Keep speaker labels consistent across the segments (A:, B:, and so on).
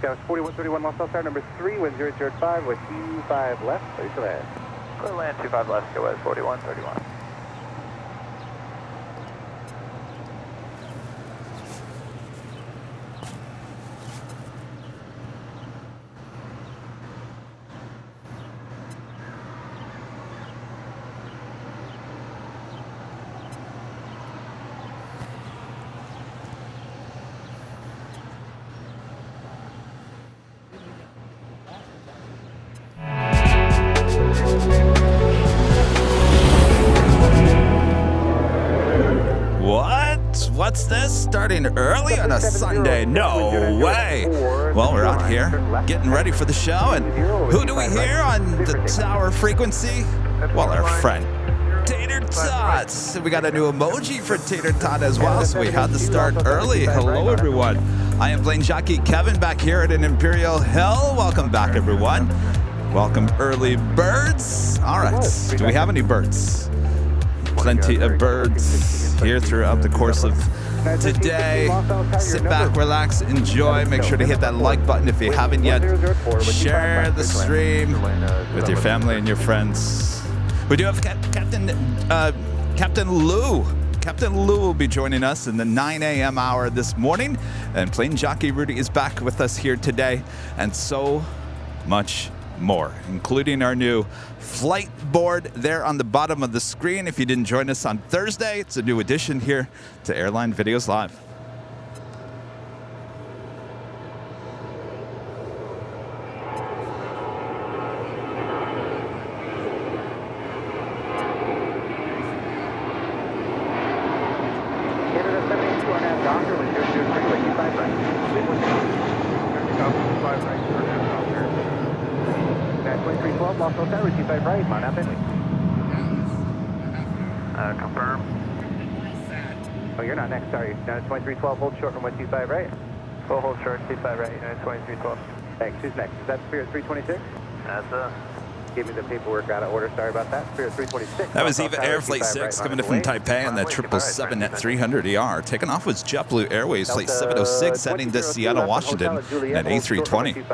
A: That was 4131 Los Altar, number 3, wind 005 with 25 left. Clear to land.
B: Clear to land, 25 left, go west, 4131.
C: What's this? Starting early on a Sunday? No way. Well, we're out here getting ready for the show, and who do we hear on the tower frequency? Well, our friend Tater Tots. We got a new emoji for Tater Tot as well, so we had to start early. Hello, everyone. I am Plane Jockey Kevin back here at an Imperial Hill. Welcome back, everyone. Welcome, early birds. All right. Do we have any birds? Plenty of birds here throughout the course of today. Sit back, relax, enjoy. Make sure to hit that like button if you haven't yet. Share the stream with your family and your friends. We do have Captain Lou. Captain Lou will be joining us in the 9 a.m. hour this morning. And Plane Jockey Rudy is back with us here today. And so much more, including our new flight board there on the bottom of the screen. If you didn't join us on Thursday, it's a new addition here to Airline Videos Live.
B: Confirm.
A: Oh, you're not next, are you? United 2312, hold short from 125 right.
B: Full hold short, 25 right, United 2312.
A: Thanks, who's next? Is that Spirit 326?
B: That's
A: Give me the paperwork out of order, sorry about that. Spirit 326.
C: That was Eva Air Flight 6 coming in from Taipei on that 777 at 300 ER. Taking off was JetBlue Airways Flight 706 heading to Seattle, Washington at A320.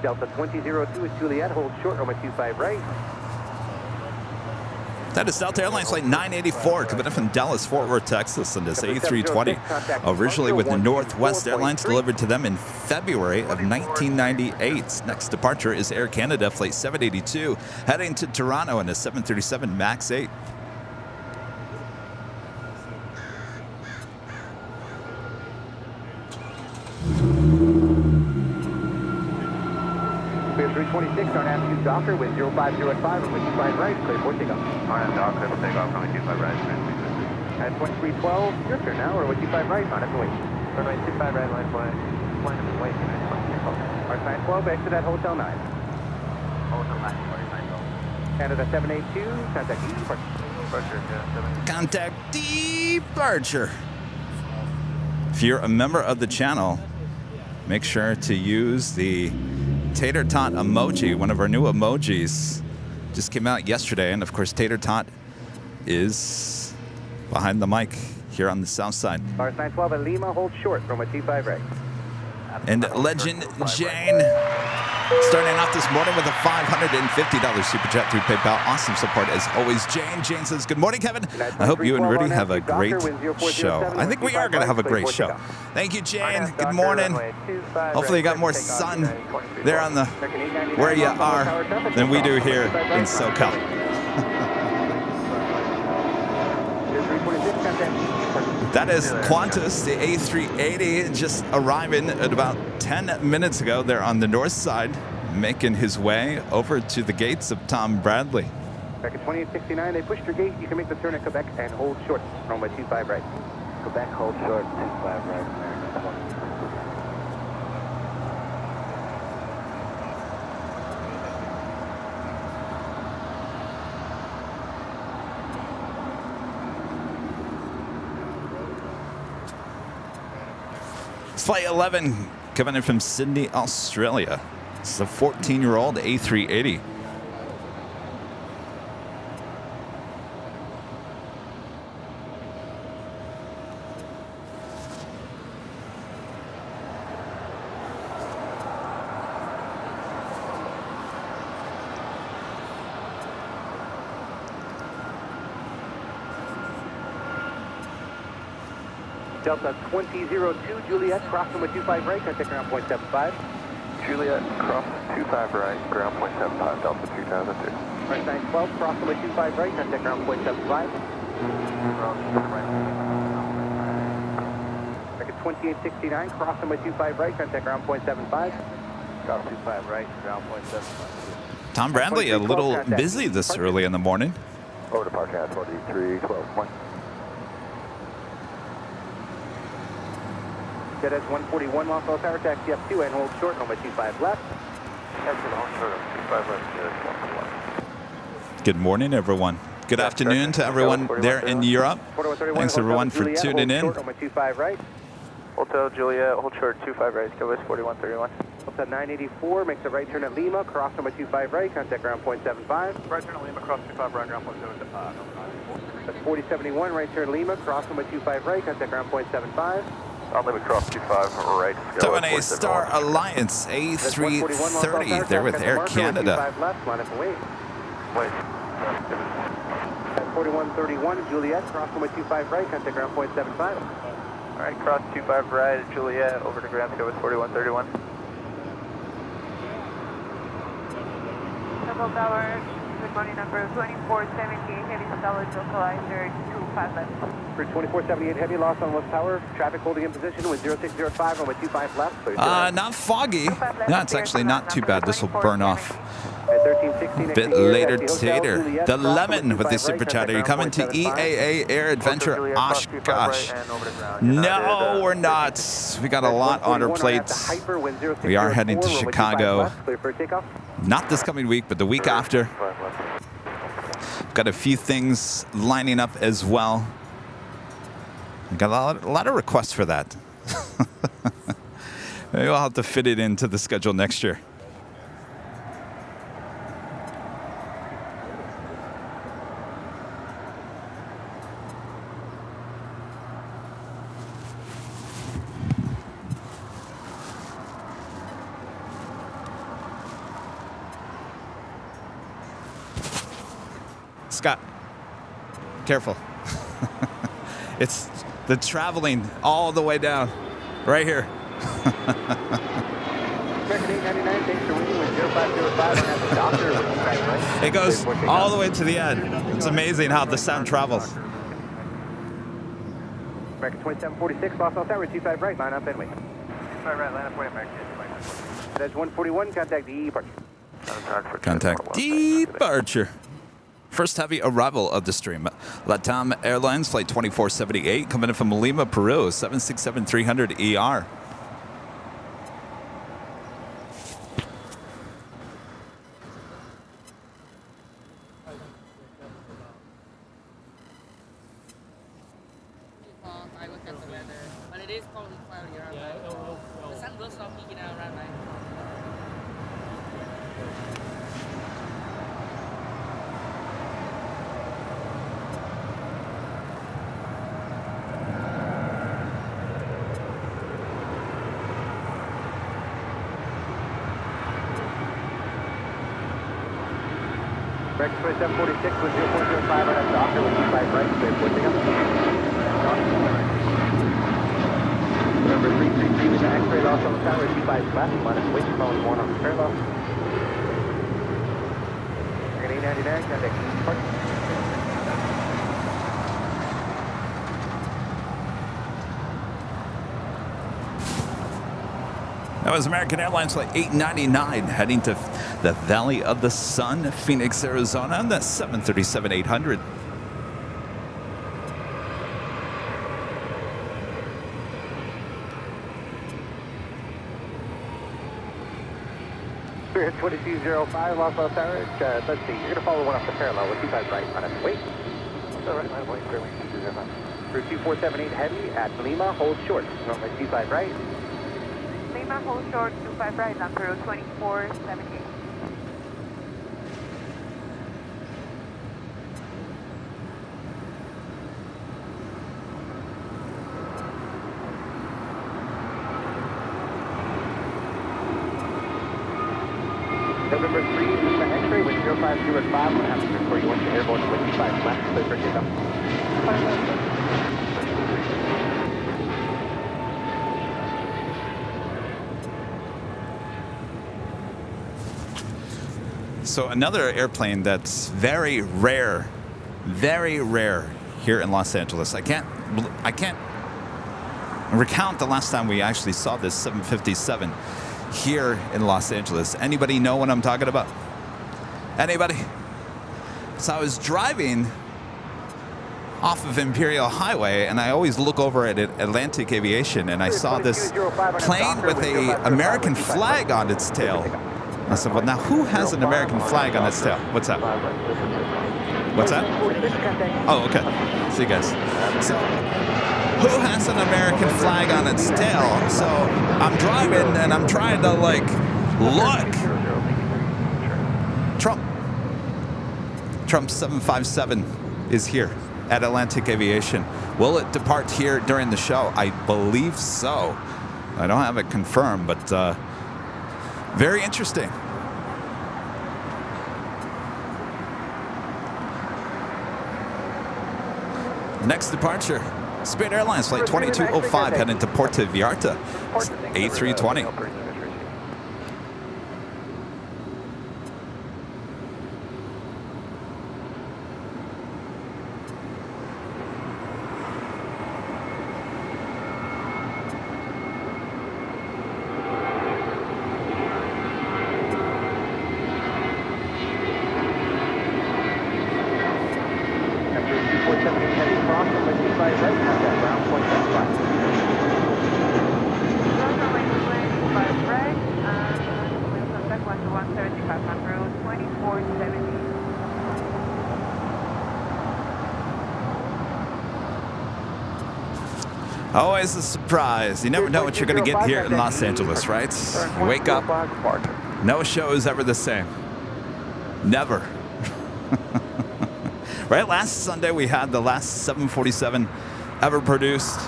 A: Delta 2002 is Juliet, hold short, runway 25 right.
C: That is Delta Airlines Flight 984 coming in from Dallas, Fort Worth, Texas, and this A320. Originally with the Northwest Airlines, delivered to them in February of 1998. Next departure is Air Canada Flight 782, heading to Toronto in a 737 MAX 8.
A: Spirit 326, RNAV 2 Docker with 0505 and with 25 right, clear for takeoff.
B: RNAV Docker, take off from 25 right,
A: At 2312, your turn now, or with 25 right, line up and wait.
B: Runway 25 right, line flight. Line up and wait,
A: Arch 912, exit at Hotel 9.
B: Hotel 9, 912.
A: Canada 782, contact E, departure.
C: Contact departure. If you're a member of the channel, make sure to use the Tater Tot emoji, one of our new emojis. Just came out yesterday, and of course Tater Tot is behind the mic here on the south side.
A: Arch 912 at Lima, hold short, runway 25 right.
C: And Legend Jane starting off this morning with a $550 super chat through PayPal. Awesome support as always, Jane. Jane says, good morning, Kevin. I hope you and Rudy have a great show. I think we are going to have a great show. Thank you, Jane. Good morning. Hopefully you got more sun there on the where you are than we do here in SoCal. That is Qantas, the A380, just arriving at about 10 minutes ago. They're on the north side, making his way over to the gates of Tom Bradley.
A: Back at 2869, they pushed your gate. You can make the turn at Quebec and hold short, runway 25 right. Quebec, hold short, 25 right.
C: Flight 11 coming in from Sydney, Australia. It's a 14-year-old A380.
A: Delta 2002, Juliet, cross number 25 right, contact ground point 75.
B: Juliet, cross 25 right, ground point 75, Delta 2002.
A: Right 912, cross number 25 right, contact ground point 75. Record 2869, cross number 25 right, contact ground point 75.
B: Cross 25 right, ground point 75.
C: Tom Bradley, a little busy this early in the morning.
B: Over to Park at 4312.
A: Jet S 141, Los Angeles Tower, taxi up 2 and hold short, number 25 left.
C: Good morning, everyone. Good afternoon to everyone there in Europe. Thanks, everyone, for tuning in.
A: Number 25 right.
B: Hotel Juliet, hold short 25 right, go west 4131.
A: Delta 984, makes a right turn at Lima, cross number 25 right, contact ground point 75.
B: Right turn at Lima, cross 25 right, ground point 75.
A: That's 4071, right turn Lima, cross number 25 right, contact ground point 75.
B: On Lima, cross 25 right.
C: So in a Star Alliance A330, they're with Air Canada.
A: Left, line up and wait.
B: Wait.
A: That's 4131, Juliet, cross number 25 right, contact ground point 75.
B: All right, cross 25 right, Juliet, over to ground, go with 4131.
D: Double Tower, good morning, number 2478, heavy solid localizer 25 left.
A: For 2478 heavy, lost on West Tower, traffic holding in position with 0605, runway 25 left. So
C: Not foggy. No, it's actually not too bad. This will burn off
A: at 1316,
C: a bit later today. The Lemon with the super chat. Are you coming to EAA Air Adventure Oshkosh? No, we're not. We got a lot on our plates. We are heading to Chicago. Not this coming week, but the week after. Got a few things lining up as well. We got a lot of requests for that. Maybe I'll have to fit it into the schedule next year. Scott, careful. It's the traveling all the way down, right here. It goes all the way to the end. It's amazing how the sound travels.
A: American 2746, Los Angeles Tower, 25 right, line up and wait.
B: 25 right, line up, wait, American.
A: That's 141, contact departure.
C: Contact departure. First heavy arrival of the stream. LATAM Airlines Flight 2478 coming in from Lima, Peru, 767-300 ER.
E: I look at the weather, but it is probably cloudy around night. The sun will stop peeking out around night.
A: American 2746 with 0.05 on that doctor with 25 right, straight pushing up. Number 333 with the X-ray, Los Angeles Tower, 25 left, minus wind, phone 1 on the parallel. American 899, contact departure.
C: That was American Airlines Flight 899 heading to the Valley of the Sun, Phoenix, Arizona. That's 737-800.
A: We're at 2205, Los Angeles Tower. Let's see, you're going to follow one off the parallel with 25 right, minus wait. All right, line wait, clear, 2205. For 2478 heavy at Lima, hold short. Runway 25 right.
D: Lima, hold short, 25 right, number 2478.
A: November 3, Lima X-ray with 0505, we'll have to for you once you're airborne with 25 left, clear for takeoff.
C: So another airplane that's very rare here in Los Angeles. I can't recount the last time we actually saw this 757 here in Los Angeles. Anybody know what I'm talking about? Anybody? So I was driving off of Imperial Highway, and I always look over at Atlantic Aviation, and I saw this plane with a American flag on its tail. I said, well, now who has an American flag on its tail? What's that? What's that? Oh, okay. See you guys. So, who has an American flag on its tail? So, I'm driving, and I'm trying to, like, look. Trump 757 is here at Atlantic Aviation. Will it depart here during the show? I believe so. I don't have it confirmed, but very interesting. Next departure, Spirit Airlines Flight 2205 heading to Puerto Vallarta, A320. Always a surprise. You never know what you're going to get here in Los Angeles, right? You wake up, no show is ever the same. Never. Right? Last Sunday we had the last 747 ever produced.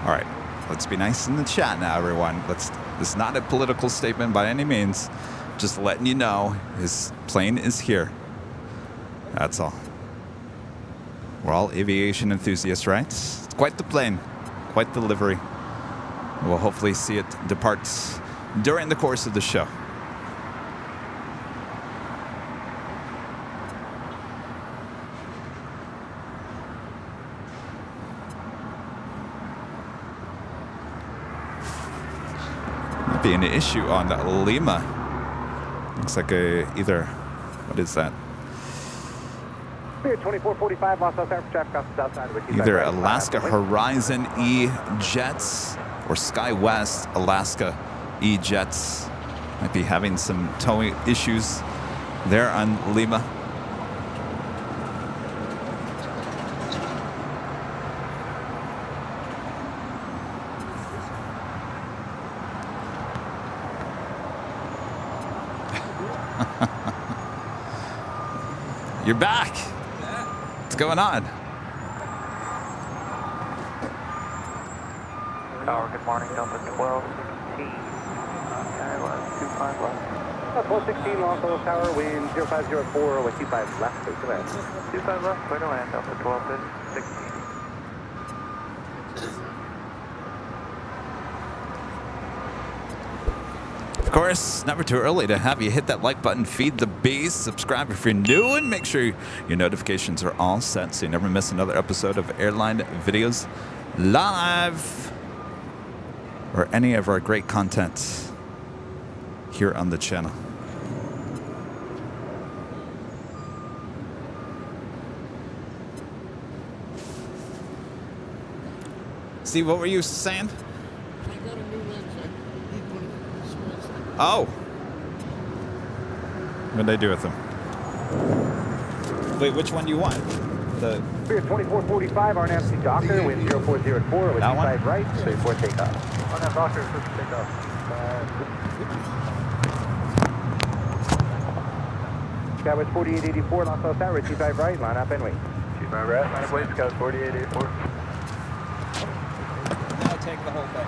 C: All right, let's be nice in the chat now, everyone. This is not a political statement by any means. Just letting you know his plane is here. That's all. We're all aviation enthusiasts, right? It's quite the plane, quite the livery. We'll hopefully see it depart during the course of the show. Might be an issue on Lima. Looks like what is that?
A: 2445 Los Angeles traffic off the south side of
C: either Alaska Horizon E Jets or SkyWest Alaska E Jets. Might be having some towing issues there on Lima. You're back. What's going on?
B: Tower, good morning. Delta 1216. Airline 25 left.
A: 1216 Los Angeles Tower, wind 0504 with 25 left. Please go ahead.
B: 25 left, clear to land. Delta 1216.
C: Of course, never too early to have you hit that like button, feed the beast, subscribe if you're new, and make sure your notifications are all set so you never miss another episode of Airline Videos Live or any of our great content here on the channel. Steve, what were you saying? Oh. What did I do with them? Wait, which one do you want? The
A: Spirit 2445, RNAV Docker, wind 0404 with 25 right, clear for takeoff. RNAV Docker, clear for takeoff. Skywest 4884, Los Angeles Tower, 25 right, line up and wait.
B: 25 right, line up wait, Skywest 4884.
C: Now take the whole thing.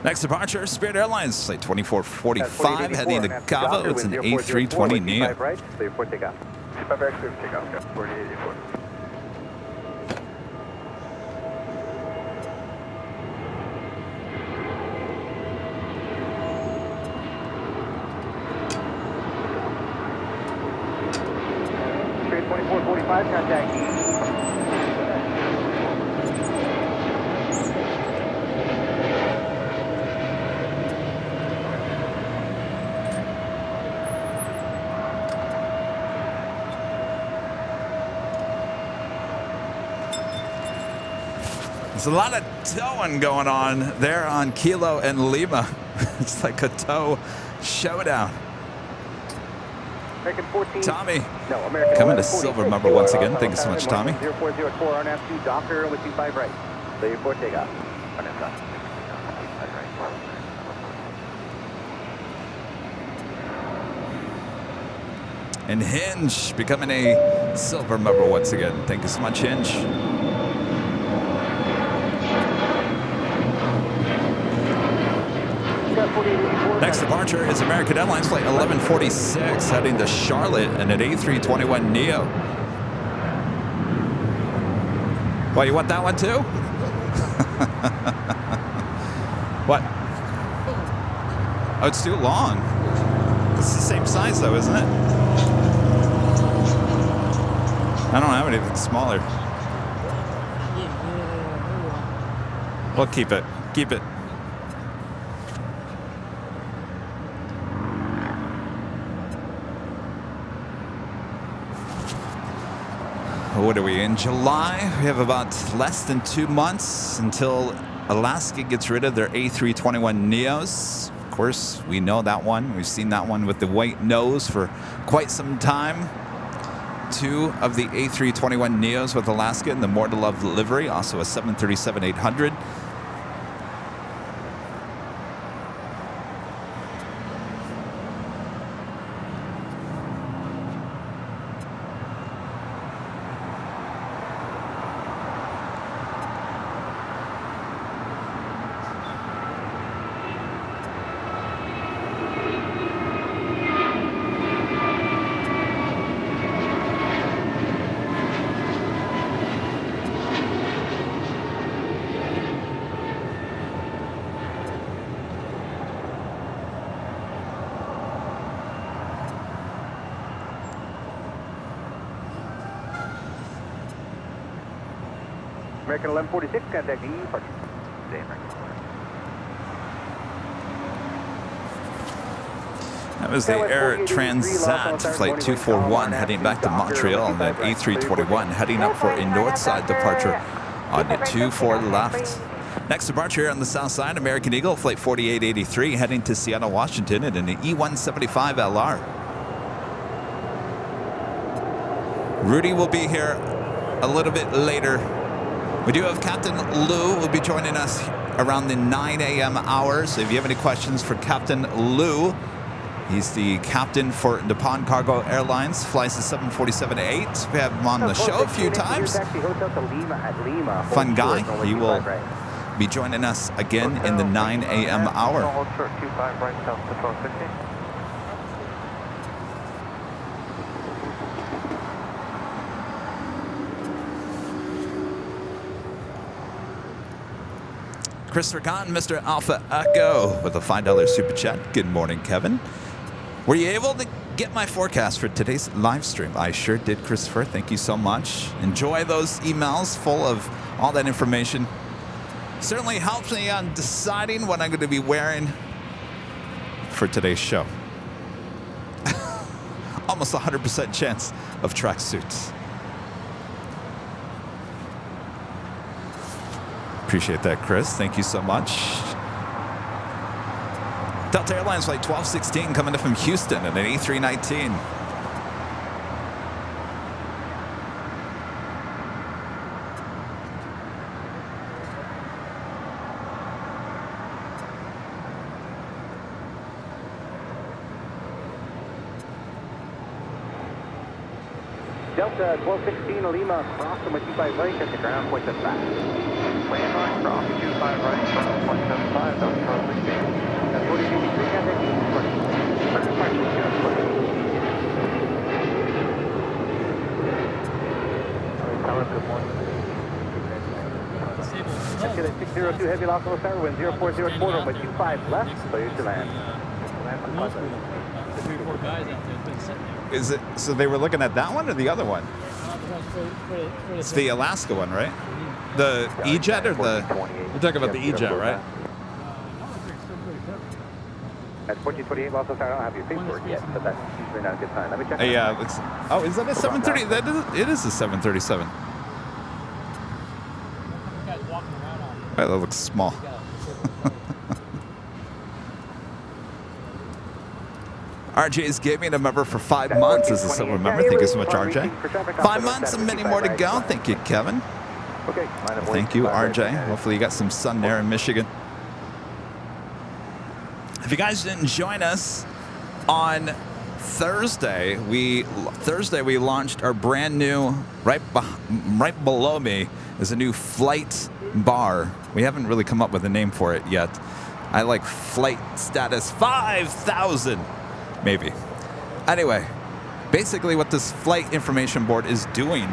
C: Next departure, Spirit Airlines, flight 2445, heading to Cabo. It's an A320 Neo.
A: Right, clear for takeoff.
B: 25 right, clear for takeoff. Yeah, 4884.
A: Spirit 2445, contact E.
C: There's a lot of towing going on there on Kilo and Lima. It's like a tow showdown.
A: American 14.
C: Tommy,
A: No, American
C: coming to
A: 11,
C: Silver
A: 46.
C: Member once again. Thank you so much, Tommy.
A: 0404 RNAV2, Docker with 25 right. Clear for takeoff.
C: And Hinge becoming a Silver Member once again. Thank you so much, Hinge. Next departure is American Airlines flight 1146, heading to Charlotte in an A321 Neo. Well, you want that one too? What? Oh, it's too long. It's the same size though, isn't it? I don't have anything smaller. We'll keep it. Keep it. What are we in July? We have about less than 2 months until Alaska gets rid of their A321 Neos. Of course, we know that one. We've seen that one with the white nose for quite some time. 2 of the A321 Neos with Alaska in the More to Love livery, also a 737-800.
A: American 1146, contact E, departure.
C: That was the Air Transat flight 241 heading back to Montreal, and that A321 heading up for a north side departure on the 24 left. Next departure here on the south side, American Eagle flight 4883 heading to Seattle, Washington in an E175 LR. Rudy will be here a little bit later. We do have Captain Lou who will be joining us around the 9 a.m. hour. So if you have any questions for Captain Lou, he's the captain for Nippon Cargo Airlines, flies the 747-8. We have him on the show a few times. Fun guy. He will be joining us again in the 9 a.m. hour.
B: Hold short 25 right south to 1260.
C: Christopher Cotton, Mr. Alpha Echo with a $5 super chat. Good morning, Kevin. Were you able to get my forecast for today's live stream? I sure did, Christopher. Thank you so much. Enjoy those emails full of all that information. Certainly helps me on deciding what I'm going to be wearing for today's show. Almost 100% chance of tracksuits. Appreciate that, Chris. Thank you so much. Delta Airlines flight 1216 coming in from Houston in an A319.
A: Delta 1216 Lima, cross from 25 right at the ground point at fast.
B: Plane line, cross 25 right, ground point 75, Delta 1216.
A: Calculate 602 heavy loss on the tower, wind 040 quarter, wind 25 left, clear to land.
F: Three or four guys out there been sitting there.
C: Is it, so they were looking at that one or the other one? It's the Alaska one, right? The E-Jet or the... You're talking about the E-Jet, right?
A: At 1428 loss on the tower, I don't have your paperwork yet, but that's usually not a good sign. Let me check.
C: Yeah, it's... Oh, is that a 730? It is a 737.
F: Guys walking around on it.
C: That looks small. RJ's gave me a member for 5 months as a silver member. Thank you so much, RJ. 5 months and many more to go. Thank you, Kevin.
A: Okay.
C: Thank you, RJ. Hopefully you got some sun there in Michigan. If you guys didn't join us on Thursday, we launched our brand new, right below me is a new flight bar. We haven't really come up with a name for it yet. I like flight status 5,000. Maybe. Anyway, basically what this flight information board is doing,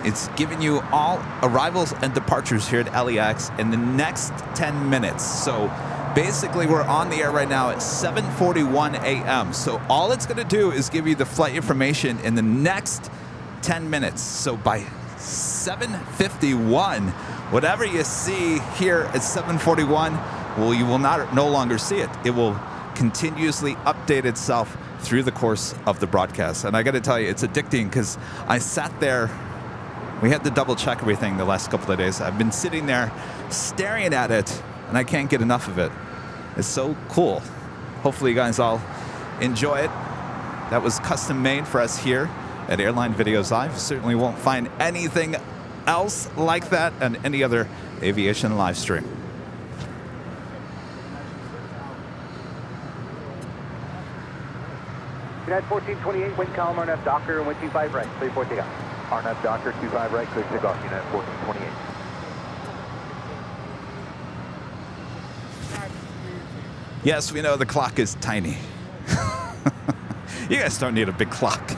C: it's giving you all arrivals and departures here at LAX in the next 10 minutes. So basically we're on the air right now at 7:41 a.m. So all it's going to do is give you the flight information in the next 10 minutes. So by 7:51, whatever you see here at 7:41, well, you will no longer see it. It will continuously update itself through the course of the broadcast. And I got to tell you, it's addicting because I sat there. We had to double check everything the last couple of days. I've been sitting there staring at it and I can't get enough of it. It's so cool. Hopefully you guys all enjoy it. That was custom made for us here at Airline Videos Live. You certainly won't find anything else like that on any other aviation live stream.
A: United 1428, wind column, RNF Docker, and wind 25 right, clear for takeoff.
B: RNF Docker 25 right, clear takeoff, United 1428.
C: Yes, we know the clock is tiny. You guys don't need a big clock.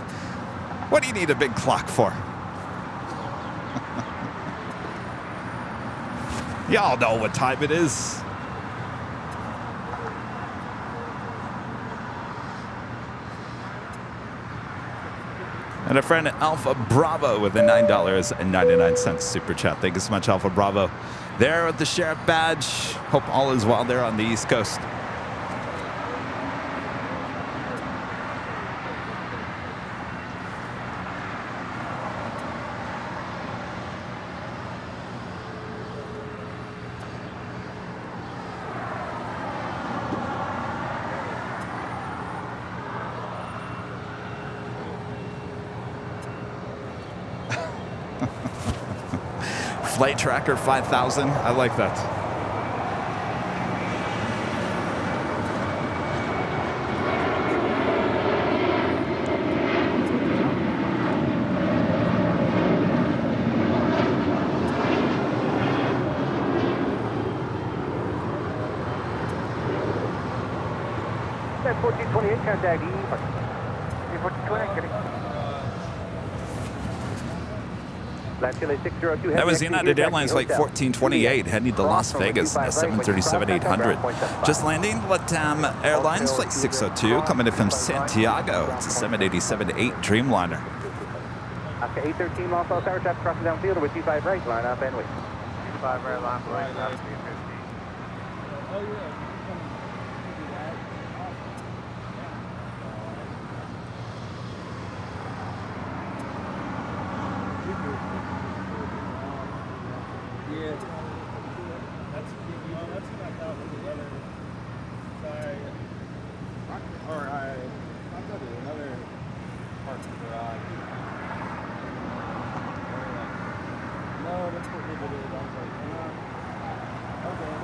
C: What do you need a big clock for? Y'all know what time it is. And a friend Alpha Bravo with a $9.99 super chat. Thank you so much, Alpha Bravo. There with the sheriff badge. Hope all is well there on the East Coast. Flight Tracker 5000. I like that.
A: That's 1428, contact E. 1428, getting.
C: That was United Airlines Flight 1428 heading to Las Vegas, the 737-800. Just landing LATAM Airlines Flight 602 coming in from Santiago. It's a 787-8 Dreamliner.
A: After 813 Los Angeles Tower, traffic crossing downfield with 25 right, line up and wait. 25 right, line up, line up, 350.
F: Oh, yeah. Yeah. That's not out with the other side. Or I'll go to another part of the garage. No, that's what we did. I was like, okay.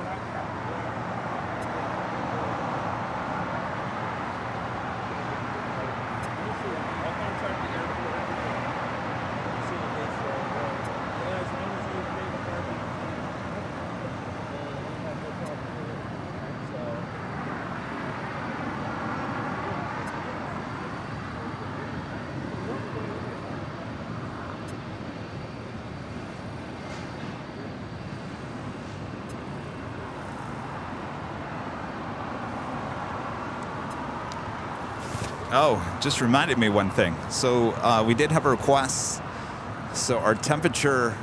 C: Oh, just reminded me one thing. So we did have a request. So our temperature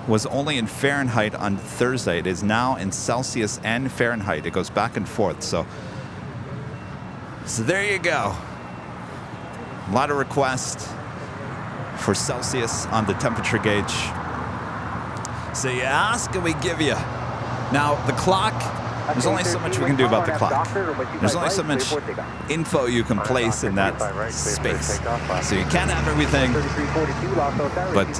C: was only in Fahrenheit on Thursday. It is now in Celsius and Fahrenheit. It goes back and forth. So there you go. A lot of requests for Celsius on the temperature gauge. So you ask and we give you. Now the clock, there's only so much we can do about the clock. There's only so much info you can place in that space. So you can't have everything. But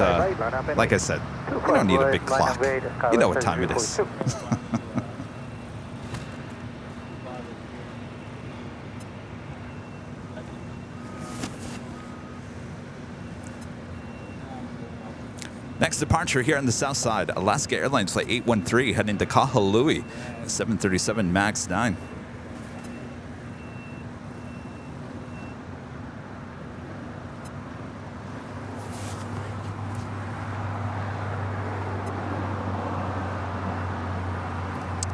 C: like I said, you don't need a big clock. You know what time it is. Next departure here on the south side, Alaska Airlines Flight 813 heading to Kahului, 737 MAX 9.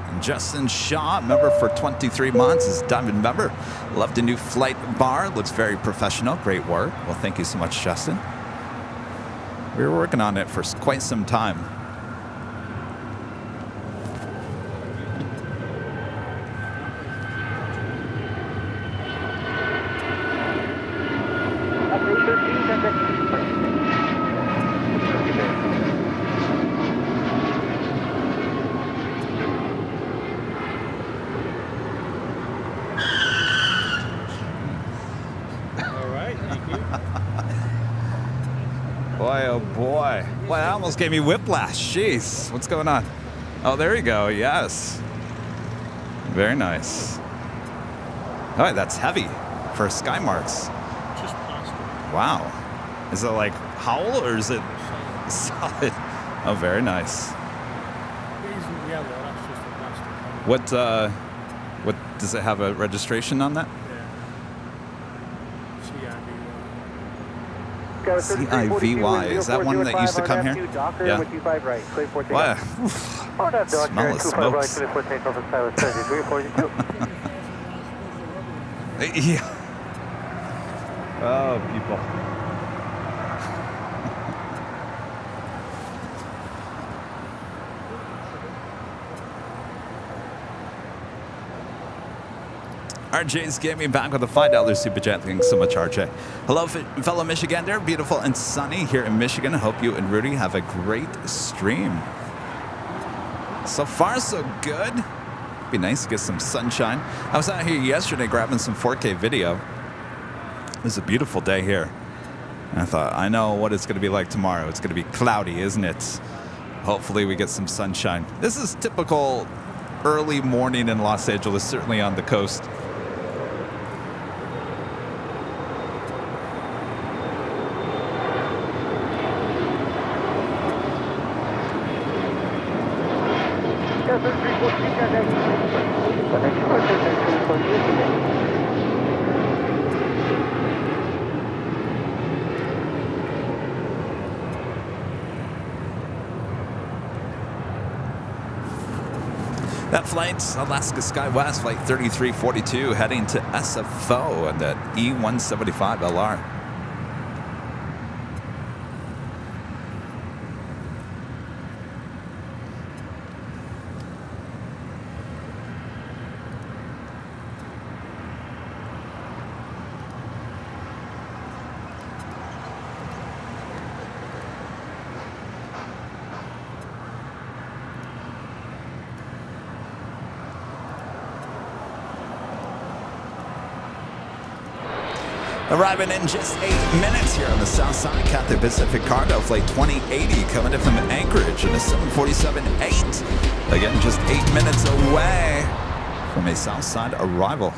C: And Justin Shaw, member for 23 months, is a Diamond member. Loved the new flight bar, looks very professional, great work. Well, thank you so much, Justin. We were working on it for quite some time. Boy, oh boy. Boy, that almost gave me whiplash. Jeez, what's going on? Oh, there you go. Yes. Very nice. All right, that's heavy for Skymarks.
F: Just plastic.
C: Wow. Is it like Howl or is it solid? Oh, very nice.
F: It isn't yellow, that's just a plastic.
C: What does it have a registration on that? CIVY. Is that one that used to come here? Yeah. Wow. Smell of smokes. Yeah. Oh, people. RJ's gaming back with a $5 super chat. Thanks so much, RJ. Hello, fellow Michigander. Beautiful and sunny here in Michigan. I hope you and Rudy have a great stream. So far, so good. Be nice to get some sunshine. I was out here yesterday grabbing some 4K video. It was a beautiful day here. And I thought, I know what it's going to be like tomorrow. It's going to be cloudy, isn't it? Hopefully we get some sunshine. This is typical early morning in Los Angeles, certainly on the coast. That flight's Alaska SkyWest Flight 3342 heading to SFO on that E175LR. Arriving in just 8 minutes here on the south side, Cathay Pacific Cargo Flight 2080 coming in from Anchorage in a 747-8. Again, just 8 minutes away from a south side arrival.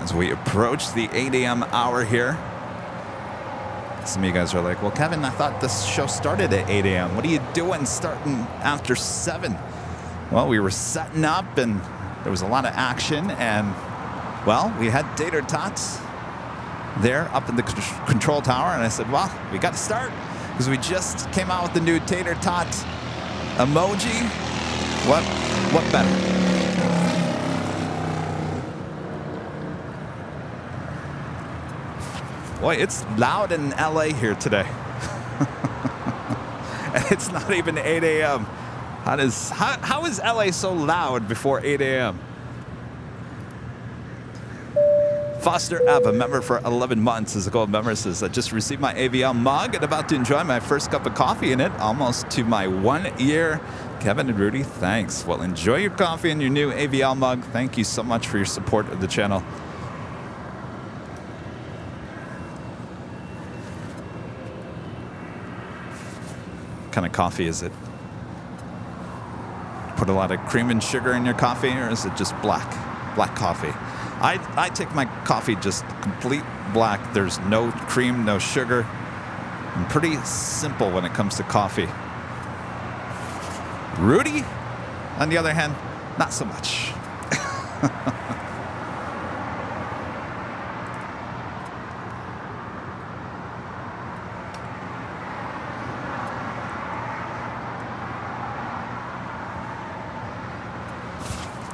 C: As we approach the 8 a.m. hour here, some of you guys are like, well, Kevin, I thought this show started at 8 a.m. What are you doing starting after 7? Well, we were setting up and there was a lot of action and well, we had tater tots there up in the control tower, and I said, well, we got to start because we just came out with the new tater tot emoji. What better? Boy, it's loud in LA here today. And it's not even 8 a.m. How is LA so loud before 8 a.m.? Foster Ebb, a member for 11 months, is a gold member, says, I just received my Aviation mug and about to enjoy my first cup of coffee in it, almost to my 1 year. Kevin and Rudy, thanks. Well, enjoy your coffee and your new Aviation mug. Thank you so much for your support of the channel. What kind of coffee is it? Put a lot of cream and sugar in your coffee, or is it just black coffee? I take my coffee just complete black. There's no cream, no sugar. I'm pretty simple when it comes to coffee. Rudy, on the other hand, not so much.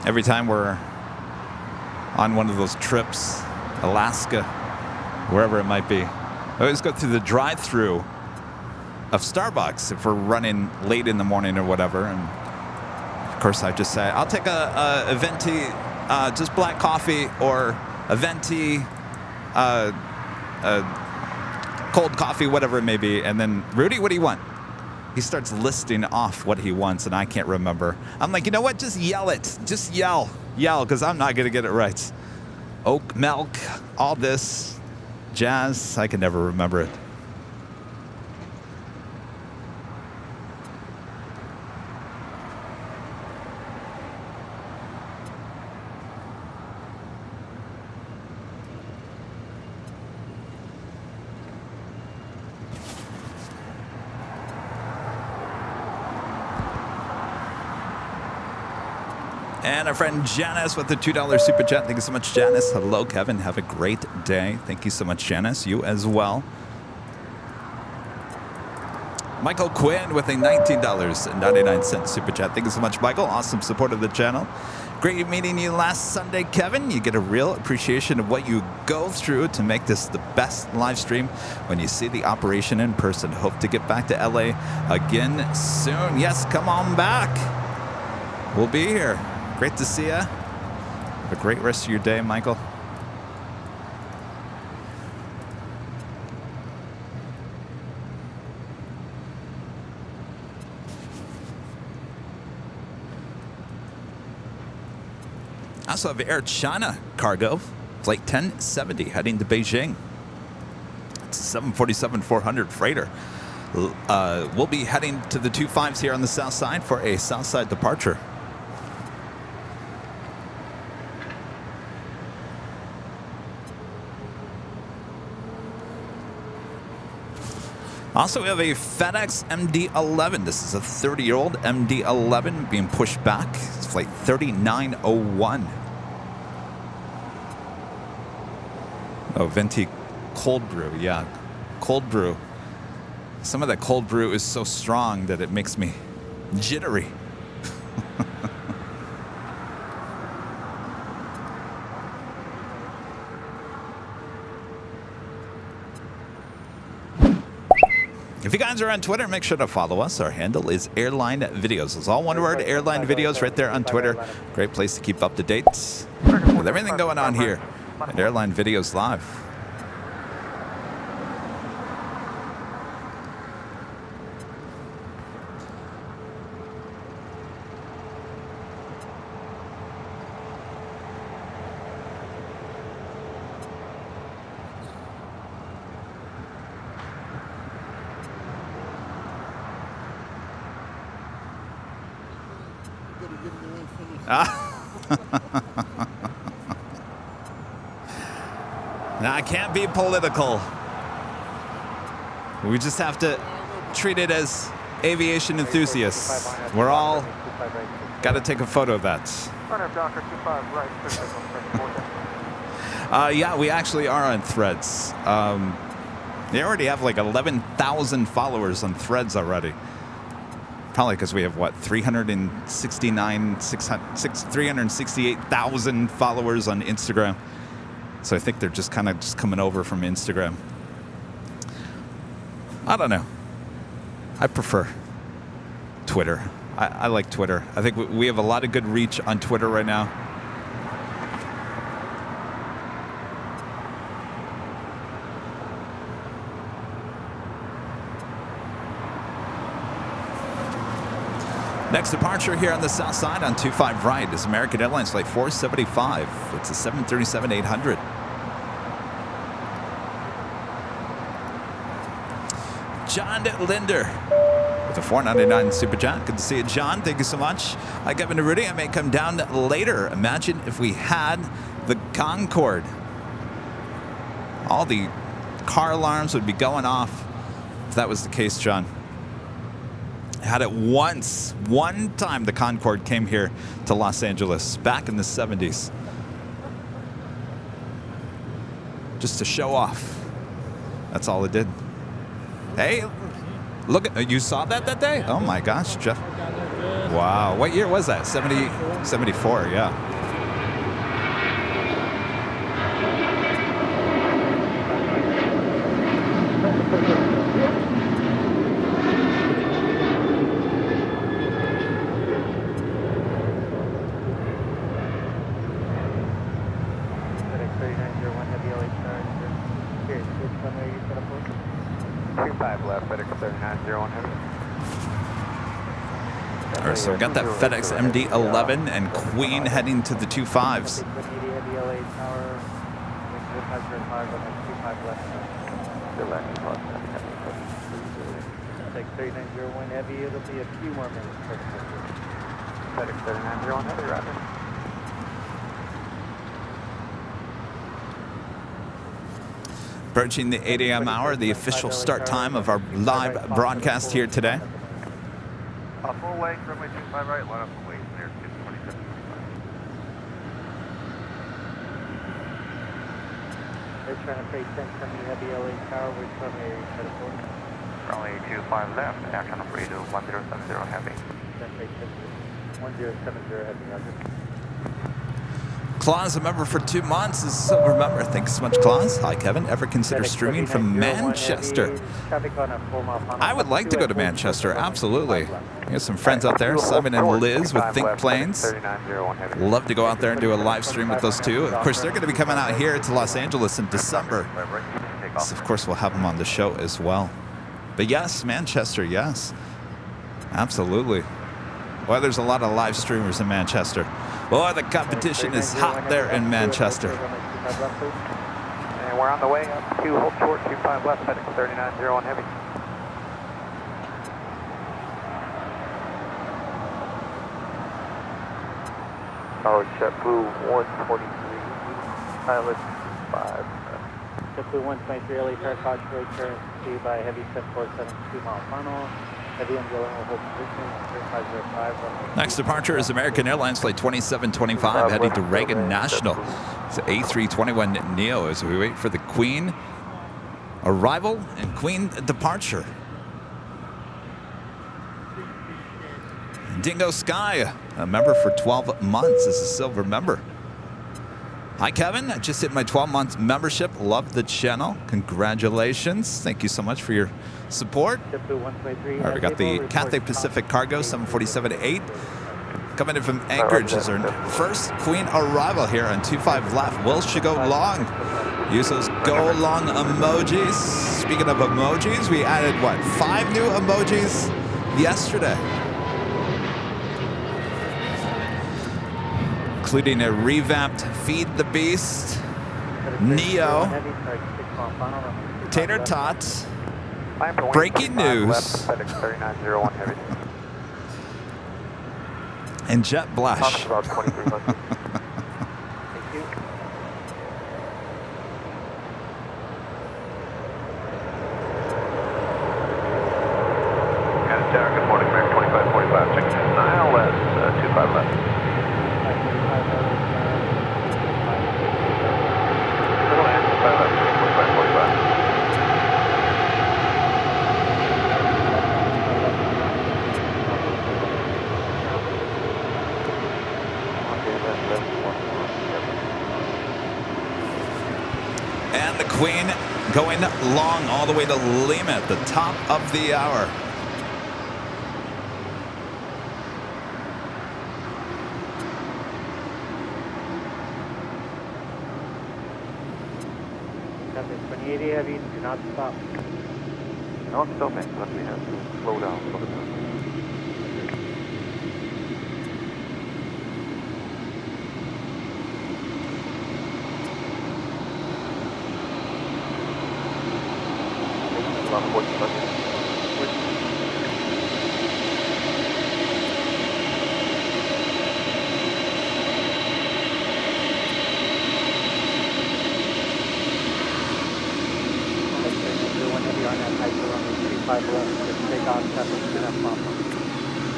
C: Every time we're on one of those trips, Alaska, wherever it might be, I always go through the drive-through of Starbucks if we're running late in the morning or whatever. And of course, I just say, I'll take a venti, just black coffee, or a venti, cold coffee, whatever it may be. And then, Rudy, what do you want? He starts listing off what he wants, and I can't remember. I'm like, you know what? Just yell it. Just yell, because I'm not going to get it right. Oat milk, all this jazz. I can never remember it. And our friend Janice with the $2 super chat. Thank you so much, Janice. Hello, Kevin. Have a great day. Thank you so much, Janice. You as well. Michael Quinn with a $19.99 super chat. Thank you so much, Michael. Awesome support of the channel. Great meeting you last Sunday, Kevin. You get a real appreciation of what you go through to make this the best live stream when you see the operation in person. Hope to get back to LA again soon. Yes, come on back. We'll be here. Great to see you. Have a great rest of your day, Michael. I also have Air China cargo, flight 1070, heading to Beijing. It's a 747-400 freighter. We'll be heading to the 25s here on the south side for a south side departure. Also, we have a FedEx MD-11. This is a 30-year-old MD-11 being pushed back. It's flight 3901. Oh, venti cold brew. Yeah, cold brew. Some of that cold brew is so strong that it makes me jittery. If you guys are on Twitter, make sure to follow us. Our handle is Airline Videos. It's all one word, Airline Videos, right there on Twitter. Great place to keep up to date with everything going on here at Airline Videos Live. Now, I can't be political. We just have to treat it as aviation enthusiasts. We're all got to take a photo of that. Yeah, we actually are on Threads. They already have like 11,000 followers on Threads already. Probably because we have, what, 368,000 followers on Instagram. So I think they're just kind of just coming over from Instagram. I don't know. I prefer Twitter. I like Twitter. I think we have a lot of good reach on Twitter right now. Next departure here on the south side on 25 right is American Airlines Flight 475. It's a 737-800. John Linder with a $4.99 Super Chat. Good to see you, John. Thank you so much. Hi, Kevin Rudy. I may come down later. Imagine if we had the Concorde. All the car alarms would be going off if that was the case, John. Had it once. One time the Concorde came here to Los Angeles back in the 70s. Just to show off. That's all it did. Hey, look at you saw that day? Oh my gosh, Jeff. Wow. What year was that? 74, yeah. All right, so we got that FedEx MD-11 and Queen heading to the 25s.
A: Take 3901 Heavy, it'll be a few more minutes. FedEx 3901 Heavy, roger.
C: Approaching the 8 a.m. hour, the official start time of our live broadcast here today.
B: Full wake, runway 25 right, line up for wait, near 227.
A: They're trying to face 10 from the Heavy LA Tower, which runway set up for?
B: Runway 25 left, action of radio 1070 heavy.
A: 1070 Heavy, roger.
C: Claus, a member for 2 months, is a silver member. Thanks so much, Claus. Hi, Kevin. Ever consider streaming from Manchester? I would like to go to Manchester, absolutely. There's some friends out there, Simon and Liz with Think Planes. Love to go out there and do a live stream with those two. Of course, they're going to be coming out here to Los Angeles in December. So, of course, we'll have them on the show as well. But yes, Manchester, yes. Absolutely. Well, there's a lot of live streamers in Manchester. Boy, the competition is hot there in Manchester.
B: And we're on the way up to hold short, 25 left, FedEx 3901 Heavy. Oh, JetBlue 143, pilot 5.
A: JetBlue 123, LA Tower, caution road turn to by Heavy 747, 2 mile final. Heavy on yellow, hold position, 3505.
C: Next departure is American Airlines Flight 2725 heading to Reagan National. It's an A321 Neo as we wait for the Queen arrival and Queen departure. Dingo Sky, a member for 12 months, is a silver member. Hi, Kevin. I just hit my 12-month membership. Love the channel. Congratulations. Thank you so much for your support. All right, we got the Cathay Pacific Cargo 747-8 coming in from Anchorage as our first Queen arrival here on 25 left. Will she go long? Use those go long emojis. Speaking of emojis, we added, what, 5 new emojis yesterday, including a revamped Feed the Beast, Neo, Tater Tots, breaking news, and Jet Blush.
B: Good morning, American 2545, checking in ILS 25 left.
C: And the Queen going long all the way to Lima at the top of the hour.
B: Copy, 2080 heavy, do not stop.
G: No, it's still making, but we have to slow down a little bit. About 40 seconds.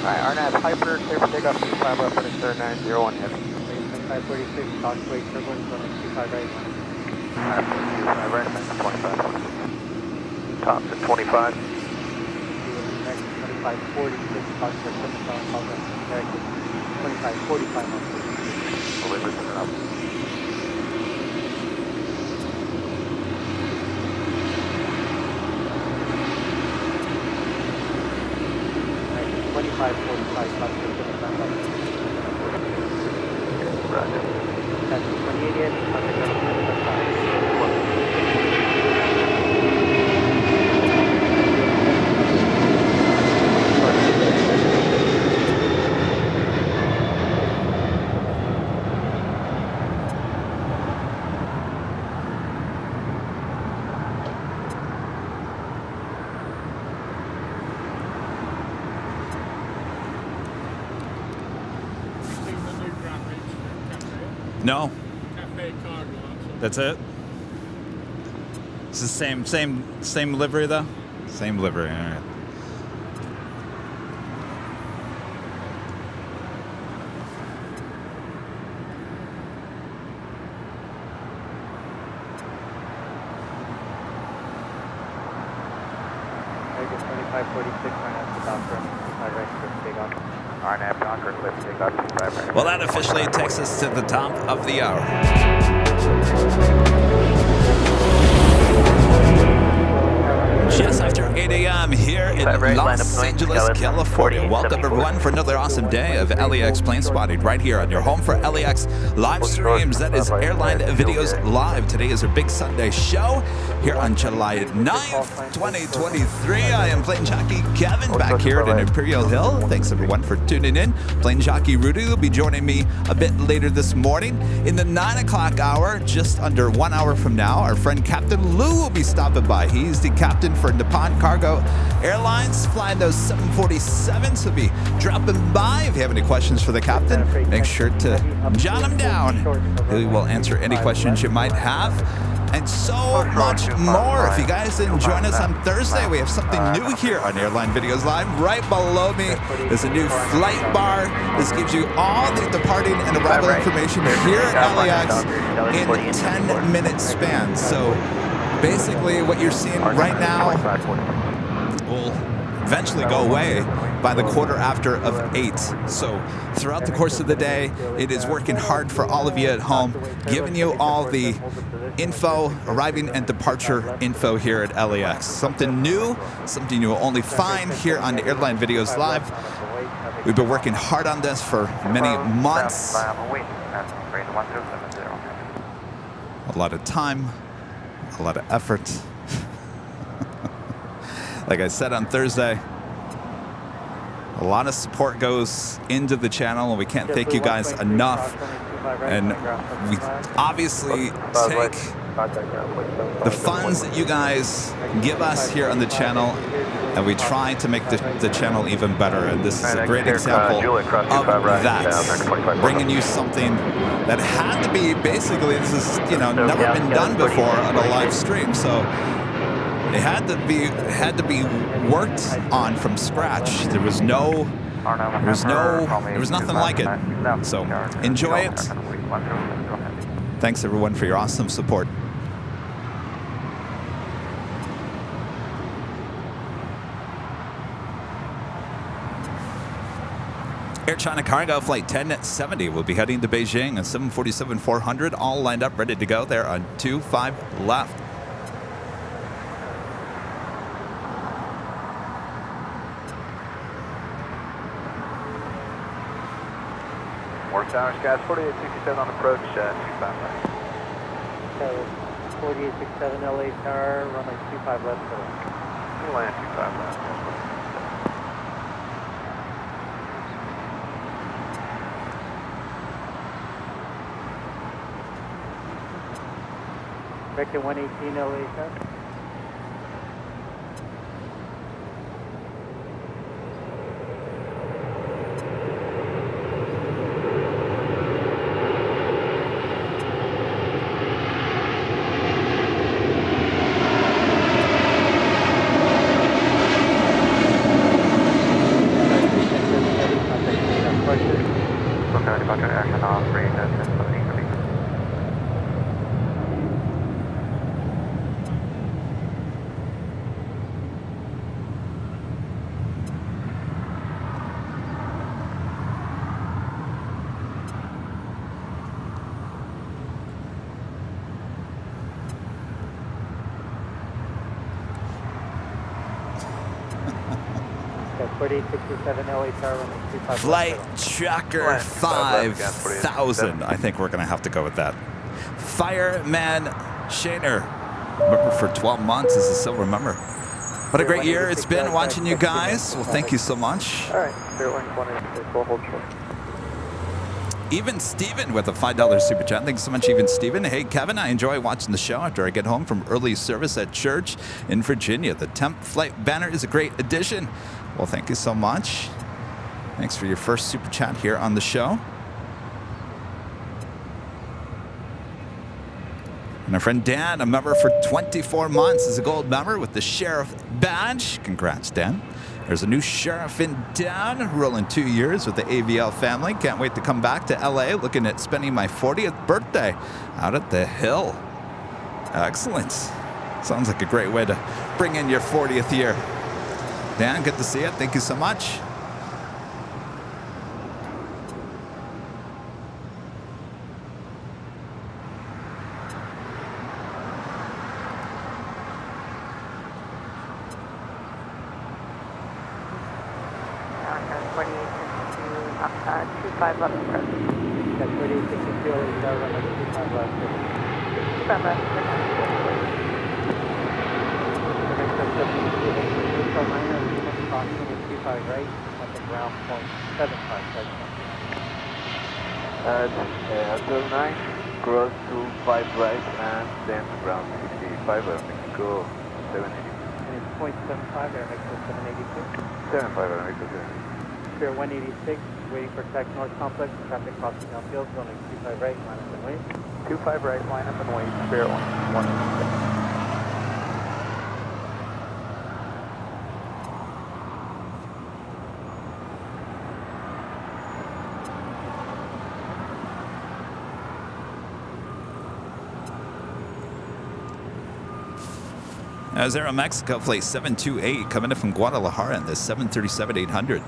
G: Alright, RNAV Hyper, clear for takeoff, 25 left, finish 3901 heavy.
B: 2546, talk to 8 turbulence, running 25 right.
G: 25 right, 25. Tops at 25.
B: 2546, talk to 2545.
G: We'll leave it up.
B: 2545, talk to 75.
G: Roger.
B: That's 2088, talk to 75.
C: No,
F: Cafe Cargo.
C: that's it. It's the same livery though. Same livery. All right.
B: Vegas 2546, RNAV to Docker, 25 right, for takeoff.
G: RNAV Docker, clear for takeoff, 25 right.
C: Well, that officially takes us to the top of the hour. Just after 8 a.m. here in Los Angeles, California. Welcome everyone for another awesome day of LAX plane spotting right here on your home for LAX live streams. That is Airline Videos Live. Today is our big Sunday show here on July 9th, 2023. I am Plane Jockey Kevin back here at Imperial Hill. Thanks everyone for tuning in. Plane Jockey Rudy will be joining me a bit later this morning. In the 9 o'clock hour, just under 1 hour from now, our friend Captain Lou will be stopping by. He's the captain for Nippon Cargo Airlines, flying those 747s. He'll be dropping by. If you have any questions for the captain, make sure to jot them down. He will answer any questions you might have. And so much more. If you guys didn't join us on Thursday, we have something new here on Airline Videos Live. Right below me is a new flight bar. This gives you all the departing and arrival information here at LAX in 10-minute spans. So basically what you're seeing right now will eventually go away by the quarter after of 8. So throughout the course of the day, it is working hard for all of you at home, giving you all the info, arriving and departure info here at LAX. Something new, something you will only find here on Airline Videos Live. We've been working hard on this for many months. A lot of time, a lot of effort. Like I said on Thursday, a lot of support goes into the channel, and we can't thank you guys enough. And we obviously take the funds that you guys give us here on the channel, and we try to make the channel even better. And this is a great example of that. Bringing you something that had to be, basically, this is, never been done before on a live stream. So it had to be worked on from scratch. There was nothing like it. So enjoy it. Thanks everyone for your awesome support. Air China Cargo Flight 1070 will be heading to Beijing, a 747-400, all lined up, ready to go there on 25 left.
B: More towers, guys. 4867 on approach, 25 left.
A: So 4867 LA Tower, runway 25 left.
B: You land 25 left, guys.
A: Vector 118 LA Tower.
B: Okay, departure action off, range at 1017.
A: So 4867 LA Tower, runway 25
C: Flight
A: left.
C: Tracker 5000. I think we're going to have to go with that. Fireman Shaner. Remember for 12 months as a silver member. What a great year it's been watching you guys. Well, thank you so much.
B: All right, Airline 186, we'll hold short.
C: Even Steven with a $5 super chat. Thanks so much, Even Steven. Hey, Kevin, I enjoy watching the show after I get home from early service at church in Virginia. The temp flight banner is a great addition. Well, thank you so much. Thanks for your first super chat here on the show. And our friend Dan, a member for 24 months, is a gold member with the Sheriff badge. Congrats, Dan. There's a new sheriff in town, rolling 2 years with the AVL family. Can't wait to come back to LA, looking at spending my 40th birthday out at the Hill. Excellent. Sounds like a great way to bring in your 40th year. Dan, good to see you. Thank you so much.
D: America 4862, 25 left approach.
A: So 4862 LA Tower, runway 25 left.
D: 25 left,
A: Vector 72, approximately 25 right, up at ground point 75.
G: Hotel 9, cross to 5 right and then ground 55, Mexico 780.
A: And it's 0.75, air Mexico 782.
G: 75, Mexico 780.
A: Spirit 186, waiting for tax north complex, traffic crossing downfield, runway 25 right, line up and wait.
B: 25 right, line up and wait, Spirit 186.
C: As Aeromexico flight 728 coming in from Guadalajara in the 737-800.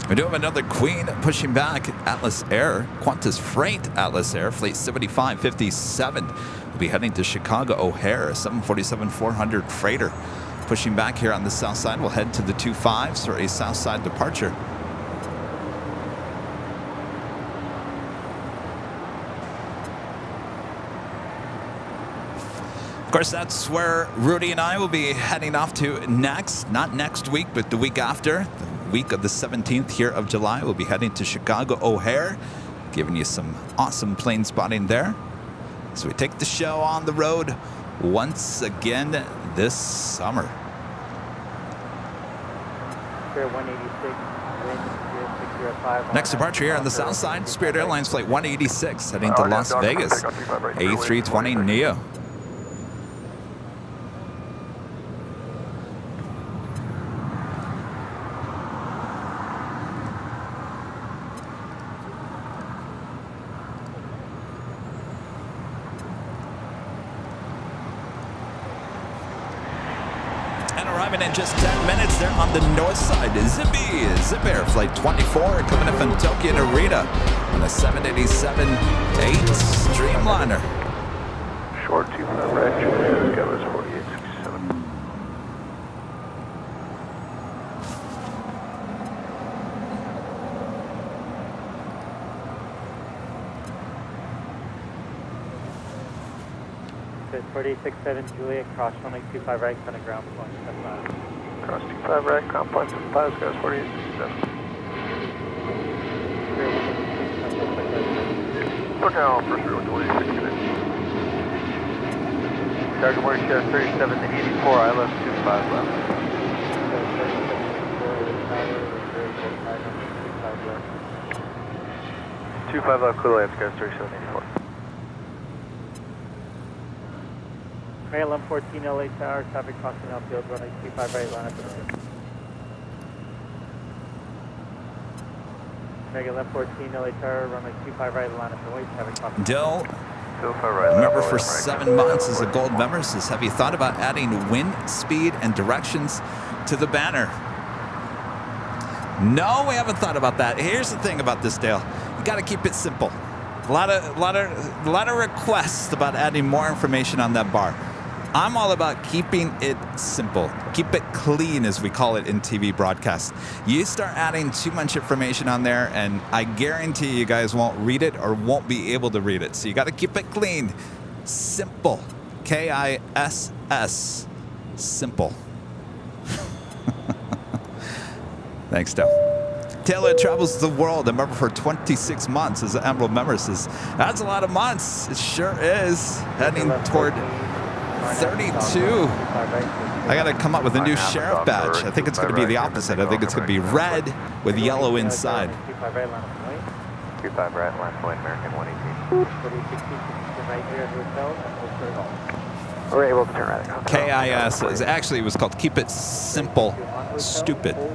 C: We do have another Queen pushing back. Atlas Air, Qantas Freight Atlas Air, flight 7557. We'll be heading to Chicago O'Hare, 747-400 freighter. Pushing back here on the south side. We'll head to the 25s for a south side departure. Of course, that's where Rudy and I will be heading off to next. Not next week, but the week after. The week of the 17th here of July, we'll be heading to Chicago O'Hare, giving you some awesome plane spotting there. So we take the show on the road once again this summer.
A: Spirit 186, wind 0605.
C: Next departure here on the south side, Spirit Airlines flight 186, heading to Las Vegas, A320 Neo. arriving in just 10 minutes. They're on the north side. Zippy, Zip Air Flight 24 coming in from Tokyo Narita on a 787-8 Streamliner.
B: Short 25 right, Juliet, Gavin 4867.
A: Good, 4867 Juliet, cross runway 25 right, front of ground point, step left.
B: Cross 25 right, ground point 75, Gavin 4867. Look out for 2866. Target mark share 37 to 84, I left 25 left. 25 left, clear left, guys, 3784.
A: Maryland 14 LA Tower, traffic crossing outfield, runway 25 right, line up and over. Maryland 14 LA Tower, runway 25 right, line up and wait, traffic crossing.
C: Dill,
B: 25 right,
C: member for 7 months as a gold member, says, have you thought about adding wind, speed, and directions to the banner? No, we haven't thought about that. Here's the thing about this, Dale. You got to keep it simple. A lot of requests about adding more information on that bar. I'm all about keeping it simple. Keep it clean, as we call it in TV broadcasts. You start adding too much information on there, and I guarantee you guys won't read it or won't be able to read it. So you got to keep it clean. Simple. K-I-S-S. Simple. Thanks, Dale. Taylor travels the world, a member for 26 months as an Emerald member, says, that's a lot of months. It sure is. Heading toward 32. I got to come up with a new sheriff badge. I think it's going to be the opposite. I think it's going to be red with yellow inside.
B: 25 right, line point, American 118. We're able to turn right.
C: KIS. Actually, it was called Keep It Simple, Stupid.
B: All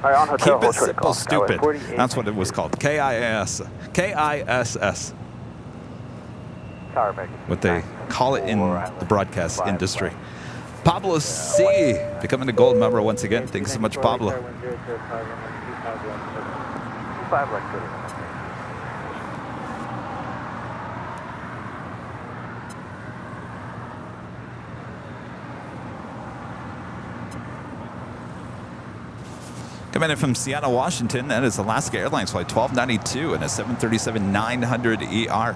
B: right, on hotel,
C: Keep It Simple, Stupid. That's what it was called. KIS. KISS. What they call it in the broadcast industry. Pablo C. becoming a gold member once again. Thanks so much, Pablo.
B: 5 like good.
C: Coming in from Seattle, Washington, that is Alaska Airlines Flight 1292 and a 737-900 ER.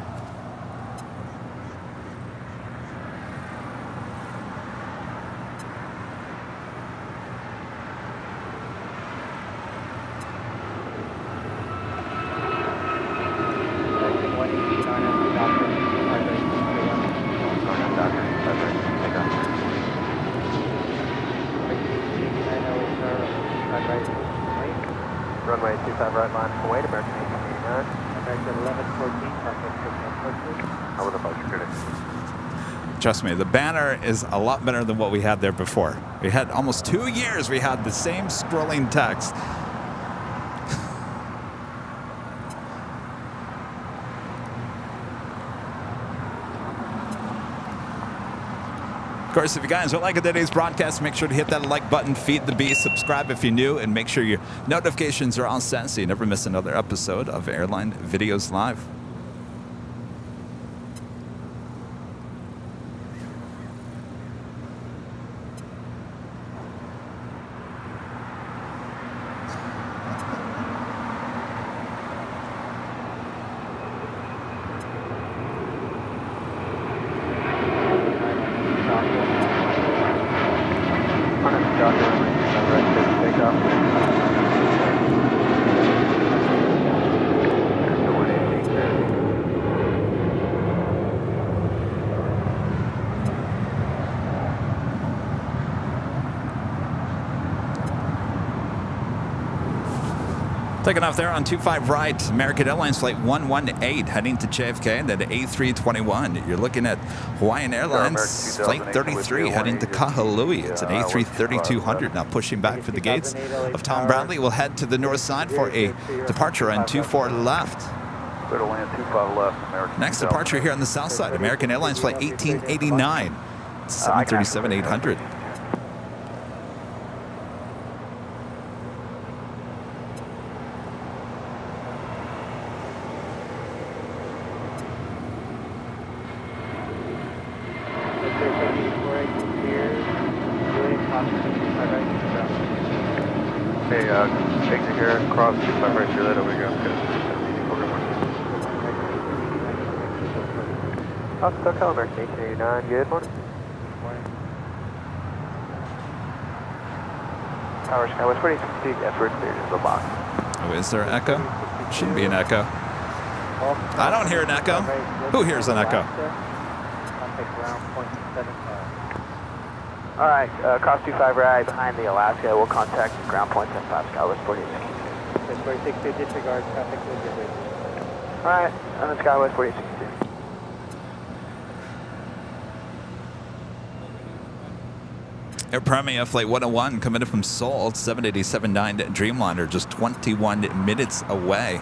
B: Runway 25 right line, Kuwait, American 1889.
A: American 1114,
B: Over the departure critic.
C: Trust me, the banner is a lot better than what we had there before. We had almost 2 years, we had the same scrolling text. Of course, if you guys are liking today's broadcast, make sure to hit that like button, feed the beast, subscribe if you're new, and make sure your notifications are on set so you never miss another episode of Airline Videos Live. Taking off there on 25 right, American Airlines Flight 118, heading to JFK, and then A321. You're looking at Hawaiian Airlines Flight 33, heading to Kahului. It's an A330-200, now pushing back for the gates of Tom Bradley. We'll head to the north side for a departure on 24 left.
B: Clear to land 25 left, American.
C: Next departure here on the south side, American Airlines Flight 1889, 737-800.
B: Okay, exit here, cross 25 right, Juliet, over here. Oscar Calmer, station 89, good morning. Tower Sky, West 46, effort cleared in the box.
C: Oh, is there echo? Shouldn't be an echo. I don't hear an echo. Who hears an echo?
B: Alright, cross 25 right behind the Alaska. We'll contact ground point 75 Sky West 46.
A: 46, disregard traffic.
B: Alright, I'm in Sky West 46.
C: Air Premia Flight 101 coming in from Seoul, 787-9 Dreamliner, just 21 minutes away.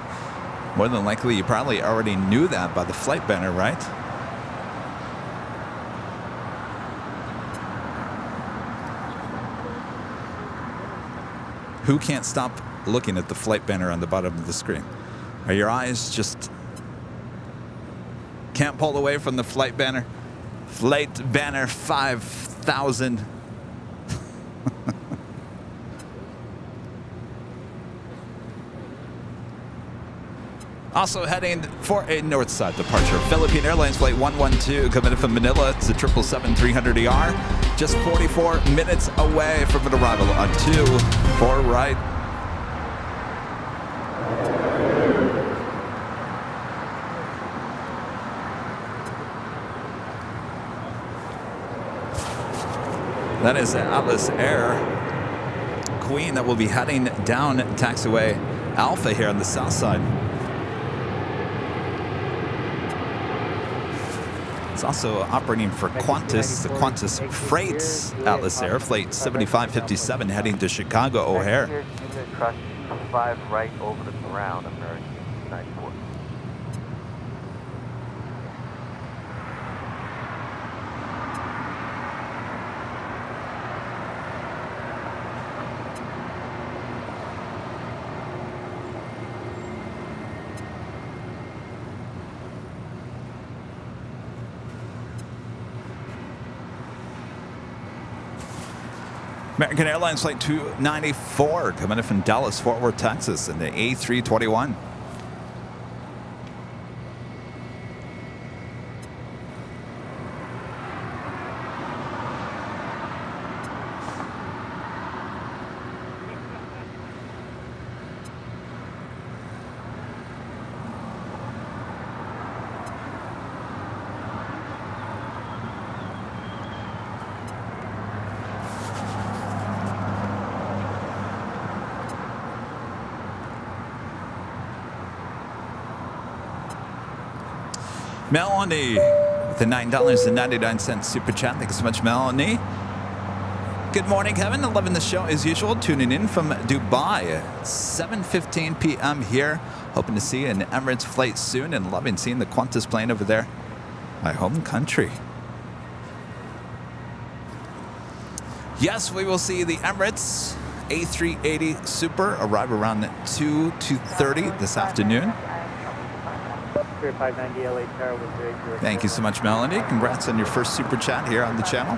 C: More than likely, you probably already knew that by the flight banner, right? Who can't stop looking at the flight banner on the bottom of the screen? Are your eyes just can't pull away from the flight banner? Flight banner 5000. Also heading for a north side departure. Philippine Airlines Flight 112 coming in from Manila. It's a 777-300ER. Just 44 minutes away from an arrival on 24 right. That is Atlas Air Queen that will be heading down taxiway Alpha here on the south side. It's also operating for Qantas, the Qantas Freight Atlas Air, Flight 7557 heading to Chicago O'Hare.
B: Cross 25 right over the ground, American 94.
C: American Airlines Flight 294 coming in from Dallas, Fort Worth, Texas in the A321. Melanie with the $9.99 super chat. Thank you so much, Melanie. Good morning, Kevin. Loving the show as usual. Tuning in from Dubai. 7:15 p.m. here. Hoping to see an Emirates flight soon and loving seeing the Qantas plane over there. My home country. Yes, we will see the Emirates A380 Super arrive around 2:30 this afternoon. Thank you so much, Melanie. Congrats on your first super chat here on the channel.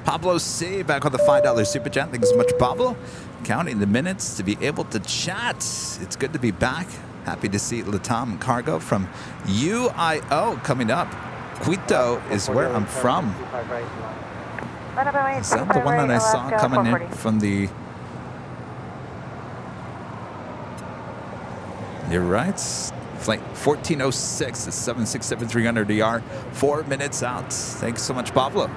C: Pablo C. back with the $5 super chat. Thank you so much, Pablo. Counting the minutes to be able to chat. It's good to be back. Happy to see Latam Cargo from UIO coming up. Quito is where I'm from. Is that the one that I saw coming in from the... You're right. Flight 1406 is 767-300ER. 4 minutes out. Thanks so much, Pablo.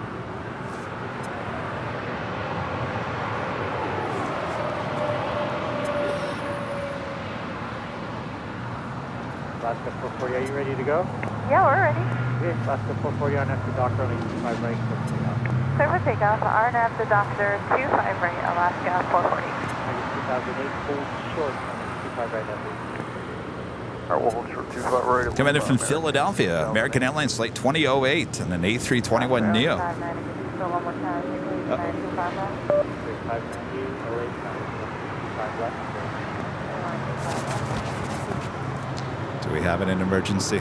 A: Alaska 440, are you ready to go?
D: Yeah, we're ready.
A: Okay, Alaska 440 on after doctor, only 25 right,
D: Clear for takeoff. RNAV to Doctor 25 right, Alaska 440.
A: 2008, hold short, 25 right,
C: Coming in from Philadelphia, American Airlines Flight 2008 and an A321 Neo. Do we have an emergency?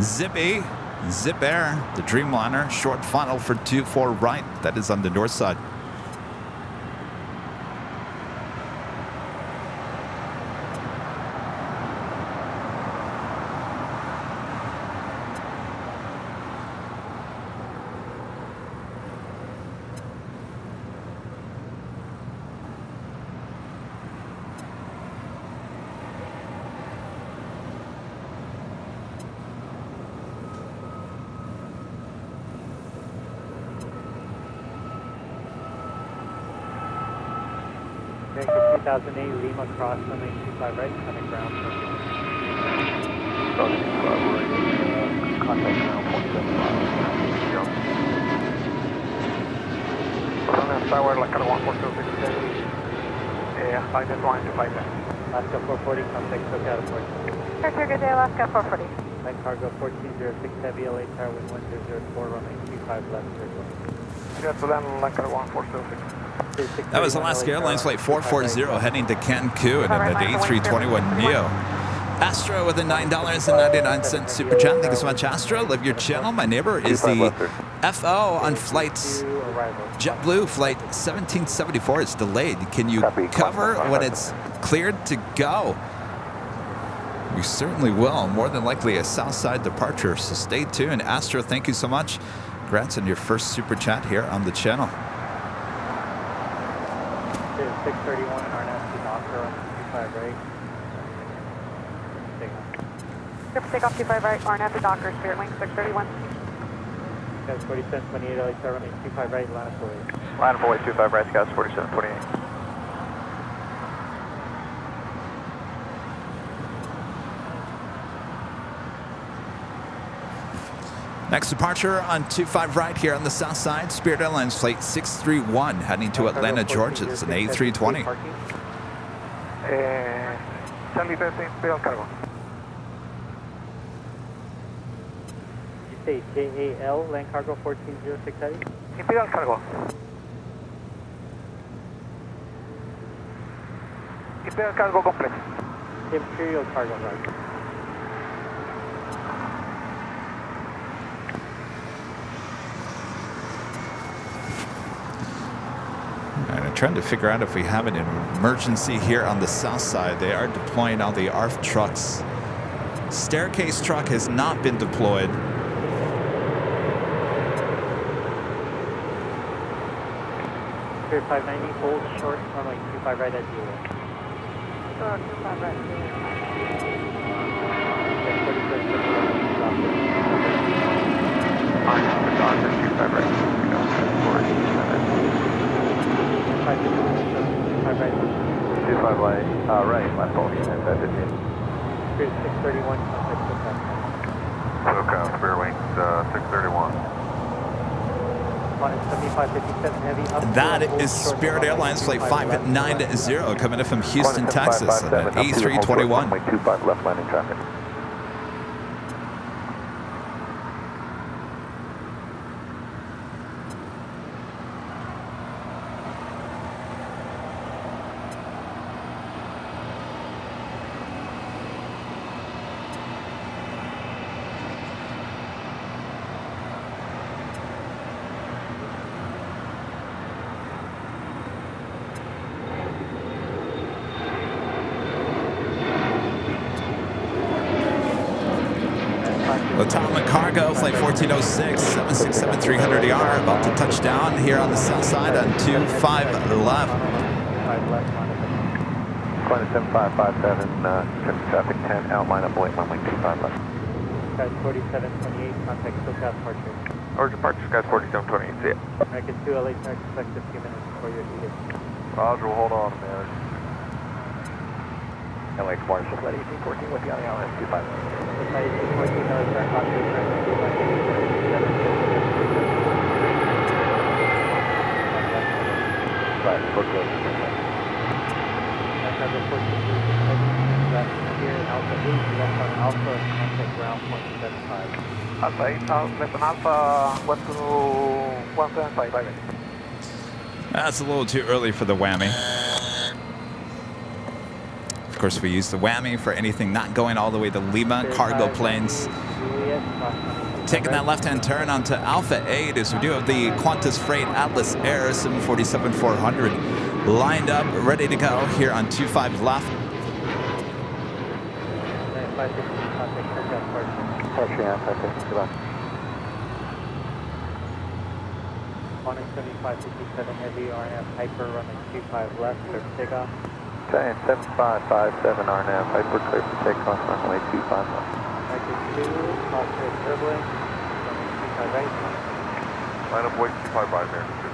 C: Zippy, Zip Air, the Dreamliner, short final for 24 right. That is on the north side.
B: Vector 2008 Lima cross runway 25 right, coming ground.
G: Contact ground 47 miles.
B: Tower, Alaska 1406, flight is 125 there. Alaska 440, contact SoCal Airport.
D: Air good day, Alaska 440.
B: Line cargo 1406 heavy, LA tower with 1004, runway 25 left, circle. Yes, so then Alaska 1406.
C: That was Alaska Airlines Flight 440 heading to Cancun and an A321neo. Astro with a $9.99 super chat. Thank you so much, Astro. Love your channel. My neighbor is the FO on flights. JetBlue flight 1774 is delayed. Can you cover when it's cleared to go? We certainly will. More than likely a Southside departure, so stay tuned. Astro, thank you so much. Congrats on your first super chat here on the channel.
B: 631 and RNAV Docker on 25 right.
D: Takeoff 25 right, RNAV to Docker, Spirit Wing 631.
B: Guys 4728, LA tower runway 25 right, line of 48.
G: Line of 48, 25 right, guys 4728.
C: Next departure on 25 right here on the south side. Spirit Airlines Flight 631 heading to Atlanta, Georgia. It's an A320.
B: Charlie 13, Imperial Cargo. You say JAL, land cargo 1406 heavy? Imperial Cargo. Imperial Cargo complex. Imperial Cargo, right.
C: I'm trying to figure out if we have an emergency here on the south side. They are deploying all the ARF trucks. Staircase truck has not been deployed.
B: Spirit 590, hold short, runway 25 right at 0.
D: 25 right,
G: 25 right.
B: 25 right.
G: 25 right, left hold, that 15.
B: Spirit 631, contact SoCal.
G: SoCal, Spirit Wings 631.
B: On 7557 heavy.
C: That is Spirit Airlines Flight 590 coming in from Houston, Texas, on an A321.
G: 25 left landing traffic.
C: Atomic Cargo, Flight 1406, 767-300ER, about to touch down here on the south side on 25 left.
G: Flight 7557, traffic 10, outline of Blake, runway 25 left.
B: Guys 4728, contact SoCal departure.
G: Or departure, guys 4728, see it.
B: American 2, LA tax, expect a few minutes before you're needed.
G: Roger, we'll hold on, man. LAX Watership, let EC14 with you on the LS 25.
B: Flight 1814, LA start copy, correct, 2
G: Right, book those.
B: Cargo 1406, left here, Alpha 8, left on Alpha, contact ground 175.
G: Alpha 8, left on Alpha, 175.
C: That's a little too early for the whammy. Of course, we use the whammy for anything not going all the way to Lima. Cargo planes Taking that left-hand turn onto Alpha 8 as we do have the Qantas Freight Atlas Air 747-400 lined up, ready to go here on 25 left.
B: Qantas 7557 Heavy, RNAV Hyper, runway 25 left, clear for takeoff.
G: Giant 7557 RNAV, Hyper, clear for takeoff, runway 25 left.
B: Vector 2, cross-air turbulence, runway 25 right.
G: Line up weight 25 right, American 2.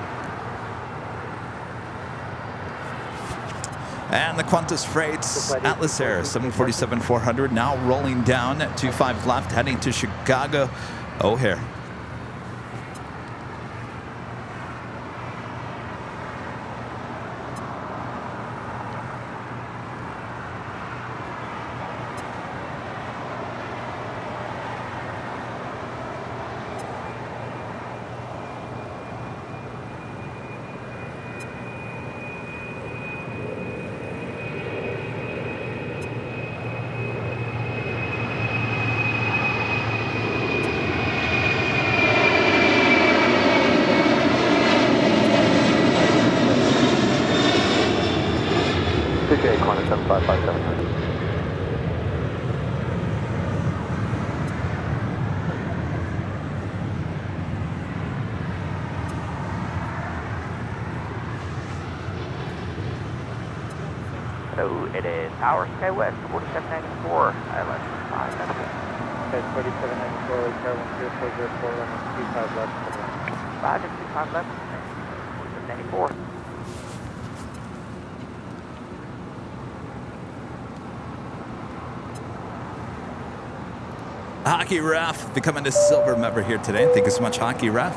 C: And the Qantas Freight Atlas Air 747-400 now rolling down at 25 left, heading to Chicago O'Hare.
G: Okay, Qantas 7557.
A: Hello, it is Tower SkyWest 4794, ILS 5.
B: Okay, 4794, Lake Tower 10404, runway 25 left.
A: 5 and 25 left, 4794.
C: Hockey Ref becoming a silver member here today. Thank you so much, Hockey Ref.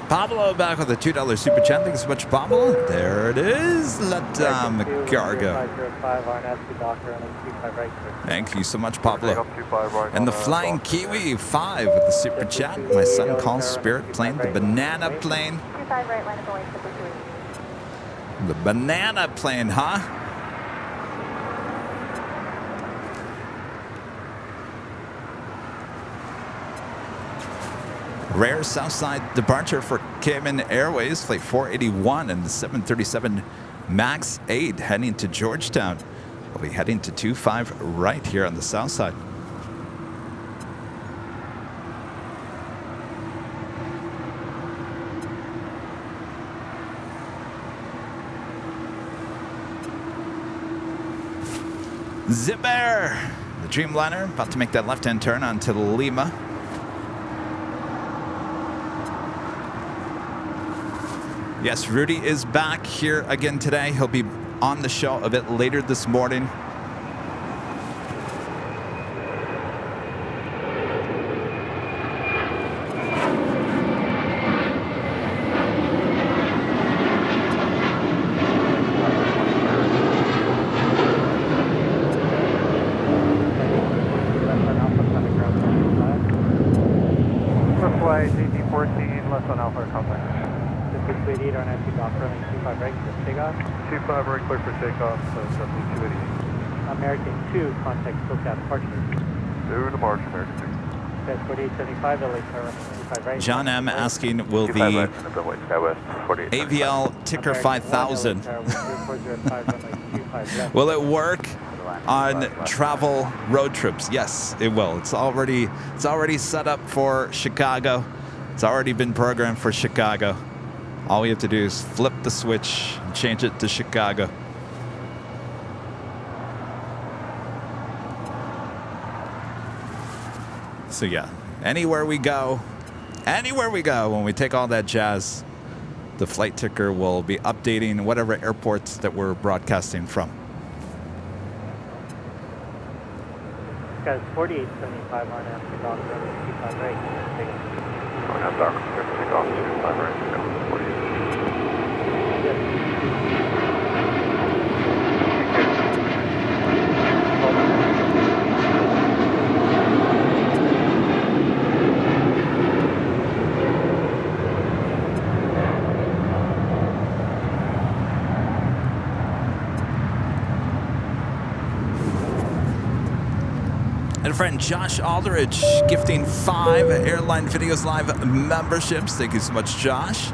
C: Pablo back with a $2 super chat. Thank you so much, Pablo. There it is. Let cargo. Thank you so much, Pablo. And the Flying Kiwi 5 with the super chat. My son calls Spirit Plane the banana plane.
D: 25 right, line of Boeing 723.
C: The banana plane, huh? Rare Southside departure for Cayman Airways, flight 481 and the 737 MAX 8 heading to Georgetown. We'll be heading to 25 right here on the south side. Zip Air, the Dreamliner, about to make that left-hand turn onto Lima. Yes, Rudy is back here again today. He'll be on the show a bit later this morning.
B: Flight GT14, less than Alpha contact. 288 on empty dock, running 25 right, clear for takeoff. 25 right, clear for takeoff, so roughly 288. American 2, contact SoCal departure.
G: 2 departure, American 2.
B: That's 4875, LA Tower, running 25 right.
C: John M. asking, will the AVL ticker 5000, will it work on travel road trips? Yes, it will. It's already set up for Chicago. It's already been programmed for Chicago. All we have to do is flip the switch and change it to Chicago. So yeah, anywhere we go, when we take all that jazz, the flight ticker will be updating whatever airports that we're broadcasting from.
B: Guys, 4875 on empty dock, running 25 right, clear for takeoff.
G: Dock, clear for takeoff, 25 right, 48.
C: And friend Josh Aldridge gifting 5 Airline Videos Live memberships. Thank you so much, Josh.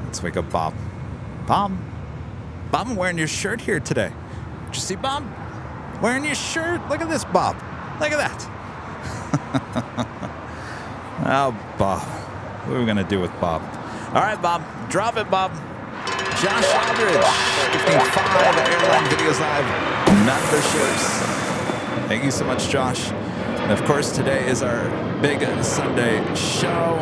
C: Let's wake up Bob. Bob, I'm wearing your shirt here today. Did you see Bob? Wearing your shirt? Look at this, Bob. Look at that. Oh, Bob. What are we going to do with Bob? All right, Bob. Drop it, Bob. Josh Aldridge gifting 5 Airline Videos Live memberships. Thank you so much, Josh. And of course, today is our big Sunday show.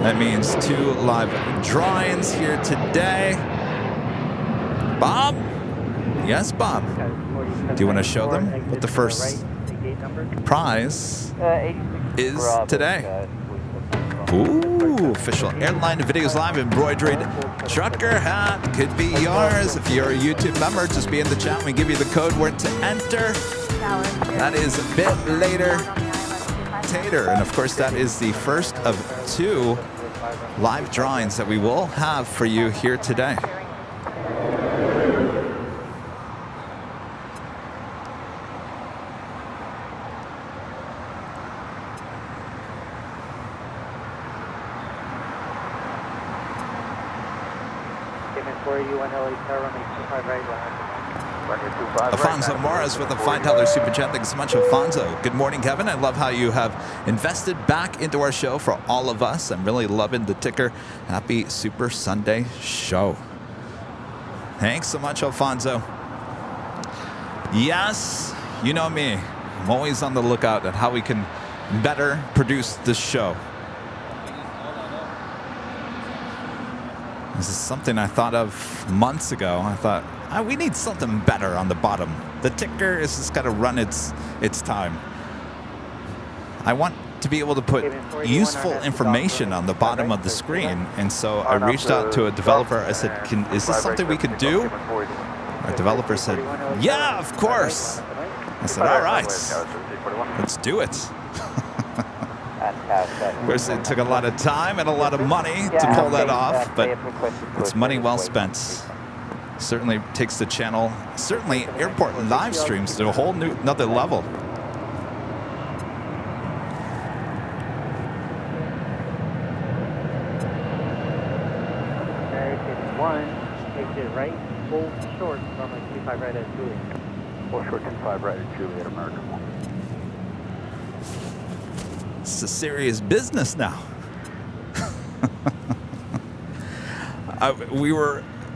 C: That means 2 live drawings here today. Bob? Yes, Bob. Do you want to show them what the first prize is today? Ooh, official Airline Videos Live embroidered trucker hat could be yours. If you're a YouTube member, just be in the chat. We give you the code word to enter. That is a bit later. Tater. And of course, that is the first of 2 live drawings that we will have for you here today. Alfonso Morris with a $5 super chat. Thanks so much, Alfonso. Good morning, Kevin. I love how you have invested back into our show for all of us. I'm really loving the ticker. Happy Super Sunday show. Thanks so much, Alfonso. Yes, you know me. I'm always on the lookout at how we can better produce this show. This is something I thought of months ago. I thought, we need something better on the bottom. The ticker is just got to run its time. I want to be able to put useful information on the bottom of the screen. And so I reached out to a developer. I said, is this something we could do? Our developer said, yeah, of course. I said, all right, let's do it. Of course, it took a lot of time and a lot of money to pull that off, but it's money well spent. Certainly takes the channel, certainly airport live streams to a whole new another level.
B: American 1, exit right, full short, normally 25 right at Juliet.
G: Full short 25 right at Juliet, American 1.
C: It's a serious business now.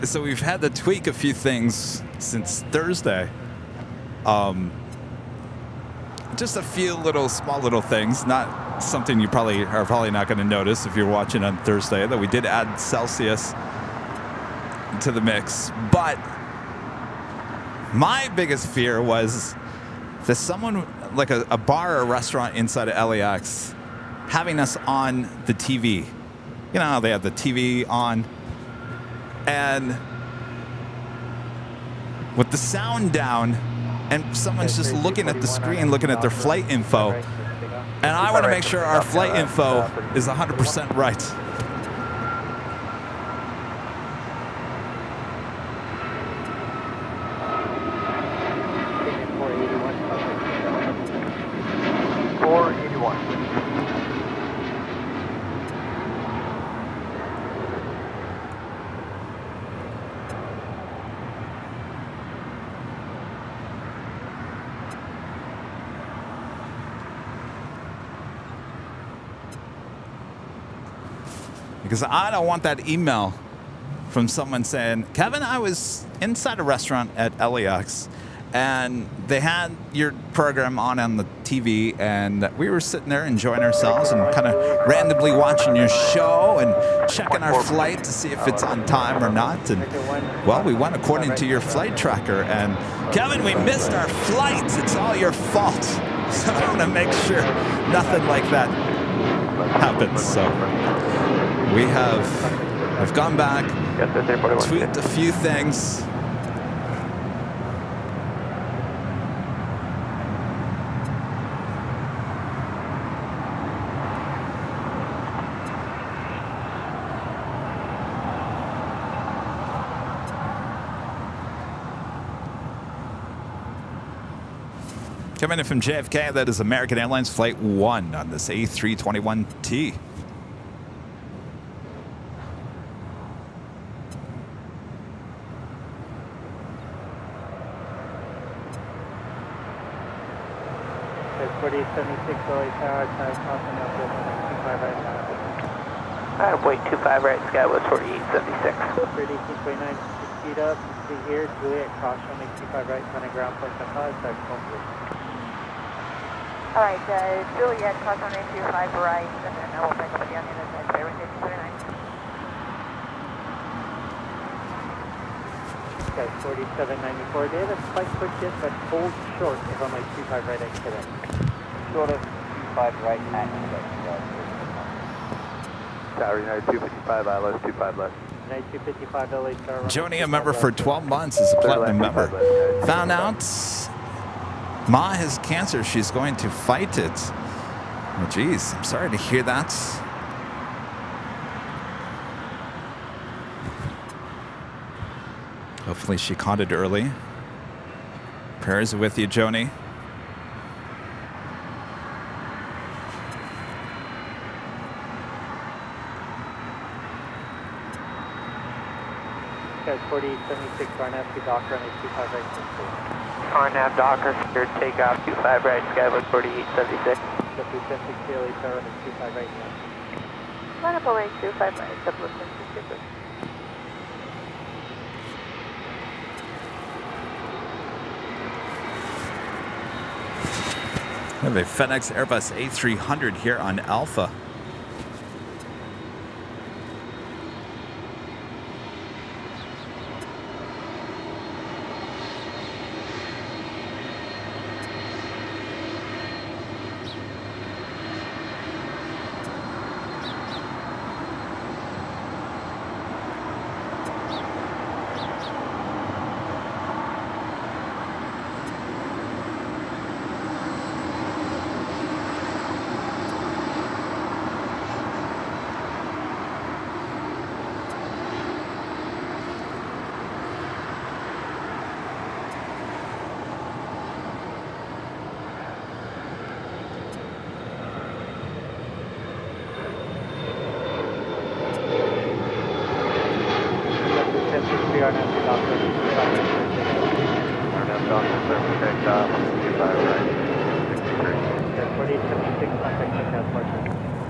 C: So we've had to tweak a few things since Thursday. Just a few small little things, not something you are probably not going to notice if you're watching on Thursday, that we did add Celsius to the mix. But my biggest fear was that someone, like a bar or a restaurant inside of LAX, having us on the TV. You know how they have the TV on, and with the sound down, and someone's just looking at the screen, looking at their flight info, and I want to make sure our flight info is 100% right. Because I don't want that email from someone saying, Kevin, I was inside a restaurant at LAX and they had your program on the TV, and we were sitting there enjoying ourselves and kind of randomly watching your show and checking our flight to see if it's on time or not. And well, we went according to your flight tracker, and Kevin, we missed our flight. It's all your fault. So I want to make sure nothing like that happens. So I've gone back, tweaked a few things. Coming in from JFK, that is American Airlines Flight 1 on this A321T.
B: There's 4876 LA Tower, time crossing up with 25 right now.
A: Wait, 25 right, Sky was 4876.
B: 1829, speed up, see here, Juliet, cross runway 25 right, running ground point 5, start phone position.
D: Alright, Juliet, cross runway 25 right, and then I will pick up again in the side, bear with 1829.
B: Okay, 4794, they have a slight quick dip, but hold short of runway 25 right exit.
G: Short of 25 right at Tower United 255, ILS 25 left.
B: United 255 LA Tower.
C: Joni, a member for 12 months, is a platinum member. Found out Ma has cancer. She's going to fight it. Oh, geez. I'm sorry to hear that. Hopefully she caught it early. Prayers are with you, Joni.
B: Guys, 4876 Barnett, dock runway 25 right.
A: RNAV Docker, cleared takeoff 25 right, Sky was 4876.
B: 1060 LA Tower runway 25 right now.
D: Line up away 25 right, double 1060.
C: We have a FedEx Airbus A300 here on Alpha.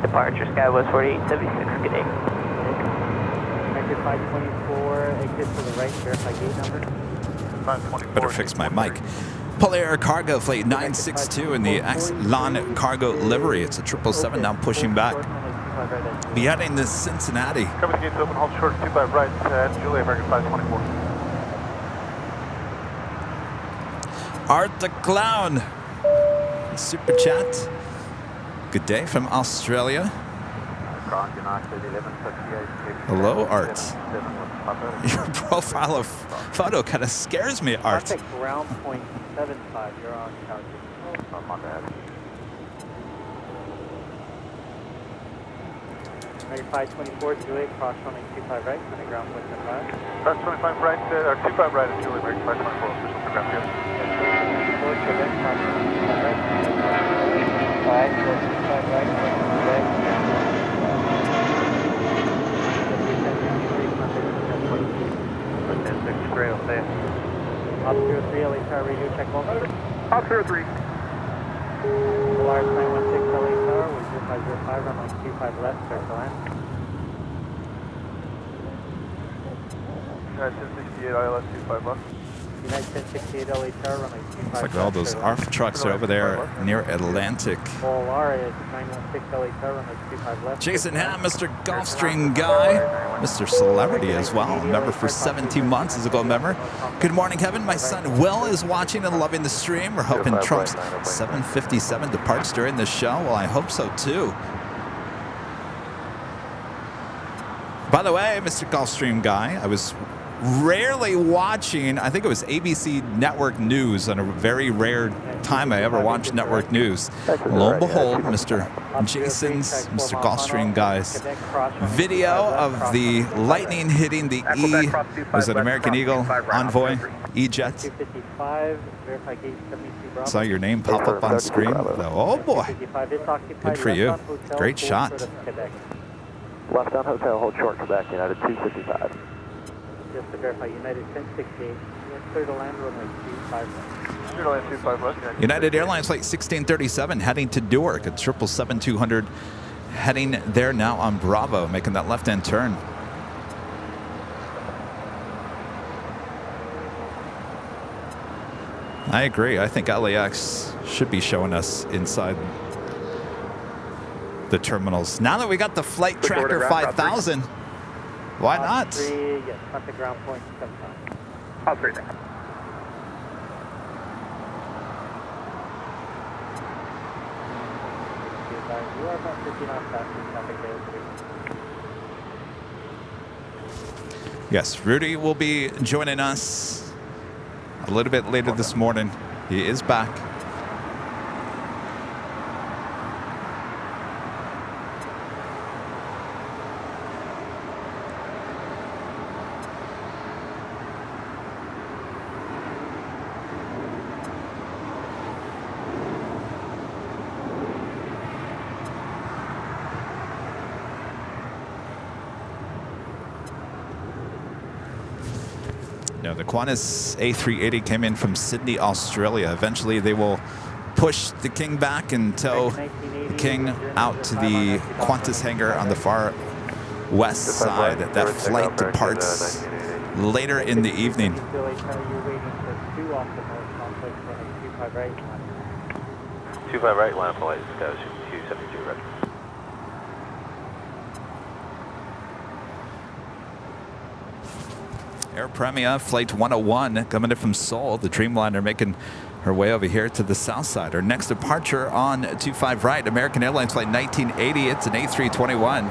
A: Departure, Sky was 4876, good day.
B: Connected 524, exit to the right, verify gate number. 524.
C: Better fix my mic. Polair Cargo Flight 962 in the Exelon Cargo livery. It's a 777 now pushing back. Be heading to Cincinnati.
G: Cover the gates open, hold short 25 right, Juliet, American 524.
C: Art the Clown. Super chat. Good day from Australia. Hello, Art. Your profile of photo kind of scares me, Art.
B: Contact ground point 75, you're on tower 2.
G: I'm on that.
B: American 524, Juliet, cross runway 25 right, running ground point 75.
G: 525 right, or 25 right at Juliet, American 524, official for ground field.
B: 25 right,
G: Great, I'll say it.
B: Oscar 3, LA Tower, radio check 1.
G: Oscar 3.
B: Polaris 916 LA Tower, with 0505, runway 25 left, start to land.
G: 1068, ILS 25 left.
B: United 1068 LA Tower, runway 25
C: Looks like all those ARF trucks are over there near Atlantic.
B: Polaris 916 LA Tower, runway 25 left.
C: Jason Ham, Mr. Gulfstream Guy, Mr. Celebrity as well, member for 17 months as a gold member. Good morning, Kevin. My son Will is watching and loving the stream. We're hoping Trump's 757 departs during the show. Well, I hope so too. By the way, Mr. Gulfstream Guy, I was rarely watching, I think it was ABC Network News on a very rare time I ever watched network news. Lo and behold, Mr. Jason's, Mr. Gulfstream guys, video of the lightning hitting the was it American Eagle Envoy E-Jet? Saw your name pop up on screen. Oh boy, good for you. Great shot.
G: Left on hotel, hold short, Quebec, United 255.
B: Just to verify, United 1068, clear to land runway 25 left.
G: Clear to land 25 left.
C: United Airlines flight 1637 heading to Newark at 777-200, heading there now on Bravo, making that left-hand turn. I agree. I think LAX should be showing us inside the terminals. Now that we got the Flight Tracker 5000, why not?
B: Yes, at the ground point, 75.
A: All three there.
B: You are about 50 knots past traffic there.
C: Yes, Rudy will be joining us a little bit later this morning. He is back. No, the Qantas A380 came in from Sydney, Australia. Eventually, they will push the King back and tow the King out to the Qantas hangar on the far west side. That flight departs later in the evening.
G: 25 right, line of flight, goes 272 right.
C: Air Premia Flight 101 coming in from Seoul. The Dreamliner making her way over here to the south side. Our next departure on 25 right, American Airlines Flight 1980. It's an A321.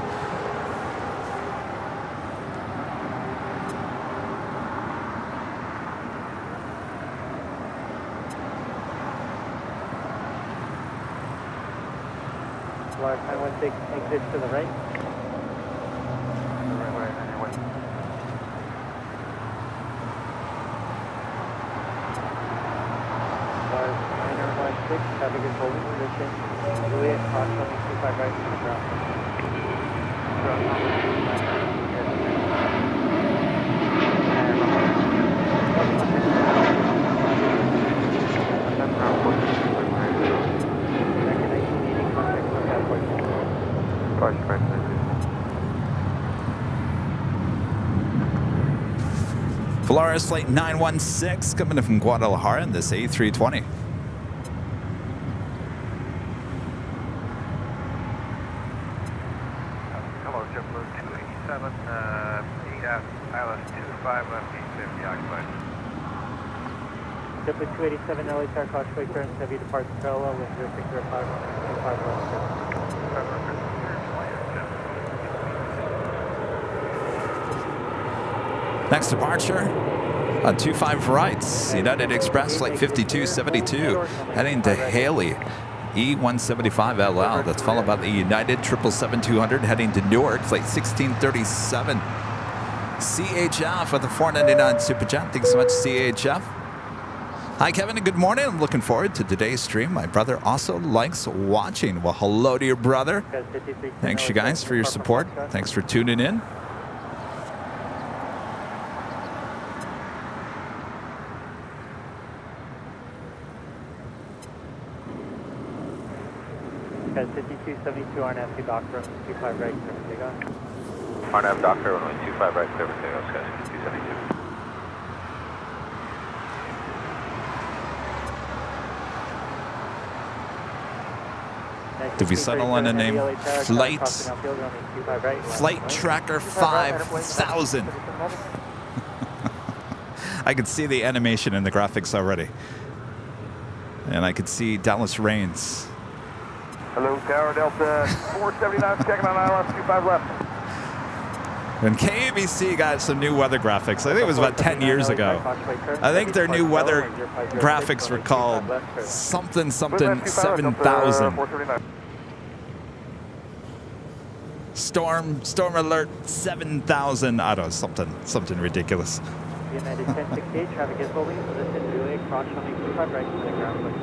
B: Florida 916 exits to the right. Traffic is holding position. Juliet, cross 25 right to the ground.
C: Polaris Flight 916 coming in from Guadalajara in this A320.
B: Simply 287 LA Tower, Causeway turns heavy departs parallel with 0605 left.
C: Next departure on 25 right, United Express Flight 5272 heading to Haley, E175LL. That's followed by the United 777-200 heading to Newark, Flight 1637. CHF with a 499 Super Jet. Thanks so much, CHF. Hi, Kevin, and good morning. I'm looking forward to today's stream. My brother also likes watching. Well, hello to your brother. Thanks, you guys, for your support. Thanks for tuning in.
B: Guys, 5272 RNF, doctor, 25 right, clear for takeoff.
G: RNF doctor, runway 25 right, clear for takeoff, guys, 5272.
C: Did we settle on a name? Flight Tracker 5000. I could see the animation in the graphics already. And I could see Dallas Rains.
G: Hello, Tower Delta 479, checking on ILS 25 left.
C: And Cabe ABC got some new weather graphics. I think it was about 10 years ago. I think their new weather graphics were called something 7000. Storm alert 7000. I don't know, something ridiculous.
B: United 1068, traffic is holding, so this is Juliet, cross running 25 right to the ground, please.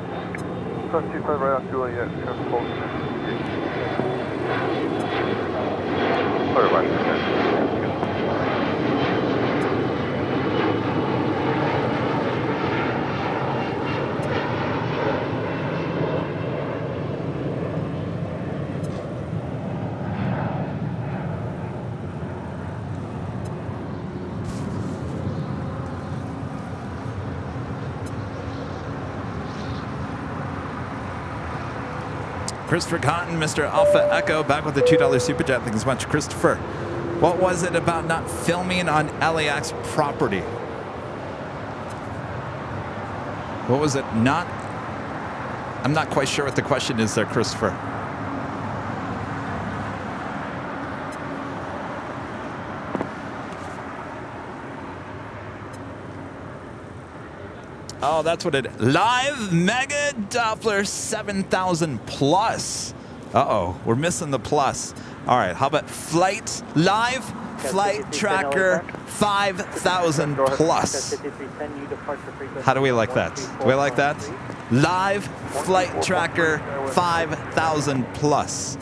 G: Cross 25 right on Juliet, traffic holding.
C: Christopher Cotton, Mr. Alpha Echo, back with the $2 super chat. Thanks so much, Christopher. What was it about not filming on LAX property? What was it not? I'm not quite sure what the question is there, Christopher. Oh, that's what it is. Live Mega Doppler 7000 plus. Uh-oh, we're missing the plus. All right, how about live flight tracker 5000 plus? How do we like that? Do we like that? Live flight tracker 5000 plus.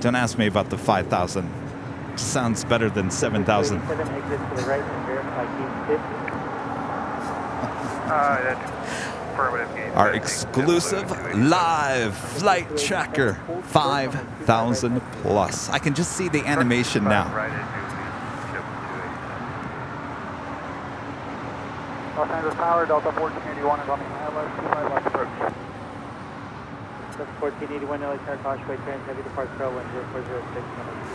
C: Don't ask me about the 5000. Sounds better than 7000. Our exclusive live flight tracker 5000 plus. I can just see the animation now.
B: Los Angeles Tower, Delta 1481 is on the ILS 25 left approach. Delta 1481, LA Tower, Causeway, trans heavy departs trail wind 0406,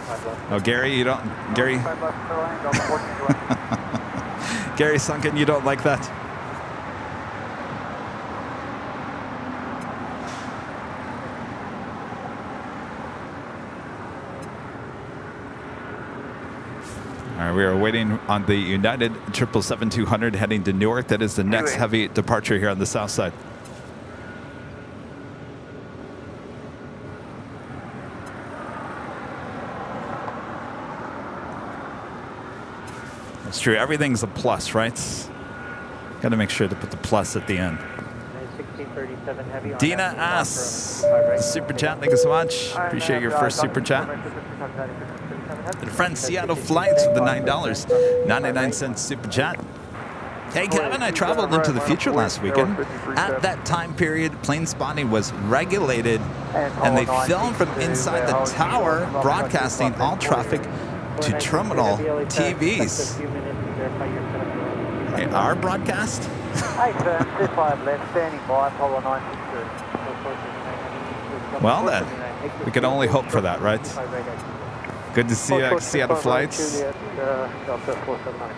B: 25 left.
C: Oh, Gary, you don't, Gary.
B: 25 left, Airline, Delta 1481.
C: Gary Sunken, you don't like that? All right, we are waiting on the United 777-200 heading to Newark. That is the next heavy departure here on the south side. That's true. Everything's a plus, right? Got to make sure to put the plus at the end.
B: 1637 heavy.
C: Dina asks, super chat. Thank you so much. Appreciate your first super chat. And friend Seattle Flights with the $9.99 super chat. Hey Kevin, I traveled into the future last weekend. At that time period, plane spotting was regulated and they filmed from inside the tower, broadcasting all traffic to terminal TVs. Hey, our broadcast?
B: Hey, firm, 25 left, standing by, Apollo 963.
C: Well then, we can only hope for that, right? Good to see Seattle Flights.
B: Delta 479.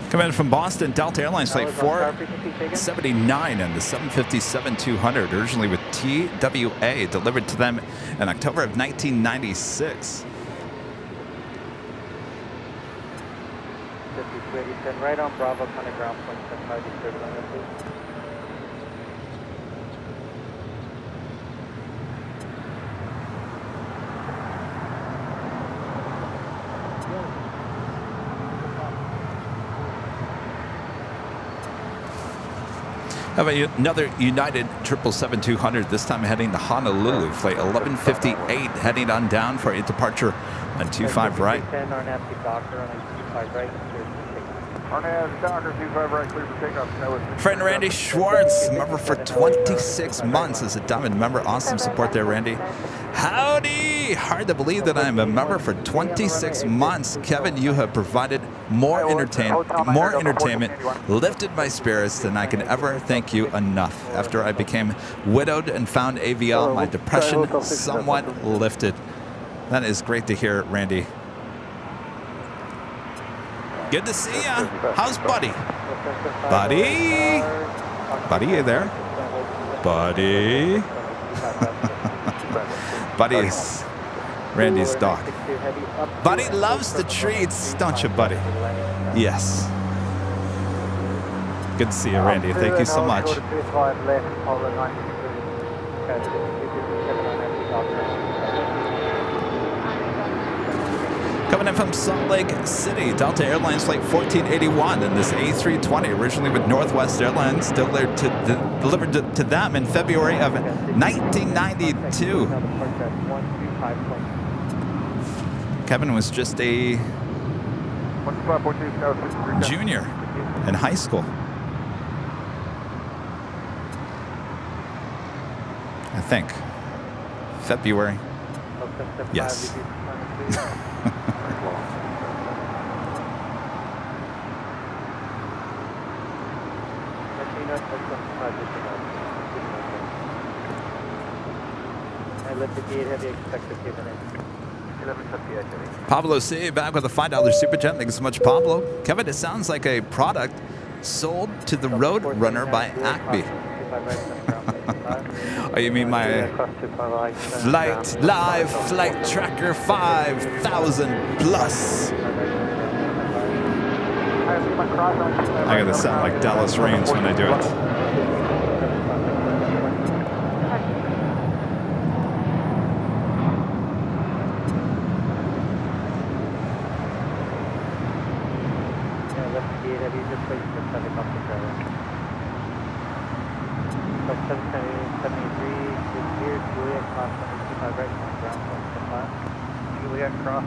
C: Coming in from Boston, Delta Airlines Flight 479 and the 757-200, originally with TWA, delivered to them in October of 1996.
B: Right on Bravo, kind of ground point, 75 disturbed on that, please.
C: How about another United 777-200, this time heading to Honolulu, flight 1158, heading on down for a departure on 25 right.
B: 10 RNAV Docker on 25 right.
G: RNAV Docker 25 right, clear for takeoff.
C: Friend Randy Schwartz, member for 26 months as a Diamond member. Awesome support there, Randy. Howdy! Hard to believe that I am a member for 26 months. Kevin, you have provided more entertainment, lifted my spirits than I can ever thank you enough. After I became widowed and found AVL, my depression somewhat lifted. That is great to hear, Randy. Good to see ya. How's Buddy? Buddy? Buddy, you there? Buddy? Buddy's Randy's dog. Buddy loves the treats, don't you, Buddy? Yes. Good to see you, Randy. Thank you so much. Coming in from Salt Lake City, Delta Airlines flight 1481 in this A320, originally with Northwest Airlines, delivered to them in February of 1992. Kevin was just a junior in high school. I think. February. Yes. Pablo C. back with a $5 super chat. Thanks so much, Pablo. Kevin, it sounds like a product sold to the Road Runner by Acme. Oh, you mean my live flight tracker 5000 plus? I gotta sound like Dallas Reigns when I do it.
B: Juliet cross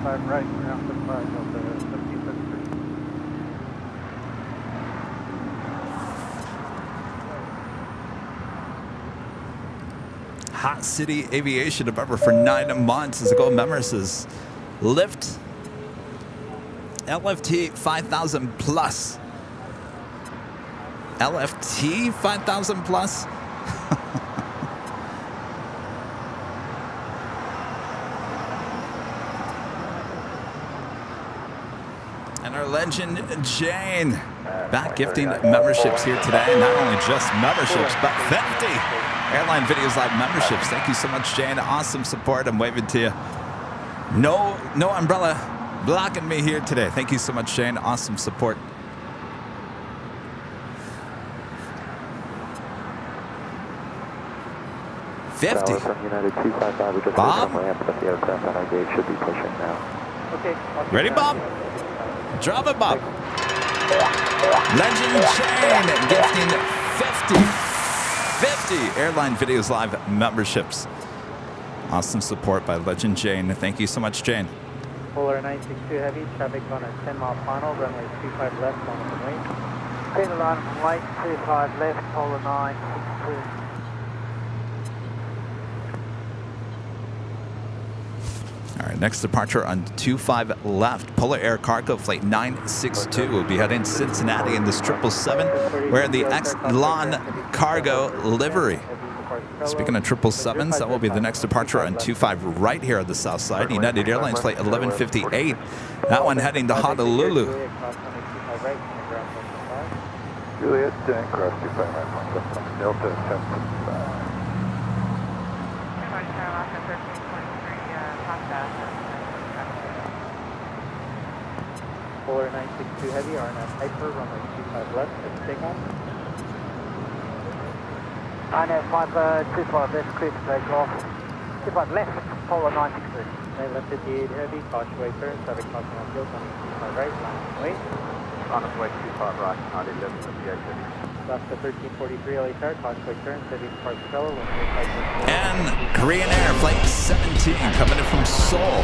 B: 5 right, ground 5, Delta 1773.
C: Hot City Aviation, a member for 9 months as a gold member, says lift LFT 5000 plus. LFT 5000 plus? And our legend Jane back gifting memberships here today. Not only just memberships, but 50 Airline Videos Live memberships. Thank you so much, Jane. Awesome support. I'm waving to you. No umbrella blocking me here today. Thank you so much, Jane. Awesome support. Bob? Ready, Bob? Drop it, Bob. Legend Jane gifting 50 Airline Videos Live memberships. Awesome support by Legend Jane. Thank you so much, Jane.
B: Polar 962 heavy, traffic on a 10-mile final, runway 25 left on the wing. Clear the line from right, 25 left, Polar 962.
C: All right, next departure on 25 left. Polar Air Cargo Flight 962 will be heading to Cincinnati in this 777 wearing the Exelon Cargo livery. Speaking of 777s, that will be the next departure on 25 right here on the south side. United Airlines Flight 1158. That one heading to Honolulu.
G: Juliet, Jane, cross 25 right, Delta 1065.
B: Polar 962 heavy, RNF Hyper, runway 25 left, take off. RNF Hyper, 25 left, clear to take off. 25 left, Polar 962. They left 58 heavy, caution way turn, traffic crossing on field, 25 right, wait.
G: On its way 25 right, 911 58 heavy.
B: Left to 1343 LHR, caution quick turn, heading towards Stella.
C: And Korean Air Flight 17 coming in from Seoul.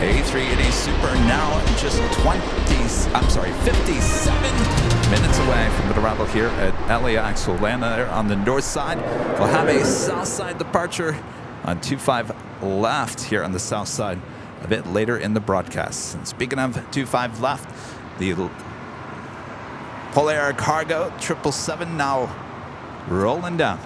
C: A380 Super now just 57 minutes away from the arrival here at LAX. We'll land there on the north side. We'll have a south side departure on 25 left here on the south side a bit later in the broadcast. And speaking of 25 left, the Polar Cargo 777 now rolling down.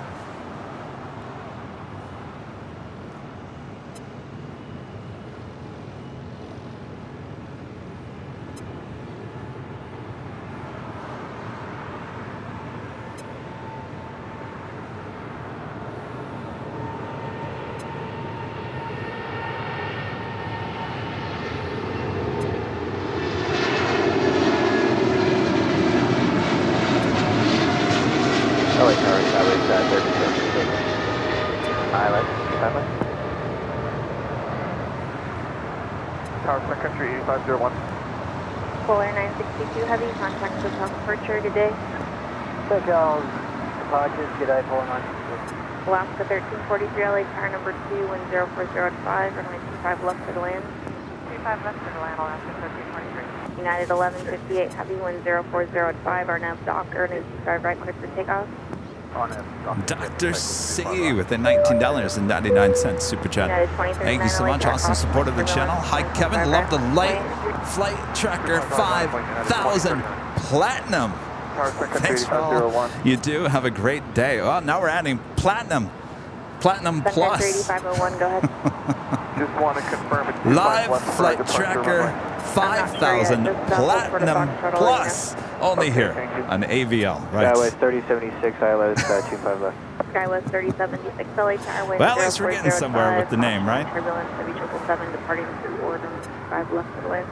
D: Polar 962 Heavy, contact hotel departure, good day.
B: Hotel departures, good day, Polar 962.
D: Alaska 1343 LA, car number 2, wind 040 runway 25 left for the land. 25 left for the land, Alaska 1343. United 1158 Heavy, wind 040 RNAV dock, runway 25 right, clear for takeoff.
C: Dr. C with the $19.99 super chat. Thank you so much. Awesome support of the channel. Hi, Kevin. Love the light flight tracker 5000 platinum. Thanks for all you do. Have a great day. Oh, now we're adding platinum. Platinum plus.
D: 3501, go ahead.
G: Just want to confirm it's
C: Live flight tracker 5000 platinum plus. Only here on AVL, right?
G: Skywest 3076, ILS 25 left.
D: Skywest 3076 LA, Tower.
C: Well, at least we're getting somewhere with the name, right?
D: Turbulence 777 departing forward and 5 left for the land.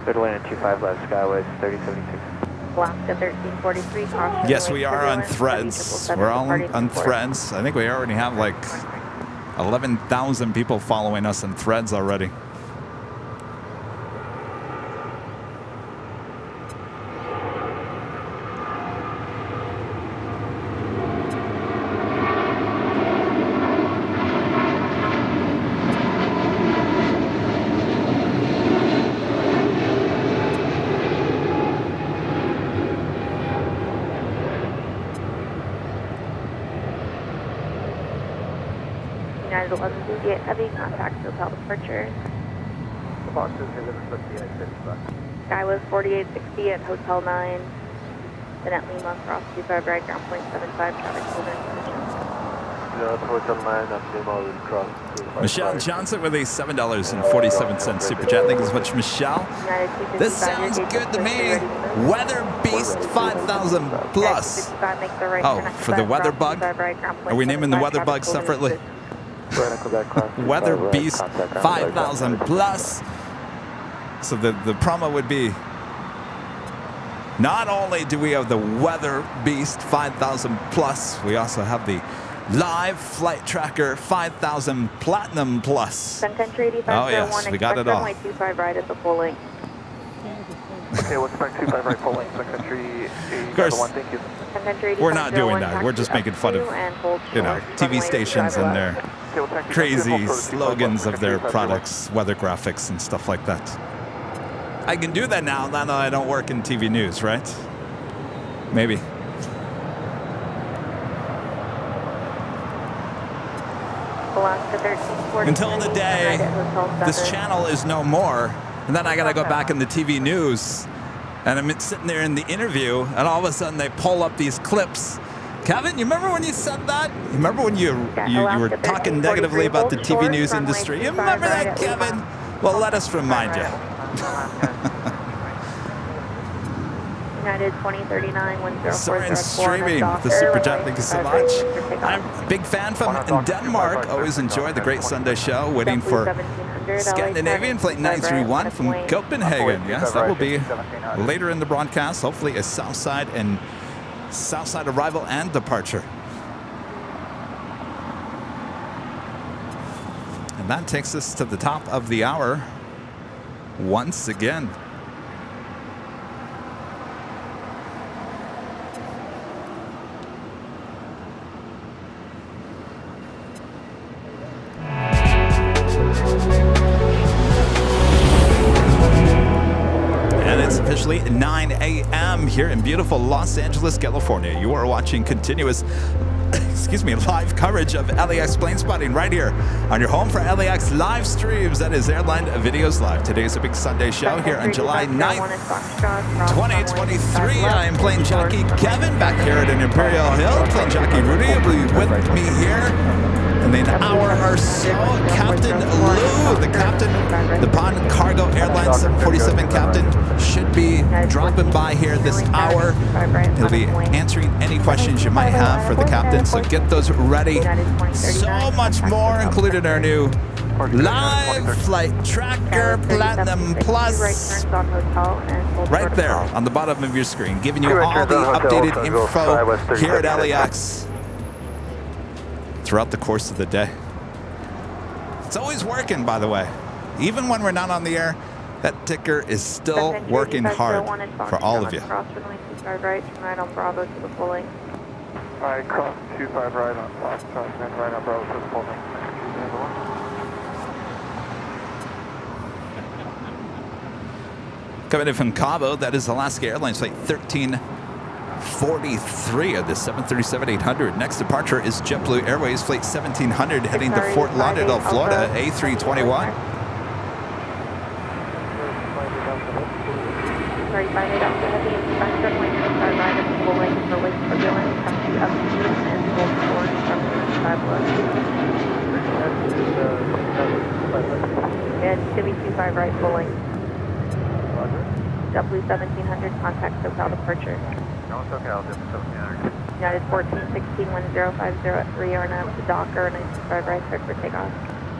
G: Third lane at 25 left, Skywest 3076.
D: Alaska 1343, caution.
C: Yes, we are on Threads. We're all on Threads. I think we already have like 11,000 people following us on Threads already.
D: United 1158 Heavy, contact hotel departure. Skywest 4860 at Hotel 9. Then at Lima, cross 25 right, ground point 75, traffic holder information.
G: Hotel 9 at Lima, will cross.
C: Michelle Johnson with a $7.47 super chat. Thank you so much, Michelle. This sounds good to me. Weather Beast 5000 plus. Oh, for the weather bug? Are we naming the weather bug separately? Weather Beast 5000 plus. So the promo would be, not only do we have the Weather Beast 5000 plus, we also have the Live Flight Tracker 5000 Platinum plus.
D: Sun Country 8501,
C: oh yes, we got it all.
D: Runway 25 right at the full length.
G: Okay, what's back 25 right, full length, Sun Country 8501, thank you.
D: Sun Country 8501,
C: We're not doing that. We're just making fun of, you know, TV stations and their crazy slogans of their products, weather graphics and stuff like that. I can do that now that I don't work in TV news, right? Maybe. Until the day this channel is no more, and then I gotta go back in the TV news, and I'm sitting there in the interview, and all of a sudden they pull up these clips. Kevin, you remember when you said that? You remember when you were talking negatively about the TV news industry? You remember that, Kevin? Well, let us remind you.
D: United 2039
C: Soren Streaming, the super chat, thank you so much. I'm a big fan from Denmark. Always enjoy the great Sunday show. Waiting for Scandinavian Flight 931 from Copenhagen. Yes, that will be later in the broadcast. Hopefully a Southside arrival and departure. And that takes us to the top of the hour once again. officially 9 a.m. here in beautiful Los Angeles, California. You are watching continuous, live coverage of LAX plane spotting right here on your home for LAX live streams. That is Airline Videos Live. Today is a big Sunday show here on July 9th, 2023. I am Plane Jockey Kevin back here at an Imperial Hill. Plane Jockey Rudy will be with me here in an hour or so. Captain Lou, the captain, the Bond Cargo Airline 747 captain, should be dropping by here this hour. He'll be answering any questions you might have for the captain, so get those ready. So much more, including our new live flight tracker Platinum Plus right there on the bottom of your screen, giving you all the updated info here at LAX throughout the course of the day. It's always working, by the way. Even when we're not on the air, that ticker is still working hard for all of you.
D: Cross runway 25 right, turn right on Bravo to the full length.
B: Alright, cross 25 right on Foxtrot, then right on Bravo to the full length.
C: Coming in from Cabo, that is Alaska Airlines flight 1343 of the 737-800. Next departure is JetBlue Airways flight 1700 heading to Fort Lauderdale, Florida, A321.
D: Sorry, 58 Alpha Heavy, back runway 25 right at the full length for lake turbulence, taxi up to and hold forward from 25 left. And Chevy 25 right full length. JetBlue 1700, contact SoCal departure.
G: No, it's okay, I'll do 1700.
D: United 1416-1050 at 3 RNAV to Docker, 925 right, cleared for takeoff.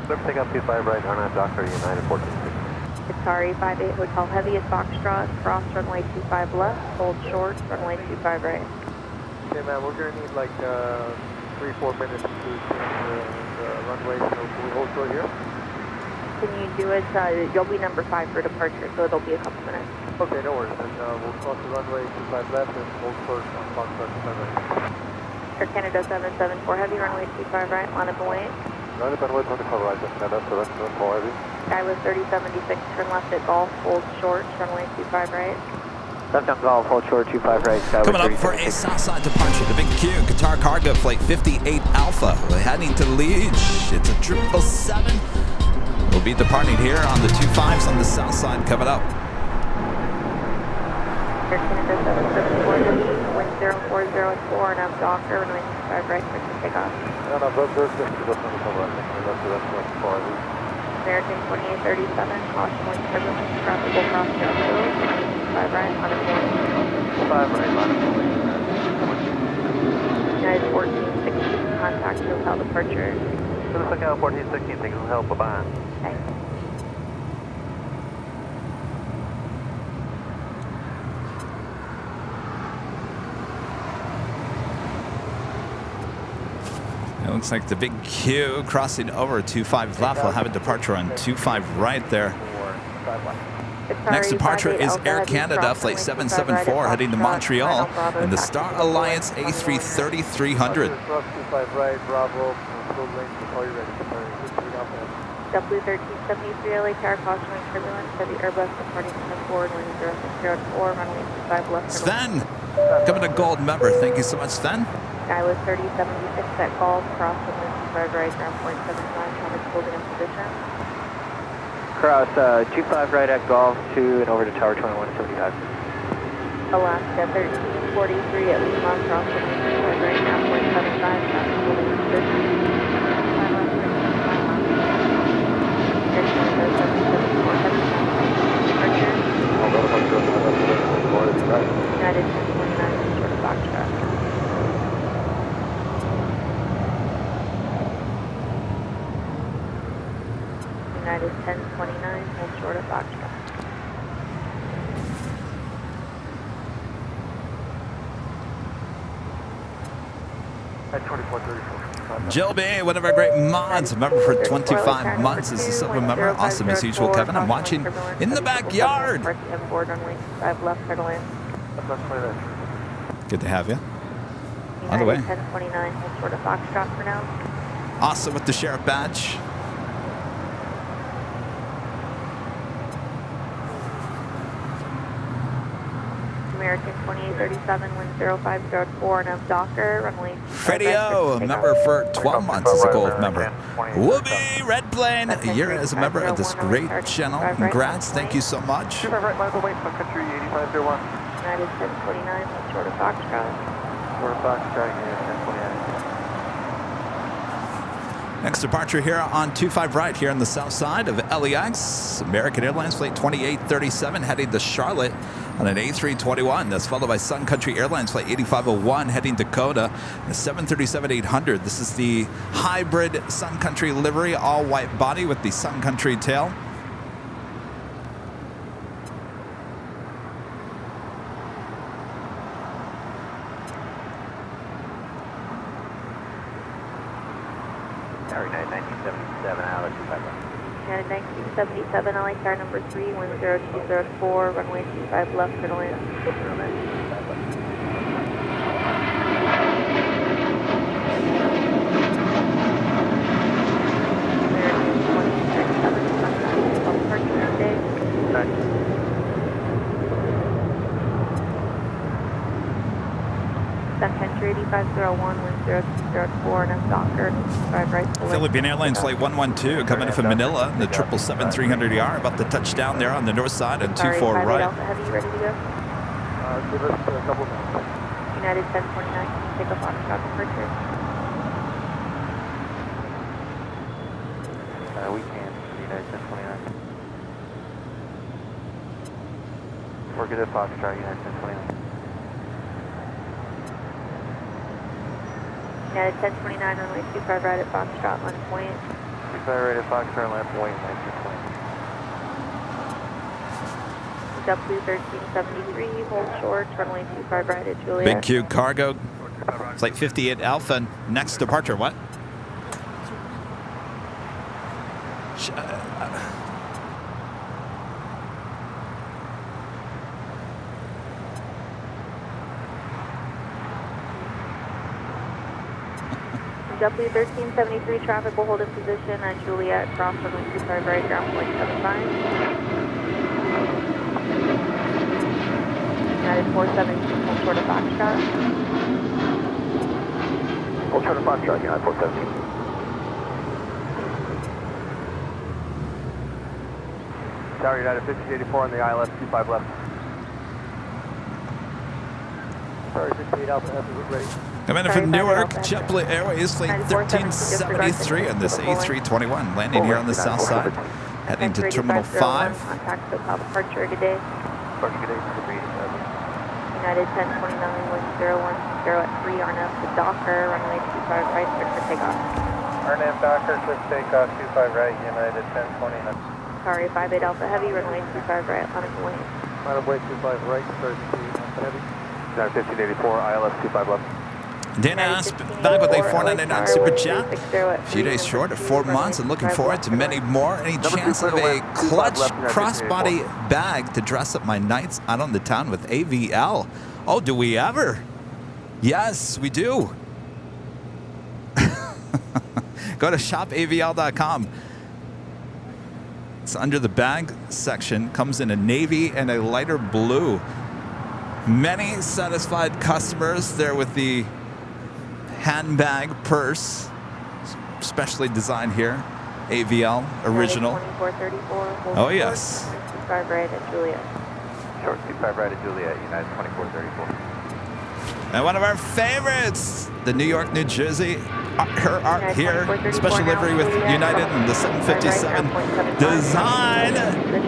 G: Clear for takeoff, 25 right, RNAV Docker, United 1416.
D: Qatari 58 Hotel Heavy is Foxtrot, cross runway 25 left, hold short, runway 25 right.
B: Okay, man, we're going to need like 3-4 minutes to change the runway, so can we hold short here?
D: Can you do it, you'll be number 5 for departure, so it'll be a couple minutes.
B: Okay, no worries, then we'll cross the runway 25 left and hold short on Foxtrot 25 right.
D: Air Canada 774 Heavy, runway 25 right, line up and wait.
G: Line up and wait, 25 right, Canada, so that's all heavy.
D: Skyway 3076, turn left at Golf, hold short, runway 25 right.
A: Left on Golf, hold short, 25 right, Skyway.
C: Coming up for a Southside departure, the Big Q, Qatar Cargo flight 58 Alpha. We're heading to Liege. It's a 777. We'll be departing here on the 25s on the south side coming up.
D: Air Canada 774 Heavy, wind 0404, and up Docker, runway 25 right, clear for takeoff.
G: No, that's 25 right, that's all heavy.
D: American 2837, caution wind turbulence, traffic will cross your field, 25 right, on a
G: 5 right, line up and wait.
D: United 1416, contact SoCal departure.
G: To the SoCal 1416, thank you for help, bye-bye.
D: Okay.
C: It looks like the Big Q crossing over 25 left. We'll have a departure on 25 right there. Next departure is Air Canada flight 774 heading to Montreal in the Star Alliance A330-300.
D: JetBlue 1373 LA Tower, caution wind turbulence for the Airbus departing from the forward, wind 0604, runway 25 left.
C: Sven, coming to Gold member. Thank you so much, Sven.
D: Skyway 3076 at Golf, cross runway 25 right, ground point 79, Thomas holding in position.
A: Cross 25 right at Golf 2 and over to Tower 2175.
D: Alaska 1343 at Lima, cross runway 25 right, ground point 75, Thomas holding in position. Air Canada 774 Heavy, departure. United 1029, short of Foxtrot. United 1029, hold short of Foxtrot.
B: At 2434.
C: Jill B, one of our great mods, a member for 25 months as a silver member. Awesome as usual, Kevin. I'm watching in the backyard. Good to have you. On the way.
D: 1029, hold short of Foxtrot for now.
C: Awesome with the sheriff badge.
D: American 2837, wind 0504, and Docker, runway 25
C: Freddie O, a member for 12 months as a gold member. Whoopee, Red Plane, you're as a member of this great channel. Congrats, thank you so much.
G: 25 right, miles away, Sun Country 8501.
D: United 1029, short of Foxtrot.
G: Short of Foxtrot, United 1029.
C: Next departure here on 25 right here on the south side of LAX. American Airlines flight 2837 heading to Charlotte on an A321. That's followed by Sun Country Airlines flight 8501 heading to Dakota, a 737-800. This is the hybrid Sun Country livery, all white body with the Sun Country tail.
A: United 1977, Alex,
D: United 1977, LAX number 3, wind 0204, runway 25 left, clear to land. Sun Country 8501, wind 0204, and Docker, 5 right.
C: Philippine Airlines flight 112 coming in from Manila, the 777-300ER, about to touch down there on the north side and 24 right.
D: Alpha Heavy, ready to go?
G: Give us a couple minutes.
D: United 1029, take a Foxtrot departure.
G: We can, United 1029. We're good at Foxtrot, United 1029.
D: United 1029, runway 25 right at Foxtrot, land point.
G: 25 right at Foxtrot, land point, 1920.
D: W1373, hold short, runway 25 right at Juliet.
C: Big Q Cargo, flight 58 Alpha, next departure, what?
D: W1373, traffic will hold in position at Juliet, cross runway 25 right, ground point 75. United 417, hold short of Foxtrot.
G: Hold short of Foxtrot, United 417. Tower United 1584 on the ILS 25 left. Sorry, 68 Alpha F, is it ready?
C: Coming in from Newark, JetBlue Airways flight 1373 on this A321, landing here on the south side, heading to Terminal 5.
D: Contact SoCal departure, good day.
G: Departure, good day,
D: United 1029, wind 010 at 3, RNAV to Docker, runway 25 right, clear for takeoff.
B: RNAV Docker, clear for takeoff, 25 right, United 1029.
D: Sorry, 58 Alpha Heavy, runway 25 right, Atlantic Lane.
G: Runway 25 right, 32 Alpha Heavy. United 1584, ILS 25 left.
C: Dana Asp back with a 499 Super Chat. A few days short of 4 months and looking forward to many more. Any chance of a clutch crossbody bag to dress up my nights out on the town with AVL? Oh, do we ever? Yes, we do. Go to shopavl.com. It's under the bag section. Comes in a navy and a lighter blue. Many satisfied customers there with the handbag purse, specially designed here. AVL original.
D: 2434.
C: Oh yes.
D: 25 right at Juliet.
G: Short 25 right at Juliet, United 2434.
C: And one of our favorites, the New York, New Jersey, her art here, special livery with United and the 757, designed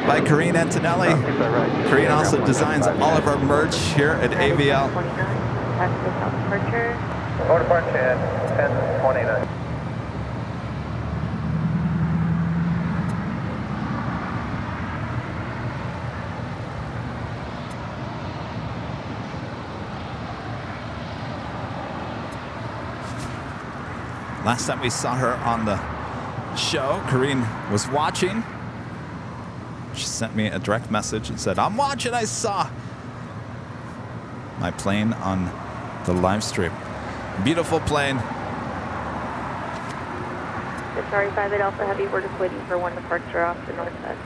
C: by Karine Antonelli. Karine also designs all of our merch here at AVL.
B: Go departure at 1029.
C: Last time we saw her on the show, Karine was watching. She sent me a direct message and said, "I'm watching, I saw my plane on the live stream." Beautiful plane.
D: Sorry, 58 Alpha Heavy, we're just waiting for one departure off the north side.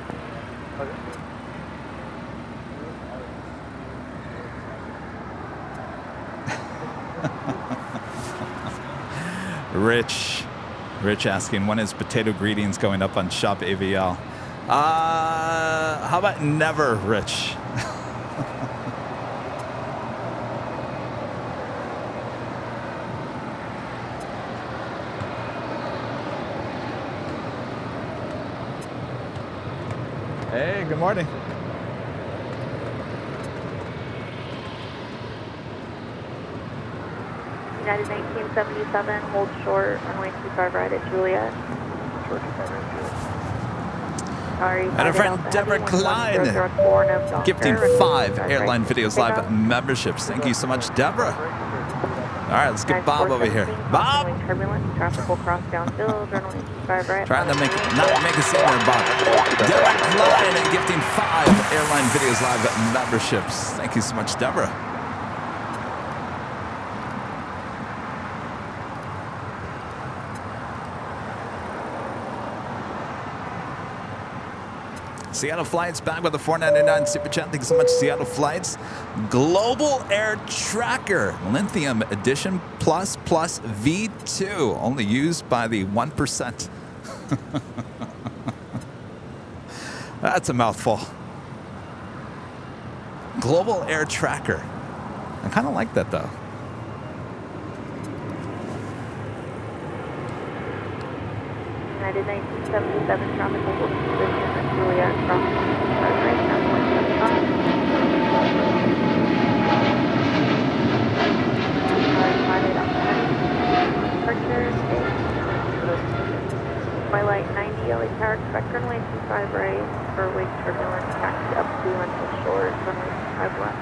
C: Rich asking, when is potato greetings going up on Shop AVL? How about never, Rich? Hey, good morning.
D: United 1977, hold short, runway 25 right at Juliet.
G: Short 25 right,
D: Sorry.
C: And our friend Deborah Klein, gifting 5 Airline Videos Live memberships. Thank you so much, Deborah. All right, let's get Bob over here. Bob!
D: Turbulence, traffic will cross downfield, runway 25 right.
C: Trying to not make a scene there, Bob. Deborah Klein and gifting 5 Airline Videos Live memberships. Thank you so much, Deborah. Seattle Flights back with a $4.99 super chat. Thank you so much, Seattle Flights. Global Air Tracker Lithium Edition Plus V2, only used by the 1%. That's a mouthful. Global Air Tracker. I kind of like that though.
D: United 1977, traffic will position at Juliet, crossing 25 right, runway 75. Departure, Twilight 90, LA Tower, expect runway 25 right for wake turbulence, taxi up to until short, runway 25 left.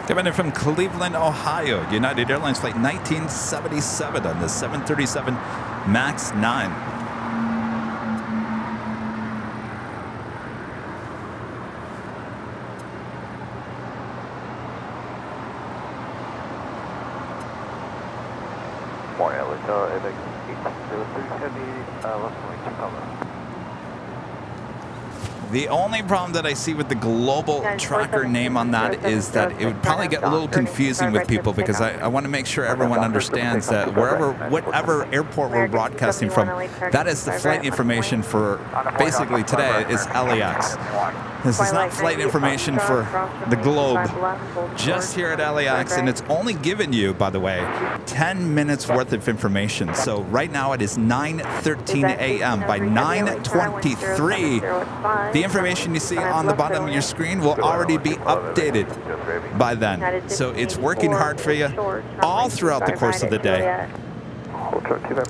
C: Coming in from Cleveland, Ohio, United Airlines Flight 1977 on the 737 MAX 9.
G: Morning, LA, LAX 803 Heavy, left wing Chicago.
C: The only problem that I see with the global tracker name on that is that it would probably get a little confusing with people, because I want to make sure everyone understands that whatever airport we're broadcasting from, that is the flight information for basically today is LAX. This is not flight information for the globe, just here at LAX, and it's only given you, by the way, 10 minutes worth of information. So right now it is 9:13 a.m. By 9:23, the information you see on the bottom of your screen will already be updated by then. So it's working hard for you all throughout the course of the day.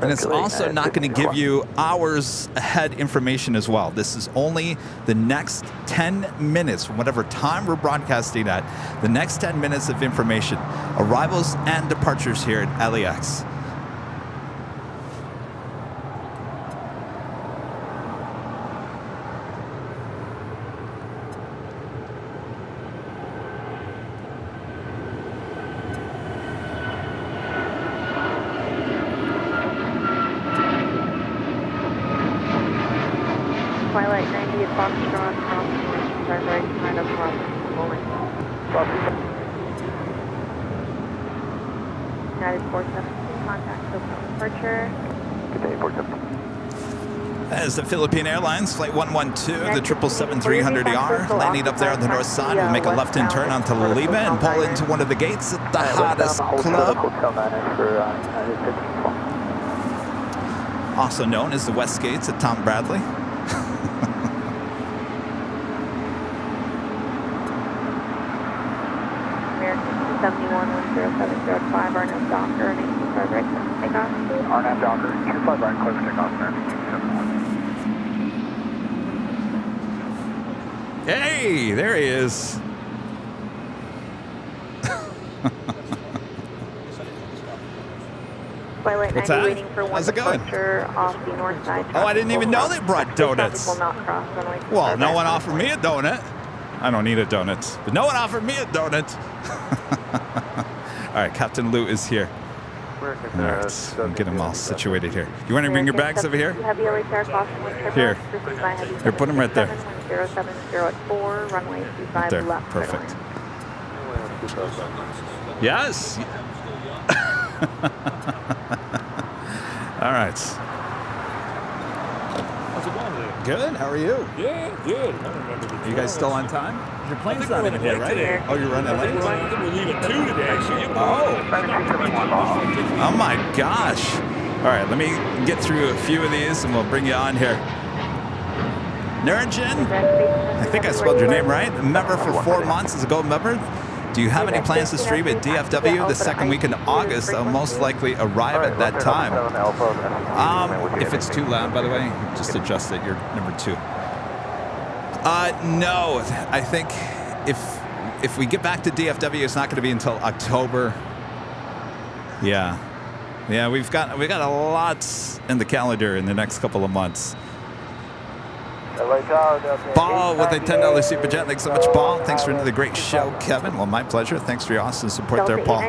C: And it's also not going to give you hours ahead information as well. This is only the next 10 minutes, whatever time we're broadcasting at, the next 10 minutes of information, arrivals and departures here at LAX.
D: Twilight 90 at Foxtrot, crossing 25 right, tonight up front, rolling. United 417, contact Tokyo departure.
G: Good day, 417.
C: That is the Philippine Airlines Flight 112, the 777-300ER, landing up there on the north side. We'll make a left-hand turn onto Lima and pull into one of the gates at the hottest club, also known as the West Gates at Tom Bradley.
D: American 271-10705, RNAV Docker, and 825 right, takeoff.
G: RNAV Docker, 25 right, clear for takeoff, American 271.
C: Hey, there he is.
D: Twilight
C: What's
D: 90
C: that?
D: waiting for one
C: How's it going?
D: departure off the north side.
C: Oh, I didn't even know they brought donuts.
D: Traffic will not cross runway 25
C: Well, no
D: right.
C: one offered me a donut. I don't need a donut, but no one offered me a donut. All right, Captain Lou is here. All right, I'm getting them all situated here. You want to bring your bags over here? Here. Here, put them right there.
D: 0704, runway 25
C: Right there.
D: left.
C: Perfect. Yes. All right.
F: How's it going today?
C: Good. How are you?
F: Yeah, good. I don't remember the
C: You guys still on time? Your plane's not even here, right?
F: Today.
C: Oh, you're running late?
F: I think we're leaving 2 today, so you
C: Oh my gosh. All right, let me get through a few of these and we'll bring you on here. Nurjan, I think I spelled your name right. Member for 4 months as a gold member. Do you have any plans to stream at DFW the second week in August? I'll most likely arrive at that time. If it's too loud, by the way, just adjust it. You're number 2. No, I think if we get back to DFW, it's not going to be until October. Yeah, we've got a lot in the calendar in the next couple of months. Paul with a $10 super chat. Thanks so much, Paul. Thanks for the great show, Kevin. Well, my pleasure. Thanks for your awesome support there, Paul.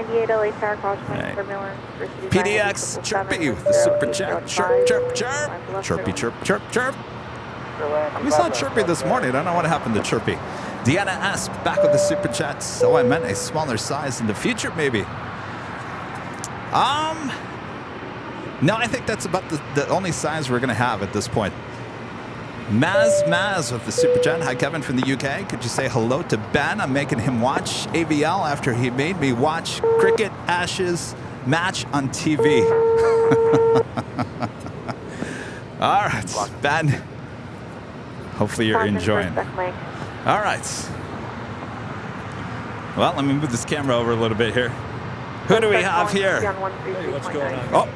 C: PDX Chirpy with the super chat. Chirp, chirp, chirp. Chirpy, chirp, chirp, chirp. We saw Chirpy this morning. I don't know what happened to Chirpy. Deanna S. back with the super chat. So I meant a smaller size in the future, maybe. No, I think that's about the only size we're going to have at this point. Maz with the super chat. Hi, Kevin from the UK. Could you say hello to Ben? I'm making him watch AVL after he made me watch Cricket Ashes match on TV. All right, Ben. Hopefully you're enjoying. All right. Well, let me move this camera over a little bit here. Who do we have here?
F: Hey, what's going on?
C: Oh,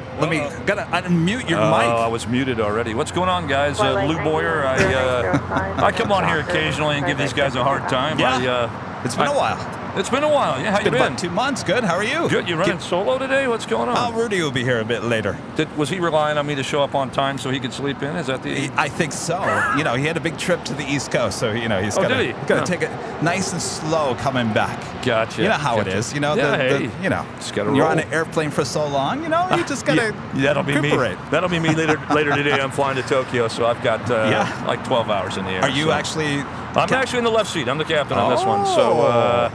C: gotta unmute your mic.
H: Oh, I was muted already. What's going on, guys? Lou Boyer. I come on here occasionally and give these guys a hard time.
C: Yeah. It's been a while.
H: It's been a while. Yeah, how you been?
C: About 2 months. Good. How are you?
H: Good. You running solo today? What's going on?
C: Rudy will be here a bit later.
H: Was he relying on me to show up on time so he could sleep in? Is that the?
C: I think so. He had a big trip to the East Coast, so he's got to take it nice and slow coming back.
H: Gotcha.
C: You know how it is. You're on an airplane for so long. You just gotta
H: that'll be
C: recuperate.
H: me. That'll be me later today. I'm flying to Tokyo, so I've got like 12 hours in the air.
C: Are you actually?
H: I'm actually in the left seat. I'm the captain on this one. So.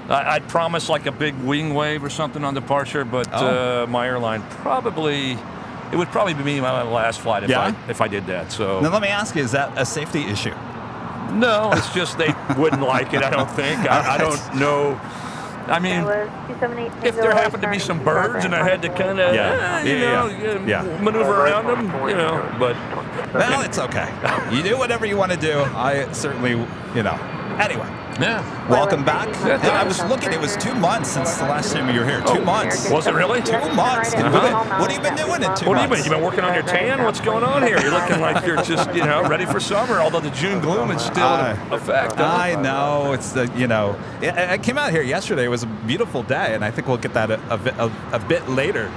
H: I'd promise like a big wing wave or something on departure, but my airline it would probably be my last flight if I did that. So
C: now let me ask you, is that a safety issue?
H: No, it's just they wouldn't like it, I don't think. I don't know. I mean, if there happened to be some birds and I had to kind of, maneuver around them, but.
C: Well, it's okay. You do whatever you want to do. I certainly, Anyway.
H: Yeah.
C: Welcome back. I was looking, it was 2 months since the last time you were here. 2 months.
H: Was it really?
C: 2 months. What have you been doing in 2 months?
H: You've been working on your tan? What's going on here? You're looking like you're just, ready for summer, although the June gloom is still in effect.
C: I know. It's I came out here yesterday. It was a beautiful day, and I think we'll get that a bit later.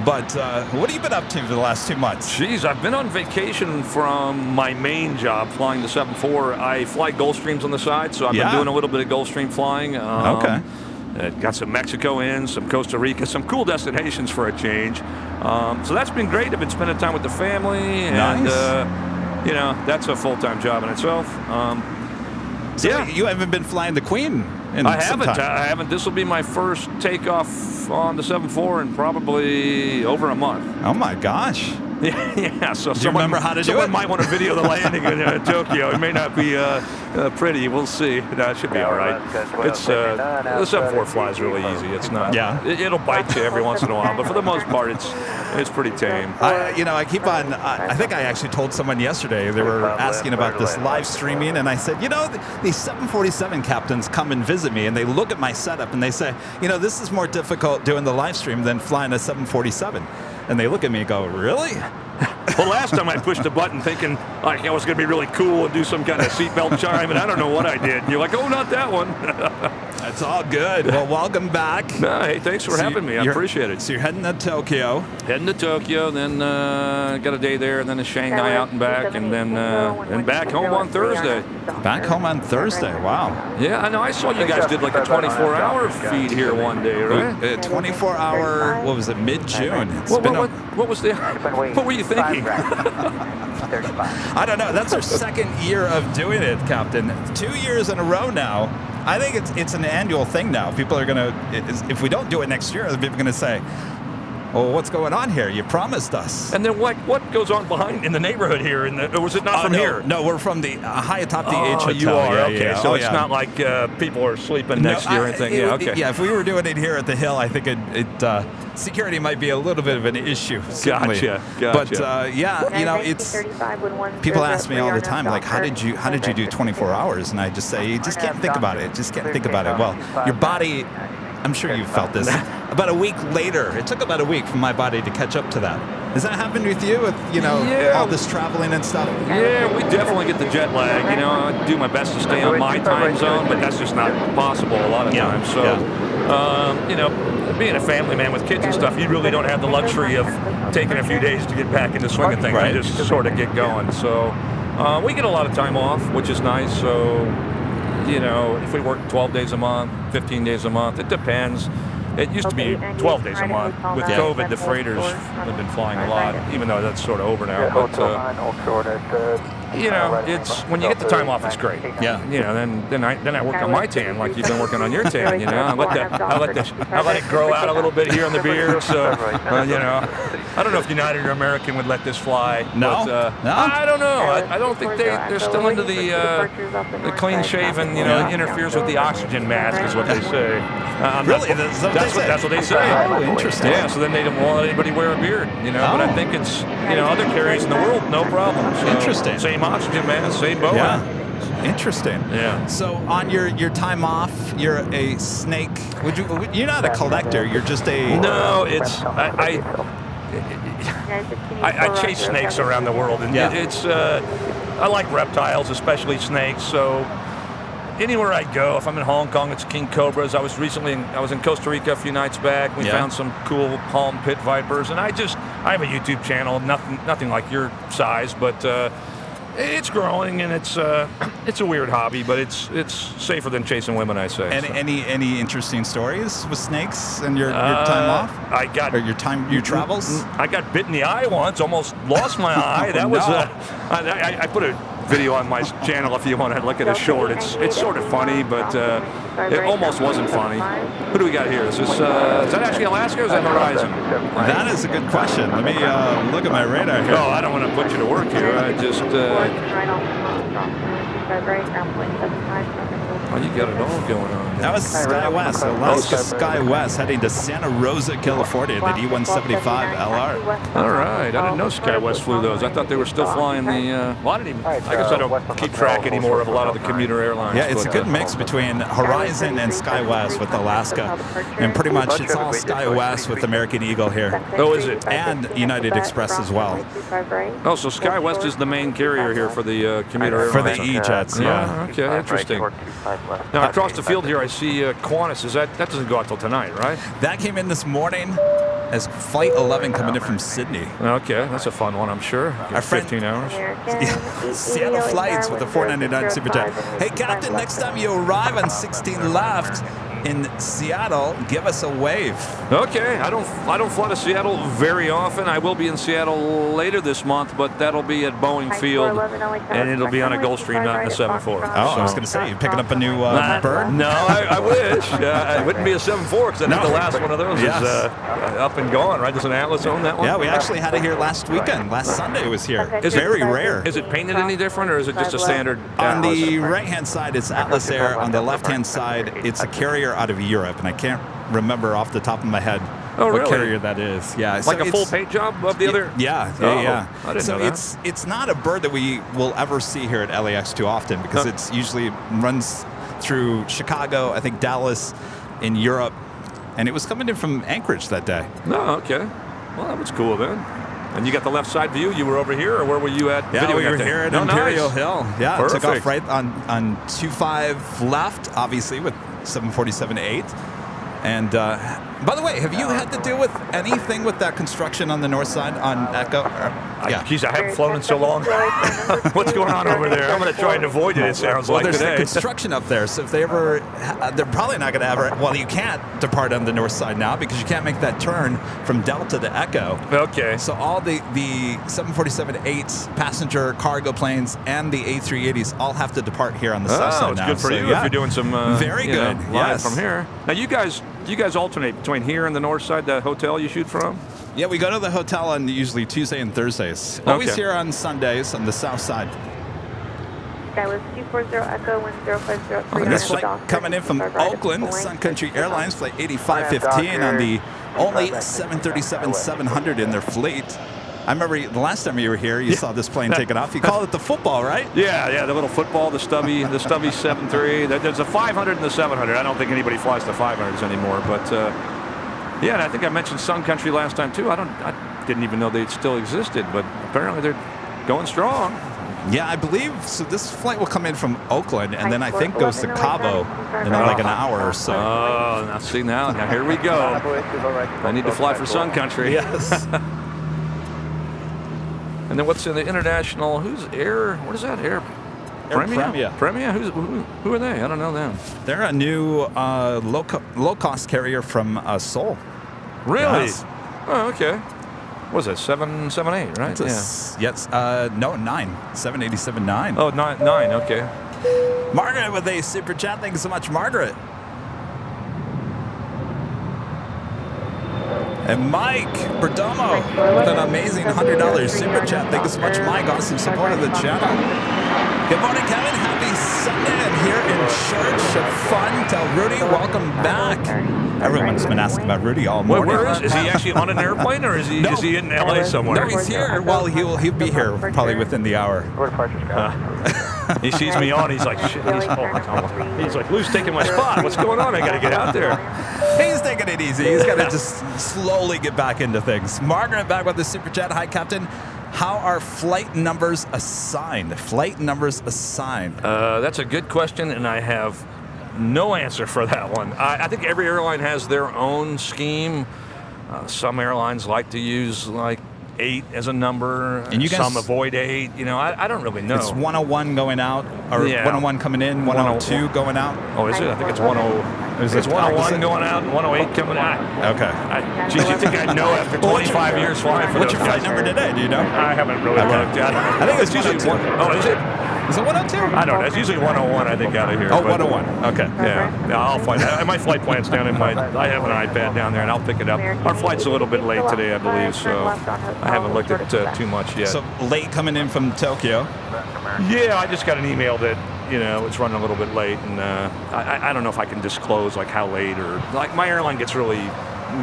C: But what have you been up to for the last 2 months?
H: Geez, I've been on vacation from my main job, flying the 747. I fly Gulfstreams on the side, so I've been doing a little bit of Gulfstream flying.
C: Okay.
H: Got some Mexico in, some Costa Rica, some cool destinations for a change. So that's been great. I've been spending time with the family. And, that's a full-time job in itself.
C: You haven't been flying the Queen in some time.
H: I haven't. This will be my first takeoff on the 747 in probably over a month.
C: Oh my gosh.
H: Yeah. So
C: do you remember how to do it?
H: Someone might want to video the landing in Tokyo. It may not be pretty. We'll see. No, it should be all right. It's the 747 flies really easy. It's not.
C: Yeah.
H: It'll bite you every once in a while, but for the most part, it's pretty tame.
C: I keep on. I think I actually told someone yesterday. They were asking about this live streaming, and I said, these 747 captains come and visit me, and they look at my setup, and they say, this is more difficult doing the live stream than flying a 747. And they look at me and go, really?
H: Well, last time I pushed the button thinking like I was going to be really cool and do some kind of seatbelt chime, and I don't know what I did. And you're like, oh, not that one.
C: That's all good. Well, welcome back.
H: No, hey, thanks for having me. I appreciate it.
C: So you're heading to Tokyo.
H: Heading to Tokyo, then got a day there, and then to Shanghai out and back, and then back home on Thursday.
C: Back home on Thursday. Wow.
H: Yeah, I know. I saw you guys did like a 24-hour feed here one day, right?
C: 24-hour. What was it? Mid-June.
H: What was the? What were you thinking?
C: I don't know. That's our second year of doing it, Captain. 2 years in a row now. I think it's an annual thing now. People are gonna, if we don't do it next year, people are gonna say, "Oh, what's going on here? You promised us."
H: And then what goes on behind in the neighborhood here? Or was it not from here?
C: No, we're from the high atop the H Hotel.
H: You are,
C: yeah,
H: okay.
C: Yeah.
H: So it's not like people are sleeping next to you or anything. Okay.
C: Yeah, if we were doing it here at the Hill, I think security might be a little bit of an issue. Certainly.
H: Gotcha.
C: But it's people ask me all the time, like, how did you do 24 hours? And I just say, you just can't think about it. Just can't think about it. Well, your body. I'm sure you've felt this. About a week later, it took about a week for my body to catch up to that. Has that happened with you, with all this traveling and stuff?
H: Yeah, we definitely get the jet lag. I do my best to stay on my time zone, but that's just not possible a lot of times. So, being a family man with kids and stuff, you really don't have the luxury of taking a few days to get back into swing of things.
C: Right.
H: You just sort of get going. So we get a lot of time off, which is nice. So, if we work 12 days a month, 15 days a month, it depends. It used to be 12 days a month. With COVID, the freighters have been flying a lot, even though that's sort of over now. But, it's when you get the time off, it's great.
C: Yeah.
H: Then I work on my tan like you've been working on your tan. I let it grow out a little bit here on the beard. So I don't know if United or American would let this fly.
C: No.
H: But,
C: No.
H: I don't know. I don't think they're still into the clean shaven. Interferes with the oxygen mask is what they say.
C: Really?
H: That's what they say.
C: Oh, interesting.
H: Yeah. So then they don't want anybody wear a beard. But I think it's other carriers in the world, no problem. So,
C: interesting.
H: Same oxygen mask, same Boeing.
C: Yeah. Interesting.
H: Yeah.
C: So on your time off, you're a snake. You're not a collector. You're just a.
H: No, it's I chase snakes around the world, and it's I like reptiles, especially snakes. So anywhere I go, if I'm in Hong Kong, it's king cobras. I was in Costa Rica a few nights back. We found some cool palm pit vipers, and I have a YouTube channel, nothing like your size, but it's growing, and it's a weird hobby, but it's safer than chasing women, I say.
C: And any interesting stories with snakes and your time off? Your travels?
H: I got bit in the eye once, almost lost my eye. That was I put a video on my channel if you want to look at a short. It's sort of funny, but it almost wasn't funny. Who do we got here? Is that actually Alaska or is that Horizon?
C: That is a good question. Let me look at my radar here.
H: Oh, I don't want to put you to work here. I just you got it all going on.
C: That was SkyWest, Alaska SkyWest, heading to Santa Rosa, California, the D175 LR.
H: All right, I didn't know SkyWest flew those. I thought they were still flying the. I guess I don't keep track anymore of a lot of the commuter airlines.
C: Yeah, it's a good mix between Horizon and SkyWest with Alaska, and pretty much it's all SkyWest with American Eagle here.
H: Oh, is it?
C: And United Express as well.
H: Oh, so SkyWest is the main carrier here for the commuter airlines.
C: For the E-jets, yeah.
H: Okay, interesting. Now across the field here, I see Qantas. That doesn't go out till tonight, right?
C: That came in this morning as Flight 11 coming in from Sydney.
H: Okay, that's a fun one, I'm sure.
C: Our friend,
H: 15 hours.
C: Seattle flights with a $4.99 Superjet. Hey, Captain, next time you arrive on 16 left in Seattle, give us a wave.
H: Okay, I don't fly to Seattle very often. I will be in Seattle later this month, but that'll be at Boeing Field, and it'll be on a Gulfstream, not in a 747.
C: I was going to say, you picking up a new bird?
H: No, I wish. It wouldn't be a 74 because I think the last one of those is up and gone, right? Does an Atlas own that one?
C: Yeah, we actually had it here last weekend. Last Sunday it was here. It's very rare.
H: Is it painted any different, or is it just a standard
C: On
H: Atlas?
C: The right-hand side, it's Atlas Air. On the left-hand side, it's a carrier out of Europe, and I can't remember off the top of my head what carrier that is. Yeah,
H: like a full paint job of the other?
C: Yeah.
H: I didn't know that.
C: It's not a bird that we will ever see here at LAX too often because it's usually runs through Chicago, I think Dallas, in Europe, and it was coming in from Anchorage that day.
H: Oh, okay. Well, that was cool then. And you got the left side view. You were over here, or where were you at?
C: Yeah, we were here at Imperial Hill. Yeah,
H: perfect.
C: Took off right on 25 left, obviously, with 747-8. And by the way, have you had to deal with anything with that construction on the north side on Echo?
H: Geez, I haven't flown in so long. What's going on over there? I'm going to try and avoid it, it sounds like
C: there's
H: today.
C: the construction up there, so if they ever, they're probably not going to ever, well, you can't depart on the north side now because you can't make that turn from Delta to Echo.
H: Okay.
C: So all the 747-8s, passenger cargo planes, and the A380s all have to depart here on the south side
H: it's
C: now.
H: good for you if you're doing some
C: very good
H: live from here. Now, you guys alternate between here and the north side, the hotel you shoot from?
C: Yeah, we go to the hotel on usually Tuesday and Thursdays. Always here on Sundays on the south side.
D: Skyless 240 Echo 1050.
C: This flight coming in from Oakland, Sun Country Airlines, flight 8515 on the only 737-700 in their fleet. I remember the last time you were here, you saw this plane taking off. You called it the football, right?
H: Yeah, the little football, the stubby 7.3. There's a 500 and the 700. I don't think anybody flies the 500s anymore, but yeah, and I think I mentioned Sun Country last time too. I didn't even know they still existed, but apparently they're going strong.
C: Yeah, I believe so. This flight will come in from Oakland, and then I think goes to Cabo in like an hour or so.
H: Oh, now see now here we go. I need to fly for Sun Country.
C: Yes.
H: And then what's in the international? Who's Air? What is that? Air Premia? Premia? Who are they? I don't know them.
C: They're a new low-cost carrier from Seoul.
H: Really?
C: Yes.
H: Oh, okay. What was that? 778, right?
C: Yes. No, 9. 787-9.
H: Oh, 9. Okay.
C: Margaret with a super chat. Thank you so much, Margaret. And Mike Perdomo with an amazing $100 super chat. Thank you so much, Mike. Awesome support of the channel. Good morning, Kevin. Happy Sunday. I'm here in Church of Fun. Tell Rudy, welcome back. Everyone's been asking about Rudy all morning.
H: Where is he actually on an airplane, or is he in LA somewhere?
C: No, he's here. Well, he'll be here probably within the hour.
H: He sees me on. He's like, shit. He's like, Lou's taking my spot. What's going on? I got to get out there.
C: He's taking it easy. He's got to just slowly get back into things. Margaret back with the super chat. Hi, Captain. How are flight numbers assigned? Flight numbers assigned.
H: That's a good question, and I have no answer for that one. I think every airline has their own scheme. Some airlines like to use like 8 as a number. And you guys, some avoid 8. You know, I don't really know.
C: It's 101 going out, or 101 coming in, 102 going out.
H: Oh, is it? I think it's 10. It's 101 going out and 108 coming out.
C: Okay.
H: Geez, you think I know after 25 years flying for
C: What's your flight number today? Do you know?
H: I haven't really looked. I think it's usually 1. Oh, is it?
C: Is it 102?
H: I don't know. It's usually 101, I think, out of here.
C: Oh, 101. Okay.
H: Yeah, I'll find out. My flight plan's down in I have an iPad down there, and I'll pick it up. Our flight's a little bit late today, I believe, so I haven't looked at too much yet.
C: So late coming in from Tokyo?
H: Yeah, I just got an email that, it's running a little bit late, and I don't know if I can disclose, like, how late, or, like, my airline gets really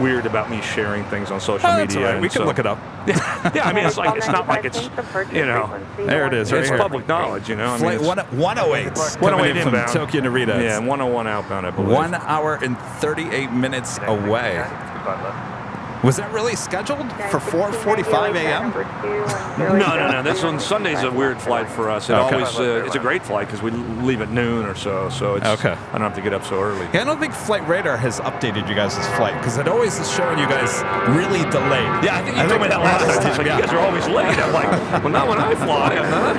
H: weird about me sharing things on social media.
C: That's all right. We can look it up.
H: Yeah, I mean, it's not like it's,
C: There it is, right
H: it's
C: here.
H: public knowledge,
C: Flight 108 coming in from Tokyo Narita.
H: Yeah, 101 outbound, I believe.
C: 1 hour and 38 minutes away. Was that really scheduled for 4:45 a.m.?
H: No. That's on Sunday's a weird flight for us. It's a great flight because we leave at noon or so. So it's, I don't have to get up so early.
C: Yeah, I don't think Flight Radar has updated you guys' flight because it always is showing you guys really delayed.
H: Yeah, I think you told me that last time. He's like, you guys are always late. I'm like, well, not when I fly. I'm not.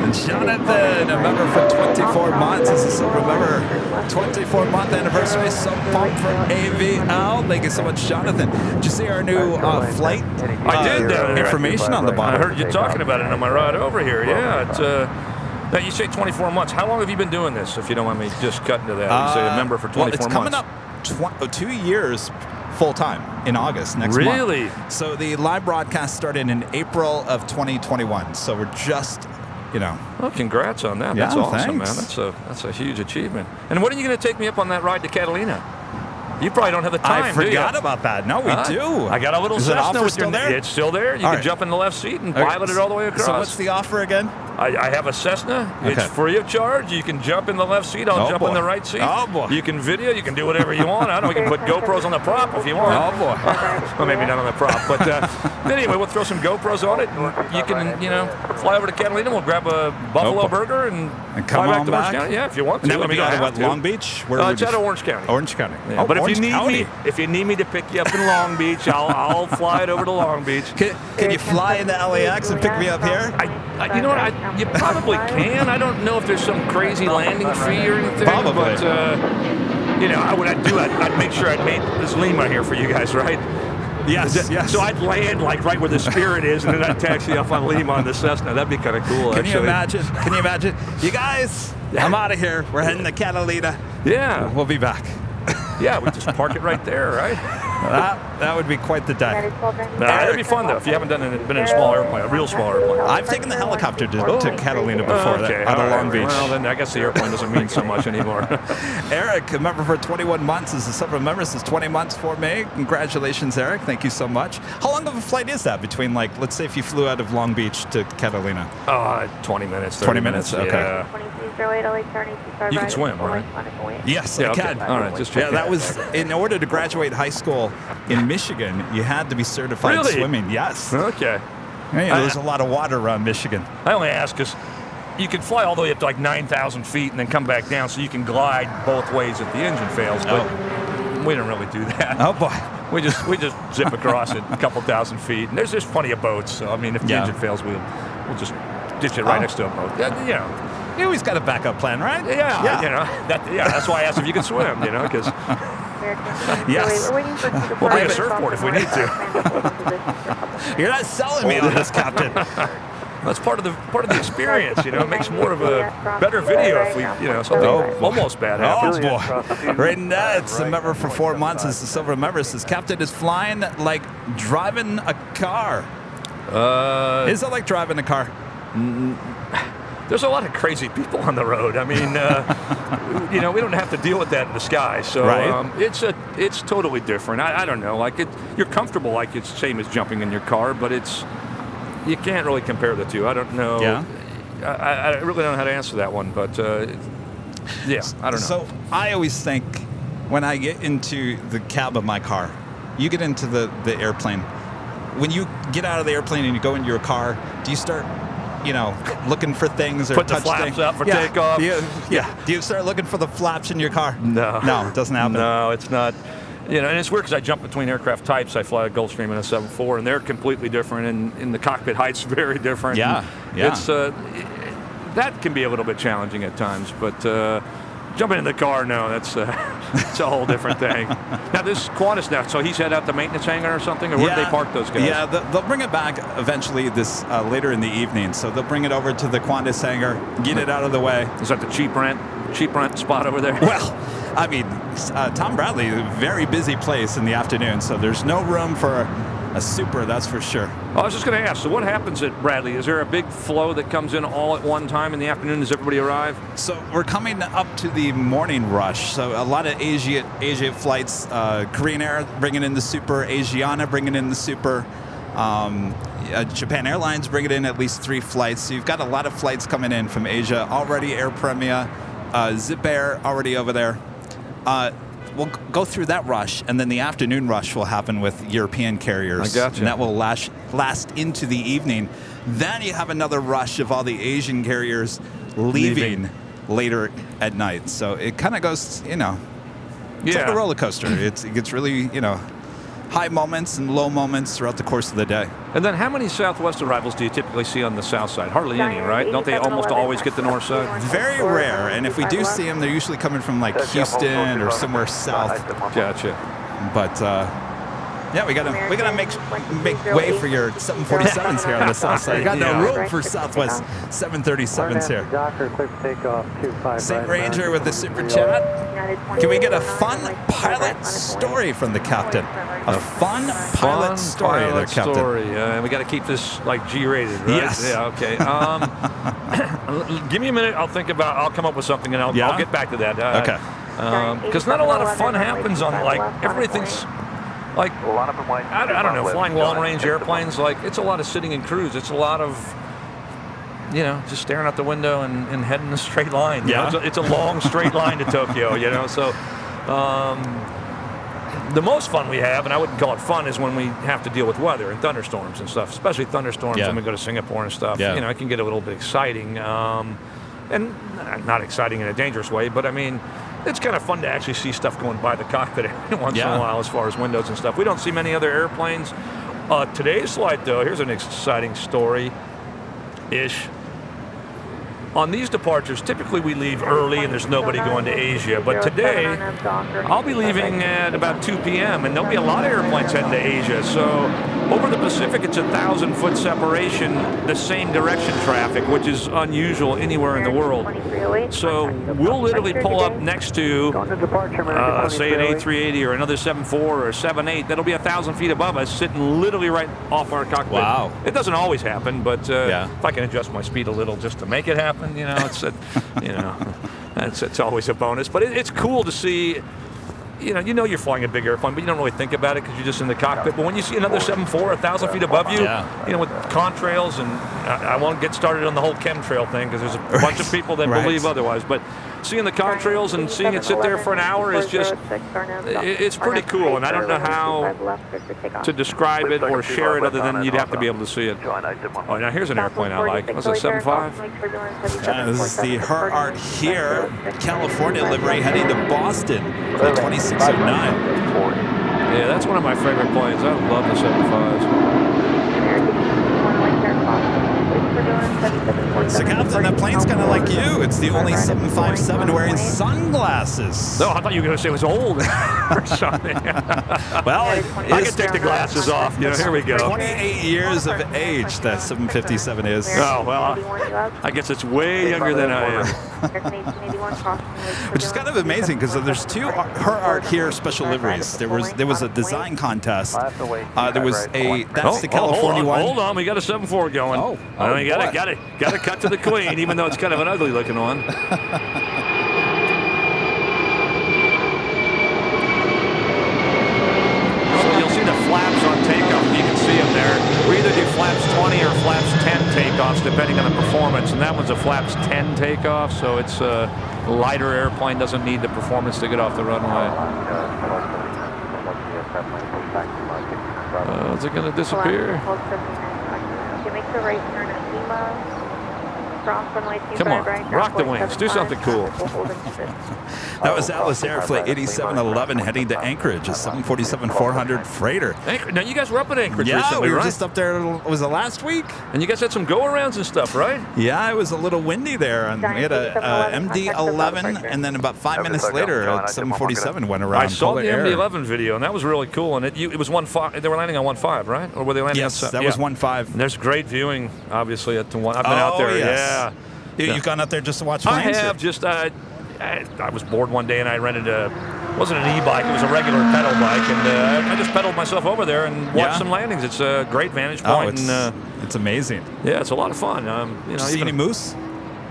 C: And Jonathan, a member for 24 months. This is remember 24-month anniversary. So pumped for AVL. Thank you so much, Jonathan. Did you see our new flight?
H: I did.
C: Information on the bottom.
H: I heard you talking about it on my ride over here. Yeah. Now you say 24 months. How long have you been doing this? If you don't mind me just cutting to that, you say a member for 24 months.
C: It's coming up 2 years full time in August next month.
H: Really?
C: So the live broadcast started in April of 2021. So we're just.
H: Well, congrats on that. That's awesome, man. That's a huge achievement. And when are you going to take me up on that ride to Catalina? You probably don't have the time,
C: I forgot about that. No, we do.
H: I got a little Cessna with
C: still there?
H: It's still there. You can jump in the left seat and pilot it all the way across.
C: So what's the offer again?
H: I have a Cessna. It's
C: Okay.
H: free of charge. You can jump in the left seat. I'll jump in the right seat.
C: Oh, boy.
H: You can video. You can do whatever you want. I don't know. You can put GoPros on the prop if you want.
C: Oh, boy.
H: Well, maybe not on the prop. But anyway, we'll throw some GoPros on it. And you can, fly over to Catalina. We'll grab a Buffalo burger and
C: come
H: fly back
C: on
H: to
C: back?
H: Orange County. Yeah, if you want to.
C: And that would be out of what,
H: have to.
C: Long Beach? Where
H: It's out of Orange County.
C: Orange County.
H: Yeah,
C: Oh,
H: but
C: Orange
H: if you need me to pick you up in Long Beach, I'll fly it over to Long Beach.
C: Can you fly into LAX and pick me up here?
H: You know what? You probably can. I don't know if there's some crazy landing fee or anything.
C: Probably.
H: But what I'd do, I'd make sure I'd make this Lima here for you guys, right?
C: Yes.
H: So I'd land like right where the Spirit is, and then I'd taxi off on Lima on the Cessna. That'd be kind of cool.
C: Can
H: actually.
C: you imagine? Can you imagine? You guys, I'm out of here. We're heading to Catalina.
H: Yeah.
C: We'll be back.
H: Yeah, we just park it right there, right?
C: That would be quite the day.
H: That'd be fun though. If you haven't been in a small airplane, a real small airplane.
C: I've taken the helicopter to Catalina before, out of Long Beach.
H: Well, then I guess the airplane doesn't mean so much anymore.
C: Eric, a member for 21 months, is a silver member. This is 20 months for me. Congratulations, Eric. Thank you so much. How long of a flight is that between, like, let's say if you flew out of Long Beach to Catalina?
H: 20 minutes.
C: 20 minutes, okay.
H: Yeah. You can swim, right?
C: Yes,
H: Yeah,
C: I
H: okay.
C: can.
H: All right, just
C: Yeah,
H: checking.
C: that was in order to graduate high school in Michigan. You had to be certified
H: Really?
C: swimming. Yes.
H: Okay.
C: There's a lot of water around Michigan.
H: I only ask because you can fly all the way up to like 9,000 feet and then come back down, so you can glide both ways if the engine fails. But we don't really do that.
C: Oh boy.
H: We just zip across it a couple thousand feet, and there's plenty of boats. So I mean, if the engine fails, we'll just ditch it right next to a boat.
C: You always got a backup plan, right?
H: Yeah. That's why I asked if you could swim. Because
C: Yes.
H: we'll bring a surfboard if we need to.
C: You're not selling me on this, Captain.
H: That's part of the experience. It makes more of a better video if we, something almost bad happens.
C: Oh boy. Right now, it's a member for 4 months. It's a silver member. Says Captain is flying like driving a car. Is it like driving a car?
H: There's a lot of crazy people on the road. I mean, we don't have to deal with that in the sky. So it's totally different. I don't know. Like you're comfortable, like it's the same as jumping in your car, but you can't really compare the two. I don't know.
C: Yeah.
H: I really don't know how to answer that one, but I don't know.
C: So I always think when I get into the cab of my car, you get into the airplane. When you get out of the airplane and you go into your car, do you start looking for things or
H: put the
C: touch
H: flaps
C: things?
H: up for takeoff?
C: Do you start looking for the flaps in your car?
H: No,
C: it doesn't happen.
H: No, it's not. And it's weird because I jump between aircraft types. I fly a Gulfstream and a 747, and they're completely different, and the cockpit height's very different.
C: Yeah.
H: It's that can be a little bit challenging at times, but jumping in the car, no, that's it's a whole different thing. Now this Qantas now, so he's head out the maintenance hangar or something, or where do they park those guys?
C: Yeah, they'll bring it back eventually this later in the evening. So they'll bring it over to the Qantas hangar, get it out of the way.
H: Is that the cheap rent spot over there?
C: Well, I mean, Tom Bradley, a very busy place in the afternoon, so there's no room for a super, that's for sure.
H: I was just going to ask, so what happens at Bradley? Is there a big flow that comes in all at one time in the afternoon? Does everybody arrive?
C: So we're coming up to the morning rush. So a lot of Asia flights, Korean Air bringing in the super, Asiana bringing in the super, Japan Airlines bringing in at least 3 flights. So you've got a lot of flights coming in from Asia already, Air Premia, Zip Air already over there. We'll go through that rush, and then the afternoon rush will happen with European carriers.
H: I gotcha.
C: And that will last into the evening. Then you have another rush of all the Asian carriers leaving later at night. So it kind of goes, it's like a roller coaster. It gets really, high moments and low moments throughout the course of the day.
H: And then how many Southwest arrivals do you typically see on the south side? Hardly any, right? Don't they almost always get the north side?
C: Very rare, and if we do see them, they're usually coming from like Houston or somewhere south.
H: Gotcha.
C: But we gotta make way for your 747s here on the south side. You got no room for Southwest 737s here.
B: Docker, clear for takeoff, 25.
C: St. Ranger with the super chat. Can we get a fun pilot story from the captain? A fun pilot story there, Captain.
H: We got to keep this like G-rated, right?
C: Yes.
H: Yeah. Okay. Give me a minute. I'll come up with something, and I'll get back to that.
C: Okay.
H: Because not a lot of fun happens on everything's. Like, I don't know, flying long-range airplanes, it's a lot of sitting in cruise. It's a lot of, you know, just staring out the window and heading in a straight line. You
C: Yeah.
H: know, it's a long straight line to Tokyo, you know. So the most fun we have, and I wouldn't call it fun, is when we have to deal with weather and thunderstorms and stuff, especially thunderstorms when we go to Singapore and stuff.
C: Yeah.
H: You know, it can get a little bit exciting. And not exciting in a dangerous way, but I mean, it's kind of fun to actually see stuff going by the cockpit every once in a while as far as windows and stuff. We don't see many other airplanes. Today's flight, though, here's an exciting story-ish. On these departures, typically we leave early and there's nobody going to Asia. But today, I'll be leaving at about 2 p.m. and there'll be a lot of airplanes heading to Asia. So over the Pacific, it's 1,000-foot separation, the same direction traffic, which is unusual anywhere in the world. So we'll literally pull up next to, say, an A380 or another 74 or a 78. That'll be 1,000 feet above us, sitting literally right off our cockpit.
C: Wow.
H: It doesn't always happen, but if I can adjust my speed a little just to make it happen, you know, it's always a bonus. But it's cool to see. You know you're flying a big airplane, but you don't really think about it because you're just in the cockpit. But when you see another 7.4, 1,000 feet above you, you know, with contrails, and I won't get started on the whole chemtrail thing because there's a bunch of people that believe otherwise. But seeing the contrails and seeing it sit there for an hour is just, it's pretty cool. And I don't know how to describe it or share it other than you'd have to be able to see it. Oh, now here's an airplane I like. What's a 7.5?
C: This is the Her Art Here, California livery heading to Boston for the 2609.
H: Yeah, that's one of my favorite planes. I love the 7.5s.
C: So, Captain, that plane's kind of like you. It's the only 757 wearing sunglasses.
H: No, I thought you were going to say it was old or something.
C: Well,
H: I can take the glasses off. You know, here we go.
C: 28 years of age, that 757 is.
H: Oh, well, I guess it's way younger than I am.
C: Which is kind of amazing because there's two Her Art Here special liveries. There was a design contest. There was that's the California one.
H: Hold on, we got a 7.4 going.
C: Oh,
H: you got to cut to the clean, even though it's kind of an ugly looking one. So you'll see the flaps on takeoff. You can see them there. We either do flaps 20 or flaps 10 takeoffs, depending on the performance. And that one's a flaps 10 takeoff, so it's a lighter airplane, doesn't need the performance to get off the runway. Is it going to disappear?
D: Make the right turn at Lima.
H: Come on, rock the wings. Do something cool.
C: That was Alice Air Flight 8711 heading to Anchorage, a 747-400 freighter.
H: Now, you guys were up at Anchorage recently,
C: we were
H: right?
C: just up there, was it last week?
H: And you guys had some go-arounds and stuff, right?
C: Yeah, it was a little windy there. And we had a MD-11, and then about 5 minutes later, a 747 went around.
H: I saw the
C: air.
H: MD-11 video, and that was really cool. And it was 1.5. They were landing on 1.5, right? Or were they landing on 7?
C: Yes, that was 1.5.
H: And there's great viewing, obviously, at the one. I've been out there.
C: Yes.
H: Yeah.
C: You've gone out there just to watch planes?
H: I have. Just I was bored one day and I rented it wasn't an e-bike, it was a regular pedal bike, and I just pedaled myself over there and watched some landings. It's a great vantage point.
C: It's amazing.
H: Yeah, it's a lot of fun.
C: Did you see any moose?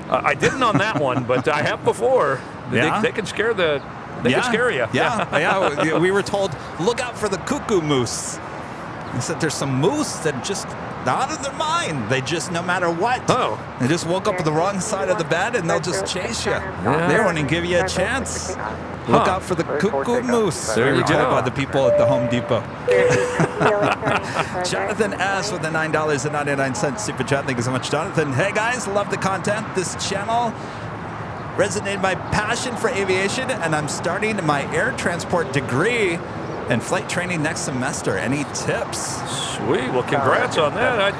H: I didn't on that one, but I have before. They can scare They can scare you.
C: Yeah. We were told, look out for the cuckoo moose. They said there's some moose that just out of their mind. They just, no matter what. They just woke up at the wrong side of the bed and they'll just chase you. They won't even give you a chance. Look out for the cuckoo moose.
H: There you go.
C: By the people at the Home Depot. Jonathan S. with the $9.99 super chat. Thank you so much, Jonathan. Hey guys, love the content. This channel resonated my passion for aviation, and I'm starting my air transport degree and flight training next semester. Any tips?
H: Sweet. Well, congrats on that.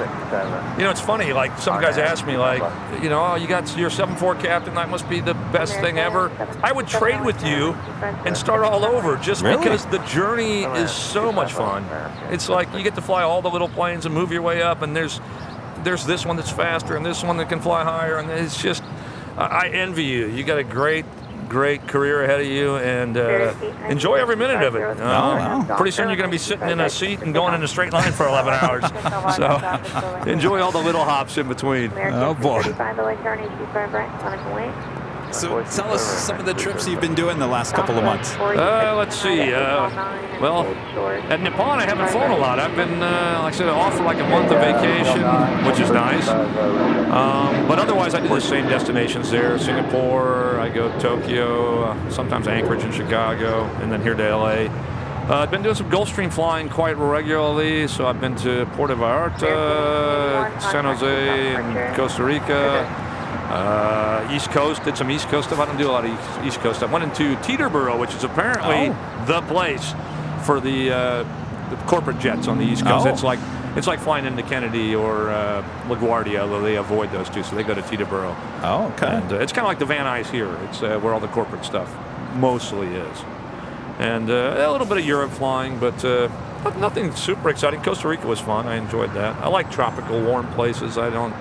H: It's funny. Like, some guys ask me, like, you got your 7.4 captain. That must be the best thing ever. I would trade with you and start all over just because the journey is so much fun. It's like you get to fly all the little planes and move your way up, and there's this one that's faster and this one that can fly higher, and it's just, I envy you. You got a great career ahead of you, and enjoy every minute of it. Pretty soon you're going to be sitting in a seat and going in a straight line for 11 hours. So enjoy all the little hops in between.
C: Oh boy. So tell us some of the trips you've been doing the last couple of months.
H: Let's see. Well, at Nippon, I haven't flown a lot. I've been, like I said, off for like a month of vacation, which is nice. But otherwise, I do the same destinations there. Singapore, I go to Tokyo, sometimes Anchorage and Chicago, and then here to LA. I've been doing some Gulfstream flying quite regularly, so I've been to Puerto Vallarta, San Jose, and Costa Rica. East Coast, did some East Coast stuff. I don't do a lot of East Coast stuff. Went into Teterboro, which is apparently the place for the corporate jets on the East Coast. It's like flying into Kennedy or LaGuardia, although they avoid those two, so they go to Teterboro. Oh, okay. And it's kind of like the Van Nuys here. It's where all the corporate stuff mostly is. And a little bit of Europe flying, but nothing super exciting. Costa Rica was fun. I enjoyed that. I like tropical, warm places. I don't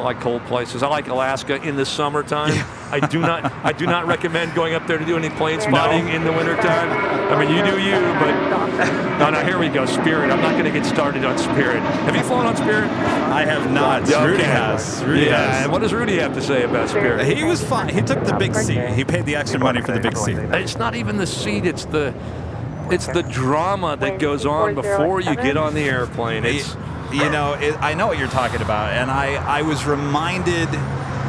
H: like cold places. I like Alaska in the summertime. I do not recommend going up there to do any plane spotting in the wintertime. I mean, you do you, but no, here we go. Spirit. I'm not going to get started on Spirit. Have you flown on Spirit?
C: I have not. Okay. Rudy has. Rudy has.
H: And what does Rudy have to say about Spirit?
C: He was fine. He took the big seat. He paid the extra money for the big seat.
H: It's not even the seat. It's the drama that goes on before you get on the airplane.
C: You know, I know what you're talking about, and I was reminded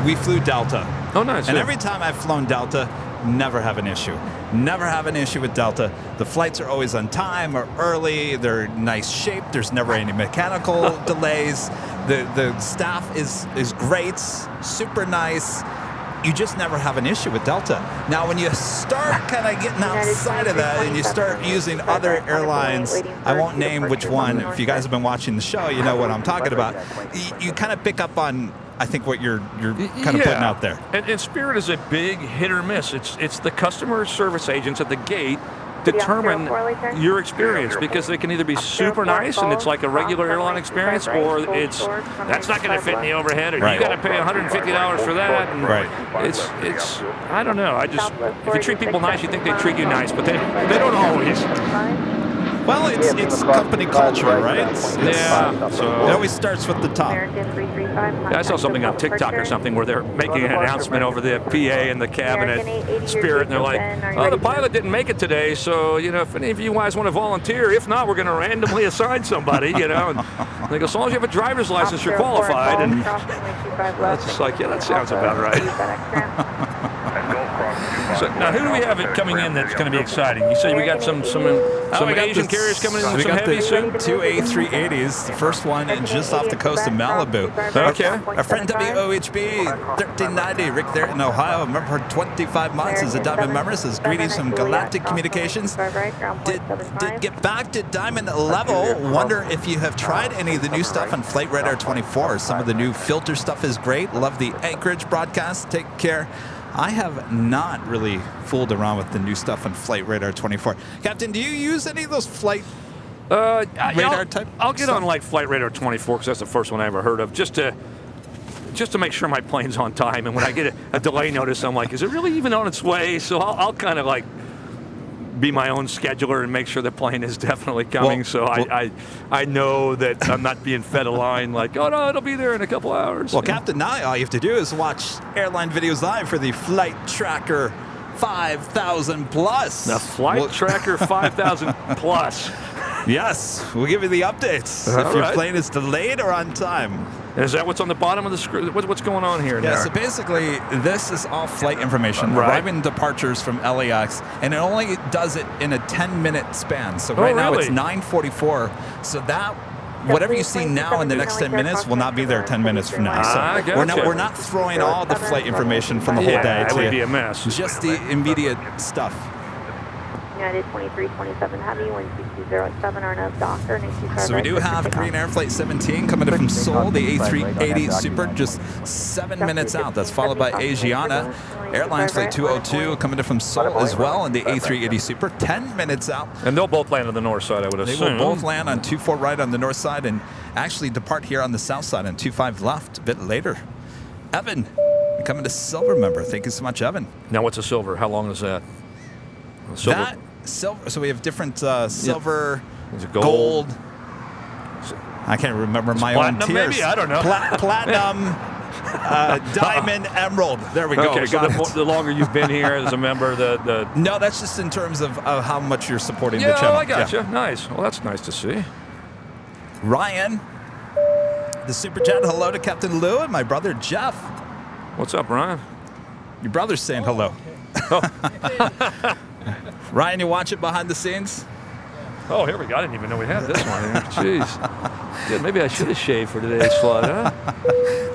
C: we flew Delta.
H: Oh, nice.
C: And every time I've flown Delta, never have an issue. Never have an issue with Delta. The flights are always on time or early. They're nice shape. There's never any mechanical delays. The staff is great, super nice. You just never have an issue with Delta. Now, when you start kind of getting outside of that and you start using other airlines, I won't name which one. If you guys have been watching the show, you know what I'm talking about. You kind of pick up on, I think, what you're kind of putting out there.
H: And Spirit is a big hit or miss. It's the customer service agents at the gate determine your experience, because they can either be super nice and it's like a regular airline experience, or that's not going to fit in the overhead, or you got to pay $150 for that. And it's I don't know. If you treat people nice, you think they treat you nice, but they don't always.
C: Well, it's company culture, right?
H: So
C: it always starts with the top.
H: I saw something on TikTok or something where they're making an announcement over the PA in the cabin at Spirit, and they're like, "Oh, the pilot didn't make it today, so if any of you guys want to volunteer, if not, we're going to randomly assign somebody." And they go, "As long as you have a driver's license, you're qualified." And that's just like, yeah, that sounds about right. So now, who do we have coming in that's going to be exciting? You said we got some Asian carriers coming in with some heavy soon?
C: Two A380s. The first one just off the coast of Malibu.
H: Okay.
C: Our friend WOHB 1390, Rick there in Ohio. Remember her 25 months as a Diamond member. Says greetings from Galactic Communications. Did get back to Diamond level. Wonder if you have tried any of the new stuff on Flight Radar 24. Some of the new filter stuff is great. Love the Anchorage broadcast. Take care. I have not really fooled around with the new stuff on Flight Radar 24. Captain, do you use any of those flight radar type?
H: I'll get on like Flight Radar 24 because that's the first one I ever heard of, just to make sure my plane's on time. And when I get a delay notice, I'm like, is it really even on its way? So I'll kind of like be my own scheduler and make sure the plane is definitely coming. I know that I'm not being fed a line like, oh no, it'll be there in a couple hours.
C: Well, Captain, now all you have to do is watch Airline Videos Live for the Flight Tracker 5000 Plus.
H: The Flight Tracker 5000 Plus.
C: Yes, we'll give you the updates if your plane is delayed or on time.
H: Is that what's on the bottom of the screen? What's going on here?
C: Yeah, so basically, this is all flight information, arriving departures from LAX, and it only does it in a 10-minute span. So right now it's 9:44. So that whatever you see now in the next 10 minutes will not be there 10 minutes from now. So we're not throwing all the flight information from the whole day
H: to you. It would be a mess.
C: Just the immediate stuff.
D: United 2327 Heavy, 12207, Arnav Docker,
C: So we do have Green Air Flight 17 coming in from Seoul, the A380 Super, just 7 minutes out. That's followed by Asiana. Airlines Flight 202 coming in from Seoul as well in the A380 Super, 10 minutes out.
H: And they'll both land on the north side, I would assume.
C: They will both land on 24 right on the north side and actually depart here on the south side on 25 left a bit later. Evan, coming to Silver member. Thank you so much, Evan.
H: Now what's a Silver? How long is that?
C: Silver. Silver. So we have different silver, gold. I can't remember my own tiers.
H: Maybe, I don't know.
C: Platinum. Diamond, Emerald. There we go.
H: Okay,
C: We
H: so
C: got it.
H: the longer you've been here as a member, the
C: No, that's just in terms of how much you're supporting
H: yeah,
C: the channel.
H: I got you. Nice. Well, that's nice to see.
C: Ryan, the super chat. Hello to Captain Lou and my brother Jeff.
H: What's up, Ryan?
C: Your brother's saying hello. Ryan, you watch it behind the scenes?
H: Oh, here we go. I didn't even know we had this one here. Jeez. Dude, maybe I should have shaved for today's flight, huh?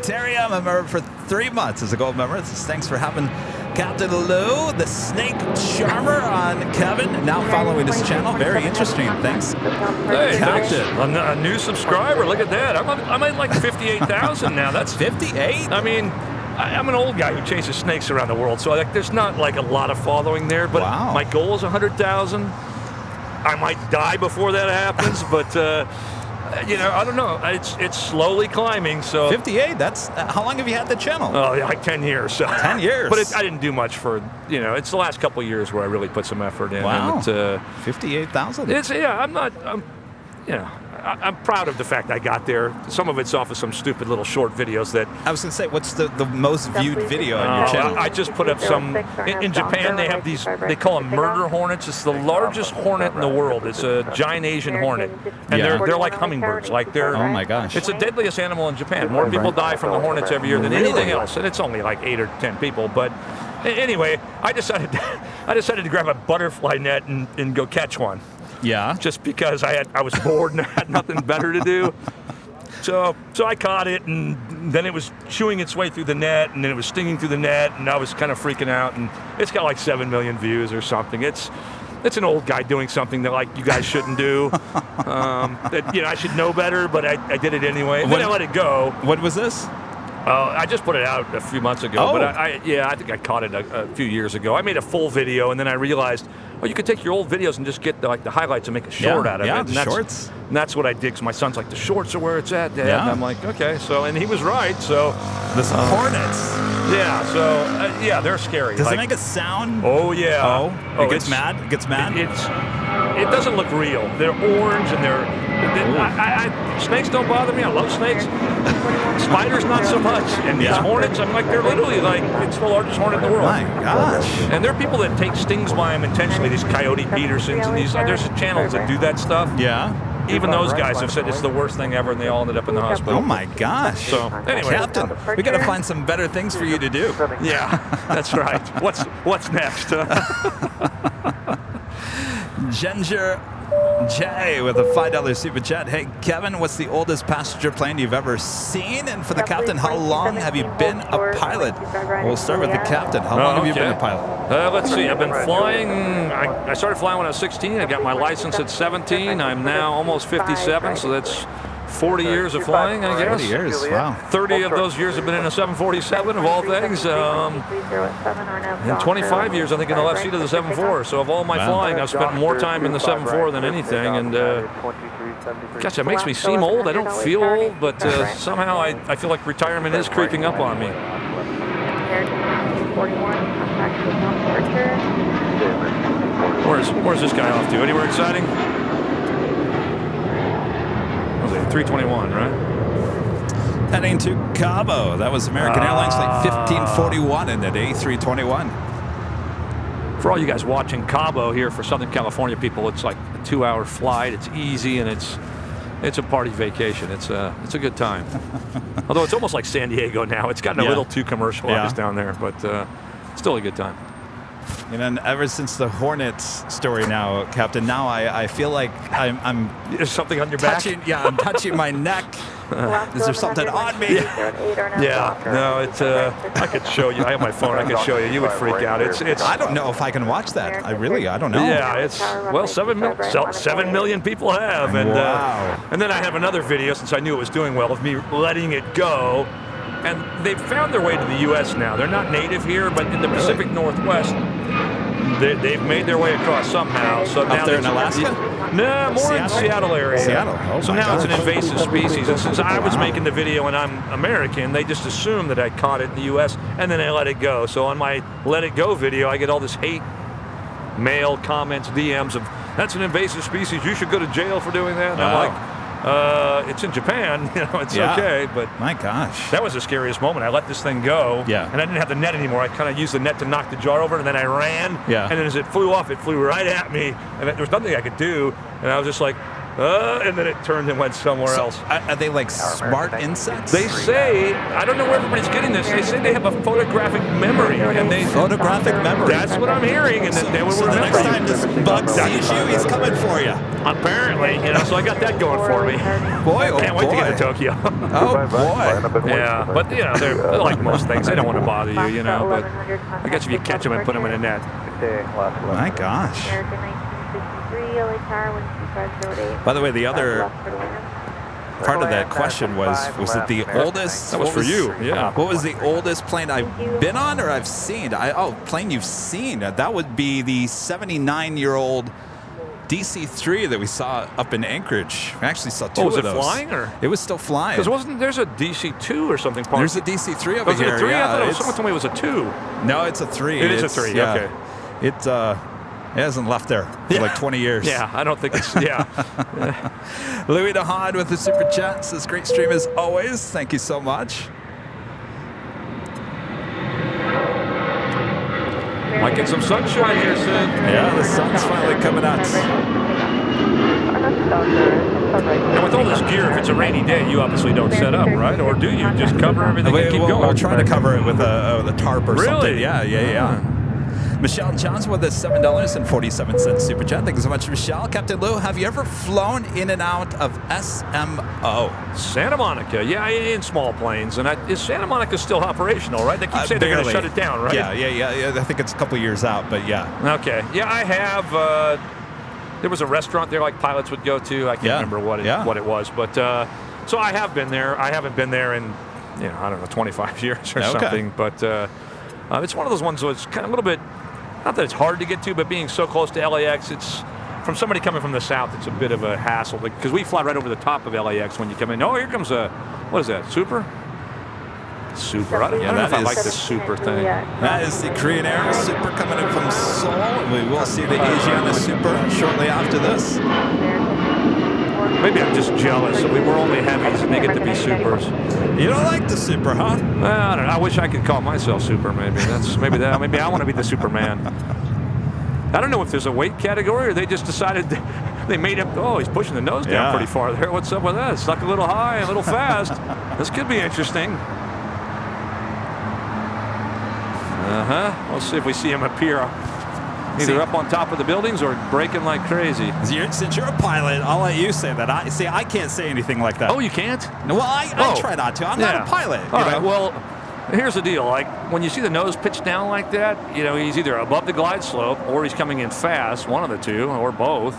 C: Terry, I'm a member for 3 months as a gold member. Thanks for having Captain Lou, the snake charmer on Kevin, now following his channel. Very interesting. Thanks.
H: Hey,
C: Captain.
H: A new subscriber. Look at that. I'm at like 58,000 now. That's
C: 58?
H: I mean, I'm an old guy who chases snakes around the world, so like, there's not like a lot of following there. But
C: wow.
H: My goal is 100,000. I might die before that happens, but you know, I don't know. It's slowly climbing. So
C: 58. That's how long have you had the channel?
H: Oh, yeah, like 10 years. So.
C: 10 years.
H: But I didn't do much for, you know. It's the last couple of years where I really put some effort in.
C: Wow.
H: And
C: 58,000.
H: It's you know, I'm proud of the fact I got there. Some of it's off of some stupid little short videos that...
C: I was going to say, what's the most viewed video on your channel?
H: I just put up some... In Japan, they have these, they call them murder hornets. It's the largest hornet in the world. It's a giant Asian hornet. And they're like hummingbirds. Like they're...
C: Oh, my gosh.
H: It's the deadliest animal in Japan. More people die from the hornets every year than anything else. And it's only like 8 or 10 people. But anyway, I decided to grab a butterfly net and go catch one.
C: Yeah.
H: Just because I was bored and I had nothing better to do. So I caught it, and then it was chewing its way through the net, and then it was stinging through the net, and I was kind of freaking out. And it's got like 7 million views or something. It's an old guy doing something that like you guys shouldn't do. That, you know, I should know better, but I did it anyway. And then I let it go.
C: What was this?
H: I just put it out a few months ago, but I think I caught it a few years ago. I made a full video, and then I realized, oh, you could take your old videos and just get the highlights and make a short out of it.
C: Yeah,
H: and
C: the shorts.
H: And that's what I did, because my son's like, the shorts are where it's at, Dad.
C: Yeah.
H: And I'm like, okay. So, and he was right. So,
C: the hornets.
H: Yeah. So, yeah, they're scary.
C: Does it make a sound?
H: Oh yeah.
C: Oh, it gets mad. It gets mad.
H: It doesn't look real. They're orange and snakes don't bother me. I love snakes. Spiders not so much. And these hornets, I'm like, they're literally like, it's the largest hornet in the world.
C: My gosh.
H: And there are people that take stings by them intentionally. These Coyote Petersons and these. There's channels that do that stuff.
C: Yeah.
H: Even those guys have said it's the worst thing ever, and they all ended up in the hospital.
C: Oh my gosh.
H: So anyway,
C: Captain, we got to find some better things for you to do.
H: Yeah, that's right. What's next?
C: Ginger J with a $5 super chat. Hey, Kevin, what's the oldest passenger plane you've ever seen? And for the captain, how long have you been a pilot? We'll start with the captain. How long have you been a pilot?
H: Let's see. I've been flying. I started flying when I was 16. I got my license at 17. I'm now almost 57, so that's 40 years of flying, I guess.
C: 40 years, wow.
H: 30 of those years have been in a 747, of all things. And 25 years, I think, in the left seat of the 74. So of all my flying, I've spent more time in the 74 than anything. And gosh, that makes me seem old. I don't feel old, but somehow I feel like retirement is creeping up on me. Where's this guy off to? Anywhere exciting? 321, right?
C: Heading to Cabo. That was American Airlines Flight 1541 in that A321.
H: For all you guys watching, Cabo here for Southern California people, it's like a 2-hour flight. It's easy, and it's a party vacation. It's a good time. Although it's almost like San Diego now. It's gotten a little too commercialized down there, but still a good time.
C: And then ever since the Hornets story now, Captain, now I feel like I'm
H: There's something on your back?
C: I'm touching my neck. Is there something on me?
H: Yeah. No, it's I could show you. I have my phone. I could show you. You would freak out. It's
C: I don't know if I can watch that. I don't know.
H: Yeah, it's, well, 7 million people have. And,
C: wow.
H: And then I have another video, since I knew it was doing well, of me letting it go. And they've found their way to the U.S. now. They're not native here, but in the Pacific Northwest, they've made their way across somehow. So now
C: up there in Alaska?
H: No, more in Seattle area.
C: Seattle. Oh,
H: so now it's an invasive species. And since I was making the video and I'm American, they just assumed that I caught it in the U.S. and then I let it go. So on my let it go video, I get all this hate mail, comments, DMs of, that's an invasive species. You should go to jail for doing that. And I'm like, It's in Japan, it's
C: Yeah.
H: okay, but
C: My gosh.
H: that was the scariest moment. I let this thing go,
C: Yeah.
H: and I didn't have the net anymore. I kind of used the net to knock the jar over, and then I ran,
C: Yeah.
H: and then as it flew off, it flew right at me, and there was nothing I could do, and I was just like, and then it turned and went somewhere else.
C: Are they like smart insects?
H: They say, I don't know where everybody's getting this, they say they have a photographic memory, and they...
C: Photographic memory.
H: That's what I'm hearing, and then they will
C: So the
H: remember
C: next time this bug sees you, he's coming for you.
H: Apparently, so I got that going for me.
C: Boy, oh
H: Can't wait to get to
C: boy.
H: Tokyo.
C: Oh boy.
H: Yeah, but they're like most things. They don't want to bother you, But I guess if you catch them and put them in a net.
C: My gosh.
D: American 1963, LA Tower 12508.
C: By the way, the other
D: Left for Atlanta.
C: part of that question was it the oldest?
H: That was for you, yeah.
C: What was the oldest plane I've been on or I've seen? Plane you've seen. That would be the 79-year-old DC-3 that we saw up in Anchorage. We actually saw two
H: was
C: of
H: it
C: those.
H: flying or?
C: It was still flying.
H: Because there's a DC-2 or something?
C: There's a DC-3 over
H: was it
C: here.
H: a 3?
C: Yeah,
H: I thought someone told me it was a 2.
C: No, it's a 3.
H: It is a 3,
C: yeah.
H: okay.
C: It hasn't left there for like 20 years.
H: Yeah, I don't think it's,
C: Louis DeHaan with the super chat says, great stream as always. Thank you so much.
H: Might get some sunshine here soon.
C: Yeah, the sun's finally coming out.
H: And with all this gear, if it's a rainy day, you obviously don't set up, right? Or do you just cover everything and keep going?
C: We'll try to cover it with a tarp or something.
H: Really?
C: Yeah. Michelle Johnson with a $7.47 super chat. Thank you so much, Michelle. Captain Lou, have you ever flown in and out of SMO?
H: Santa Monica, yeah, in small planes. And is Santa Monica still operational, right? They keep saying they're going to shut it down, right?
C: Yeah. I think it's a couple years out, but yeah.
H: Okay. Yeah, I have. There was a restaurant there like pilots would go to. I can't remember what it was. But so I have been there. I haven't been there in, I don't know, 25 years or something. But it's one of those ones where it's kind of a little bit, not that it's hard to get to, but being so close to LAX, it's, from somebody coming from the south, it's a bit of a hassle. Because we fly right over the top of LAX when you come in. Oh, here comes what is that, Super? Super. I don't know if I like this Super thing.
C: That is the Korean Air Super coming in from Seoul. We will see the Asiana Super shortly after this.
H: Maybe I'm just jealous. We're only heavies and they get to be supers.
C: You don't like the Super, huh?
H: I don't know. I wish I could call myself Super. Maybe maybe I want to be the Superman. I don't know if there's a weight category or they just decided they made him. Oh, he's pushing the nose down pretty far there. What's up with that? Stuck a little high, a little fast. This could be interesting. We'll see if we see him appear either up on top of the buildings or breaking like crazy.
C: Since you're a pilot, I'll let you say that. I can't say anything like that.
H: Oh, you can't?
C: No, well, I try not to. I'm not a pilot.
H: All right, well, here's the deal. Like, when you see the nose pitch down like that, he's either above the glide slope or he's coming in fast, one of the two, or both.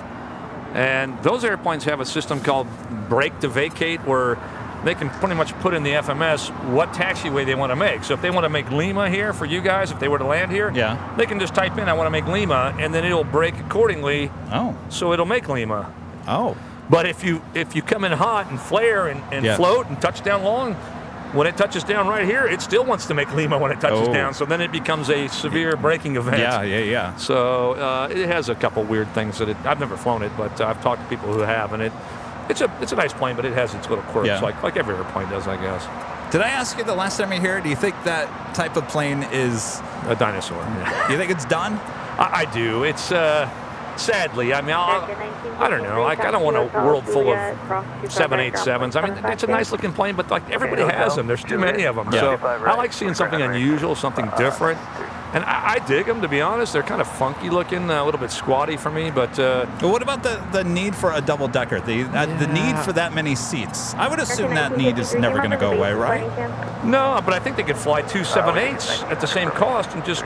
H: And those airplanes have a system called brake to vacate where they can pretty much put in the FMS what taxiway they want to make. So if they want to make Lima here for you guys, if they were to land here, they can just type in, I want to make Lima, and then it'll brake accordingly.
C: Oh.
H: So it'll make Lima.
C: Oh.
H: But if you come in hot and flare and float and touch down long, when it touches down right here, it still wants to make Lima when it touches down. So then it becomes a severe braking event.
C: Yeah.
H: So it has a couple weird things that I've never flown it, but I've talked to people who have, and it's a nice plane, but it has its little quirks, like every airplane does, I guess.
C: Did I ask you the last time you were here, do you think that type of plane is
H: a dinosaur? Yeah.
C: You think it's done?
H: I do. It's sadly. I mean, I don't know. I don't want a world full of 787s. I mean, it's a nice looking plane, but like everybody has them. There's too many of them. So I like seeing something unusual, something different. And I dig them, to be honest. They're kind of funky looking, a little bit squatty for me. But
C: what about the need for a double decker? The need for that many seats? I would assume that need is never going to go away, right?
H: No, but I think they could fly 2 787s at the same cost and just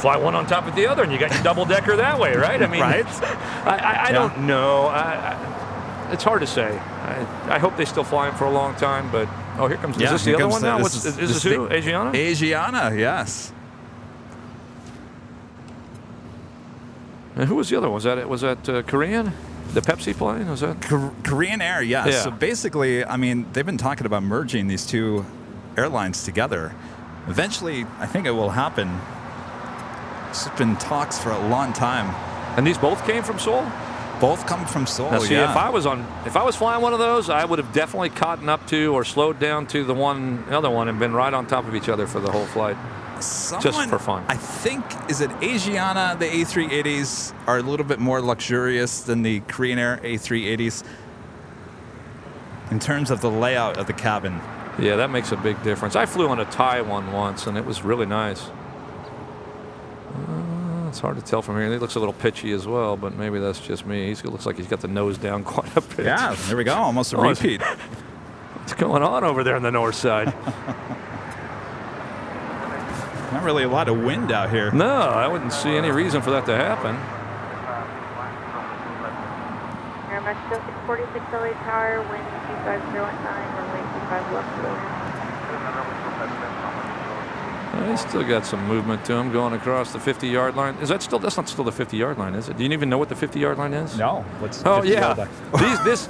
H: fly one on top of the other, and you got your double decker that way, right? I mean, I don't know. It's hard to say. I hope they still fly them for a long time. But here comes. Is this the other one now? Is this who? Asiana?
C: Asiana, yes.
H: And who was the other one? Was that Korean? The Pepsi plane? Was that
C: Korean Air? Yes.
H: Yeah.
C: So basically, I mean, they've been talking about merging these two airlines together. Eventually, I think it will happen. It's been talks for a long time.
H: And these both came from Seoul?
C: Both come from Seoul.
H: Now, see,
C: yeah.
H: if I was flying one of those, I would have definitely caught up to or slowed down to the other one, and been right on top of each other for the whole flight. Just for fun.
C: I think, is it Asiana, the A380s are a little bit more luxurious than the Korean Air A380s in terms of the layout of the cabin.
H: Yeah, that makes a big difference. I flew on a Thai one once, and it was really nice. It's hard to tell from here. He looks a little pitchy as well, but maybe that's just me. He looks like he's got the nose down quite a bit.
C: Yeah, there we go. Almost a repeat.
H: What's going on over there on the north side?
C: Not really a lot of wind out here.
H: No, I wouldn't see any reason for that to happen.
D: Air Mexico 646 LA Tower, wind 250 at 9, runway 25 left to the land.
H: He's still got some movement to him going across the 50-yard line. That's not still the 50-yard line, is it? Do you even know what the 50-yard line is?
C: No. What's
H: oh, yeah. This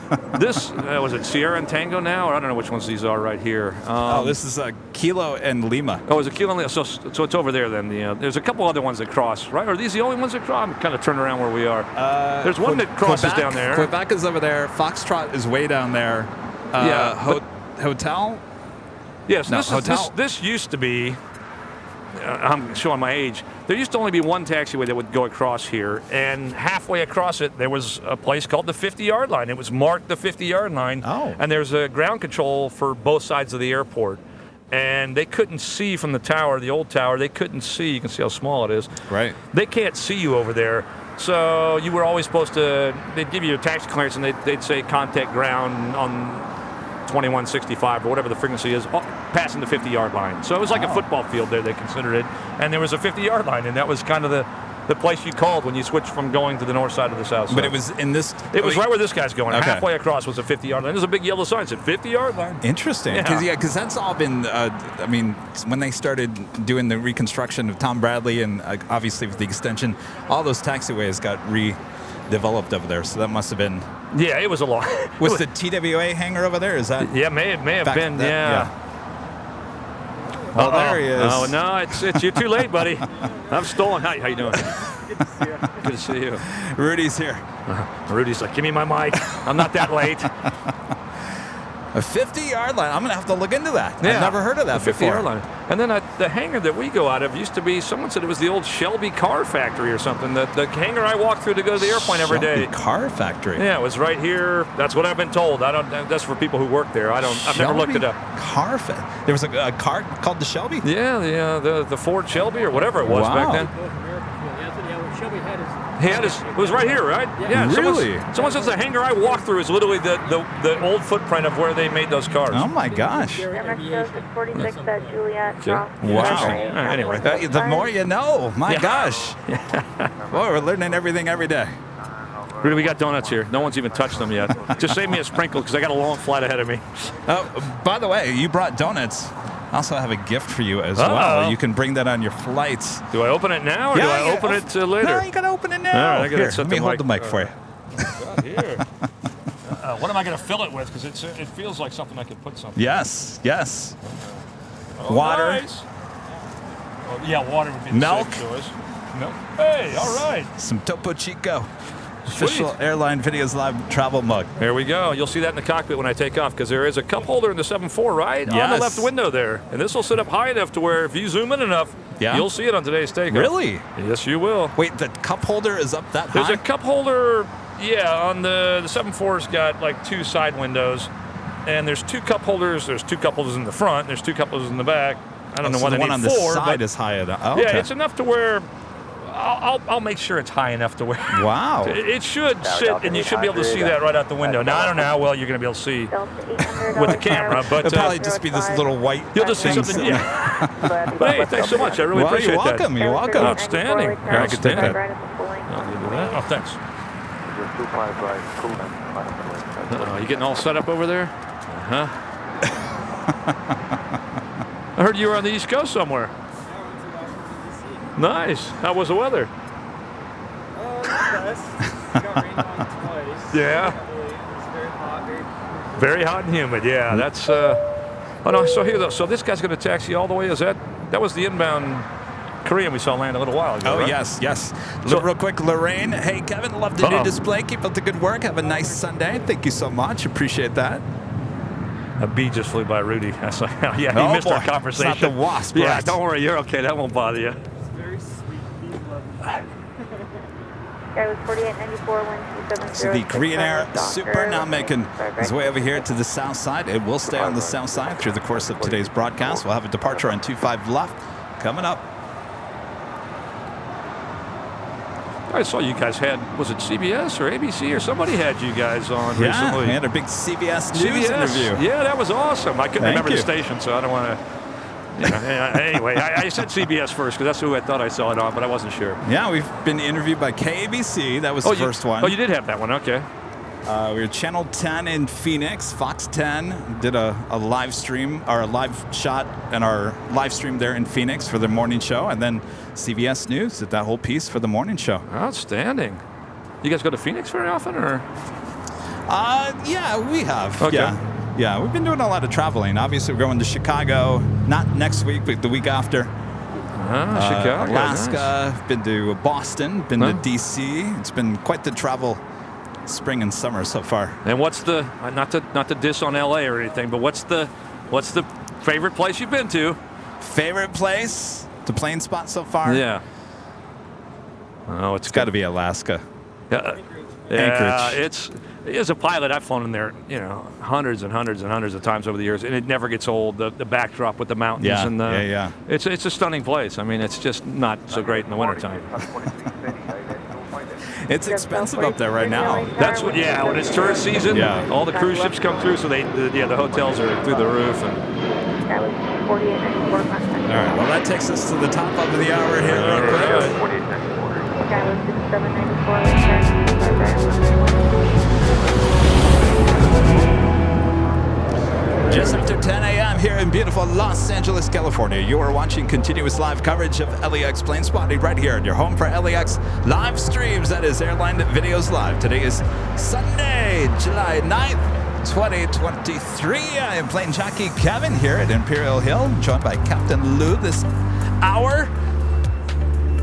H: was it Sierra and Tango now? Or I don't know which ones these are right here.
C: This is Kilo and Lima.
H: Oh, is it Kilo and Lima? So it's over there then. There's a couple other ones that cross, right? Are these the only ones that cross? I'm kind of turning around where we are. There's one that crosses down there.
C: Quebec is over there. Foxtrot is way down there. Hotel?
H: Yes, this used to be... I'm showing my age. There used to only be one taxiway that would go across here, and halfway across it, there was a place called the 50-yard line. It was marked the 50-yard line, and there's a ground control for both sides of the airport. And they couldn't see from the tower, the old tower, they couldn't see. You can see how small it is.
C: Right.
H: They can't see you over there. So you were always supposed to, they'd give you a taxi clearance, and they'd say contact ground on 2165 or whatever the frequency is, passing the 50-yard line. So it was like a football field there, they considered it. And there was a 50-yard line, and that was kind of the place you called when you switched from going to the north side or the south side.
C: But it was in this...
H: It was right where this guy's going. Okay. Halfway across was a 50-yard line. There's a big yellow sign that said 50-yard line.
C: Interesting. Because that's all been... when they started doing the reconstruction of Tom Bradley and obviously with the extension, all those taxiways got redeveloped over there. So that must have been...
H: Yeah, it was a lot.
C: Was the TWA hangar over there? Is that?
H: Yeah, may have been. Yeah.
C: Oh, there he is.
H: Oh no, it's you're too late, buddy. I'm stolen. How you doing? Good to see you.
C: Rudy's here.
H: Rudy's like, give me my mic. I'm not that late.
C: A 50-yard line. I'm going to have to look into that.
H: Yeah,
C: I've never heard of that before.
H: 50-yard line. And then the hangar that we go out of used to be, someone said it was the old Shelby car factory or something. The hangar I walk through to go to the airplane every day.
C: Shelby car factory?
H: Yeah, it was right here. That's what I've been told. That's for people who work there. I've never looked it up.
C: There was a car called the Shelby?
H: Yeah, the Ford Shelby or whatever it was back then. It was right here, right? Yeah.
C: Really?
H: Someone says the hangar I walked through is literally the old footprint of where they made those cars.
C: Oh my gosh!
D: Mexico 46 at Juliet.
C: Wow.
H: Anyway,
C: the more you know. My gosh. Boy, we're learning everything every day.
H: Rudy, we got donuts here. No one's even touched them yet. Just save me a sprinkle because I got a long flight ahead of me.
C: By the way, you brought donuts. I also have a gift for you as well. You can bring that on your flights.
H: Do I open it now or do I open it later?
C: No, you got to open it now.
H: All right,
C: let me hold the mic for you.
H: Here. What am I going to fill it with? Because it feels like something I could put something.
C: Yes.
H: Oh,
C: water.
H: Nice. Oh, yeah, water would be the
C: milk.
H: safe choice. Milk. Hey, all right.
C: Some Topo Chico. Official Airline Videos Live travel mug.
H: There we go. You'll see that in the cockpit when I take off because there is a cup holder in the 7.4 right on the left window there. And this will sit up high enough to where if you zoom in enough, you'll see it on today's takeoff.
C: Really?
H: Yes, you will.
C: Wait, the cup holder is up that high?
H: There's a cup holder, on the 7.4's got like two side windows. And there's two cup holders. There's two cup holders in the front. There's two cup holders in the back. I don't know why they need
C: one on the side is high enough. Oh,
H: yeah, it's enough to where... I'll make sure it's high enough to where...
C: Wow.
H: It should sit, and you should be able to see that right out the window. Now, I don't know how well you're going to be able to see with the camera, but...
C: It'll probably just be this little white...
H: You'll just see something, But hey, thanks so much. I really appreciate that.
C: You're welcome.
H: Outstanding.
C: I can take that.
H: I'll give you that. Oh, thanks. You getting all set up over there? I heard you were on the East Coast somewhere. Nice. How was the weather? Yeah. Very hot and humid. Yeah, that's. Oh no. So here though. So this guy's going to taxi all the way. That was the inbound Korean we saw land a little while ago.
C: Oh,
H: right?
C: yes.
H: So,
C: Real quick, Lorraine. Hey, Kevin, love the new display. Keep up the good work. Have a nice Sunday. Thank you so much. Appreciate that.
H: A bee just flew by Rudy. Yeah, he missed our conversation.
C: It's not the wasp.
H: Yeah,
C: right?
H: don't worry. You're okay. That won't bother you.
F: It's very sweet.
D: Guy was 4894, 1270.
C: So the Korean Air Super now making his way over here to the south side. It will stay on the south side through the course of today's broadcast. We'll have a departure on 25 left coming up.
H: I saw you guys had, was it CBS or ABC or somebody had you guys on recently?
C: Yeah, we had a big CBS News interview.
H: Yeah, that was awesome. I couldn't remember
C: you.
H: the station, so I don't want to. Anyway, I said CBS first because that's who I thought I saw it on, but I wasn't sure.
C: Yeah, we've been interviewed by KABC. That was the first one.
H: Oh, you did have that one. Okay.
C: We were Channel 10 in Phoenix, Fox 10 did a live stream, or a live shot and our live stream there in Phoenix for the morning show, and then CBS News did that whole piece for the morning show.
H: Outstanding. You guys go to Phoenix very often, or?
C: Yeah, we have.
H: Okay.
C: Yeah, we've been doing a lot of traveling. Obviously, we're going to Chicago, not next week, but the week after.
H: Chicago,
C: Alaska,
H: nice.
C: Been to Boston, been to D.C. It's been quite the travel spring and summer so far.
H: And what's the, not to diss on LA or anything, but what's the favorite place you've been to?
C: Favorite place to plane spot so far?
H: Yeah. Oh,
C: it's got to be Alaska.
H: Anchorage. As a pilot, I've flown in there, hundreds and hundreds and hundreds of times over the years, and it never gets old. The backdrop with the mountains and the It's a stunning place. I mean, it's just not so great in the wintertime.
C: It's expensive up there right now.
H: That's what. Yeah, when it's tourist season, all the cruise ships come through, so the hotels are through the roof. And
C: all right, well, that takes us to the top of the hour here real quick. Just after 10 a.m. here in beautiful Los Angeles, California, you are watching continuous live coverage of LAX Plane Spotting right here at your home for LAX live streams. That is Airline Videos Live. Today is Sunday, July 9th, 2023. I am Plane Jockey Kevin here at Imperial Hill, joined by Captain Lou this hour.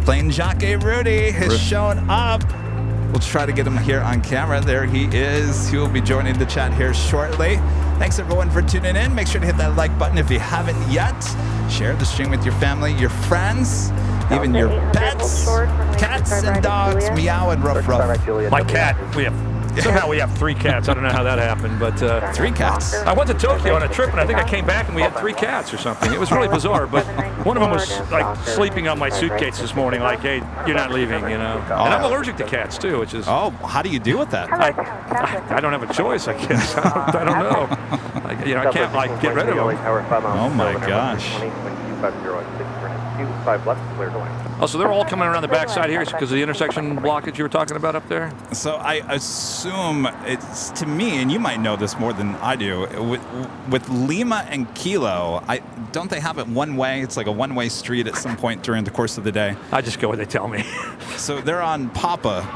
C: Plane Jockey Rudy has shown up. We'll try to get him here on camera. There he is. He will be joining the chat here shortly. Thanks everyone for tuning in. Make sure to hit that like button if you haven't yet. Share the stream with your family, your friends, even your pets, cats and dogs, meow and ruff ruff.
H: My cat, somehow we have 3 cats. I don't know how that happened, but
C: 3 cats.
H: I went to Tokyo on a trip, and I think I came back and we had 3 cats or something. It was really bizarre, but one of them was like sleeping on my suitcase this morning, like, "Hey, you're not leaving," And I'm allergic to cats too, which is.
C: Oh, how do you deal with that?
H: I don't have a choice, I guess. I don't know. I can't get rid of them.
C: Oh my gosh.
H: Oh, so they're all coming around the backside here because of the intersection blockage you were talking about up there?
C: So I assume it's, to me, and you might know this more than I do, with Lima and Kilo, don't they have it one way? It's like a one-way street at some point during the course of the day.
H: I just go where they tell me.
C: So they're on Papa.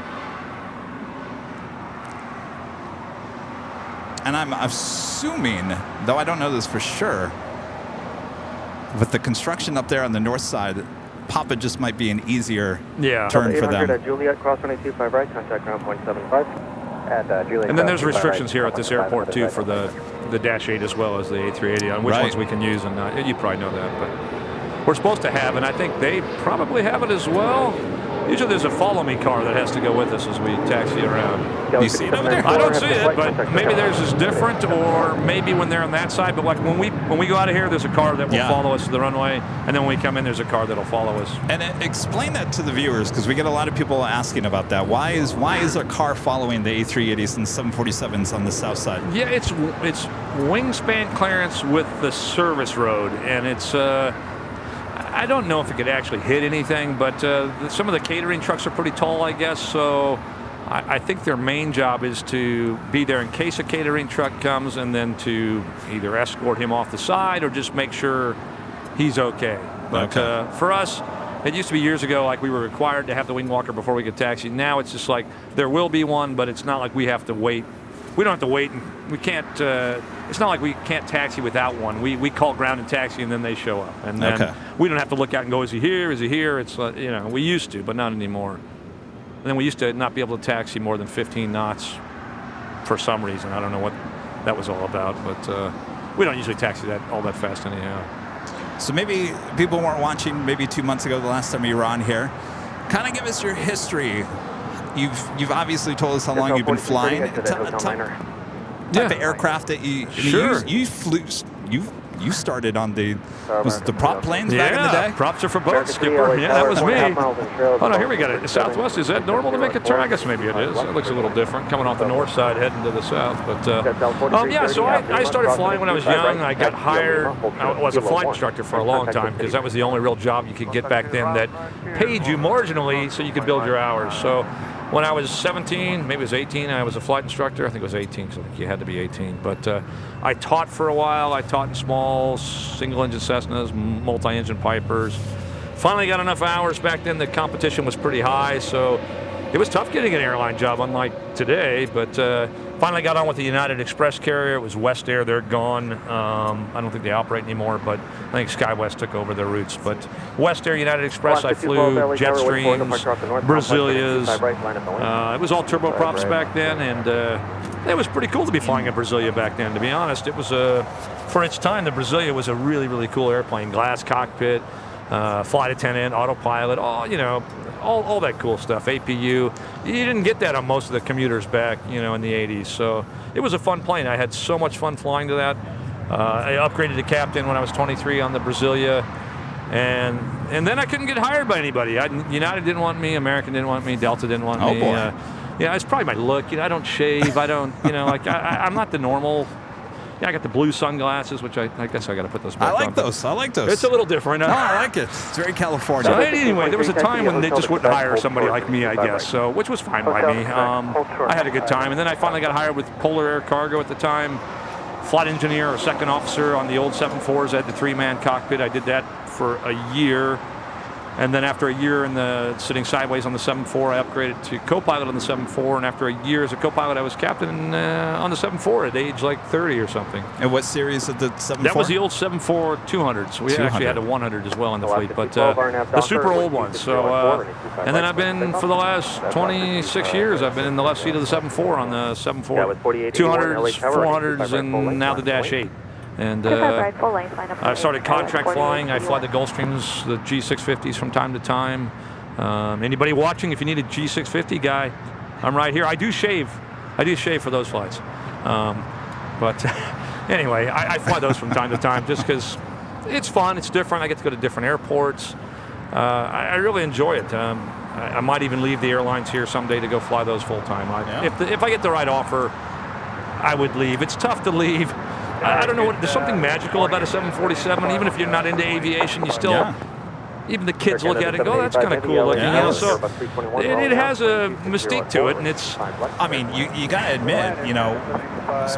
C: And I'm assuming, though I don't know this for sure, with the construction up there on the north side, Papa just might be an easier turn for them.
A: Juliet, cross 125 right, contact ground 0.75.
H: And then there's restrictions here at this airport too for the Dash 8 as well as the A380 on which ones we can use, and you probably know that, but we're supposed to have, and I think they probably have it as well. Usually there's a follow me car that has to go with us as we taxi around.
C: You see it over there?
H: I don't see it, but maybe theirs is different, or maybe when they're on that side. But like when we go out of here, there's a car that will follow us to the runway, and then when we come in, there's a car that'll follow us.
C: And explain that to the viewers, because we get a lot of people asking about that. Why is a car following the A380s and 747s on the south side?
H: Yeah, it's wingspan clearance with the service road, and it's. I don't know if it could actually hit anything, but some of the catering trucks are pretty tall, I guess. So I think their main job is to be there in case a catering truck comes, and then to either escort him off the side or just make sure he's okay. But for us, it used to be years ago, like we were required to have the wing walker before we could taxi. Now it's just like there will be one, but it's not like we have to wait we don't have to wait. And we can't. It's not like we can't taxi without one. We call ground and taxi, and then they show up. And then we don't have to look out and go, is he here? Is he here? It's we used to, but not anymore. And then we used to not be able to taxi more than 15 knots for some reason. I don't know what that was all about, but we don't usually taxi all that fast anyhow.
C: So maybe people weren't watching maybe 2 months ago, the last time you were on here. Kind of give us your history. You've obviously told us how long you've been flying. Type of aircraft that you flew. You started on the prop planes back in the day?
H: Props are for boats, skipper. Yeah, that was me. Oh, no, here we got it. Southwest, is that normal to make a turn? I guess maybe it is. It looks a little different, coming off the north side, heading to the south. But, yeah, so I started flying when I was young. I got hired. I was a flight instructor for a long time because that was the only real job you could get back then that paid you marginally so you could build your hours. So when I was 17, maybe it was 18, I was a flight instructor. I think it was 18 because I think you had to be 18. But I taught for a while. I taught in small single-engine Cessnas, multi-engine Pipers. Finally got enough hours back then. The competition was pretty high, so it was tough getting an airline job, unlike today. But finally got on with the United Express carrier. It was West Air. They're gone. I don't think they operate anymore, but I think SkyWest took over their routes. But West Air, United Express, I flew Jetstreams, Brazilias. It was all turboprops back then, and it was pretty cool to be flying a Brasilia back then. To be honest, it was for its time, the Brasilia was a really, really cool airplane. Glass cockpit, flight attendant, autopilot, all that cool stuff. APU. You didn't get that on most of the commuters back, in the 80s. So it was a fun plane. I had so much fun flying to that. I upgraded to captain when I was 23 on the Brasilia. And then I couldn't get hired by anybody. United didn't want me. American didn't want me. Delta didn't want me.
C: Boy.
H: It's probably my look. I don't shave. I don't, I'm not the normal. Yeah, I got the blue sunglasses, which I guess I got to put those back on.
C: I like those.
H: It's a little different.
C: No, I like it. It's very California.
H: So anyway, there was a time when they just wouldn't hire somebody like me, I guess, so which was fine by me. I had a good time. And then I finally got hired with Polar Air Cargo at the time. Flight engineer or second officer on the old 747s. I had the 3-man cockpit. I did that for a year. And then after a year in the sitting sideways on the 747, I upgraded to co-pilot on the 747. And after a year as a co-pilot, I was captain on the 747 at age like 30 or something.
C: And what series of the 747?
H: That was the old 747-200. So we actually had a 100 as well in the fleet, but the super old ones. So, and then I've been for the last 26 years. I've been in the left seat of the 747 on the 747, 200s, 400s, and now the Dash 8. And I started contract flying. I fly the Gulfstreams, the G650s from time to time. Anybody watching, if you need a G650 guy, I'm right here. I do shave for those flights. But anyway, I fly those from time to time just because it's fun. It's different. I get to go to different airports. I really enjoy it. I might even leave the airlines here someday to go fly those full time. If I get the right offer, I would leave. It's tough to leave. I don't know there's something magical about a 747. Even if you're not into aviation, you still, even the kids look at it and go, that's kind of cool looking. So it has a mystique to it, and it's.
C: I mean, you got to admit,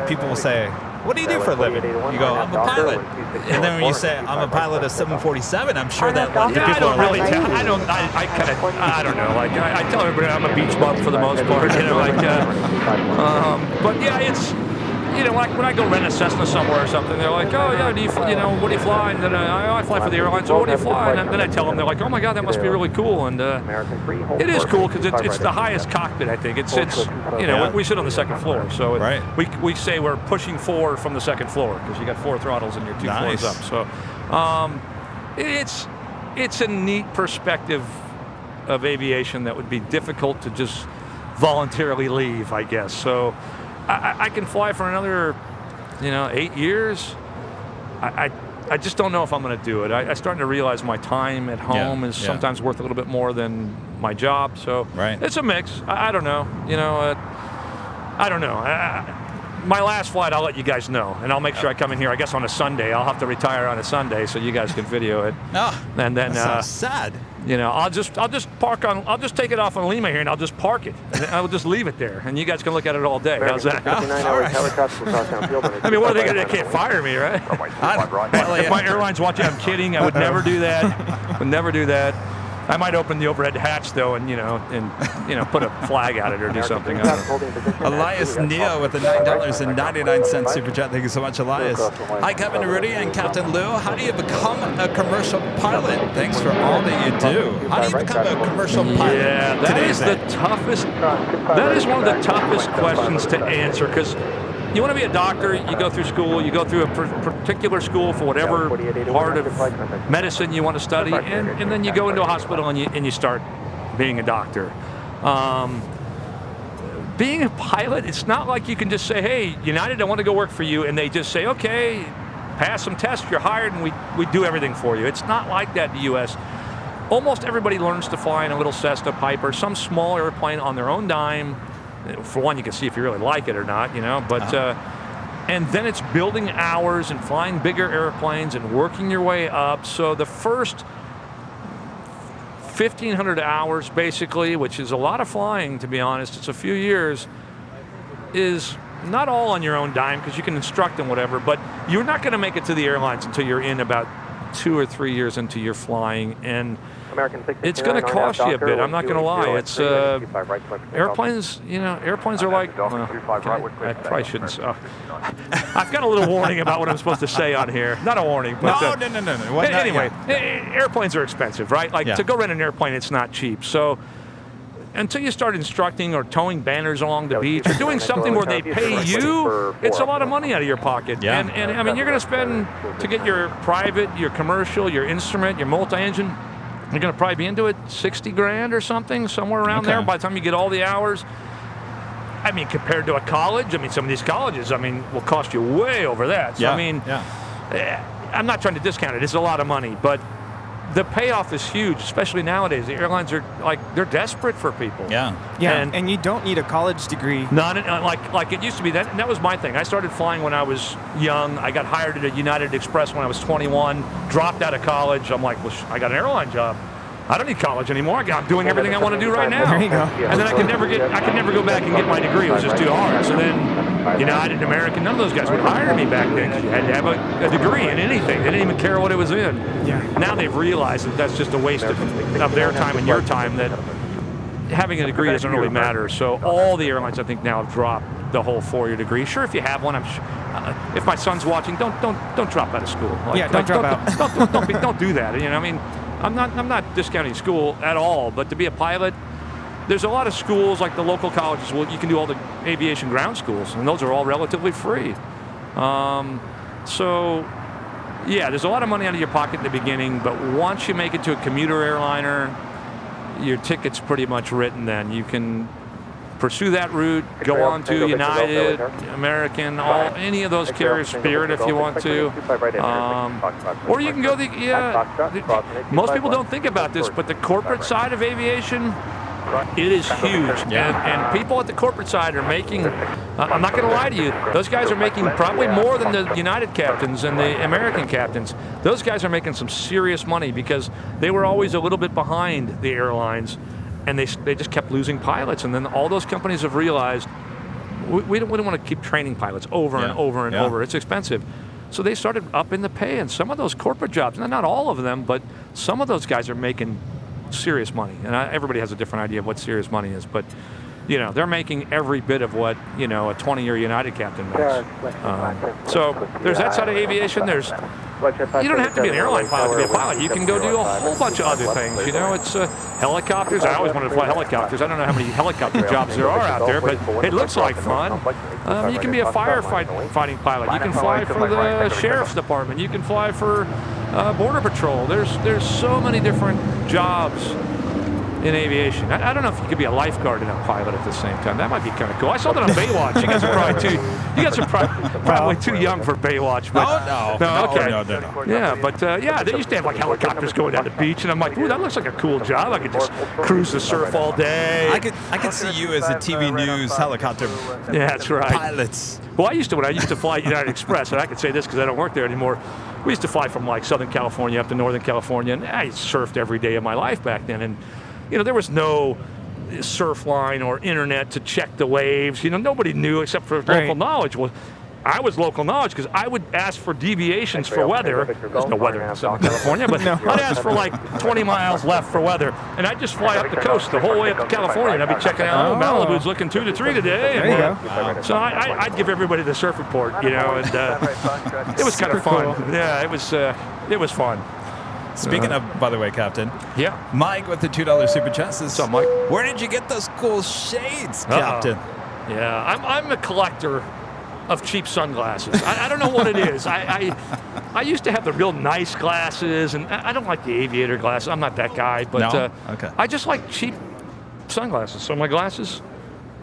C: people will say, "What do you do for a living?" You go, "I'm a pilot," and then when you say, "I'm a pilot of 747," I'm sure that the people
H: I don't
C: are
H: really.
C: like,
H: I don't know. Like I tell everybody I'm a beach bum for the most part. But yeah, it's. Like when I go rent a Cessna somewhere or something, they're like, "Oh yeah, what do you fly?" And then I fly for the airline. So what do you fly? And then I tell them, they're like, "Oh my God, that must be really cool." And it is cool because it's the highest cockpit. I think it's we sit on the second floor, so we say we're pushing 4 from the second floor because you got 4 throttles and you're 2 floors up. So it's a neat perspective of aviation that would be difficult to just voluntarily leave, I guess. So. I can fly for another, 8 years. I just don't know if I'm going to do it. I'm starting to realize my time at home is sometimes worth a little bit more than my job. So it's a mix. I don't know. I don't know. My last flight, I'll let you guys know, and I'll make sure I come in here. I guess on a Sunday. I'll have to retire on a Sunday so you guys can video it. And then
C: that sounds sad.
H: I'll just park on. I'll just take it off on Lima here, and I'll just park it, and I'll just leave it there, and you guys can look at it all day. How's that? I mean, what are they going to? They can't fire me, right? If my airline's watching, I'm kidding. I would never do that. Would never do that. I might open the overhead hatch though, and put a flag at it or do something.
C: Elias Neal with the $9.99 super chat. Thank you so much, Elias. Hi, Kevin Rudy and Captain Lou. How do you become a commercial pilot? Thanks for all that you do. How do you become a commercial pilot?
H: Yeah, that is the toughest. That is one of the toughest questions to answer, because you want to be a doctor, you go through school, you go through a particular school for whatever part of medicine you want to study, and then you go into a hospital and you start being a doctor. Being a pilot, it's not like you can just say, hey, United, I want to go work for you, and they just say, okay, pass some tests, you're hired, and we do everything for you. It's not like that in the U.S. Almost everybody learns to fly in a little Cessna Piper, some small airplane on their own dime. For one, you can see if you really like it or not, but and then it's building hours and flying bigger airplanes and working your way up. So the first 1,500 hours, basically, which is a lot of flying, to be honest, it's a few years, is not all on your own dime, because you can instruct and whatever, but you're not going to make it to the airlines until you're in about 2 or 3 years into your flying, and it's going to cost you a bit. I'm not going to lie. It's airplanes. Airplanes are like. I probably shouldn't. I've got a little warning about what I'm supposed to say on here. Not a warning, but
C: No.
H: Anyway, airplanes are expensive, right? Like to go rent an airplane, it's not cheap. So until you start instructing or towing banners along the beach or doing something where they pay you, it's a lot of money out of your pocket.
C: Yeah.
H: And I mean, you're going to spend to get your private, your commercial, your instrument, your multi-engine. You're going to probably be into it 60 grand or something, somewhere around there by the time you get all the hours. I mean, compared to a college, some of these colleges, will cost you way over that. So, I'm not trying to discount it. It's a lot of money, but the payoff is huge, especially nowadays. The airlines are they're desperate for people.
I: Yeah. And you don't need a college degree.
H: Not like it used to be. That was my thing. I started flying when I was young. I got hired at a United Express when I was 21. Dropped out of college. I'm like, well, I got an airline job. I don't need college anymore. I'm doing everything I want to do right now.
I: There you go.
H: And then I could never go back and get my degree. It was just too hard. So then United, American, none of those guys would hire me back then, because you had to have a degree in anything. They didn't even care what it was in.
I: Yeah.
H: Now they've realized that that's just a waste of their time and your time, that having a degree doesn't really matter. So all the airlines, I think, now have dropped the whole 4-year degree. Sure, if you have one, if my son's watching, don't drop out of school.
I: Don't drop out.
H: Don't do that. I'm not discounting school at all, but to be a pilot, there's a lot of schools like the local colleges. Well, you can do all the aviation ground schools, and those are all relatively free. There's a lot of money out of your pocket in the beginning, but once you make it to a commuter airliner, your ticket's pretty much written then. You can pursue that route, go on to United, American, any of those carriers, Spirit if you want to. Or you can go most people don't think about this, but the corporate side of aviation, it is huge. And people at the corporate side are making, I'm not going to lie to you, those guys are making probably more than the United captains and the American captains. Those guys are making some serious money, because they were always a little bit behind the airlines, and they just kept losing pilots. And then all those companies have realized, we don't want to keep training pilots over and over and over. It's expensive. So they started upping the pay, and some of those corporate jobs, not all of them, but some of those guys are making serious money. And everybody has a different idea of what serious money is, but they're making every bit of what a 20-year United captain makes. So there's that side of aviation. You don't have to be an airline pilot to be a pilot. You can go do a whole bunch of other things. It's helicopters. I always wanted to fly helicopters. I don't know how many helicopter jobs there are out there, but it looks like fun. You can be a firefighting pilot. You can fly for the sheriff's department. You can fly for border patrol. There's so many different jobs in aviation. I don't know if you could be a lifeguard and a pilot at the same time. That might be kind of cool. I saw that on Baywatch. You guys are probably too young for Baywatch. But,
C: No.
H: Yeah, but they used to have helicopters going down the beach, and I'm like, ooh, that looks like a cool job. I could just cruise the surf all day.
C: I could see you as a TV news helicopter.
H: Yeah, that's right.
C: Pilots.
H: Well, when I used to fly United Express, and I can say this because I don't work there anymore. We used to fly from Southern California up to Northern California, and I surfed every day of my life back then. And there was no surf line or internet to check the waves. Nobody knew except for local knowledge. Well, I was local knowledge because I would ask for deviations for weather. There's no weather in Southern California, but I'd ask for like 20 miles left for weather, and I'd just fly up the coast the whole way up to California, and I'd be checking out, Malibu's looking 2 to 3 today.
I: There you go.
H: So I'd give everybody the surf report, and it was kind of fun. Yeah, it was fun.
C: Speaking of, by the way, Captain.
H: Yeah.
C: Mike with the $2 super chat says,
H: what's up, Mike?
C: Where did you get those cool shades, Captain?
H: Yeah, I'm a collector of cheap sunglasses. I don't know what it is. I used to have the real nice glasses, and I don't like the aviator glasses. I'm not that guy, but
C: Okay.
H: I just like cheap sunglasses. So my glasses,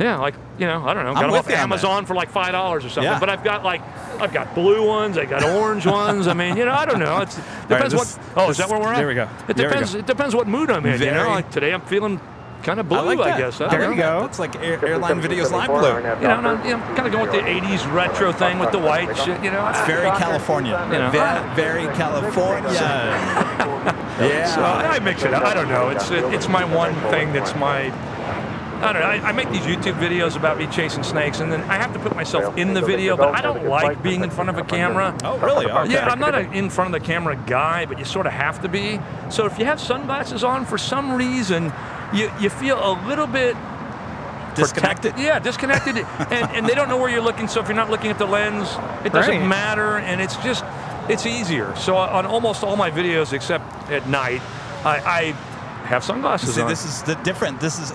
H: yeah, like, I don't know, got them off Amazon for like $5 or something.
C: Yeah.
H: But I've got blue ones, I got orange ones. I mean, I don't know. It depends is that where we're at?
C: There we go.
H: It depends. It depends what mood I'm in. Like today, I'm feeling kind of blue, I guess.
I: There you go.
C: That's like Airline Videos Live blue.
H: I'm kind of going with the 80s retro thing with the white shit,
C: It's very California. Very California. Yeah.
H: So I mix it up. I don't know. It's my one thing that's my... I don't know. I make these YouTube videos about me chasing snakes, and then I have to put myself in the video, but I don't like being in front of a camera.
C: Oh, really? Okay.
H: Yeah, I'm not an in front of the camera guy, but you sort of have to be. So if you have sunglasses on, for some reason, you feel a little bit
C: disconnected.
H: Yeah, disconnected, and they don't know where you're looking. So if you're not looking at the lens, it doesn't matter, and it's easier. So on almost all my videos, except at night, I have sunglasses on.
C: This is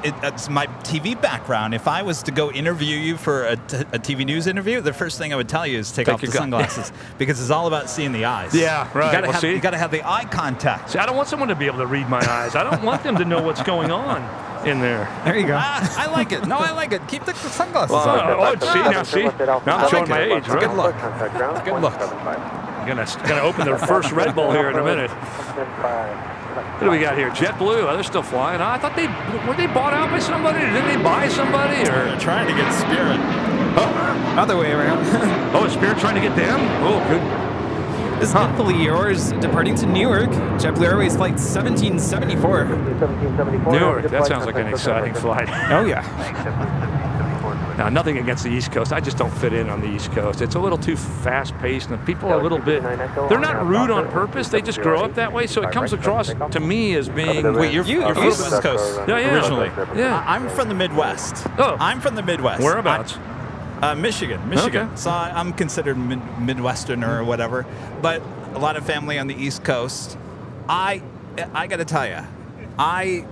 C: it's my TV background. If I was to go interview you for a TV news interview, the first thing I would tell you is take off the sunglasses because it's all about seeing the eyes.
H: Yeah, right.
C: You got to have the eye contact.
H: See, I don't want someone to be able to read my eyes. I don't want them to know what's going on in there.
I: There you go.
C: I like it. No, I like it. Keep the sunglasses on.
H: Now I'm showing my age, right?
C: Good look. Good look.
H: I'm gonna open the first Red Bull here in a minute. What do we got here? JetBlue. Oh, they're still flying. I thought were they bought out by somebody? Or didn't they buy somebody? Or
C: they're trying to get Spirit.
I: Other way around.
H: Is Spirit trying to get them? Oh, good.
I: This is hopefully yours departing to Newark. JetBlue Airways flight 1774.
H: Newark. That sounds like an exciting flight.
I: Oh yeah.
H: Now, nothing against the East Coast. I just don't fit in on the East Coast. It's a little too fast-paced, and people are a little bit... They're not rude on purpose. They just grow up that way, so it comes across to me as being...
C: Wait, you're from the West Coast originally.
H: Yeah.
C: I'm from the Midwest.
H: Oh.
C: I'm from the Midwest.
H: Whereabouts?
C: Michigan.
H: Okay.
C: So I'm considered Midwesterner or whatever. But a lot of family on the East Coast. I got to tell you, I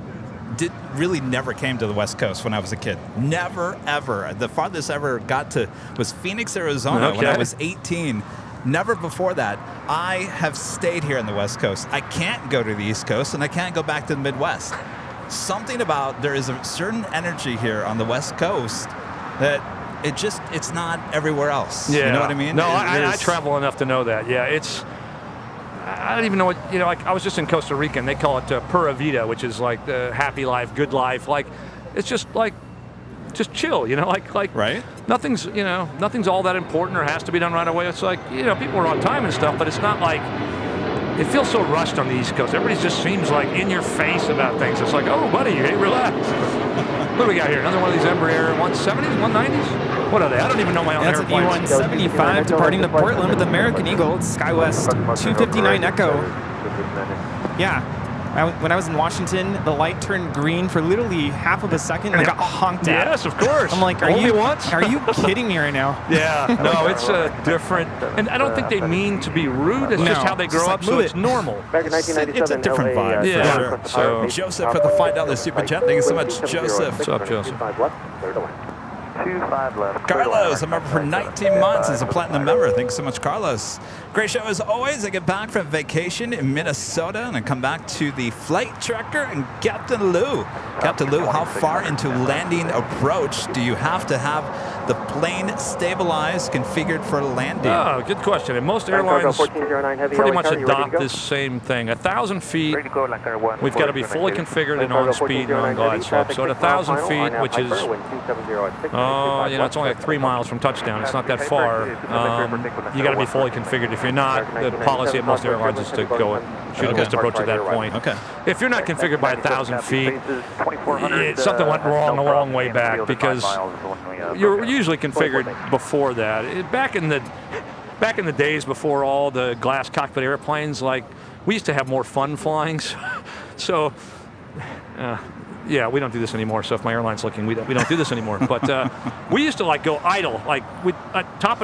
C: really never came to the West Coast when I was a kid. Never, ever. The farthest I ever got to was Phoenix, Arizona when I was 18. Never before that. I have stayed here on the West Coast. I can't go to the East Coast, and I can't go back to the Midwest. Something about there is a certain energy here on the West Coast that it's not everywhere else.
H: Yeah.
C: You know what I mean?
H: No, I travel enough to know that. Yeah, I don't even know what, I was just in Costa Rica, and they call it Pura Vida, which is like the happy life, good life. Like, it's just chill,
C: right?
H: Nothing's all that important or has to be done right away. It's like, people are on time and stuff, but it's not like, it feels so rushed on the East Coast. Everybody just seems like in your face about things. It's like, oh, buddy, hey, relax. What do we got here? Another one of these Embraer 170s, 190s? What are they? I don't even know my own airplanes.
I: That's an E175 departing to Portland with American Eagle. It's SkyWest 259 Echo. Yeah. When I was in Washington, the light turned green for literally half of a second, and I got honked at.
H: Yes, of course.
I: I'm like, are you kidding me right now?
H: Yeah, no, it's different. And I don't think they mean to be rude. It's just how they grow up, so it's normal.
C: Back in 1997, it's a different vibe.
H: Yeah.
C: Sure. So Joseph for the $5 super chat. Thank you so much, Joseph.
H: What's up, Joseph?
G: 25 left.
C: Carlos, a member for 19 months as a platinum member. Thanks so much, Carlos. Great show as always. I get back from vacation in Minnesota and I come back to the flight tracker and Captain Lou. Captain Lou, how far into landing approach do you have to have the plane stabilized, configured for landing?
H: Oh, good question. And most airlines pretty much adopt this same thing. 1,000 feet, we've got to be fully configured and on speed and on glide slope. So at 1,000 feet, which is, it's only like 3 miles from touchdown. It's not that far. You got to be fully configured if you're not, the policy at most airlines is to go shoot a missed approach at that point.
C: Okay.
H: If you're not configured by 1,000 feet, something went wrong a long way back because you're usually configured before that. Back in the days before all the glass cockpit airplanes, like we used to have more fun flying. So, yeah, we don't do this anymore. So if my airline's looking, we don't do this anymore. But we used to like go idle, like at top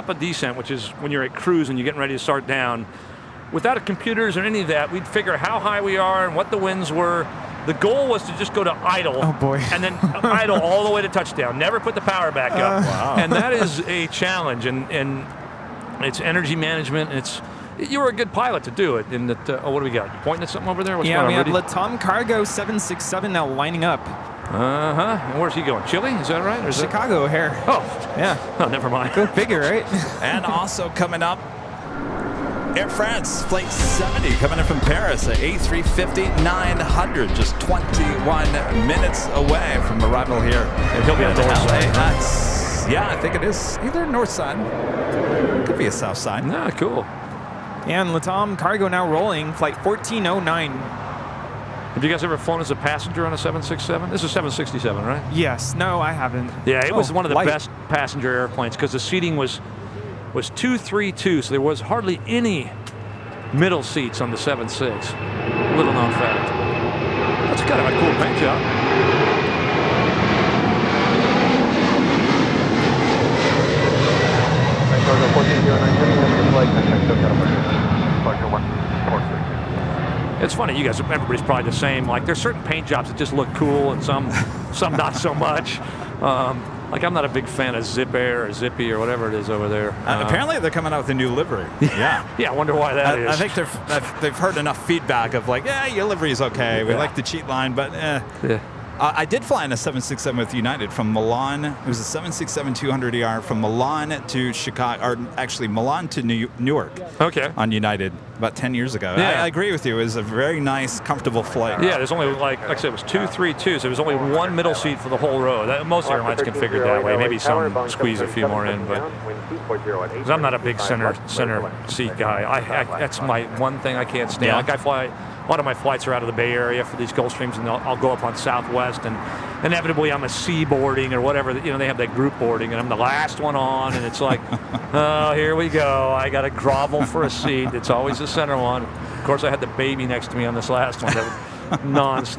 H: of descent, which is when you're at cruise and you're getting ready to start down. Without computers or any of that, we'd figure how high we are and what the winds were. The goal was to just go to idle.
I: Oh boy.
H: And then idle all the way to touchdown. Never put the power back up.
C: Wow.
H: And that is a challenge. And it's energy management. And you were a good pilot to do it. And what do we got? You pointing at something over there? What's
I: Yeah, we
H: going
I: have
H: on,
I: Latam Cargo 767 now lining up.
H: And where's he going? Chile? Is that right? Or is
I: Chicago O'Hare.
H: Oh,
I: yeah.
H: Oh, never mind.
I: Go figure, right?
C: And also coming up, Air France Flight 70 coming in from Paris, at A350-900, just 21 minutes away from arrival here.
H: And he'll be on the north side.
C: LAX. Yeah, I think it is either north side. Could be a south side.
H: Ah, cool.
I: And Latam Cargo now rolling, flight 1409.
H: Have you guys ever flown as a passenger on a 767? This is 767, right?
I: Yes. No, I haven't.
H: Yeah, it was one of the
I: light.
H: best passenger airplanes because the seating was 232, so there was hardly any middle seats on the 76. Little known fact. That's kind of a cool paint job. It's funny, you guys, everybody's probably the same. Like, there's certain paint jobs that just look cool, and some not so much. Like, I'm not a big fan of Zip Air or Zippy or whatever it is over there.
C: Apparently, they're coming out with a new livery. Yeah.
H: Yeah, I wonder why that is.
C: I think they've heard enough feedback of like, yeah, your livery's okay. We like the cheat line, but
H: Yeah.
C: I did fly in a 767 with United from Milan. It was a 767-200ER from Milan to Chicago, or actually Milan to Newark.
H: Okay.
C: On United about 10 years ago.
H: Yeah.
C: I agree with you. It was a very nice, comfortable flight.
H: Yeah, there's only, like I said, it was 232, so there was only one middle seat for the whole row. Most airlines configured that way. Maybe some squeeze a few more in, but because I'm not a big center seat guy. That's my one thing I can't stand.
C: Yeah.
H: Like, I fly. A lot of my flights are out of the Bay Area for these Gulfstreams, and I'll go up on Southwest, and inevitably I'm a C boarding or whatever. You know, they have that group boarding, and I'm the last one on, and it's like, oh, here we go. I got to grovel for a seat. It's always the center one. Of course, I had the baby next to me on this last one, that was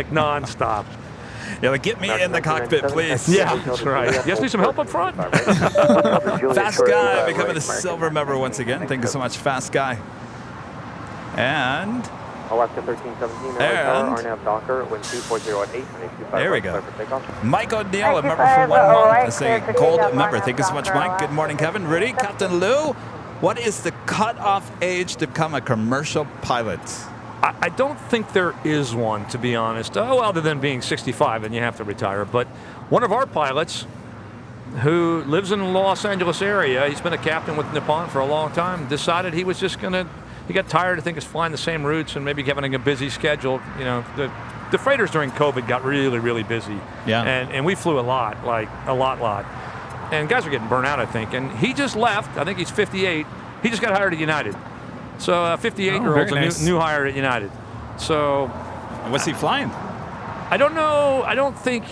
H: nonstop.
C: Yeah, like, get me in the cockpit, please.
H: Yeah, that's right. You guys need some help up front?
C: Fast Guy becoming a silver member once again. Thank you so much, Fast Guy. And
A: Alaska 1317, RNAV Docker, wind 24018,
C: there we go. Mike O'Neill, a member for 1 month. That's a gold member. Thank you so much, Mike. Good morning, Kevin Rudy. Captain Lou, what is the cutoff age to become a commercial pilot?
H: I don't think there is one, to be honest. Other than being 65 and you have to retire. But one of our pilots who lives in the Los Angeles area, he's been a captain with Nippon for a long time, decided he was just going to, he got tired, I think, of flying the same routes and maybe having a busy schedule. You know, the freighters during COVID got really, really busy.
C: Yeah.
H: And we flew a lot, like a lot. And guys were getting burnt out, I think. And he just left. I think he's 58. He just got hired at United. So a 58-year-old's
C: nice.
H: new hire at United. So
C: what's he flying?
H: I don't know. I don't think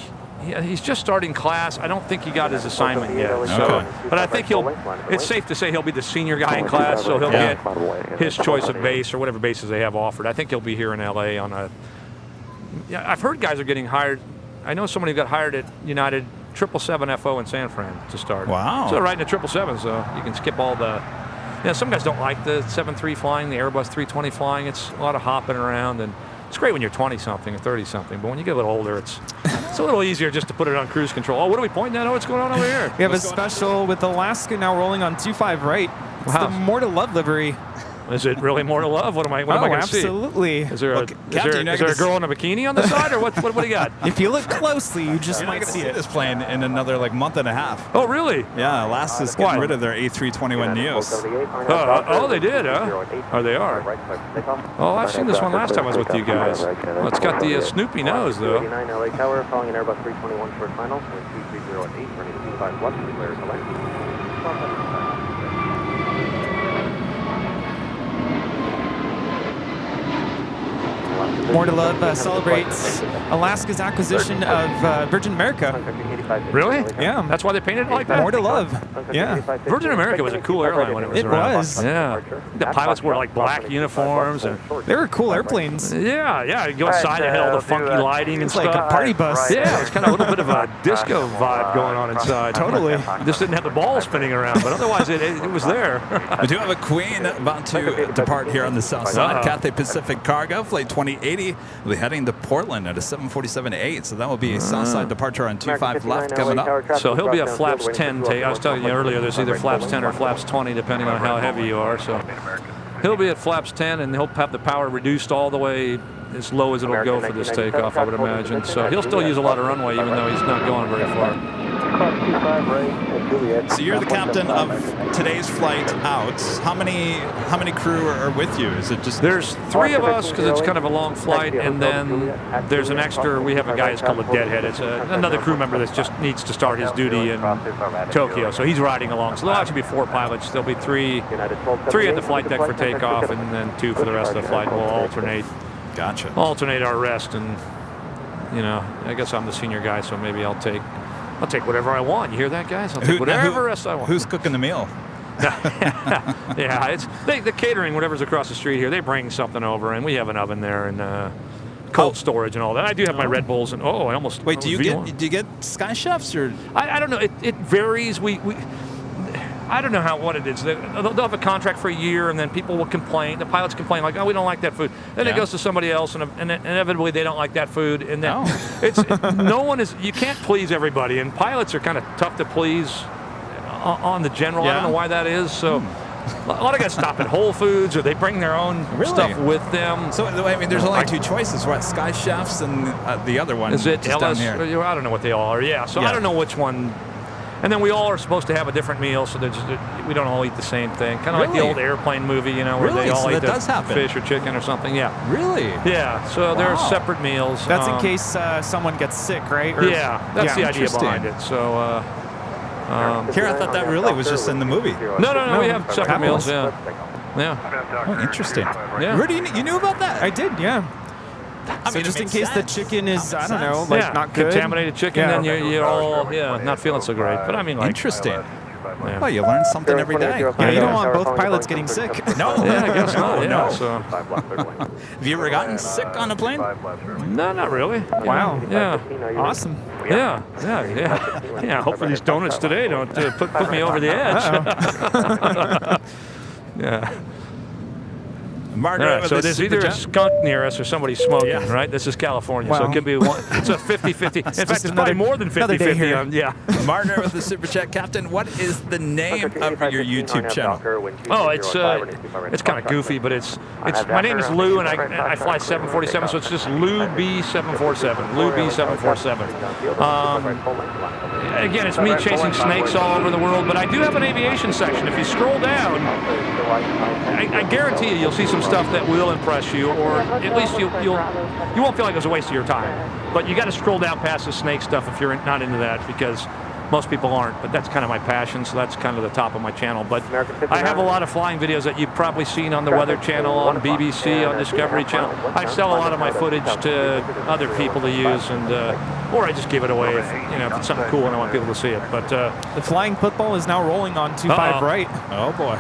H: he's just starting class. I don't think he got his assignment yet. So, but I think it's safe to say he'll be the senior guy in class, so he'll get his choice of base or whatever bases they have offered. I think he'll be here in LA on a. Yeah, I've heard guys are getting hired. I know somebody who got hired at United 777FO in San Fran to start.
C: Wow.
H: So they're riding a 777, so you can skip all the. Some guys don't like the 737 flying, the Airbus 320 flying. It's a lot of hopping around, and it's great when you're 20-something or 30-something, but when you get a little older, it's a little easier just to put it on cruise control. Oh, what are we pointing at? Oh, what's going on over here?
I: We have a special with Alaska now rolling on 25 right. It's the More to Love livery.
H: Is it really More to Love? What am I going to see?
I: Absolutely.
H: Is there a girl in a bikini on the side, or what do you got?
I: If you look closely, you just might see it.
C: This plane in another month and a half.
H: Oh, really?
C: Yeah, Alaska's getting rid of their A321neos.
H: Oh, they did, huh? Oh, they are. Oh, I've seen this one last time I was with you guys. Well, it's got the Snoopy nose, though.
A: 89 LA Tower, following an Airbus 321 short final, wind 23018, running 25 left, clear to land.
I: More to Love celebrates Alaska's acquisition of Virgin America.
H: Really?
I: Yeah.
H: That's why they painted it like that?
I: More to Love. Yeah.
H: Virgin America was a cool airline when it was around.
I: It was.
H: Yeah. The pilots wore like black uniforms. And
I: they were cool airplanes.
H: Yeah. You go inside, it had all the funky lighting and
I: it's
H: stuff.
I: Like a party bus.
H: Yeah, it was kind of a little bit of a disco vibe going on inside.
I: Totally.
H: Just didn't have the ball spinning around, but otherwise it was there.
C: We do have a Queen about to depart here on the south side. Cathay Pacific Cargo, Flight 2080, will be heading to Portland at a 747-8. So that will be a south side departure on 25 left coming up.
H: So he'll be a flaps 10 take. I was telling you earlier, there's either flaps 10 or flaps 20, depending on how heavy you are. So he'll be at flaps 10, and he'll have the power reduced all the way as low as it'll go for this takeoff, I would imagine. So he'll still use a lot of runway, even though he's not going very far.
C: So you're the captain of today's flight out. How many crew are with you? Is it just...
H: There's 3 of us because it's kind of a long flight, and then there's an extra. We have a guy that's called a deadhead. It's another crew member that just needs to start his duty in Tokyo, so he's riding along. So there'll actually be 4 pilots. There'll be 3 at the flight deck for takeoff, and then 2 for the rest of the flight. We'll alternate.
C: Gotcha.
H: Alternate our rest, and I guess I'm the senior guy, so maybe I'll take whatever I want. You hear that, guys? I'll take whatever rest I want.
C: Who's cooking the meal?
H: Yeah, it's the catering, whatever's across the street here. They bring something over, and we have an oven there and cold storage and all that. I do have my Red Bulls, and I almost
C: wait. Do you get Sky Chefs or?
H: I don't know. It varies. We I don't know what it is. They'll have a contract for a year, and then people will complain. The pilots complain like, "Oh, we don't like that food." Then it goes to somebody else, and inevitably they don't like that food. And then you can't please everybody, and pilots are kind of tough to please on the general. I don't know why that is. So a lot of guys stop at Whole Foods, or they bring their own stuff with them.
C: So I mean, there's only 2 choices, right? Sky Chefs and the other one.
H: Is it
C: LS?
H: Down here? I don't know what they all are. Yeah. So I don't know which one. And then we all are supposed to have a different meal, so we don't all eat the same thing. Kind of like the old Airplane movie, where they all eat fish or chicken or something. Yeah.
C: Really?
H: Yeah. So they're separate meals.
I: That's in case someone gets sick, right?
H: That's the idea behind it. So.
C: Here, I thought that really was just in the movie.
H: No, we have separate meals. Yeah.
C: Oh, interesting.
H: Yeah.
C: Rudy, you knew about that?
I: I did. Yeah.
C: I mean,
I: just in case the chicken is, I don't know, not good.
H: Contaminated chicken, then you're all, not feeling so great. But I mean,
C: interesting. Well, you learn something every day.
I: Yeah, you don't want both pilots getting sick.
C: No.
H: Yeah, I guess not.
C: No.
H: So.
C: Have you ever gotten sick on a plane?
H: No, not really.
I: Wow.
H: Yeah.
I: Awesome.
H: Yeah. Hopefully these donuts today don't put me over the edge. Yeah.
C: Right,
H: so there's either a skunk near us or somebody smoking, right? This is California, so it could be it's a 50-50. In fact, it's probably more than 50-50. Yeah.
C: Martin with the Super Chat. Captain, what is the name of your YouTube channel?
H: Oh, it's kind of goofy, but it's my name is Lou, and I fly 747, so it's just Lou B747. Lou B747. Again, it's me chasing snakes all over the world, but I do have an aviation section. If you scroll down, I guarantee you'll see some stuff that will impress you, or at least you won't feel like it was a waste of your time. But you got to scroll down past the snake stuff if you're not into that, because most people aren't. But that's kind of my passion, so that's kind of the top of my channel. But I have a lot of flying videos that you've probably seen on the Weather Channel, on BBC, on Discovery Channel. I sell a lot of my footage to other people to use, and or I just give it away if it's something cool and I want people to see it. But
I: the flying football is now rolling on 25 right.
C: Oh boy.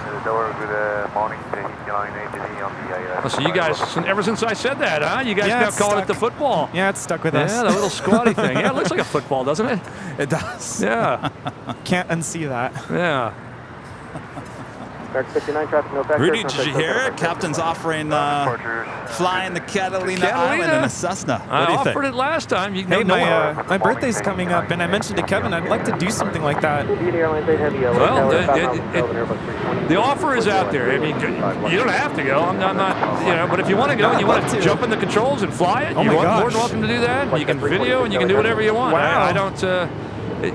H: So you guys, ever since I said that, huh? You guys now call it the football.
I: Yeah, it's stuck with us.
H: Yeah, the little squatty thing. Yeah, it looks like a football, doesn't it?
C: It does.
H: Yeah.
I: Can't unsee that.
H: Yeah.
C: Rudy, did you hear it? Captain's offering flying the Catalina Island in a Cessna.
H: I offered it last time.
I: Hey, my birthday's coming up, and I mentioned to Kevin I'd like to do something like that.
H: Well, the offer is out there. I mean, you don't have to go. I'm not, but if you want to go and you want to jump in the controls and fly it, you're more than welcome to do that. You can video and you can do whatever you want.
I: Wow.
H: I don't.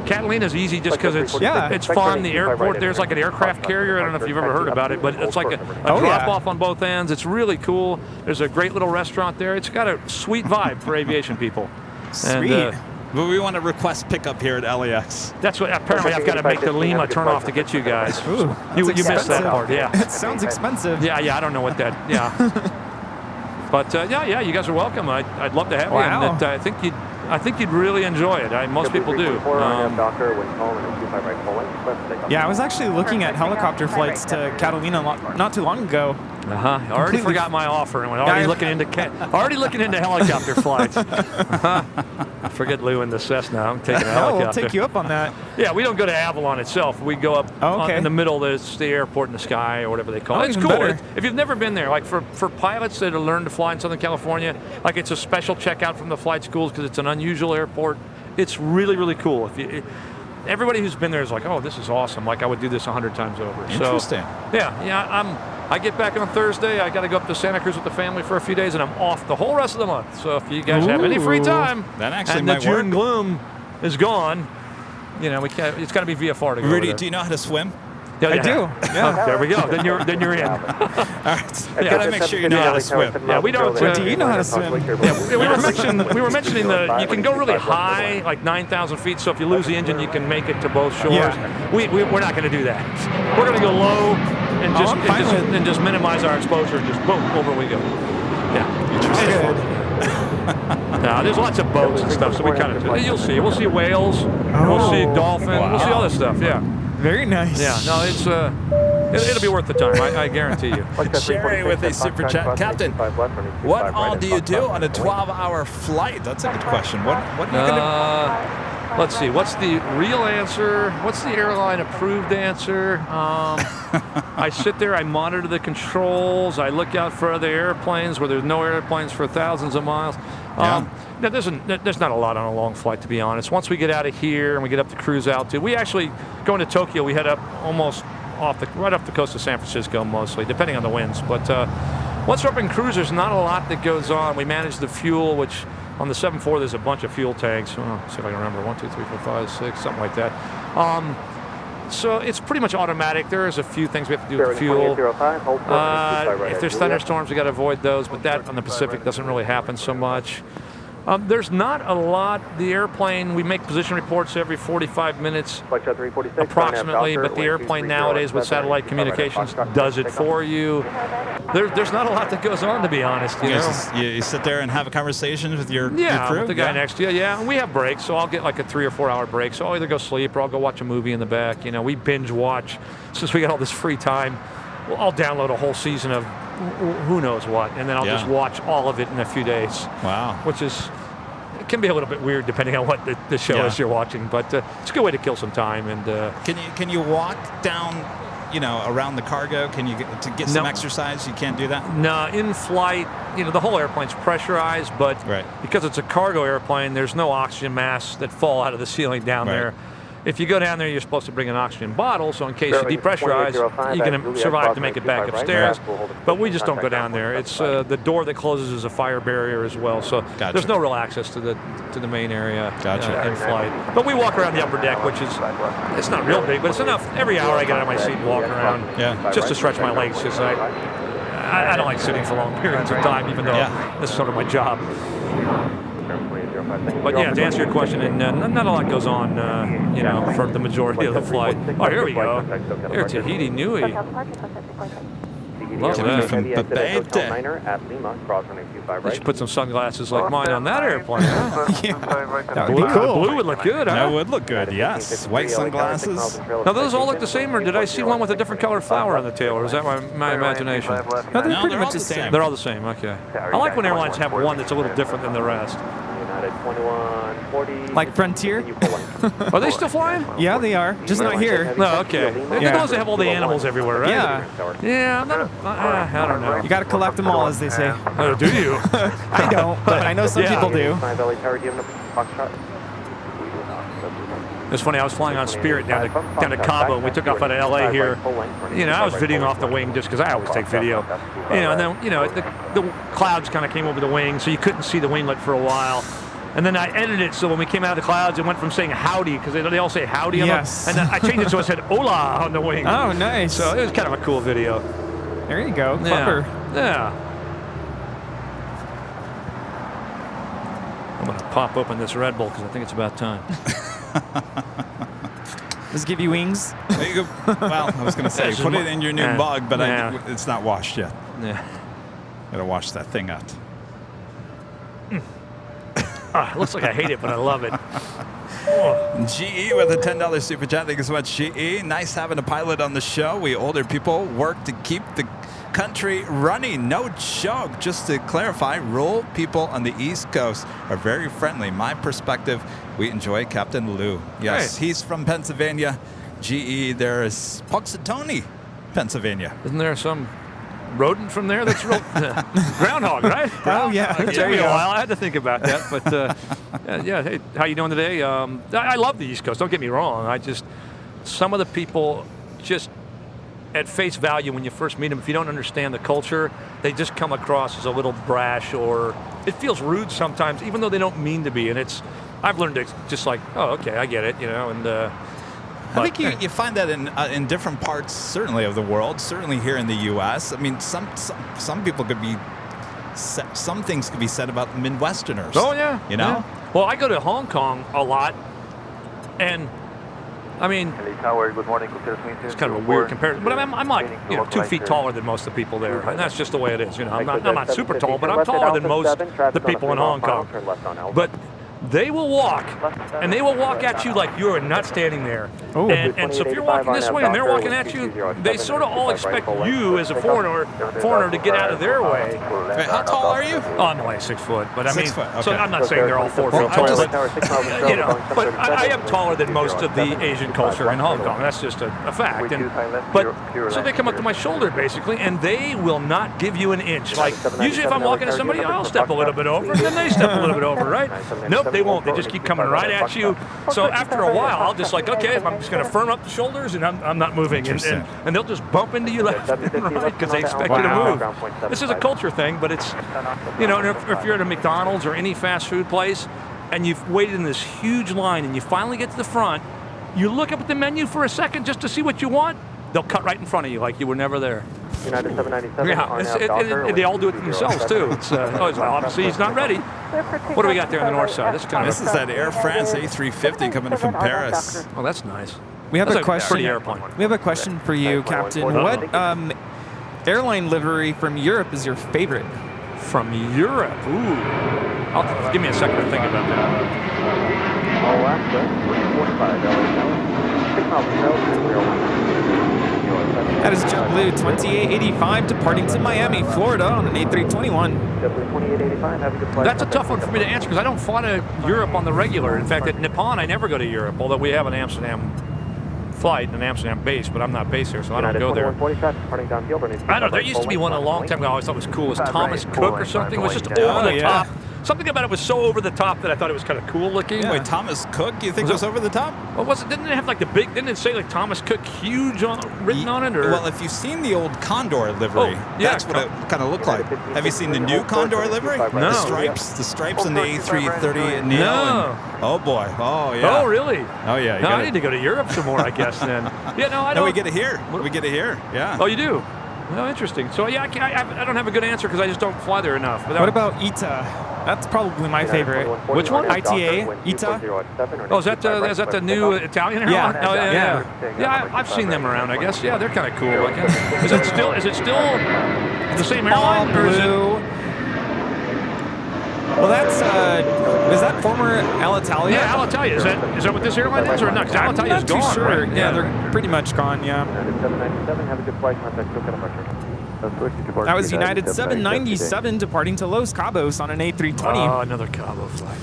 H: Catalina's easy just because it's fun. The airport, there's like an aircraft carrier. I don't know if you've ever heard about it, but it's like a drop-off on both ends. It's really cool. There's a great little restaurant there. It's got a sweet vibe for aviation people.
I: Sweet.
C: But we want to request pickup here at LAX.
H: That's what, apparently I've got to make the Lima turn off to get you guys. You missed that part, yeah.
I: It sounds expensive.
H: Yeah, I don't know what that, But yeah, you guys are welcome. I'd love to have you.
I: Wow.
H: And I think you'd really enjoy it. Most people do.
I: Yeah, I was actually looking at helicopter flights to Catalina not too long ago.
H: I already forgot my offer and already looking into helicopter flights. I forget Lou in the Cessna. I'm taking a helicopter.
I: We'll take you up on that.
H: Yeah, we don't go to Avalon itself. We go up in the middle. There's the airport in the sky or whatever they call it. It's cool. If you've never been there, like for pilots that are learning to fly in Southern California, like it's a special checkout from the flight schools because it's an unusual airport. It's really, really cool. Everybody who's been there is like, oh, this is awesome. Like I would do this 100 times over.
C: Interesting.
H: So, I get back on Thursday. I got to go up to Santa Cruz with the family for a few days, and I'm off the whole rest of the month. So if you guys have any free time,
C: that actually
H: and
C: might
H: the June
C: work.
H: gloom is gone, we can't. It's got to be VFR to go.
C: Rudy, do you know how to swim?
H: Yeah,
I: I do. Yeah.
H: Oh, there we go. Then you're in.
C: All right. Gotta make sure you know how to swim.
H: Yeah, we don't.
I: Do you know how to swim?
H: Yeah, we were mentioning you can go really high, like 9,000 feet. So if you lose the engine, you can make it to both shores.
I: Yeah.
H: We're not going to do that. We're going to go low and just minimize our exposure and just boom, over we go. Yeah. Now, there's lots of boats and stuff, so we kind of you'll see. We'll see whales. We'll see dolphins. Wow. We'll see all this stuff. Yeah.
I: Very nice.
H: Yeah. No, it'll be worth the time. I guarantee you.
C: Sherry with a super chat. Captain, what all do you do on a 12-hour flight? That's a good question. What are you going to...
H: Let's see. What's the real answer? What's the airline approved answer? I sit there. I monitor the controls. I look out for other airplanes where there's no airplanes for thousands of miles. There's not a lot on a long flight, to be honest. Once we get out of here and we get up to cruise altitude, we actually go into Tokyo. We head up almost right off the coast of San Francisco, mostly, depending on the winds. But once we're up in cruise, there's not a lot that goes on. We manage the fuel, which on the 747 there's a bunch of fuel tanks. Let's see if I can remember. 1, 2, 3, 4, 5, 6, something like that. So it's pretty much automatic. There's a few things we have to do with the fuel. If there's thunderstorms, we got to avoid those. But that on the Pacific doesn't really happen so much. There's not a lot. The airplane, we make position reports every 45 minutes approximately, but the airplane nowadays with satellite communications does it for you. There's not a lot that goes on, to be honest.
C: You sit there and have a conversation with your crew?
H: With the guy next to you. Yeah, and we have breaks, so I'll get like a 3 or 4 hour break. So I'll either go sleep or I'll go watch a movie in the back. We binge watch. Since we got all this free time, I'll download a whole season of who knows what, and then I'll just watch all of it in a few days.
C: Wow.
H: Which it can be a little bit weird depending on what the show is you're watching, but it's a good way to kill some time. And
C: can you walk down, around the cargo? Can you get some exercise? You can't do that?
H: No, in flight, the whole airplane's pressurized, but because it's a cargo airplane, there's no oxygen masks that fall out of the ceiling down there. If you go down there, you're supposed to bring an oxygen bottle, so in case you depressurize, you're going to survive to make it back upstairs. But we just don't go down there. It's the door that closes is a fire barrier as well, so there's no real access to the main area in flight. But we walk around the upper deck, which is it's not real big, but it's enough. Every hour I get out of my seat and walk around just to stretch my legs, because I don't like sitting for long periods of time, even though this is sort of my job. But yeah, to answer your question, and not a lot goes on, for the majority of the flight. Oh, here we go. Here's Tahiti Nui. Love that.
C: From Babette.
H: You should put some sunglasses like mine on that airplane.
I: That would be cool.
H: Blue would look good, huh?
C: That would look good, yes. White sunglasses.
H: Now, those all look the same, or did I see one with a different colored flower on the tail, or is that my imagination?
I: No, they're pretty much the same.
H: They're all the same, okay. I like when airlines have one that's a little different than the rest.
I: Like Frontier?
H: Are they still flying?
I: Yeah, they are. Just not here.
H: No, okay. They're the ones that have all the animals everywhere, right?
I: Yeah.
H: Yeah, I don't know.
I: You got to collect them all, as they say.
H: Oh, do you?
I: I don't, but I know some people do.
H: It's funny, I was flying on Spirit down to Cabo, and we took off out of LA here. I was videoing off the wing just because I always take video. And then, the clouds kind of came over the wing, so you couldn't see the winglet for a while. And then I edited it, so when we came out of the clouds, it went from saying howdy, because they all say howdy on them. And then I changed it so it said hola on the wing.
I: Oh, nice.
H: So it was kind of a cool video.
I: There you go. Clever.
H: Yeah. I'm going to pop open this Red Bull because I think it's about time.
I: Does it give you wings?
C: There you go. Well, I was going to say, put it in your new mug, but it's not washed yet.
H: Yeah.
C: Got to wash that thing out.
H: Looks like I hate it, but I love it.
C: GE with a $10 super chat. Thank you so much, GE. Nice having a pilot on the show. We older people work to keep the country running. No joke. Just to clarify, rural people on the East Coast are very friendly. My perspective, we enjoy Captain Lou. Yes, he's from Pennsylvania. GE, there is Punxsutawney, Pennsylvania.
H: Isn't there some rodent from there that's real groundhog, right?
I: Oh, yeah.
H: It took me a while. I had to think about that, but yeah. Hey, how you doing today? I love the East Coast. Don't get me wrong. Some of the people just at face value when you first meet them, if you don't understand the culture, they just come across as a little brash, or it feels rude sometimes, even though they don't mean to be. And I've learned to just like, oh, okay, I get it, and.
C: I think you find that in different parts, certainly of the world, certainly here in the U.S. I mean, some people could be, some things could be said about Midwesterners.
H: Oh yeah,
C: Yeah.
H: Well, I go to Hong Kong a lot, and I mean,
G: Tower, good morning.
H: it's kind of a weird comparison, but I'm like 2 feet taller than most of the people there, and that's just the way it is. I'm not super tall, but I'm taller than most of the people in Hong Kong. But they will walk, and they will walk at you like you are not standing there. And so if you're walking this way and they're walking at you, they sort of all expect you as a foreigner to get out of their way.
C: Wait, how tall are you?
H: Oh, I'm like 6 foot, but
C: 6 foot, okay.
H: So I'm not saying they're all 4 feet tall, but I am taller than most of the Asian culture in Hong Kong. That's just a fact. So they come up to my shoulder basically, and they will not give you an inch. Like usually, if I'm walking to somebody, I'll step a little bit over, and then they step a little bit over, right? Nope, they won't. They just keep coming right at you. So after a while, I'll just like, okay, I'm just going to firm up the shoulders, and I'm not moving, and they'll just bump into you left and right because they expect you to move. This is a culture thing, but it's, and if you're at a McDonald's or any fast food place, and you've waited in this huge line, and you finally get to the front, you look up at the menu for a second just to see what you want, they'll cut right in front of you like you were never there.
G: United 797.
H: Yeah, they all do it themselves too. It's obviously he's not ready. What do we got there on the north side?
C: This is that Air France A350 coming in from Paris.
H: Oh, that's nice.
I: We have
H: That's
I: a question.
H: pretty airplane.
I: We have a question for you, Captain. What airline livery from Europe is your favorite?
H: From Europe? Ooh. Give me a second to think about that.
I: That is JetBlue 2885 departing to Miami, Florida on an A321.
H: That's a tough one for me to answer because I don't fly to Europe on the regular. In fact, at Nippon, I never go to Europe, although we have an Amsterdam flight, an Amsterdam base, but I'm not based here, so I don't go there. I don't know. There used to be one a long time ago I always thought was cool. It was Thomas Cook or something. It was just over the top. Something about it was so over the top that I thought it was kind of cool looking.
C: Yeah. Wait, Thomas Cook? You think was over the top?
H: Well, didn't it have like the big? Didn't it say like Thomas Cook huge written on it? Or?
C: Well, if you've seen the old Condor livery, that's what it kind of look like. Have you seen the new Condor livery?
H: No.
C: The stripes on the A330 Neo.
H: No.
C: Oh boy. Oh yeah.
H: Oh really?
C: Oh yeah.
H: No, I need to go to Europe some more, I guess. Then. Yeah. No, I don't.
C: No, we get it here. We get it here. Yeah.
H: Oh, you do. Oh, interesting. So yeah, I don't have a good answer because I just don't fly there enough.
I: What about ITA? That's probably my favorite.
H: Which one?
I: ITA? ITA?
H: Oh, is that the new Italian airline?
I: Yeah.
H: Oh, yeah. Yeah, I've seen them around, I guess. Yeah, they're kind of cool. Is it still the same airline?
I: All blue. Well, that's is that former Alitalia?
H: Yeah, Alitalia. Is that what this airline is, or not? Because Alitalia's
I: gone.
H: Not too sure.
I: Right? Yeah, they're pretty much gone. Yeah.
G: Have a good flight.
I: That was United 797 departing to Los Cabos on an A320.
H: Oh, another Cabo flight.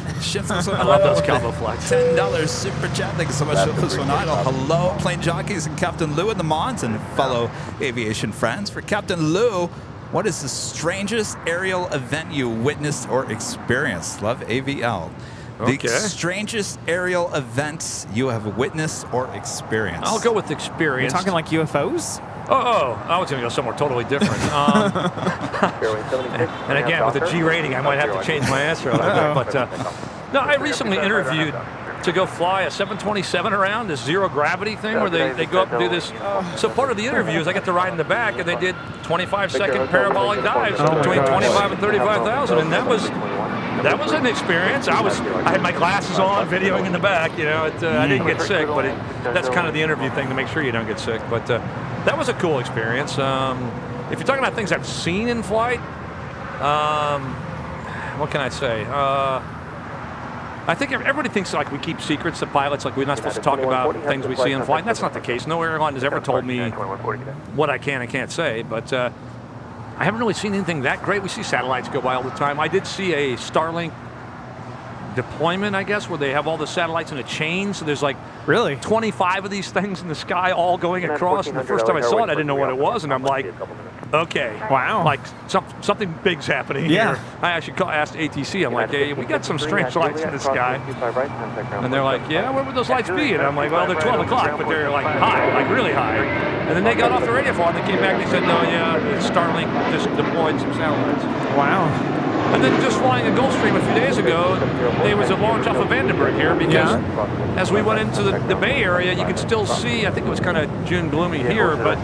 C: I
H: love those Cabo flights.
C: $10 super chat. Thank you so much, Shipless One Idol. Hello, Plane Jockeys and Captain Lou in the Mons and fellow aviation friends. For Captain Lou, what is the strangest aerial event you witnessed or experienced? Love AVL. The strangest aerial events you have witnessed or experienced.
H: I'll go with experience.
I: You're talking like UFOs?
H: Oh, I was going to go somewhere totally different. And again, with a G rating, I might have to change my answer a little bit. But no, I recently interviewed to go fly a 727 around, this zero gravity thing where they go up and do this. So part of the interview is I get to ride in the back, and they did 25-second parabolic dives between 25 and 35,000, and that was an experience. I had my glasses on, videoing in the back. I didn't get sick, but that's kind of the interview thing to make sure you don't get sick. But that was a cool experience. If you're talking about things I've seen in flight, what can I say? I think everybody thinks like we keep secrets to pilots, like we're not supposed to talk about things we see in flight. And that's not the case. No airline has ever told me what I can and can't say, but I haven't really seen anything that great. We see satellites go by all the time. I did see a Starlink deployment, I guess, where they have all the satellites in a chain. So there's like 25 of these things in the sky all going across. And the first time I saw it, I didn't know what it was. And I'm like, okay.
I: Wow.
H: Like something big's happening here. I actually asked ATC. I'm like, hey, we got some strange lights in the sky. And they're like, yeah, where would those lights be? And I'm like, well, they're 12 o'clock, but they're like high, like really high. And then they got off the radio for and they came back and they said, no, yeah, Starlink just deployed some satellites.
I: Wow.
H: And then just flying a Gulfstream a few days ago, there was a launch off of Vandenberg here because as we went into the Bay Area, you could still see, I think it was kind of June gloomy here, but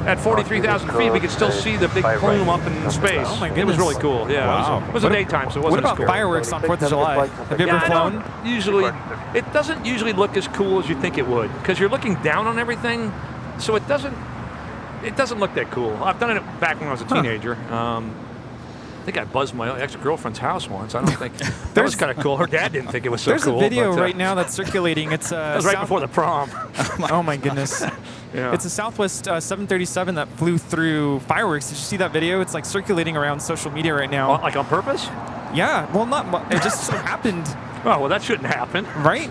H: at 43,000 feet, we could still see the big plume up in space.
I: Oh my goodness.
H: It was really cool, yeah.
I: Wow.
H: It was a daytime, so it wasn't
I: What about
H: scary.
I: fireworks on 4th of July? Have you ever flown?
H: It doesn't usually look as cool as you think it would because you're looking down on everything, so it doesn't look that cool. I've done it back when I was a teenager. I think I buzzed my ex-girlfriend's house once. I don't think that was kind of cool. Her dad didn't think it was so cool.
I: There's a video right now that's circulating. It's
H: that was right before the prom.
I: Oh my goodness. It's a Southwest 737 that flew through fireworks. Did you see that video? It's like circulating around social media right now.
H: Like on purpose?
I: Yeah. Well, it just so happened.
H: Oh, well, that shouldn't happen.
I: Right?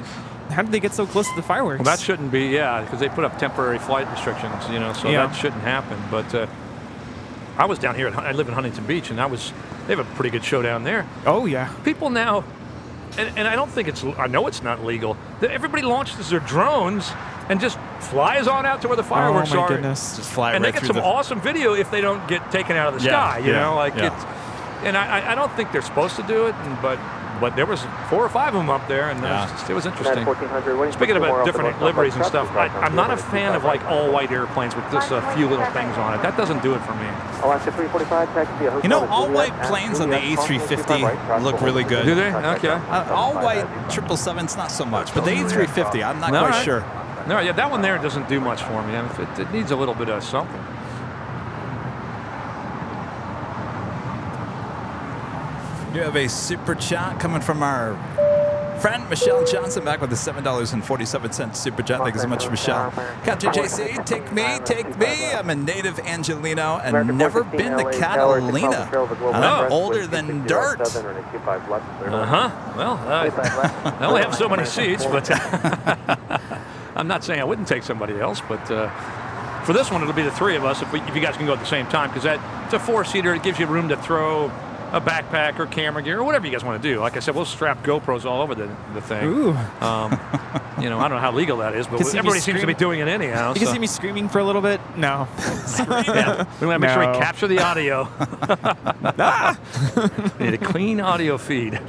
I: How did they get so close to the fireworks?
H: Well, that shouldn't be, because they put up temporary flight restrictions, so that shouldn't happen. But I was down here. I live in Huntington Beach, and they have a pretty good show down there.
I: Oh, yeah.
H: People now, and I don't think I know it's not legal, that everybody launches their drones and just flies on out to where the fireworks are.
I: Oh, my goodness.
C: Just fly
H: and
C: right
H: they get
C: through
H: some awesome video if they don't get taken out of the sky, it's, and I don't think they're supposed to do it, but there was 4 or 5 of them up there, and it was interesting. Speaking about different liveries and stuff, I'm not a fan of like all-white airplanes with just a few little things on it. That doesn't do it for me.
C: You know, all-white planes on the A350 look really good.
H: Do they? Okay.
C: All-white 777s, not so much, but the A350, I'm not quite sure.
H: No, that one there doesn't do much for me. It needs a little bit of something.
C: You have a super chat coming from our friend Michelle Johnson, back with the $7.47 super chat. Thank you so much, Michelle. Captain JC, take me. I'm a native Angelino and never been to Catalina. I'm older than dirt.
H: Well, I only have so many seats, but I'm not saying I wouldn't take somebody else, but for this one, it'll be the 3 of us if you guys can go at the same time, because it's a 4-seater. It gives you room to throw a backpack or camera gear or whatever you guys want to do. Like I said, we'll strap GoPros all over the thing.
I: Ooh.
H: I don't know how legal that is, but everybody seems to be doing it anyhow.
I: You can see me screaming for a little bit? No.
H: We want to make sure we capture the audio. Need a clean audio feed.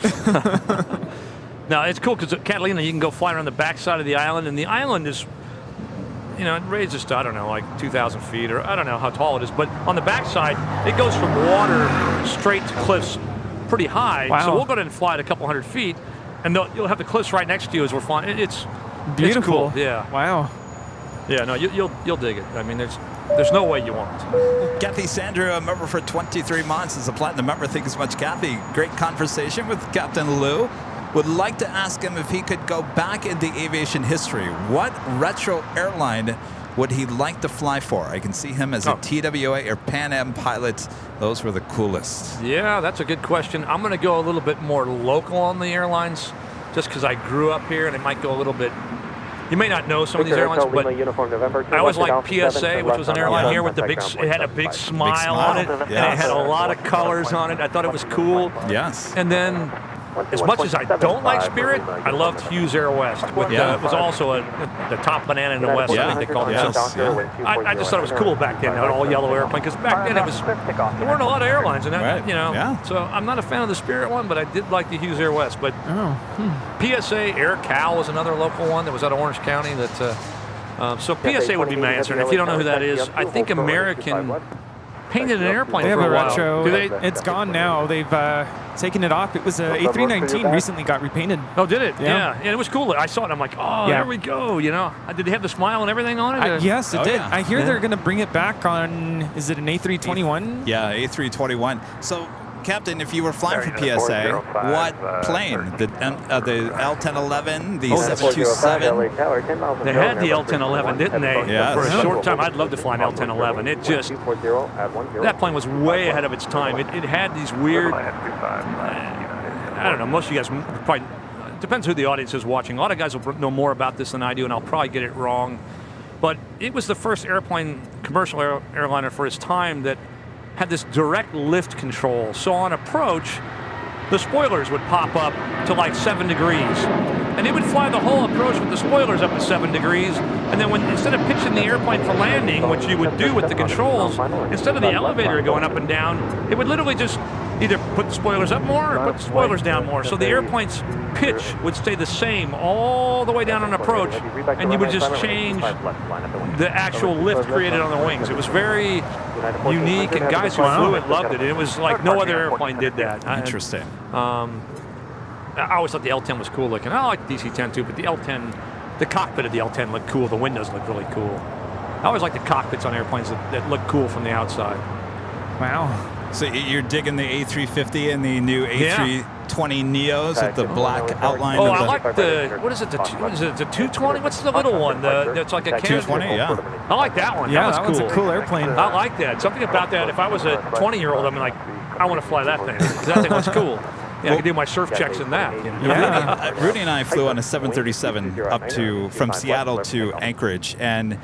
H: Now, it's cool because at Catalina, you can go fly around the backside of the island, and the island is, it raises to, I don't know, like 2,000 feet, or I don't know how tall it is, but on the backside, it goes from water straight to cliffs pretty high.
I: Wow.
H: So we'll go ahead and fly at a couple hundred feet, and you'll have the cliffs right next to you as we're flying. It's
I: beautiful.
H: It's cool. Yeah.
I: Wow.
H: Yeah, no, you'll dig it. I mean, there's no way you won't.
C: Kathy Sandra, a member for 23 months, is a platinum member. Thank you so much, Kathy. Great conversation with Captain Lou. Would like to ask him if he could go back into aviation history. What retro airline would he like to fly for? I can see him as a TWA or Pan Am pilot. Those were the coolest.
H: Yeah, that's a good question. I'm going to go a little bit more local on the airlines, just because I grew up here, and it might go a little bit. You may not know some of these airlines, but I always liked PSA, which was an airline here with it had a big smile on it, and it had a lot of colors on it. I thought it was cool.
C: Yes.
H: And then, as much as I don't like Spirit, I loved Hughes Air West. It was also the top banana in the West, I think they called it. I just thought it was cool back then, an all-yellow airplane, because back then there weren't a lot of airlines, and so I'm not a fan of the Spirit one, but I did like the Hughes Air West. But PSA, Air Cal was another local one that was out of Orange County. So PSA would be my answer, and if you don't know who that is, I think American painted an airplane
I: they have
H: for
I: a
H: while.
I: retro.
H: Do they?
I: It's gone now. They've taken it off. It was a A319 recently got repainted.
H: Oh, did it? Yeah. And it was cool. I saw it, and I'm like, there we go. Did they have the smile and everything on it?
I: Yes, it did.
C: Yeah.
I: I hear they're going to bring it back on, is it an A321?
C: Yeah, A321. So Captain, if you were flying for PSA, what plane? The L1011, the 727?
H: They had the L1011, didn't they?
C: Yeah.
H: For a short time. I'd love to fly an L1011. It just, that plane was way ahead of its time. It had these weird, I don't know, most of you guys probably, it depends who the audience is watching. A lot of guys will know more about this than I do, and I'll probably get it wrong. But it was the first airplane, commercial airliner for its time that had this direct lift control. So on approach, the spoilers would pop up to like 7 degrees. And it would fly the whole approach with the spoilers up to 7 degrees. And then instead of pitching the airplane for landing, which you would do with the controls, instead of the elevator going up and down, it would literally just either put the spoilers up more or put the spoilers down more. So the airplane's pitch would stay the same all the way down on approach, and you would just change the actual lift created on the wings. It was very unique, and guys who flew it loved it. It was like no other airplane did that.
C: Interesting.
H: I always thought the L10 was cool looking. I like the DC-10 too, but the L10, the cockpit of the L10 looked cool. The windows looked really cool. I always like the cockpits on airplanes that look cool from the outside.
I: Wow.
C: So you're digging the A350 and the new A320 Neos with the black outline.
H: Oh,
C: of
H: I like the, what is it, the 220? What's the little one? It's like a
C: 220, yeah.
H: I like that one.
I: Yeah,
H: that
I: one's
H: cool.
I: a cool airplane.
H: I like that. Something about that. If I was a 20-year-old, I'm like, I want to fly that thing. That thing looks cool. Yeah, I can do my surf checks in that. You know?
C: Yeah. Rudy and I flew on a 737 from Seattle to Anchorage, and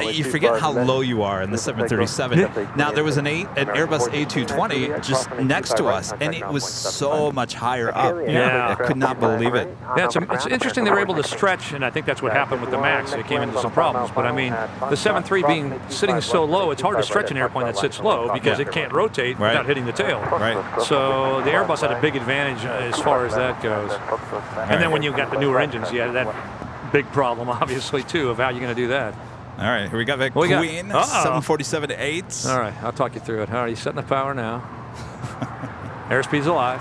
C: you forget how low you are in the 737. Now, there was an Airbus A220 just next to us, and it was so much higher up.
H: Yeah.
C: I could not believe it.
H: Yeah, it's interesting they were able to stretch, and I think that's what happened with the MAX. It came into some problems. But, I mean, the 7.3 sitting so low, it's hard to stretch an airplane that sits low because it can't rotate without hitting the tail.
C: Right.
H: So the Airbus had a big advantage as far as that goes. And then when you got the newer engines, you had that big problem, obviously, too, of how you're going to do that.
C: All right, here we got the Queen 747-8.
H: All right, I'll talk you through it. All right, he's setting the power now. Airspeed's alive.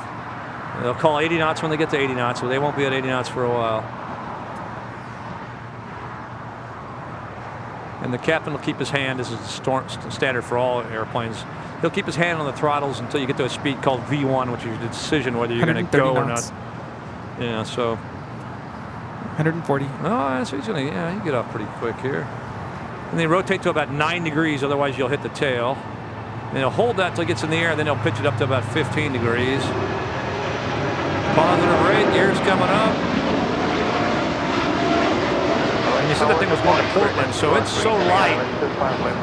H: They'll call 80 knots when they get to 80 knots, but they won't be at 80 knots for a while. And the captain will keep his hand, this is standard for all airplanes, he'll keep his hand on the throttles until you get to a speed called V1, which is the decision whether you're going to go or not. Yeah, so.
I: 140.
H: Oh, so he's going to, yeah, you get off pretty quick here. And they rotate to about 9 degrees, otherwise you'll hit the tail. And he'll hold that till it gets in the air, then he'll pitch it up to about 15 degrees. Positive rate, gears coming up. And you said that thing was going to Portland, so it's so light.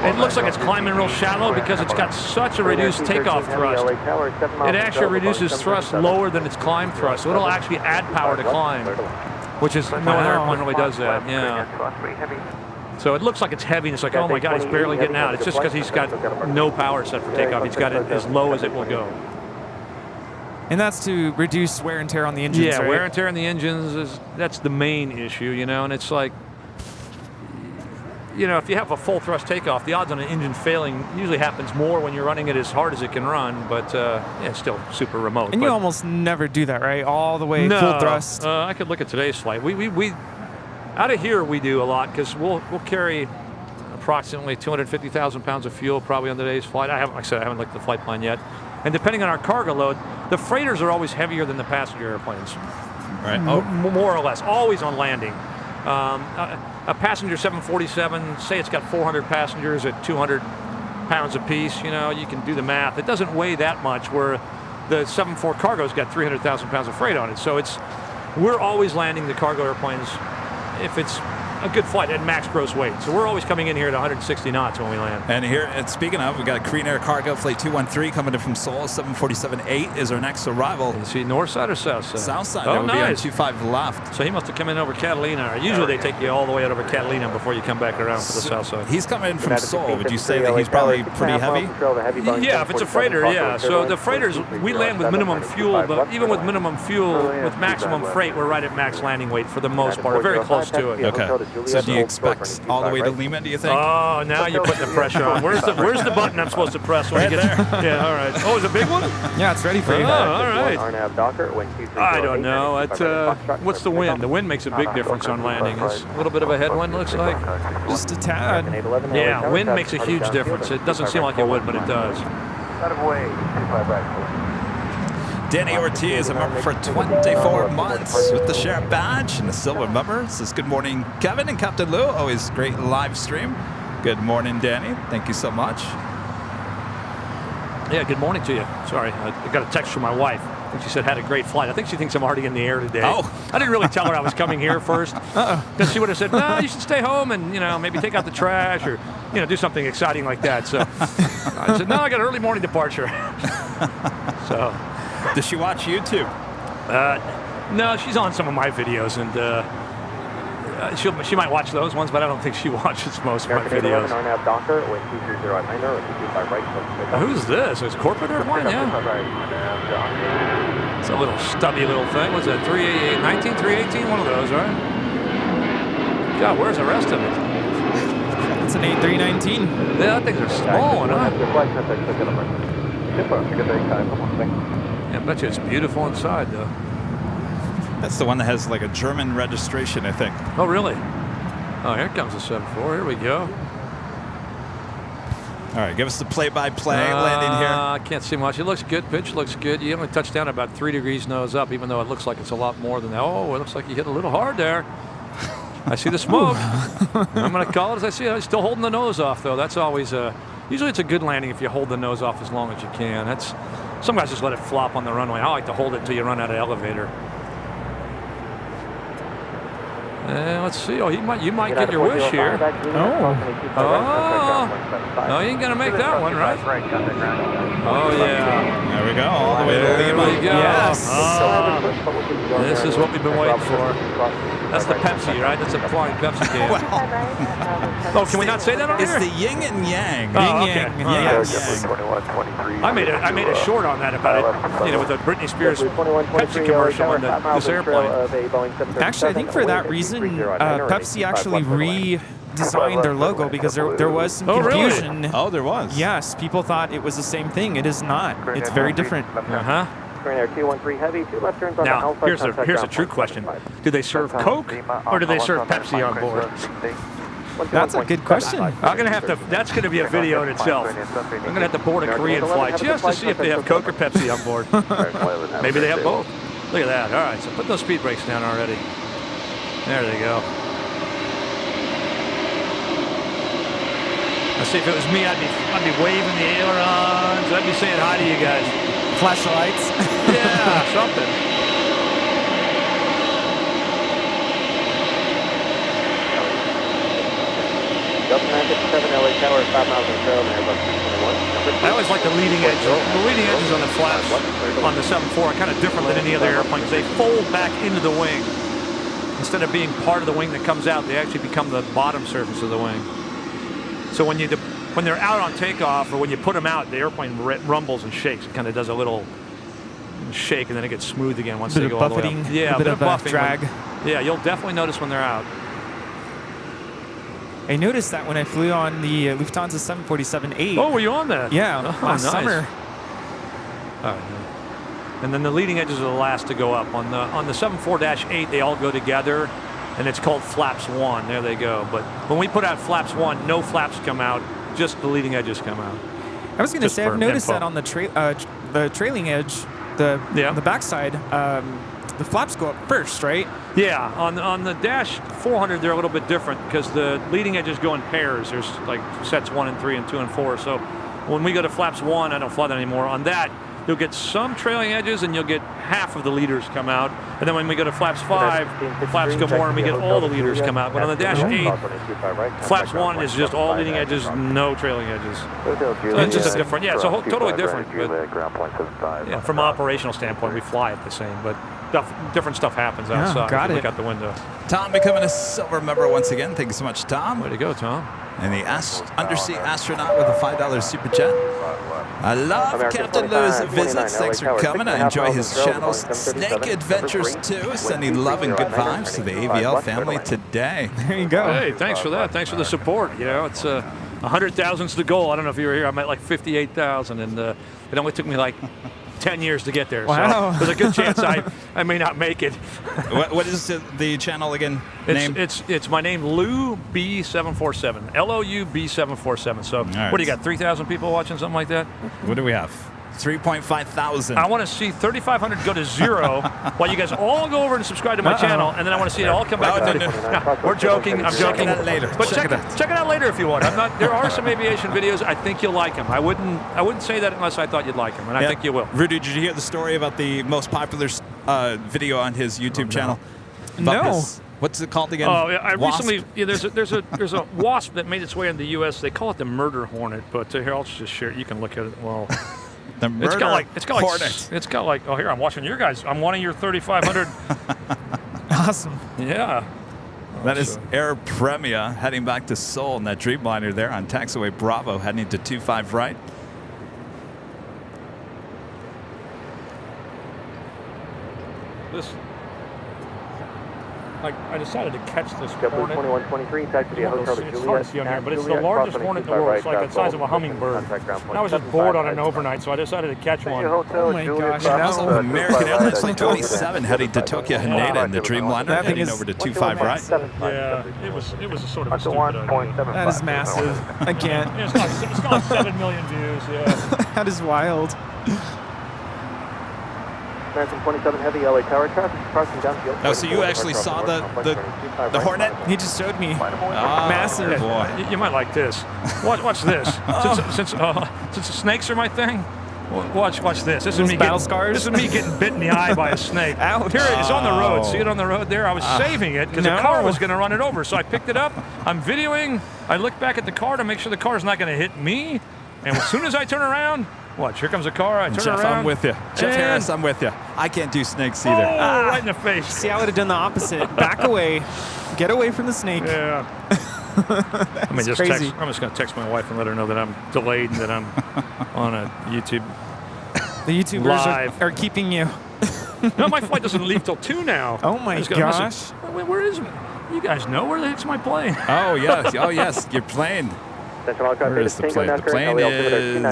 H: It looks like it's climbing real shallow because it's got such a reduced takeoff thrust. It actually reduces thrust lower than its climb thrust, so it'll actually add power to climb, which is no other airplane really does that. Yeah. So it looks like it's heavy, and it's like, oh my God, he's barely getting out. It's just because he's got no power set for takeoff. He's got it as low as it will go.
I: And that's to reduce wear and tear on the engines,
H: yeah,
I: right?
H: wear and tear on the engines, that's the main issue, you know, and it's like, you know, if you have a full thrust takeoff, the odds on an engine failing usually happens more when you're running it as hard as it can run, but yeah, it's still super remote.
I: And you almost never do that, right? All the way full thrust.
H: I could look at today's flight. We out of here we do a lot because we'll carry approximately 250,000 pounds of fuel probably on today's flight. Like I said, I haven't looked at the flight plan yet. And depending on our cargo load, the freighters are always heavier than the passenger airplanes.
C: Right.
H: More or less, always on landing. A passenger 747, say it's got 400 passengers at 200 pounds apiece, you know, you can do the math. It doesn't weigh that much, where the 74 cargo's got 300,000 pounds of freight on it. So we're always landing the cargo airplanes if it's a good flight at max gross weight. So we're always coming in here at 160 knots when we land.
C: And here, and speaking of, we got Korean Air Cargo Flight 213 coming in from Seoul. 747-8 is our next arrival.
H: Is he north side or south side?
C: South side.
H: Oh,
C: that would
H: nice.
C: be on 25 left.
H: So he must have come in over Catalina. Usually they take you all the way out over Catalina before you come back around to the south side.
C: He's coming in from Seoul. Would you say that he's probably pretty heavy?
H: Yeah, if it's a freighter, yeah. So the freighters, we land with minimum fuel, but even with minimum fuel, with maximum freight, we're right at max landing weight for the most part. We're very close to it.
C: Okay. So do you expect all the way to Lima, do you think?
H: Oh, now you're putting the pressure on. Where's the button I'm supposed to press when you get there? Yeah, all right. Oh, is it a big one?
I: Yeah, it's ready for you.
H: Oh, all right. I don't know. What's the wind? The wind makes a big difference on landing. It's a little bit of a headwind, looks like.
I: Just a tad.
H: Yeah, wind makes a huge difference. It doesn't seem like it would, but it does.
C: Danny Ortiz, a member for 24 months with the sheriff badge and the silver member. Says good morning, Kevin and Captain Lou. Always great live stream. Good morning, Danny. Thank you so much.
H: Yeah, good morning to you. Sorry, I got a text from my wife. I think she said had a great flight. I think she thinks I'm already in the air today.
C: Oh.
H: I didn't really tell her I was coming here first. Because she would have said, no, you should stay home and, maybe take out the trash or, do something exciting like that. So I said, no, I got an early morning departure. So.
C: Does she watch YouTube?
H: No, she's on some of my videos, and she might watch those ones, but I don't think she watches most of my videos. Who's this? It's corporate airplane, yeah. It's a little stubby little thing. What's that, 318, 318? One of those, right? God, where's the rest of it?
I: It's an A319.
H: Yeah, that things are small, huh? Yeah, I bet you it's beautiful inside, though.
C: That's the one that has like a German registration, I think.
H: Oh, really? Oh, here comes the 74. Here we go.
C: All right, give us the play-by-play landing here.
H: I can't see much. It looks good. Pitch looks good. You only touched down about 3 degrees nose up, even though it looks like it's a lot more than that. Oh, it looks like you hit a little hard there. I see the smoke. I'm going to call it as I see it. Still holding the nose off, though. That's always usually it's a good landing if you hold the nose off as long as you can. Some guys just let it flop on the runway. I like to hold it until you run out of elevator. Let's see. Oh, you might get your wish here. No, you ain't gonna make that one, right? Oh yeah.
C: There we go. All the way to Lima.
H: There we go.
C: Yes.
H: This is what we've been waiting for. That's the Pepsi, right? That's a flying Pepsi can. Oh, can we not say that on
C: It's
H: here?
C: the yin and yang.
H: Oh,
C: Yin
H: okay.
C: yang.
H: Yes. I made a short on that about it, with the Britney Spears Pepsi commercial on this airplane.
I: Actually, I think for that reason, Pepsi actually redesigned their logo because there was some confusion.
H: Really?
C: Oh, there was.
I: Yes, people thought it was the same thing. It is not. It's very different.
H: Uh-huh. Now, here's a true question. Do they serve Coke or do they serve Pepsi on board?
I: That's a good question.
H: That's gonna be a video in itself. I'm gonna have to board a Korean flight just to see if they have Coke or Pepsi on board. Maybe they have both. Look at that. All right, so put those speed brakes down already. There they go. Let's see, if it was me, I'd be waving the ailerons. I'd be saying hi to you guys.
I: Flash the lights.
H: Yeah, something. I always like the leading edge. The leading edges on the flaps on the 747 are kind of different than any other airplane because they fold back into the wing. Instead of being part of the wing that comes out, they actually become the bottom surface of the wing. So when they're out on takeoff or when you put them out, the airplane rumbles and shakes. It kind of does a little shake and then it gets smooth again once they go all the way up. Yeah,
I: a bit of
H: buffing.
I: drag.
H: Yeah, you'll definitely notice when they're out.
I: I noticed that when I flew on the Lufthansa 747-8.
H: Oh, were you on that?
I: Yeah, last summer.
H: All right. And then the leading edges are the last to go up. On the 74-8, they all go together, and it's called flaps 1. There they go. But when we put out flaps 1, no flaps come out, just the leading edges come out.
I: I was going to say, I've noticed that on the trailing edge, the backside, the flaps go up first, right?
H: Yeah, on the Dash 400, they're a little bit different because the leading edges go in pairs. There's like sets 1 and 3 and 2 and 4. So when we go to flaps 1, I don't fly that anymore. On that, you'll get some trailing edges and you'll get half of the leaders come out. And then when we go to flaps 5, flaps go more and we get all the leaders come out. But on the Dash 8, flaps 1 is just all leading edges, no trailing edges. So it's just a different, so totally different. But yeah, from an operational standpoint, we fly it the same, but different stuff happens outside.
I: Got
H: if you
I: it.
H: look out the window.
C: Tom becoming a silver member once again. Thank you so much, Tom.
H: Way to go, Tom.
C: And the undersea astronaut with a $5 super chat. I love Captain Lou's visits. Thanks for coming. I enjoy his channels. Snake Adventures too. Sending love and good vibes to the AVL family today.
I: There you go.
H: Hey, thanks for that. Thanks for the support. It's 100,000's the goal. I don't know if you were here. I'm at like 58,000, and it only took me like 10 years to get there.
I: Wow.
H: So there's a good chance I may not make it.
C: What is the channel again?
H: It's my name, Lou B747. LOU B747. So what do you got, 3,000 people watching, something like that?
C: What do we have? 3.5 thousand.
H: I want to see 3,500 go to 0 while you guys all go over and subscribe to my channel, and then I want to see it all come back. No, we're joking. I'm joking.
C: Check it out later.
H: But check it out later if you want. There are some aviation videos. I think you'll like them. I wouldn't say that unless I thought you'd like them, and I think you will.
C: Rudy, did you hear the story about the most popular video on his YouTube channel?
I: No.
C: What's it called again?
H: Oh, I
C: Wasp?
H: recently there's a wasp that made its way into the U.S. They call it the murder hornet, but here I'll just share it. You can look at it. Well,
C: the murder hornet.
H: It's got like oh here I'm watching your guys. I'm wanting your 3,500.
I: Awesome.
H: Yeah.
C: That is Air Premia heading back to Seoul in that Dreamliner there on taxiway Bravo heading to 25 right.
H: This. I decided to catch this hornet.
B: 2123, taxi to the Hotel
H: It's hard to see on here, but it's the largest hornet in the world. It's like the size of a hummingbird. And I was just bored on an overnight, so I decided to catch one.
I: Oh my gosh.
C: That was American Airlines Plane 27 heading to Tokyo Haneda in the Dreamliner, heading over to 25 right.
H: Yeah, it was a sort of a stupid idea.
I: That is massive. I can't.
H: It's got 7 million views, yeah.
I: That is wild.
B: American 27 Heavy, LA Tower traffic, crossing downfield.
C: Oh, so you actually saw the Hornet?
I: He just showed me.
C: Oh,
I: Massive.
C: Boy.
H: You might like this. Watch this. Since the snakes are my thing, watch this. This is me
I: battle scars?
H: This is me getting bit in the eye by a snake.
I: Ouch.
H: Here it is on the road. See it on the road there? I was saving it because the car was going to run it over. So I picked it up. I'm videoing. I look back at the car to make sure the car's not going to hit me. And as soon as I turn around, watch, here comes a car. I turn
C: Jeff,
H: around.
C: I'm with you. Jeff Harris, I'm with you. I can't do snakes either.
H: Oh, right in the face.
I: See, I would have done the opposite. Back away. Get away from the snake.
H: Yeah. I'm just going to text my wife and let her know that I'm delayed and that I'm on a YouTube.
I: The YouTubers are keeping you.
H: No, my flight doesn't leave till 2 now.
I: Oh my gosh.
H: Where is it? You guys know where the heck's my plane?
C: Oh, yes. Oh, yes. Your plane. Where is the plane? The plane is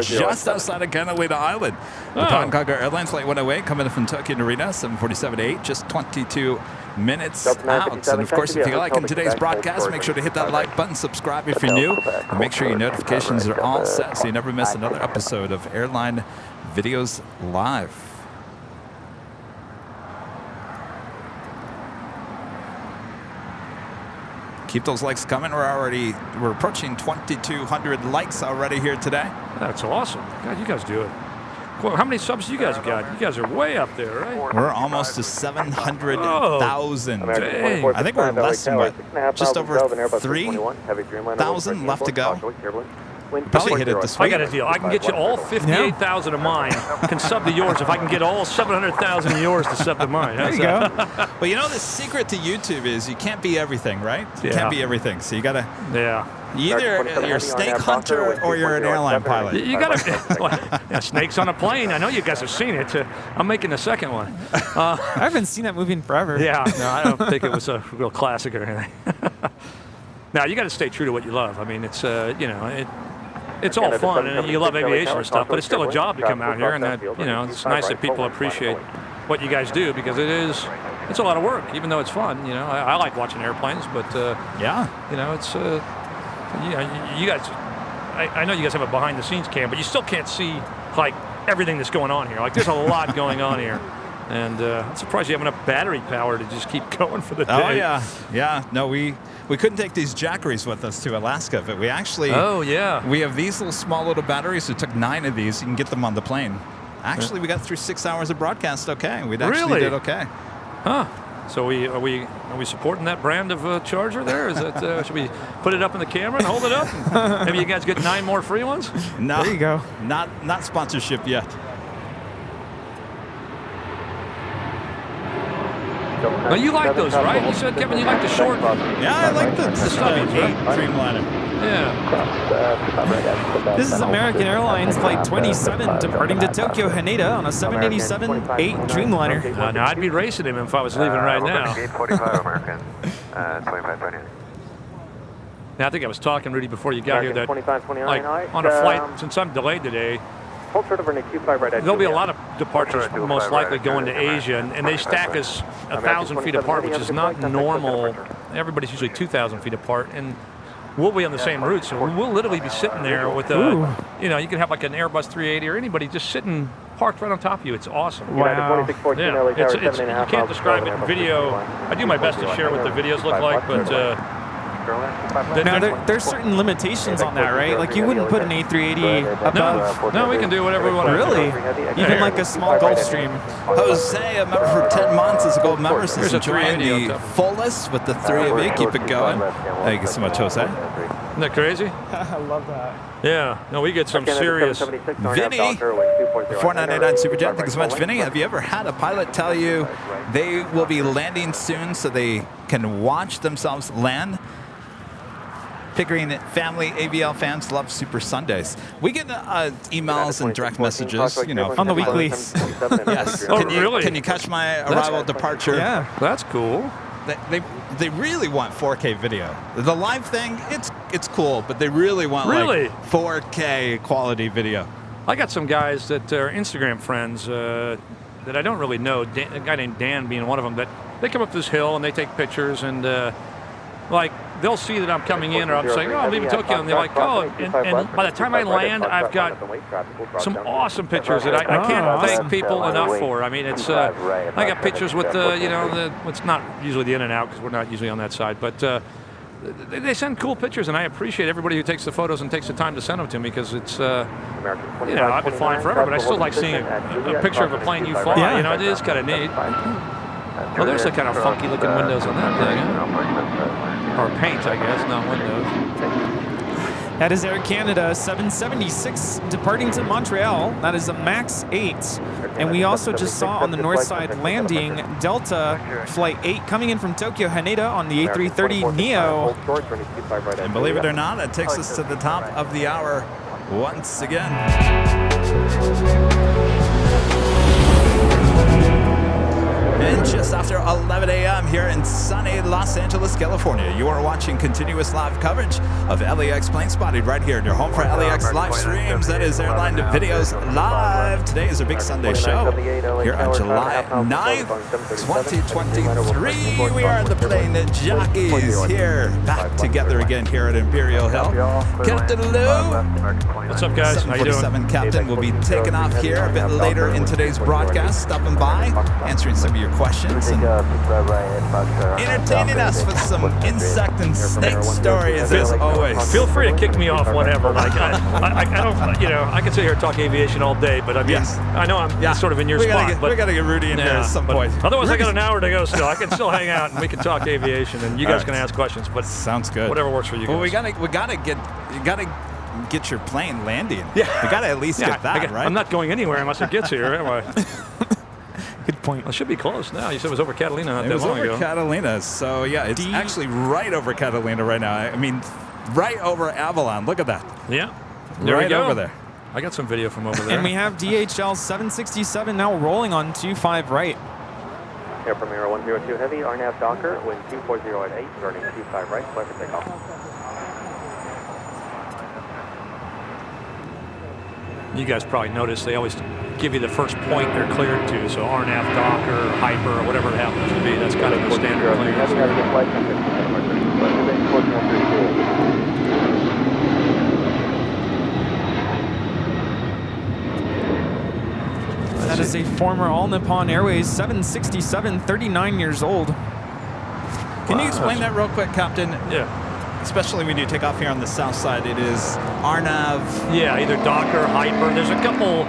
C: just outside of Kanaleda Island. The Tonkaga Airlines Flight 108 coming in from Tokyo Narita, 747-8, just 22 minutes out. And of course, if you like in today's broadcast, make sure to hit that like button, subscribe if you're new, and make sure your notifications are all set so you never miss another episode of Airline Videos Live. Keep those likes coming. We're approaching 2,200 likes already here today.
H: That's awesome. God, you guys do it. Well, how many subs you guys got? You guys are way up there, right?
C: We're almost to 700,000.
H: Dang.
C: I think we're less than just over 3,000 left to go. Probably hit it this week.
H: I got a deal. I can get you all 58,000 of mine can sub to yours if I can get all 700,000 of yours to sub to mine.
I: There you go.
C: But you know the secret to YouTube is you can't be everything, right? You can't be everything. So you got to...
H: Yeah.
C: Either you're a snake hunter or you're an airline pilot.
H: You got to... snakes on a plane. I know you guys have seen it. I'm making the second one.
I: I haven't seen that movie in forever.
H: Yeah. No, I don't think it was a real classic or anything. Now, you got to stay true to what you love. I mean, it's, it's all fun, and you love aviation and stuff, but it's still a job to come out here, and that, it's nice that people appreciate what you guys do because it's a lot of work, even though it's fun. I like watching airplanes, but it's you guys. I know you guys have a behind-the-scenes cam, but you still can't see like everything that's going on here. Like there's a lot going on here. And I'm surprised you have enough battery power to just keep going for the day.
C: Oh, yeah. No, we couldn't take these Jackeries with us to Alaska, but we actually...
H: Oh, yeah.
C: We have these small little batteries. We took 9 of these. You can get them on the plane. Actually, we got through 6 hours of broadcast okay. We actually did okay.
H: Huh. So are we supporting that brand of charger there? Is that should we put it up in the camera and hold it up? And maybe you guys get 9 more free ones?
C: No.
I: There you go.
C: Not sponsorship yet.
H: No, you like those, right? You said, Kevin, you like the short.
C: Yeah, I like the
H: stubbies, right?
C: Dreamliner.
H: Yeah.
I: This is American Airlines Flight 27 departing to Tokyo Haneda on a 787-8 Dreamliner.
H: Now, I'd be racing him if I was leaving right now. Now, I think I was talking, Rudy, before you got here that like, on a flight, since I'm delayed today, there'll be a lot of departures most likely going to Asia, and they stack us 1,000 feet apart, which is not normal. Everybody's usually 2,000 feet apart, and we'll be on the same route. So we'll literally be sitting there with a, you know, you can have like an Airbus 380 or anybody just sitting parked right on top of you. It's awesome.
I: Wow.
H: Yeah, it's, you can't describe it in video. I do my best to share what the videos look like, but
I: now there's certain limitations on that, right? Like you wouldn't put an A380 above.
H: No, we can do whatever we want.
I: Really? Even like a small Gulfstream.
C: Jose, a member for 10 months, is a gold member. Says enjoying the fullest with the three of you. Keep it going. Thank you so much, Jose.
H: Isn't that crazy?
I: I love that.
H: Yeah. No, we get some serious.
C: Vinny, 499 Superjet. Thank you so much, Vinny. Have you ever had a pilot tell you they will be landing soon so they can watch themselves land? Pickering family AVL fans love Super Sundays. We get emails and direct messages, you know,
I: on the weekly.
C: Yes.
H: Oh, really?
C: Can you catch my arrival departure?
I: Yeah.
H: That's cool.
C: They really want 4K video. The live thing, it's cool, but they really want like 4K quality video.
H: I got some guys that are Instagram friends that I don't really know. A guy named Dan being one of them. That they come up this hill and they take pictures and like they'll see that I'm coming in or I'm saying, oh, I'm leaving Tokyo, and they're like, oh, and by the time I land, I've got some awesome pictures that I can't thank people enough for. I mean, it's I got pictures with you know, it's not usually the in and out because we're not usually on that side, but they send cool pictures, and I appreciate everybody who takes the photos and takes the time to send them to me because it's you know, I've been flying forever, but I still like seeing a picture of a plane you fly.
I: Yeah.
H: You know, it is kind of neat. Well, there's the kind of funky looking windows on that thing. Or paint, I guess, not windows.
I: That is Air Canada 776 departing to Montreal. That is a MAX 8. And we also just saw on the north side landing Delta Flight 8 coming in from Tokyo Haneda on the A330 Neo.
C: And believe it or not, that takes us to the top of the hour once again. And just after 11 a.m. here in sunny Los Angeles, California, you are watching continuous live coverage of LAX Plane Spotting right here in your home for LAX live streams. That is Airline Videos Live. Today is a big Sunday show here on July 9th, 2023. We are the Plane Jockeys here, back together again here at Imperial Hill. Captain Lou.
H: What's up, guys? How you doing?
C: 747 Captain will be taking off here a bit later in today's broadcast, stopping by, answering some of your questions and entertaining us with some insect and snake stories as always.
H: Feel free to kick me off whenever. Like I don't, you know, I can sit here and talk aviation all day, but I mean, I know I'm sort of in your spot.
C: We gotta get Rudy in here at some point.
H: Otherwise, I got an hour to go still. I can still hang out and we can talk aviation, and you guys can ask questions. But
C: sounds good.
H: Whatever works for you guys.
C: Well, you gotta get your plane landing. Yeah, we gotta at least get that right.
H: I'm not going anywhere unless it gets here, am I?
I: Good point.
H: Well, it should be close now. You said it was over Catalina not that long ago.
C: It was over Catalina, so yeah, it's actually right over Catalina right now. I mean, right over Avalon. Look at that.
H: Yeah. There
C: right
H: we go.
C: over there.
H: I got some video from over there.
I: And we have DHL 767 now rolling on 25 right.
A: Air Premier 102 Heavy, RNAV Docker, wind 240 at 8, starting 25 right, clear for takeoff.
H: You guys probably noticed they always give you the first point they're cleared to, so RNAV, Docker, Hyper, or whatever it happens to be. That's kind of the standard clearance.
I: That is a former All Nippon Airways 767, 39 years old.
C: Can you explain that real quick, Captain?
H: Yeah.
C: Especially when you take off here on the south side, it is RNAV.
H: Yeah, either Docker, Hyper. There's a couple,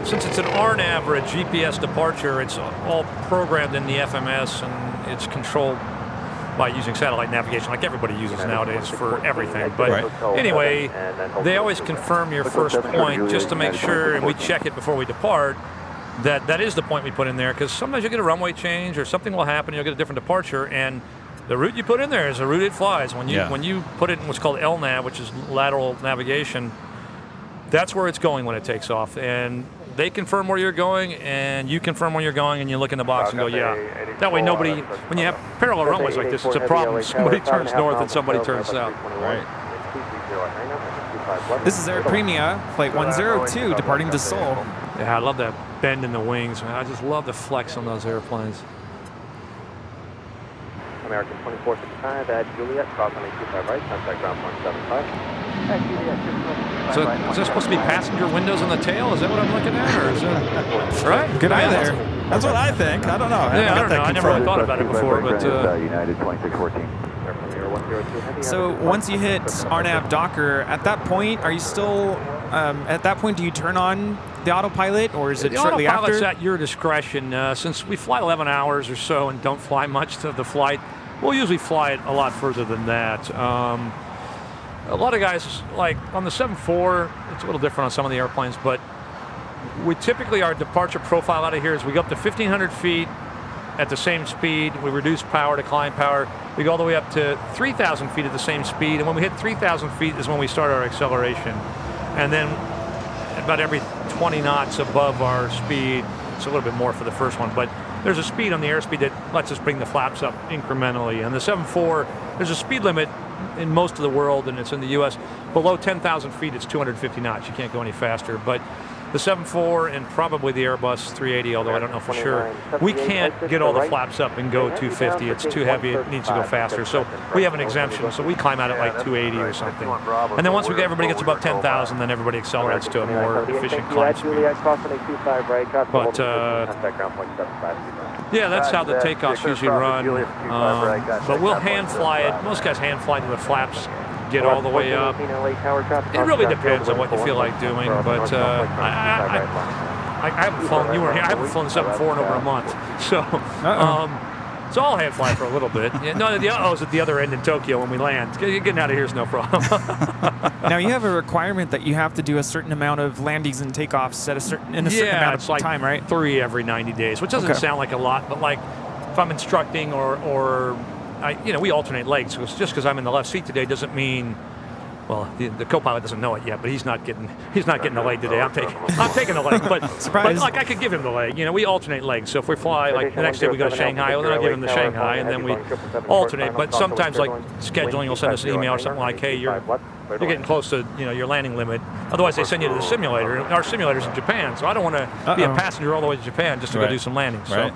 H: since it's an RNAV or a GPS departure, it's all programmed in the FMS and it's controlled by using satellite navigation like everybody uses nowadays for everything. But anyway, they always confirm your first point just to make sure, and we check it before we depart, that is the point we put in there, because sometimes you'll get a runway change or something will happen, you'll get a different departure, and the route you put in there is the route it flies. When you put it in what's called LNAV, which is lateral navigation, that's where it's going when it takes off. And they confirm where you're going, and you confirm where you're going, and you look in the box and go, yeah. That way nobody, when you have parallel runways like this, it's a problem. Somebody turns north and somebody turns south.
C: Right.
I: This is Air Premia, Flight 102, departing to Seoul.
H: Yeah, I love that bend in the wings, man. I just love the flex on those airplanes.
A: American 2455 at Juliet, cross on 25 right, contact ground 175. At Juliet,
H: So is that supposed to be passenger windows on the tail? Is that what I'm looking at, or is it right?
C: Good eye there. That's what I think. I don't know.
H: Yeah, I don't know. I never really thought about it before, but
G: United 2614.
I: So once you hit RNAV Docker, at that point, are you still, at that point, do you turn on the autopilot, or is it shortly after?
H: The autopilot's at your discretion. Since we fly 11 hours or so and don't fly much to the flight, we'll usually fly it a lot further than that. A lot of guys, like on the 747, it's a little different on some of the airplanes, but we typically, our departure profile out of here is we go up to 1,500 feet at the same speed. We reduce power to climb power. We go all the way up to 3,000 feet at the same speed, and when we hit 3,000 feet is when we start our acceleration. And then about every 20 knots above our speed, it's a little bit more for the first one, but there's a speed on the airspeed that lets us bring the flaps up incrementally. And the 747, there's a speed limit in most of the world, and it's in the U.S. Below 10,000 feet, it's 250 knots. You can't go any faster. But the 747 and probably the Airbus 380, although I don't know for sure, we can't get all the flaps up and go 250. It's too heavy. It needs to go faster. So we have an exemption. So we climb out at like 280 or something. And then once everybody gets above 10,000, then everybody accelerates to a more efficient climb speed. But yeah, that's how the takeoffs usually run. But we'll hand fly it. Most guys hand fly to the flaps, get all the way up. It really depends on what you feel like doing, but I haven't flown. You were here. I haven't flown the 747 in over a month, so so I'll hand fly for a little bit. Yeah, no, the uh-oh's at the other end in Tokyo when we land. Getting out of here is no problem.
I: Now you have a requirement that you have to do a certain amount of landings and takeoffs at a certain amount of
H: like
I: time, right?
H: 3 every 90 days, which doesn't sound like a lot, but like if I'm instructing or we alternate legs. So just because I'm in the left seat today doesn't mean, well, the co-pilot doesn't know it yet, but he's not getting the leg today. I'm taking the leg, but like I could give him the leg. We alternate legs. So if we fly, like the next day we go to Shanghai, well, then I'll give him the Shanghai, and then we alternate. But sometimes, like scheduling, will send us an email or something like, hey, you're getting close to your landing limit. Otherwise, they send you to the simulator. Our simulator's in Japan, so I don't want to be a passenger all the way to Japan just to go do some landings.
C: Right.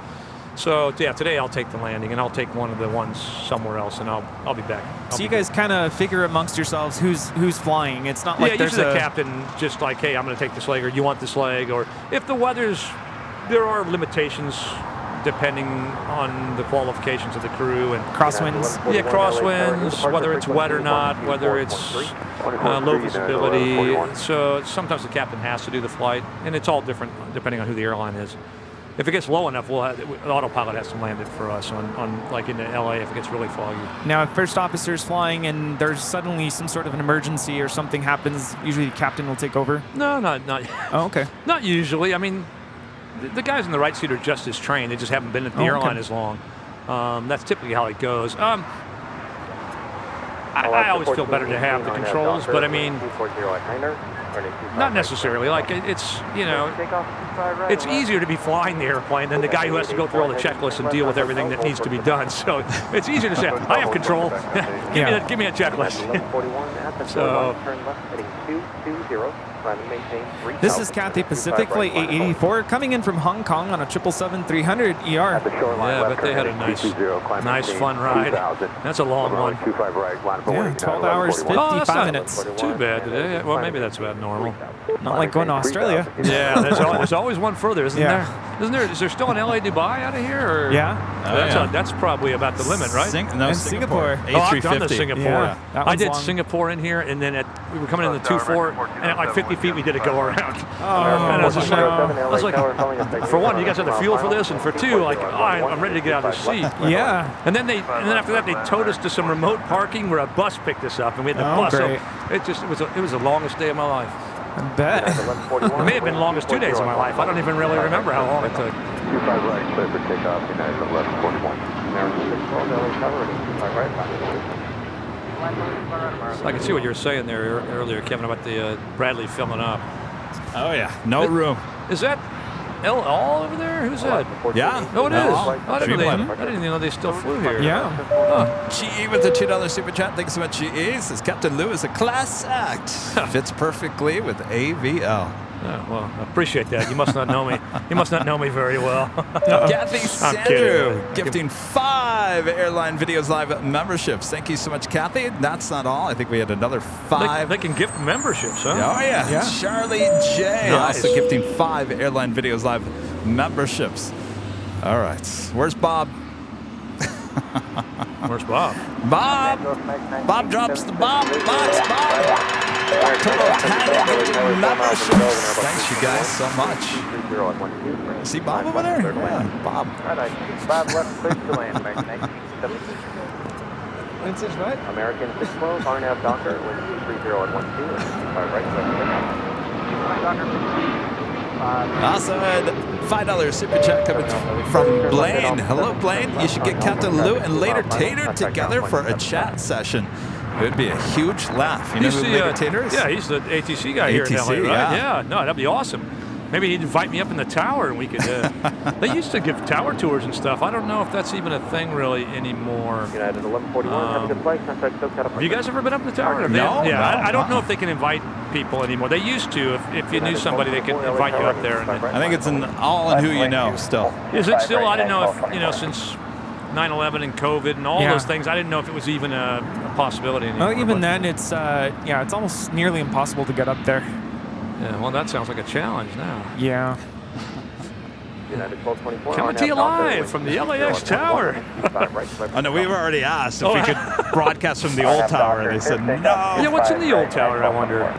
H: So yeah, today I'll take the landing, and I'll take one of the ones somewhere else, and I'll be back.
I: So you guys kind of figure amongst yourselves who's flying. It's not like there's
H: usually the captain just like, hey, I'm going to take this leg, or you want this leg, or if the there are limitations depending on the qualifications of the crew and
I: crosswinds.
H: Yeah, crosswinds, whether it's wet or not, whether it's low visibility. So sometimes the captain has to do the flight, and it's all different depending on who the airline is. If it gets low enough, the autopilot has to land it for us on like in LA if it gets really foggy.
I: Now, if first officer's flying and there's suddenly some sort of an emergency or something happens, usually the captain will take over?
H: No, not.
I: Oh, okay.
H: Not usually. I mean, the guys in the right seat are just as trained. They just haven't been at the airline as long. That's typically how it goes. I always feel better to have the controls, but I mean, not necessarily. Like it's it's easier to be flying the airplane than the guy who has to go through all the checklists and deal with everything that needs to be done. So it's easier to say, I have control. Give me a checklist. So.
I: This is Cathay Pacific Flight 884 coming in from Hong Kong on a 777-300 ER.
H: Yeah, but they had a nice fun ride. That's a long one.
I: Yeah, 12 hours, 55 minutes.
H: Not too bad today. Well, maybe that's about normal.
I: Not like going to Australia.
H: Yeah, there's always one further, isn't there? Is there still an LA Dubai out of here? Or?
I: Yeah.
H: That's probably about the limit, right?
I: Singapore.
H: I've done the Singapore.
I: Yeah,
H: I did Singapore in here, and then we were coming in the 24, and at like 50 feet we did a go around. And I was like, for one, you guys have the fuel for this, and for two, like, I'm ready to get out of the seat.
I: Yeah.
H: And then after that they towed us to some remote parking where a bus picked us up, and we had the bus.
I: Great.
H: So it was the longest day of my life.
I: I bet.
H: It may have been the longest 2 days of my life. I don't even really remember how long it took.
G: 25 right, clear for takeoff, United 1141.
H: So I can see what you were saying there earlier, Kevin, about the Bradley filling up.
C: Oh yeah, no room.
H: Is that El All over there? Who's that?
C: Yeah.
H: No, it is. I didn't
C: Dreamliner.
H: even know they still flew here.
I: Yeah.
C: GE with the $2 super chat. Thanks so much, GE. Says Captain Lou is a class act. Fits perfectly with AVL.
H: Yeah, well, I appreciate that. You must not know me. You must not know me very well.
C: Kathy Sandrew gifting $5 5 Airline Videos Live memberships. Thank you so much, Kathy. That's not all. I think we had another 5.
H: They can gift memberships, huh?
C: Oh, yeah. Charlie J.
H: Nice.
C: Also gifting 5 Airline Videos Live memberships. All right. Where's Bob?
H: Where's Bob?
C: Bob! Bob drops the Bob box. Bob! Total of 10 memberships. Thanks, you guys, so much. See Bob over there? Yeah, Bob.
A: Right, 5 left, clear to land, American 1970. American 612, RNAV Docker, wind 30 at 12, and 5 right,
C: Awesome. $5 super chat coming from Blaine. Hello, Blaine. You should get Captain Lou and Later Tater together for a chat session. It would be a huge laugh. You know who Later Tater is?
H: Yeah, he's the ATC guy here in LA, right? Yeah, no, that'd be awesome. Maybe he'd invite me up in the tower and we could. They used to give tower tours and stuff. I don't know if that's even a thing really anymore.
A: United 1141, have a good flight.
H: Have you guys ever been up in the tower?
C: No.
H: Yeah,
C: No.
H: I don't know if they can invite people anymore. They used to. If you knew somebody, they could invite you up there.
C: I think it's all in who you know still.
H: Is it still? I didn't know if, since 9/11 and COVID and all those things, I didn't know if it was even a possibility anymore.
I: Well, even then, it's it's almost nearly impossible to get up there.
H: Yeah, well, that sounds like a challenge now.
I: Yeah.
A: United 1224,
H: Coming to you live from the LAX tower.
C: Oh, no, we were already asked if we could broadcast from the old tower. They said no.
H: Yeah, what's in the old tower, I wonder?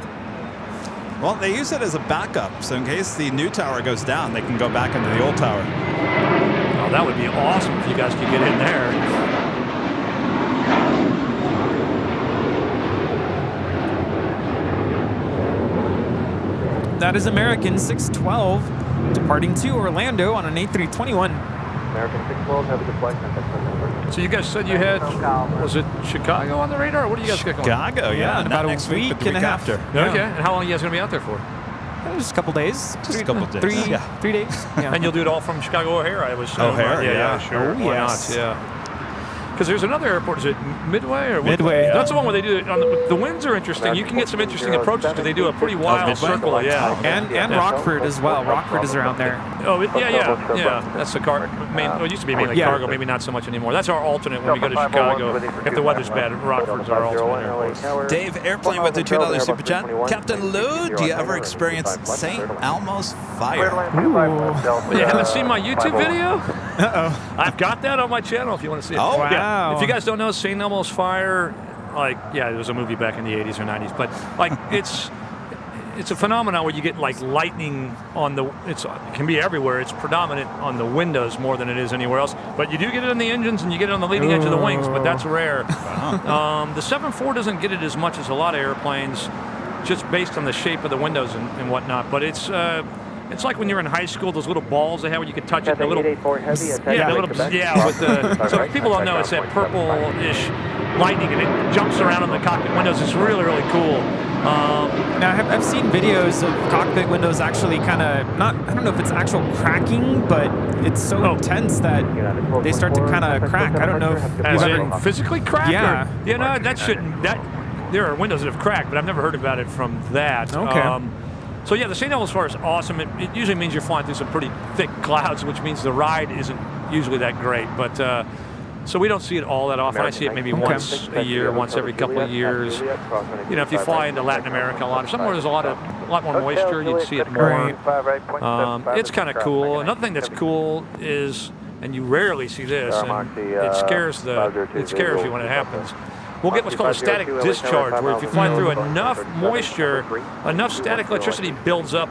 C: Well, they use it as a backup, so in case the new tower goes down, they can go back into the old tower.
H: Oh, that would be awesome if you guys could get in there.
I: That is American 612 departing to Orlando on an A321.
A: American 612, have a good flight.
H: So you guys said you had, was it Chicago on the radar? Or what do you guys got going?
C: Chicago, yeah.
I: About a
C: next week, but the
I: and a half.
C: after.
H: Okay, and how long are you guys going to be out there for?
I: Just a couple days.
C: Just a couple days.
I: 3
C: Yeah.
I: 3 days. Yeah.
H: And you'll do it all from Chicago O'Hare, I was
C: O'Hare,
H: yeah,
C: yeah.
H: sure.
I: Oh,
H: Why
I: yes.
H: not? Yeah. Because there's another airport. Is it Midway or
I: Midway, yeah.
H: That's the one where they do it. On the winds are interesting. You can get some interesting approaches because they do a pretty wild
C: Midway?
H: circle. Yeah.
I: And Rockford as well. Rockford is around there.
H: Oh, yeah. That's the car. Well, it used to be mainly cargo, maybe not so much anymore. That's our alternate when we go to Chicago. If the weather's bad, Rockford's our alternate airport.
C: Dave Airplane with the $2 super chat. Captain Lou, do you ever experience St. Elmo's fire?
H: Well, you haven't seen my YouTube video?
I: Uh-oh.
H: I've got that on my channel if you want to see it.
C: Oh,
I: wow.
H: Yeah. If you guys don't know St. Elmo's Fire, it was a movie back in the 80s or 90s, but it's a phenomenon where you get like lightning on it can be everywhere. It's predominant on the windows more than it is anywhere else, but you do get it on the engines and you get it on the leading edge of the wings, but that's rare. The 7.4 doesn't get it as much as a lot of airplanes, just based on the shape of the windows and whatnot, but it's like when you're in high school, those little balls they have where you can touch it. So people don't know, it's that purple-ish lightning, and it jumps around on the cockpit windows. It's really, really cool.
I: Now, I've seen videos of cockpit windows actually kind of, I don't know if it's actual cracking, but it's so intense that they start to kind of crack. I don't know if
H: As
I: you've
H: in physically crack?
I: Yeah.
H: There are windows that have cracked, but I've never heard about it from that.
I: Okay.
H: So yeah, the St. Elmo's Fire is awesome. It usually means you're flying through some pretty thick clouds, which means the ride isn't usually that great. But so we don't see it all that often. I see it maybe once a year, once every couple of years. If you fly into Latin America a lot, or somewhere there's a lot more moisture, you'd see it more. It's kind of cool. Another thing that's cool is, and you rarely see this, and it scares you when it happens. We'll get what's called a static discharge, where if you fly through enough moisture, enough static electricity builds up,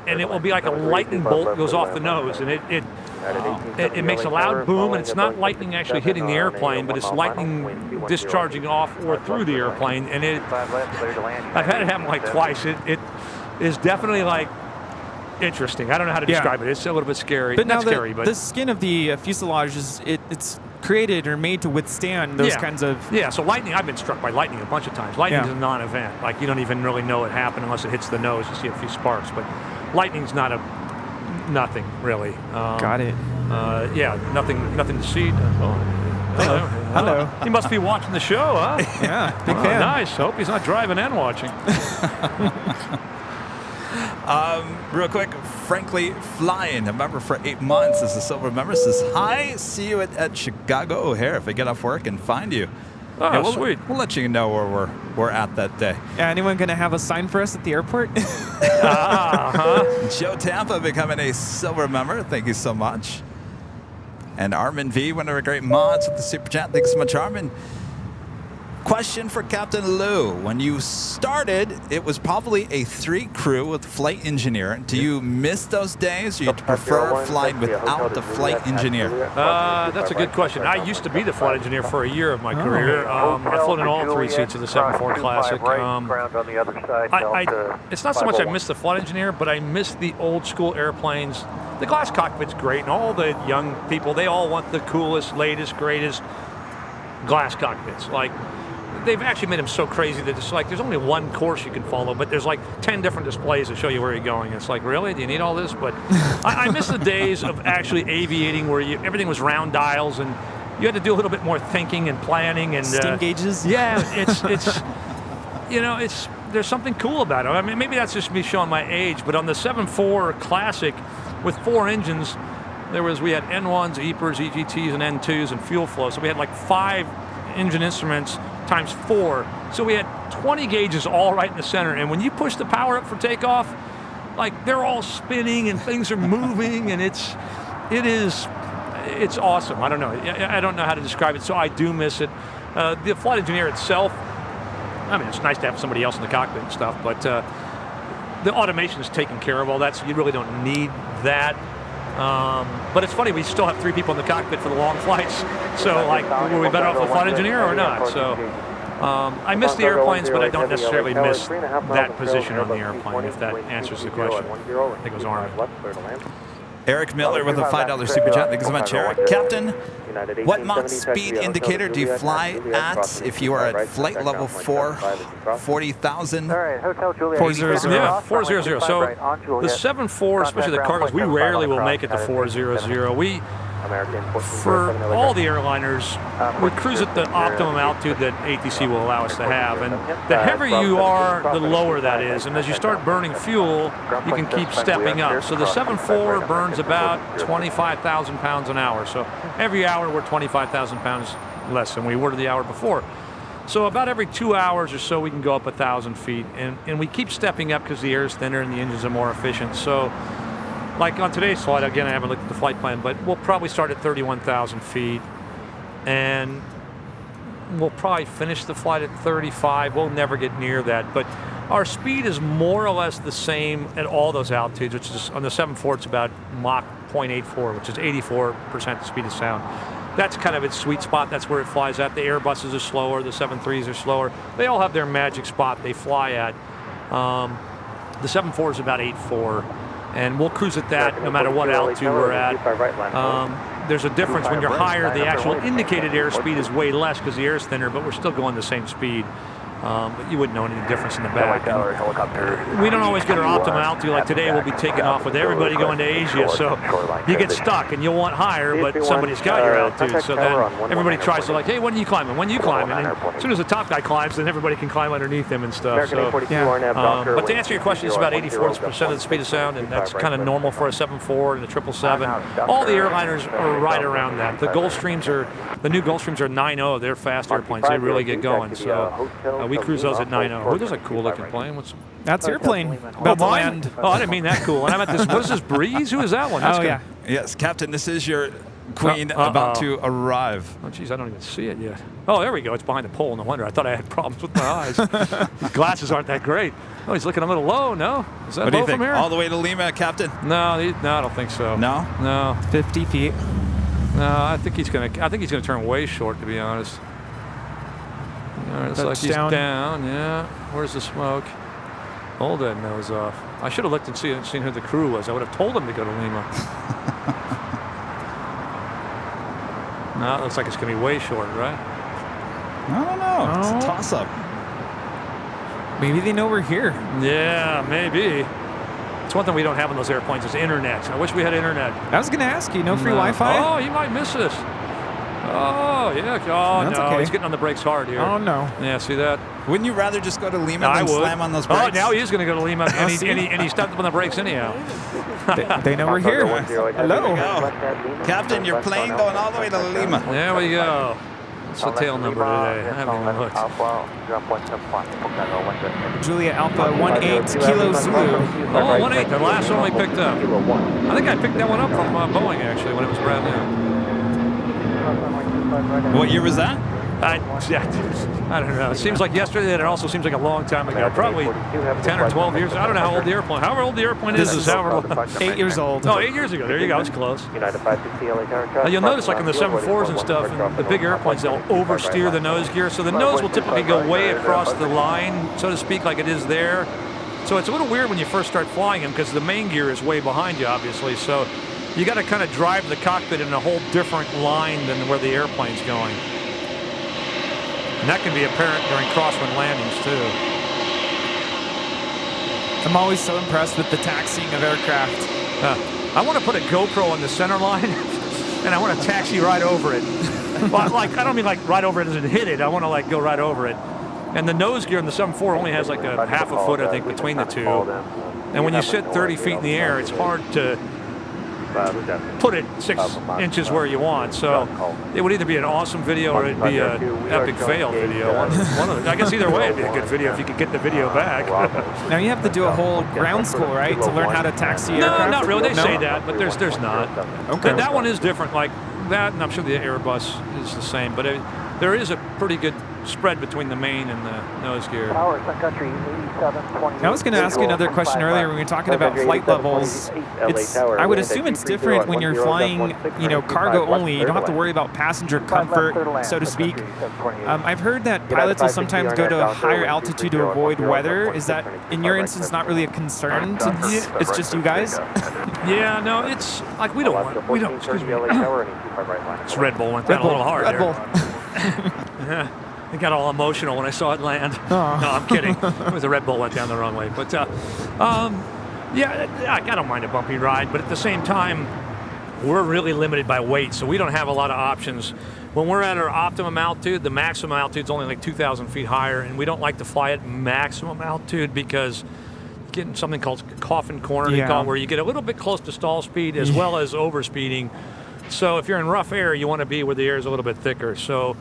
H: and it will be like a lightning bolt goes off the nose, and it makes a loud boom, and it's not lightning actually hitting the airplane, but it's lightning discharging off or through the airplane, and I've had it happen like twice. It is definitely like interesting. I don't know how to describe it. It's a little bit scary.
I: But
H: not
I: now
H: scary, but
I: the skin of the fuselage it's created or made to withstand those kinds of.
H: Yeah, so lightning, I've been struck by lightning a bunch of times. Lightning is a non-event. Like, you don't even really know it happened unless it hits the nose. You see a few sparks, but lightning's nothing really.
I: Got it.
H: Nothing to see.
I: Hello.
H: He must be watching the show, huh?
I: Yeah, big fan.
H: Nice. Hope he's not driving and watching.
C: Real quick, frankly, flying a member for 8 months as a silver member says, hi, see you at Chicago O'Hare if I get off work and find you.
H: Oh,
C: Yeah,
H: sweet.
C: We'll let you know where we're at that day.
I: Yeah, anyone going to have a sign for us at the airport?
C: Joe Tampa becoming a silver member. Thank you so much. And Armin V, one of our great mods with the super chat. Thanks so much, Armin. Question for Captain Lou. When you started, it was probably a 3 crew with flight engineer. Do you miss those days, or you prefer flying without the flight engineer?
H: That's a good question. I used to be the flight engineer for a year of my career. I've flown in all 3 seats of the 747 Classic. It's not so much I miss the flight engineer, but I miss the old school airplanes. The glass cockpit's great, and all the young people, they all want the coolest, latest, greatest glass cockpits. Like, they've actually made them so crazy that it's like there's only one course you can follow, but there's like 10 different displays that show you where you're going. It's like, really? Do you need all this? But I miss the days of actually aviating where everything was round dials and you had to do a little bit more thinking and planning and
I: steam gauges.
H: Yeah, it's there's something cool about it. I mean, maybe that's just me showing my age, but on the 7.4 Classic with 4 engines, we had N1s, EPRs, EGTs, and N2s, and fuel flow. So we had like 5 engine instruments times 4. So we had 20 gauges all right in the center. And when you push the power up for takeoff, like they're all spinning and things are moving, and it's awesome. I don't know how to describe it. So I do miss it. The flight engineer itself, I mean, it's nice to have somebody else in the cockpit and stuff, but the automation is taking care of all that, so you really don't need that. But it's funny, we still have 3 people in the cockpit for the long flights. So, like, were we better off with a flight engineer or not? So, I miss the airplanes, but I don't necessarily miss that position on the airplane, if that answers the question. I think it was Armin.
C: Eric Miller with a $5 super chat. Thank you so much, Eric. Captain, what Mach speed indicator do you fly at if you are at flight level 4, 40,000?
I: 400.
H: Yeah, 400. So the 7.4, especially the cargos, we rarely will make it to 400. We, for all the airliners, we cruise at the optimum altitude that ATC will allow us to have. And the heavier you are, the lower that is. And as you start burning fuel, you can keep stepping up. So the 7.4 burns about 25,000 pounds an hour. So every hour we're 25,000 pounds less than we were the hour before. So about every 2 hours or so we can go up 1,000 feet. And we keep stepping up because the air is thinner and the engines are more efficient. So like on today's flight, again, I haven't looked at the flight plan, but we'll probably start at 31,000 feet. And we'll probably finish the flight at 35. We'll never get near that. But our speed is more or less the same at all those altitudes, which is on the 7.4, it's about Mach 0.84, which is 84% the speed of sound. That's kind of its sweet spot. That's where it flies at. The Airbuses are slower. The 7.3s are slower. They all have their magic spot they fly at. The 7.4 is about 8.4. And we'll cruise at that no matter what altitude we're at. There's a difference when you're higher. The actual indicated airspeed is way less because the air is thinner, but we're still going the same speed. But you wouldn't know any difference in the back. And we don't always get our optimal altitude. Like today, we'll be taking off with everybody going to Asia, so you get stuck and you'll want higher, but somebody's got your altitude. So then everybody tries to like, hey, when are you climbing? When are you climbing? And as soon as the top guy climbs, then everybody can climb underneath him and stuff. So, but to answer your question, it's about 84% of the speed of sound, and that's kind of normal for a 7.4 and a 777. All the airliners are right around that. The Gulfstreams the new Gulfstreams are 9.0. They're fast airplanes. They really get going. So we cruise those at 9.0. Oh, there's a cool looking plane.
I: That's your plane. About to land.
H: Oh, I didn't mean that cool. And I'm at this. What is this, Breeze? Who is that one? That's
I: good. Yeah.
C: Yes, Captain, this is your queen about to arrive.
H: Oh, geez, I don't even see it yet. Oh, there we go. It's behind the pole. No wonder. I thought I had problems with my eyes. These glasses aren't that great. Oh, he's looking a little low. No? Is that low from here?
C: All the way to Lima, Captain?
H: No, I don't think so.
C: No?
H: No.
I: 50 feet.
H: No, I think he's gonna turn way short, to be honest. All right, it's like he's down. Yeah. Where's the smoke? Hold that nose off. I should have looked and seen who the crew was. I would have told him to go to Lima. No, it looks like it's going to be way short, right?
C: I don't know. It's a toss-up.
I: Maybe they know we're here.
H: Yeah, maybe. It's one thing we don't have on those airplanes is internet. I wish we had internet.
I: I was going to ask you, no free Wi-Fi?
H: Oh, you might miss this. Oh, yeah. Oh,
I: That's
H: no.
I: okay.
H: He's getting on the brakes hard here.
I: Oh, no.
H: Yeah, see that?
C: Wouldn't you rather just go to Lima
H: I
C: than
H: would.
C: slam on those brakes?
H: Oh, now he is going to go to Lima, and he stepped up on the brakes anyhow.
I: They know we're here. Hello.
C: Captain, your plane going all the way to Lima.
H: There we go. What's the tail number today? I haven't even looked.
I: Julia Alpha 18 Kilo Zulu.
H: Oh, 1-8, the last one we picked up. I think I picked that one up from Boeing, actually, when it was brand new.
C: What year was that?
H: I don't know. It seems like yesterday, and it also seems like a long time ago. Probably 10 or 12 years. I don't know how old the airplane. However old the airplane is however.
I: 8 years old.
H: No, 8 years ago. There you go. It's close. You'll notice, like in the 747s and stuff, and the big airplanes, they'll oversteer the nose gear. So the nose will typically go way across the line, so to speak, like it is there. So it's a little weird when you first start flying them because the main gear is way behind you, obviously. So you got to kind of drive the cockpit in a whole different line than where the airplane's going. And that can be apparent during crosswind landings, too.
I: I'm always so impressed with the taxiing of aircraft.
H: I want to put a GoPro on the center line, and I want to taxi right over it. But, like, I don't mean like right over it as it hit it. I want to like go right over it. And the nose gear in the 747 only has like a half a foot, I think, between the two. And when you sit 30 feet in the air, it's hard to put it 6 inches where you want. So it would either be an awesome video or it'd be an epic fail video. One of the, I guess either way it'd be a good video if you could get the video back.
I: Now you have to do a whole ground school, right, to learn how to taxi aircraft?
H: No, not really. They say that, but there's not.
I: Okay.
H: That one is different. Like that, and I'm sure the Airbus is the same. But there is a pretty good spread between the main and the nose gear.
I: I was going to ask you another question earlier when we were talking about flight levels. I would assume it's different when you're flying, cargo only. You don't have to worry about passenger comfort, so to speak. I've heard that pilots will sometimes go to a higher altitude to avoid weather. Is that, in your instance, not really a concern? It's just you guys?
H: Yeah, no, it's like we don't, excuse me. It's Red Bull went down a little hard
I: Red Bull.
H: I got all emotional when I saw it land. No, I'm kidding. It was the Red Bull went down the wrong way. But, yeah, I don't mind a bumpy ride. But at the same time, we're really limited by weight, so we don't have a lot of options. When we're at our optimum altitude, the maximum altitude is only like 2,000 feet higher, and we don't like to fly at maximum altitude because getting something called coffin corner, where you get a little bit close to stall speed as well as overspeeding. So if you're in rough air, you want to be where the air is a little bit thicker. So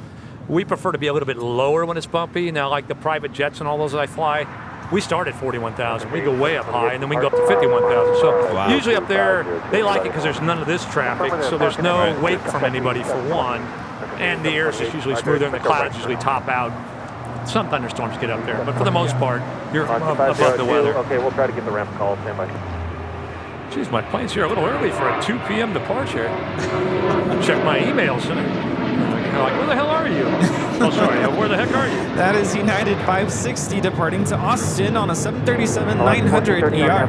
H: we prefer to be a little bit lower when it's bumpy. Now, like the private jets and all those that I fly, we start at 41,000. We go way up high, and then we can go up to 51,000. So usually up there, they like it because there's none of this traffic, so there's no wake from anybody for one, and the air is just usually smoother, and the clouds usually top out. Some thunderstorms get up there, but for the most part, you're above the weather.
A: Okay, we'll try to get the ramp call. Stand by.
H: Geez, my plane's here a little early for a 2 p.m. departure. Check my emails. They're like, where the hell are you? Oh, sorry, where the heck are you?
I: That is United 560 departing to Austin on a 737-900 ER.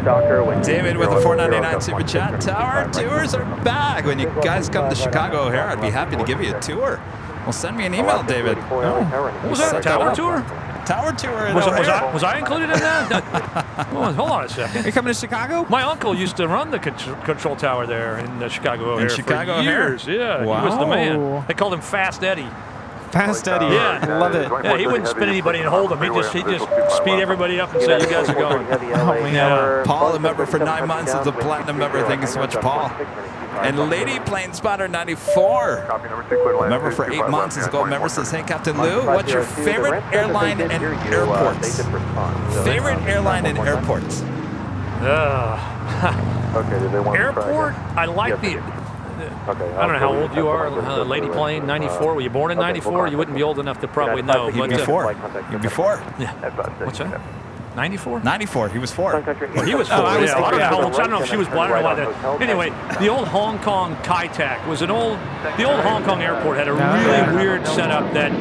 C: David with the 499 Super Chat. Tower tours are back. When you guys come to Chicago O'Hare, I'd be happy to give you a tour. Well, send me an email, David.
H: What was that, a tower tour?
C: Tower tour.
H: Was I included in that? Hold on a second.
I: Are you coming to Chicago?
H: My uncle used to run the control tower there in the Chicago O'Hare
C: for
H: years. Yeah,
I: wow.
H: He was the man. They called him Fast Eddie.
I: Fast Eddie.
H: Yeah,
I: love it.
H: Yeah, he wouldn't spin anybody and hold them. He just speed everybody up and say, "You guys are going."
C: Yeah. Paul, a member for 9 months, is a platinum member. Thank you so much, Paul. And Lady Plane Spotter 94, member for 8 months, is a gold member. Says, "Hey, Captain Lou, what's your favorite airline and airports? Favorite airline and airports?"
H: Airport. I like the. I don't know how old you are, Lady Plane, 94. Were you born in 94? You wouldn't be old enough to probably know.
C: You'd be four. You'd be four.
H: Yeah. What's that? 94?
C: 94. He was 4.
H: Well, he was 4. I don't know if she was blind or what. Anyway, the old Hong Kong Kai Tak was the old Hong Kong airport had a really weird setup that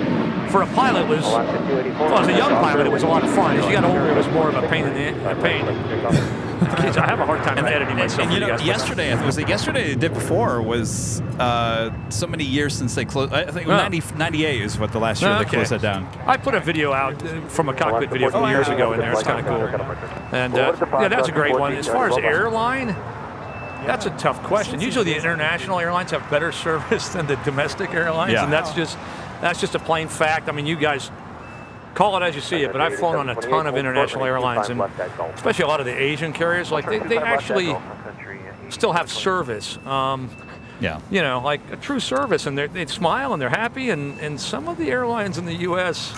H: for a pilot was, as a young pilot, it was a lot of fun. As you got older, it was more of a pain I have a hard time editing myself.
C: And yesterday, was it yesterday or the day before, was so many years since they closed. I think 98 is what the last year they closed that down.
H: I put a video out from a cockpit video from years ago in there. It's kind of cool. And yeah, that's a great one. As far as airline, That's a tough question. Usually the international airlines have better service than the domestic airlines, and that's just a plain fact. I mean, you guys call it as you see it, but I've flown on a ton of international airlines, and especially a lot of the Asian carriers, like they actually still have service. You know, like a true service, and they smile and they're happy, and some of the airlines in the U.S.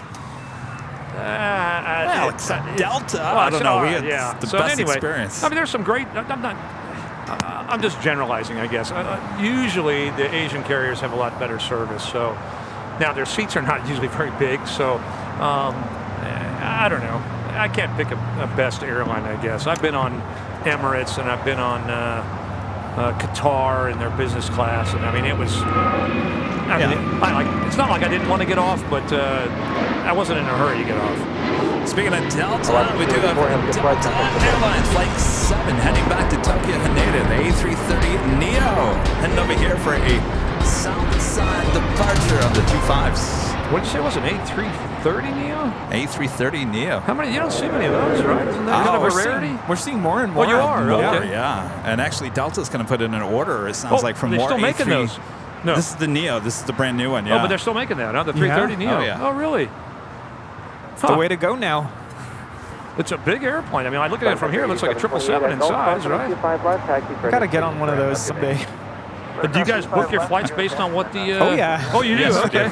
C: Well, it's Delta. I don't know. We had the best experience.
H: I mean, there's some great. I'm just generalizing, I guess. Usually, the Asian carriers have a lot better service. So now their seats are not usually very big. So I don't know. I can't pick a best airline, I guess. I've been on Emirates and I've been on Qatar in their business class, and I mean, it was. I mean, it's not like I didn't want to get off, but I wasn't in a hurry to get off.
C: Speaking of Delta, we do have Delta Airlines Flight 7 heading back to Tokyo Haneda, the A330neo, heading over here for a south side departure on the 25s.
H: What did you say it was an A330neo?
C: A330neo.
H: How many? You don't see many of those, right? Isn't that kind of a rarity?
I: We're seeing more and more.
H: Oh, you are?
C: More,
H: okay.
C: yeah. And actually, Delta's going to put in an order, it sounds like, for more
H: still
C: A3.
H: Making those? No.
C: This is the Neo. This is the brand new one, yeah.
H: Oh, but they're still making that, huh? The 330 Neo.
C: Oh, yeah.
H: Oh, really?
I: It's the way to go now.
H: It's a big airplane. I mean, I look at it from here. It looks like a 777 in size, right?
I: Got to get on one of those someday.
H: But do you guys book your flights based on what the...
I: Oh, yeah.
H: Oh, you do?
C: Yes,
H: okay.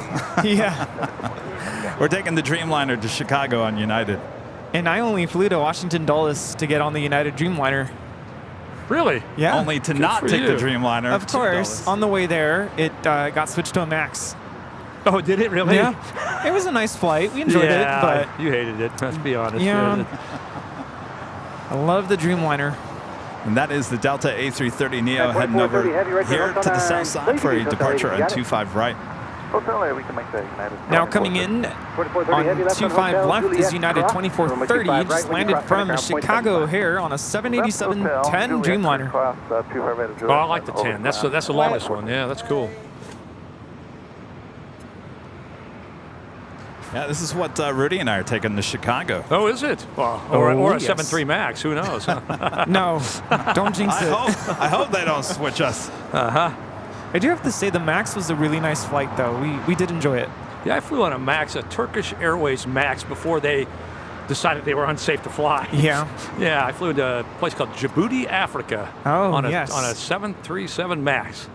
I: Yeah.
C: We're taking the Dreamliner to Chicago on United.
I: And I only flew to Washington Dulles to get on the United Dreamliner.
H: Really?
I: Yeah.
C: Only to not take the Dreamliner.
I: Of course. On the way there, it got switched to a MAX.
H: Oh, did it really?
I: Yeah. It was a nice flight. We enjoyed it, but...
H: you hated it. Let's be honest.
I: Yeah. I love the Dreamliner.
C: And that is the Delta A330neo heading over here to the south side for a departure on 25 right.
I: Now coming in on 25 left is United 2430, just landed from Chicago O'Hare on a 787-10 Dreamliner.
H: Oh, I like the 10. That's the longest one. Yeah, that's cool.
C: Yeah, this is what Rudy and I are taking to Chicago.
H: Oh, is it? Well, or a 7.3 MAX. Who knows?
I: No, don't jinx it.
C: I hope they don't switch us.
H: Uh-huh.
I: I do have to say the MAX was a really nice flight, though. We did enjoy it.
H: Yeah, I flew on a MAX, a Turkish Airways MAX, before they decided they were unsafe to fly.
I: Yeah.
H: Yeah, I flew to a place called Djibouti, Africa.
I: Oh,
H: on a 737 MAX.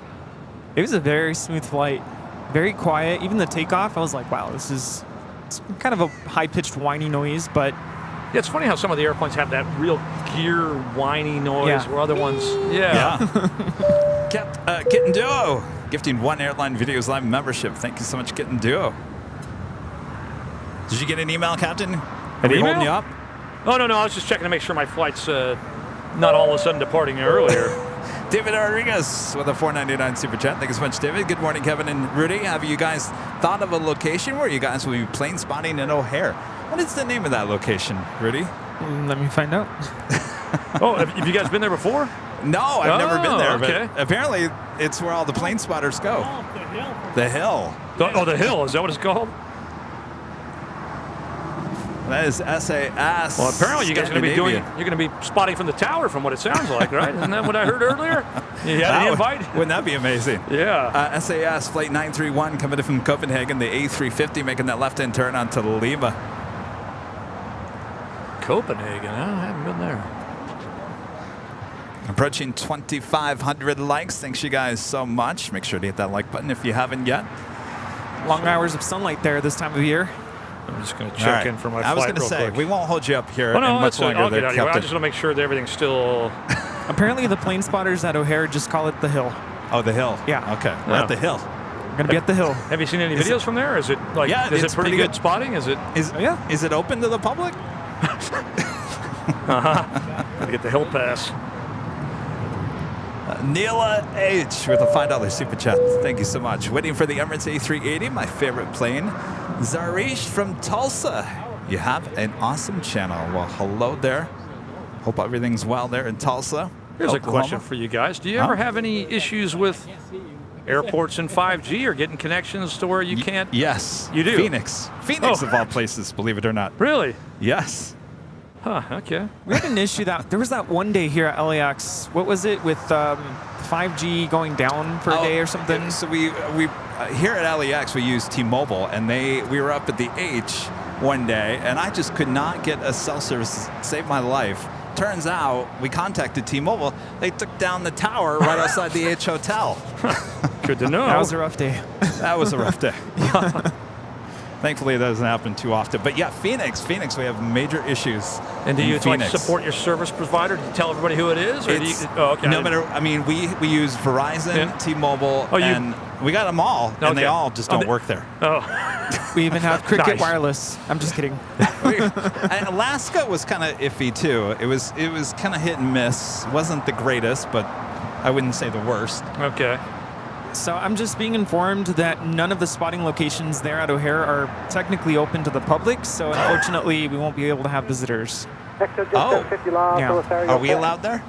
I: It was a very smooth flight. Very quiet. Even the takeoff, I was like, wow, it's kind of a high-pitched whiny noise, but...
H: Yeah, it's funny how some of the airplanes have that real gear whiny noise, where other ones... Yeah.
C: Kitten Duo, gifting one Airline Videos Live membership. Thank you so much, Kitten Duo. Did you get an email, Captain? Are we holding you up?
H: Oh, no. I was just checking to make sure my flight's not all of a sudden departing earlier.
C: David Rodriguez with a $4.99 super chat. Thank you so much, David. Good morning, Kevin and Rudy. Have you guys thought of a location where you guys will be plane spotting in O'Hare? What is the name of that location, Rudy?
I: Let me find out.
H: Oh, have you guys been there before?
C: No, I've never been there,
H: okay.
C: But apparently it's where all the plane spotters go. The Hill.
H: Oh, the Hill. Is that what it's called?
C: That is SAS.
H: Well, apparently you guys are going to be you're going to be spotting from the tower, from what it sounds like, right? Isn't that what I heard earlier? You had an invite?
C: Wouldn't that be amazing?
H: Yeah.
C: SAS Flight 931 coming in from Copenhagen, the A350 making that left-hand turn onto Lima.
H: Copenhagen, huh? I haven't been there.
C: Approaching 2,500 likes. Thanks you guys so much. Make sure to hit that like button if you haven't yet.
I: Long hours of sunlight there this time of year.
H: I'm just going to check in for my flight.
C: I was going to say, we won't hold you up here much longer.
H: I'll get out of here. I just want to make sure that everything's still...
I: Apparently the plane spotters at O'Hare just call it the Hill.
C: Oh, the Hill.
I: Yeah.
C: Okay. We're at the Hill.
I: We're going to be at the Hill.
H: Have you seen any videos from there? Is it like?
C: Yeah,
H: is it pretty good spotting? Is it?
C: Is it open to the public?
H: Gotta get the Hill pass.
C: Neela H with a $5 super chat. Thank you so much. Waiting for the Emirates A380, my favorite plane. Zarish from Tulsa. You have an awesome channel. Well, hello there. Hope everything's well there in Tulsa.
H: Here's a question for you guys. Do you ever have any issues with airports and 5G or getting connections to where you can't?
C: Yes.
H: You do?
C: Phoenix of all places, believe it or not.
H: Really?
C: Yes.
H: Huh, okay.
I: We had an issue that there was that one day here at LAX. What was it with 5G going down for a day or something?
C: So we here at LAX we use T-Mobile, and we were up at the H one day, and I just could not get a cell service. Save my life. Turns out we contacted T-Mobile. They took down the tower right outside the H hotel.
H: Good to know.
I: That was a rough day.
C: That was a rough day. Thankfully, it doesn't happen too often. But yeah, Phoenix, we have major issues.
H: And do you
C: Phoenix.
H: support your service provider? Do you tell everybody who it is? Or okay.
C: No matter. I mean, we use Verizon, T-Mobile, and we got them all, and they all just don't work there.
H: Oh.
I: We even have Cricket Wireless. I'm just kidding.
C: And Alaska was kind of iffy too. It was kind of hit and miss. Wasn't the greatest, but I wouldn't say the worst.
H: Okay.
I: So I'm just being informed that none of the spotting locations there at O'Hare are technically open to the public, so unfortunately we won't be able to have visitors.
C: Oh, yeah. Are we allowed there?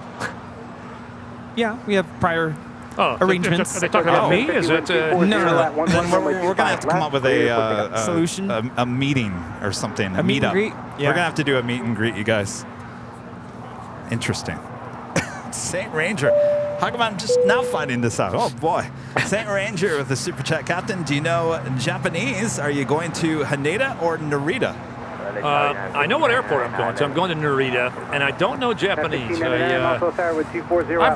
I: Yeah, we have prior arrangements.
H: Are they talking about me? Is it?
C: No. Then we're going to have to come up with a
I: solution,
C: a meeting or something, a
I: meet
C: meetup.
I: and greet?
C: Yeah. We're going to have to do a meet and greet, you guys. Interesting. St. Ranger. How come I'm just now finding this out? Oh, boy. St. Ranger with the Super Chat. Captain, do you know Japanese? Are you going to Haneda or Narita?
H: I know what airport I'm going to. I'm going to Narita, and I don't know Japanese. I've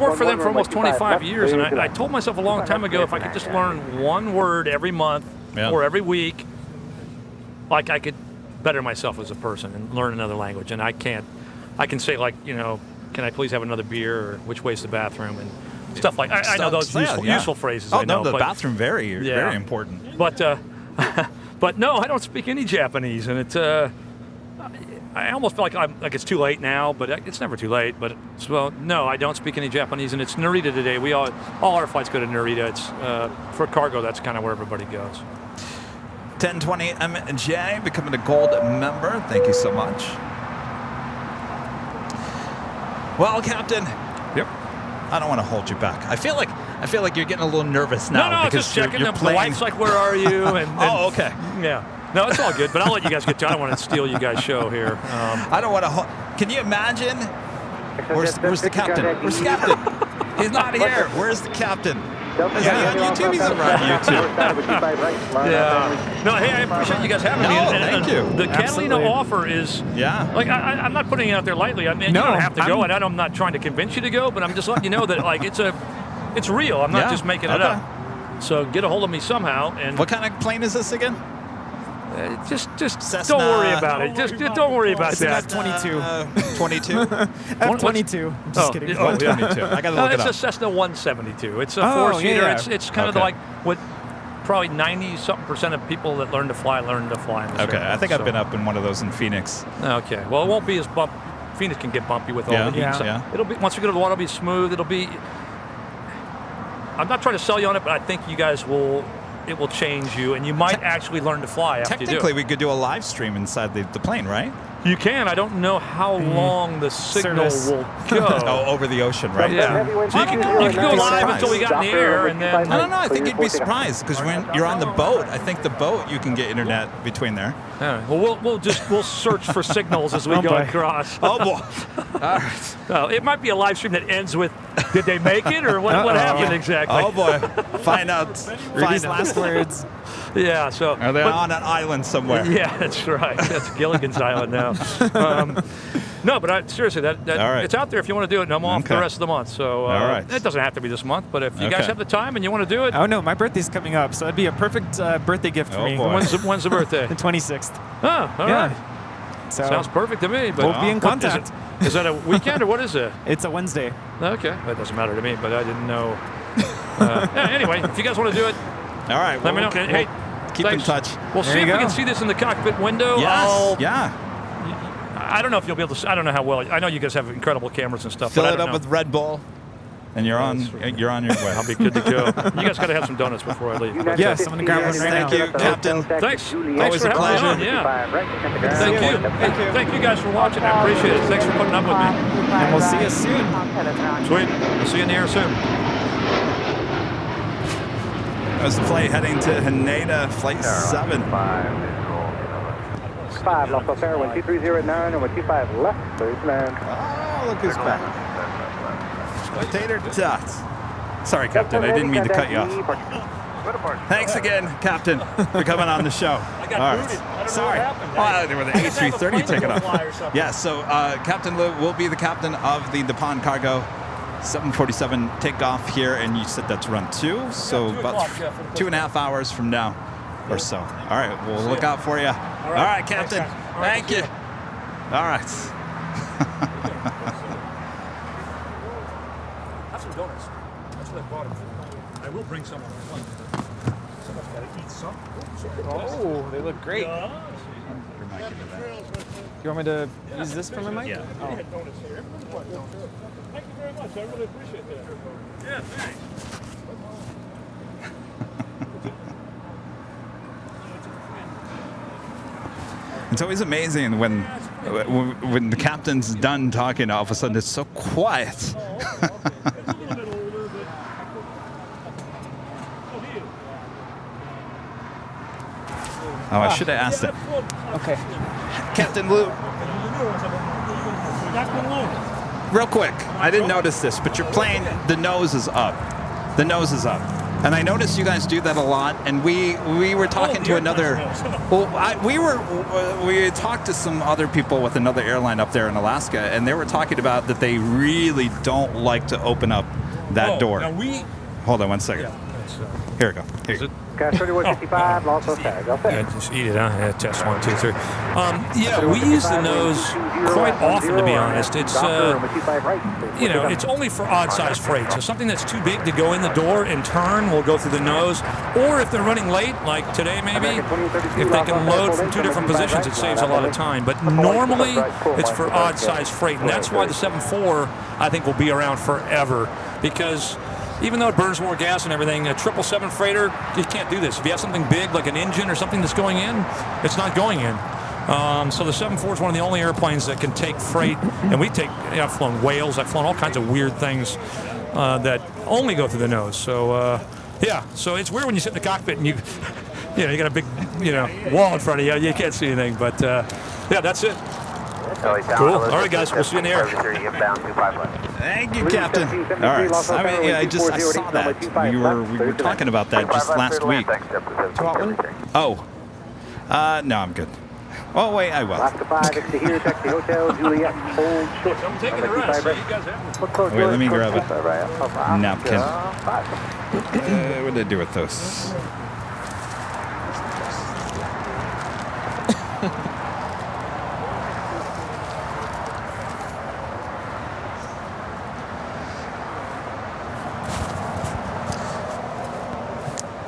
H: worked for them for almost 25 years, and I told myself a long time ago if I could just learn one word every month or every week, like I could better myself as a person and learn another language. And I can't. I can say, like, you know, can I please have another beer, or which way's the bathroom, and stuff like I know those useful phrases.
C: Oh, no, the bathroom very important.
H: But no, I don't speak any Japanese, and it's I almost feel like it's too late now, but it's never too late. But no, I don't speak any Japanese, and it's Narita today. We all our flights go to Narita. It's for cargo. That's kind of where everybody goes.
C: 1020 MJ becoming a gold member. Thank you so much. Well, Captain.
H: Yep.
C: I don't want to hold you back. I feel like you're getting a little nervous now.
H: No,
C: because
H: just checking.
C: You're
H: the wife's like, "Where are you?" And
C: oh, okay.
H: Yeah. No, it's all good. But I'll let you guys get to it. I don't want to steal you guys' show here.
C: I don't want to. Can you imagine? Where's the captain? Where's the captain? He's not here. Where's the captain? Is he on YouTube? He's over on YouTube.
H: Yeah. No, hey, I appreciate you guys having me.
C: Thank you.
H: The Catalina offer is, like, I'm not putting it out there lightly. I mean, you don't have to go, and I'm not trying to convince you to go, but I'm just letting you know that, like, it's real. I'm not just making it up. So get a hold of me somehow. And
C: what kind of plane is this again?
H: Just
C: Cessna,
H: don't worry about it. Just don't worry about that.
I: It's an F-22.
C: 22?
I: F-22. I'm just kidding.
C: 22. I got to look it up.
H: It's a Cessna 172. It's a four-seater.
I: Yeah.
H: It's kind of like what probably 90-something% of people that learn to fly in this
C: Okay,
H: airplane.
C: I think I've been up in one of those in Phoenix.
H: Okay, well, it won't be as bumpy. Phoenix can get bumpy with all the heat. So it'll be, once we go to the water, it'll be smooth. It'll be. I'm not trying to sell you on it, but I think you guys will. It will change you, and you might actually learn to fly after you do it.
C: Technically, we could do a live stream inside the plane, right?
H: You can. I don't know how long the signal will go.
C: Over the ocean, right?
H: Yeah. So you can go live until we got in the air, and then.
C: I don't know. I think you'd be surprised because when you're on the boat, I think the boat you can get internet between there.
H: Yeah. Well, we'll search for signals as we go across.
C: Oh boy! All right.
H: Well, it might be a live stream that ends with, did they make it, or what happened exactly?
C: Oh boy! Find out.
I: Rudy's last words.
H: Yeah. So.
C: Are they on an island somewhere?
H: Yeah, that's right. That's Gilligan's Island now. No, but seriously, it's out there if you want to do it, and I'm off the rest of the month. So it doesn't have to be this month, but if you guys have the time and you want to do it.
I: Oh, no, my birthday's coming up, so that'd be a perfect birthday gift for me.
C: Boy.
H: When's the birthday?
I: The 26th.
H: Oh, all right.
I: So
H: sounds perfect to me. But
I: we'll be in contact.
H: Is that a weekend or what is it?
I: It's a Wednesday.
H: Okay, that doesn't matter to me, but I didn't know. Anyway, if you guys want to do it,
C: all right.
H: Let me know. Hey,
C: keep in touch.
H: We'll see if we can see this in the cockpit window.
C: Yes.
H: I don't know if you'll be able to. I don't know how well. I know you guys have incredible cameras and stuff.
C: Fill it up with Red Bull, and you're on your way.
H: I'll be good to go. You guys got to have some donuts before I leave.
I: Yes, I'm gonna grab one right now.
C: Thank you, Captain.
H: Thanks.
C: Always
H: for
C: a pleasure.
H: having me on. Yeah. Thank you. Thank you guys for watching. I appreciate it. Thanks for putting up with me.
I: And we'll see you soon.
H: Sweet. We'll see you in the air soon.
C: That was the flight heading to Haneda, flight 7.
A: 5, lost Altair, 1230 at 9, and 125 left, clear to land.
C: Oh, look who's back. Tater tots. Sorry, Captain, I didn't mean to cut you off. Thanks again, Captain, for coming on the show.
H: I got booted. I don't
C: Sorry.
H: know what happened.
C: Oh, with the A330 taking off.
H: Fly or something.
C: Yeah, so Captain Lou will be the captain of the DuPont Cargo 747 takeoff here, and you said that's run 2, so
H: 2
C: about
H: o'clock, yeah, for the
C: 2.5 hours from now or so. All right, we'll look out for you. All right, Captain.
H: Thanks, guys. All right,
C: Thank you. All right.
H: Have some donuts. That's what I brought him for. I will bring some on my plane. Someone's got to eat some.
I: Oh, they look great. Do you want me to use this for my mic?
H: Yeah.
I: Oh.
H: Donuts here. Everyone's brought donuts. Thank you very much. I really appreciate that. Yeah, thanks.
C: It's always amazing when the captain's done talking, all of a sudden it's so quiet. Oh, I should have asked it.
I: Okay.
C: Captain Lou, real quick, I didn't notice this, but your plane, the nose is up. The nose is up. And I noticed you guys do that a lot, and we were talking to another. Well, we talked to some other people with another airline up there in Alaska, and they were talking about that they really don't like to open up that door.
H: Now
C: Hold on one second. Here we go. Here you go.
A: Cash 3155, lost Altair.
H: Yeah, just eat it, huh? Yeah, test 1, 2, 3. Yeah, we use the nose quite often, to be honest. It's, it's only for odd-sized freight. So something that's too big to go in the door and turn will go through the nose. Or if they're running late, like today maybe, if they can load from 2 different positions, it saves a lot of time. But normally, it's for odd-sized freight. And that's why the 7.4, I think, will be around forever. Because even though it burns more gas and everything, a 777 freighter, you can't do this. If you have something big like an engine or something that's going in, it's not going in. So the 7.4 is one of the only airplanes that can take freight. And I've flown whales, I've flown all kinds of weird things that only go through the nose. So, so it's weird when you sit in the cockpit and you got a big, wall in front of you. You can't see anything. But, that's it. Cool. All right, guys. We'll see you in the air.
C: Thank you, Captain. All right. I saw that. We were talking about that just last week. Oh. No, I'm good. Oh, wait, I will.
A: Alaska 5, exit here, taxi hotel, Juliet, hold short.
H: I'm taking a rest. So you guys have
C: Wait, let me grab a napkin. What did I do with those?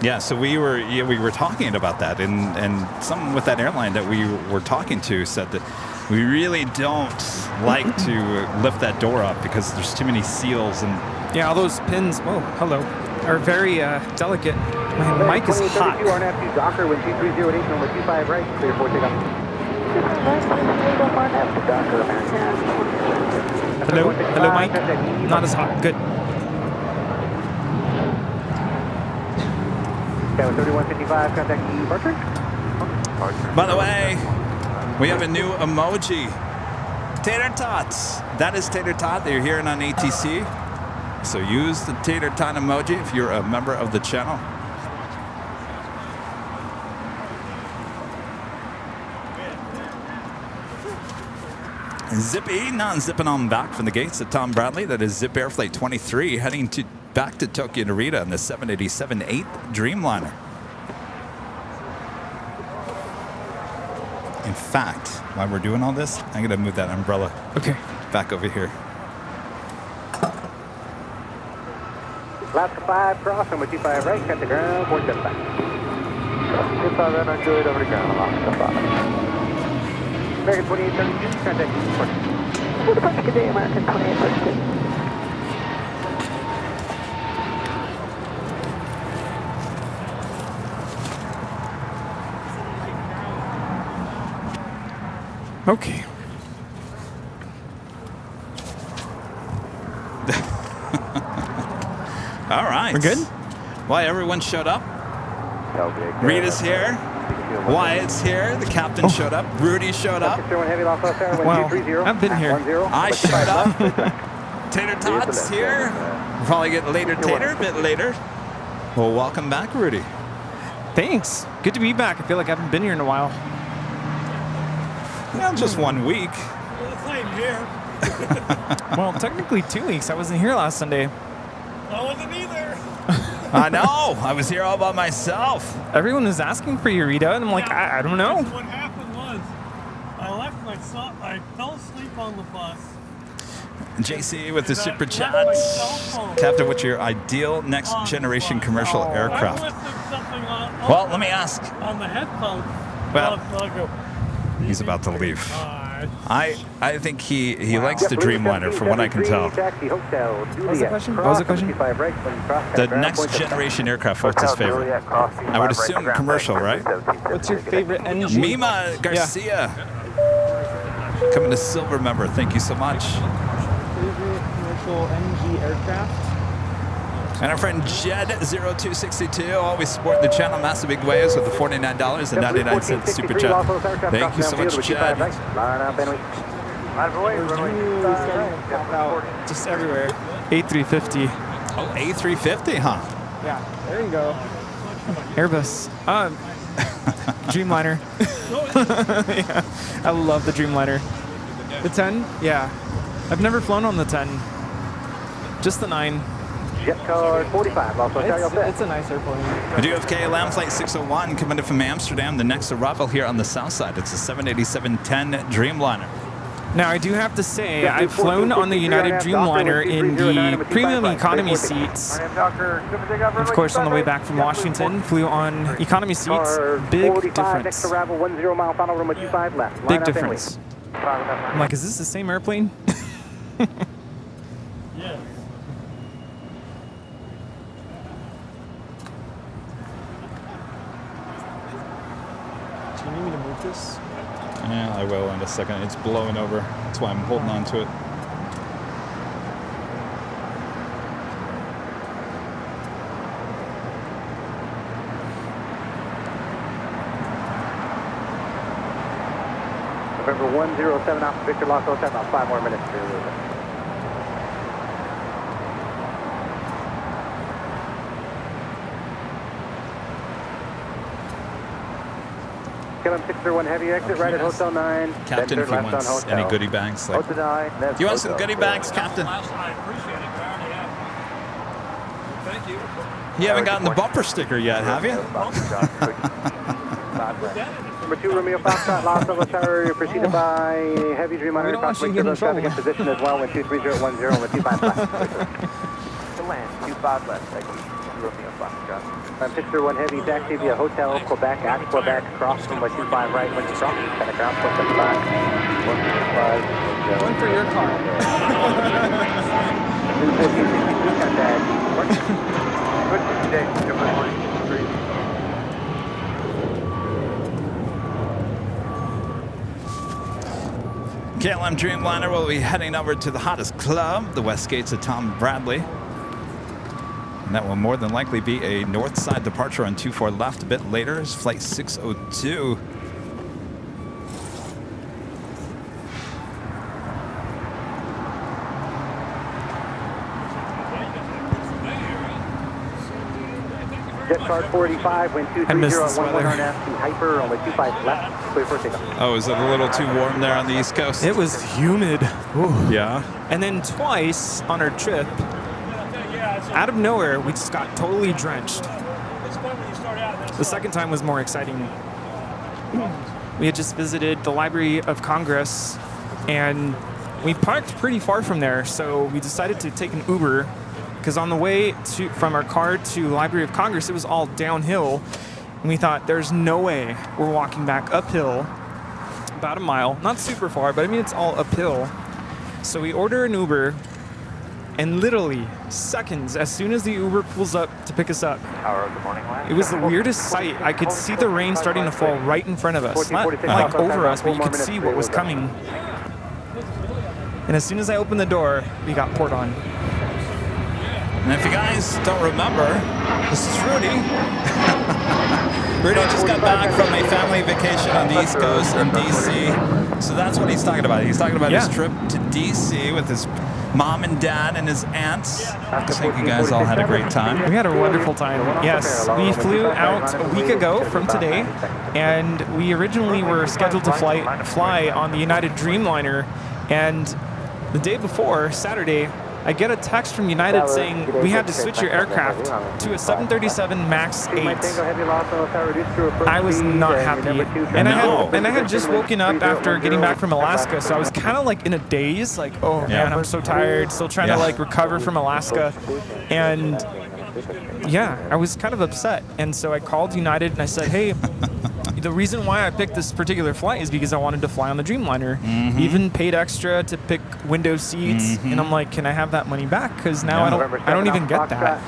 C: Yeah, so we were talking about that, and someone with that airline that we were talking to said that we really don't like to lift that door up because there's too many seals and
I: all those pins. Oh, hello, are very delicate. My mic is hot.
A: Docker, when 2308, number 25 right, clear for takeoff.
I: Hello, Mike. Not as hot. Good.
A: 3155, contact departure.
C: By the way, we have a new emoji. Tater Tots. That is Tater Tot that you're hearing on ATC. So use the Tater Tot emoji if you're a member of the channel. Zippy, non-zipping on back from the gates at Tom Bradley. That is Zip Air Flight 23 heading back to Tokyo Narita on the 787-8 Dreamliner. In fact, while we're doing all this, I'm going to move that umbrella back over here.
A: Alaska 5, cross, number 25 right, cut the ground, 475. 25 right on Juliet over the ground, Alaska 5. American 2832, contact departure.
D: Good departure, good day, American 2832.
I: Okay.
C: All right.
I: We're good?
C: Well, everyone showed up. Rita's here. Wyatt's here. The captain showed up. Rudy showed up.
I: Well, I've been here.
C: I showed up. Tater Tots here. We'll probably get later Tater, a bit later. Well, welcome back, Rudy.
I: Thanks. Good to be back. I feel like I haven't been here in a while.
C: Well, just 1 week.
F: Same here.
I: Well, technically 2 weeks. I wasn't here last Sunday.
F: I wasn't either.
C: I know. I was here all by myself.
I: Everyone was asking for you, Rita, and I'm like, I don't know.
F: What happened was, I fell asleep on the bus.
C: JC with the super chats. Captain, what's your ideal next generation commercial aircraft? Well, let me ask.
F: On the headphones.
C: Well, he's about to leave. I think he likes the Dreamliner, from what I can tell.
I: What was the question? What was the question?
C: The next generation aircraft, what's his favorite? I would assume commercial, right?
I: What's your favorite engine?
C: Mima Garcia. Coming to silver member. Thank you so much.
I: Favorite commercial NG aircraft?
C: And our friend Jed0262, always supporting the channel, massive big waves with the $49.99 super chat. Thank you so much, Jed.
I: Just everywhere. A350.
C: Oh, A350, huh?
I: Yeah, there you go. Airbus. Dreamliner. Yeah, I love the Dreamliner. The 10? Yeah. I've never flown on the 10. Just the 9.
A: Jet card 45,
I: it's a nice airplane.
C: We do have KLM Flight 601 coming in from Amsterdam. The next arrival here on the south side. It's a 787-10 Dreamliner.
I: Now, I do have to say, I've flown on the United Dreamliner in the premium economy seats. Of course, on the way back from Washington, flew on economy seats. Big difference. Big difference. I'm like, is this the same airplane?
F: Yeah.
I: Do you need me to move this?
C: Yeah, I will in a second. It's blowing over. That's why I'm holding on to it.
A: November 107 Alpha Victor Los Angeles, about 5 more minutes to move. KLM 601 heavy exit right at Hotel 9.
C: Captain, if he wants any goodie bags. Like, do you want some goodie bags, Captain?
F: I appreciate it. I already have. Thank you.
C: You haven't gotten the bumper sticker yet, have you?
A: Number 2, Romeo Foxtrot, Los Angeles Tower, preceded by heavy Dreamliner, crossway turbulence traffic in position as well, 123010 with 25 left. To land, 25 left, thank you. Romeo Foxtrot. 601 heavy, taxi via Hotel Quebec, at Quebec, cross from 25 right, when you cross, kind of ground, 175, 125.
I: One for your car.
C: KLM Dreamliner will be heading over to the hottest club, the West Gates of Tom Bradley. And that will more than likely be a north side departure on 24 left a bit later. Is flight 602.
A: Jet card 45, wind 230 on 11 RNF, hyper, only 25 left, clear for takeoff.
C: Oh, is it a little too warm there on the East Coast?
I: It was humid. Ooh.
C: Yeah.
I: And then twice on our trip, out of nowhere, we just got totally drenched. The second time was more exciting. We had just visited the Library of Congress, and we parked pretty far from there, so we decided to take an Uber, because on the way from our car to Library of Congress, it was all downhill, and we thought, there's no way we're walking back uphill about a mile. Not super far, but I mean, it's all uphill. So we order an Uber, and literally seconds, as soon as the Uber pulls up to pick us up, it was the weirdest sight. I could see the rain starting to fall right in front of us. Not like over us, but you could see what was coming. And as soon as I opened the door, we got poured on.
C: And if you guys don't remember, this is Rudy. Rudy just got back from a family vacation on the East Coast in D.C. So that's what he's talking about. He's talking about his trip to D.C. with his mom and dad and his aunts. I think you guys all had a great time.
I: We had a wonderful time. Yes, we flew out a week ago from today, and we originally were scheduled to fly on the United Dreamliner, and the day before, Saturday, I get a text from United saying we had to switch your aircraft to a 737 MAX 8. I was not happy. And I had just woken up after getting back from Alaska, so I was kind of like in a daze, like, oh man, I'm so tired, still trying to like recover from Alaska. And yeah, I was kind of upset. And so I called United and I said, hey, the reason why I picked this particular flight is because I wanted to fly on the Dreamliner. Even paid extra to pick window seats, and I'm like, can I have that money back? Because now I don't even get that.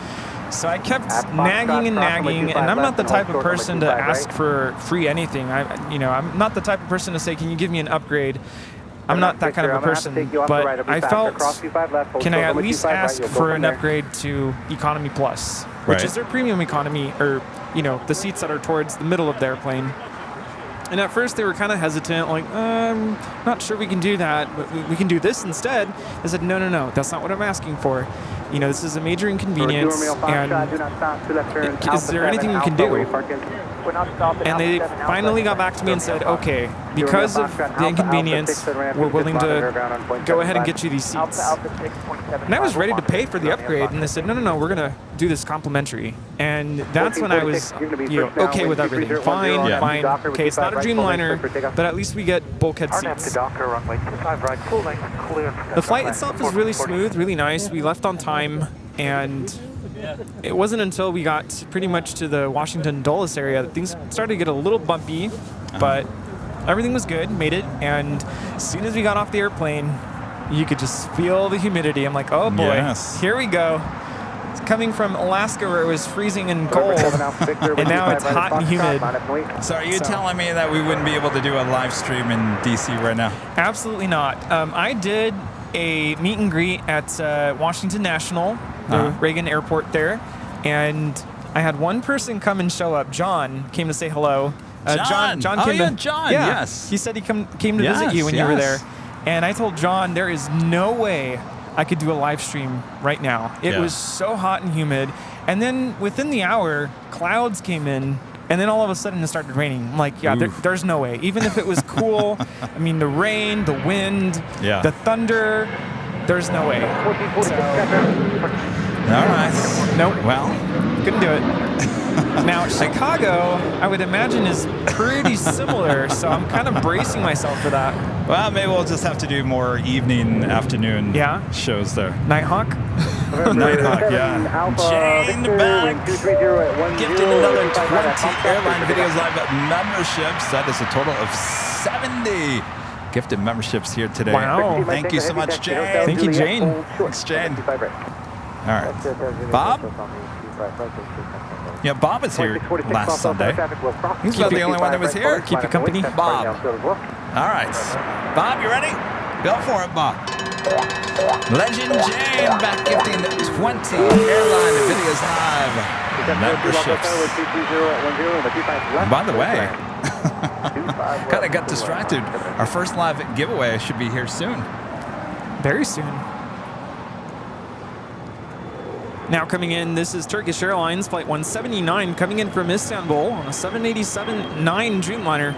I: So I kept nagging and nagging, and I'm not the type of person to ask for free anything. I'm not the type of person to say, can you give me an upgrade? I'm not that kind of a person, but I felt, can I at least ask for an upgrade to Economy Plus, which is their premium economy, or the seats that are towards the middle of the airplane. And at first they were kind of hesitant, like, I'm not sure we can do that, but we can do this instead. I said, no, that's not what I'm asking for. This is a major inconvenience, and is there anything we can do? And they finally got back to me and said, okay, because of the inconvenience, we're willing to go ahead and get you these seats. And I was ready to pay for the upgrade, and they said, no, we're going to do this complimentary. And that's when I was okay with everything. Fine. Okay, it's not a Dreamliner, but at least we get bulkhead seats. The flight itself is really smooth, really nice. We left on time, and it wasn't until we got pretty much to the Washington Dulles area that things started to get a little bumpy, but everything was good, made it, and as soon as we got off the airplane, you could just feel the humidity. I'm like, oh boy, here we go. It's coming from Alaska where it was freezing and cold, and now it's hot and humid.
C: So are you telling me that we wouldn't be able to do a live stream in DC right now?
I: Absolutely not. I did a meet and greet at Washington National, the Reagan Airport there, and I had one person come and show up. John came to say hello. John came
C: yes.
I: He said he came to visit you when you were there. And I told John there is no way I could do a live stream right now. It was so hot and humid. And then within the hour, clouds came in, and then all of a sudden it started raining. I'm like, there's no way. Even if it was cool, I mean, the rain, the wind, the thunder, there's no way. So,
C: all right.
I: Nope.
C: Well,
I: couldn't do it. Now, Chicago, I would imagine, is pretty similar, so I'm kind of bracing myself for that.
C: Well, maybe we'll just have to do more evening, afternoon shows there.
I: Nighthawk?
C: Nighthawk, Jane back, gifted another 20 Airline Videos Live memberships. That is a total of 70 gifted memberships here today.
I: Wow.
C: Thank you so much, Jane.
I: Thank you, Jane.
C: Thanks, Jane. All right. Bob? Yeah, Bob was here last Sunday. He's about the only one that was here.
I: Keep you company.
C: Bob. All right. Bob, you ready? Go for it, Bob. Legend Jane back gifting 20 Airline Videos Live memberships. By the way, kind of got distracted. Our first live giveaway should be here soon. Very soon. Now coming in, this is Turkish Airlines, Flight 179, coming in from Istanbul on a 787-9 Dreamliner.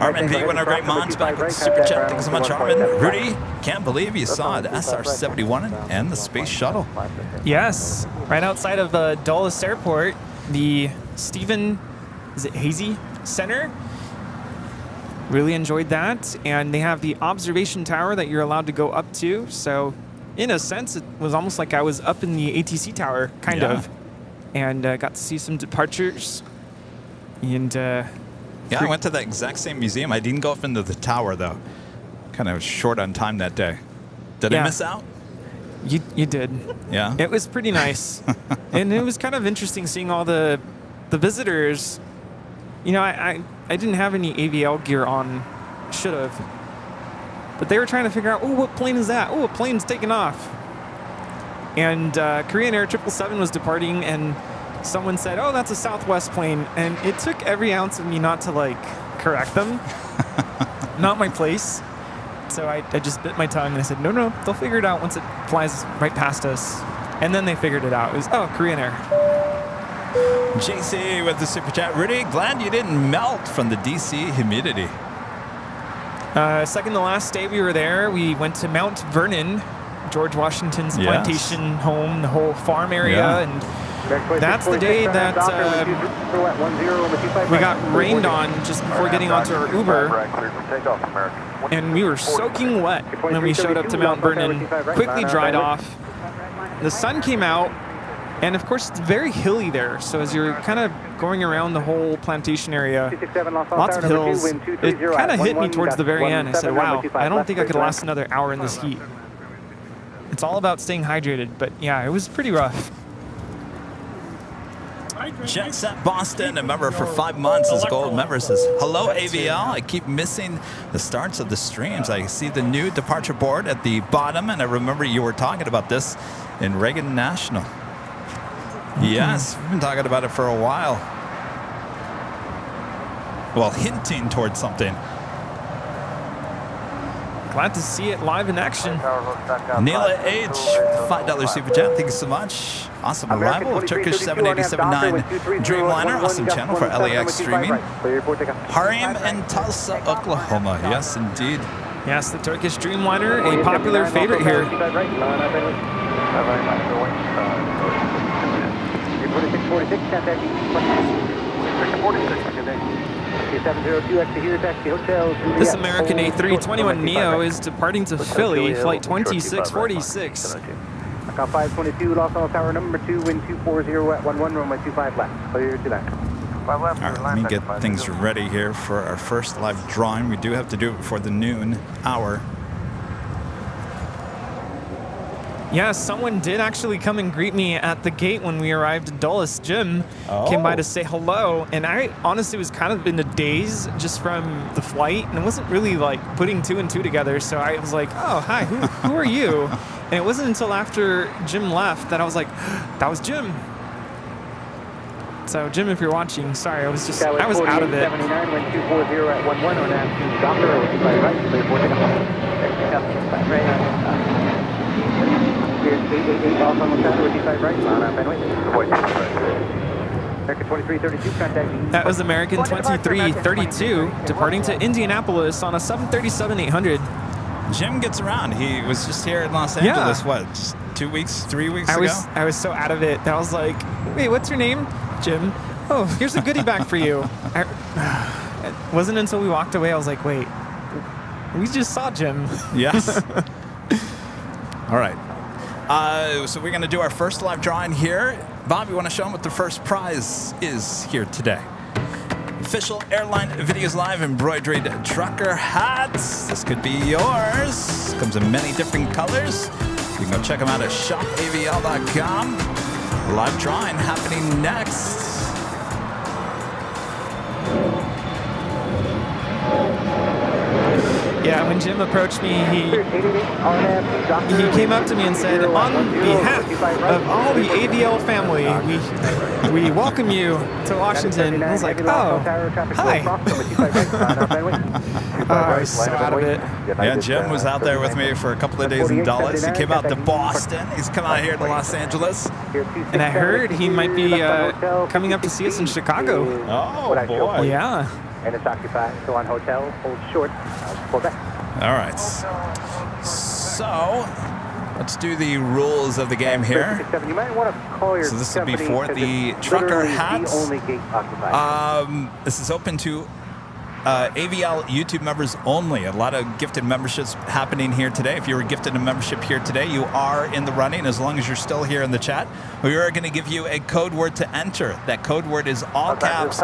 C: Armin V, one of our great mons back with the Super Chat. Thanks so much, Armin. Rudy, can't believe you saw the SR-71 and the Space Shuttle.
I: Yes, right outside of Dulles Airport, the Stephen, is it Hazy Center? Really enjoyed that. And they have the observation tower that you're allowed to go up to. So in a sense, it was almost like I was up in the ATC tower, kind of. And got to see some departures. And
C: I went to the exact same museum. I didn't go up into the tower, though. Kind of short on time that day. Did I miss out?
I: You did.
C: Yeah?
I: It was pretty nice. And it was kind of interesting seeing all the visitors You know, I didn't have any AVL gear on. Should have. But they were trying to figure out, oh, what plane is that? Oh, a plane's taking off. And Korean Air 777 was departing, and someone said, oh, that's a Southwest plane. And it took every ounce of me not to, like, correct them. Not my place. So I just bit my tongue, and I said, no, they'll figure it out once it flies right past us. And then they figured it out. It was, oh, Korean Air.
C: JC with the super chat. Rudy, glad you didn't melt from the DC humidity.
I: Second to last day we were there, we went to Mount Vernon, George Washington's plantation home, the whole farm area, and that's the day that we got rained on just before getting onto our Uber, and we were soaking wet when we showed up to Mount Vernon, quickly dried off. The sun came out, and of course it's very hilly there, so as you're kind of going around the whole plantation area, lots of hills, it kind of hit me towards the very end. I said, wow, I don't think I could last another hour in this heat. It's all about staying hydrated, but yeah, it was pretty rough.
C: Jet Set Boston, a member for 5 months, as gold member, says, hello AVL, I keep missing the starts of the streams. I see the new departure board at the bottom, and I remember you were talking about this in Reagan National. Yes, we've been talking about it for a while. Well, hinting towards something.
I: Glad to see it live in action.
C: Neela H, $5 super chat. Thank you so much. Awesome arrival of Turkish 787-9 Dreamliner. Awesome channel for LAX streaming. Harim in Tulsa, Oklahoma. Yes, indeed.
I: Yes, the Turkish Dreamliner, a popular favorite here.
A: 46, contact 702
I: This American A321neo is departing to Philly, flight 2646.
A: 522, Los Angeles Tower number 2, wind 240 at 11, runway 25 left. Clear to that.
C: All right, let me get things ready here for our first live drawing. We do have to do it before the noon hour.
I: Yeah, someone did actually come and greet me at the gate when we arrived at Dulles. Jim came by to say hello, and I honestly was kind of in a daze just from the flight, and I wasn't really like putting two and two together, so I was like, oh, hi, who are you? And it wasn't until after Jim left that I was like, that was Jim. So Jim, if you're watching, sorry, I was out of it.
A: 79, wind 240 at 11, on that Docker, right, clear for takeoff. 888 Los Angeles Tower, 25 right, on Fenway. American 2332, contact.
I: That was American 2332 departing to Indianapolis on a 737-800.
C: Jim gets around. He was just here in Los Angeles, what, just 2 weeks, 3 weeks ago?
I: I was so out of it that I was like, wait, what's your name? Jim. Oh, here's a goodie bag for you. It wasn't until we walked away I was like, wait, we just saw Jim.
C: Yes. All right. So we're going to do our first live drawing here. Bob, you want to show them what the first prize is here today? Official Airline Videos Live embroidered trucker hats. This could be yours. Comes in many different colors. You can go check them out at shopavl.com. Live drawing happening next.
I: Yeah, when Jim approached me, he came up to me and said, on behalf of all the AVL family, we welcome you to Washington. And I was like, oh, hi. I was so out of it.
C: Yeah, Jim was out there with me for a couple of days in Dulles. He came out to Boston. He's come out here to Los Angeles.
I: And I heard he might be coming up to see us in Chicago.
C: Oh, boy.
I: Yeah.
A: And it's occupied, so on hotel, hold short, Quebec.
C: All right. So, let's do the rules of the game here.
A: You might want to call your
C: so this will be for the trucker hats.
A: The only gate occupied.
C: This is open to AVL YouTube members only. A lot of gifted memberships happening here today. If you were gifted a membership here today, you are in the running as long as you're still here in the chat. We are going to give you a code word to enter. That code word is all caps,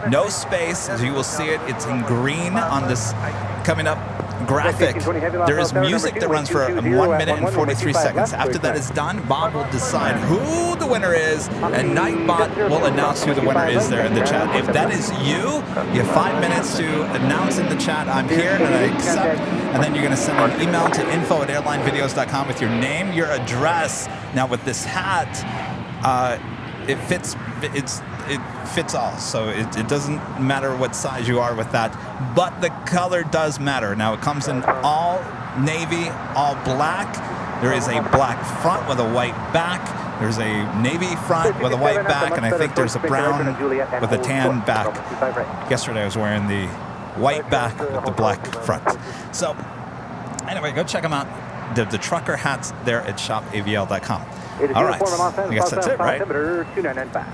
C: no space. As you will see it, it's in green on this coming up graphic. There is music that runs for 1 minute and 43 seconds. After that is done, Bob will decide who the winner is, and Nightbot will announce who the winner is there in the chat. If that is you have 5 minutes to announce in the chat, I'm here and I accept, and then you're going to send an email to info@airlinevideos.com with your name, your address. Now with this hat, it fits all, so it doesn't matter what size you are with that, but the color does matter. Now it comes in all navy, all black. There is a black front with a white back. There's a navy front with a white back, and I think there's a brown with a tan back. Yesterday I was wearing the white back with the black front. So anyway, go check them out. The trucker hats there at shopavl.com. All right, I guess that's it, right?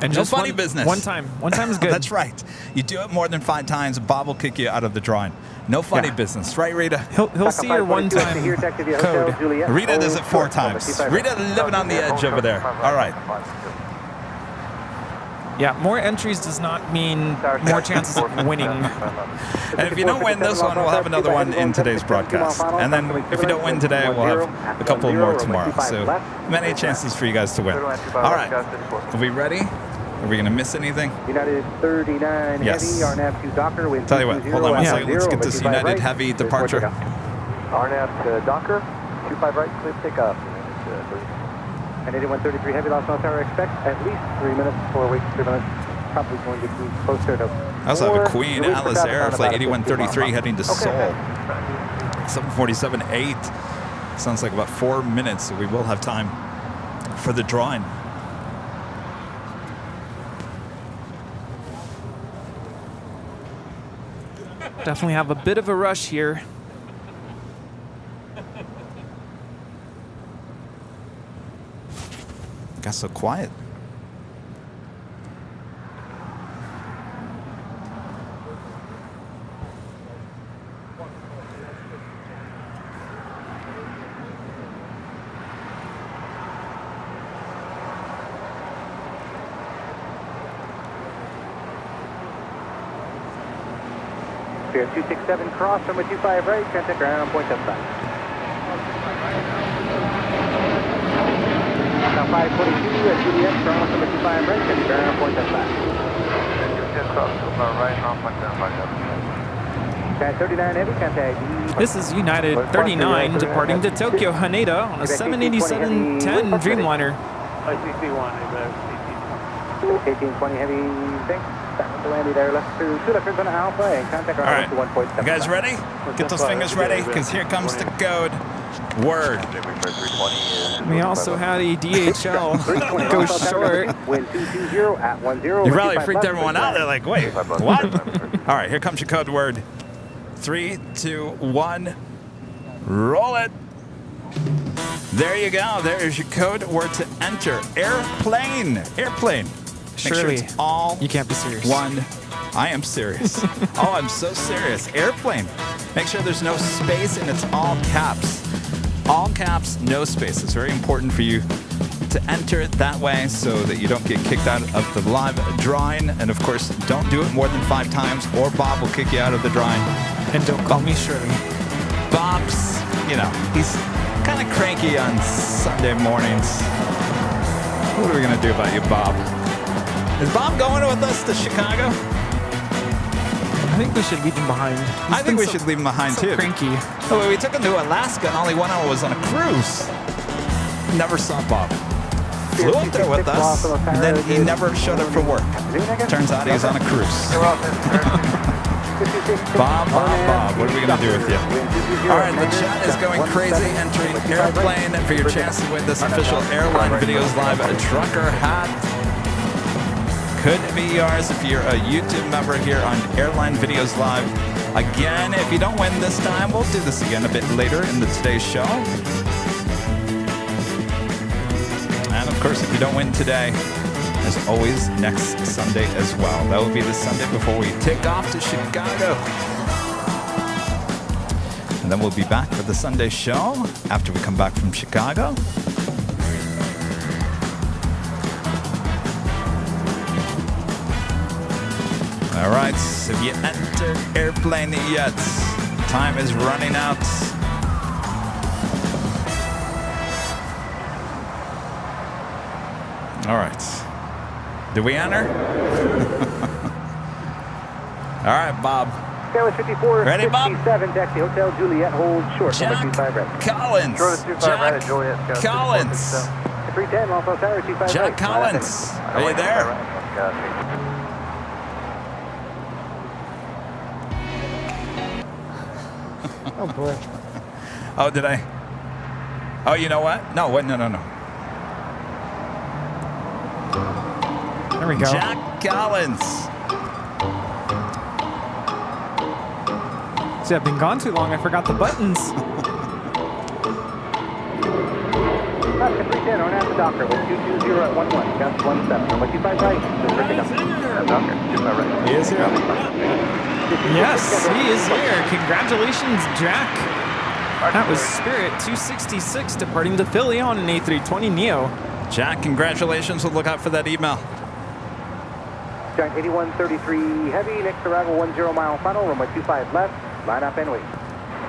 I: And just funny business. One time is good.
C: That's right. You do it more than 5 times, Bob will kick you out of the drawing. No funny business, right, Rita?
I: He'll see your one-time code.
C: Rita does it 4 times. Rita living on the edge over there. All right.
I: Yeah, more entries does not mean more chances of winning.
C: And if you don't win this one, we'll have another one in today's broadcast. And then if you don't win today, we'll have a couple more tomorrow. So many chances for you guys to win. All right. Are we ready? Are we going to miss anything?
A: United 39
C: yes.
A: Heavy, RNAV 2 Docker.
C: Tell you what, hold on one second. Let's get this United Heavy departure.
G: RNAV Docker, 25 right, clear takeoff.
A: And 8133 Heavy, Los Tower, expect at least 3 minutes, 4 weeks, 3 minutes. Probably going to be closer to.
C: I also have a Queen Atlas Air Flight 8133 heading to Seoul. 747-8. Sounds like about 4 minutes, so we will have time for the drawing.
I: Definitely have a bit of a rush here.
C: Got so quiet.
A: Spirit 267 cross, runway 25 right, contact ground, point 75. Now 542 at Juliet, cross, runway 25 right, contact ground, point 75. Contact 39 Heavy, contact.
I: This is United 39 departing to Tokyo Haneda on a 787-10 Dreamliner.
B: ICC-1,
A: KT-20 Heavy, thanks. Landing there, left to left turns on Alpha and contact
C: all right, you guys ready? Get those fingers ready, because here comes the code word.
I: We also had a DHL go short.
C: You probably freaked everyone out. They're like, wait, what? All right, here comes your code word. 3, 2, 1, roll it. There you go. There is your code word to enter. Airplane. Airplane. Make
I: Surely,
C: sure it's all
I: you can't be serious.
C: One. I am serious. Oh, I'm so serious. Airplane. Make sure there's no space and it's all caps. All caps, no space. It's very important for you to enter it that way so that you don't get kicked out of the live drawing. And of course, don't do it more than 5 times or Bob will kick you out of the drawing.
I: And don't call me Shirley.
C: Bob's, you know, he's kind of cranky on Sunday mornings. What are we going to do about you, Bob? Is Bob going with us to Chicago?
I: I think we should leave him behind.
C: I think we should leave him behind too.
I: Cranky.
C: Oh, we took him to Alaska and only 1 hour was on a cruise. Never saw Bob. Flew up there with us, and then he never showed up for work. Turns out he was on a cruise. Bob, what are we going to do with you? All right, the chat is going crazy, entering airplane for your chance to win this official Airline Videos Live trucker hat. Could be yours if you're a YouTube member here on Airline Videos Live. Again, if you don't win this time, we'll do this again a bit later in today's show. And of course, if you don't win today, as always, next Sunday as well. That will be the Sunday before we take off to Chicago. And then we'll be back for the Sunday show after we come back from Chicago. All right, so have you entered airplane yet? Time is running out. All right. Do we enter? All right, Bob.
A: Dallas 54,
C: Ready, Bob?
A: 57, taxi Hotel Juliet, hold short.
C: Jack
A: 25 right.
C: Collins. Jack Collins.
A: 310, Los Altair, 25
C: Jack
A: right.
C: Collins. Are you there?
B: Oh boy.
C: Oh, did I? Oh, you know what? No, what? No.
I: There we go.
C: Jack Collins.
I: See, I've been gone too long. I forgot the buttons.
A: Alaska 310, on at the Docker with 220 at 11, gust 17, number 25 right. Docker, 25 right.
C: He is here.
I: Yes, he is here. Congratulations, Jack. That was Spirit 266 departing to Philly on an A320 Neo.
C: Jack, congratulations. We'll look out for that email.
A: Giant 8133 heavy, next arrival 10 mile final, runway 25 left, line up and wait.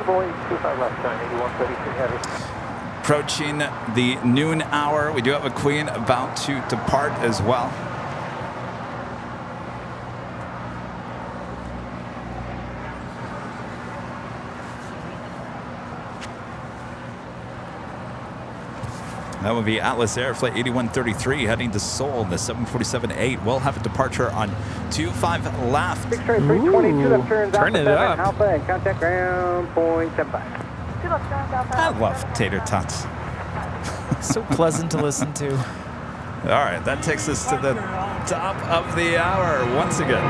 A: Boeing 25 left, giant 8133 heavy.
C: Approaching the noon hour. We do have a Queen about to depart as well. That would be Atlas Air Flight 8133 heading to Seoul, the 747-8. We'll have a departure on 25 left.
A: 632 left turns
I: turn it up.
A: Alpha and contact ground point 75.
C: I love tater tots.
I: So pleasant to listen to.
C: All right, that takes us to the top of the hour once again.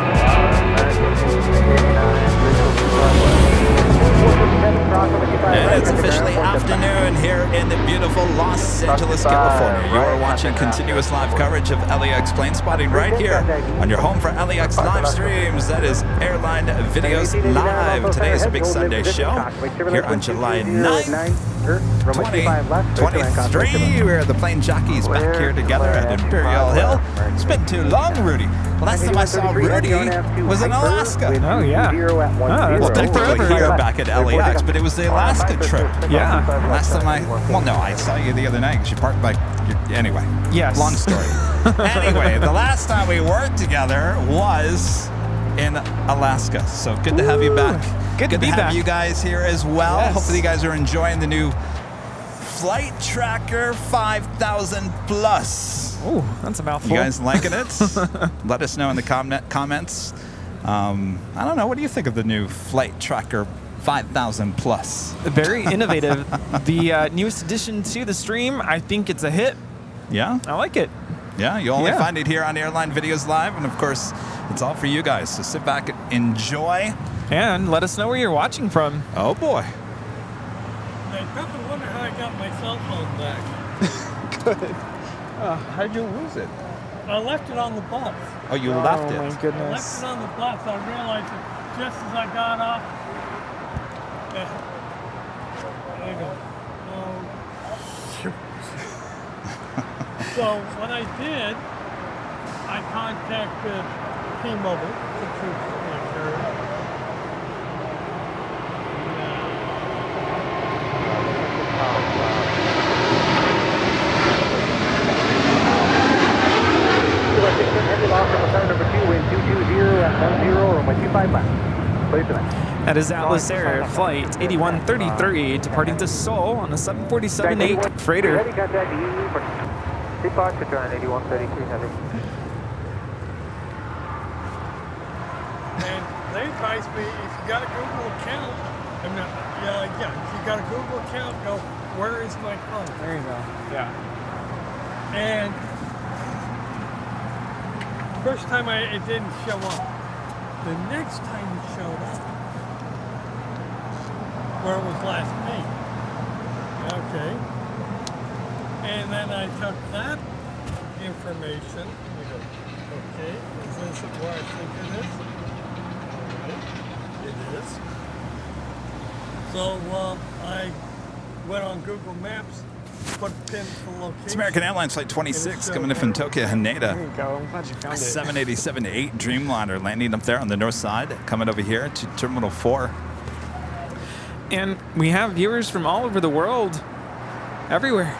C: And it's officially afternoon here in the beautiful Los Angeles, California. You are watching continuous live coverage of LAX plane spotting right here on your home for LAX live streams. That is Airline Videos Live. Today is a big Sunday show here on July 9th. 2023. We're the Plane Jockeys back here together at Imperial Hill. It's been too long, Rudy. Last time I saw Rudy was in Alaska.
I: Oh, yeah.
C: Well, technically here back at LAX, but it was the Alaska trip.
I: Yeah.
C: Last time I saw you the other night because you parked by, anyway.
I: Yes.
C: Long story. Anyway, the last time we worked together was in Alaska. So good to have you back.
I: Good to be
C: have
I: back.
C: you guys here as well.
I: Yes.
C: Hopefully you guys are enjoying the new Flight Tracker 5000 Plus.
I: Oh, that's a mouthful.
C: You guys liking it? Let us know in the comments. I don't know. What do you think of the new Flight Tracker 5000 Plus?
I: Very innovative. The newest addition to the stream. I think it's a hit.
C: Yeah?
I: I like it.
C: Yeah, you'll only find it here on Airline Videos Live. And, of course, it's all for you guys. So sit back and enjoy.
I: And let us know where you're watching from.
C: Oh, boy.
F: I probably wonder how I got my cell phone back.
C: Good. How'd you lose it?
F: I left it on the bus.
C: Oh, you left it.
I: Oh, my
F: I left
I: goodness.
F: it on the bus. I realized it just as I got off. There you go. Oh, shoot. So what I did, I contacted T-Mobile, the troops carrier.
I: That is Atlas Air Flight 8133 departing to Seoul on a 747-8 freighter.
A: Departure turn 8133 heavy.
F: And they advised me if you got a Google account, if you got a Google account, go, where is my phone?
I: There you go. Yeah.
F: And first time it didn't show up. The next time it showed up, where it was last paid. Okay. And then I took that information. I go, okay, is this where I think it is? Alright, it is. So I went on Google Maps, put pin for location.
C: It's American Airlines Flight 26 coming in from Tokyo, Haneda.
I: There you go. I'm glad you found it.
C: 787-8 Dreamliner landing up there on the north side, coming over here to Terminal 4.
I: And we have viewers from all over the world, everywhere.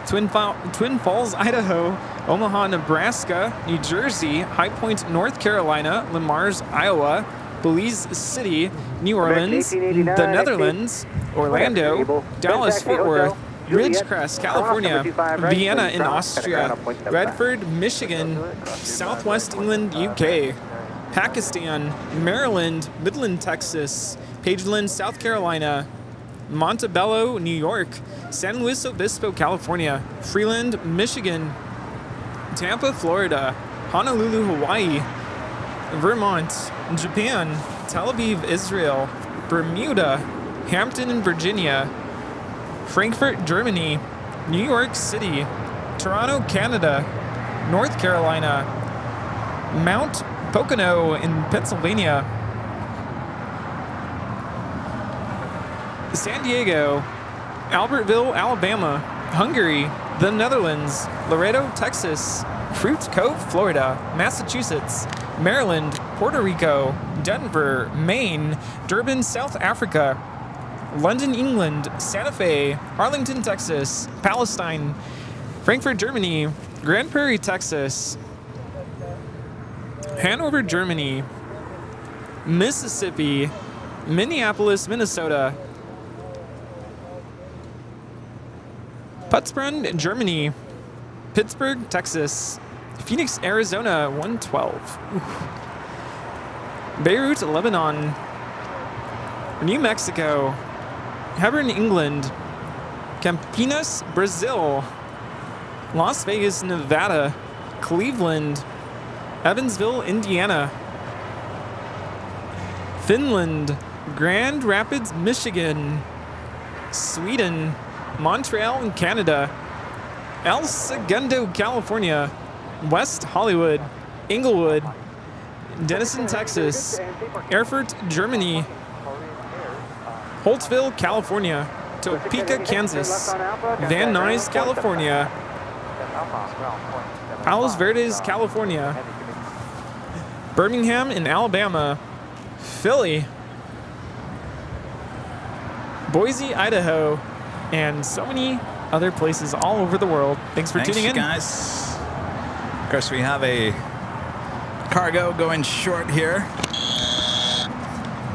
I: Twin Falls, Idaho, Omaha, Nebraska, New Jersey, High Point, North Carolina, Le Mars, Iowa, Belize City, New Orleans, the Netherlands, Orlando, Dallas, Fort Worth, Ridgecrest, California, Vienna in Austria, Redford, Michigan, Southwest England, UK, Pakistan, Maryland, Midland, Texas, Pageland, South Carolina, Montebello, New York, San Luis Obispo, California, Freeland, Michigan, Tampa, Florida, Honolulu, Hawaii, Vermont, Japan, Tel Aviv, Israel, Bermuda, Hampton, Virginia, Frankfurt, Germany, New York City, Toronto, Canada, North Carolina, Mount Pocono in Pennsylvania, San Diego, Albertville, Alabama, Hungary, the Netherlands, Laredo, Texas, Fruit Cove, Florida, Massachusetts, Maryland, Puerto Rico, Denver, Maine, Durban, South Africa, London, England, Santa Fe, Arlington, Texas, Palestine, Frankfurt, Germany, Grand Prairie, Texas, Hanover, Germany, Mississippi, Minneapolis, Minnesota, Putzbrunn, Germany, Pittsburgh, Texas, Phoenix, Arizona, 112. Beirut, Lebanon, New Mexico, Hebron, England, Campinas, Brazil, Las Vegas, Nevada, Cleveland, Evansville, Indiana, Finland, Grand Rapids, Michigan, Sweden, Montreal in Canada, El Segundo, California, West Hollywood, Inglewood, Denison, Texas, Erfurt, Germany, Holtzville, California, Topeka, Kansas, Van Nuys, California, Palos Verdes, California, Birmingham in Alabama, Philly, Boise, Idaho, and so many other places all over the world. Thanks for tuning in.
C: Guys. Of course, we have a cargo going short here.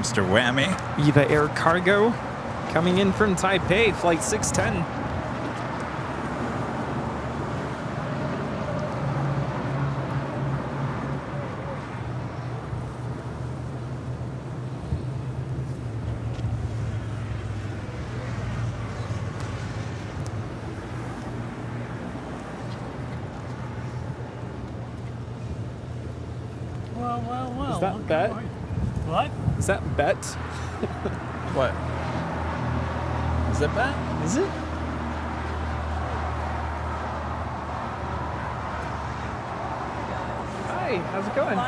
C: Mr. Whammy.
I: Eva Air Cargo coming in from Taipei, flight 610.
F: Well.
I: Is that Bet?
F: What?
I: Is that Bet?
C: What? Is that bad?
I: Is it? Hi, how's it going?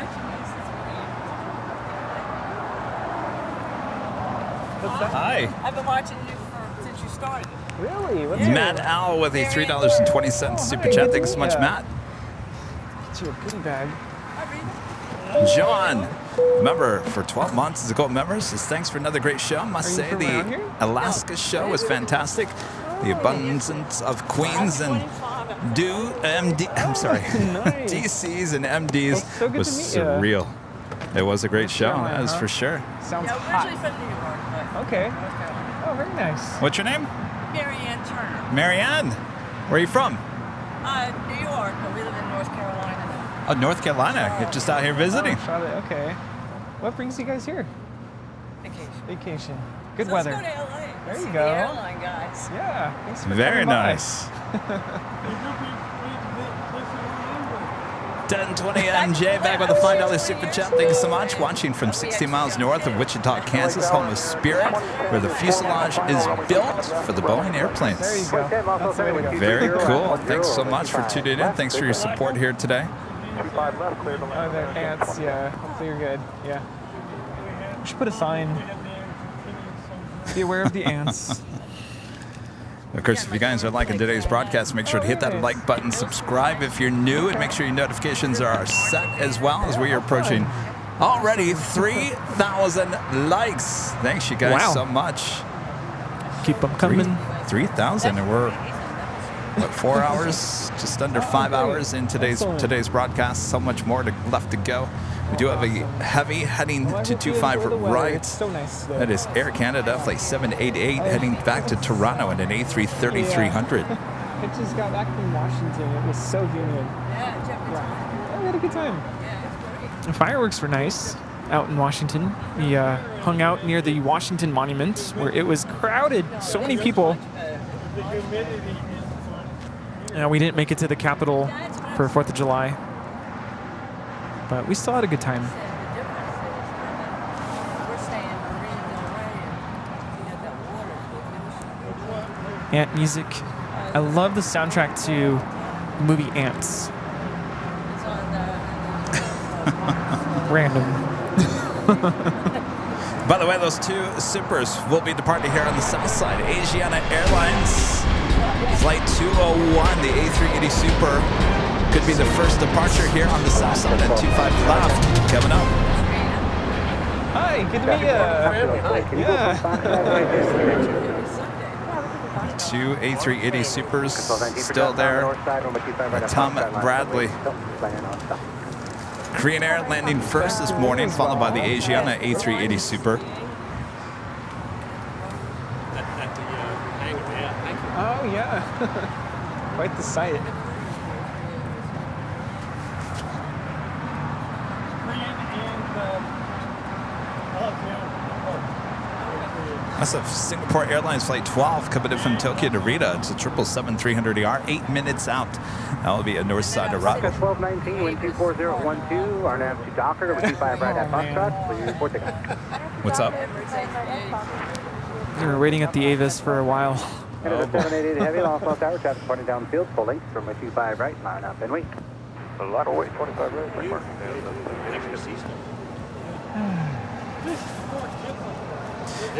I: What's that?
C: Hi.
E: I've been watching you since you started.
I: Really? What's
C: Matt Al with a $3.20 super chat. Thanks so much, Matt.
I: Get you a goodie bag.
C: John, member for 12 months as a gold member, says thanks for another great show. Must say the Alaska show was fantastic. The abundance of queens and DCs and MDs
I: so good
C: was
I: to meet
C: surreal. It was a great show, that is for sure.
I: Sounds
E: Originally
I: hot.
E: from New York, but
I: Okay.
E: North Carolina.
I: Oh, very nice.
C: What's your name?
E: Marianne Turner.
C: Marianne. Where are you from?
E: New York, but we live in North Carolina now.
C: Oh, North Carolina. You're just out here visiting.
I: Oh, Charlotte, okay. What brings you guys here?
E: Vacation.
I: Vacation. Good
E: So
I: weather.
E: Let's go to LA.
I: There you
E: See
I: go.
E: The airline guys.
I: Yeah. Thanks for
C: Very
I: coming by.
C: nice. 1020 MJ back with a $5 super chat. Thank you so much. Watching from 60 miles north of Wichita, Kansas, home of Spirit, where the fuselage is built for the Boeing airplanes.
I: There you go. That's the way to go.
C: Very cool. Thanks so much for tuning in. Thanks for your support here today.
I: Oh, the ants, yeah. So you're good. Yeah. We should put a sign. Be aware of the ants.
C: Of course, if you guys are liking today's broadcast, make sure to hit that like button, subscribe if you're new, and make sure your notifications are set as well, as we are approaching already 3,000 likes. Thanks you guys so much.
I: Keep them coming.
C: 3,000, and we're, what, 4 hours? Just under 5 hours in today's broadcast. So much more left to go. We do have a heavy heading to 25 right.
I: So nice.
C: That is Air Canada, flight 788, heading back to Toronto in an A330-300.
I: I just got back from Washington. It was so humid. Yeah, we had a good time. The fireworks were nice out in Washington. We hung out near the Washington Monument where it was crowded. So many people. We didn't make it to the Capitol for 4th of July. But we still had a good time. Ant music. I love the soundtrack to the movie Ants. Random.
C: By the way, those two supers will be departing here on the south side. Asiana Airlines, flight 201, the A380 Super, could be the first departure here on the south side at 25 left. Coming up.
I: Hi, good to meet you. Yeah.
C: Two A380 Supers still there. Tom Bradley. Korean Air landing first this morning, followed by the Asiana A380 Super.
I: Oh, yeah. Quite the sight.
C: That's a Singapore Airlines flight 12 coming in from Tokyo to Rita. It's a 777-300ER, 8 minutes out. That will be a north side arrival.
A: 1219, wind 24012, our nav to Docker, over 25 right at Foxtrot, please report to go.
C: What's up?
I: We were waiting at the Avis for a while.
A: And it's a 788 heavy, lost tower, traffic pointing downfield, full length from a 25 right, line up and wait.
G: A lot of weight, 25 right.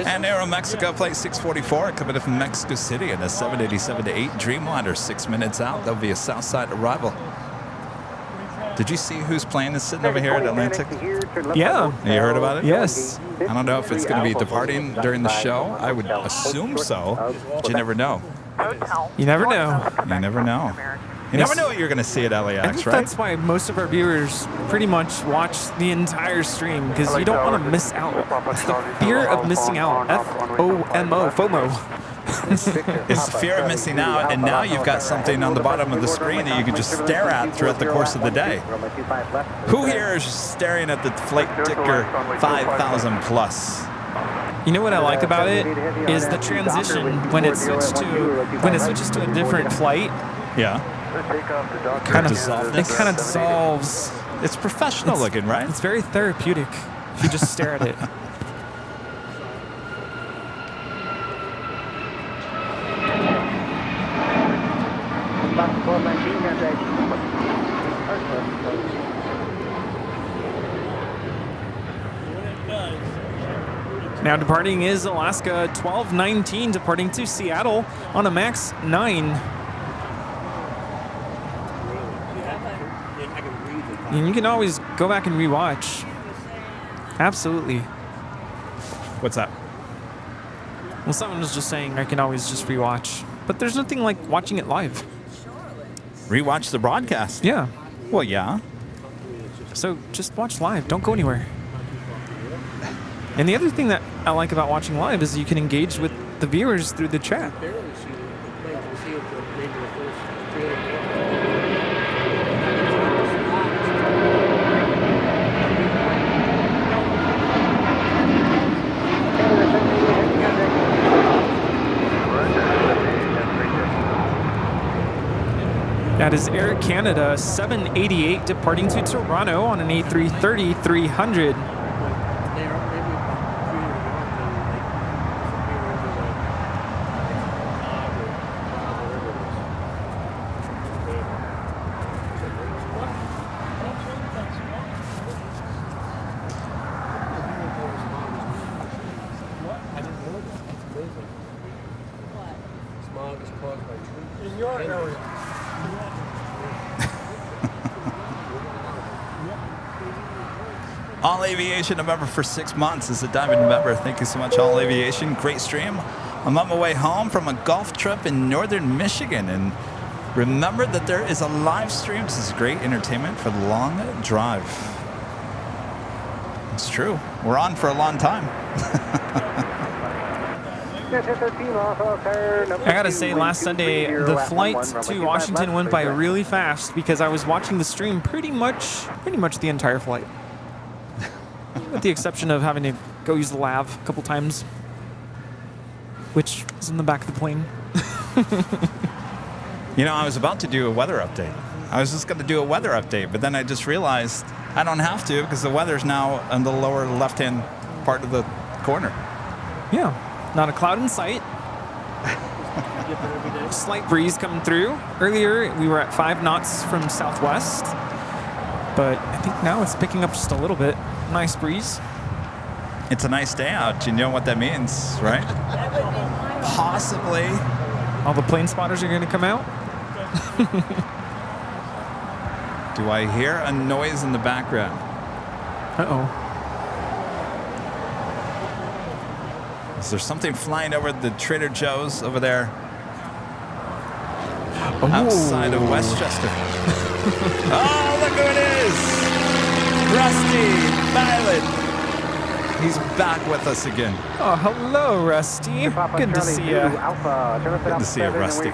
C: And Aeromexico flight 644 coming in from Mexico City in a 787-8 Dreamliner, 6 minutes out. There'll be a south side arrival. Did you see whose plane is sitting over here at Atlantic?
I: Yeah.
C: You heard about it?
I: Yes.
C: I don't know if it's going to be departing during the show. I would assume so, but you never know.
I: You never know.
C: You never know. You never know what you're going to see at
I: I
C: LAX,
I: think
C: right?
I: that's why most of our viewers pretty much watch the entire stream, because you don't want to miss out. It's the fear of missing out. F-O-M-O, FOMO.
C: It's fear of missing out, and now you've got something on the bottom of the screen that you can just stare at throughout the course of the day. Who here is staring at the flight ticker 5,000 plus?
I: You know what I like about it is the transition when it switches to a different flight.
C: Yeah.
I: It kind of dissolves.
C: It's professional looking, right?
I: It's very therapeutic if you just stare at it. Now departing is Alaska 1219, departing to Seattle on a MAX 9. And you can always go back and rewatch. Absolutely.
C: What's that?
I: Well, someone was just saying I can always just rewatch. But there's nothing like watching it live.
C: Rewatch the broadcast?
I: Yeah.
C: Well, yeah.
I: So just watch live. Don't go anywhere. And the other thing that I like about watching live is you can engage with the viewers through the chat. That is Air Canada 788 departing to Toronto on an A330-300.
C: All Aviation, a member for 6 months, is a diamond member. Thank you so much, All Aviation. Great stream. I'm on my way home from a golf trip in northern Michigan and remembered that there is a live stream. This is great entertainment for the long drive. It's true. We're on for a long time.
I: I gotta say, last Sunday, the flight to Washington went by really fast because I was watching the stream pretty much the entire flight. With the exception of having to go use the lav a couple times, which is in the back of the plane.
C: You know, I was about to do a weather update. I was just going to do a weather update, but then I just realized I don't have to because the weather's now in the lower left-hand part of the corner.
I: Yeah, not a cloud in sight. Slight breeze coming through. Earlier, we were at 5 knots from southwest, but I think now it's picking up just a little bit. Nice breeze.
C: It's a nice day out. You know what that means, right? Possibly.
I: All the plane spotters are going to come out.
C: Do I hear a noise in the background?
I: Uh-oh.
C: Is there something flying over the Trader Joe's over there? Outside of Westchester. Oh, look who it is! Rusty Violet. He's back with us again.
I: Oh, hello, Rusty. Good to see you.
C: Good to see you, Rusty.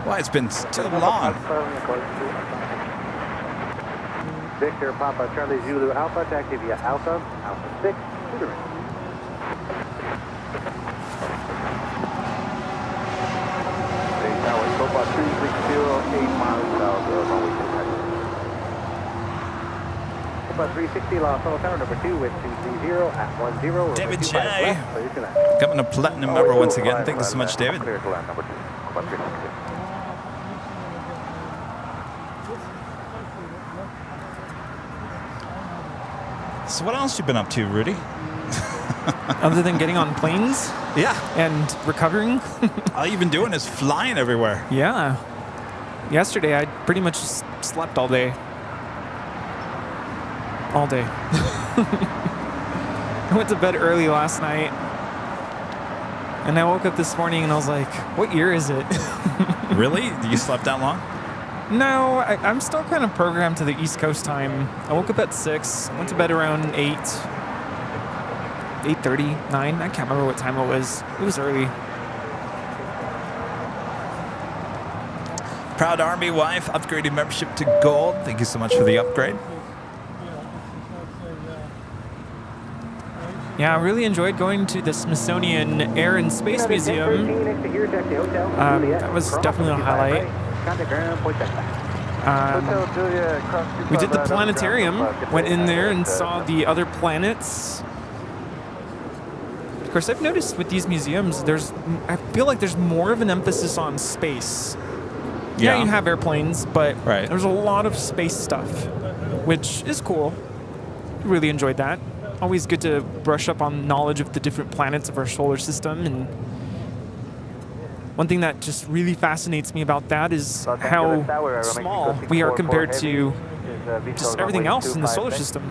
C: Why, it's been too long.
A: Victor Papa Charlie Zulu Alpha, taxi via Alpha 6, Tutoring. Tower Copa 260, 8 miles south of runway 25. Copa 360, Los Angeles Tower number 2 with 230 at 10.
C: David J. Coming to platinum member once again. Thank you so much, David.
A: Clear to land number 2, Copa 360.
C: So what else you been up to, Rudy?
I: Other than getting on planes?
C: Yeah.
I: And recovering?
C: All you've been doing is flying everywhere.
I: Yeah. Yesterday, I pretty much just slept all day. All day. I went to bed early last night. And I woke up this morning and I was like, what year is it?
C: Really? You slept that long?
I: No, I'm still kind of programmed to the East Coast time. I woke up at 6, went to bed around 8, 8:30, 9. I can't remember what time it was. It was early.
C: Proud Army wife, upgraded membership to gold. Thank you so much for the upgrade.
I: Yeah, I really enjoyed going to the Smithsonian Air and Space Museum. That was definitely a highlight. We did the planetarium, went in there and saw the other planets. Of course, I've noticed with these museums, I feel like there's more of an emphasis on space. Yeah, you have airplanes, but there's a lot of space stuff, which is cool. Really enjoyed that. Always good to brush up on knowledge of the different planets of our solar system. And one thing that just really fascinates me about that is how small we are compared to just everything else in the solar system.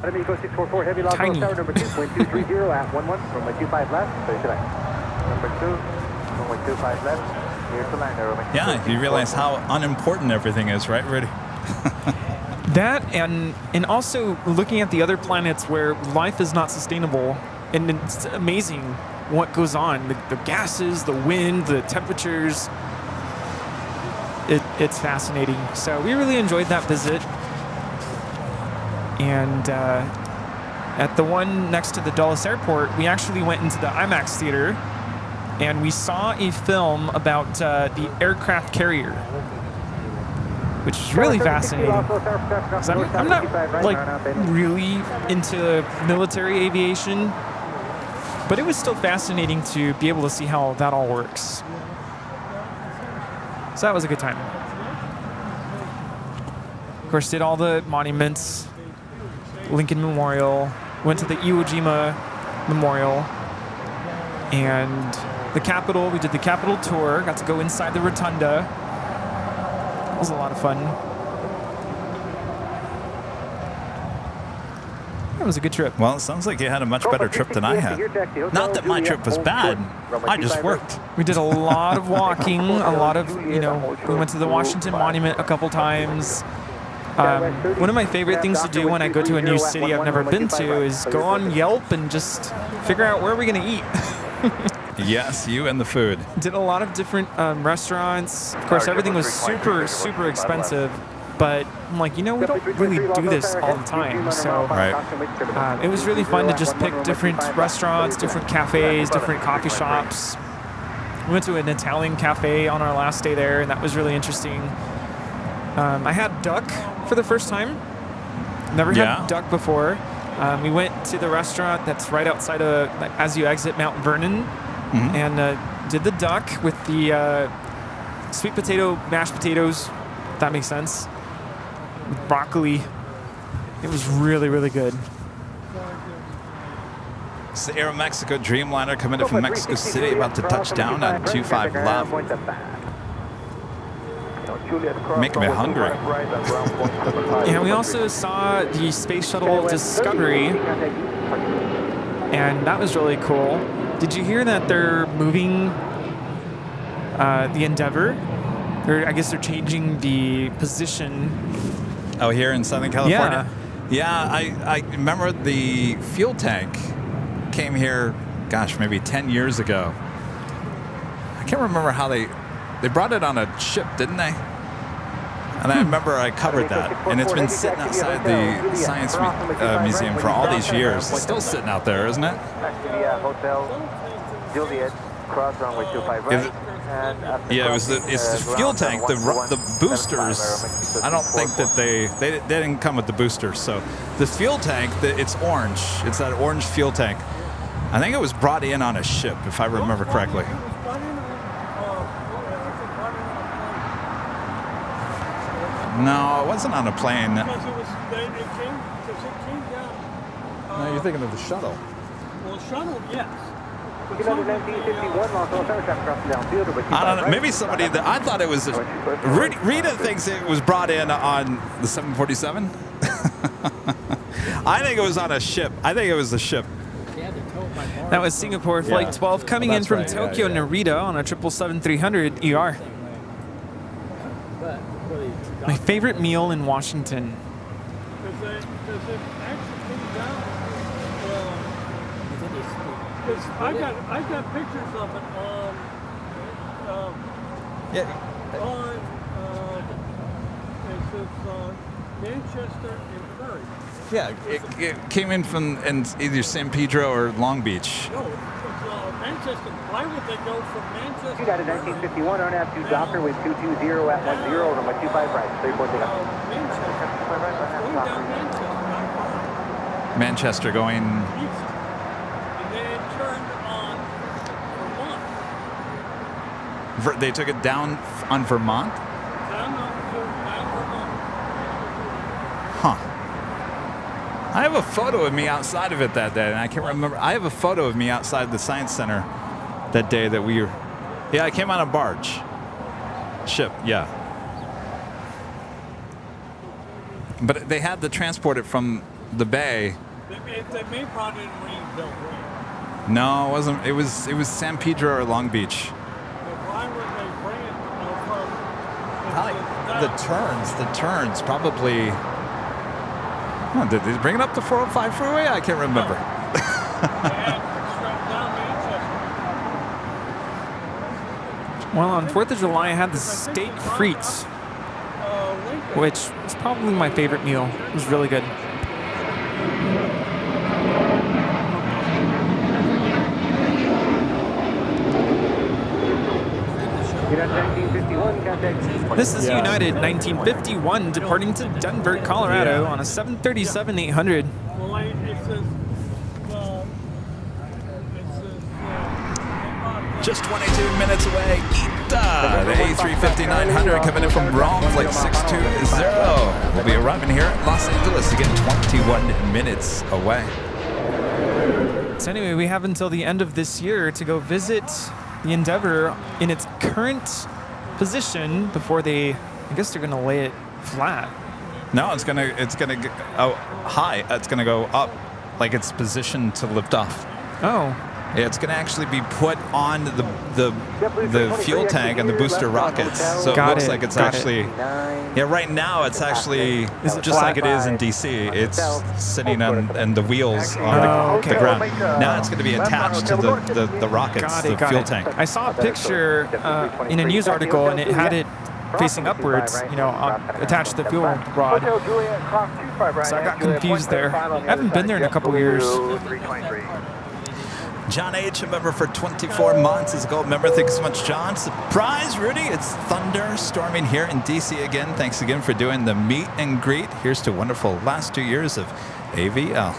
I: Tiny.
C: Yeah, you realize how unimportant everything is, right, Rudy?
I: That and also looking at the other planets where life is not sustainable, and it's amazing what goes on. The gases, the wind, the temperatures. It's fascinating. So we really enjoyed that visit. And at the one next to the Dulles Airport, we actually went into the IMAX theater and we saw a film about the aircraft carrier, which is really fascinating. 'Cause I'm not like really into military aviation, but it was still fascinating to be able to see how that all works. So that was a good time. Of course, did all the monuments, Lincoln Memorial, went to the Iwo Jima Memorial, and the Capitol. We did the Capitol tour, got to go inside the rotunda. It was a lot of fun. It was a good trip.
C: Well, it sounds like you had a much better trip than I had. Not that my trip was bad. I just worked.
I: We did a lot of walking, a lot of, we went to the Washington Monument a couple times. One of my favorite things to do when I go to a new city I've never been to is go on Yelp and just figure out where we're going to eat.
C: Yes, you and the food.
I: Did a lot of different restaurants. Of course, everything was super, super expensive. But I'm like, we don't really do this all the time. So it was really fun to just pick different restaurants, different cafes, different coffee shops. We went to an Italian cafe on our last day there, and that was really interesting. I had duck for the first time. Never had duck before. We went to the restaurant that's right outside of, as you exit Mount Vernon, and did the duck with the sweet potato, mashed potatoes, if that makes sense, with broccoli. It was really, really good.
C: It's the Aeromexico Dreamliner coming in from Mexico City, about to touch down on 25 left. Making me hungry.
I: Yeah, we also saw the Space Shuttle Discovery, and that was really cool. Did you hear that they're moving the Endeavour? I guess they're changing the position.
C: Oh, here in Southern California? Yeah, I remember the fuel tank came here, gosh, maybe 10 years ago. I can't remember how they brought it on a ship, didn't they? And I remember I covered that, and it's been sitting outside the Science Museum for all these years. It's still sitting out there, isn't it?
G: Hotel Juliet, cross runway 25 right.
C: Yeah, it's the fuel tank. The boosters, I don't think that they didn't come with the boosters. So the fuel tank, it's orange. It's that orange fuel tank. I think it was brought in on a ship, if I remember correctly. No, it wasn't on a plane.
F: Because it came down.
C: No, you're thinking of the shuttle.
F: Well, shuttle, yes.
A: I
C: don't know. Maybe somebody that I thought it was. Rita thinks it was brought in on the 747. I think it was on a ship. I think it was the ship.
I: That was Singapore Flight 12 coming in from Tokyo Narita on a 777-300 ER. My favorite meal in Washington.
F: Does it actually come down? I got pictures of it on Manchester and Prairie.
C: Yeah, it came in from either San Pedro or Long Beach.
F: No, it's Manchester. Why would they go from Manchester?
A: You got a 1951 on F2 Doppler with 220 at 10 over my 25 right, 340 up.
F: Manchester. Going down
C: Manchester
F: Manchester.
C: going.
F: East. And then turned on Vermont.
C: They took it down on Vermont?
F: Down Vermont.
C: Huh. I have a photo of me outside of it that day, and I can't remember. I have a photo of me outside the Science Center that day that we were. Yeah, I came on a barge. Ship, yeah. But they had to transport it from the bay.
F: They may probably rebuild it.
C: No, it wasn't. It was San Pedro or Long Beach.
F: But why would they bring it from?
C: The turns probably. Oh, did they bring it up the 405 freeway? I can't remember.
I: Well, on 4th of July, I had the steak frites, which is probably my favorite meal. It was really good. This is United 1951 departing to Denver, Colorado on a 737-800.
F: Well, it says,
C: Just 22 minutes away. The A350-900 coming in from Rome, flight 620. We'll be arriving here at Los Angeles again, 21 minutes away.
I: So anyway, we have until the end of this year to go visit the Endeavour in its current position before I guess they're gonna lay it flat.
C: No, it's gonna go high. It's gonna go up like it's positioned to lift off.
I: Oh.
C: Yeah, it's going to actually be put on the fuel tank and the booster rockets. So it looks like it's actually... Yeah, right now it's actually just like it is in DC. It's sitting on the wheels on the ground. Now it's going to be attached to the rockets, the fuel tank.
I: I saw a picture in a news article, and it had it facing upwards, you know, attached to the fuel rod. So I got confused there. I haven't been there in a couple years.
C: John H., a member for 24 months, is a gold member. Thanks so much, John. Surprise, Rudy. It's thunderstorming here in D.C. again. Thanks again for doing the meet and greet. Here's to wonderful last 2 years of AVL.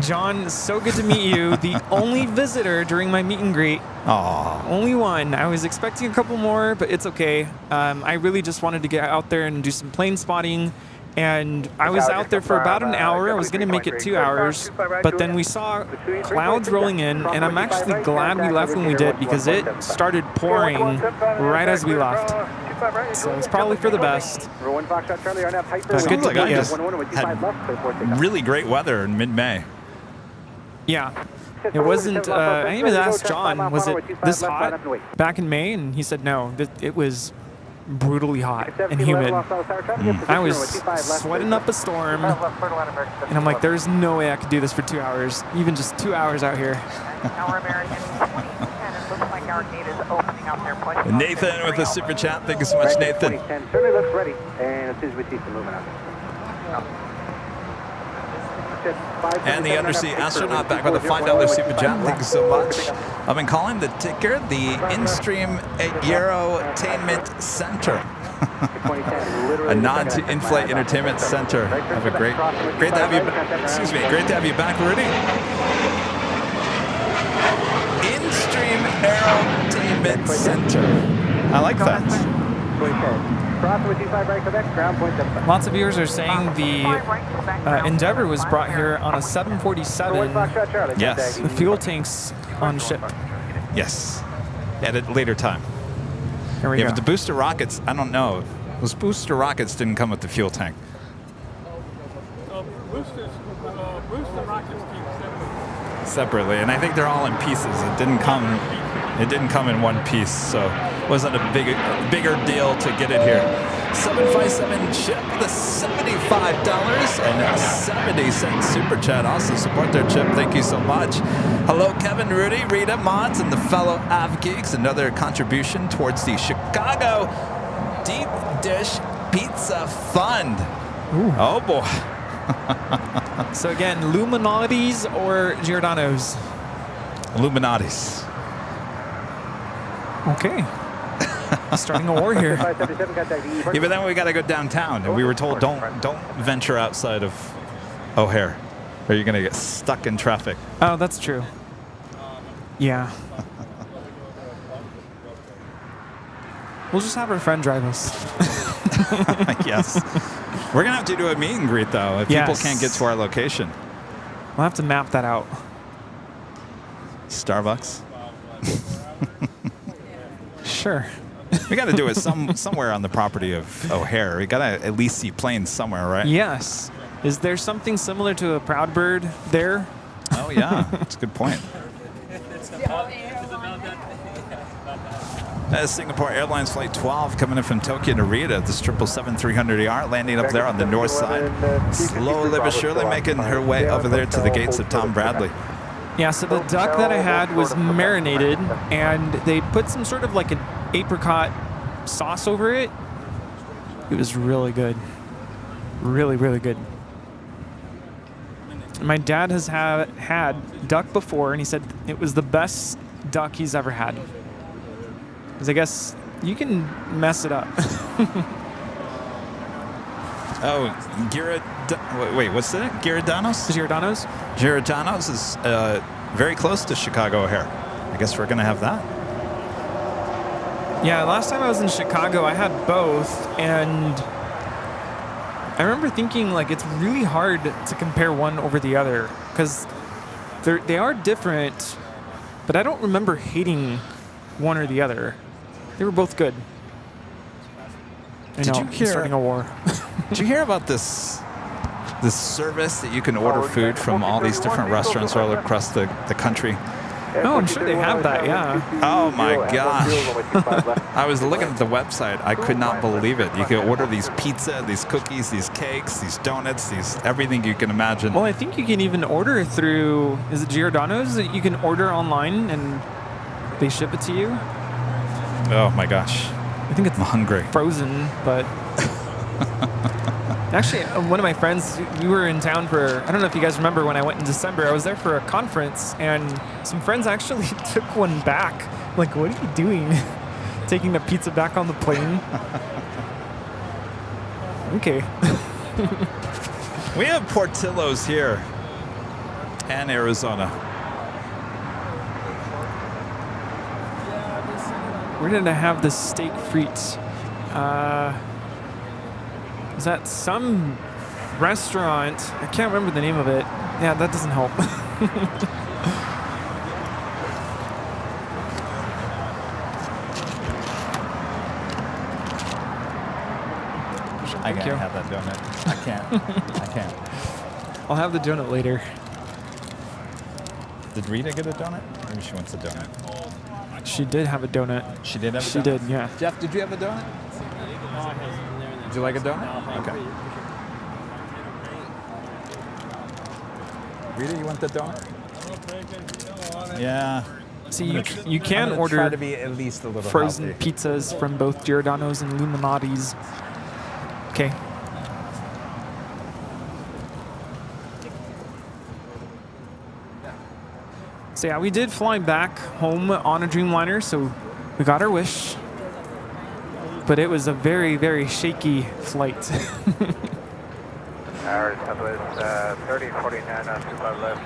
I: John, so good to meet you. The only visitor during my meet and greet.
C: Aww.
I: Only one. I was expecting a couple more, but it's okay. I really just wanted to get out there and do some plane spotting. And I was out there for about an hour. I was going to make it 2 hours, but then we saw clouds rolling in, and I'm actually glad we left when we did because it started pouring right as we left. So it's probably for the best. Good to meet you.
C: Had really great weather in mid-May.
I: Yeah. It wasn't, I even asked John, was it this hot back in May? And he said no, it was brutally hot and humid. I was sweating up a storm, and I'm like, there's no way I could do this for 2 hours, even just 2 hours out here.
C: Nathan with the super chat. Thank you so much, Nathan.
A: Certainly looks ready, and as soon as we see some movement out there.
C: And the undersea astronaut back with a $5 super chat. Thank you so much. I've been calling the ticker the InStream Eurotainment Center. A nod to In-Flight Entertainment Center. Have a great to have you. Excuse me. Great to have you back, Rudy. InStream Eurotainment Center. I like that.
I: Lots of viewers are saying the Endeavour was brought here on a 747.
C: Yes.
I: The fuel tanks on ship.
C: Yes. At a later time.
I: Here we go.
C: But the booster rockets, I don't know. Those booster rockets didn't come with the fuel tank.
F: Booster rockets came
C: separately, and I think they're all in pieces. It didn't come in one piece, so it wasn't a bigger deal to get it here. 757 chip, the $75.70 super chat. Also support their chip. Thank you so much. Hello, Kevin, Rudy, Rita, Mods, and the fellow Av Geeks. Another contribution towards the Chicago Deep Dish Pizza Fund.
I: Ooh.
C: Oh boy.
I: So again, Illuminati's or Giordano's?
C: Illuminati's.
I: Okay. Starting a war here.
C: Yeah, but then we got to go downtown, and we were told don't venture outside of O'Hare, or you're gonna get stuck in traffic.
I: Oh, that's true. Yeah. We'll just have our friend drive us.
C: Yes. We're gonna have to do a meet and greet though if people can't get to our location.
I: We'll have to map that out.
C: Starbucks.
I: Sure.
C: We got to do it somewhere on the property of O'Hare. We got to at least see planes somewhere, right?
I: Yes. Is there something similar to a Proud Bird there?
C: Oh yeah, that's a good point. Singapore Airlines Flight 12 coming in from Tokyo to Rita. This 777-300ER landing up there on the north side. Slowly but surely making her way over there to the gates of Tom Bradley.
I: Yeah, so the duck that I had was marinated, and they put some sort of like an apricot sauce over it. It was really good. Really, really good. My dad has had duck before, and he said it was the best duck he's ever had. Because I guess you can mess it up.
C: Oh, wait, what's it? Giordano's?
I: Giordano's?
C: Giordano's is very close to Chicago O'Hare. I guess we're going to have that.
I: Yeah, last time I was in Chicago, I had both, and I remember thinking, like, it's really hard to compare one over the other, because they are different, but I don't remember hating one or the other. They were both good.
C: Did you hear?
I: Starting a war.
C: Did you hear about this this service that you can order food from all these different restaurants all across the country.
I: Oh, I'm sure they have that, yeah.
C: Oh my gosh. I was looking at the website. I could not believe it. You can order these pizza, these cookies, these cakes, these donuts, these everything you can imagine.
I: Well, I think you can even order through, is it Giordano's that you can order online and they ship it to you?
C: Oh my gosh.
I: I think it's
C: I'm hungry.
I: Frozen, but actually, one of my friends, we were in town for, I don't know if you guys remember when I went in December, I was there for a conference, and some friends actually took one back. Like, what are you doing? Taking the pizza back on the plane? Okay.
C: We have Portillo's here and Arizona.
I: Where did I have the steak frites? Is that some restaurant? I can't remember the name of it. Yeah, that doesn't help.
C: I can't have that donut. I can't. I can't.
I: I'll have the donut later.
C: Did Rita get a donut? Maybe she wants a donut.
I: She did have a donut.
C: She did have a donut?
I: She did, yeah.
C: Jeff, did you have a donut? Did you like a donut? Okay. Rita, you want the donut? Yeah.
I: See, you can order
C: try to be at least a little
I: frozen
C: healthy.
I: pizzas from both Giordano's and Illuminati's. Okay. So yeah, we did fly back home on a Dreamliner, so we got our wish. But it was a very, very shaky flight.
B: Ours, 3049 on 25 left.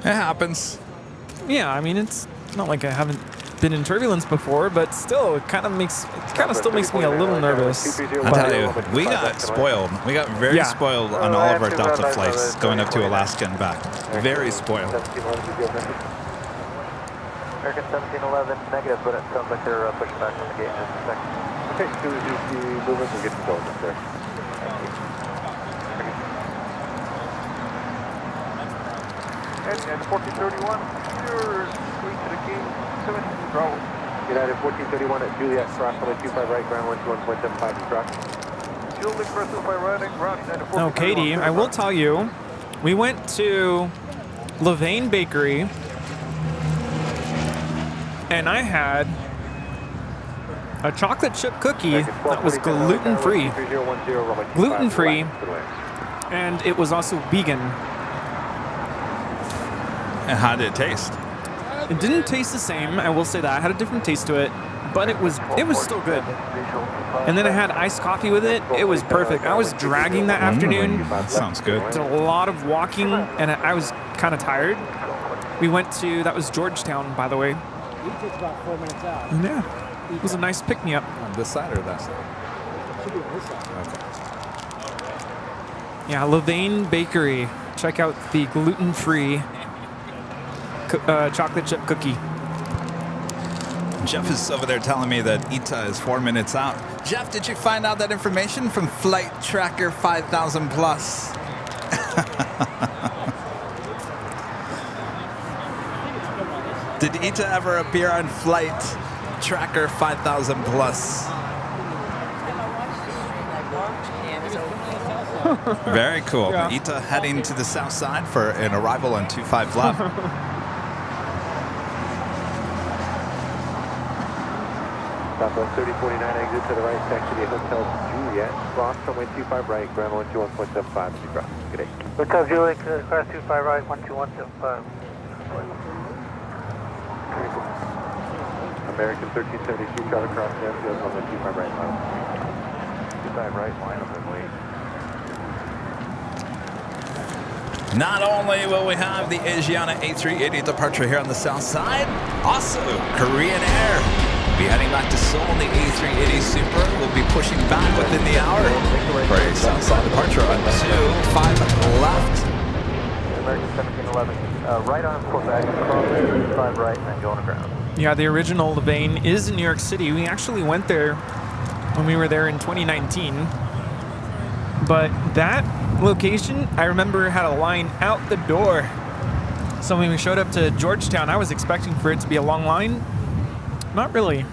C: It happens.
I: Yeah, I mean, it's not like I haven't been in turbulence before, but still, it kind of still makes me a little nervous.
C: I tell you, we got spoiled. We got very spoiled on all of our Delta flights going up to Alaska and back. Very spoiled.
B: American 1711 negative, but it sounds like they're pushing back on the gate in just a second. Okay, do the movement, we'll get the doors up there. And 1431, here's sweet to the king, 17 Bravo. United 1431 at Juliet, cross runway 25 right, ground 121.75 instruct. Juliet, cross runway right, ground United 1431.
I: Oh, Katie, I will tell you, we went to Levain Bakery, and I had a chocolate chip cookie that was gluten-free. Gluten-free, and it was also vegan.
C: And how did it taste?
I: It didn't taste the same, I will say that. It had a different taste to it, but it was still good. And then I had iced coffee with it. It was perfect. I was dragging that afternoon.
C: That sounds good.
I: Did a lot of walking, and I was kind of tired. We went to, that was Georgetown, by the way.
J: It takes about 4 minutes out.
I: Yeah, it was a nice pick-me-up.
C: On this side or that side?
J: It should be on this side.
C: Okay.
I: Yeah, Levain Bakery. Check out the gluten-free chocolate chip cookie.
C: Jeff is over there telling me that ITA is 4 minutes out. Jeff, did you find out that information from Flight Tracker 5000 Plus? Did ITA ever appear on Flight Tracker 5000 Plus? Very cool.
I: Yeah.
C: ITA heading to the south side for an arrival on 25 left.
B: Southwest 3049 exit to the right, taxi to Hotel Juliet. Cross runway 25 right, ground 121.75 as you cross. Good day. Hotel Juliet, cross 25 right, 121.75. American 1372, Charlie Cross, Nashville, runway 25 right, line. 25 right, line up and wait.
C: Not only will we have the Asiana A380 departure here on the south side, also Korean Air will be heading back to Seoul. The A380 Super will be pushing back within the hour for a south side departure on 25 left.
B: American 1711, right on Quebec, cross 25 right, and then go on the ground.
I: Yeah, the original Levain is in New York City. We actually went there when we were there in 2019. But that location, I remember, had a line out the door. So when we showed up to Georgetown, I was expecting for it to be a long line. Not really.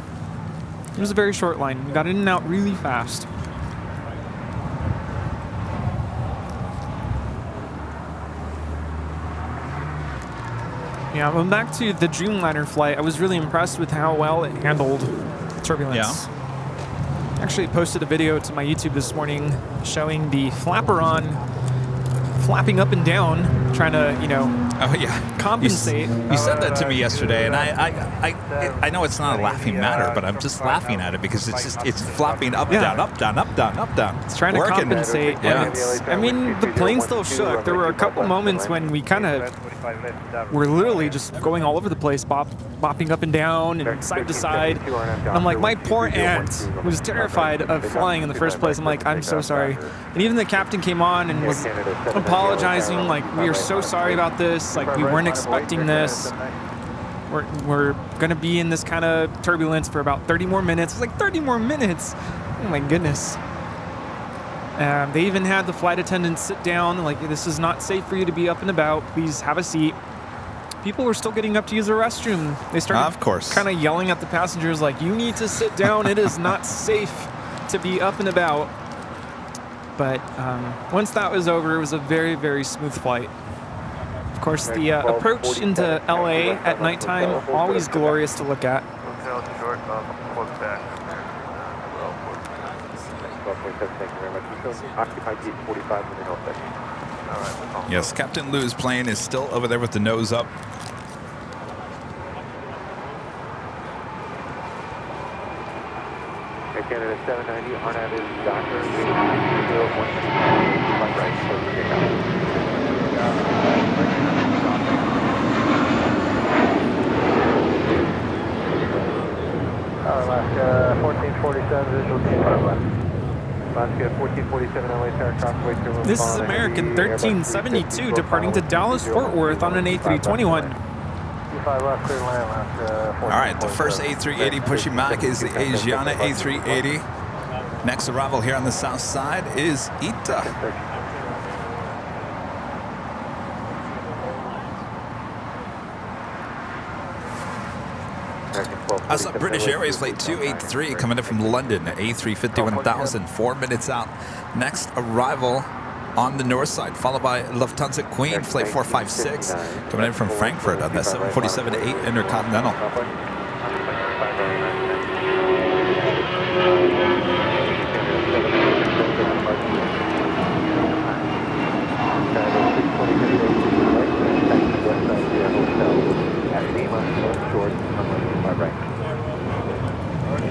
I: It was a very short line. We got in and out really fast. Yeah, going back to the Dreamliner flight, I was really impressed with how well it handled turbulence.
C: Yeah.
I: Actually posted a video to my YouTube this morning showing the flaperon flapping up and down, trying to, you know, compensate.
C: You said that to me yesterday, and I know it's not a laughing matter, but I'm just laughing at it because it's flopping up, down, up, down, up, down, up, down.
I: It's trying to compensate.
C: Yeah.
I: I mean, the plane still shook. There were a couple moments when we kind of were literally just going all over the place, bopping up and down and side to side. And I'm like, my poor aunt was terrified of flying in the first place. I'm like, I'm so sorry. And even the captain came on and was apologizing, like, we are so sorry about this, like, we weren't expecting this. We're gonna be in this kind of turbulence for about 30 more minutes. It's like 30 more minutes. Oh my goodness. They even had the flight attendants sit down, like, this is not safe for you to be up and about. Please have a seat. People were still getting up to use the restroom. They started,
C: of course,
I: kind of yelling at the passengers, like, you need to sit down. It is not safe to be up and about. But once that was over, it was a very, very smooth flight. Of course, the approach into LA at nighttime, always glorious to look at.
C: Yes, Captain Lou's plane is still over there with the nose up.
G: Air Canada 790, RNAV is Doctor, 801, right, so take out. Alaska 1447, visual 25 left. Alaska 1447, LA Tower, crossway through.
I: This is American 1372 departing to Dallas Fort Worth on an A321.
C: All right, the first A380 pushing back is the Asiana A380. Next arrival here on the south side is ITA. That's up British Airways flight 283 coming in from London, A350 1000, 4 minutes out. Next arrival on the north side, followed by Lufthansa Queen flight 456 coming in from Frankfurt on that 747-8 Intercontinental.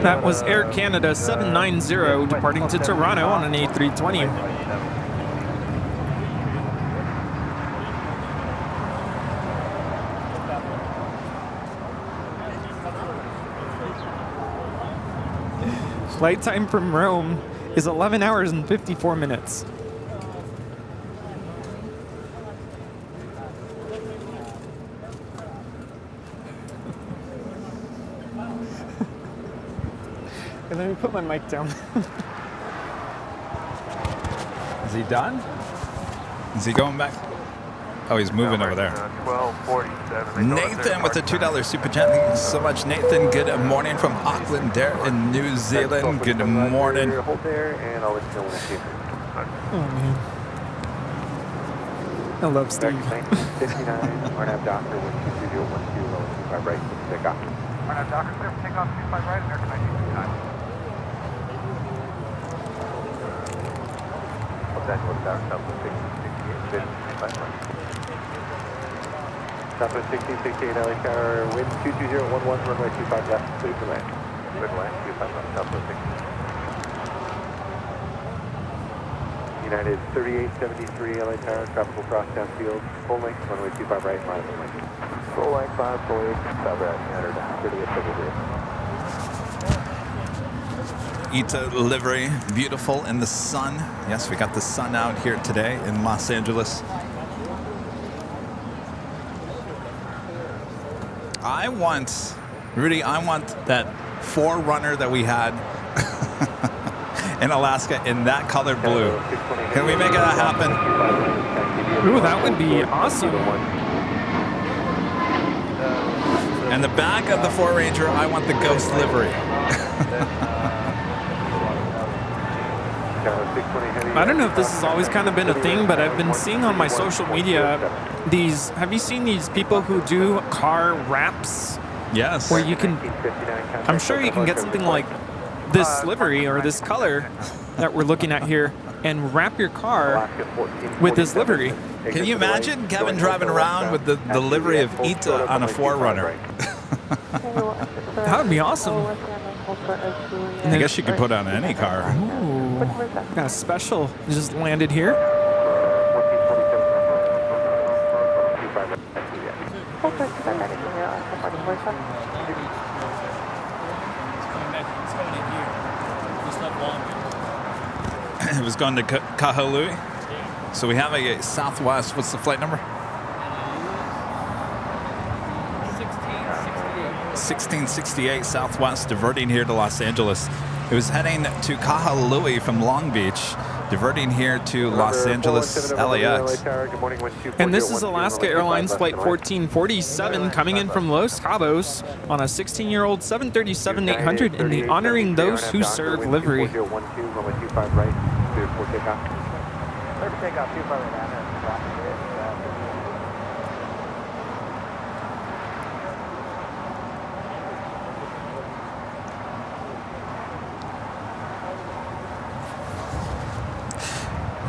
I: That was Air Canada 790 departing to Toronto on an A320. Flight time from Rome is 11 hours and 54 minutes. Let me put my mic down.
C: Is he done? Is he going back? Oh, he's moving over there.
G: 1247.
C: Nathan with the $2 super chat. Thank you so much, Nathan. Good morning from Auckland there in New Zealand. Good morning.
G: Hold there, and I'll let you know when I see it.
I: Oh, man. I love Steve.
G: 59, RNAV Doctor, 12012, 25 right, take off. RNAV Doctor, clear for takeoff, 25 right, American 1929. Los Angeles Tower, Southwest 1668, 25 right. Southwest 1668, LA Tower, wind 22011, runway 25 left, clear for land. Clear for land, 25 left, Southwest 16. United 3873, LA Tower, tropical crosstown field, full length, runway 25 right, minus 1 length. Full length, minus 4 length, stop at United 3873.
C: ITA livery, beautiful in the sun. Yes, we got the sun out here today in Los Angeles. Rudy, I want that 4Runner that we had in Alaska in that color blue. Can we make it happen?
I: Ooh, that would be awesome.
C: And the back of the Ford Ranger, I want the ghost livery.
I: I don't know if this has always kind of been a thing, but I've been seeing on my social media these. Have you seen these people who do car wraps?
C: Yes.
I: Where you can, I'm sure you can get something like this livery or this color that we're looking at here and wrap your car with this livery.
C: Can you imagine Kevin driving around with the livery of Ita on a 4Runner?
I: That would be awesome.
C: I guess you could put on any car.
I: Ooh, got a special just landed here.
C: It was going to Kahului. So we have a Southwest. What's the flight number? 1668 Southwest, diverting here to Los Angeles. It was heading to Kahului from Long Beach, diverting here to Los Angeles LAX.
I: And this is Alaska Airlines Flight 1447 coming in from Los Cabos on a 16-year-old 737-800 in the Honoring Those Who Serve livery.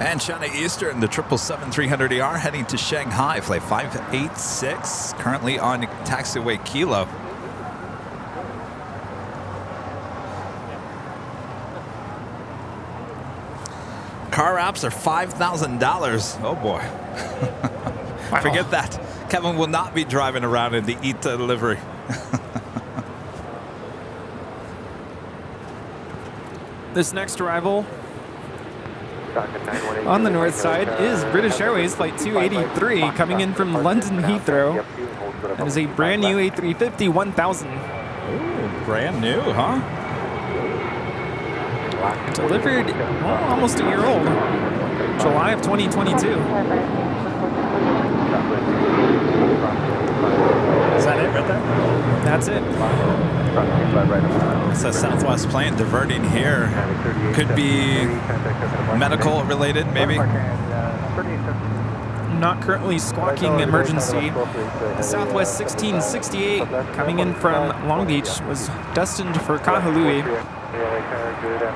C: And China Eastern, the 777-300ER heading to Shanghai, flight 586, currently on taxiway Kilo. Car wraps are $5,000. Oh boy. Wow. Forget that. Kevin will not be driving around in the Ita livery.
I: This next arrival on the north side is British Airways Flight 283 coming in from London Heathrow. That is a brand new A350 1000.
C: Ooh, brand new, huh?
I: Delivered almost a year old, July of 2022.
C: Is that it right there?
I: That's it.
C: It's a Southwest plane diverting here. Could be medical related, maybe.
I: Not currently squawking emergency. The Southwest 1668 coming in from Long Beach was destined for Kahului.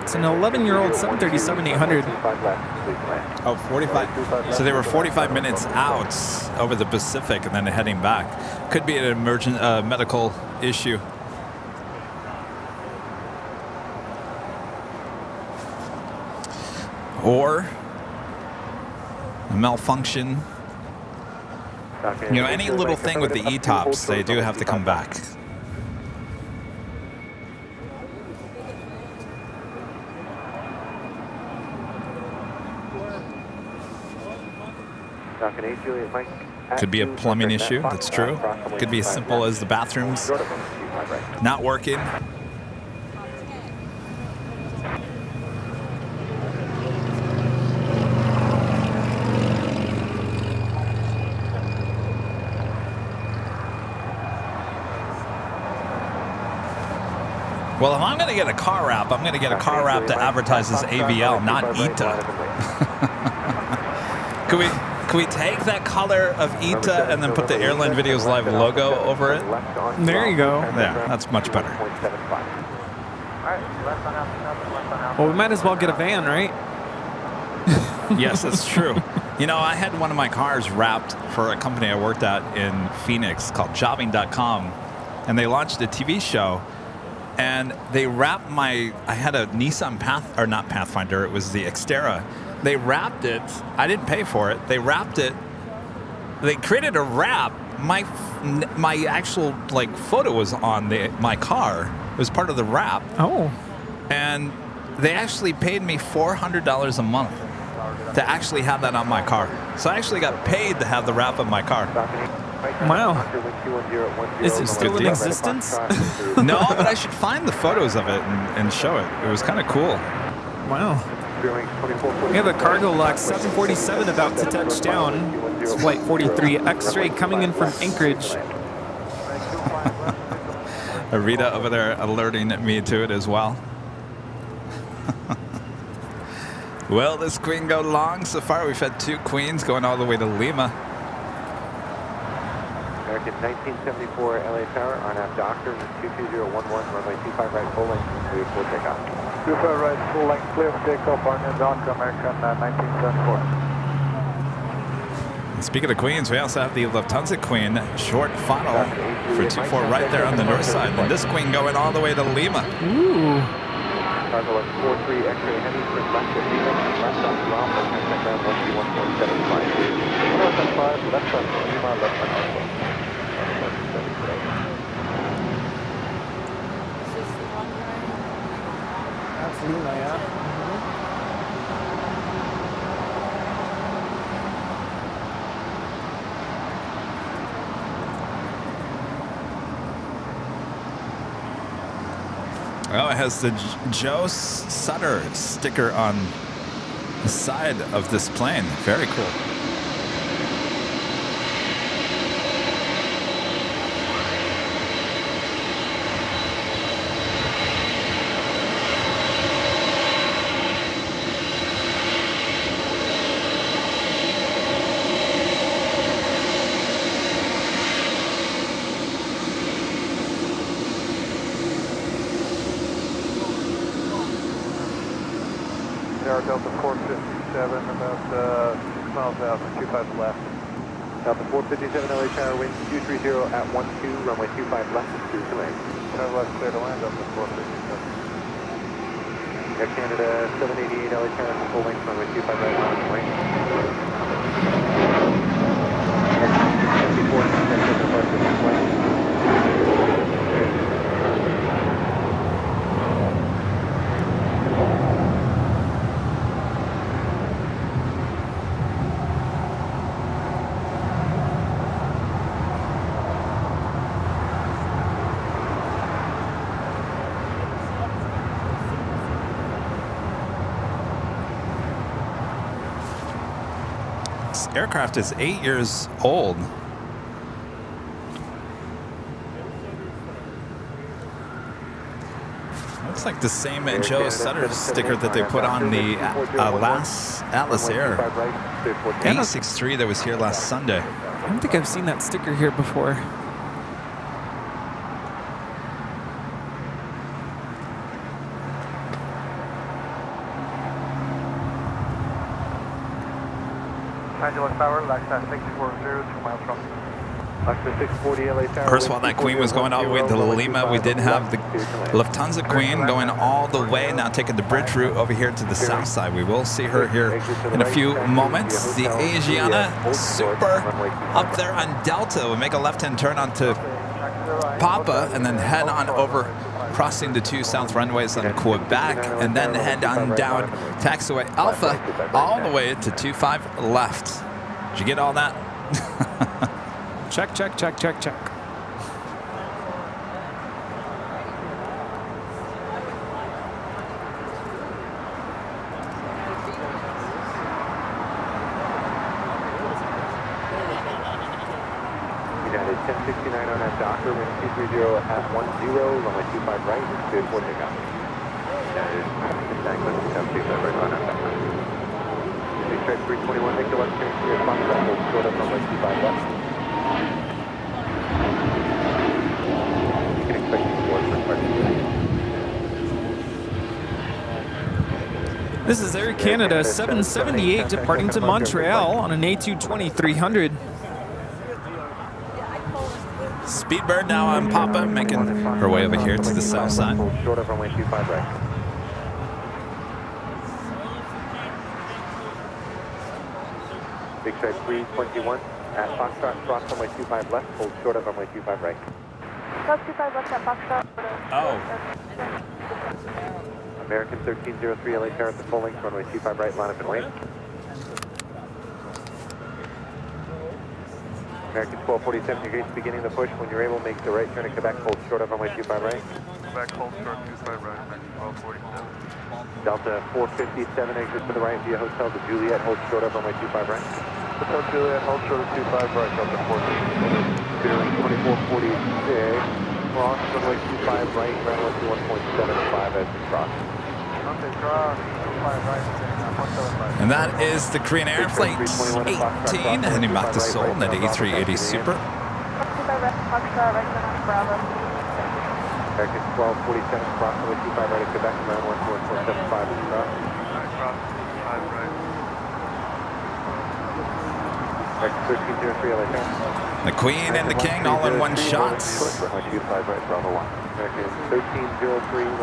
I: It's an 11-year-old 737-800.
C: Oh, 45. So they were 45 minutes out over the Pacific and then heading back. Could be an emergent medical issue. Or a malfunction. You know, any little thing with the E-tops, they do have to come back. Could be a plumbing issue, that's true. Could be as simple as the bathrooms not working. Well, if I'm going to get a car wrap, I'm going to get a car wrap that advertises AVL, not ITA. Can we take that color of ITA and then put the Airline Videos Live logo over it?
I: There you go.
C: Yeah, that's much better.
I: Well, we might as well get a van, right?
C: Yes, that's true. You know, I had one of my cars wrapped for a company I worked at in Phoenix called jobbing.com, and they launched a TV show. And they wrapped I had a Nissan not Pathfinder, it was the Xterra. They wrapped it, I didn't pay for it, they wrapped it, they created a wrap. My actual, like, photo was on my car. It was part of the wrap.
I: Oh.
C: And they actually paid me $400 a month to actually have that on my car. So I actually got paid to have the wrap on my car.
I: Wow. Is it still in existence?
C: No, but I should find the photos of it and show it. It was kind of cool.
I: Wow. We have a cargo LAX 747 about to touch down. It's flight 43 X-ray coming in from Anchorage.
C: Rita over there alerting me to it as well. Will this queen go long? So far we've had 2 queens going all the way to Lima.
G: American 1974 LA Tower, RNAV Doctor, 22011, runway 25 right, full length, clear for takeoff.
B: 25 right, full length, clear for takeoff, RNAV Doctor, American 1974.
C: Speaking of queens, we also have the Lufthansa queen, short funnel for 24 right there on the north side. And this queen going all the way to Lima.
I: Ooh.
G: Cargo 43 X-ray heavy, for left of Lima, left on Rom, contact ground 121.75. Left on 5, left on Lima, left on Alpha.
J: That's Lima, yeah?
C: Oh, it has the Joe Sutter sticker on the side of this plane. Very cool.
B: Delta 457, about 6 miles out, 25 left.
G: Delta 457 LA Tower, wind 230 at 12, runway 25 left, clear to land.
B: 5 left, clear to land, Delta 457.
G: Air Canada 788 LA Tower, full length, runway 25 right, line of way. 74, departure this way.
C: This aircraft is 8 years old. Looks like the same Joe Sutter sticker that they put on the last Atlas Air 863 that was here last Sunday.
I: I don't think I've seen that sticker here before.
B: Angeles Tower, LAX 640, 2 miles from.
G: LAX 640 LA Tower.
C: First, while that queen was going all the way to Lima, we did have the Lufthansa queen going all the way, now taking the bridge route over here to the south side. We will see her here in a few moments. The Asiana Super up there on Delta will make a left-hand turn onto Papa and then head on over, crossing the 2 south runways on Quebec, and then head on down taxiway Alpha all the way to 25 left. Did you get all that?
I: Check, check, check, check, check.
G: United 1069 on that Docker, wind 230 at 10, runway 25 right, clear for takeoff. United 1025 right on that Docker. Big strike 321, make the left turn clear, Fox Travel, short up runway 25 left. You can expect to board for parking.
I: This is Air Canada 778 departing to Montreal on an A220-300.
C: Speedbird now on Papa, making her way over here to the south side.
G: Short of runway 25 right. Big strike 321 at Foxtrot, cross runway 25 left, hold short of runway 25 right.
D: Close 25 left at Foxtrot.
C: Oh.
G: American 1303 LA Tower at the full length, runway 25 right, line up and wait. American 1247, your gate's beginning the push. When you're able, make the right turn to Quebec, hold short of runway 25 right.
B: Quebec, hold short, 25 right, American 1247.
G: Delta 457, exit to the right via Hotel de Juliet, hold short of runway 25 right.
B: Hotel Juliet, hold short of 25 right, Delta 457.
G: Clearing 2446, cross runway 25 right, ground altitude 1.75 as we cross.
B: Okay, cross, 25 right, 1.75.
C: And that is the Korean Air Flight 18 heading back to Seoul in an A380 Super.
G: American 1247, cross runway 25 right at Quebec, ground 1.75 as we cross.
B: Cross, 25 right.
G: American 1303, LA.
C: The Queen and the King all in one shot.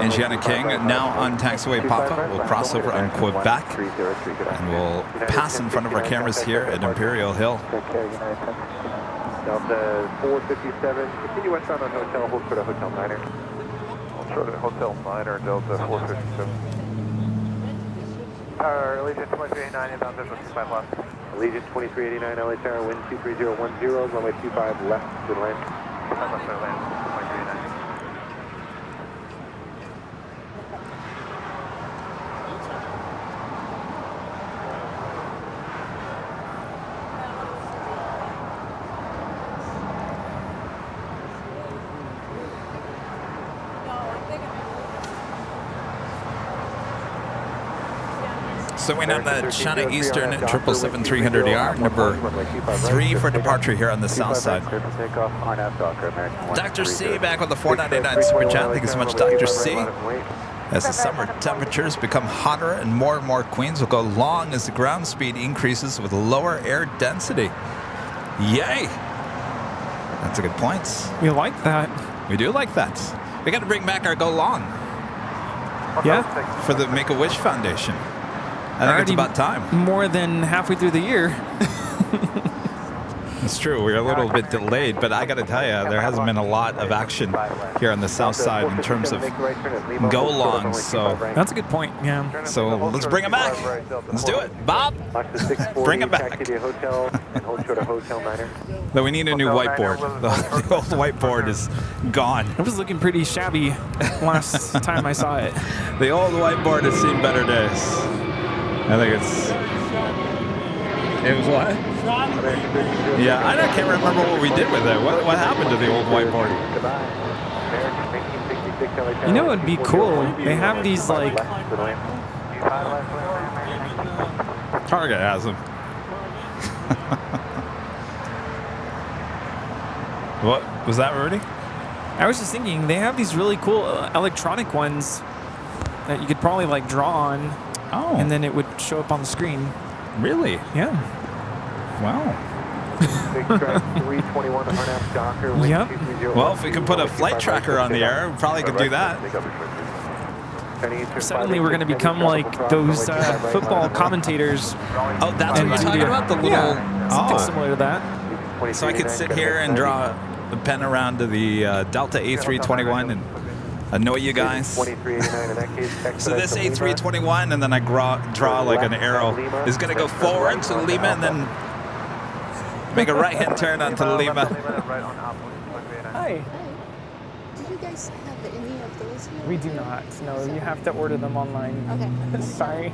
C: Asiana King now on taxiway Papa. We'll cross over on Quebec and we'll pass in front of our cameras here at Imperial Hill.
G: Delta 457, continue westbound on Hotel, hold short of Hotel Niner.
B: Hold short of Hotel Niner, Delta 457. Allegiant 2389, inbound visual 25 left.
G: Allegiant 2389, LA Tower, wind 23010, runway 25 left, good land.
B: 25 left, good land, 2389.
C: So we have the China Eastern 777-300ER, number 3 for departure here on the south side. Dr. C back with the 499 Super Chat. Thank you so much, Dr. C. As the summer temperatures become hotter and more queens will go long as the ground speed increases with lower air density. Yay! That's a good point.
I: We like that.
C: We do like that. We got to bring back our Go Long.
I: Yeah.
C: For the Make-A-Wish Foundation. I think it's about time.
I: More than halfway through the year.
C: It's true. We're a little bit delayed, but I got to tell you, there hasn't been a lot of action here on the south side in terms of go-longs. So
I: that's a good point. Yeah.
C: So let's bring them back. Let's do it, Bob. Bring them back. Though we need a new whiteboard. The old whiteboard is gone.
I: It was looking pretty shabby last time I saw it.
C: The old whiteboard has seen better days. I think it was what? Yeah, I can't remember what we did with it. What happened to the old whiteboard?
I: You know what would be cool? They have these like...
C: Target has them. What was that, Rudy?
I: I was just thinking, they have these really cool electronic ones that you could probably like draw on.
C: Oh.
I: And then it would show up on the screen.
C: Really?
I: Yeah.
C: Wow.
I: Yep.
C: Well, if we could put a flight tracker on the air, we probably could do that.
I: Suddenly we're going to become like those football commentators.
C: Oh, that's what you're talking about? The little...
I: something similar to that.
C: So I could sit here and draw the pen around to the Delta A321 and annoy you guys. So this A321, and then I draw like an arrow, is going to go forward to Lima and then make a right-hand turn onto Lima.
I: Hi.
K: Do you guys have any of those here?
I: We do not. No, you have to order them online.
K: Okay.
I: Sorry.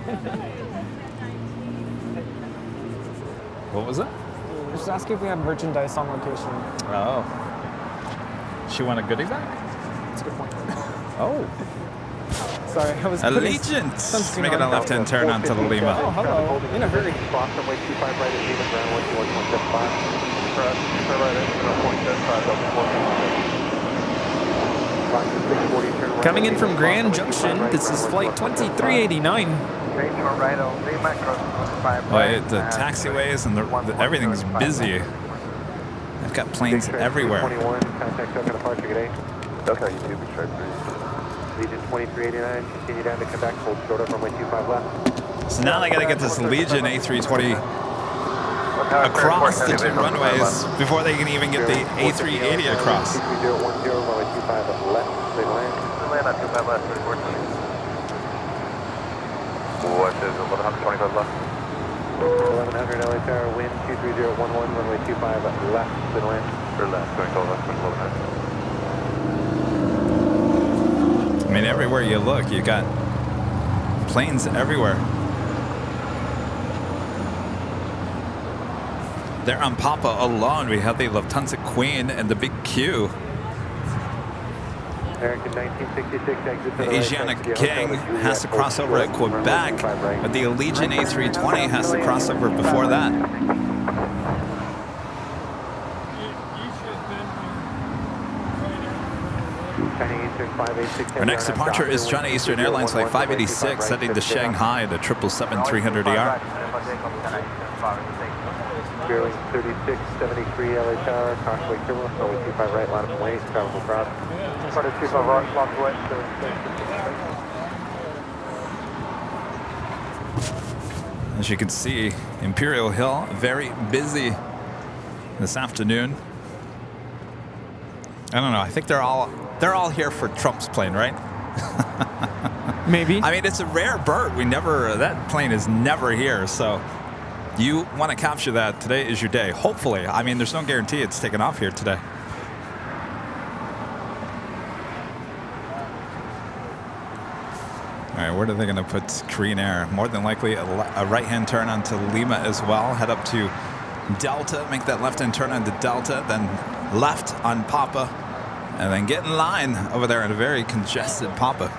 C: What was it?
I: Just ask if we have merchandise on location.
C: Oh. She want a goodie bag?
I: That's a good point.
C: Oh.
I: Sorry, I was
C: Allegiant. Making a left-hand turn onto the Lima.
I: Oh, hello. In a hurry. Coming in from Grand Junction, this is flight 2389.
C: Well, the taxiways and everything's busy. I've got planes everywhere.
G: Legion 2389, continue down to Quebec, hold short of runway 25 left.
C: So now I got to get this Legion A320 across the two runways before they can even get the A380 across.
G: 3010, runway 25 left, clear to land.
B: Land on 25 left, 3420. What is 1125 left?
G: 1100 LA Tower, wind 23011, runway 25 left to land. Or left, going to left, 1100.
C: I mean, everywhere you look, you got planes everywhere. There on Papa alone, we have the Lufthansa Queen and the Big Q.
G: American 1966 exit.
C: The Asiana King has to cross over at Quebec, but the Allegiant A320 has to cross over before that. Our next departure is China Eastern Airlines Flight 586, heading to Shanghai at a 777-300ER.
G: Bearing 3673 LA Tower, Causeway Terminal, runway 25 right, line up and wait, travel across. Started 25 right, line up and wait.
C: As you can see, Imperial Hill very busy this afternoon. I don't know. I think they're all here for Trump's plane, right?
I: Maybe.
C: I mean, it's a rare bird. That plane is never here, so you want to capture that. Today is your day. Hopefully. I mean, there's no guarantee it's taken off here today. All right, where are they going to put Korean Air? More than likely a right-hand turn onto Lima as well. Head up to Delta, make that left-hand turn onto Delta, then left on Papa, and then get in line over there in a very congested Papa.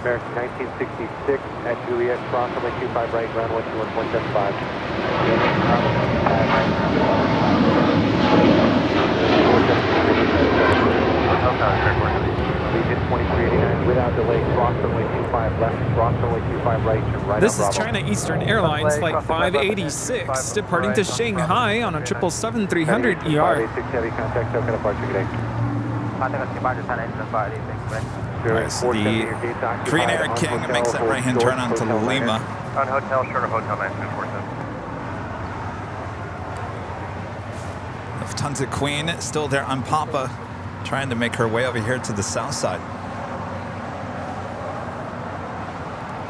G: American 1966 at Juliet, cross runway 25 right, ground 121.75. Allegiant 2389 without delay, cross runway 25 left, cross runway 25 right, to right.
I: This is China Eastern Airlines Flight 586, departing to Shanghai on a 777-300ER.
G: 586 heavy contact, token departure today.
C: Right, so the Korean Air King makes that right-hand turn onto Lima.
G: On hotel, short of hotel 9247.
C: Lufthansa Queen still there on Papa, trying to make her way over here to the south side.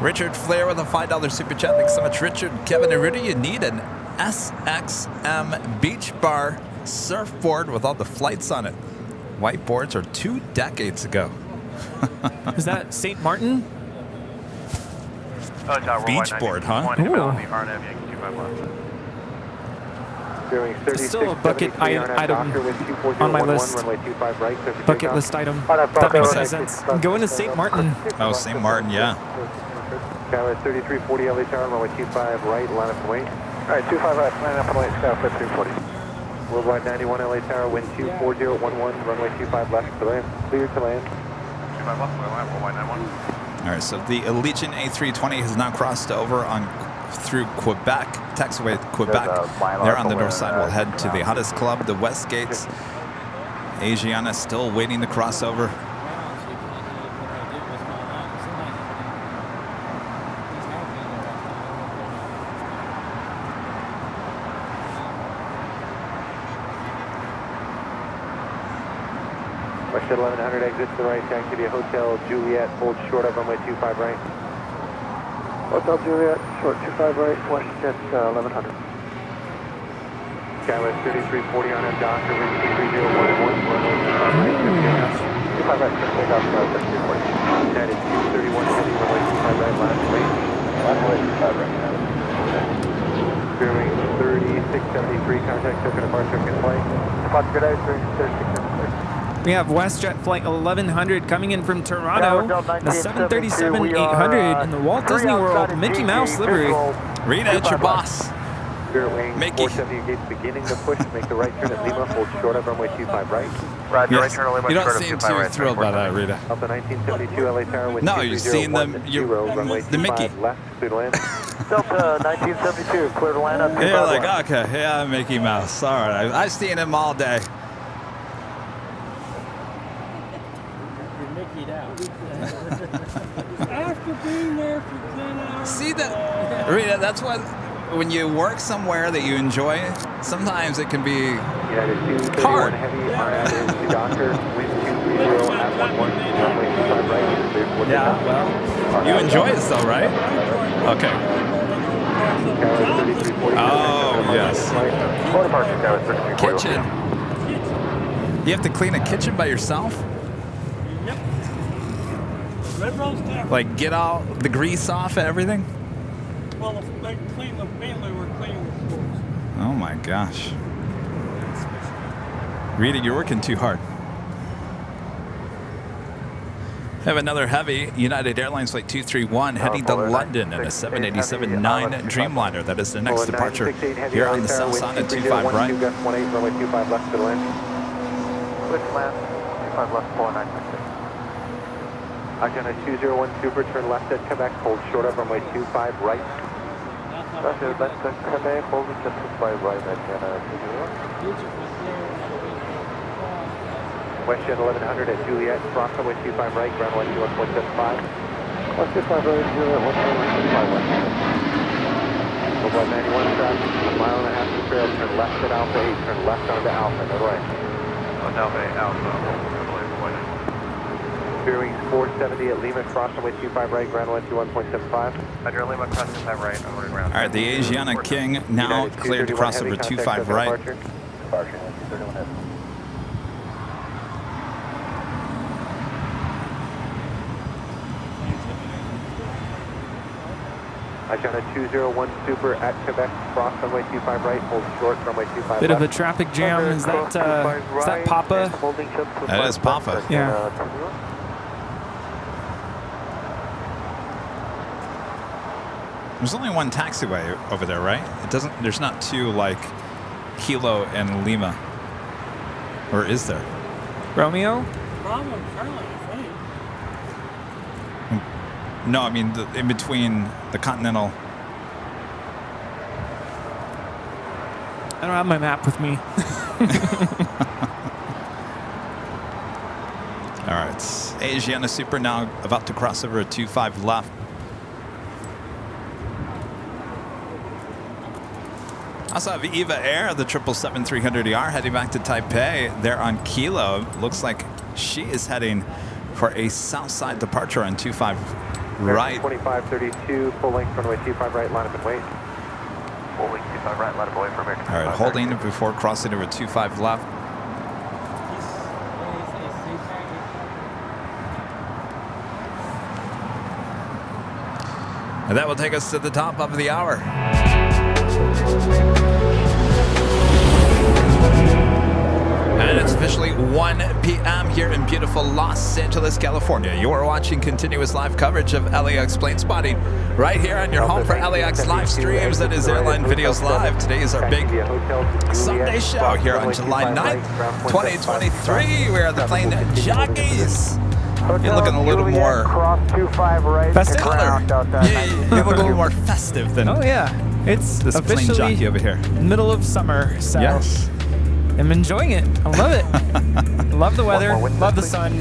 C: Richard Flair with a $5 super chat. Thanks so much, Richard. Kevin and Rudy, you need an SXM beach bar surfboard with all the flights on it. White boards are 2 decades ago.
I: Is that St. Martin?
C: Beach board, huh?
I: It's still a bucket item on my list. Bucket list item. That makes sense. I'm going to St. Martin.
C: Oh, St. Martin, yeah.
G: Tower 3340 LA Tower, runway 25 right, line up and wait. All right, 25 right, line up and wait, Tower 5340. Worldwide 91 LA Tower, wind 24011, runway 25 left to land, clear to land. 25 left, worldwide 91.
C: All right, so the Allegiant A320 has now crossed over through Quebec, taxiway Quebec. There on the north side, we'll head to the hottest club, the Westgates. Asiana still waiting to cross over.
G: West 1100 exit to the right, taxi to Hotel Juliet, hold short of runway 25 right. Hotel Juliet, short 25 right, WestJet 1100. Skywest 3340 on a Doctor, ring 23011, runway 25 right, take off 3340. That is 231 heavy, runway 25 right, last wait. Last wait, 25 right. Bearing 3673, contact token departure, token flight. Departure good day, 3673.
I: We have WestJet Flight 1100 coming in from Toronto, the 737-800 in the Walt Disney World Mickey Mouse livery.
C: Rita, it's your boss.
G: Mickey. 470 gates beginning to push, make the right turn at Lima, hold short of runway 25 right.
C: Roger, yes. Right turn at Lima, you don't seem too thrilled by that, Rita.
G: Up the 1972 LA Tower with
C: no, you've seen the Mickey.
G: Left, clear to land. Delta 1972, clear to land up.
C: You're like, okay, yeah, Mickey Mouse. All right, I've seen him all day.
F: After being there for 10 hours.
C: See that, Rita? That's what when you work somewhere that you enjoy, sometimes it can be
G: United 231
C: hard.
G: Heavy, RNAV is the doctor, wind 230 at 11, runway 25 right, clear for
C: Yeah, well, you enjoy it though, right? Okay. Oh, yes. Kitchen. You have to clean a kitchen by yourself?
F: Yep. Red Rose Tavern.
C: Like get all the grease off and everything?
F: Well, they clean the, mainly we're cleaning the floors.
C: Oh my gosh. Rita, you're working too hard. I have another heavy United Airlines flight 231 heading to London in a 787-9 Dreamliner. That is the next departure here on the South Side at 25 right.
G: Gust 18, runway 25 left to the land. Switch land, 25 left, 4966. Agenda 201 Super, turn left at Quebec, hold short of runway 25 right. Roger, left at Quebec, hold just 25 right, Agenda 201. Westjet 1100 at Juliet, cross runway 25 right, ground 121.75. 125 right, Juliet, 125 west. Over 91 traffic, a mile and a half to trail, turn left at Alpha 8, turn left onto Alpha, no right. On Alpha 8, Alpha, bearings 470 at Lima, cross runway 25 right, ground 121.75. Roger, Lima, cross 25 right, I'm running ground.
C: All right, the Asiana King now cleared to cross over 25 right.
G: Departure, 231 Agenda 201 Super at Quebec, cross runway 25 right, hold short, runway 25
I: Bit
G: left.
I: of a traffic jam. Is that Papa?
C: That is Papa.
I: Yeah.
C: There's only one taxiway over there, right? It doesn't. There's not two like Kilo and Lima, or is there?
I: Romeo?
F: Bravo and Charlie, I think.
C: No, I mean in between the Continental.
I: I don't have my map with me.
C: All right, Asiana Super now about to cross over at 25 left. Also have Eva Air, the 777-300ER, heading back to Taipei. They're on Kilo. Looks like she is heading for a south side departure on 25 right.
G: 2532, full length runway 25 right, line up and wait. Full length 25 right, line up and wait for American.
C: All right, holding before crossing over 25 left. And that will take us to the top of the hour. And it's officially 1 p.m. here in beautiful Los Angeles, California. You are watching continuous live coverage of LAX Plane Spotting right here on your home for LAX live streams. That is Airline Videos Live. Today is our big Sunday show here on July 9th, 2023. We are the Plane Jockeys. You're looking a little more
I: festive.
C: Color. Yeah, you look a little more festive than
I: Oh yeah, it's
C: this plane
I: officially
C: jockey over here.
I: middle of summer, so
C: Yes.
I: I'm enjoying it. I love it. Love the weather. Love the sun.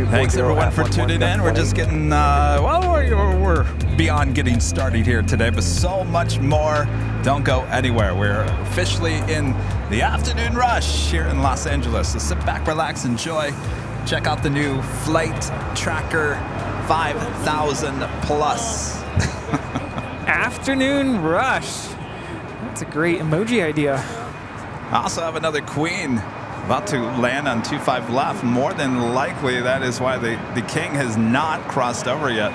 C: Thanks everyone for tuning in. We're just getting, we're beyond getting started here today, but so much more. Don't go anywhere. We're officially in the afternoon rush here in Los Angeles. So sit back, relax, enjoy. Check out the new Flight Tracker 5000 Plus.
I: Afternoon rush. That's a great emoji idea.
C: I also have another Queen about to land on 25 left. More than likely, that is why the King has not crossed over yet.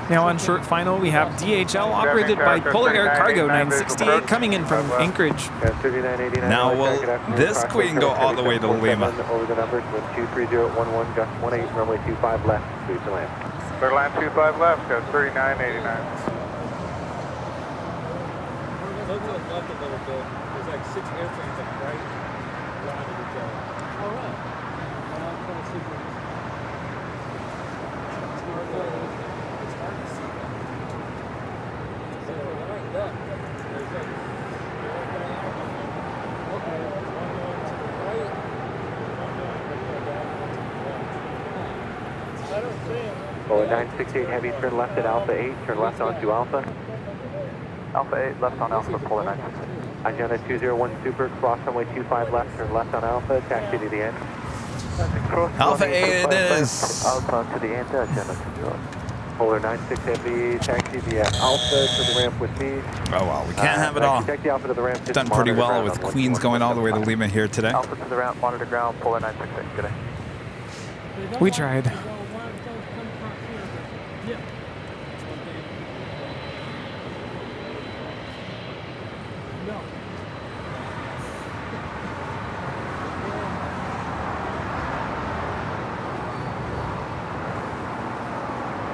I: Now on short final, we have DHL operated by Polar Air Cargo 968 coming in from Anchorage.
C: Now will this Queen go all the way to Lima?
G: Over the numbers with 23011, gust 18, runway 25 left, please to land. Clear line 25 left, gust 3989.
F: Look to the left a little bit. There's like 6 airplanes like right around each other. All right. And I'm trying to see where it's hard to see that. So right there, there's like okay, one going to the right, one going down to the left. I don't see him.
G: Polar 968 Heavy, turn left at Alpha 8, turn left onto Alpha. Alpha 8, left on Alpha, Polar 968. Agenda 201 Super, cross runway 25 left, turn left on Alpha, taxi to the end.
C: Alpha 8 it is.
G: Alpha to the end, Agenda 201. Polar 96 Heavy, taxi via Alpha to the ramp with me.
C: Oh well, we can't have it all.
G: Take the Alpha to the ramp.
C: Done pretty well with Queens going all the way to Lima here today.
G: Alpha to the ramp, monitor ground, Polar 968, good day.
I: We tried.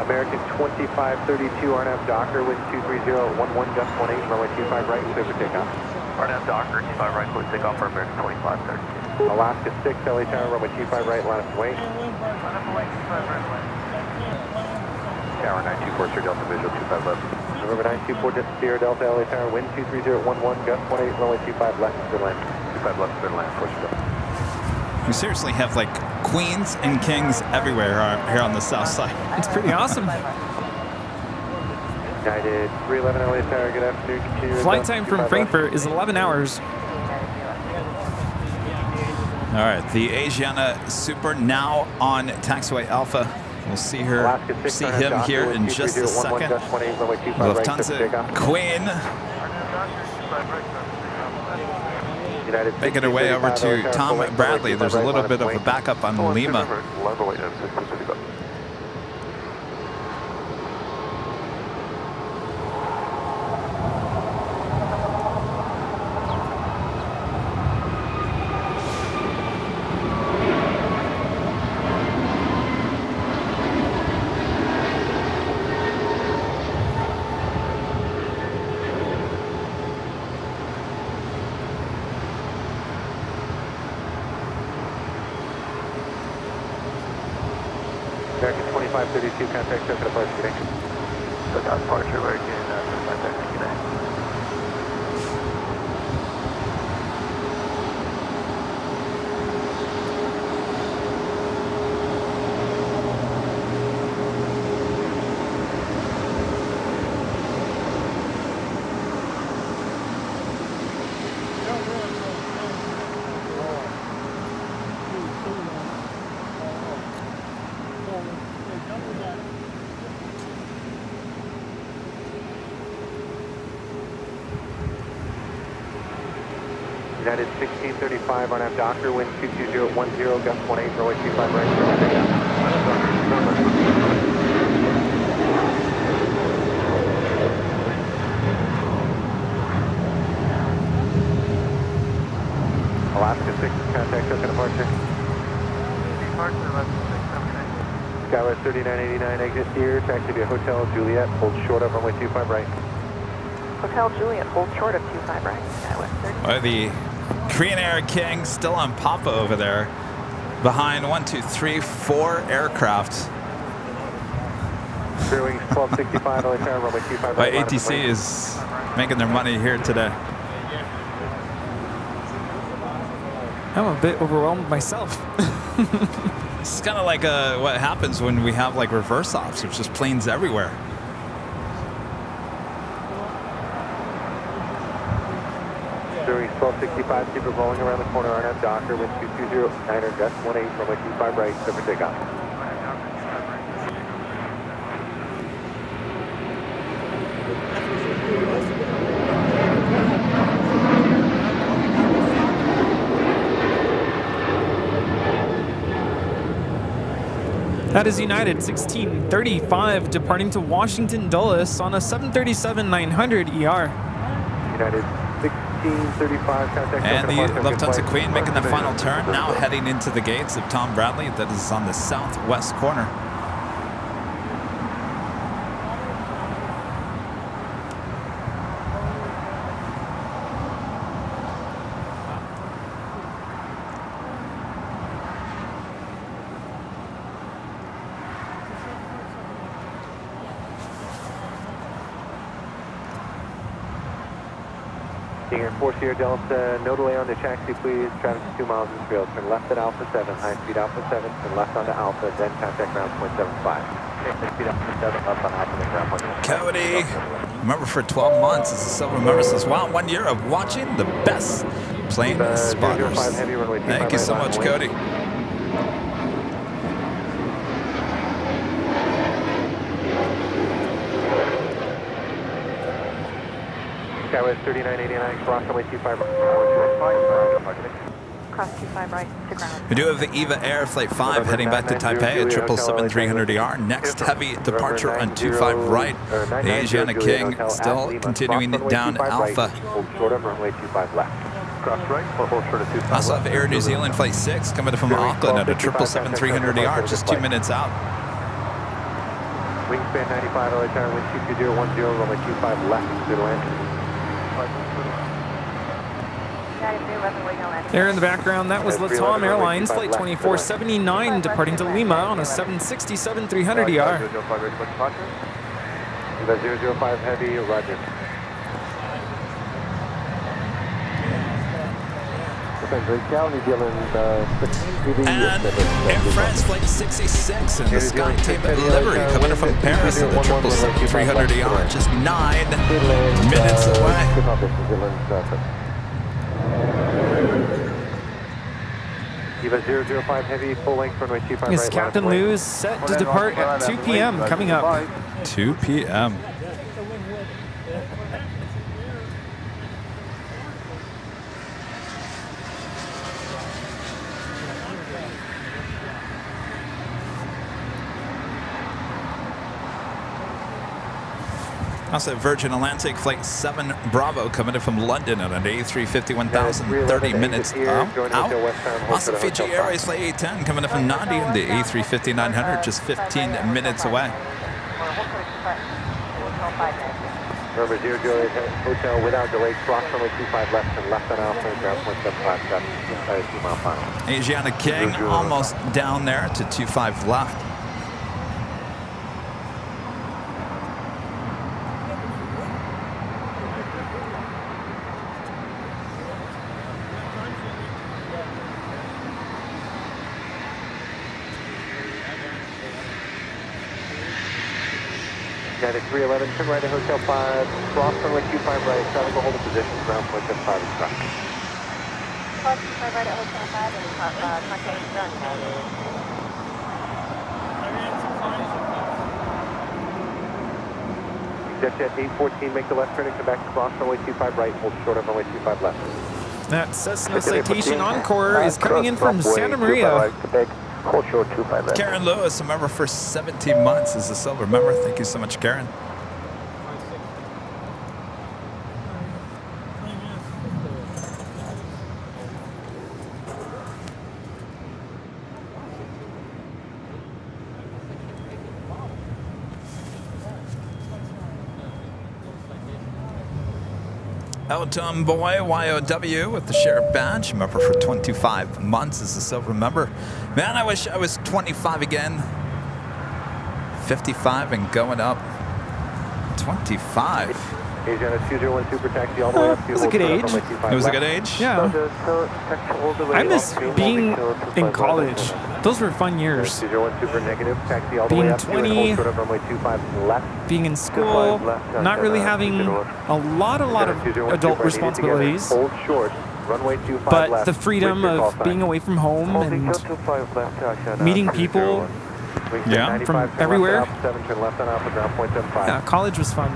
G: American 2532 RNAV Docker, wind 230, 11, gust 18, runway 25 right, clear for takeoff. RNAV Docker, 25 right, clear for takeoff for American 2530. Alaska 6, LA Tower, runway 25 right, line up and wait. Tower 924, Delta visual 25 left. November 924, Sierra Delta, LA Tower, wind 230, 11, gust 18, runway 25 left, clear land. 25 left, clear land, push Delta.
C: We seriously have like queens and kings everywhere here on the south side.
I: It's pretty awesome.
G: United 311 LA Tower, good afternoon. Continue
I: Flight time from Frankfurt is 11 hours.
C: All right, the Asiana Super now on taxiway Alpha. We'll see him here in just a second. Lufthansa Queen making her way over to Tom Bradley. There's a little bit of a backup on Lima.
G: American 2532, contact circuit departure today. So that's departure, we're getting contact today. United 1635 RNAV Docker, wind 22010, gust 18, runway 25 right, Alaska 6, contact circuit departure. Departure, Alaska 6, Skywest 3989, exit here, taxi via Hotel Juliet, hold short of runway 25 right.
D: Hotel Juliet, hold short of 25 right, Skywest 30.
C: The Korean Air King still on Papa over there, behind 4 aircraft.
G: Wings 1265, LA Tower, runway 25
C: right. ATC is making their money here today.
I: I'm a bit overwhelmed myself.
C: It's kind of like what happens when we have like reverse ops. There's just planes everywhere.
G: Wings 1265, keep it rolling around the corner, RNAV Docker, wind 220, 9er, gust 18, runway 25 right, clear for takeoff.
I: That is United 1635 departing to Washington Dulles on a 737-900 ER.
G: United 1635, contact.
C: And the Lufthansa Queen making the final turn, now heading into the gates of Tom Bradley. That is on the southwest corner.
G: Stinger 4 Sierra Delta, no delay on the taxi, please. Traffic is 2 miles in the field. Turn left at Alpha 7, high speed Alpha 7, turn left onto Alpha, then contact ground 0.75.
C: Cody, member for 12 months, is a silver member, says, wow, 1 year of watching the best plane spotters. Thank you so much, Cody.
G: Skywest 3989, cross runway 25
D: Cross 25 right to ground.
C: We do have the EVA Air Flight 5 heading back to Taipei at 777-300ER. Next heavy departure on 25 right. The Asiana King still continuing down Alpha.
G: Short of runway 25 left. Cross right, hold short of 25
C: Also have Air New Zealand Flight 6 coming from Auckland at a 777-300ER, just 2 minutes out.
G: Wingspan 95, LA tower, wind 22010, runway 25 left, clear to land.
I: There in the background, that was Latam Airlines Flight 2479 departing to Lima on a 767-300ER.
G: 005 heavy, roger.
C: And Air France Flight 66 in the Sky Team livery coming from Paris at the 777-300ER, just 9 minutes away.
G: Eva 005 heavy, full length runway 25
I: Yes,
G: right.
I: Captain Lou is set to depart at 2 p.m. coming up.
C: 2 p.m. Also, Virgin Atlantic Flight 7 Bravo coming in from London at an A350-1000, 30 minutes out. Also, Fiji Airways Flight 810 coming in from Nandi in the A350-900, just 15 minutes away.
G: Remember 008 Hotel without delay, cross runway 25 left and left on Alpha, ground point 757, inside 2 mile final.
C: Asiana King almost down there to 25 left.
G: United 311, turn right to Hotel 5, cross runway 25 right, traffic will hold a position, ground point 75 is traffic.
D: Cross 25 right at Hotel 5 and contact done.
G: Jet 814, make the left turn and come back, cross runway 25 right, hold short of runway 25 left.
I: That Cessna Citation Encore is coming in from Santa Maria.
G: Hold short 25 left.
C: Karen Lewis, a member for 17 months, is a silver member. Thank you so much, Karen. Elton Boy, YOW with the sheriff badge, member for 25 months, is a silver member. Man, I wish I was 25 again. 55 and going up. 25.
G: Asiana 201 super taxi all the way up to
I: It was a good age.
C: It was a good age?
I: Yeah. I miss being in college. Those were fun years.
G: 201 super negative, taxi all the
I: Being
G: way up to
I: 20,
G: hold short of runway 25 left.
I: Being in school, not really having a lot of adult responsibilities,
G: Hold short, runway 25
I: but
G: left.
I: the freedom of being away from home and meeting people from everywhere. Yeah, college was fun.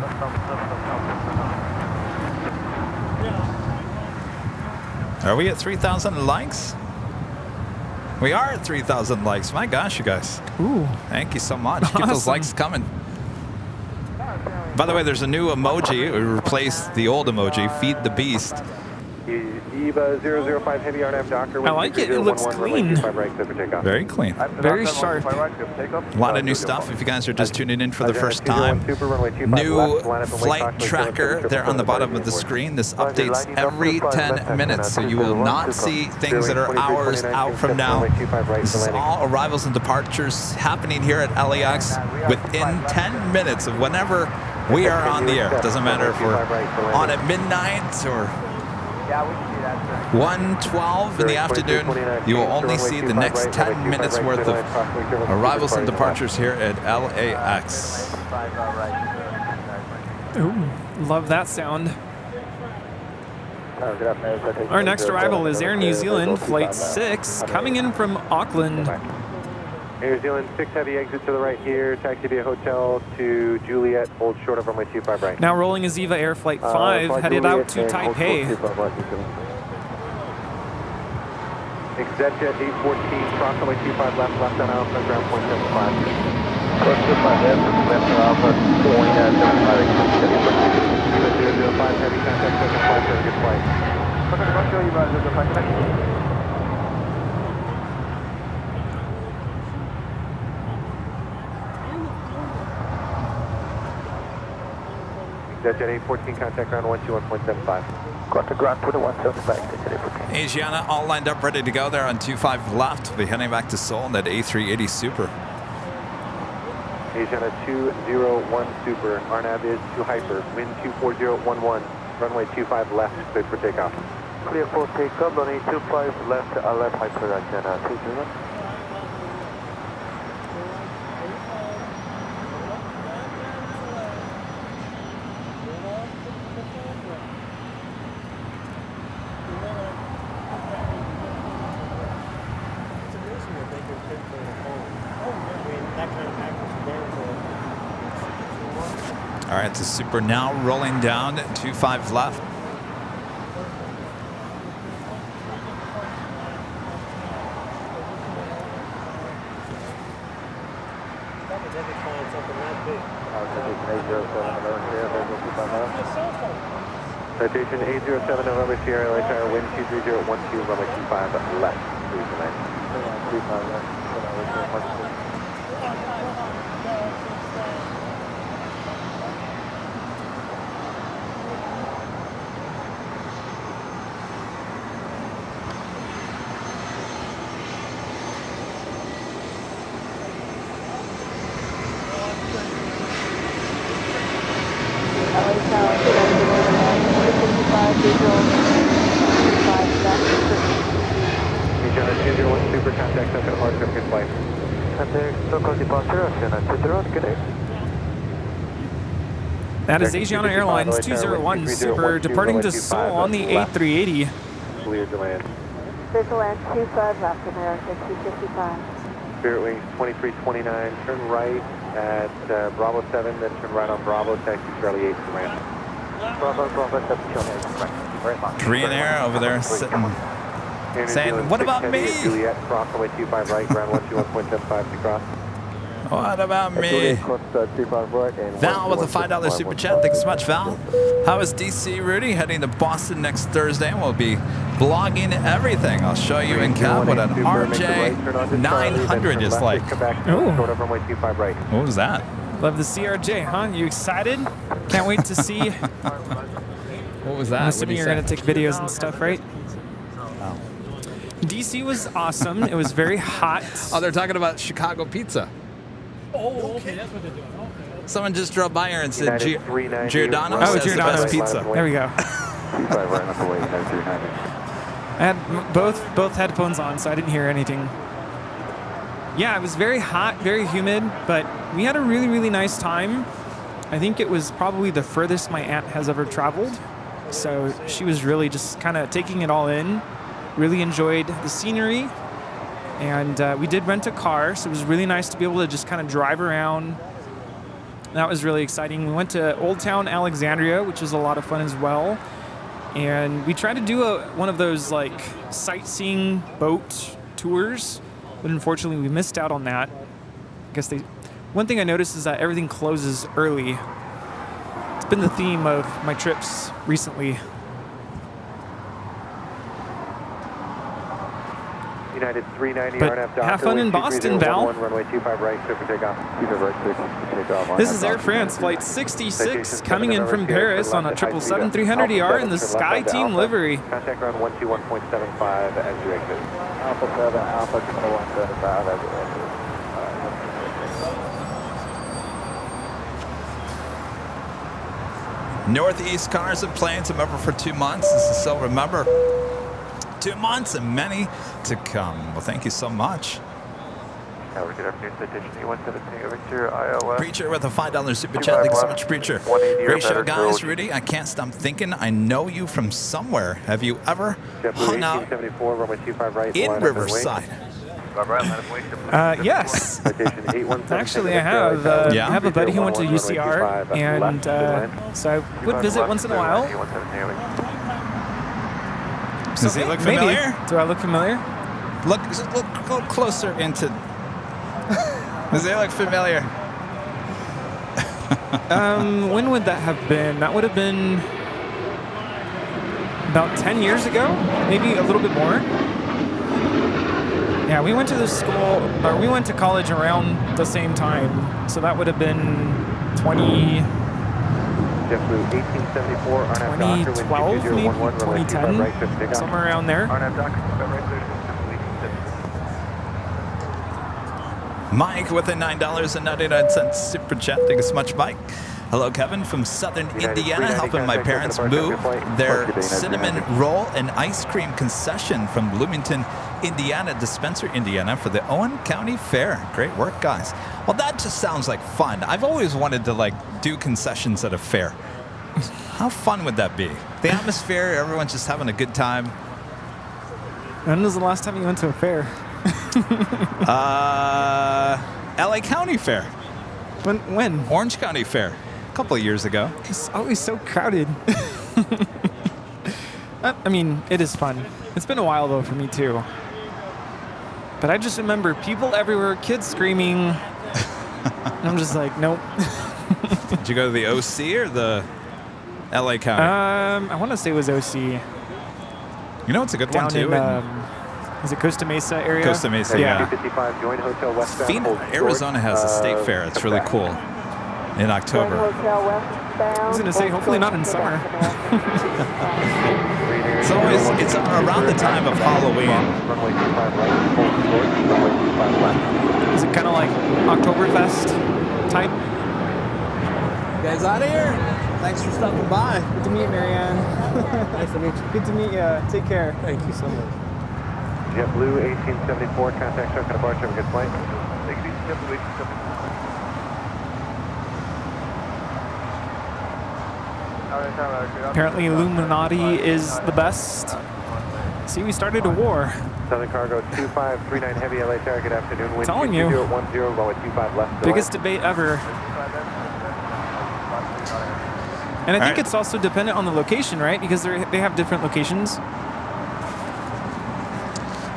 C: Are we at 3,000 likes? We are at 3,000 likes. My gosh, you guys.
I: Ooh.
C: Thank you so much. Keep those
I: Awesome.
C: likes coming. By the way, there's a new emoji. We replaced the old emoji, Feed the Beast.
G: Eva 005 heavy RNAV Docker.
I: I like it. It looks clean.
C: Very clean.
I: Very sharp.
C: A lot of new stuff if you guys are just tuning in for the first time. New flight tracker there on the bottom of the screen. This updates every 10 minutes, so you will not see things that are hours out from now. This is all arrivals and departures happening here at LAX within 10 minutes of whenever we are on the air. It doesn't matter if we're on at midnight or
B: Yeah, we can do that, sir.
C: 1:12 in the afternoon. You will only see the next 10 minutes worth of arrivals and departures here at LAX.
I: Ooh, love that sound. Our next arrival is Air New Zealand Flight 6, coming in from Auckland.
G: Air New Zealand 6 heavy exit to the right here, taxi via hotel to Juliet, hold short of runway 25 right.
I: Now rolling is Aviva Air Flight 5, headed out to Taipei.
G: Exetjet 814, cross runway 25 left on Alpha, ground point 75.
B: Cross 25 left, left on Alpha, point 75.
G: 005 heavy contact, second flight, very good flight. Exetjet 814, contact ground 121.75.
B: Contact ground 2175.
C: Asiana all lined up, ready to go there on 25 left. We'll be heading back to Seoul in that A380 Super.
G: Asiana 201 Super, RNAV is 2 Hyper, wind 24011, runway 25 left, cleared for takeoff.
B: Clear for takeoff, runway 25 left, left Hyper, Asiana 201.
C: All right, the Super now rolling down, 25 left.
G: Citation 807 November Sierra Light Tower, wind 23012, runway 25 left, please land. 25 left. Super contact, second departure, good flight. Contact, local departure, Asiana 201, good day.
I: That is Asiana Airlines 201 Super departing to Seoul on the A380.
G: Cleared to land.
D: Cleared to land 25 left, America 255.
G: Spirit Wings 2329, turn right at Bravo 7, then turn right on Bravo, taxi Charlie 8 to land.
B: Bravo 7, Charlie 8, correct. Very much.
C: Korean Air over there sitting, saying, what about me?
G: Juliet, cross runway 25 right, ground 121.75 to cross.
C: What about me? Val with a $5 super chat. Thanks so much, Val. How is DC Rudy? Heading to Boston next Thursday, and we'll be blogging everything. I'll show you in cab what an RJ900 is like. What was that?
I: Love the CRJ, huh? You excited? Can't wait to see.
C: What was that?
I: I'm assuming you're going to take videos and stuff, right? DC was awesome. It was very hot.
C: Oh, they're talking about Chicago pizza.
F: Oh, okay, that's what they're doing. Okay.
C: Someone just drove by here and said Giordano
I: says
C: the best pizza.
I: There we go. I had both headphones on, so I didn't hear anything. Yeah, it was very hot, very humid, but we had a really, really nice time. I think it was probably the furthest my aunt has ever traveled. So she was really just kind of taking it all in. Really enjoyed the scenery. And we did rent a car, so it was really nice to be able to just kind of drive around. That was really exciting. We went to Old Town Alexandria, which was a lot of fun as well. And we tried to do one of those like sightseeing boat tours, but unfortunately we missed out on that. I guess one thing I noticed is that everything closes early. It's been the theme of my trips recently.
G: United 390
I: But
G: RNAV
I: have fun in Boston, Val.
G: Runway 25 right, clear for takeoff.
I: This is Air France Flight 66 coming in from Paris on a 777-300ER in the Sky Team livery.
G: Contact ground 121.75 as you exit.
B: Alpha 7, Alpha 2175 as you exit.
C: Northeast Cars and Planes. I'm over for 2 months. This is so remember. 2 months and many to come. Well, thank you so much.
G: Good afternoon, citation E117 over to Iowa.
C: Preacher with a $5 super chat. Thanks so much, Preacher. Great show, guys. Rudy, I can't stop thinking I know you from somewhere. Have you ever hung out in Riverside?
I: Yes. Actually, I have. I have a buddy who went to UCR, and so I would visit once in a while.
C: Does he look familiar?
I: Maybe. Do I look familiar?
C: Look closer into. Does he look familiar?
I: When would that have been? That would have been about 10 years ago, maybe a little bit more. Yeah, we went to we went to college around the same time, so that would have been 2012, maybe 2010, somewhere around there.
C: Mike with a $9.99 super chat. Thank you so much, Mike. Hello, Kevin from Southern Indiana, helping my parents move their cinnamon roll and ice cream concession from Bloomington, Indiana to Spencer, Indiana for the Owen County Fair. Great work, guys. Well, that just sounds like fun. I've always wanted to do concessions at a fair. How fun would that be? The atmosphere, everyone's just having a good time.
I: When was the last time you went to a fair?
C: LA County Fair.
I: When?
C: Orange County Fair. A couple of years ago.
I: It's always so crowded. I mean, it is fun. It's been a while, though, for me, too. But I just remember people everywhere, kids screaming. And I'm just like, nope.
C: Did you go to the OC or the LA County?
I: I want to say it was OC.
C: You know what's a good one, too?
I: Is it Costa Mesa area?
C: Costa Mesa, yeah. Phoenix, Arizona has a state fair. It's really cool in October.
I: I was going to say, hopefully not in summer.
C: It's around the time of Halloween.
I: Is it kind of like Oktoberfest type?
J: You guys out of here? Thanks for stopping by.
I: Good to meet you, Marianne.
J: Nice to meet you.
I: Good to meet you. Take care.
J: Thank you so much.
G: JetBlue 1874, contact truck and departure. Have a good flight. Take it easy, JetBlue 1874.
I: Apparently Illuminati is the best. See, we started a war.
G: Southern Cargo 2539 Heavy LA Tower, good afternoon. Wind
I: Telling you.
G: 2010, runway 25 left.
I: Biggest debate ever. And I think it's also dependent on the location, right? Because they have different locations.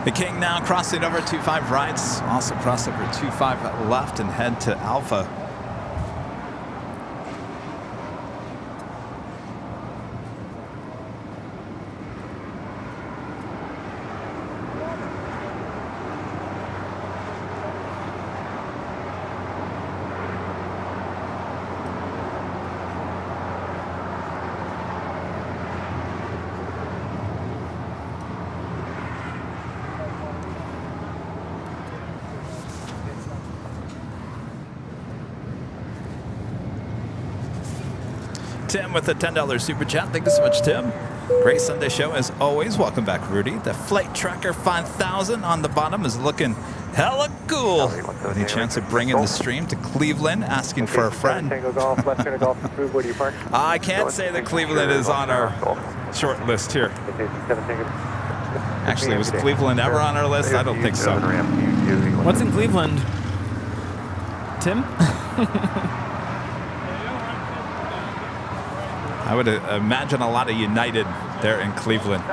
C: The King now crossing over 25 rights. Also cross over 25 left and head to Alpha. Tim with a $10 super chat. Thank you so much, Tim. Great Sunday show as always. Welcome back, Rudy. The Flight Tracker 5000 on the bottom is looking hella cool. Any chance of bringing the stream to Cleveland, asking for a friend? I can't say that Cleveland is on our short list here. Actually, was Cleveland ever on our list? I don't think so.
I: What's in Cleveland? Tim?
C: I would imagine a lot of United there in Cleveland.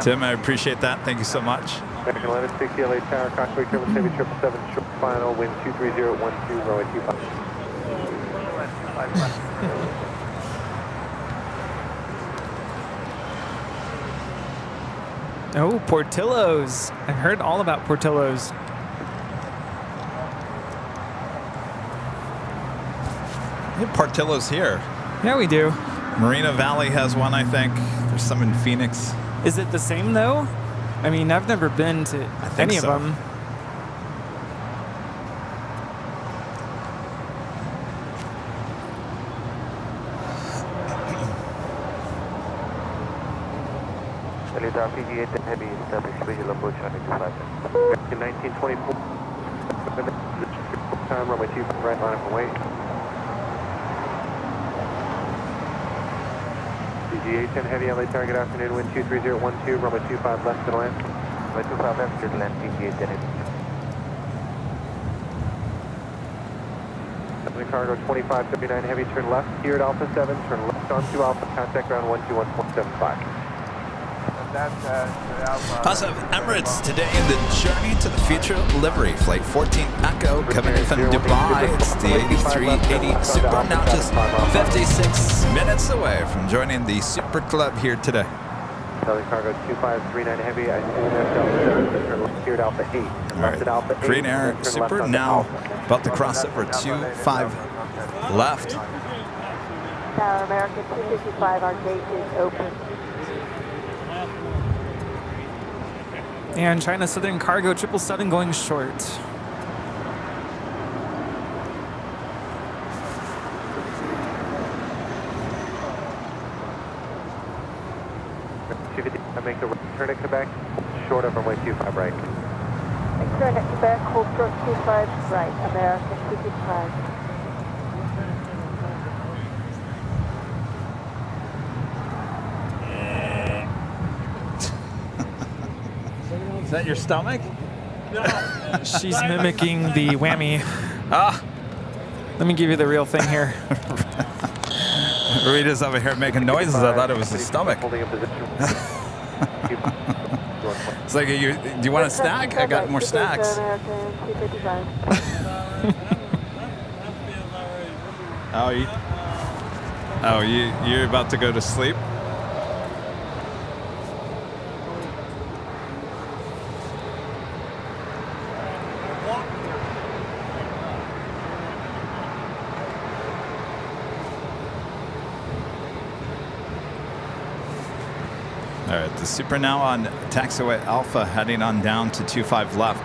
C: Tim, I appreciate that. Thank you so much.
G: 1160 LA Tower, Cockpit German 777, short final, wind 23012, runway 25.
I: Oh, Portillo's. I've heard all about Portillo's.
C: We have Portillo's here.
I: Yeah, we do.
C: Marina Valley has one, I think. There's some in Phoenix.
I: Is it the same, though? I mean, I've never been to any of them.
G: Elite RPG 8 heavy, establish visual approach on 25. 1924. Time, runway 25 right, line up and wait. CG 810 heavy, LA target afternoon, wind 23012, runway 25 left to land. Runway 25 left to land, CG 810 heavy. Cargo 2579 heavy, turn left here at Alpha 7, turn left onto Alpha, contact ground 121.75.
C: Awesome. Emirates today in the Journey to the Future livery. Flight 14 Echo coming in from Dubai. It's the 8380 Super, now just 56 minutes away from joining the Super Club here today.
G: Cargo 2539 heavy, I assume that's Alpha 7, turn left here at Alpha 8.
C: All right.
G: At Alpha 8,
C: Green Air Super now about to cross over 25 left.
D: Tower American 255, our gate is open.
I: And China Southern Cargo 777 going short.
G: I make the turn at Quebec, short of runway 25 right.
D: Turn at Quebec, hold short 25 right, American 255.
C: Is that your stomach?
I: She's mimicking the whammy.
C: Ah.
I: Let me give you the real thing here.
C: Rita's over here making noises. I thought it was his stomach. It's like, do you want a snack? I got more snacks. You're about to go to sleep? All right, the Super now on taxiway Alpha, heading on down to 25 left.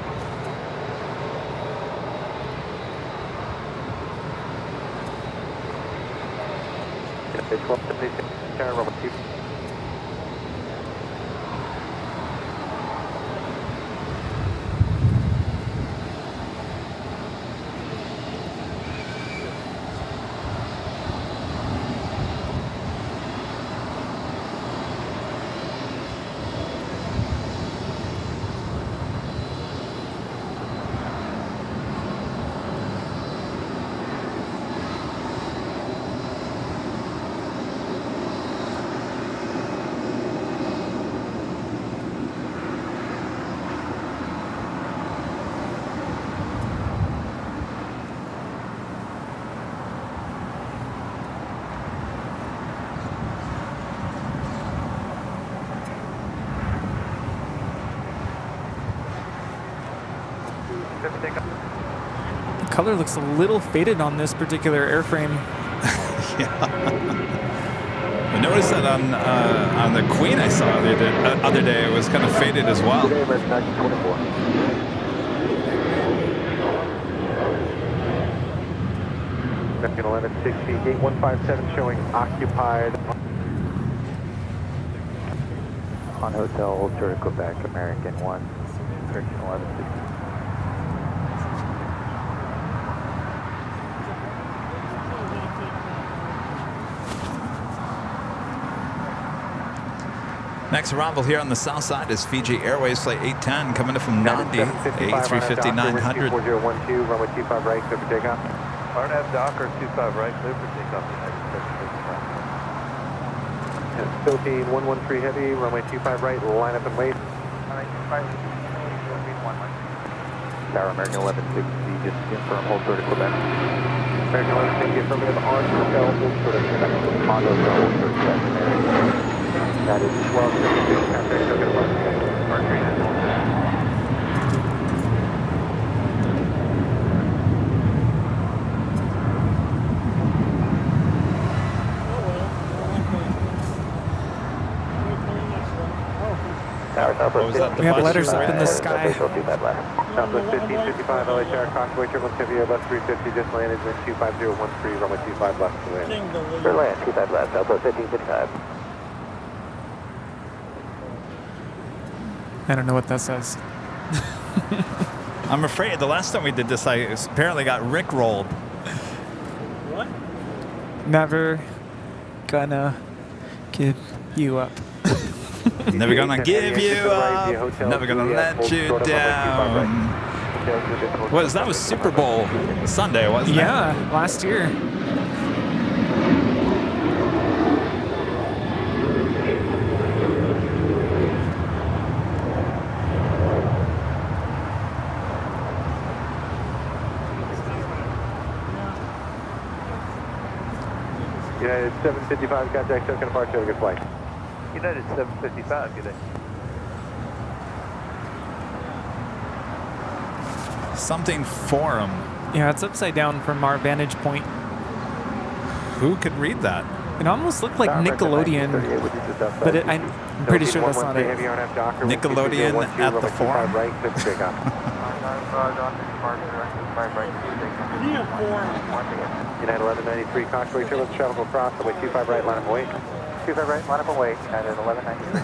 I: The color looks a little faded on this particular airframe.
C: Yeah. I noticed that on the Queen I saw the other day, it was kind of faded as well.
G: Second 1160, gate 157 showing occupied. On hotel, hold short of Quebec, American 1, correction 1160.
C: Next arrival here on the south side is Fiji Airways Flight 810 coming in from Nandi, A350 900.
G: 4012, runway 25 right, clear for takeoff. RNAV Docker 25 right, clear for takeoff. Philippine 113 heavy, runway 25 right, line up and wait. Tower American 1160, just confirm hold short of Quebec. American 1160, affirmative on hotel, hold short of Quebec. On hotel, hold short of Quebec. That is 1276, contact, look at the Mark Green and
I: We have letters up in the sky.
G: Southwest 1555, LA Tower, Crossway, Triple Heavy, left 350, just landed, wind 25013, runway 25 left to land. Sure land, 25 left, Southwest 1555.
I: I don't know what that says.
C: I'm afraid the last time we did this, I apparently got rickrolled.
F: What?
I: Never gonna give you up.
C: Never gonna give you up. Never gonna let you down. What that was Super Bowl Sunday, wasn't it?
I: Yeah, last year.
G: United 755, contact token departure, have a good flight. United 755, good day.
C: Something forum.
I: Yeah, it's upside down from our vantage point.
C: Who could read that?
I: It almost looked like Nickelodeon, but I'm pretty sure that's not it.
C: Nickelodeon at the forum.
G: United 1193, Concord, turbulence travel across, away 25 right, line up away. 25 right, line up away, United 1193.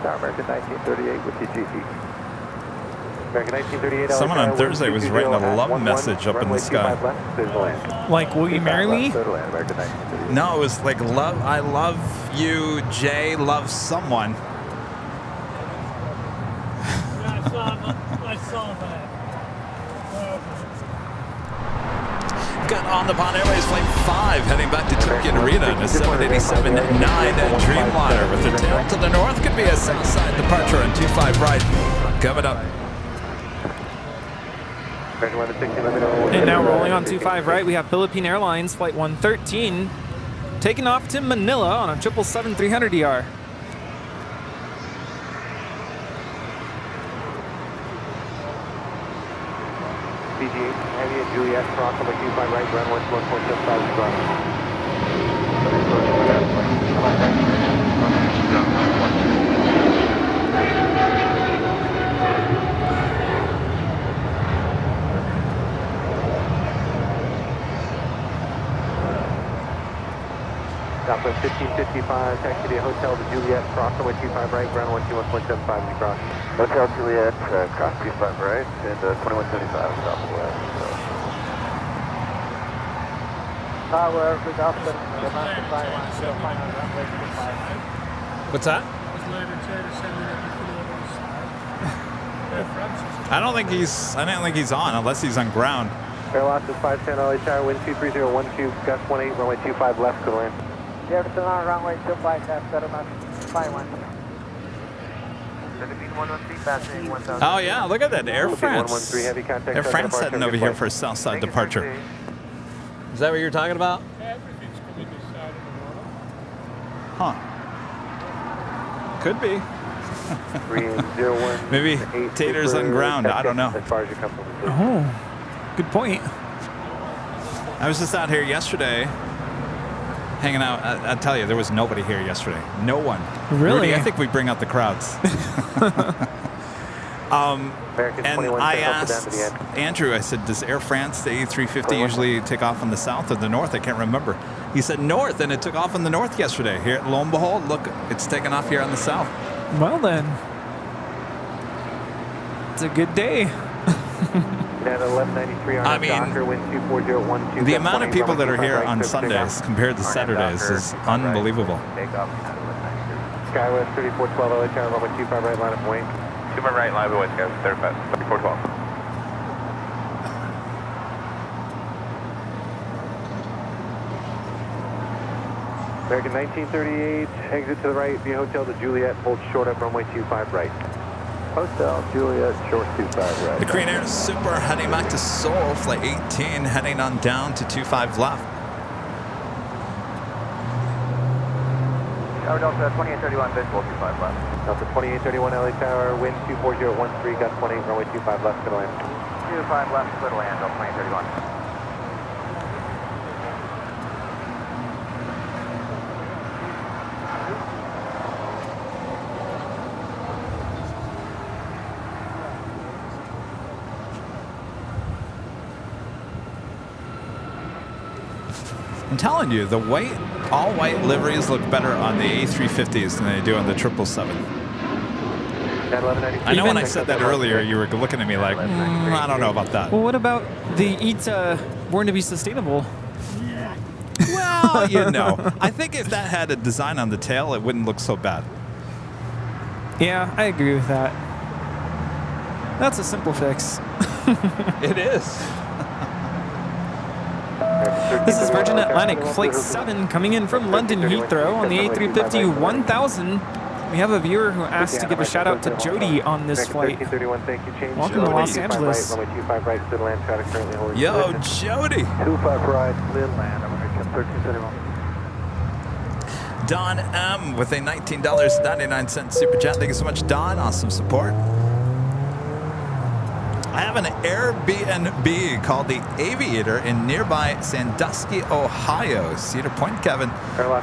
G: Star American 1938 with TGC. American 1938.
C: Someone on Thursday was writing a love message up in the sky.
I: Like, will you marry me?
C: No, it was like, love. I love you, Jay. Love someone.
F: I saw that.
C: Got on the Bond Airways Flight 5, heading back to Tokyo Narita in a 787-9 Dreamliner with the tail to the north. Could be a south side departure on 25 right. Coming up.
I: And now rolling on 25 right, we have Philippine Airlines Flight 113 taking off to Manila on a 777-300ER.
G: BG, Heavy and Juliet, cross on the Q5 right, ground 1.75 cross. Southwest 1555, taxi to Hotel to Juliet, cross on the Q5 right, ground 121.75 cross. Hotel Juliet, cross Q5 right, and 2175 southwest.
C: What's that? I don't think he's on unless he's on ground.
G: Airlock is 510 LA Tower, wind 23012, gust 18, runway 25 left to land.
B: Jefferson on runway 25 left, set about 51.
C: Oh yeah, look at that, Air France. Air France heading over here for a south side departure. Is that what you're talking about?
F: Everything's coming this side of the water.
C: Huh. Could be. Maybe Tater's on ground. I don't know.
I: Oh, good point.
C: I was just out here yesterday, hanging out. I tell you, there was nobody here yesterday. No one.
I: Really?
C: Rudy, I think we bring out the crowds. And I asked Andrew, I said, does Air France, the A350, usually take off on the south or the north? I can't remember. He said north, and it took off on the north yesterday. Here, lo and behold, look, it's taken off here on the south.
I: Well then, it's a good day.
C: I mean, the amount of people that are here on Sundays compared to Saturdays is unbelievable.
G: Skywest 3412 LA Tower, runway 25 right, line up wing. 25 right, line up wing, Skywest 3412. American 1938, exit to the right via Hotel to Juliet, hold short up runway 25 right. Hotel Juliet, short 25 right.
C: The Korean Air Super heading back to Seoul, flight 18, heading on down to 25 left.
G: Delta 2831, visible 25 left. Delta 2831 LA Tower, wind 24013, gust 18, runway 25 left, clear to land. 25 left, clear to land, Delta 2831.
C: I'm telling you, the white, all white liveries look better on the A350s than they do on the 777. I know when I said that earlier, you were looking at me like, I don't know about that.
I: Well, what about the ETA Born to be Sustainable?
C: Well, you know, I think if that had a design on the tail, it wouldn't look so bad.
I: Yeah, I agree with that. That's a simple fix.
C: It is.
I: This is Virgin Atlantic Flight 7 coming in from London Heathrow on the A350 1000. We have a viewer who asked to give a shout out to Jody on this flight. Welcome to Los Angeles.
C: Yo, Jody.
B: 25 right, clear land. I'm going to 1331.
C: Don M with a $19.99 super chat. Thank you so much, Don. Awesome support. I have an Airbnb called the Aviator in nearby Sandusky, Ohio. Cedar Point, Kevin,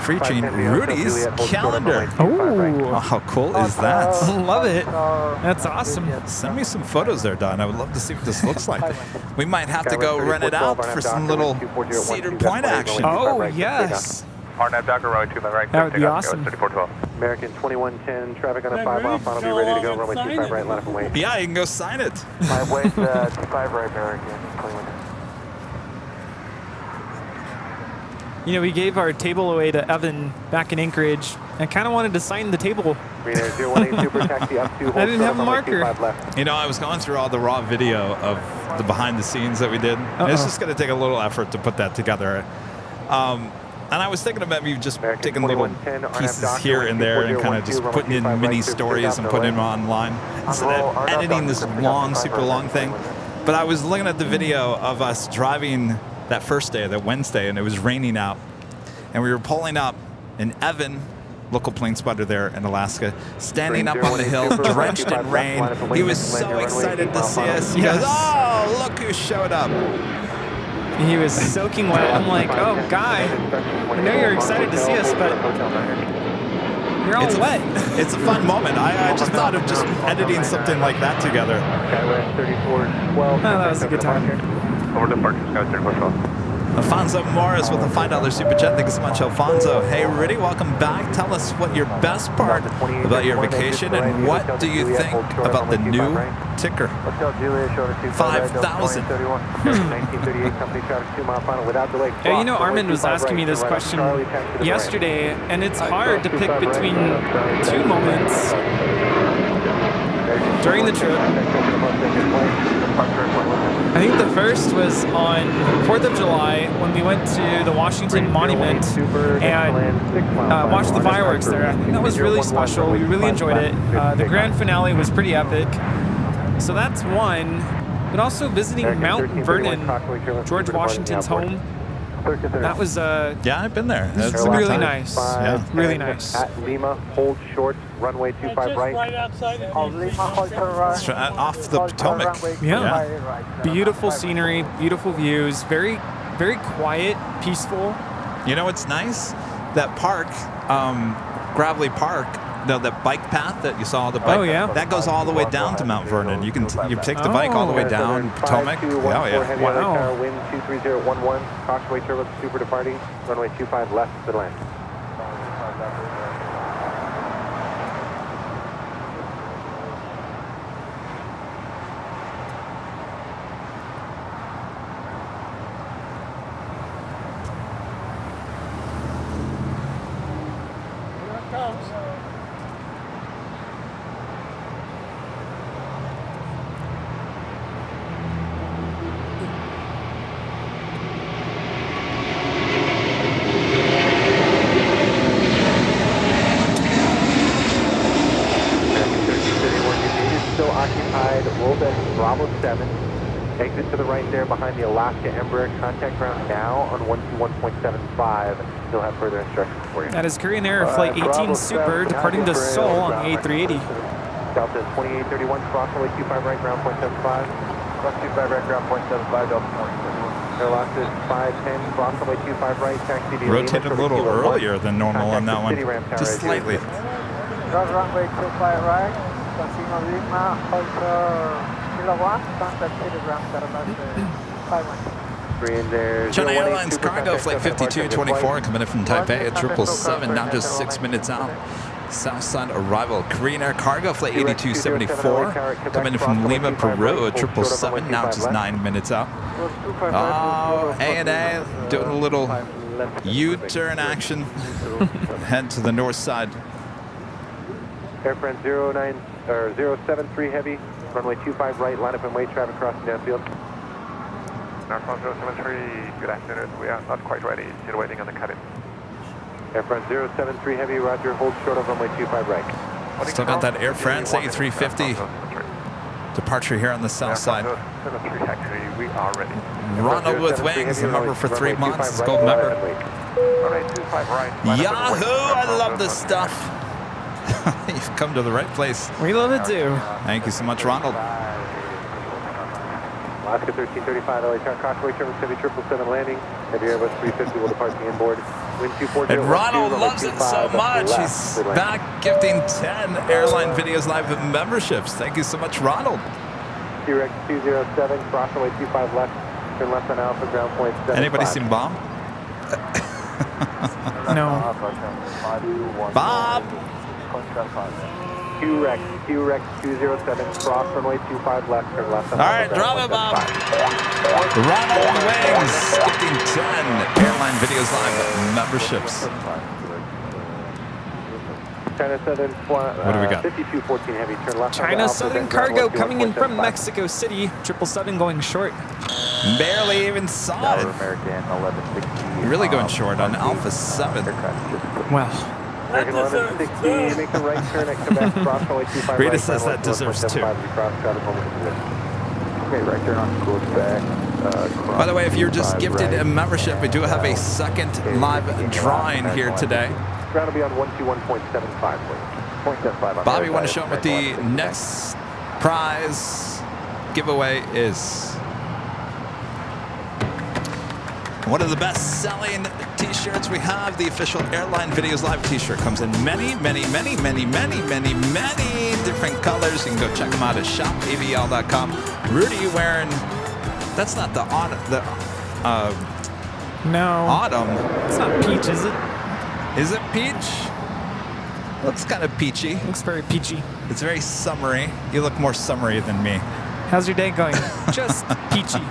C: featuring Rudy's calendar.
I: Oh,
C: how cool is that?
I: Love it. That's awesome.
C: Send me some photos there, Don. I would love to see what this looks like. We might have to go rent it out for some little Cedar Point action.
I: Oh, yes.
G: RNAV Docker, runway 2 right.
I: That would be awesome.
G: 3412. American 2110, traffic on a 5-mile final, be ready to go. Runway 25 right, line up and wait.
C: Yeah, you can go sign it.
G: 5 wait, 25 right, American 2110.
I: You know, we gave our table away to Evan back in Anchorage. I kind of wanted to sign the table.
G: I didn't
I: have a marker.
C: You know, I was going through all the raw video of the behind the scenes that we did. It's just going to take a little effort to put that together. And I was thinking about maybe just taking little pieces here and there and kind of just putting in mini stories and putting them online instead of editing this long, super long thing. But I was looking at the video of us driving that first day, that Wednesday, and it was raining out. And we were pulling up, and Evan, local plane spotter there in Alaska, standing up on the hill, drenched in rain. He was so excited to see us. He goes, oh, look who showed up.
I: He was soaking wet. I'm like, oh, guy, I know you're excited to see us, but you're all wet.
C: It's a fun moment. I just thought of just editing something like that together.
I: Oh, that was a good time.
G: Over departure, Sky 3412.
C: Alfonso Morris with a $5 super chat. Thank you so much, Alfonso. Hey, Rudy, welcome back. Tell us what your best part about your vacation and what do you think about the new ticker? 5,000.
I: Yeah, you know, Armin was asking me this question yesterday, and it's hard to pick between two moments during the trip. I think the first was on 4th of July when we went to the Washington Monument and watched the fireworks there. I think that was really special. We really enjoyed it. The grand finale was pretty epic. So that's one. But also visiting Mount Vernon, George Washington's home. That was
C: yeah, I've been there.
I: It's really nice. Yeah, really nice.
G: At Lima, hold short, runway 25 right.
B: Right outside of Lima, hold right.
C: Off the Potomac.
I: Yeah. Beautiful scenery, beautiful views, very, very quiet, peaceful.
C: You know what's nice? That park, Gravelly Park, that bike path that you saw, the bike, that goes all the way down to Mount Vernon. You can take the bike all the way down Potomac.
I: Wow.
G: Wind 23011, caution turbo super departing, runway 25 left to land. Exit to the right there behind the Alaska Embraer. Contact ground now on 121.75. You'll have further instructions for you.
I: That is Korean Air Flight 18 Super departing to Seoul on the A380.
G: Delta 2831, approximately 25 right, ground 0.75. Cross 25 right, ground 0.75, Delta 2831. Alaska 510, approximately 25 right, taxi to
C: Rotated a little earlier than normal on that one, just slightly.
B: Runway 25 right, Casino Lima, hold kilowatt, contact city ground at about 5-1.
G: Korean there.
C: China Airlines cargo flight 5224 coming in from Taipei at 777, now just 6 minutes out. Southside arrival. Korean Air cargo flight 8274 coming in from Lima, Peru at 777, now just 9 minutes out. Oh, ANA doing a little U-turn action. Head to the north side.
G: Air France 073 heavy, runway 25 right, line up and wait, traffic crossing downfield.
L: Air France 073, good afternoon. We are not quite ready, still waiting on the cut-in.
G: Air France 073 heavy, roger, hold short of runway 25 right.
C: Still got that Air France A350 departure here on the south side.
L: We are ready.
C: Ronald with wings, a member for 3 months, gold member. Yahoo! I love this stuff. You've come to the right place.
I: We love it too.
C: Thank you so much, Ronald.
G: Alaska 1335, LA Tower, crossway, German 777 landing. Heavy Airbus 350 will depart the inboard. Wind 240.
C: And Ronald loves it so much. He's back gifting 10 Airline Videos Live memberships. Thank you so much, Ronald.
G: T-Rex 207, cross runway 25 left. Turn left on Alpha, ground point 75.
C: Anybody seen Bomb?
I: No.
C: Bob!
G: T-Rex 207, cross runway 25 left, turn left on
C: All right, drop it, Bob. Ronald Wings, gifting 10 Airline Videos Live memberships.
G: China Southern,
C: what do we got?
G: 5214 heavy, turn left.
I: China Southern cargo coming in from Mexico City. 777 going short.
C: Barely even saw it. Really going short on Alpha 7.
I: Well.
G: American 1160, make a right turn at Quebec, cross runway 25
C: Rita
G: right,
C: says that deserves 2.
G: Okay, right turn on Quebec.
C: By the way, if you're just gifted a membership, we do have a second live drawing here today.
G: Ground will be on 121.75, please. 0.75.
C: Bobby, want to show them what the next prize giveaway is? One of the best-selling T-shirts we have, the official Airline Videos Live T-shirt, comes in many different colors. You can go check them out at shopavl.com. Rudy wearing, that's not the
I: no
C: autumn.
I: It's not peach, is it?
C: Is it peach? Looks kind of peachy.
I: Looks very peachy.
C: It's very summery. You look more summery than me.
I: How's your day going? Just peachy.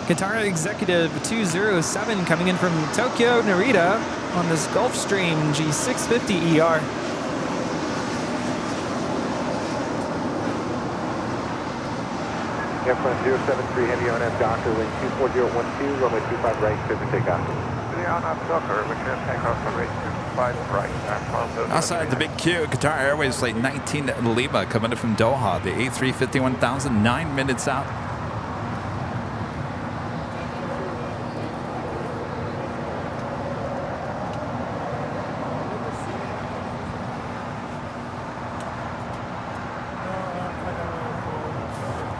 I: Qatar Executive 207 coming in from Tokyo, Narita on this Gulfstream G650ER.
G: Air France 073 heavy on F Docker, wind 24012, runway 25 right, clear for takeoff.
L: On F Docker, we can take off runway 25 right.
C: Outside the big Q, Qatar Airways flight 19 Lima coming in from Doha, the A350-1000, 9 minutes out.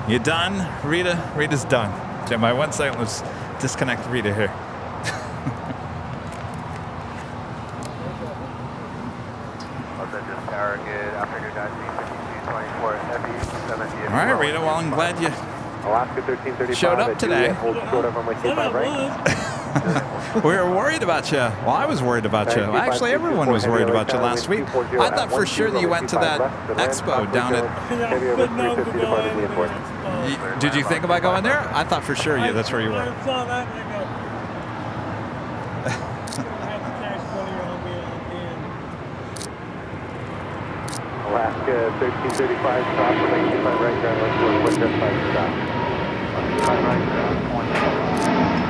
C: You done, Rita? Rita's done. Okay, my 1 second, let's disconnect Rita here. All right, Rita, well, I'm glad you
G: Alaska 1335
C: showed up today.
G: Hold short of runway 25 right.
C: We were worried about you. Well, I was worried about you. Well, actually, everyone was worried about you last week. I thought for sure that you went to that expo down at... Did you think about going there? I thought for sure that's where you were.
G: Alaska 1335, stop for 25 right, ground left, 1.75 stop. 25 right, ground, 1.75.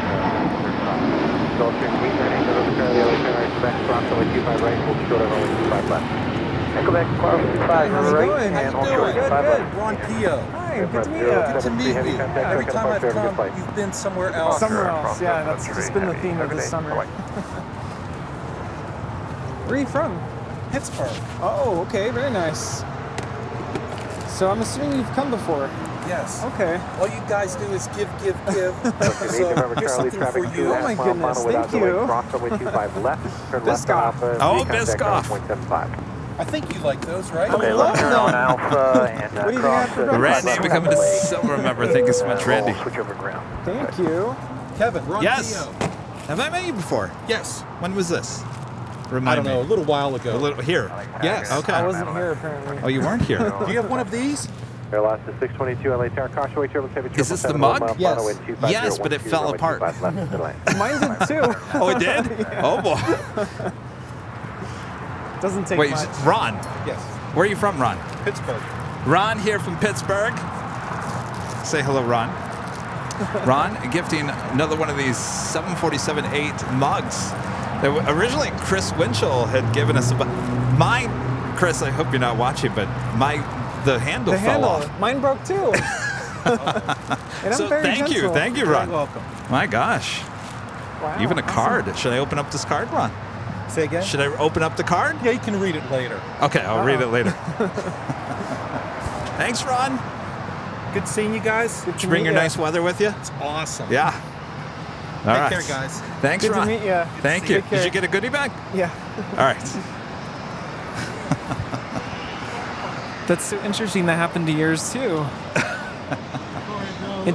G: Gulfstream, we turning to the Charlie, LA Tower, Quebec, cross runway 25 right, hold short of runway 25 left. Quebec, cross 25 right, and hold short 25 left.
J: Ron Pio.
I: Hi, good to meet you.
J: Good to meet you. Every time I've come, you've been somewhere else.
I: Somewhere else, yeah, that's just been the theme of this summer. Where are you from?
J: Pittsburgh.
I: Oh, okay, very nice. So I'm assuming you've come before.
J: Yes.
I: Okay.
J: All you guys do is give. So, here's something for you.
I: Oh my goodness, thank you.
G: Cross runway 25 left, turn left on
I: Biscoff.
G: Alpha.
C: Oh,
G: contact
C: Biscoff.
G: 1.75.
J: I think you like those, right?
G: Okay,
I: love
G: left turn
I: them.
G: on Alpha and
I: What do you
G: cross
I: have for
C: Randy becoming a silver member. Thank you so much, Randy.
G: Switch over ground.
I: Thank you.
J: Kevin, Ron
C: Yes.
J: Theo.
C: Have I met you before?
J: Yes.
C: When was this?
J: I
C: Remind
J: don't know, a
C: me.
J: little while ago.
C: A little here.
J: Yes.
C: Okay.
I: I wasn't here apparently.
C: Oh, you weren't here.
J: Do you have one of these?
G: Air loss to 622 LA Tower. Caution weight turbo heavy.
C: Is this the mug?
J: Yes.
C: Yes, but it fell apart.
I: Mine did too.
C: Oh, it did? Oh, boy.
I: Doesn't take
C: Wait,
I: much.
C: Ron.
J: Yes.
C: Where are you from, Ron?
J: Pittsburgh.
C: Ron here from Pittsburgh. Say hello, Ron. Ron gifting another one of these 747-8 mugs. That originally Chris Winchell had given us mine. Chris, I hope you're not watching, but the handle fell off.
I: Mine broke too. And
C: So
I: I'm very
C: thank you,
J: You're
C: Ron.
J: welcome.
C: My gosh,
I: Wow,
C: even a
I: awesome.
C: card. Should I open up this card, Ron?
J: Say again?
C: Should I open up the card?
J: Yeah, you can read it later.
C: Okay, I'll read it later. Thanks, Ron.
J: Good seeing you guys.
C: Did you bring your nice weather with you?
J: It's awesome.
C: Yeah. All
J: Take
C: right.
J: care, guys.
C: Thanks,
I: Good
C: Ron.
I: to meet you.
C: Thank you.
I: Take care.
C: Did you get a goodie bag?
I: Yeah.
C: All right.
I: That's so interesting. That happened to yours too. It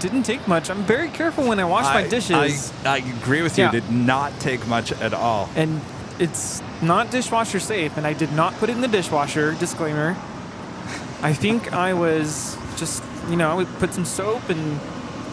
I: didn't take much. I'm very careful when I wash my dishes.
C: I agree with you.
I: Yeah.
C: It did not take much at all.
I: And it's not dishwasher safe, and I did not put it in the dishwasher. Disclaimer. I think I was just, I would put some soap and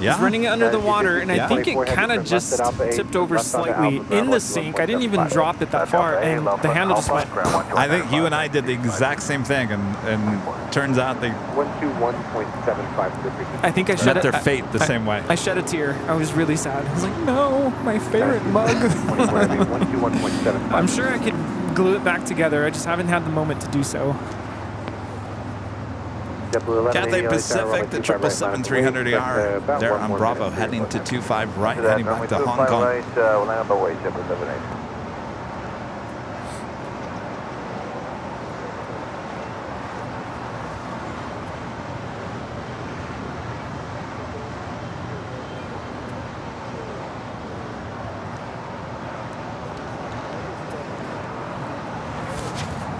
I: was running it under the water, and I think it kind of just tipped over slightly in the sink. I didn't even drop it that far, and the handle just went.
C: I think you and I did the exact same thing, and turns out they
G: 121.75.
I: I think I shed
C: met
I: it.
C: their fate the same way.
I: I shed a tear. I was really sad. I was like, no, my favorite mug.
G: 121.75.
I: I'm sure I could glue it back together. I just haven't had the moment to do so.
C: Cathay Pacific, the 777-300ER. There on Bravo, heading to 25 right, heading back to Hong Kong.
G: Right, we'll land on the way, 778.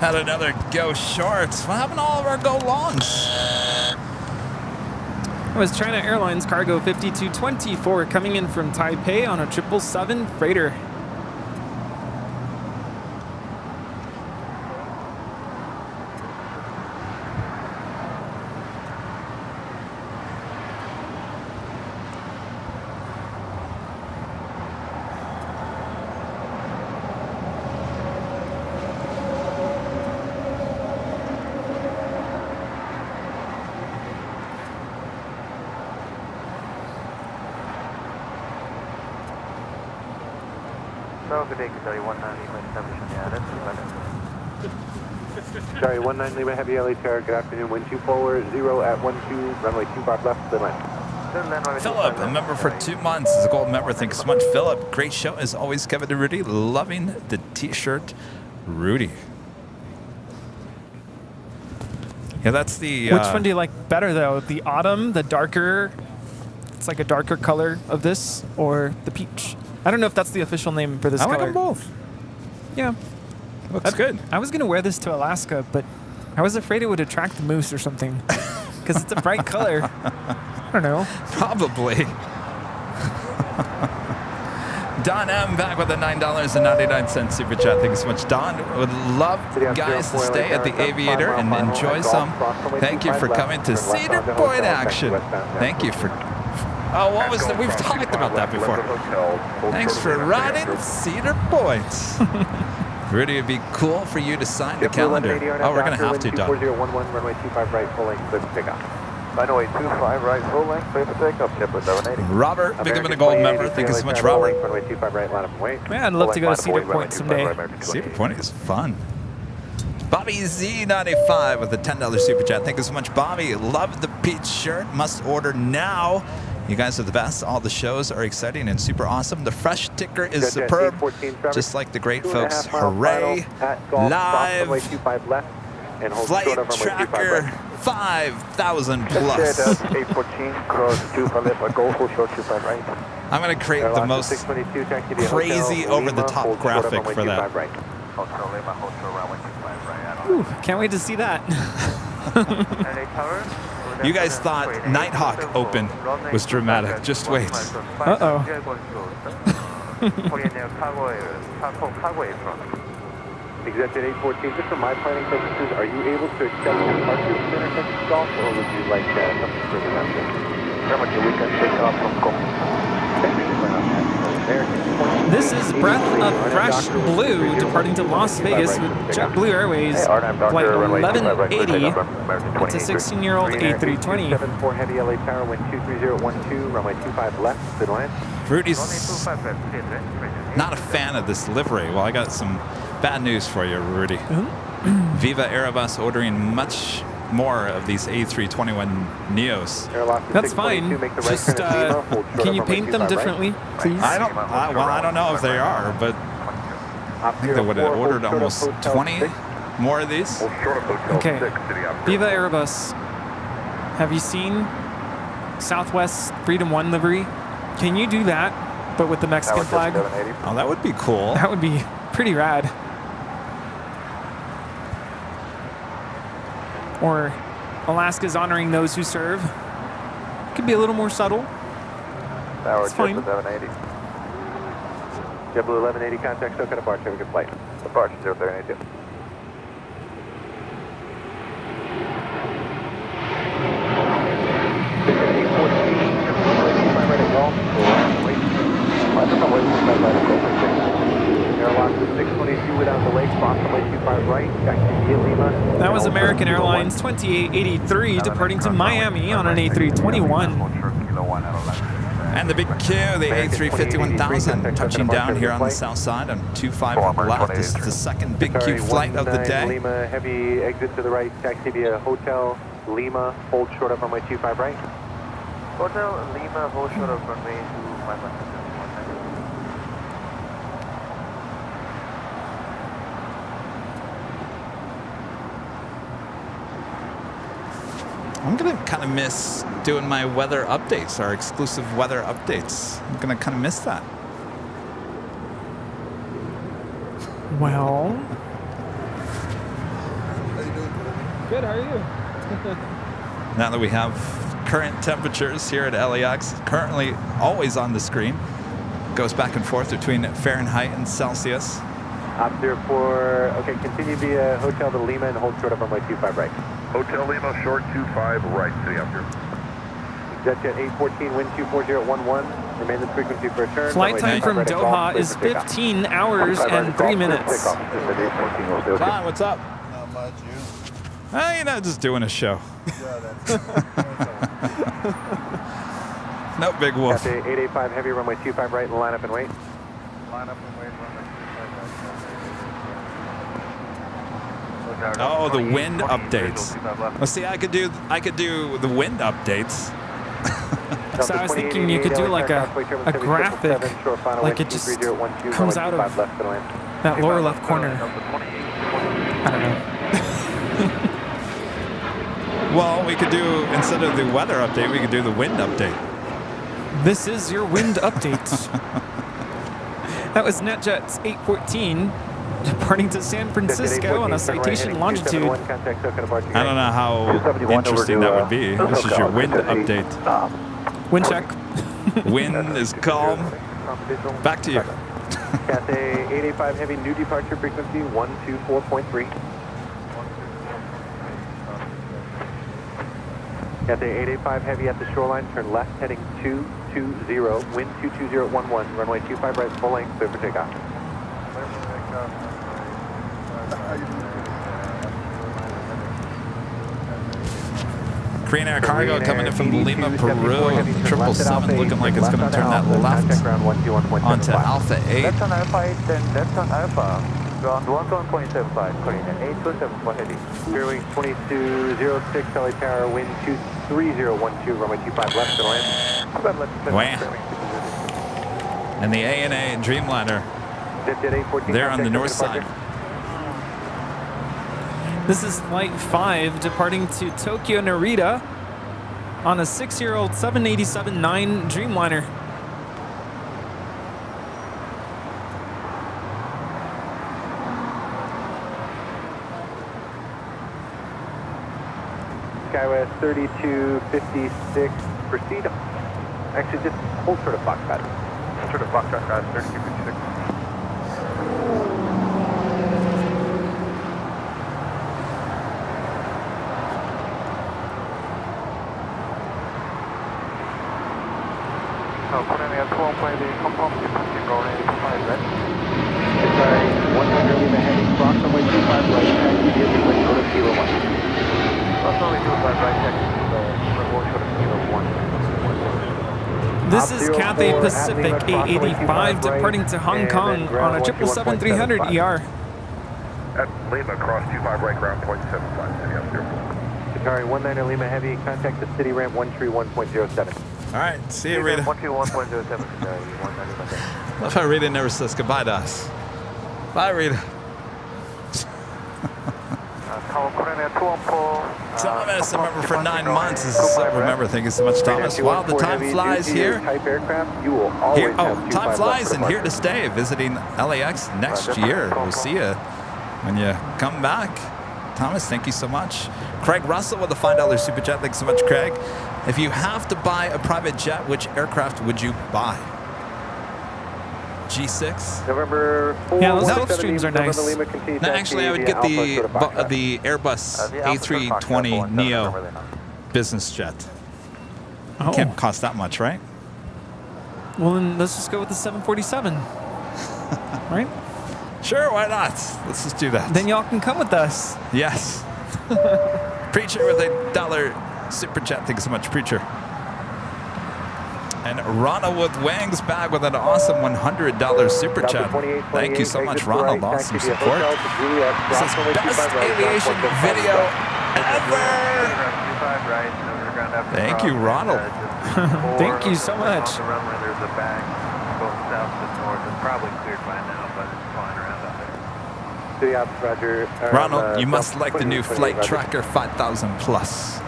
C: Had another go shorts. What happened to all of our go longs?
I: It was China Airlines Cargo 5224 coming in from Taipei on a 777 freighter.
G: Good day, Charlie 19 Charlie 19 Lima Heavy LA Tower, good afternoon, wind 240 at 12, runway 25 left, clear land.
C: Philip, a member for 2 months, is a gold member. Thank you so much, Philip. Great show as always, Kevin Rudy. Loving the t-shirt, Rudy. Yeah, that's the...
I: Which one do you like better, though? The autumn, the darker... It's like a darker color of this, or the peach? I don't know if that's the official name for this
C: I
I: color.
C: like them both.
I: Yeah.
C: Looks good.
I: I was going to wear this to Alaska, but I was afraid it would attract the moose or something. Because it's a bright color. I don't know.
C: Probably. Don M back with a $9.99 super chat. Thank you so much, Don. Would love guys to stay at the Aviator and enjoy some. Thank you for coming to Cedar Point action. Thank you for... Oh, what was the... We've talked about that before. Thanks for riding Cedar Point. Rudy, it'd be cool for you to sign the calendar. Oh, we're going to have to, Don.
G: 4011, runway 25 right, full length, clear for takeoff. Runway 25 right, full length, clear for takeoff, ship with 780.
C: Robert, becoming a gold member. Thank you so much, Robert.
G: Runway 25 right, line up and wait.
I: Man, I'd love to go to Cedar Point someday.
C: Cedar Point is fun. Bobby Z95 with a $10 super chat. Thank you so much, Bobby. Love the peach shirt. Must order now. You guys are the best. All the shows are exciting and super awesome. The fresh ticker is superb, just like the great folks. Hooray! Live flight tracker 5,000 plus.
L: 814, cross 25 left, go full short 25 right.
C: I'm going to create the most crazy over-the-top graphic for that.
I: Ooh, can't wait to see that.
C: You guys thought Nighthawk Open was dramatic. Just wait.
I: Uh-oh.
G: Executive 814, just for my planning purposes, are you able to accept departure from intersection golf, or would you like something further than that? Very much a weekend takeoff from Golf.
I: This is Breath of Fresh Blue departing to Las Vegas with JetBlue Airways, flight 1180. It's a 16-year-old A320.
G: 74 heavy LA Tower, wind 23012, runway 25 left, good land.
C: Rudy's not a fan of this livery. Well, I got some bad news for you, Rudy. Viva Aerobus ordering much more of these A321 Neos.
I: That's fine. Just can you paint them differently, please?
C: I don't know if they are, but I think they would have ordered almost 20 more of these.
I: Okay. Viva Aerobus. Have you seen Southwest Freedom 1 livery? Can you do that, but with the Mexican flag?
C: Oh, that would be cool.
I: That would be pretty rad. Or Alaska's honoring those who serve. Could be a little more subtle. It's fine.
G: JetBlue 1180, contact SoCal departure, have a good flight. Departure 0382.
I: That was American Airlines 2883 departing to Miami on an A321.
C: And the big Q, the A350-1000, touching down here on the south side on 25 left. This is the second big Q flight of the day.
G: Lima, heavy exit to the right, taxi via Hotel Lima, hold short up runway 25 right. Hotel Lima, hold short up runway 25 left.
C: I'm going to kind of miss doing my weather updates, our exclusive weather updates. I'm going to kind of miss that.
I: Well.
J: Good, how are you?
C: Now that we have current temperatures here at LAX, currently always on the screen, goes back and forth between Fahrenheit and Celsius.
G: Op 04, okay, continue via Hotel to Lima and hold short up runway 25 right.
L: Hotel Lima, short 25 right, city up here.
G: Jet 814, wind 24011, remain this frequency for a turn.
I: Flight time from Doha is 15 hours and 3 minutes.
C: John, what's up?
M: Not much, you?
C: You know, just doing a show. No big wolf.
G: 885 heavy, runway 25 right, and line up and wait.
L: Line up and wait, runway 25 right.
C: Oh, the wind updates. Well, see, I could do the wind updates.
I: So I was thinking you could do like a graphic, like it just comes out of that lower left corner. I don't know.
C: Well, we could do, instead of the weather update, we could do the wind update.
I: This is your wind update. That was NetJets 814. Departing to San Francisco on a citation longitude.
C: I don't know how interesting that would be. This is your wind update.
I: Wind check.
C: Wind is calm. Back to you.
G: Cathay 885 heavy, new departure frequency 124.3. Cathay 885 heavy at the shoreline, turn left heading 220, wind 22011, runway 25 right, full length, clear for takeoff.
C: Korean Air Cargo coming in from Lima, Peru. 777 looking like it's going to turn that left onto Alpha 8.
G: That's on Alpha 8, then that's on Alpha. Ground 1.75, Korean 827 for heavy. Fairway 2206, LA Tower, wind 23012, runway 25 left to land.
C: Wow. And the ANA Dreamliner, they're on the north side.
I: This is Flight 5 departing to Tokyo Narita on a 6-year-old 787-9 Dreamliner.
G: Skywest 3256, proceed. Actually, just hold sort of Foxtrot. Sort of Foxtrot, guys, 3256. Coordinate 2-1 confirm departure rolling 25 right. Sorry, 100 Lima heading, cross runway 25 right, taxi vehicle wind short of Kilo 1. Cross runway 25 right, taxi runway short of Kilo 1.
I: This is Cathay Pacific 885 departing to Hong Kong on a 777-300 ER.
L: At Lima, cross 25 right, ground point 75, city up 04.
G: Qatari 19 Lima heavy, contact the city ramp 131.07.
C: All right, see you, Rita.
G: 121.07.
C: Love how Rita never says goodbye to us. Bye, Rita. Thomas, a member for 9 months. This is Silver member. Thank you so much, Thomas. Wow, the time flies here. Time flies and here to stay. Visiting LAX next year. We'll see you when you come back. Thomas, thank you so much. Craig Russell with a $5 super chat. Thanks so much, Craig. If you have to buy a private jet, which aircraft would you buy? G6?
G: November 4,
I: yeah, those Gulfstreams are nice.
C: No, actually, I would get the Airbus A320 Neo business jet.
I: Oh.
C: Can't cost that much, right?
I: Well, then let's just go with the 747. Right?
C: Sure, why not? Let's just do that.
I: Then y'all can come with us.
C: Yes. Preacher with $1 super chat. Thanks so much, Preacher. And Ronald with Wings back with an awesome $100 super chat. Thank you so much, Ronald. Awesome support. This is best aviation video ever. Thank you, Ronald.
I: Thank you so much.
L: On the runway, there's a bag going south to north. It's probably cleared by now, but it's flying around out there.
C: Ronald, you must like the new Flight Tracker 5000 Plus.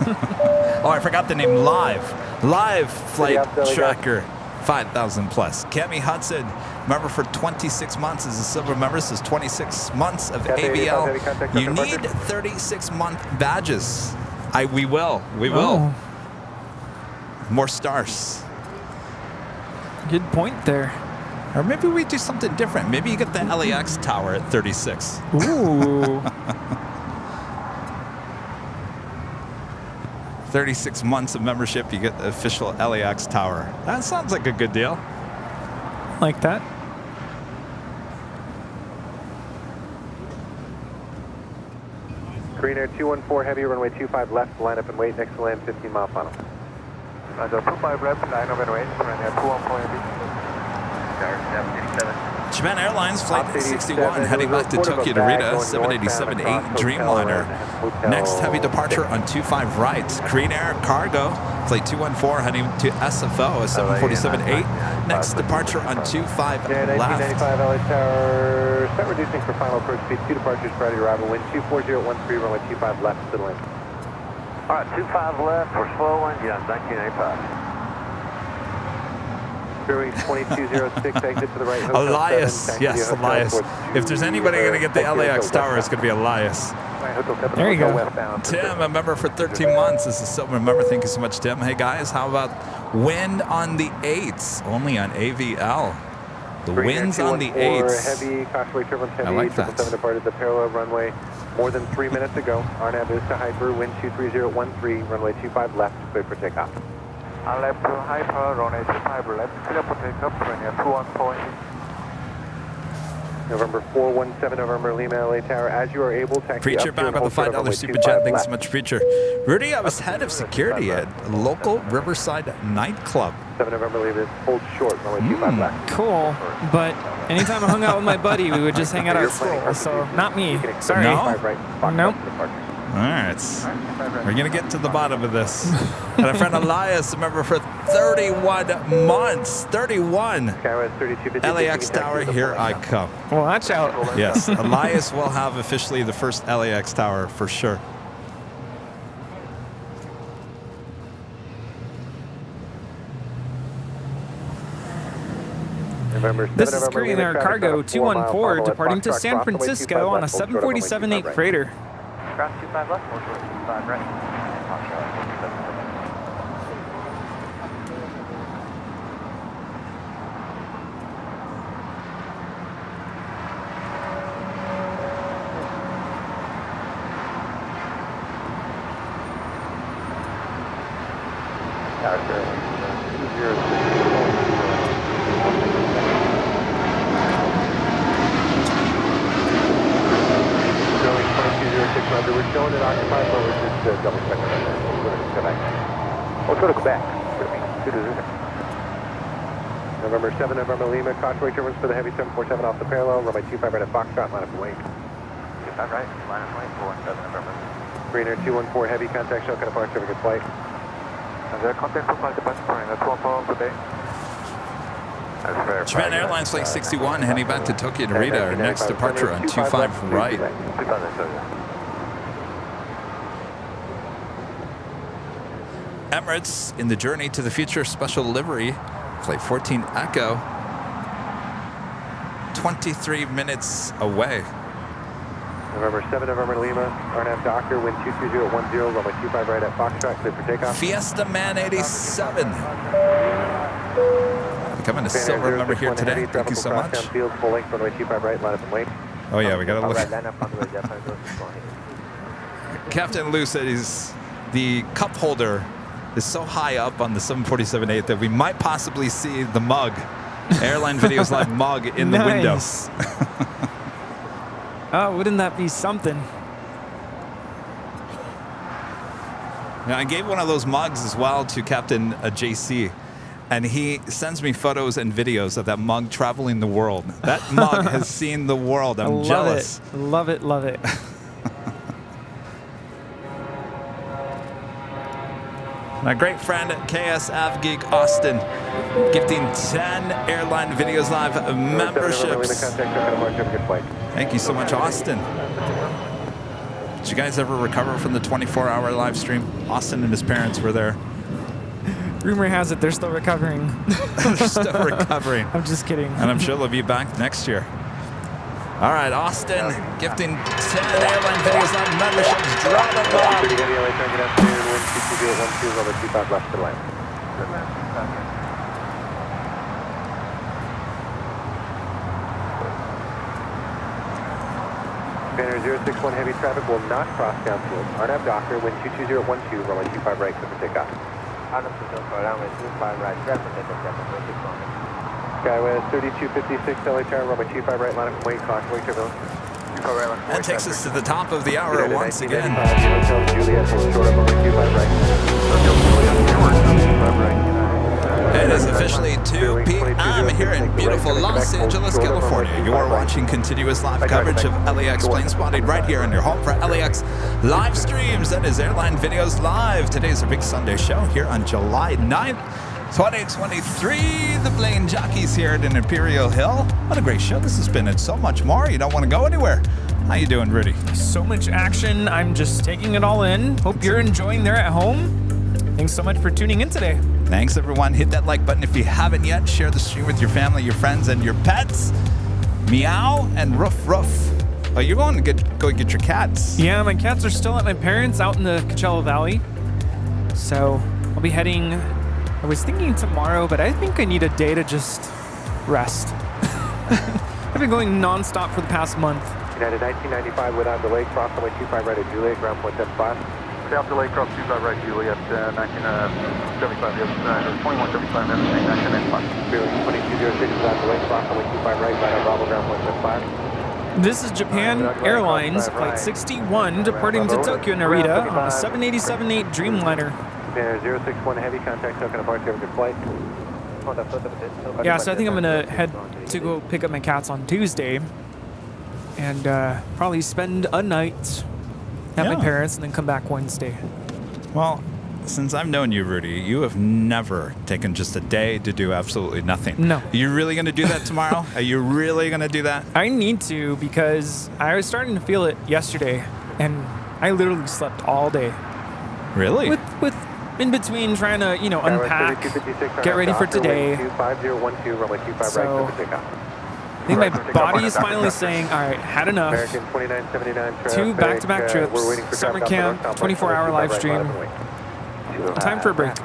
C: Oh, I forgot the name Live. Live Flight Tracker 5000 Plus. Cami Hudson, member for 26 months, is a silver member. This is 26 months of AVL. You need 36-month badges. We will.
I: Oh.
C: More stars.
I: Good point there.
C: Or maybe we do something different. Maybe you get the LAX tower at 36.
I: Ooh.
C: 36 months of membership, you get the official LAX tower. That sounds like a good deal.
I: Like that.
G: Green Air 214 heavy, runway 25 left, line up and wait, next to land 15 mile final.
L: Roger, 25 left, line up and wait, runway 214 heavy. Tower 787.
C: Japan Airlines Flight 61 heading back to Tokyo Narita, 787-8 Dreamliner. Next heavy departure on 25 right. Korean Air Cargo Flight 214 heading to SFO, 747-8. Next departure on 25 left.
G: 1995 LA Tower, start reducing for final approach speed, 2 departures prior to arrival, wind 24013, runway 25 left to the land.
L: All right, 25 left, we're slow one, yeah, 1995.
G: Brewing 2206, exit to the right.
C: Elias, yes, Elias. If there's anybody going to get the LAX tower, it's going to be Elias.
I: There you go.
C: Tim, a member for 13 months. This is silver member. Thank you so much, Tim. Hey, guys, how about wind on the 8s? Only on AVL. The winds on the 8s.
G: Heavy, cautiously turbulent heavy.
C: I like that.
G: 777 departed the parallel runway more than 3 minutes ago. RNAV is to hyper, wind 23013, runway 25 left, clear for takeoff.
L: Left to hyper, runway 25 left, clear for takeoff, runway 214.
G: November 417, November Lima, LA Tower. As you are able, taxi
C: Preacher
G: up to
C: back
G: and
C: with the
G: hold short
C: $5
G: runway
C: super
G: 25
C: chat. Thanks
G: left.
C: so much, Preacher. Rudy, I was head of security at a local Riverside nightclub.
G: 7 November Lima, hold short, runway 25 left.
I: Cool, but anytime I hung out with my buddy, we would just hang out at school, so not me. Sorry.
C: No?
I: Nope.
C: All right. We're going to get to the bottom of this. And our friend Elias, remember, for 31 months. 31. LAX Tower, here I come.
I: Well, watch out.
C: Yes, Elias will have officially the first LAX Tower for sure.
I: This is Korean Air Cargo 214 departing to San Francisco on a 747-8 freighter.
L: Cross 25 left, 25 right.
G: We're showing it occupied, but we're just double checking right there. Let's go back. Let's go to Quebec. November 7, November Lima, caution turbines for the heavy 747 off the parallel, runway 25 right at Foxtrot, line up and wait.
L: 25 right, line up and wait, 417 November.
G: Greener 214, heavy contact, show, kind of departure, good flight.
L: There, contact for flight departure, that's 1 for day.
C: Japan Airlines Flight 61 heading back to Tokyo Narita. Our next departure on 25 right. Emirates in the journey to the future special livery. Flight 14 Echo. 23 minutes away.
G: November 7, November Lima, RNAV Doctor, wind 22010, runway 25 right at Foxtrot, clear for takeoff.
C: Fiesta Man 87. Becoming a silver member here today. Thank you so much.
G: Field, full length, runway 25 right, line up and wait.
C: Oh yeah, we got to look. Captain Lou said the cup holder is so high up on the 747-8 that we might possibly see the mug, Airline Videos Live mug in the window.
I: Oh, wouldn't that be something?
C: Now, I gave one of those mugs as well to Captain JC, and he sends me photos and videos of that mug traveling the world. That mug has seen the world. I'm jealous.
I: Love it, love it.
C: My great friend KS Avgeek Austin gifting 10 Airline Videos Live memberships. Thank you so much, Austin. Did you guys ever recover from the 24-hour live stream? Austin and his parents were there.
I: Rumor has it they're still recovering.
C: They're still recovering.
I: I'm just kidding.
C: And I'm sure they'll be back next year. All right, Austin gifting 10 Airline Videos Live memberships. Drop them off.
G: Banner 061 heavy traffic will not cross downfield. RNAV Doctor, wind 22012, runway 25 right, clear for takeoff.
L: Runway 25 right,
G: Skywest 3256 LA Tower, runway 25 right, line up and wait, caution, wait turbulence.
C: That takes us to the top of the hour once again. It is officially 2 p.m. here in beautiful Los Angeles, California. You are watching continuous live coverage of LAX Plane Spotting right here on your home for LAX live streams. That is Airline Videos Live. Today's a big Sunday show here on July 9th. 2023, the Plane Jockeys here at Imperial Hill. What a great show this has been, and so much more. You don't want to go anywhere. How you doing, Rudy?
I: So much action. I'm just taking it all in. Hope you're enjoying there at home. Thanks so much for tuning in today.
C: Thanks, everyone. Hit that like button if you haven't yet. Share the stream with your family, your friends, and your pets. Meow and Ruff Ruff. Oh, you're going to go get your cats.
I: Yeah, my cats are still at my parents' out in the Coachella Valley. So I'll be heading... I was thinking tomorrow, but I think I need a day to just rest. I've been going non-stop for the past month.
G: United 1995 without delay, cross runway 25 right at Juliet, ground point 75.
L: South delay, cross 25 right, Juliet, 1975, yes, 2175, 1995.
G: 2206 without delay, cross runway 25 right, right at Bravo, ground point 75.
I: This is Japan Airlines Flight 61 departing to Tokyo Narita on a 787-8 Dreamliner.
G: Banner 061 heavy contact, token departure, have a good flight.
I: Yeah, so I think I'm gonna head to go pick up my cats on Tuesday and probably spend a night at my parents, and then come back Wednesday.
C: Well, since I've known you, Rudy, you have never taken just a day to do absolutely nothing.
I: No.
C: Are you really going to do that tomorrow? Are you really going to do that?
I: I need to, because I was starting to feel it yesterday, and I literally slept all day.
C: Really?
I: With in between trying to, unpack, get ready for today. So I think my body is finally saying, all right, had enough. 2 back-to-back trips, summer camp, 24-hour live stream. Time for a break.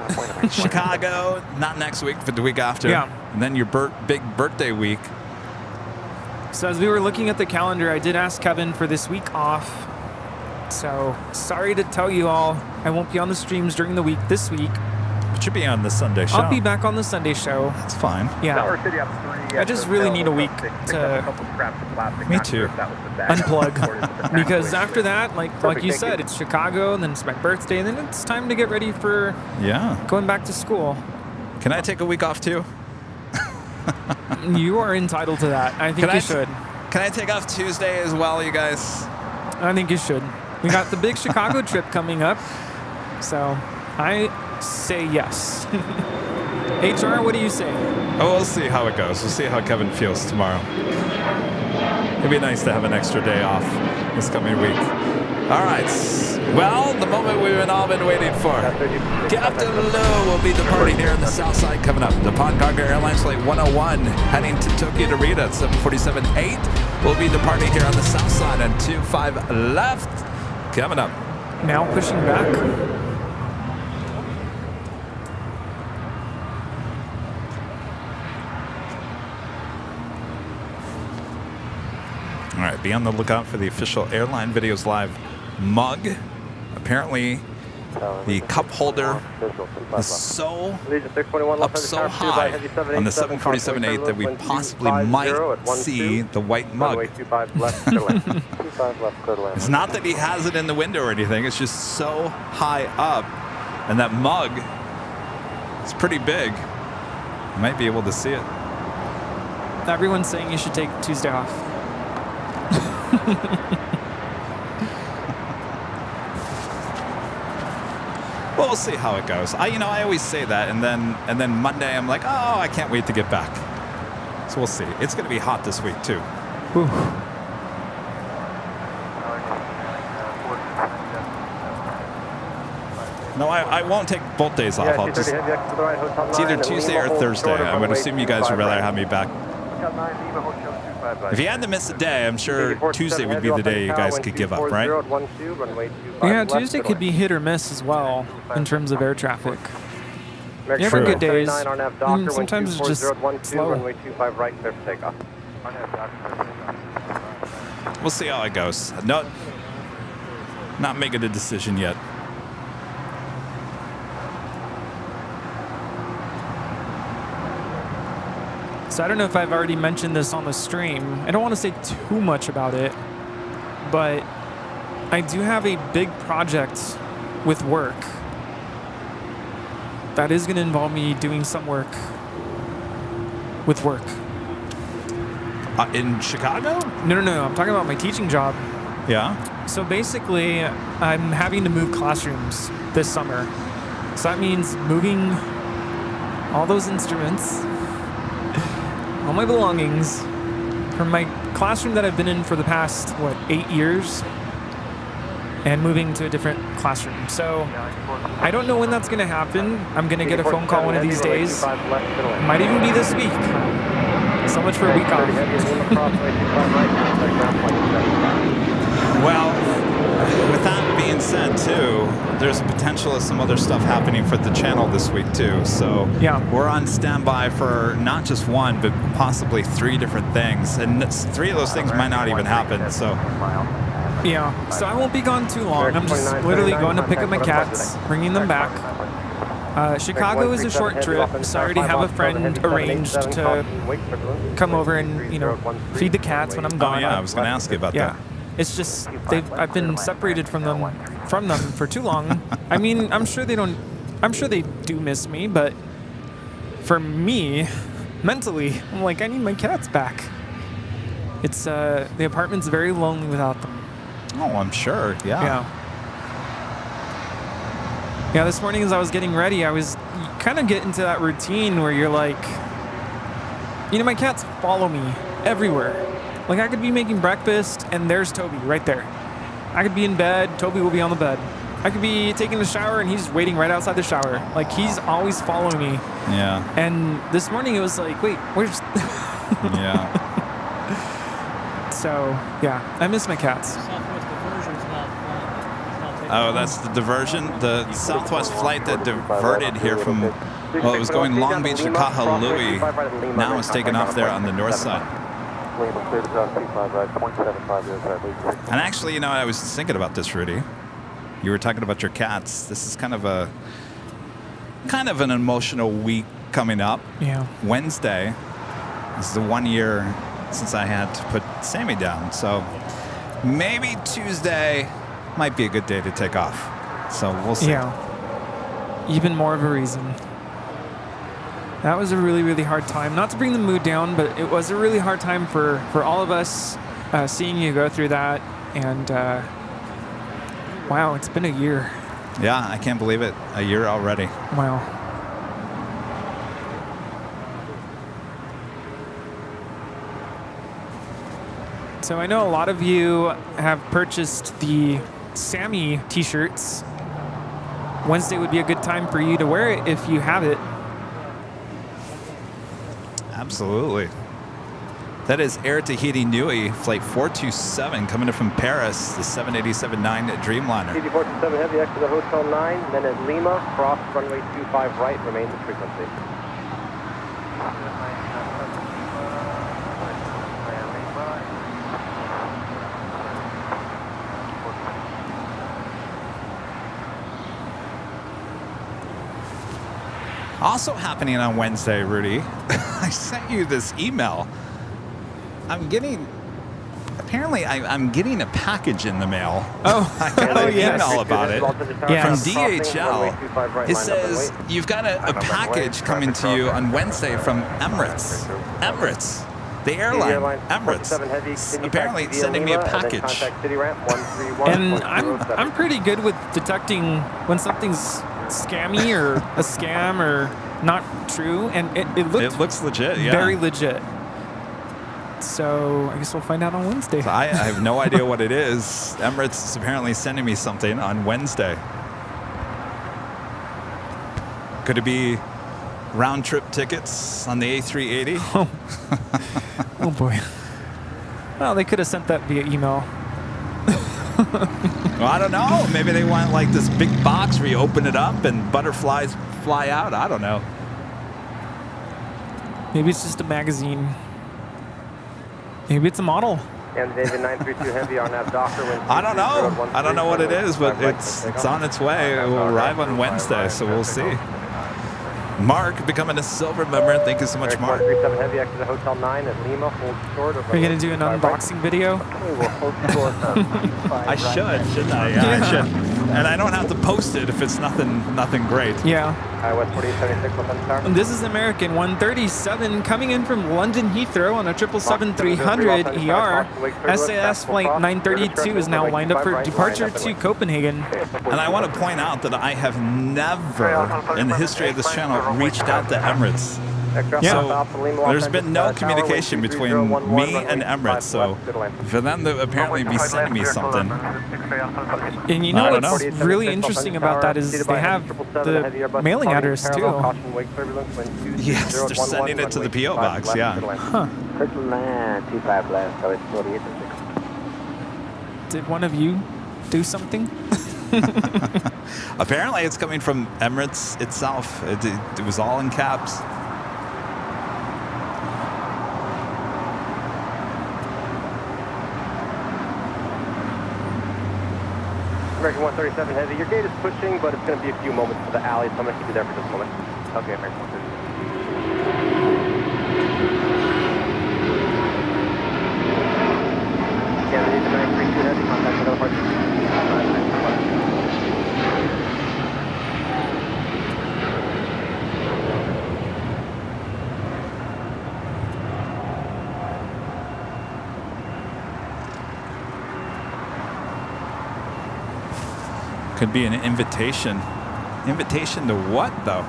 C: Chicago, not next week, but the week after.
I: Yeah.
C: And then your big birthday week.
I: So as we were looking at the calendar, I did ask Kevin for this week off. So sorry to tell you all, I won't be on the streams during the week this week.
C: But you'll be on the Sunday show.
I: I'll be back on the Sunday show.
C: That's fine.
I: Yeah. I just really need a week to
C: Me too.
I: unplug. Because after that, like you said, it's Chicago, and then it's my birthday, and then it's time to get ready for going back to school.
C: Can I take a week off too?
I: You are entitled to that. I think you should.
C: Can I take off Tuesday as well, you guys?
I: I think you should. We got the big Chicago trip coming up, so I say yes. HR, what do you say?
C: Oh, we'll see how it goes. We'll see how Kevin feels tomorrow. It'd be nice to have an extra day off this coming week. All right. Well, the moment we've all been waiting for. Captain Lou will be departing here on the south side coming up. The Conquer Airlines Flight 101 heading to Tokyo Narita at 747-8. We'll be departing here on the south side on 25 left. Coming up.
I: Now pushing back.
C: All right, be on the lookout for the official Airline Videos Live mug. Apparently, the cup holder is so up so high on the 747-8 that we possibly might see the white mug. It's not that he has it in the window or anything. It's just so high up, and that mug is pretty big. You might be able to see it.
I: Everyone's saying you should take Tuesday off.
C: Well, we'll see how it goes. I always say that, and then Monday I'm like, oh, I can't wait to get back. So we'll see. It's going to be hot this week too.
I: Whew.
C: No, I won't take both days off. I'll just, it's either Tuesday or Thursday. I would assume you guys would rather have me back. If you had to miss a day, I'm sure Tuesday would be the day you guys could give up, right?
I: Yeah, Tuesday could be hit or miss as well in terms of air traffic. You have good days. Sometimes it's just slow.
C: We'll see how it goes. No, not making a decision yet.
I: So I don't know if I've already mentioned this on the stream. I don't want to say too much about it, but I do have a big project with work that is going to involve me doing some work with work.
C: In Chicago?
I: No. I'm talking about my teaching job.
C: Yeah.
I: So basically, I'm having to move classrooms this summer. So that means moving all those instruments, all my belongings from my classroom that I've been in for the past, 8 years, and moving to a different classroom. So I don't know when that's going to happen. I'm going to get a phone call one of these days. It might even be this week. So much for a week off.
C: Well, with that being said, too, there's a potential of some other stuff happening for the channel this week, too. So
I: yeah,
C: we're on standby for not just one, but possibly 3 different things. And 3 of those things might not even happen. So
I: yeah, so I won't be gone too long. I'm just literally going to pick up my cats, bringing them back. Chicago is a short trip, so I already have a friend arranged to come over and, feed the cats when I'm gone.
C: Oh, yeah, I was going to ask you about that.
I: It's just I've been separated from them for too long. I mean, I'm sure they do miss me, but for me, mentally, I'm like, I need my cats back. It's the apartment's very lonely without them.
C: Oh, I'm sure. Yeah.
I: Yeah, this morning as I was getting ready, I was kind of getting into that routine where you're like, you know, my cats follow me everywhere. Like, I could be making breakfast and there's Toby right there. I could be in bed, Toby will be on the bed. I could be taking a shower and he's waiting right outside the shower. Like, he's always following me.
C: Yeah.
I: And this morning it was like, wait, where's...
C: Yeah.
I: So, yeah, I miss my cats.
C: Oh, that's the diversion? The Southwest flight that diverted here from, well, it was going Long Beach to Kahului. Now it's taking off there on the north side. And actually, you know, I was thinking about this, Rudy. You were talking about your cats. This is kind of an emotional week coming up.
I: Yeah.
C: Wednesday is the 1 year since I had to put Sammy down. So maybe Tuesday might be a good day to take off. So we'll see.
I: Yeah. Even more of a reason. That was a really, really hard time. Not to bring the mood down, but it was a really hard time for all of us seeing you go through that. And wow, it's been a year.
C: Yeah, I can't believe it. A year already.
I: Wow. So I know a lot of you have purchased the Sammy t-shirts. Wednesday would be a good time for you to wear it if you have it.
C: Absolutely. That is Air Tahiti Nui, flight 427, coming in from Paris, the 787-9 Dreamliner.
A: CG 427 Heavy, exit the Hotel 9, then at Lima, cross runway 25 right, remain the frequency.
C: Also happening on Wednesday, Rudy, I sent you this email. I'm getting a package in the mail.
I: Oh,
C: I got an
I: yes.
C: email about it
I: Yes.
C: from DHL. It says you've got a package coming to you on Wednesday from Emirates. Emirates. The airline, Emirates, apparently sending me a package.
I: And I'm pretty good with detecting when something's scammy or a scam or not true, and it
C: looks legit, yeah.
I: Very legit. So I guess we'll find out on Wednesday.
C: So I have no idea what it is. Emirates is apparently sending me something on Wednesday. Could it be round trip tickets on the A380?
I: Oh boy. Well, they could have sent that via email.
C: Well, I don't know. Maybe they want like this big box where you open it up and butterflies fly out. I don't know.
I: Maybe it's just a magazine. Maybe it's a model.
A: And David 932 Heavy on that Docker.
C: I don't know. I don't know what it is, but it's on its way. It will arrive on Wednesday, so we'll see. Mark becoming a silver member. Thank you so much, Mark.
A: 437 Heavy, exit the Hotel 9 at Lima, hold short.
I: Are you going to do an unboxing video?
C: I shouldn't I? Yeah, I should. And I don't have to post it if it's nothing great.
I: Yeah.
A: West 4876, West Star.
I: And this is American 137 coming in from London Heathrow on a 777-300 ER. SAS flight 932 is now lined up for departure to Copenhagen.
C: And I want to point out that I have never in the history of this channel reached out to Emirates.
I: Yeah.
C: So there's been no communication between me and Emirates. So for them to apparently be sending me something.
I: And you know what's really interesting about that is they have the mailing address too.
C: Yes, they're sending it to the P.O. box, yeah.
I: Huh. Did one of you do something?
C: Apparently it's coming from Emirates itself. It was all in caps.
A: American 137 Heavy, your gate is pushing, but it's going to be a few moments for the alley, so I'm going to keep you there for just a moment. Okay, American 137. Yeah, we need the 932 Heavy, contact with other parts.
C: Could be an invitation Invitation to what, though?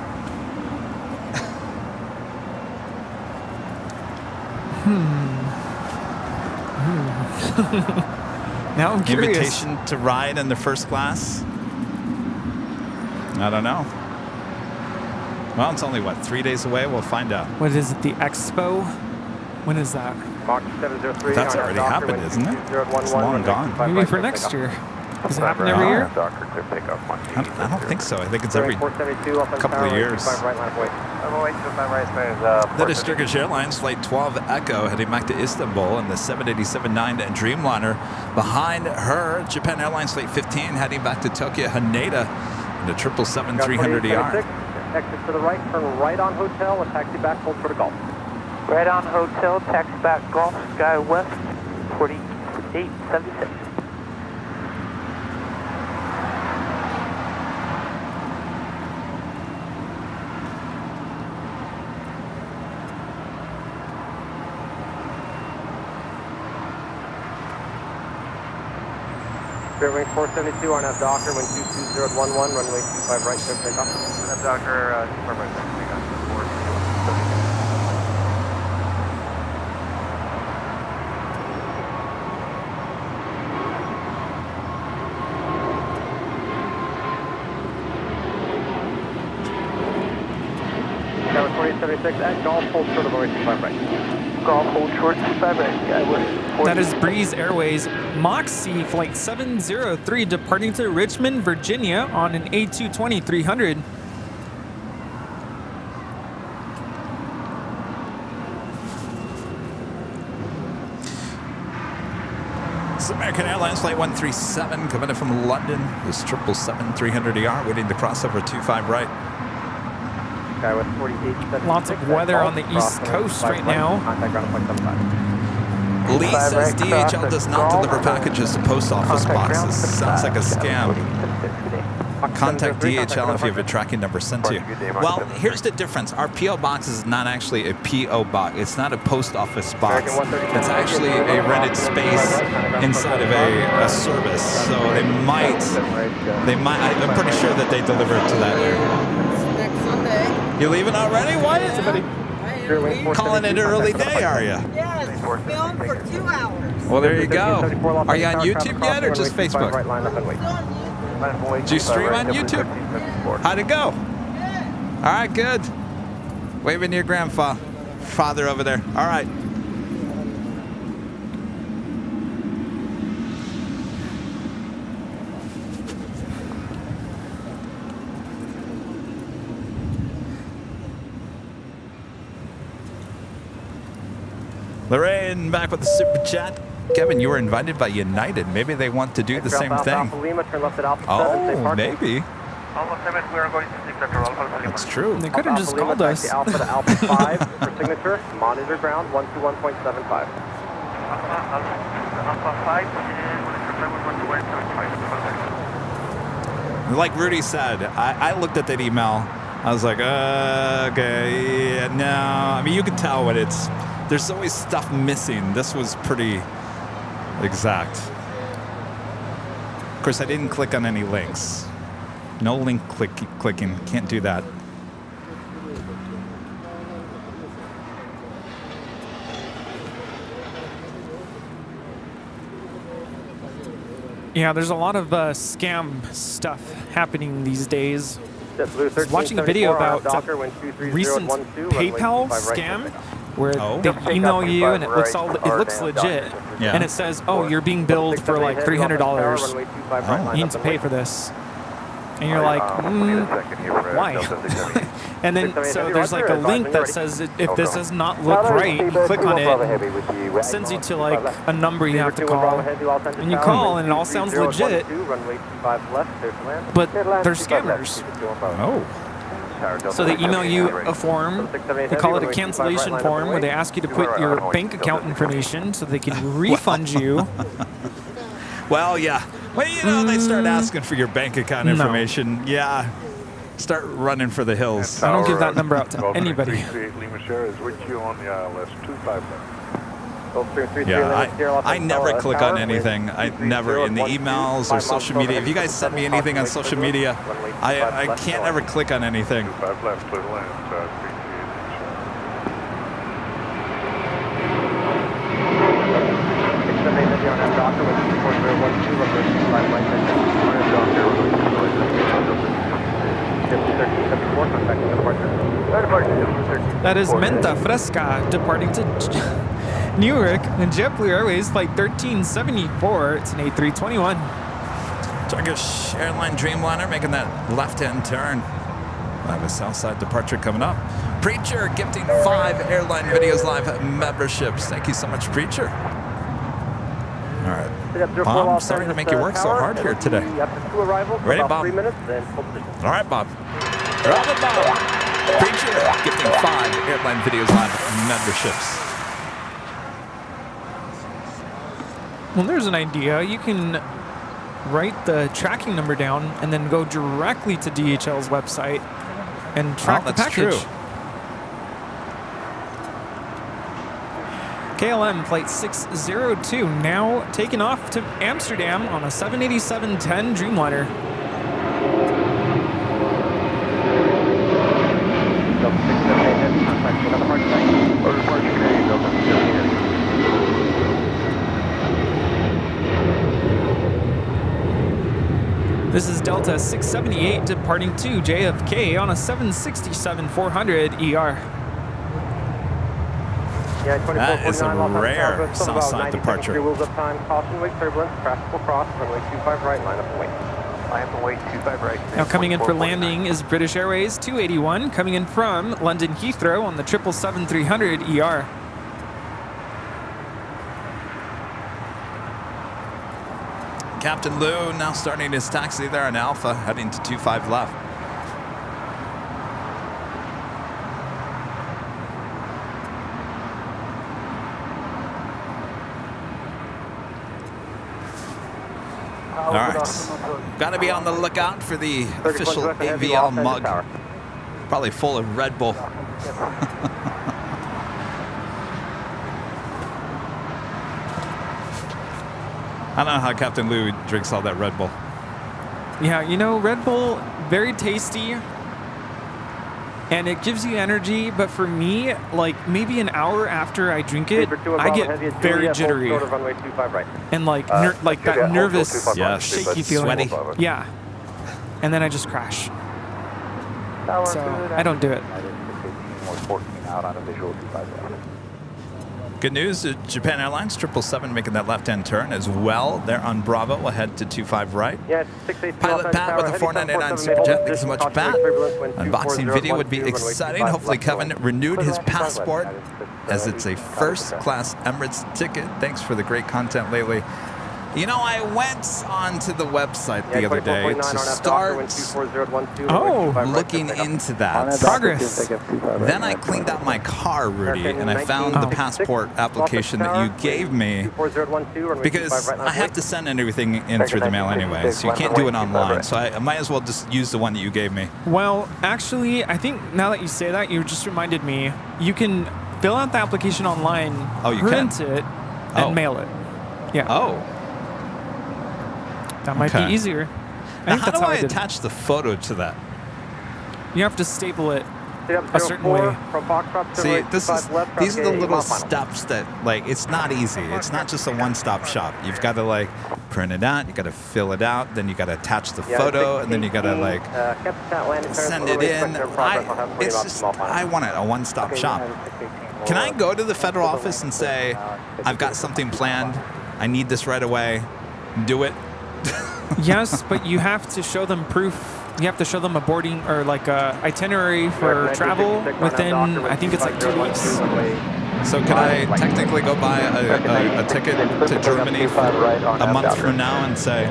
I: Now I'm curious.
C: Invitation to ride in the first class? I don't know. Well, it's only, what, 3 days away? We'll find out.
I: What is it, the Expo? When is that?
A: Mark 703.
C: That's already happened, isn't it? It's long gone.
I: Maybe for next year. Does it happen every year?
C: I don't think so. I think it's every couple of years. That is Turkish Airlines Flight 12 Echo heading back to Istanbul, and the 787-9 Dreamliner behind her. Japan Airlines Flight 15 heading back to Tokyo Haneda in the 777-300ER.
A: Exit to the right, turn right on Hotel, and taxi back, hold for the Gulf.
L: Right on Hotel, taxi back Gulf, Sky West, 4876.
A: Spirit Wing 472, RNAV Docker, wind 22011, runway 25 right, clear takeoff. RNAV Docker, 25 right, clear takeoff. 472. Tower 4876 at Golf, hold short of runway 25 right.
L: Golf, hold short, 25 right.
I: That is Breeze Airways Moxie Flight 703 departing to Richmond, Virginia on an A220-300.
C: This is American Airlines Flight 137 coming in from London. This 777-300ER waiting to cross over 25 right.
I: Lots of weather on the East Coast right now.
C: Lee says DHL does not deliver packages to post office boxes. Sounds like a scam. Contact DHL if you have a tracking number sent to you. Well, here's the difference. Our P.O. box is not actually a P.O. box. It's not a post office box. It's actually a rented space inside of a service. So they might, I'm pretty sure that they deliver it to that area.
K: Next Sunday.
C: You leaving already? Why is somebody calling it an early day, are you?
K: Yes, film for 2 hours.
C: Well, there you go. Are you on YouTube yet or just Facebook? Did you stream on YouTube? How'd it go? All right, good. Waving to your grandfather over there. All right. Lorraine back with the super chat. Kevin, you were invited by United. Maybe they want to do the same thing. Oh, maybe. That's true.
I: They could have just called us.
A: Alpha to Alpha 5 for signature. Monitor ground 121.75.
C: Like Rudy said, I looked at that email. I was like, okay, yeah, no. I mean, you can tell when there's always stuff missing. This was pretty exact. Of course, I didn't click on any links. No link clicking. Can't do that.
I: Yeah, there's a lot of scam stuff happening these days. I was watching a video about a recent PayPal scam where they email you and it looks legit, and it says, "Oh, you're being billed for like $300. You need to pay for this." And you're like, why? And then so there's like a link that says if this does not look right, you click on it, it sends you to like a number you have to call, and you call and it all sounds legit, but they're scammers.
C: Oh.
I: So they email you a form, they call it a cancellation form, where they ask you to put your bank account information so they can refund you.
C: Well, yeah. Well, you know, they start asking for your bank account information. Yeah. Start running for the hills.
I: I don't give that number out to anybody.
C: Yeah, I never click on anything. I never, in the emails or social media. If you guys send me anything on social media, I can't ever click on anything.
L: 25 left, clear to land, so I appreciate
I: That is Menta Fresca departing to Newark and JetBlue Airways flight 1374. It's an A321.
C: Turkish Airline Dreamliner making that left-hand turn. We'll have a Southside departure coming up. Preacher gifting 5 Airline Videos Live memberships. Thank you so much, Preacher. All right. Bob, I'm sorry to make you work so hard here today. Ready, Bob? All right, Bob. Robert Bob. Preacher gifting 5 Airline Videos Live memberships.
I: Well, there's an idea. You can write the tracking number down and then go directly to DHL's website and track the package.
C: True.
I: KLM flight 602 now taking off to Amsterdam on a 787-10 Dreamliner. This is Delta 678 departing to JFK on a 767-400 ER.
C: That is a rare Southside departure.
I: Now coming in for landing is British Airways 281, coming in from London Heathrow on the 777-300 ER.
C: Captain Lou now starting his taxi there on Alpha, heading to 25 left. All right, got to be on the lookout for the official AVL mug. Probably full of Red Bull. I don't know how Captain Lou drinks all that Red Bull.
I: Yeah, you know, Red Bull, very tasty. And it gives you energy, but for me, like maybe an hour after I drink it, I get very jittery. And like that nervous, shaky feeling.
C: Sweaty.
I: Yeah. And then I just crash. So I don't do it.
C: Good news, Japan Airlines 777 making that left-hand turn as well. They're on Bravo. We'll head to 25 right. Pilot Pat with a 4989 Superjet. Thanks so much, Pat. Unboxing video would be exciting. Hopefully Kevin renewed his passport as it's a first-class Emirates ticket. Thanks for the great content lately. You know, I went onto the website the other day to start looking into that.
I: Progress.
C: Then I cleaned out my car, Rudy, and I found the passport application that you gave me because I have to send everything in through the mail anyway, so you can't do it online. So I might as well just use the one that you gave me.
I: Well, actually, I think now that you say that, you just reminded me, you can fill out the application online, print it, and mail it. Yeah.
C: Oh.
I: That might be easier.
C: Now, how do I attach the photo to that?
I: You have to staple it a certain way.
C: See, these are the little steps that, like, it's not easy. It's not just a one-stop shop. You've got to, like, print it out. You got to fill it out. Then you got to attach the photo, and then you got to, like, send it in. I want it a one-stop shop. Can I go to the federal office and say, I've got something planned. I need this right away. Do it.
I: Yes, but you have to show them proof. You have to show them a boarding or like a itinerary for travel within, I think it's like 2 weeks.
C: So can I technically go buy a ticket to Germany a month from now and say?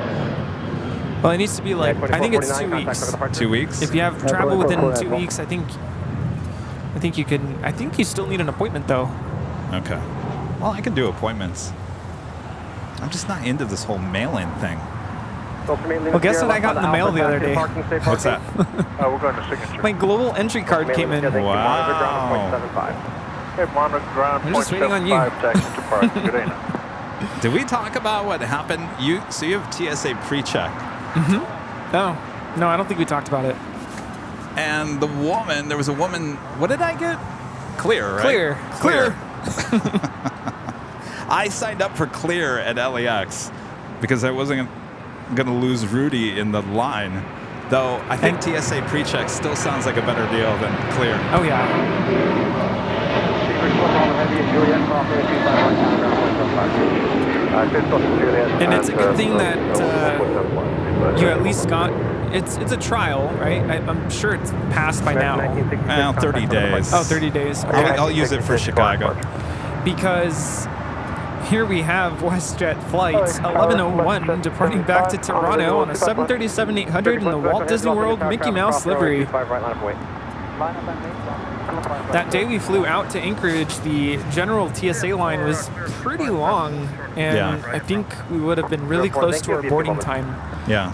I: Well, it needs to be like, I think it's 2 weeks.
C: 2 weeks?
I: If you have travel within 2 weeks, I think you can. I think you still need an appointment though.
C: Okay. Well, I can do appointments. I'm just not into this whole mail-in thing.
I: Well, guess what I got in the mail the other day?
C: What's that?
L: We're going to signature.
I: My global entry card came in.
C: Wow.
I: I'm just waiting on you.
C: Did we talk about what happened? So you have TSA pre-check.
I: Mm-hmm. No, I don't think we talked about it.
C: And there was a woman, what did I get? Clear, right?
I: Clear.
C: I signed up for clear at LAX because I wasn't going to lose Rudy in the line. Though I think TSA pre-check still sounds like a better deal than clear.
I: Oh, yeah. And it's a good thing that you at least got, it's a trial, right? I'm sure it's passed by now.
C: 30 days.
I: Oh, 30 days. Okay.
C: I'll use it for Chicago.
I: Because here we have WestJet flight 1101 departing back to Toronto on a 737-800 in the Walt Disney World Mickey Mouse livery. That day we flew out to Anchorage, the general TSA line was pretty long, and I think we would have been really close to our boarding time.
C: Yeah.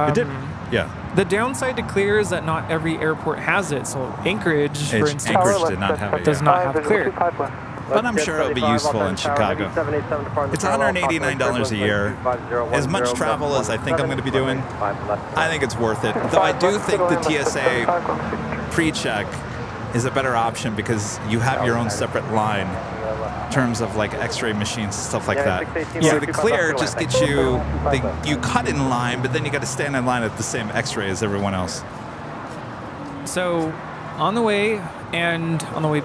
C: It did. Yeah.
I: The downside to clear is that not every airport has it. So Anchorage, for instance,
C: did not have it,
I: does not have clear.
C: But I'm sure it'll be useful in Chicago. It's $189 a year. As much travel as I think I'm going to be doing, I think it's worth it. Though I do think the TSA pre-check is a better option because you have your own separate line in terms of like x-ray machines and stuff like that. So the clear just gets you, you cut in line, but then you got to stand in line at the same x-ray as everyone else.
I: So on the way and on the way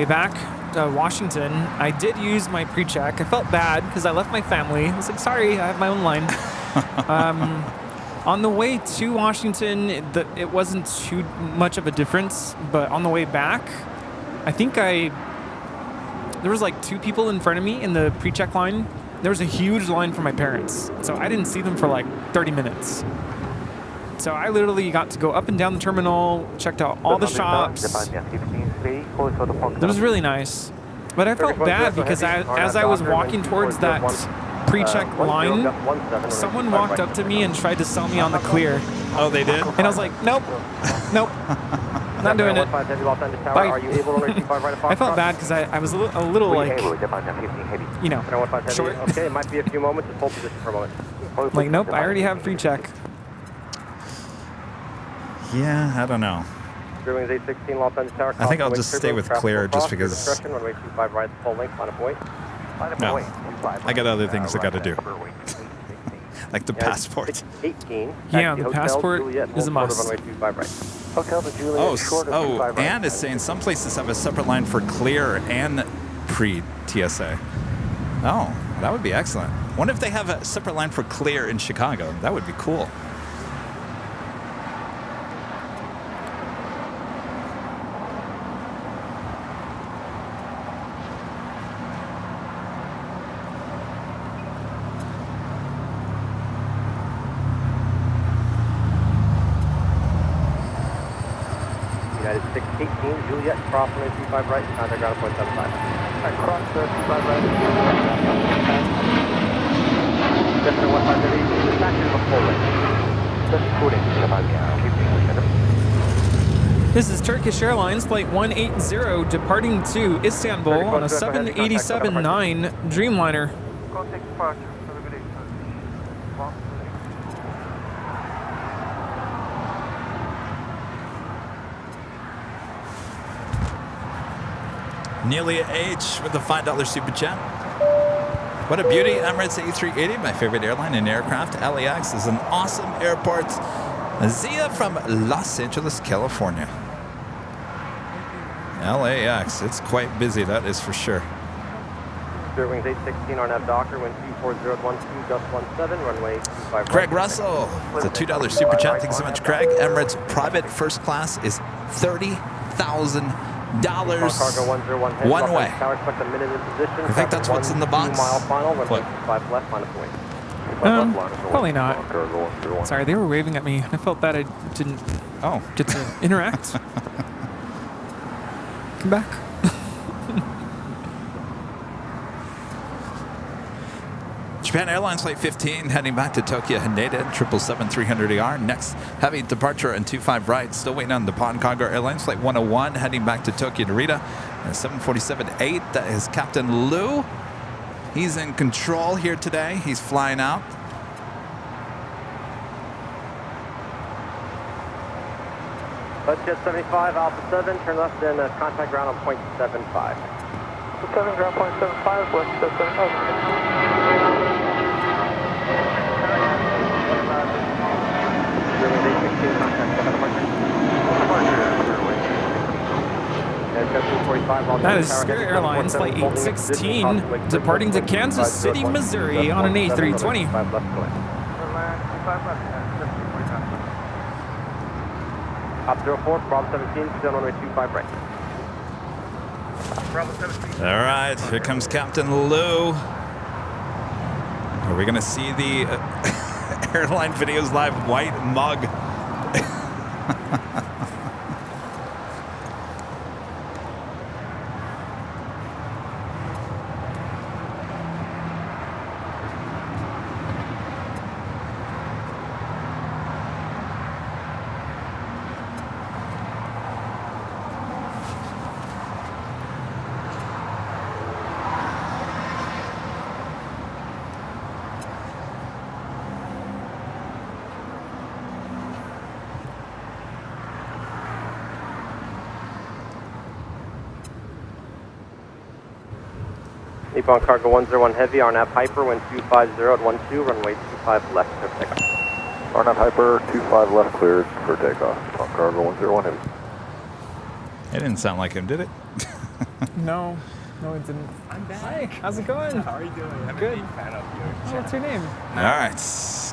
I: back to Washington, I did use my pre-check. I felt bad because I left my family. I was like, sorry, I have my own line. On the way to Washington, it wasn't too much of a difference, but on the way back, I think there was like 2 people in front of me in the pre-check line. There was a huge line for my parents, so I didn't see them for like 30 minutes. So I literally got to go up and down the terminal, checked out all the shops. It was really nice. But I felt bad because as I was walking towards that pre-check line, someone walked up to me and tried to sell me on the clear.
C: Oh, they did?
I: And I was like, nope, not doing it. Bye. I felt bad because I was a little like, short.
A: Okay, it might be a few moments. Just hold position for a moment.
I: Like, nope, I already have pre-check.
C: Yeah, I don't know. I think I'll just stay with clear just because. No, I got other things I got to do. Like the passport.
I: Yeah, the passport is a must.
C: Oh, and it's saying some places have a separate line for clear and pre-TSA. Oh, that would be excellent. I wonder if they have a separate line for clear in Chicago. That would be cool.
A: United 618, Juliet, cross runway 25 right, contact ground point 75. Cross 25 right. Definitely 1538, dispatch in the full lane. Just coding,
I: This is Turkish Airlines Flight 180 departing to Istanbul on a 787-9 Dreamliner.
L: Contact departure. Have a good day,
C: Nearly H with a $5 super chat. What a beauty. Emirates A380, my favorite airline and aircraft. LAX is an awesome airport. Zia from Los Angeles, California. LAX, it's quite busy, that is for sure.
A: Wings 816 RNAV Docker, wind 24012, gust 17, runway 25.
C: Craig Russell, it's a $2 super chat. Thanks so much, Craig. Emirates private first class is $30,000 one way. I think that's what's in the box. What?
I: Probably not. Sorry, they were waving at me. I felt bad I didn't get to interact. Come back.
C: Japan Airlines Flight 15 heading back to Tokyo Haneda, 777-300ER. Next heavy departure and 25 right. Still waiting on the Nippon Cargo Airlines Flight 101 heading back to Tokyo Narita. 747-8, that is Captain Lou. He's in control here today. He's flying out.
A: Jet 75, Alpha 7, turn left and contact ground on point 75.
B: 7 ground point 75, left Jet 75.
I: That is Spirit Airlines Flight 816 departing to Kansas City, Missouri on an A320.
A: Op 04, Bravo 17, still on runway 25 right. Bravo 17.
C: All right, here comes Captain Lou. Are we going to see the Airline Videos Live white mug?
A: Nippon Cargo 101 Heavy, RNAV Hyper, wind 250 at 12, runway 25 left for takeoff.
G: RNAV Hyper, 25 left cleared for takeoff. Nippon Cargo 101 Heavy.
C: It didn't sound like him, did it?
I: No, it didn't. I'm back. Hi, how's it going?
N: How are you doing? I'm
I: Good.
N: a big fan of your channel.
I: What's your name?
C: All right,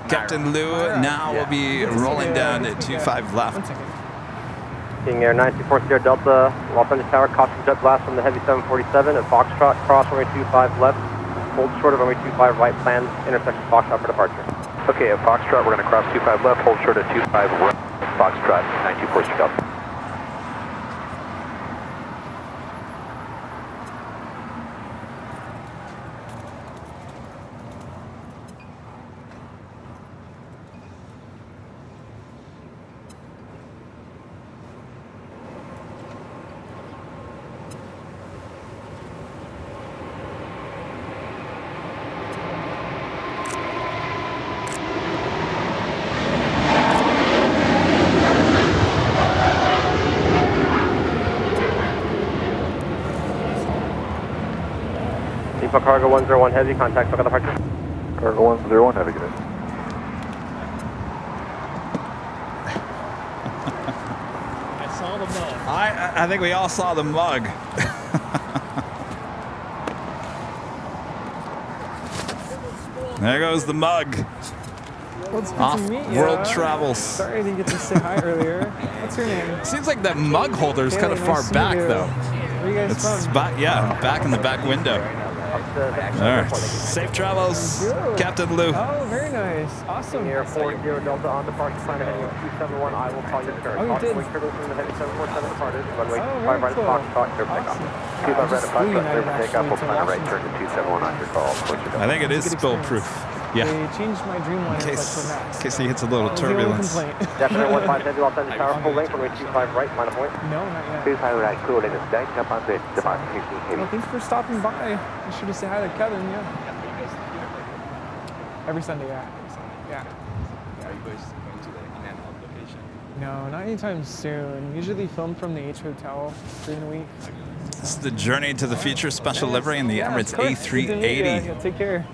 C: Captain Lou now will be rolling down at 25 left.
I: 1 second.
A: King Air 9240 Delta, Los Angeles Tower, caution jet blast from the Heavy 747 at Foxtrot, cross runway 25 left, hold short of runway 25 right, plan intersection Foxtrot for departure.
G: Okay, at Foxtrot, we're going to cross 25 left, hold short at 25 right, Foxtrot, 9240 Delta.
A: Nippon Cargo 101 Heavy, contact for departure.
G: Cargo 101 Heavy, good.
F: I saw the mug.
C: I think we all saw the mug. There goes the mug.
I: Well, it's good
C: Off
I: to meet you.
C: world travels.
I: Sorry I didn't get to say hi earlier. What's your name?
C: Seems like that mug holder is kind of far
I: nice to
C: back,
I: meet you.
C: though.
I: Where are you guys
C: It's
I: from?
C: back in the back window. All right, safe travels, Captain Lou.
I: Oh, very nice. Awesome.
A: King Air 40 Delta on departure, sign of heading of 271, I will call you the turn.
I: Oh, you did?
A: Wing turbulence from the Heavy 747 departed, runway
I: Oh,
A: 25 right,
I: very cool.
A: Foxtrot, clear for takeoff. 25 right, Foxtrot, clear for takeoff, we'll plan a right turn to 271 on your call.
C: I think it is spill-proof. Yeah.
I: They changed my Dreamliner
C: In case,
I: for Max.
C: in case he hits a little
I: That was the only
C: turbulence.
I: complaint.
A: Definitely 15 Heavy, Los Angeles Tower, full length, runway 25 right, line of point.
I: No, not yet.
G: 25 right, cool, and it's down, jump on bridge, depart 15 Heavy.
I: Well, thanks for stopping by. You should have said hi to Kevin, yeah. Every Sunday, yeah. Every Sunday, yeah.
N: Are you guys going to the in-and-out location?
I: No, not anytime soon. Usually filmed from the H Hotel during the week.
C: This is the Journey to the Future special livery in the
I: Yeah,
C: Emirates
I: of course. Good to meet you.
C: A380.
I: Yeah, take care.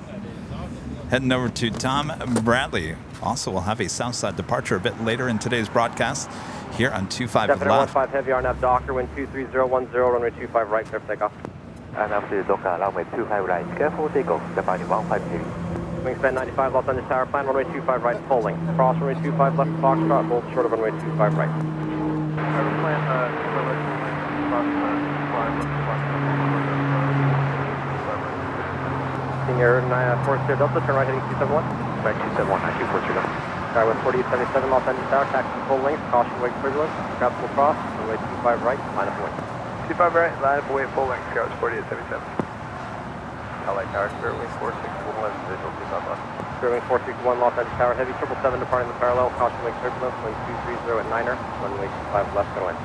C: Heading over to Tom Bradley. Also, we'll have a Southside departure a bit later in today's broadcast here on 25
A: Definitely
C: left.
A: 15 Heavy, RNAV Docker, wind 23010, runway 25 right, clear for takeoff.
G: RNAV Docker, runway 25 right, careful takeoff, departing 15 Heavy.
A: Wingspan 95, Los Angeles Tower, plan runway 25 right, full length. Cross runway 25 left, Foxtrot, hold short of runway 25 right. King Air 4 Delta, turn right heading 271.
G: Right, 271, 9240 Delta.
A: Sky with 4877, Los Angeles Tower, taxi full length, caution wake turbulence, Scouts will cross, runway 25 right, line of point.
L: 25 right, line of way, full length, Scouts 4877. LA Tower, Spirit Wing 461, visual 25 left.
G: Spirit Wing 461, Los Angeles Tower, heavy 777 departing the parallel, caution wing turbulence, wind 230 at 9er, runway 25 left, clear line.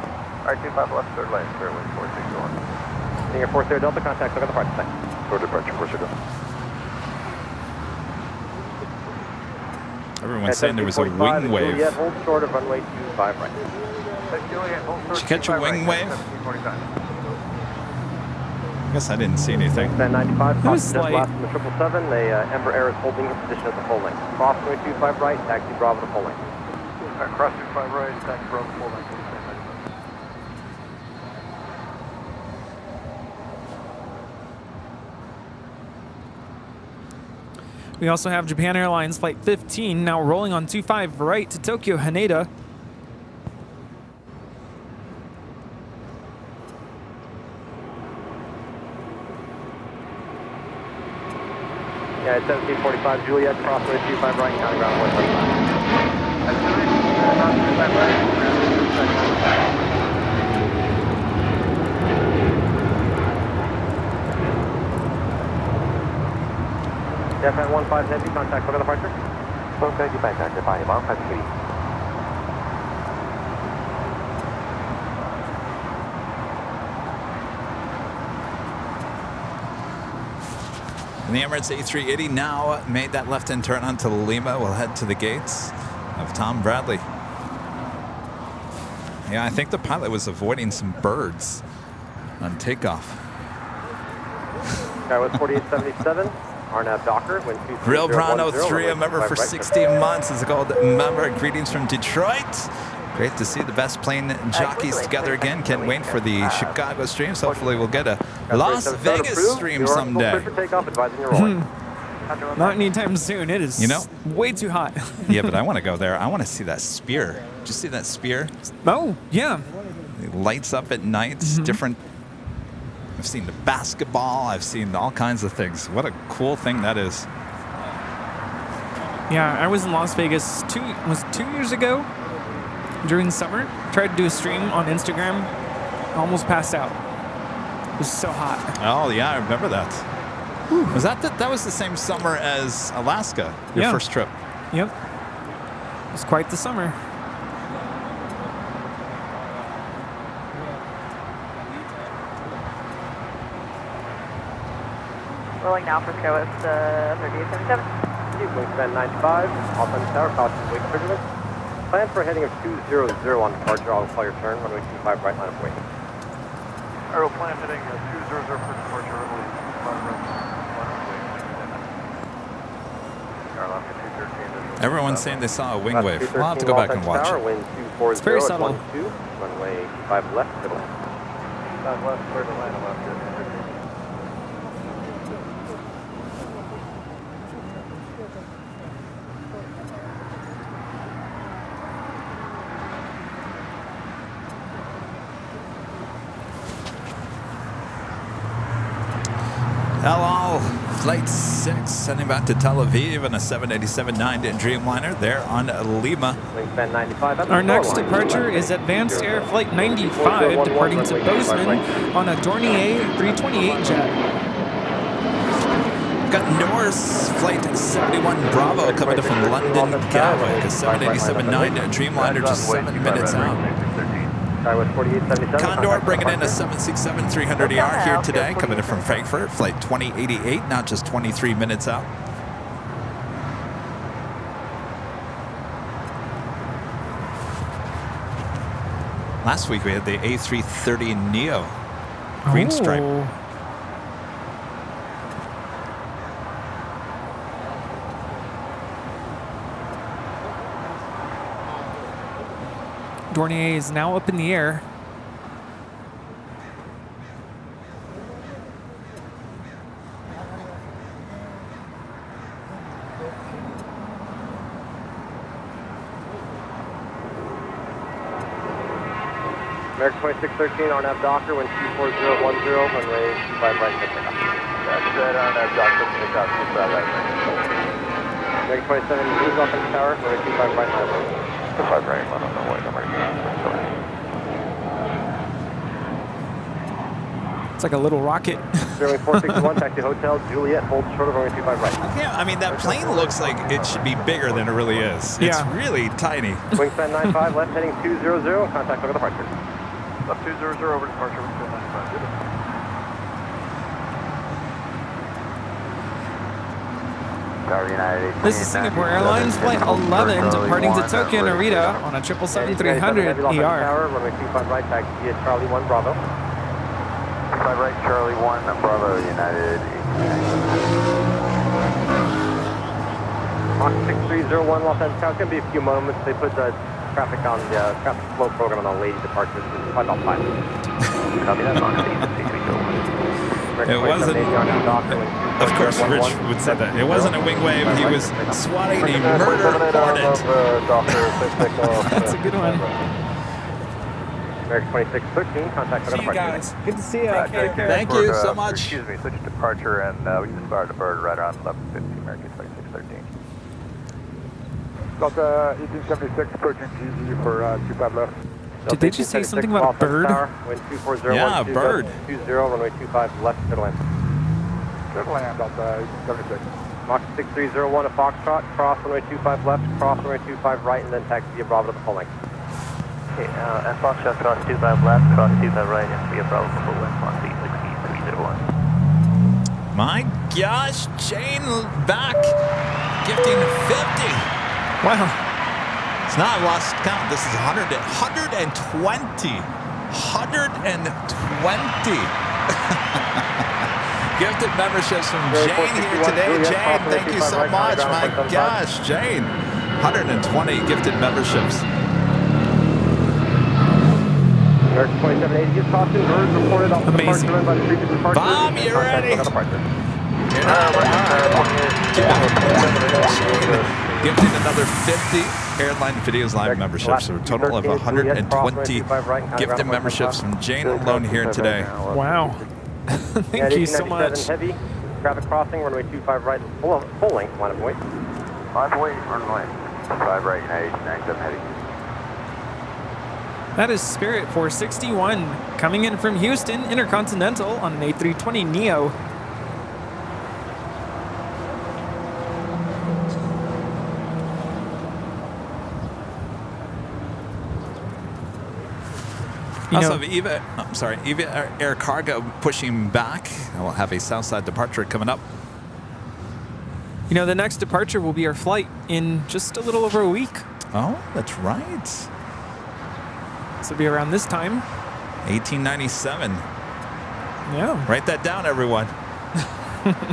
L: Alright, 25 left, third lane, Spirit Wing 461.
G: Senior 40 Delta, contact, look at the departure, thanks.
L: Short departure, 460.
C: Everyone's saying there was a wing wave.
G: Juliet, hold short of runway 25 right.
L: Juliet, hold short.
C: Did you catch a wing wave?
L: 1745.
C: I guess I didn't see anything.
G: Wingspan 95,
I: It was
G: caution
I: slight.
G: blast from the 777, the Ember Air is holding in position at the full length. Cross runway 25 right, taxi Bravo to full length.
L: Cross 25 right, taxi Bravo, full length.
I: We also have Japan Airlines Flight 15 now rolling on 25 right to Tokyo Haneda.
G: Yeah, it's 1745 Juliet, cross runway 25 right, counting ground 135. Japan 15 Heavy, contact, look at the departure.
L: Okay, Japan Tower, Japan, Mount 53.
C: And the Emirates A380 now made that left-hand turn onto Lima. We'll head to the gates of Tom Bradley. Yeah, I think the pilot was avoiding some birds on takeoff.
G: Skywest 4877, RNAV Docker, wind 23010.
C: Real Brown 03,
G: runway
C: a member
G: 25
C: for
G: right,
C: 16 months, is a gold member. Greetings from Detroit. Great to see the best plane jockeys together again. Can't wait for the Chicago streams. Hopefully we'll get a Las Vegas stream someday.
I: Not anytime soon. It is way too hot.
C: Yeah, but I want to go there. I want to see that spear. Did you see that spear?
I: Oh, yeah.
C: It lights up at night. Different. I've seen the basketball. I've seen all kinds of things. What a cool thing that is.
I: Yeah, I was in Las Vegas 2 years ago during summer. Tried to do a stream on Instagram. Almost passed out. It was so hot.
C: Oh, yeah, I remember that. Was that was the same summer as Alaska, your first trip?
I: Yep. It was quite the summer.
O: Rolling now for Skywest 3877.
G: Wingspan 95, off on tower, caution wing turbulence. Plan for a heading of 200 on departure, I'll call your turn, runway 25 right, line of way.
L: Aero plan heading 200 for departure, runway 25 right.
C: Everyone's saying they saw a wing wave. We'll have to go back and watch it.
G: Wind 240
I: It's very subtle.
G: 12, runway 5 left, middle.
L: 5 left, clear to land left here.
C: Hello, Flight 6 sending back to Tel Aviv on a 787-9 Dreamliner there on Lima.
G: Wingspan 95.
I: Our next departure is Advanced Air Flight 95 departing to Bozeman on a Dornier 328 jet.
C: Got Norse Flight 71 Bravo coming in from London, Gatwick, a 787-9 Dreamliner just 7 minutes out. Condor bringing in a 767-300ER here today, coming in from Frankfurt, Flight 2088, now just 23 minutes out. Last week we had the A330neo green stripe.
I: Dornier is now up in the air.
G: American 2613, RNAV Docker, wind 24010, runway 25 right, pick up.
L: That's it, RNAV Docker, pick up, 25 right.
G: American 27, moves off in the tower, runway 25 right, line of way.
L: 25 right, line on the way, number 8.
I: It's like a little rocket.
A: Runway 461, taxi Hotel Juliet, hold short of runway 25 right.
C: Yeah, I mean, that plane looks like it should be bigger than it really is. It's really tiny.
A: Wingspan 95 left, heading 200, contact over departure.
L: Left 200 over departure, wingspan 95.
I: This is Singapore Airlines Flight 11 departing to Tokyo Narita on a 777-300 ER.
A: Runway 25 right, taxi Charlie 1 Bravo.
L: 25 right, Charlie 1 Bravo, United.
A: Mach 6301 Los Angeles. It's going to be a few moments. They put the traffic on the traffic flow program on the lady departures. It's probably about 5 minutes. Copy that on
C: It wasn't, of course, Rich would say that. It wasn't a wing wave. He was swatting a murder hornet.
I: That's a good one.
A: American 2613, contact for
I: See you guys. Good to see you.
C: Thank you so much.
L: Excuse me, switch departure, and we just fired a bird right around 11:50, American 2613.
P: Delta 1876, approaching GZ for 25 left.
I: Did they just say something about bird?
C: Yeah, bird.
A: 20, runway 25 left, clear to land.
P: Clear to land, Delta 1876.
A: Mach 6301, a Foxtrot, cross runway 25 left, cross runway 25 right, and then taxi via Bravo to the full length.
L: Okay, and Foxtrot, cross 25 left, cross 25 right, and via Bravo to full length on C6E301.
C: My gosh, Jane back, gifting 50.
I: Wow.
C: It's not, I've lost count. This is 120. 120. Gifted memberships from Jane here today. Jane, thank you so much. My gosh, Jane. 120 gifted memberships.
A: American 2780, just caution, birds reported off the departure run by the previous departure.
C: Bob, you ready? Gifting another 50 Airline Videos Live memberships, so a total of 120 gifted memberships from Jane alone here today.
I: Wow. Thank you so much.
A: Heavy, traffic crossing, runway 25 right, full length, line of weight.
L: 5 weight, runway 5 right, United 97 heavy.
I: That is Spirit 461 coming in from Houston Intercontinental on an A320 Neo.
C: Also, Eva Air Cargo pushing back. We'll have a Southside departure coming up.
I: You know, the next departure will be our flight in just a little over a week.
C: Oh, that's right.
I: This will be around this time.
C: 1897.
I: Yeah.
C: Write that down, everyone.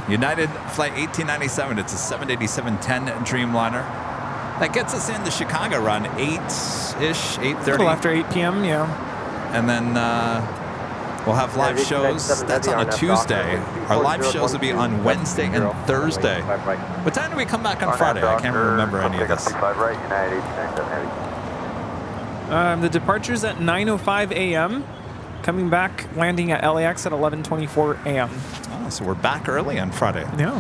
C: United Flight 1897. It's a 787-10 Dreamliner. That gets us into Chicago around 8-ish, 8:30.
I: A little after 8 p.m., yeah.
C: And then we'll have live shows. That's on a Tuesday. Our live shows will be on Wednesday and Thursday. What time do we come back on Friday? I can't remember any of this.
I: The departure's at 9:05 a.m. Coming back, landing at LAX at 11:24 a.m.
C: Oh, so we're back early on Friday.
I: Yeah.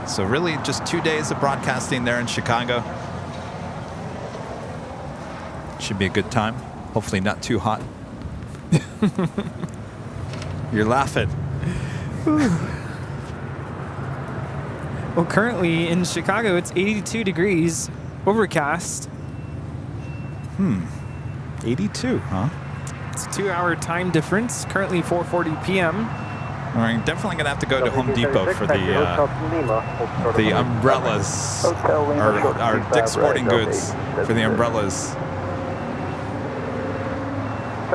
C: So really just 2 days of broadcasting there in Chicago. Should be a good time. Hopefully not too hot. You're laughing.
I: Well, currently in Chicago, it's 82 degrees, overcast.
C: 82, huh?
I: It's a 2-hour time difference. Currently 4:40 p.m.
C: We're definitely gonna have to go to Home Depot for the umbrellas, our Dick's Sporting Goods for the umbrellas.
I: I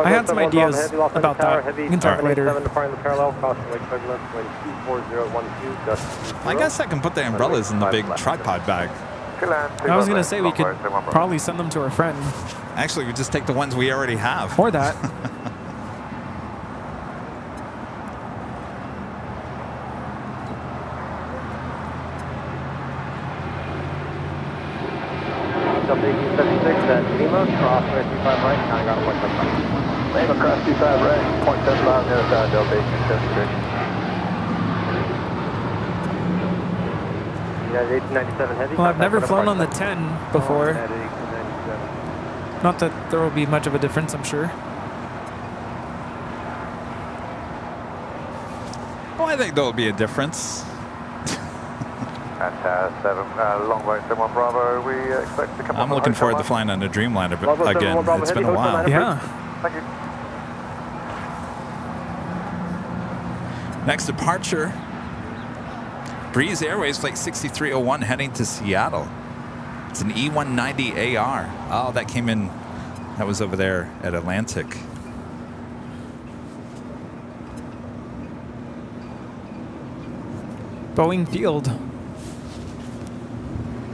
I: had some ideas about that. We can talk later.
C: I guess I can put the umbrellas in the big tripod bag.
I: I was going to say we could probably send them to our friend.
C: Actually, we just take the ones we already have.
I: Or that.
A: Lima, cross 25 right, counting out 175.
L: Lima, cross 25 right, 0.75 near the side, Delta 1876.
A: United 1897 heavy.
I: Well, I've never flown on the 10 before. Not that there will be much of a difference, I'm sure.
C: Oh, I think there'll be a difference.
L: At 7, Longboat 71 Bravo, we expect to come
C: I'm looking forward to flying on a Dreamliner, but again, it's been a while.
I: Yeah.
L: Thank you.
C: Next departure, Breeze Airways Flight 6301 heading to Seattle. It's an E190 AR. Oh, that came in, that was over there at Atlantic.
I: Boeing Field.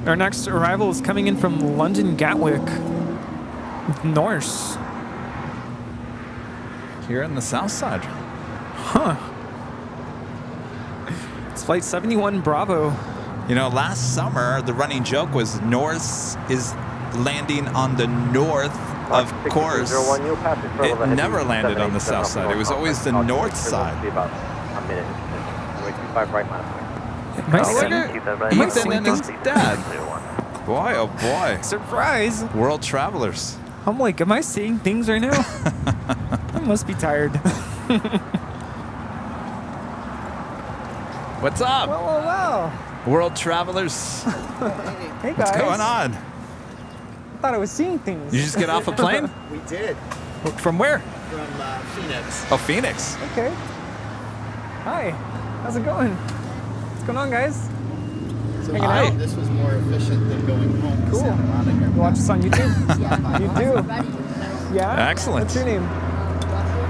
I: Our next arrival is coming in from London Gatwick with Norse.
C: Here on the south side.
I: Huh. It's Flight 71 Bravo.
C: You know, last summer, the running joke was Norse is landing on the north of course. It never landed on the south side. It was always the north side.
A: About a minute. Wait, 25 right last.
C: Ethan and his dad. Boy, oh boy.
I: Surprise.
C: World travelers.
I: I'm like, am I seeing things right now? I must be tired.
C: What's up?
I: Well.
C: World travelers.
I: Hey guys.
C: What's going on?
I: I thought I was seeing things.
C: You just get off a plane?
J: We did.
C: From where?
J: From Phoenix.
C: Oh, Phoenix.
I: Okay. Hi. How's it going? What's going on, guys?
J: So
I: Hanging out?
J: this was more efficient than going home to Santa Monica.
I: You watch this on YouTube? You do? Yeah?
C: Excellent.
I: What's your name?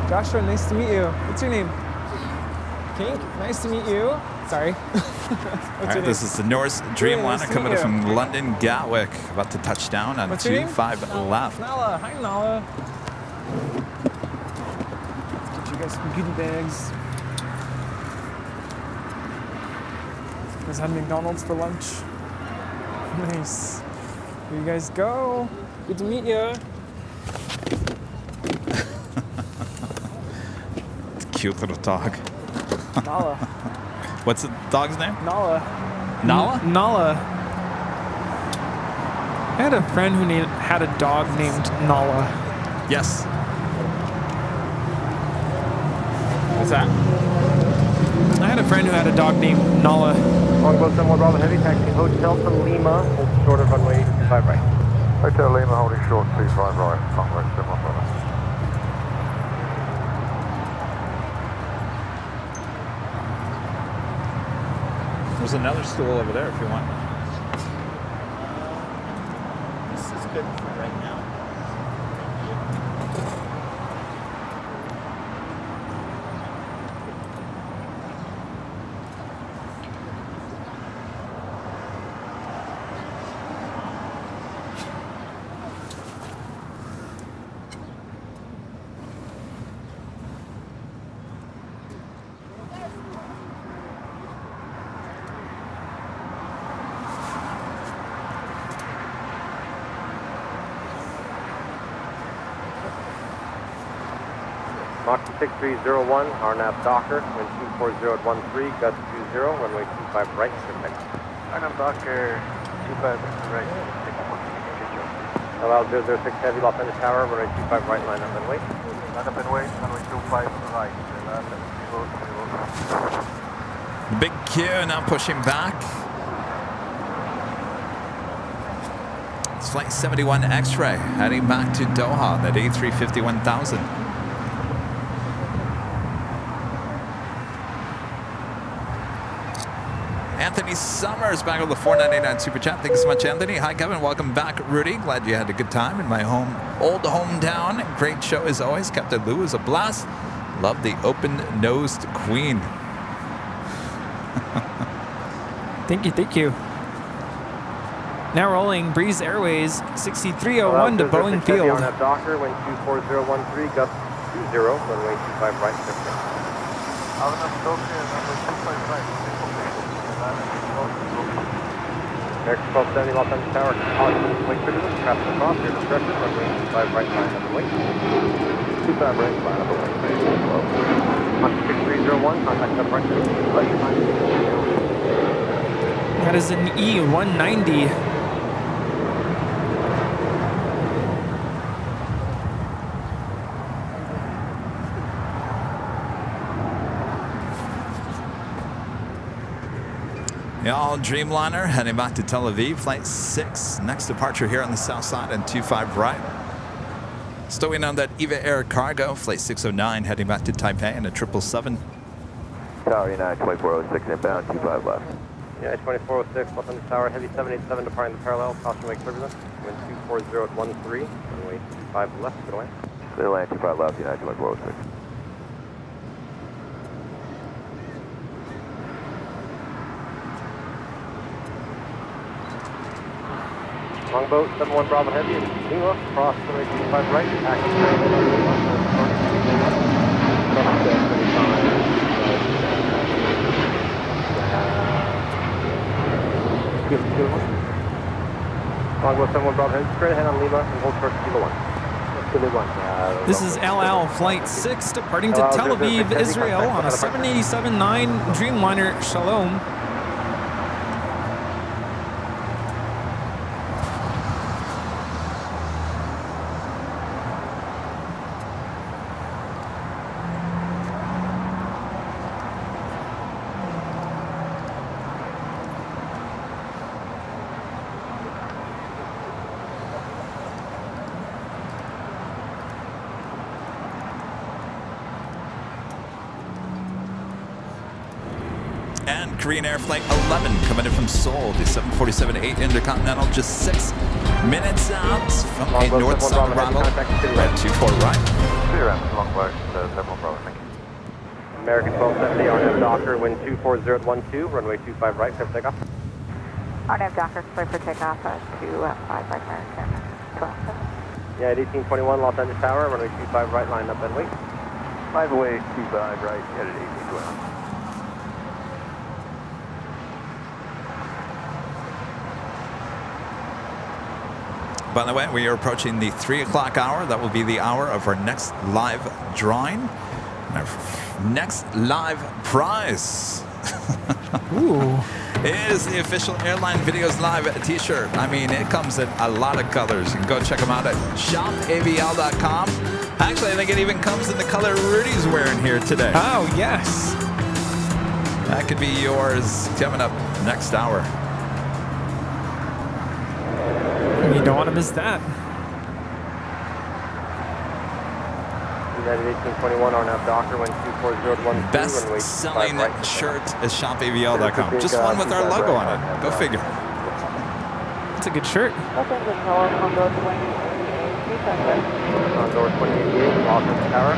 I: Joshua, nice to meet you. What's your name? Kink, nice to meet you. Sorry.
C: All right, this is the Norse Dreamliner coming in from London Gatwick, about to touch down on 25 left.
I: Nala. Hi, Nala. Let's get you guys some goodie bags. You guys had McDonald's for lunch? Nice. Here you guys go. Good to meet you.
C: It's a cute little dog.
I: Nala.
C: What's the dog's name?
I: Nala.
C: Nala?
I: Nala. I had a friend who had a dog named Nala.
C: Yes. What's that?
I: I had a friend who had a dog named Nala.
A: Longboat 71 Bravo Heavy, taxi Hotel to Lima, hold short of runway 25 right.
L: Hotel Lima holding short 25 right, Longboat 71 Bravo.
C: There's another stool over there if you want.
J: This is good for right now.
A: Mach 6301, RNAV Docker, wind 240 at 13, gust 20, runway 25 right, perfect.
L: RNAV Docker, 25 right,
A: Allow 006 Heavy, Los Angeles Tower, runway 25 right, line up and wait.
L: line up and wait, runway 25 right,
C: Big Q now pushing back. It's Flight 71 X-Ray heading back to Doha, that A350-1000. Anthony Summers back on the $4.99 Super Chat. Thanks so much, Anthony. Hi, Kevin. Welcome back, Rudy. Glad you had a good time in my old hometown. Great show as always. Captain Lou is a blast. Love the open-nosed queen.
I: Thank you. Now rolling Breeze Airways 6301 to Boeing Field.
A: RNAV Docker, wind 24013, gust 20, runway 25 right, perfect.
L: RNAV Docker, runway 25 right,
A: American 1270 Los Angeles Tower, wait for this, traffic across, your discretion, runway 25 right, line up and wait. 25 right, line up and wait. Mach 6301, contact up right,
I: That is an E190.
C: Y'all, Dreamliner heading back to Tel Aviv, flight 6. Next departure here on the south side and 25 right. Still waiting on that EVA Air Cargo, flight 609 heading back to Taipei and a 777.
G: Tower United 2406 inbound, 25 left.
L: Yeah, 2406, left on the tower, heavy 787 departing the parallel, caution wake turbulence, wind 240 at 13, runway 25 left, good away.
G: Clear land 25 left, United 2406.
L: Longboat 71 Bravo Heavy, Lima, cross runway 25 right, active Longboat 71 Bravo Heavy, straight ahead on Lima and hold short to Kilo 1.
I: This is LL Flight 6 departing to Tel Aviv, Israel on a 787-9 Dreamliner Shalom.
C: And Korean Air Flight 11 coming in from Seoul, the 747-8 Intercontinental, just 6 minutes out from a north-south arrival at 24 right.
G: Clear out, Longboat 71 Bravo, thank you.
L: American 1270, RNAV Docker, wind 240 at 12, runway 25 right, clear for takeoff.
O: RNAV Docker, clear for takeoff at 25 right, American 1270.
L: Yeah, at 1821 Los Angeles Tower, runway 25 right, line up and wait.
G: 5 away, 25 right, headed 1820.
C: By the way, we are approaching the 3 o'clock hour. That will be the hour of our next live drawing. Our next live prize
I: Ooh.
C: is the official Airline Videos Live t-shirt. I mean, it comes in a lot of colors. You can go check them out at shopavl.com. Actually, I think it even comes in the color Rudy's wearing here today.
I: Oh, yes.
C: That could be yours coming up next hour.
I: You don't want to miss that.
L: United 1821 RNAV Docker, wind 240 at 12,
C: Best
L: runway
C: selling
L: 25 right.
C: shirt is shopavl.com. Just one with our logo on it. Go figure.
I: It's a good shirt.
L: Condor 2088, Los Angeles Tower,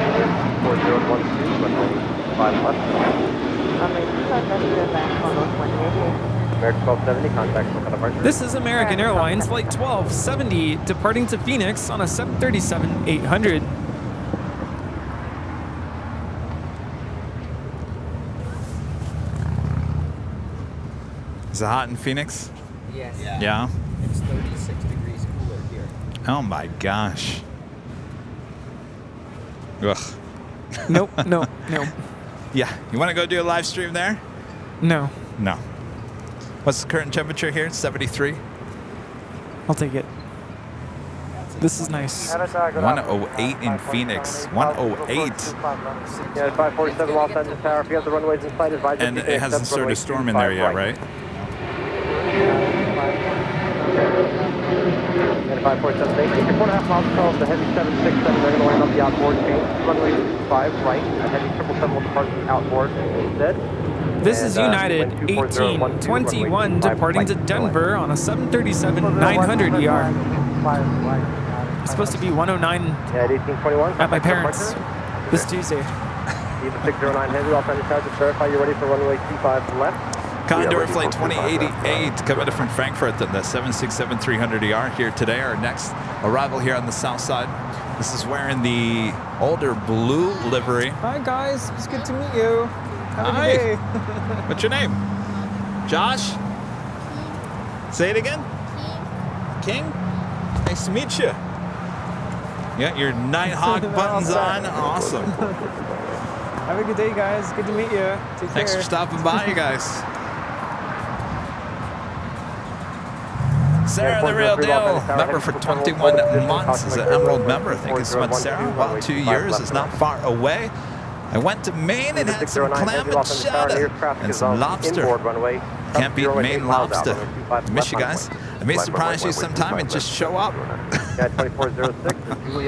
L: 40 at 12, runway 5 left. American 1270, contact local departure.
I: This is American Airlines Flight 1270 departing to Phoenix on a 737-800.
C: Is it hot in Phoenix?
N: Yes.
C: Yeah?
N: It's 36 degrees cooler here.
C: Oh my gosh. Ugh.
I: Nope.
C: Yeah. You want to go do a live stream there?
I: No.
C: No. What's the current temperature here? 73?
I: I'll take it. This is nice.
C: 108 in Phoenix. 108.
L: Yeah, 547 Los Angeles Tower. If you have the runways in sight, advise
C: And it hasn't started to storm in there yet, right?
L: And 547, they take 4.5 miles of the heavy 767. They're going to land on the outboard change. Runway 5 right. A heavy 777 will depart the outboard instead.
I: This is United 1821 departing to Denver on a 737-900 ER. It's supposed to be 109
L: at 1821
I: at my parents' this Tuesday.
L: Eva 609 Heavy, Los Angeles Tower, just verify you're ready for runway 25 left.
C: Condor Flight 2088 coming in from Frankfurt on the 767-300ER here today. Our next arrival here on the south side. This is wearing the older blue livery.
I: Hi guys, it's good to meet you. Have a
C: Hi.
I: good day.
C: What's your name? Josh? Say it again? King. Nice to meet you. You got your Nighthawk buttons on. Awesome.
I: Have a good day, guys. Good to meet you. Take
C: Thanks
I: care.
C: for stopping by, you guys. Sarah, the real deal. Member for 21 months. Is an Emerald member. Thank you so much, Sarah. Well, 2 years is not far away. I went to Maine and had some clam and chowder and some lobster. Can't beat Maine lobster. Miss you guys. I may surprise you sometime and just show up.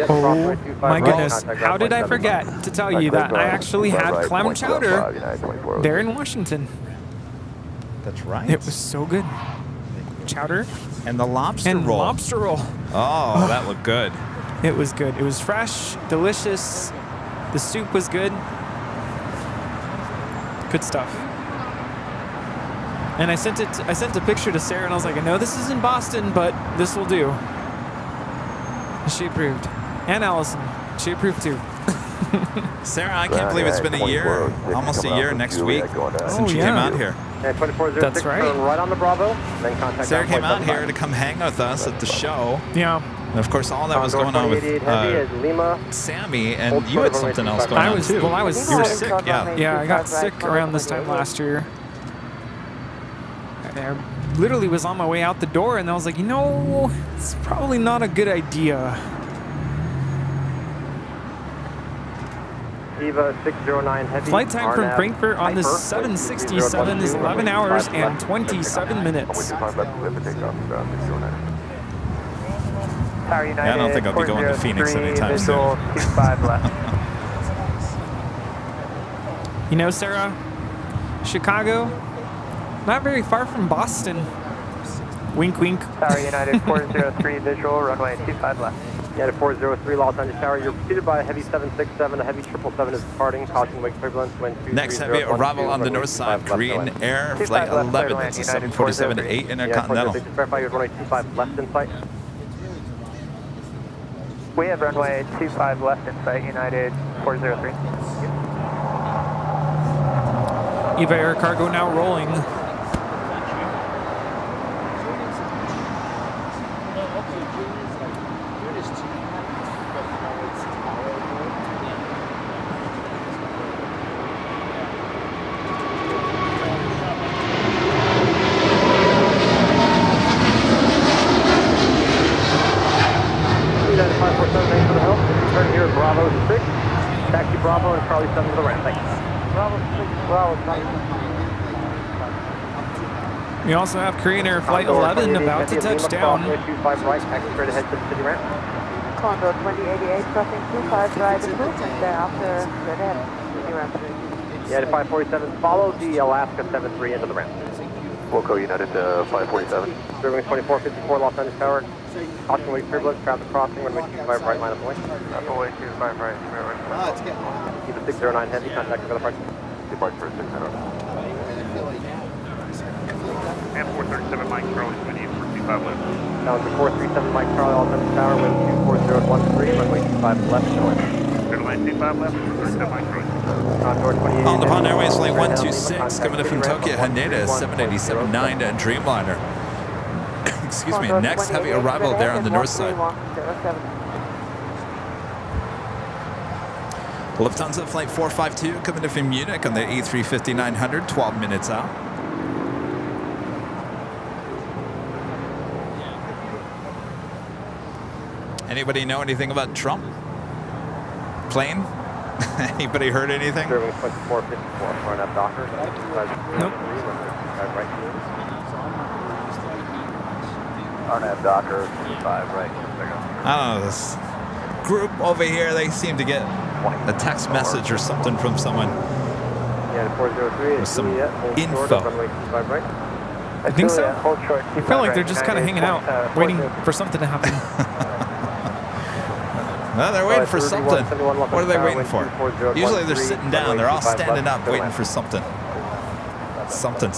I: Oh my goodness. How did I forget to tell you that I actually had clam chowder there in Washington?
C: That's right.
I: It was so good. Chowder.
C: And the lobster roll.
I: Lobster roll.
C: Oh, that looked good.
I: It was good. It was fresh, delicious. The soup was good. Good stuff. And I sent a picture to Sarah and I was like, I know this is in Boston, but this will do. She approved. And Allison. She approved too.
C: Sarah, I can't believe it's been a year, almost a year next week since you came out here.
I: That's right.
L: Right on the Bravo. Then contact
C: Sarah came out here to come hang with us at the show.
I: Yeah.
C: And of course, all that was going on with Sammy, and you had something else going on too.
I: Well, I was
C: You were sick, yeah.
I: Yeah, I got sick around this time last year. I literally was on my way out the door, and I was like, you know, it's probably not a good idea.
L: Eva 609 Heavy.
I: Flight time from Frankfurt on the 767 is 11 hours and 27 minutes.
C: Yeah, I don't think I'll be going to Phoenix anytime soon.
I: You know, Sarah, Chicago, not very far from Boston. Wink, wink.
L: Tower United 403 visual, runway 25 left. United 403 Los Angeles Tower. You're preceded by a heavy 767. A heavy 777 is departing, causing wake turbulence. Wind 230.
C: Next heavy arrival on the north side, Korean Air, flight 11. That's a 747-8 Intercontinental.
L: Verify you have runway 25 left in sight. We have runway 25 left in sight, United 403.
I: EVA Air Cargo now rolling. We also have Korean Air Flight 11 about to touch down.
O: Condor 2088 crossing 25 right improvement thereafter dead end.
L: Yeah, to 547, follow the Alaska 73 into the ramp.
G: Wilco United 547.
L: Serving 2454 Los Angeles Tower. Caution wake turbulence, traffic crossing, runway 25 right line of the way.
G: Runway 25 right.
L: Keep a 609 heavy, contact for the park.
G: Departure 609.
P: And 437 Mike Charlie, 2845 left.
L: Now it's 437 Mike Charlie, Los Angeles Tower, wind 24013, runway 25 left, north.
P: Runway 25 left, 437 Mike Charlie.
C: On the Pond Airways flight 126, coming in from Tokyo Haneda, 787-9 Dreamliner. Excuse me, next heavy arrival there on the north side. Lufthansa flight 452 coming in from Munich on the A350-900, 12 minutes out. Anybody know anything about Trump? Plane? Anybody heard anything?
L: Serving 2454, run up Docker.
I: Nope.
G: RNAV Docker 5 right.
C: I don't know, this group over here, they seem to get a text message or something from someone
L: Yeah, 403
C: with some
L: info.
I: I think so. I feel like they're just kind of hanging out, waiting for something to happen.
C: No, they're waiting for something. What are they waiting for? Usually they're sitting down. They're all standing up waiting for something. Something.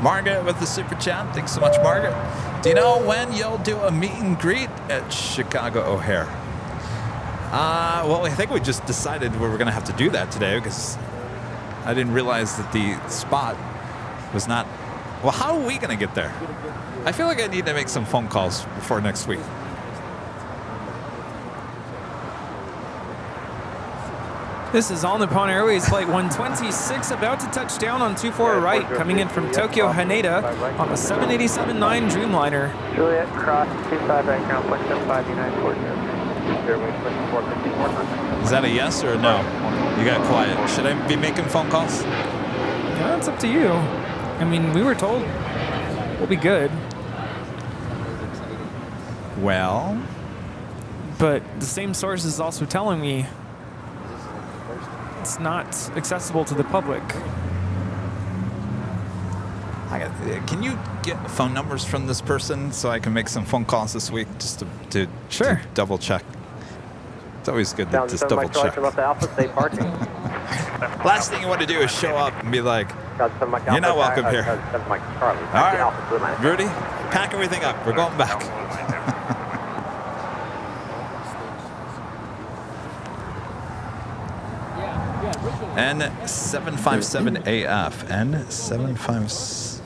C: Margaret with the super chat. Thanks so much, Margaret. Do you know when you'll do a meet and greet at Chicago O'Hare? Well, I think we just decided we were going to have to do that today because I didn't realize that the spot was not... Well, how are we going to get there? I feel like I need to make some phone calls before next week.
I: This is All Nippon Airways Flight 126 about to touch down on 24 right, coming in from Tokyo Haneda on the 787-9 Dreamliner.
L: Juliet, cross 25 right, ground point 75, United 404.
C: Is that a yes or a no? You got quiet. Should I be making phone calls?
I: Yeah, it's up to you. I mean, we were told we'll be good.
C: Well,
I: but the same source is also telling me it's not accessible to the public.
C: Can you get phone numbers from this person so I can make some phone calls this week just to double check? It's always good to just double check. Last thing you want to do is show up and be like, you're not welcome here. All right, Rudy, pack everything up. We're going back. N757AF. N757.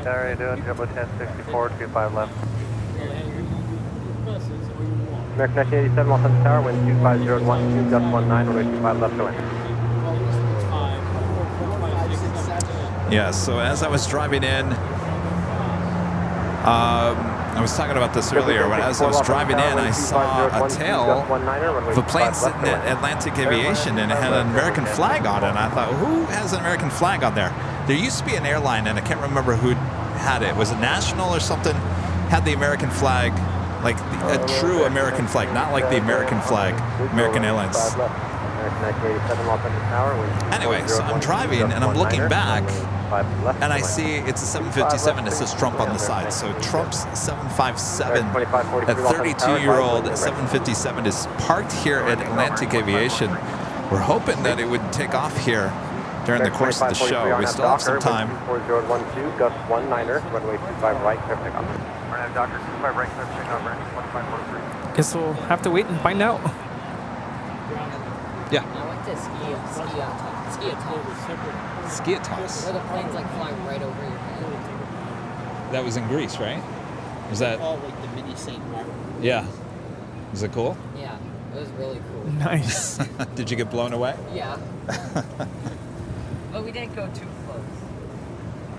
L: Sorry, doing Jumbo 1064, 25 left. American 1987, Los Angeles Tower, wind 25012, gust 19, runway 25 left to land.
C: Yeah, so as I was driving in, I was talking about this earlier. As I was driving in, I saw a tail of a plane sitting at Atlantic Aviation, and it had an American flag on it. And I thought, who has an American flag on there? There used to be an airline, and I can't remember who had it. Was it National or something? Had the American flag, like a true American flag, not like the American flag, American Airlines. Anyway, so I'm driving, and I'm looking back, and I see it's a 757 that says Trump on the side. So Trump's 757, a 32-year-old 757 is parked here at Atlantic Aviation. We're hoping that it would take off here during the course of the show. We still have some time.
L: 4012, gust 19er, runway 25 right, clear for takeoff. Doctor, 25 right, clear for takeoff, 1543.
I: Guess we'll have to wait and find out.
E: I
C: Yeah.
E: went to
C: Ski at toss.
E: Where the planes like fly right over your head.
C: That was in Greece, right? Was that?
E: All like the mini St. Martin.
C: Yeah. Was it cool?
E: Yeah, it was really cool.
I: Nice.
C: Did you get blown away?
E: Yeah. But we didn't go too close.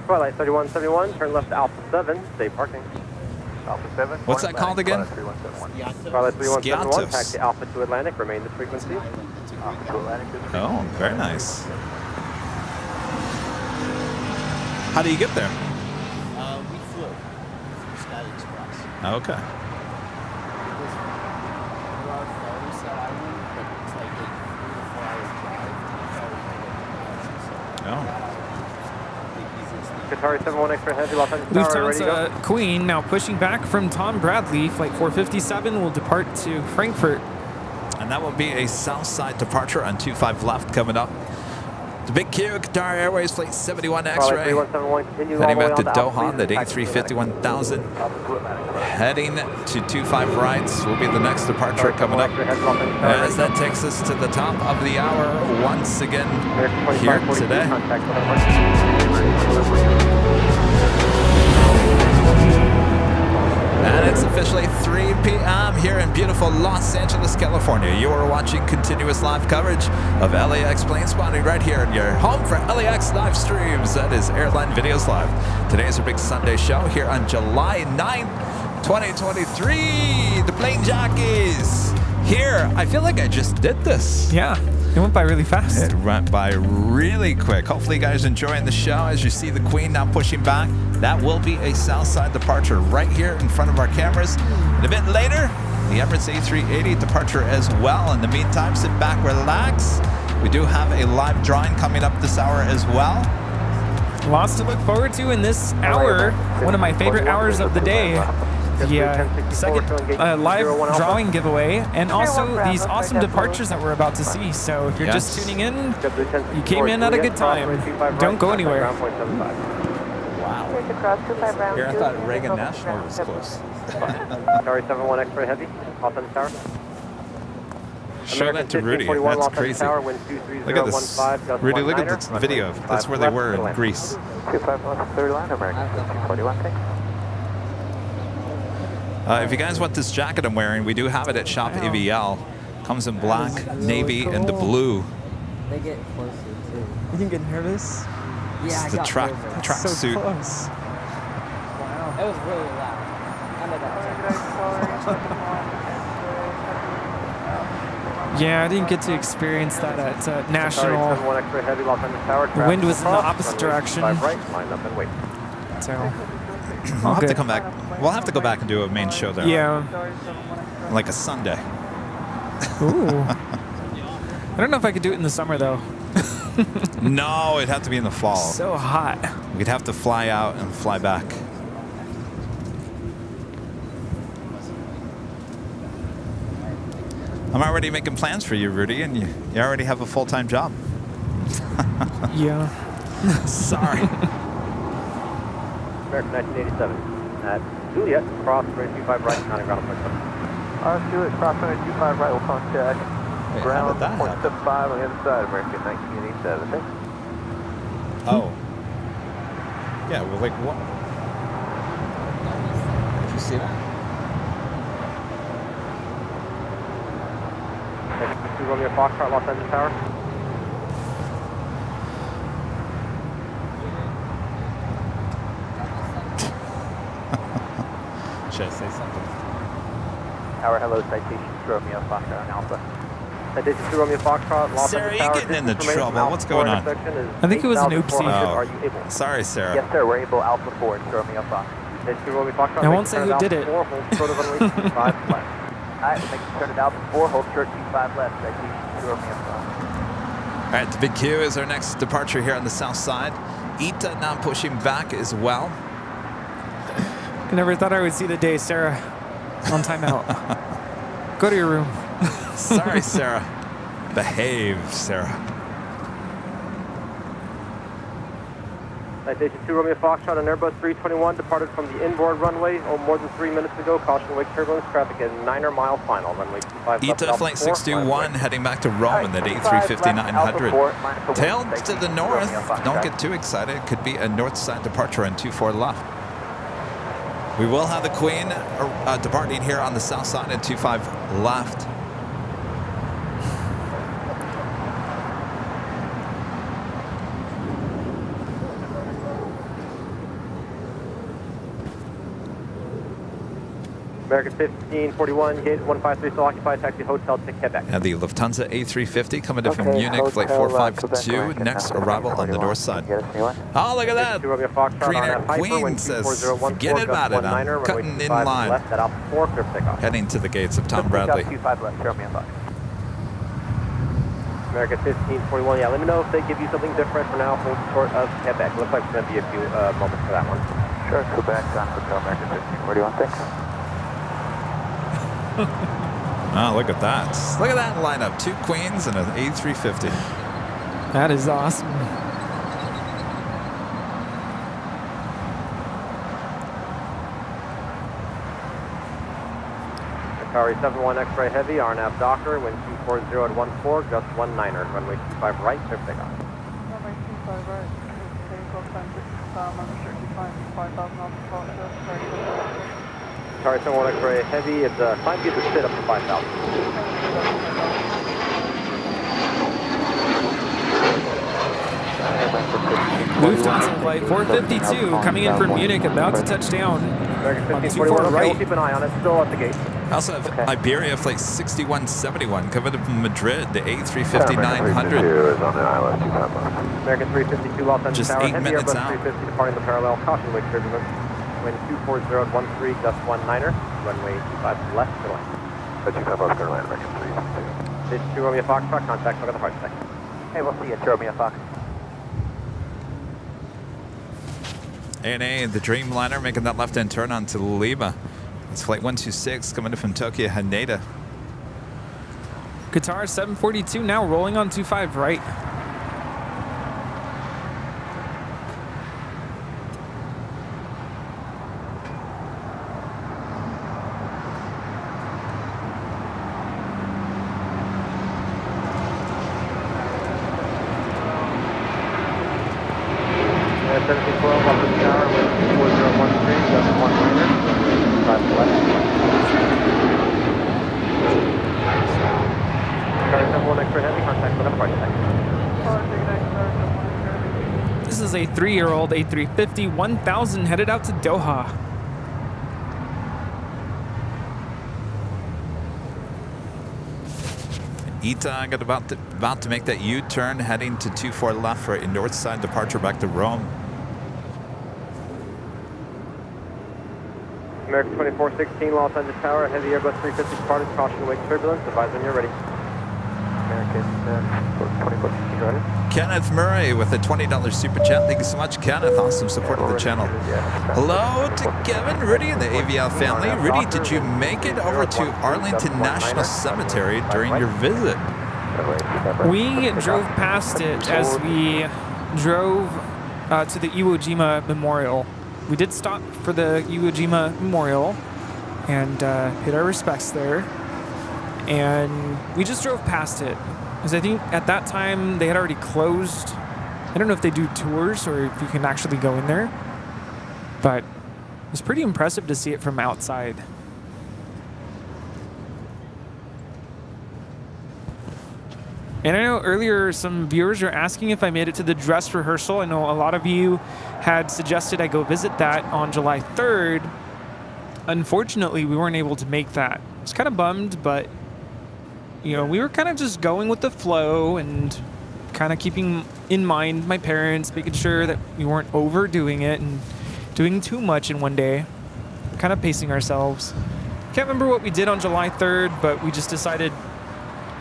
L: Twilight 3171, turn left to Alpha 7, stay parking. Alpha 7.
C: What's that called again?
L: Twilight 3171, taxi Alpha to Atlantic, remain this frequency.
C: Oh, very nice. How do you get there?
N: We flew through Sky Express.
C: Okay.
N: There are ferries that I went, but it's like a 3 to 4 hour drive.
L: Qatari 71 extra heavy, Los Angeles Tower, ready to go?
I: Lufthansa Queen now pushing back from Tom Bradley. Flight 457 will depart to Frankfurt.
C: And that will be a south side departure on 25 left coming up. The big Q, Qatar Airways Flight 71 X-ray. Heading back to Doha, that A350-1000. Heading to 25 rights will be the next departure coming up. As that takes us to the top of the hour once again here today. And it's officially 3 p.m. here in beautiful Los Angeles, California. You are watching continuous live coverage of LAX plane spotting right here in your home for LAX live streams. That is Airline Videos Live. Today is our big Sunday show here on July 9th, 2023. The Plane Jockeys here. I feel like I just did this.
I: Yeah. It went by really fast.
C: It went by really quick. Hopefully you guys are enjoying the show. As you see the Queen now pushing back, that will be a south side departure right here in front of our cameras. And a bit later, the Emirates A380 departure as well. In the meantime, sit back, relax. We do have a live drawing coming up this hour as well.
I: Lots to look forward to in this hour. One of my favorite hours of the day. The second live drawing giveaway, and also these awesome departures that we're about to see. So if you're just tuning in, you came in at a good time. Don't go anywhere.
C: Wow. Here, I thought Reagan National was close.
L: Sorry, 71 X-ray heavy, off on the tower.
C: Show that to Rudy. That's crazy. Look at this. Rudy, look at this video. That's where they were in Greece.
L: 25 left, third line, American 41, thanks.
C: If you guys want this jacket I'm wearing, we do have it at Shop AVL. Comes in black, navy, and the blue.
Q: They get closer too.
I: You didn't get nervous?
C: It's the track
I: so
C: suit.
I: Close.
Q: Wow. It was really loud. I know that.
I: Yeah, I didn't get to experience that at National. The wind was in the opposite direction. So
C: We'll have to come back. We'll have to go back and do a main show there.
I: Yeah.
C: Like a Sunday.
I: Ooh. I don't know if I could do it in the summer though.
C: No, it'd have to be in the fall.
I: So hot.
C: We'd have to fly out and fly back. I'm already making plans for you, Rudy, and you already have a full-time job.
I: Yeah.
C: Sorry.
L: American 1987 at Juliet, cross 325 right, counting ground point 7.
G: Juliet, cross 325 right, we'll contact ground point 75 on the other side, American 1987.
C: Oh. Yeah, well, like what? Did you see that?
L: Romeo Foxtrot, Los Angeles Tower.
C: Should I say something?
L: Tower, hello, citation Romeo Foxtrot on Alpha. Citation Romeo Foxtrot, Los
C: Sarah,
L: Angeles
C: you're
L: Tower.
C: getting into trouble. What's going on?
I: I think it was an oopsie.
L: Are you able?
C: Sorry, Sarah.
L: Yes, sir, we're able. Alpha 4, Romeo Fox. Citation Romeo Foxtrot.
I: I won't say who did it.
L: 4, hold short of runway 25 left. Alright, make it turn it Alpha 4, hold short 25 left. Citation Romeo Fox.
C: All right, the Big Q is our next departure here on the south side. Ita now pushing back as well.
I: I never thought I would see the day, Sarah, on timeout. Go to your room.
C: Sorry, Sarah. Behave, Sarah.
L: Citation 2 Romeo Foxtrot on Airbus 321 departed from the inboard runway more than 3 minutes ago. Caution wake turbulence traffic at 9er mile final. Runway 25
C: Ita flight 61 heading back to Rome in that A350-900. Tail to the north. Don't get too excited. It could be a north side departure on 24 left. We will have the Queen departing here on the south side at 25 left.
L: American 1541, gate 153 still occupied, taxi hotel to Quebec.
C: And the Lufthansa A350 coming in from Munich, flight 452, next arrival on the north side. Oh, look at that! Green Air Queen says, forget about it, I'm cutting in line. Heading to the gates of Tom Bradley.
L: American 1541, yeah, let me know if they give you something different for now, hold short of Quebec. Looks like it's going to be a few moments for that one.
G: Sure, Quebec on Hotel American 1541, thanks.
C: Oh, look at that. Look at that lineup. 2 Queens and an A350.
I: That is awesome.
L: Atari 71 X-ray heavy, RNAV Docker, wind 240 at 14, just 19er, runway 25 right, clear for takeoff.
B: Runway 25 right, takeoff time, unrestricted time, 5,000 off departure,
L: Atari 71 X-ray heavy, it's climb speed to sit up to 5,000.
I: Lufthansa flight 452 coming in from Munich, about to touch down on 24 right.
L: We'll keep an eye on it, still at the gate.
C: I also have Iberia flight 6171 coming in from Madrid, the A350-900.
L: American 352 Los Angeles
C: Just
L: Tower,
C: 8
L: heavy
C: minutes
L: Airbus
C: out.
L: 350 departing the parallel, caution wake turbulence, wind 240 at 13, just 19er, runway 25 left, good line.
G: 25 Oscar line, American 352.
L: 52 Romeo Foxtrot, contact, look at the hard check. Hey, we'll see you at Romeo Fox.
C: ANA, the Dreamliner, making that left-hand turn onto Lima. It's flight 126 coming in from Tokyo, Haneda.
I: Qatar 742 now rolling on 25 right.
L: for heavy, contact with approach deck.
I: This is a 3-year-old A350 1000 headed out to Doha.
C: Ita got about to make that U-turn, heading to 24 left for a north side departure back to Rome.
L: American 2416, Los Angeles Tower, heavy Airbus 350 departed, caution wake turbulence, advise when you're ready. American 2416, go ahead.
C: Kenneth Murray with a $20 super chat. Thank you so much, Kenneth. Awesome support of the channel. Hello to Kevin Rudy and the AVL family. Rudy, did you make it over to Arlington National Cemetery during your visit?
I: We drove past it as we drove to the Iwo Jima Memorial. We did stop for the Iwo Jima Memorial and paid our respects there. And we just drove past it. Because I think at that time they had already closed. I don't know if they do tours or if you can actually go in there. But it was pretty impressive to see it from outside. And I know earlier some viewers were asking if I made it to the dress rehearsal. I know a lot of you had suggested I go visit that on July 3rd. Unfortunately, we weren't able to make that. I was kind of bummed, but you know, we were kind of just going with the flow and kind of keeping in mind my parents, making sure that we weren't overdoing it and doing too much in one day. Kind of pacing ourselves. Can't remember what we did on July 3rd, but we just decided,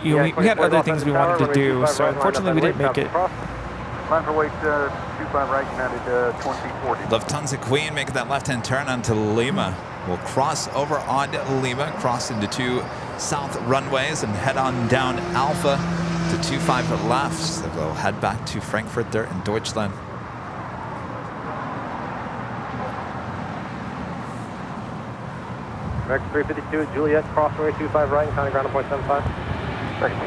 I: you know, we had other things we wanted to do, so unfortunately we didn't make it.
P: Line for wait 25 right, United 2040.
C: Lufthansa Queen making that left-hand turn onto Lima. We'll cross over on Lima, cross into 2 south runways and head on down Alpha to 25 left. So we'll head back to Frankfurt there in Deutschland.
L: American 352, Juliet, crossway 25 right, and counting ground at 0.75. American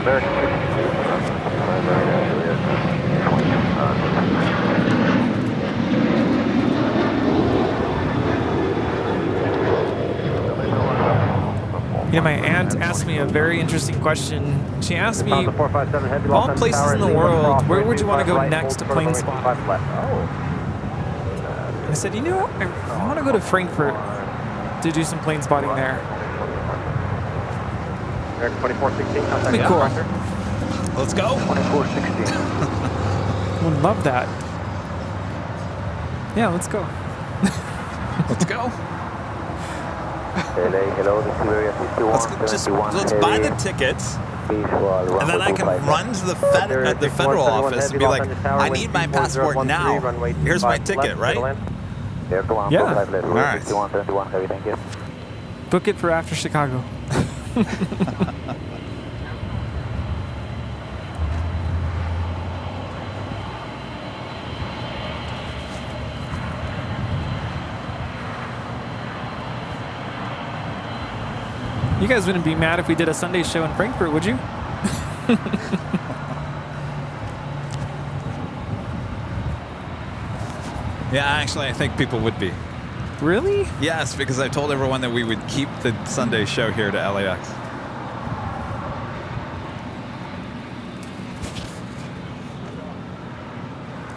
L: 352,
I: You know, my aunt asked me a very interesing question. She asked me, of all places in the world, where would you want to go next to plane spot? I said, you know, I want to go to Frankfurt to do some plane spotting there.
L: American 2416,
I: That'd be cool.
C: Let's go.
L: 2416.
I: Would love that. Yeah, let's go.
C: Let's go.
G: Hello, this is Area 51.
C: Let's buy the tickets, and then I can run to the federal office and be like, I need my passport now. Here's my ticket, right?
I: Yeah.
C: All right.
I: Book it for after Chicago. You guys wouldn't be mad if we did a Sunday show in Frankfurt, would you?
C: Yeah, actually, I think people would be.
I: Really?
C: Yes, because I told everyone that we would keep the Sunday show here to LAX.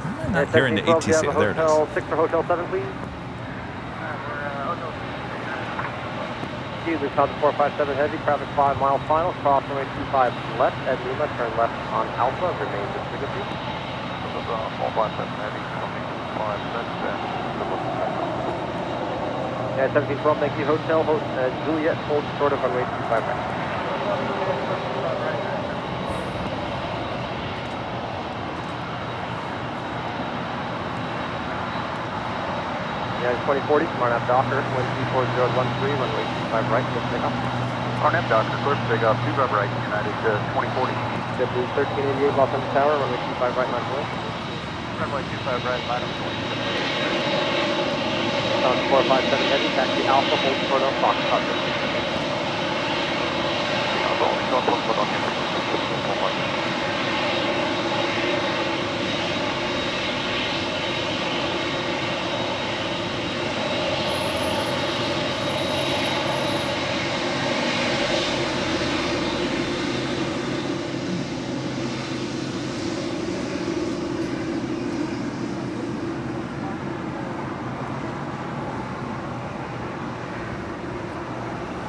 C: I'm not hearing the ATC. There it is.
L: 6 for Hotel 7, please. We've held 457 heavy, traffic 5 mile final, cross runway 25 left at Lima, turn left on Alpha, remain with frequency.
P: 457 heavy, coming 5 left,
L: Yeah, 1712, thank you. Hotel, Juliet, hold short of runway 25 right. Yeah, 2040, Marnap Docker, 124.013, runway 25 right, let's take off.
P: Marnap Docker, course take off, 25 right, United 2040.
L: JetBlue 1388, Los Angeles Tower, runway 25 right, line away.
P: Runway 25 right, line away.
L: 457 heavy, taxi Alpha, hold short of Fox, Alpha.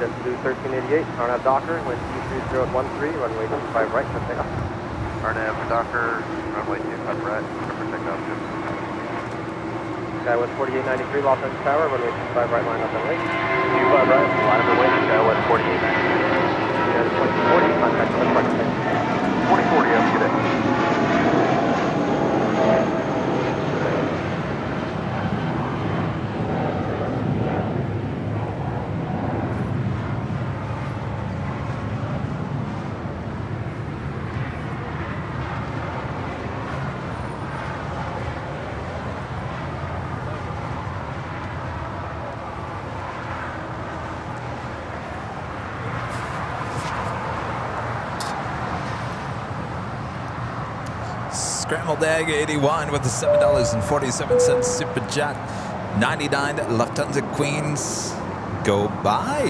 L: JetBlue 1388, RNAV Docker, wind 230 at 13, runway 25 right, for takeoff.
G: RNAV Docker, runway 25 right, for takeoff.
L: Skywest 4893, Los Angeles Tower, runway 25 right, line up and wait. 25 right, line up and wait, Skywest 4893. 2040, contact with the
G: 2040, have a good day.
C: Scrambled Egg 81 with the $7.47 Super Jet. 99 Lufthansa Queens go by.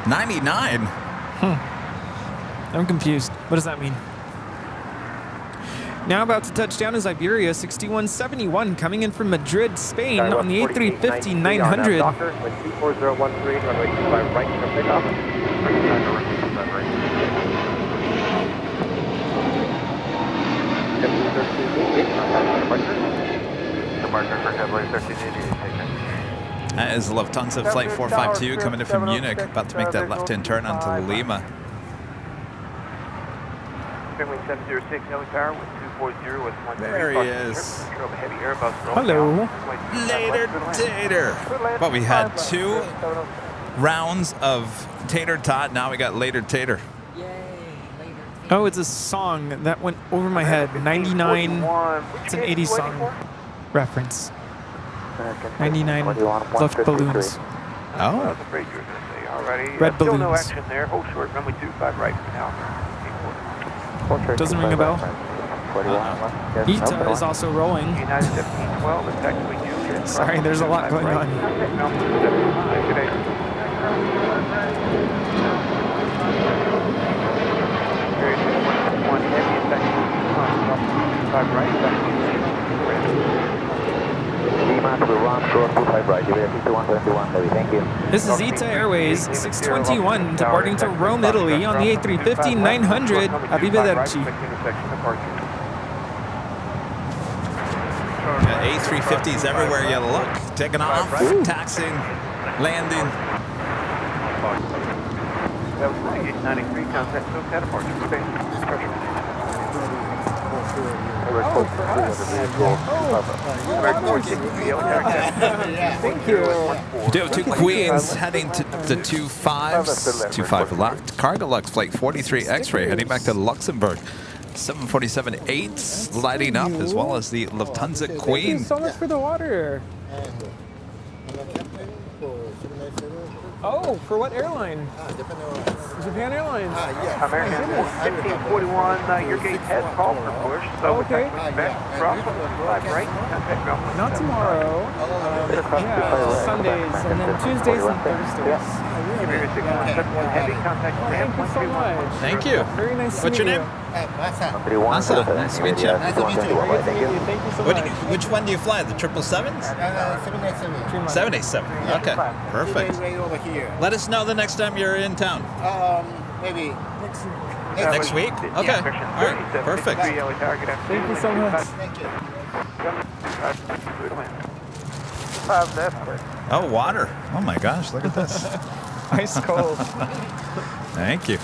C: 99?
I: I'm confused. What does that mean? Now about to touch down is Iberia 6171 coming in from Madrid, Spain on the A350-900.
L: Docker, wind 24013, runway 25 right, for takeoff.
C: That is Lufthansa Flight 452 coming in from Munich, about to make that left-hand turn onto Lima. There he is.
I: Hello.
C: Later tater. But we had 2 rounds of tater tot. Now we got later tater.
I: Oh, it's a song that went over my head. 99. It's an 80s song reference. 99 Luft balloons.
C: Oh.
I: Red balloons. Doesn't ring a bell. Ita is also rolling. Sorry, there's a lot going on. This is ITA Airways 621 departing to Rome, Italy on the A350-900. Arrivederci.
C: A350s everywhere you look. Taking off, taxiing, landing.
G: That was 9893, contact SoCal departure, discretion.
I: Thank you.
C: We do have 2 Queens heading to the 25s. 25 left. Cargolux Flight 43 X-ray heading back to Luxembourg. 747-8s lighting up, as well as the Lufthansa Queen.
I: Thank you so much for the water. Oh, for what airline? Japan Airlines.
G: Yeah. American 1541, your gate has called for push, so
I: okay.
G: Right,
I: not tomorrow. Yeah, Sundays, and then Tuesdays and Thursdays.
G: Heavy contact.
I: Thank you so much.
C: Thank you.
I: Very nice to
C: What's your
I: meet
C: name?
I: Masa.
C: Masa. Nice to meet you.
I: Nice to meet you. Thank you so much.
C: Which one do you fly? The 777s? 787. Okay, perfect.
N: Right over here.
C: Let us know the next time you're in town.
N: Maybe
C: next week. Okay. All right. Perfect.
I: Thank you so much.
N: Thank you.
C: Oh, water. Oh my gosh, look at this.
I: Ice cold.
C: Thank you.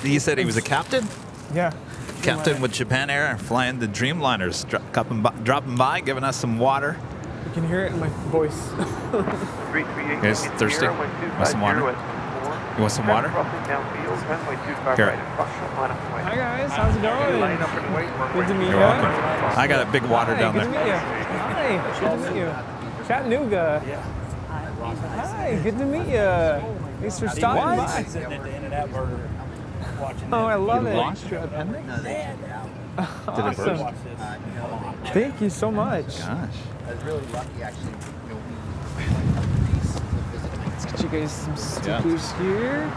C: He said he was a captain?
I: Yeah.
C: Captain with Japan Air, flying the Dreamliners, dropping by, giving us some water.
I: You can hear it in my voice.
C: You guys thirsty? Want some water? You want some water? Here.
I: Hi guys, how's it going? Good to meet you.
C: You're welcome. I got a big water down
I: good
C: there.
I: To meet you. Hi, good to meet you. Chattanooga. Hi, good to meet you. Thanks for stopping by. Oh, I love it.
C: Lost your appendix?
I: Awesome. Thank you so much.
C: Gosh.
N: I was really lucky, actually.
I: Let's get you guys some stickers here.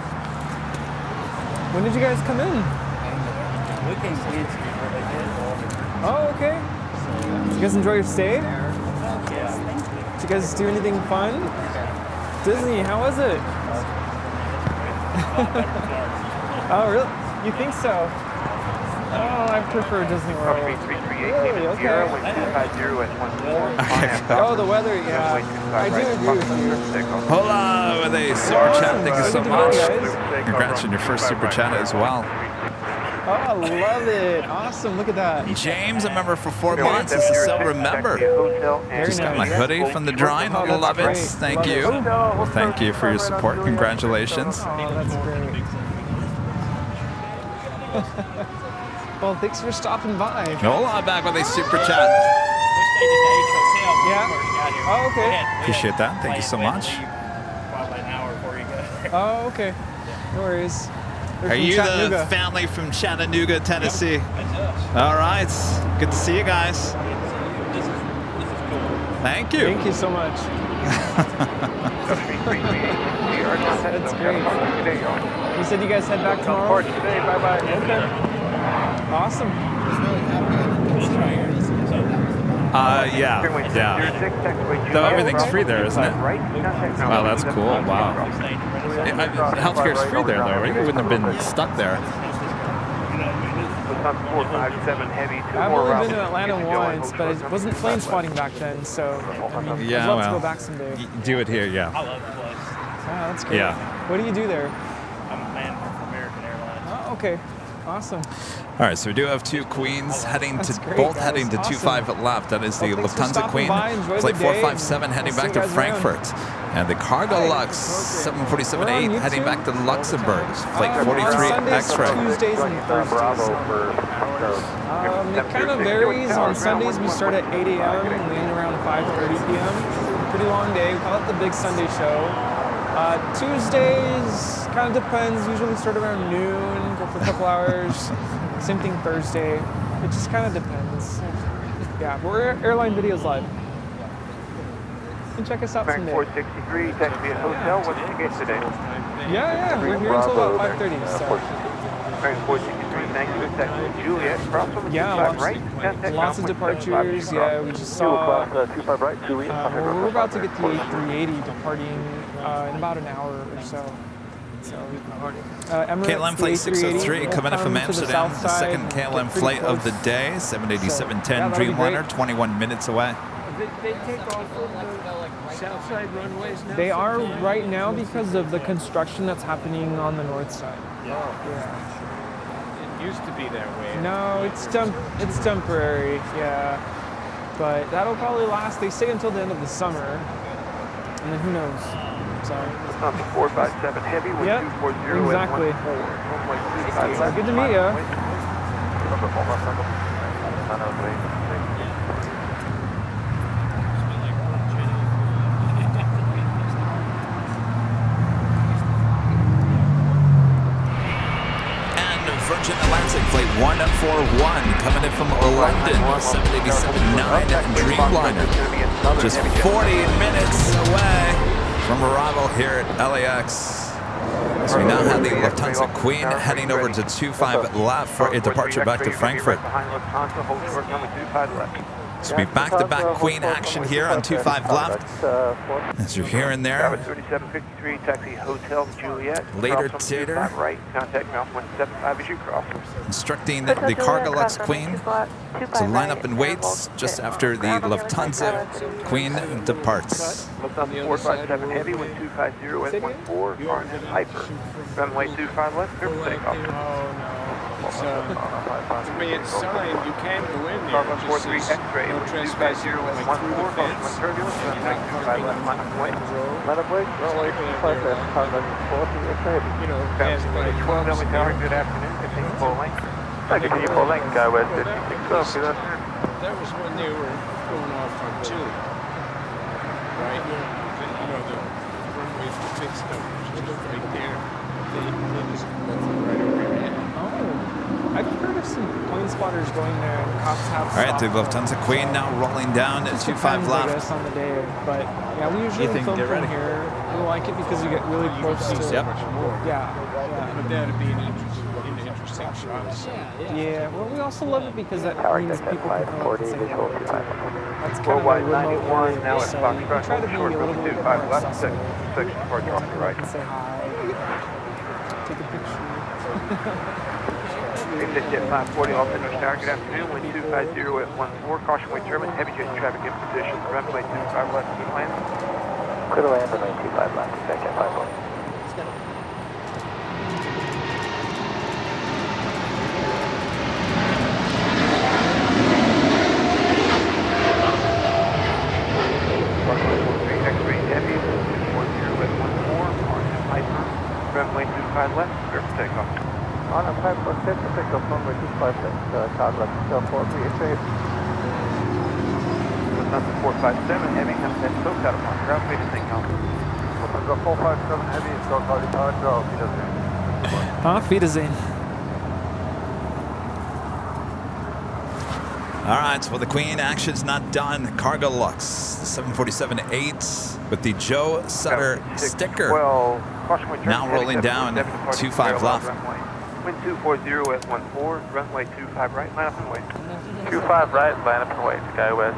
I: When did you guys come in?
Q: We came Wednesday.
I: Oh, okay. Did you guys enjoy your stay?
Q: Yeah.
I: Did you guys do anything fun? Disney, how was it? Oh, really? You think so? Oh, I prefer Disney World. Really? Okay. Oh, the weather, yeah. I do agree with you.
C: Hola with a super chat. Thank you so much. Congrats on your first super chat as well.
I: Oh, I love it. Awesome. Look at that.
C: James, a member for 4 months, is a silver member. Just got my hoodie from the drawing. Love it. Thank you. Well, thank you for your support. Congratulations.
I: Oh, that's great. Well, thanks for stopping by.
C: Hola, back with a super chat.
I: Yeah. Oh, okay.
C: Appreciate that. Thank you so much.
I: Oh, okay. No worries.
C: Are you the family from Chattanooga, Tennessee? All right. Good to see you guys. Thank you.
I: Thank you so much. That's great. You said you guys head back tomorrow? Bye-bye. Okay. Awesome.
C: Yeah. Though everything's free there, isn't it? Wow, that's cool. Wow. Healthcare's free there, though, right? You wouldn't have been stuck there.
I: I've only been to Atlanta once, but it wasn't plane spotting back then, so I mean,
C: yeah,
I: I'd love to go back someday.
C: Do it here, yeah.
Q: I love the place.
I: Wow, that's great.
C: Yeah.
I: What do you do there?
Q: I'm a man for American Airlines.
I: Oh, okay. Awesome.
C: All right, so we do have two queens heading to heading to 25 left. That is the Lufthansa Queen, flight 457 heading back to Frankfurt, and the Cargo Lux 747-8 heading back to Luxembourg, flight 43 X-ray.
I: Tuesdays and Thursdays. It kind of varies. On Sundays we start at 8 a.m. and we end around 5:30 p.m. Pretty long day. We call it the Big Sunday Show. Tuesdays kind of depends. Usually start around noon, go for a couple hours. Same thing Thursday. It just kind of depends. Yeah, but we're Airline Videos Live. You can check us out someday.
G: 463, taxi at hotel. What's the ticket today?
I: Yeah, we're here until about 5:30. So.
G: 463, thank you. Taxi Juliet.
I: Yeah, lots of departures. Yeah, we just saw. We're about to get the A380 departing in about an hour or so.
C: KLM flight 603 coming in from Amsterdam, the second KLM flight of the day, 787-10 Dreamliner, 21 minutes away.
F: They take off from the south side runways now?
I: They are right now because of the construction that's happening on the north side.
F: Yeah. It used to be that way.
I: No, it's temporary, yeah. But that'll probably last, they say, until the end of the summer. And then who knows? So.
G: It's not the 457 heavy with 240
I: exactly.
G: and 14.
I: Good to meet you.
C: Virgin Atlantic flight 141 coming in from London, 787-9 Dreamliner. Just 40 minutes away from arrival here at LAX. So we now have the Lufthansa Queen heading over to 25 left for a departure back to Frankfurt. So we back-to-back Queen action here on 25 left. As you're hearing there.
G: 3753, taxi Hotel Juliet.
C: Later, Tater.
G: Right, contact Mount 175 as you cross.
C: Instructing the Cargo Lux Queen to line up and wait just after the Lufthansa Queen departs.
G: Lufthansa 457 heavy, 1250 S14, Orange Hyper. Runway 25 left, clear for takeoff.
F: The way it's signed, you can go in there.
G: Bravo 43 X-ray, 250 S14, turbulence, runway 25 left, line up and wait. Line up wait, runway 25 left, Cargo Lux 40 X-ray. Family Tower, good afternoon, continue full length. Continue full length, Skywest 56 good afternoon.
F: That was when they were going off on Chile, right? The runways were fixed up, just right there. They just left it right over your head.
I: I've heard of some plane spotters going there and cops have
C: all right, the Lufthansa Queen now rolling down at 25 left.
I: On the day, but yeah, we usually film from here. We like it because you get really close to.
C: Yep.
F: But that'd be an interesting take shots.
I: Yeah, well, we also love it because that means people can go and say, that's kind of a
P: Worldwide
I: remote
P: 91,
I: area,
P: now it's
I: so we
P: Foxtrot,
I: try to be a
P: short
I: little
P: runway
I: bit
P: 25
I: more
P: left,
I: accessible.
P: section for drop to right.
I: You can say hi, take a picture.
P: Exit jet 540 off Inner Tower. Good afternoon, wind 250 at 14. Caution wind turbine, heavy jet traffic in position. Runway 25 left, keep land.
L: Clear to land, runway 25 left, expect jet 540.
P: X-ray heavy, 240 at 14. Martin Piper, runway 25 left, clear for takeoff.
L: On a 546, pick up runway 25 left, cloud left, 4 X-ray.
P: Number 457 heavy, comes in SoCal out of Mark, ground face takeoff.
L: Number 457 heavy, SoCal departure, Wiedersehen.
I: Auf Wiedersehen.
C: All right, well, the Queen action's not done. Cargo Lux, the 747-8 with the Joe Sutter sticker. Now rolling down, 25 left.
P: Wind 240 at 14, runway 25 right, line up and wait.
L: 25 right, line up and wait, SkyWest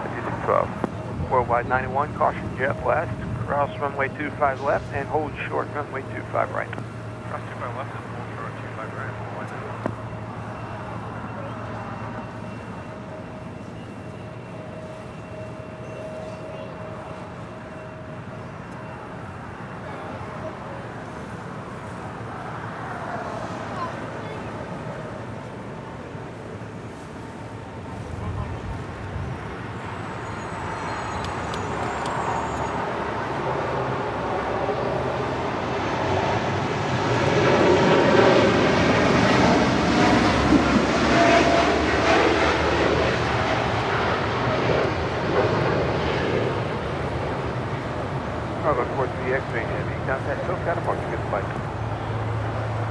L: 5612.
P: Worldwide 91, caution jet west, cross runway 25 left, and hold short runway 25 right. Cross 25 left and hold short 25 right.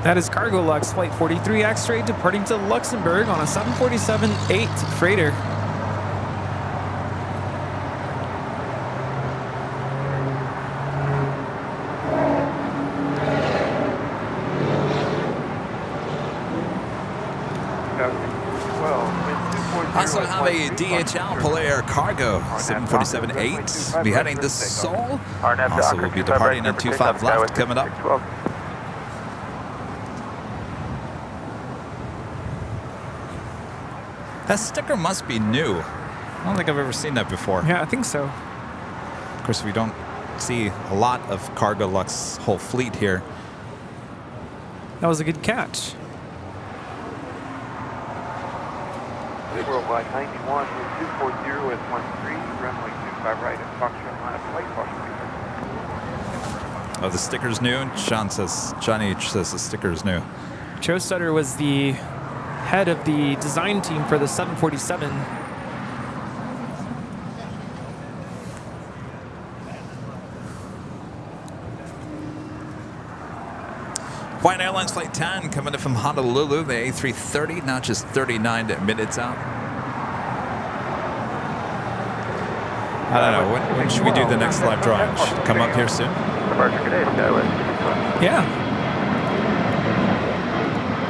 I: That is Cargo Lux Flight 43 X-ray departing to Luxembourg on a 747-8 freighter.
C: Also have a DHL Polair Cargo 747-8 be heading to Seoul. Also will be departing at 25 left coming up. That sticker must be new. I don't think I've ever seen that before.
I: Yeah, I think so.
C: Of course, we don't see a lot of Cargo Lux whole fleet here.
I: That was a good catch.
P: Worldwide 91, wind 240 at 13, runway 25 right at Foxtrot, line up flight, caution
C: Oh, the sticker's new? Johnny H says the sticker's new.
I: Joe Sutter was the head of the design team for the 747.
C: Hawaiian Airlines Flight 10 coming in from Honolulu, the A330, now just 39 minutes out. I don't know, when should we do the next live drawing? Should it come up here soon?
I: Yeah.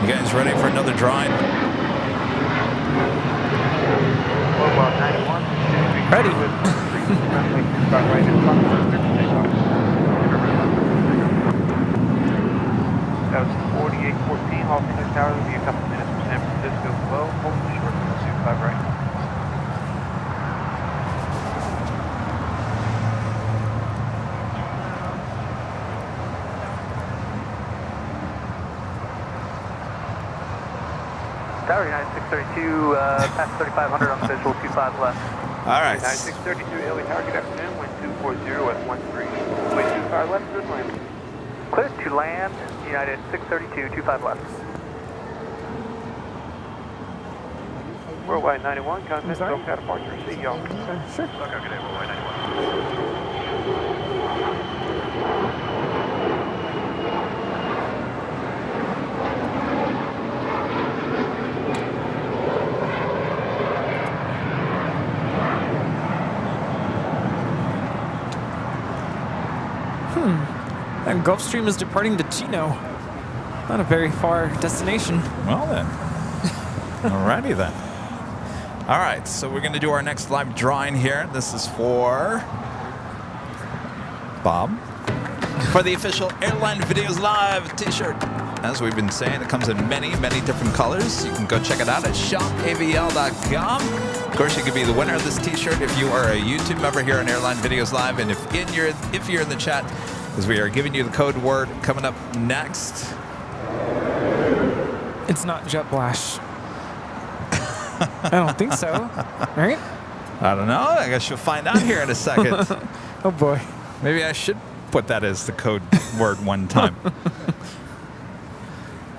C: You guys ready for another drawing?
I: Ready.
P: That was 4814, off Inner Tower. Will be a couple minutes for San Francisco flow. Hold short, 25 right.
L: Tower United 632, past 3500 on the visual, 25 left.
C: All right.
P: United 632, LA Tower, good afternoon. Wind 240 at 13. Way 25 left, good land.
L: Clear to land, United 632, 25 left.
P: Worldwide 91, contact SoCal departure. See y'all.
I: Sure.
P: SoCal, good day, Worldwide 91.
I: And Gulfstream is departing to Chino. Not a very far destination.
C: Well then. Alrighty then. All right, so we're going to do our next live drawing here. This is for Bob. For the official Airline Videos Live t-shirt. As we've been saying, it comes in many, many different colors. You can go check it out at shopavl.com. Of course, you could be the winner of this t-shirt if you are a YouTube member here on Airline Videos Live. And if you're in the chat, because we are giving you the code word coming up next.
I: It's not jet blash. I don't think so. Right?
C: I don't know. I guess you'll find out here in a second.
I: Oh boy.
C: Maybe I should put that as the code word one time.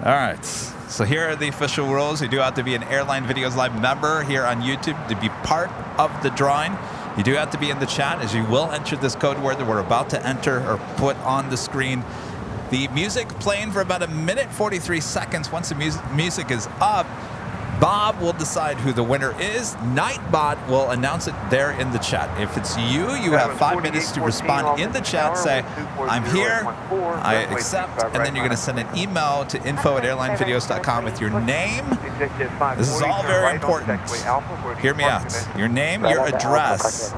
C: All right. So here are the official rules. You do have to be an Airline Videos Live member here on YouTube to be part of the drawing. You do have to be in the chat, as you will enter this code word that we're about to enter or put on the screen. The music playing for about 1 minute 43 seconds. Once the music is up, Bob will decide who the winner is. Nightbot will announce it there in the chat. If it's you, you have 5 minutes to respond in the chat. Say, I'm here, I accept, and then you're going to send an email to info@airlinevideos.com with your name. This is all very important. Hear me out. Your name, your address,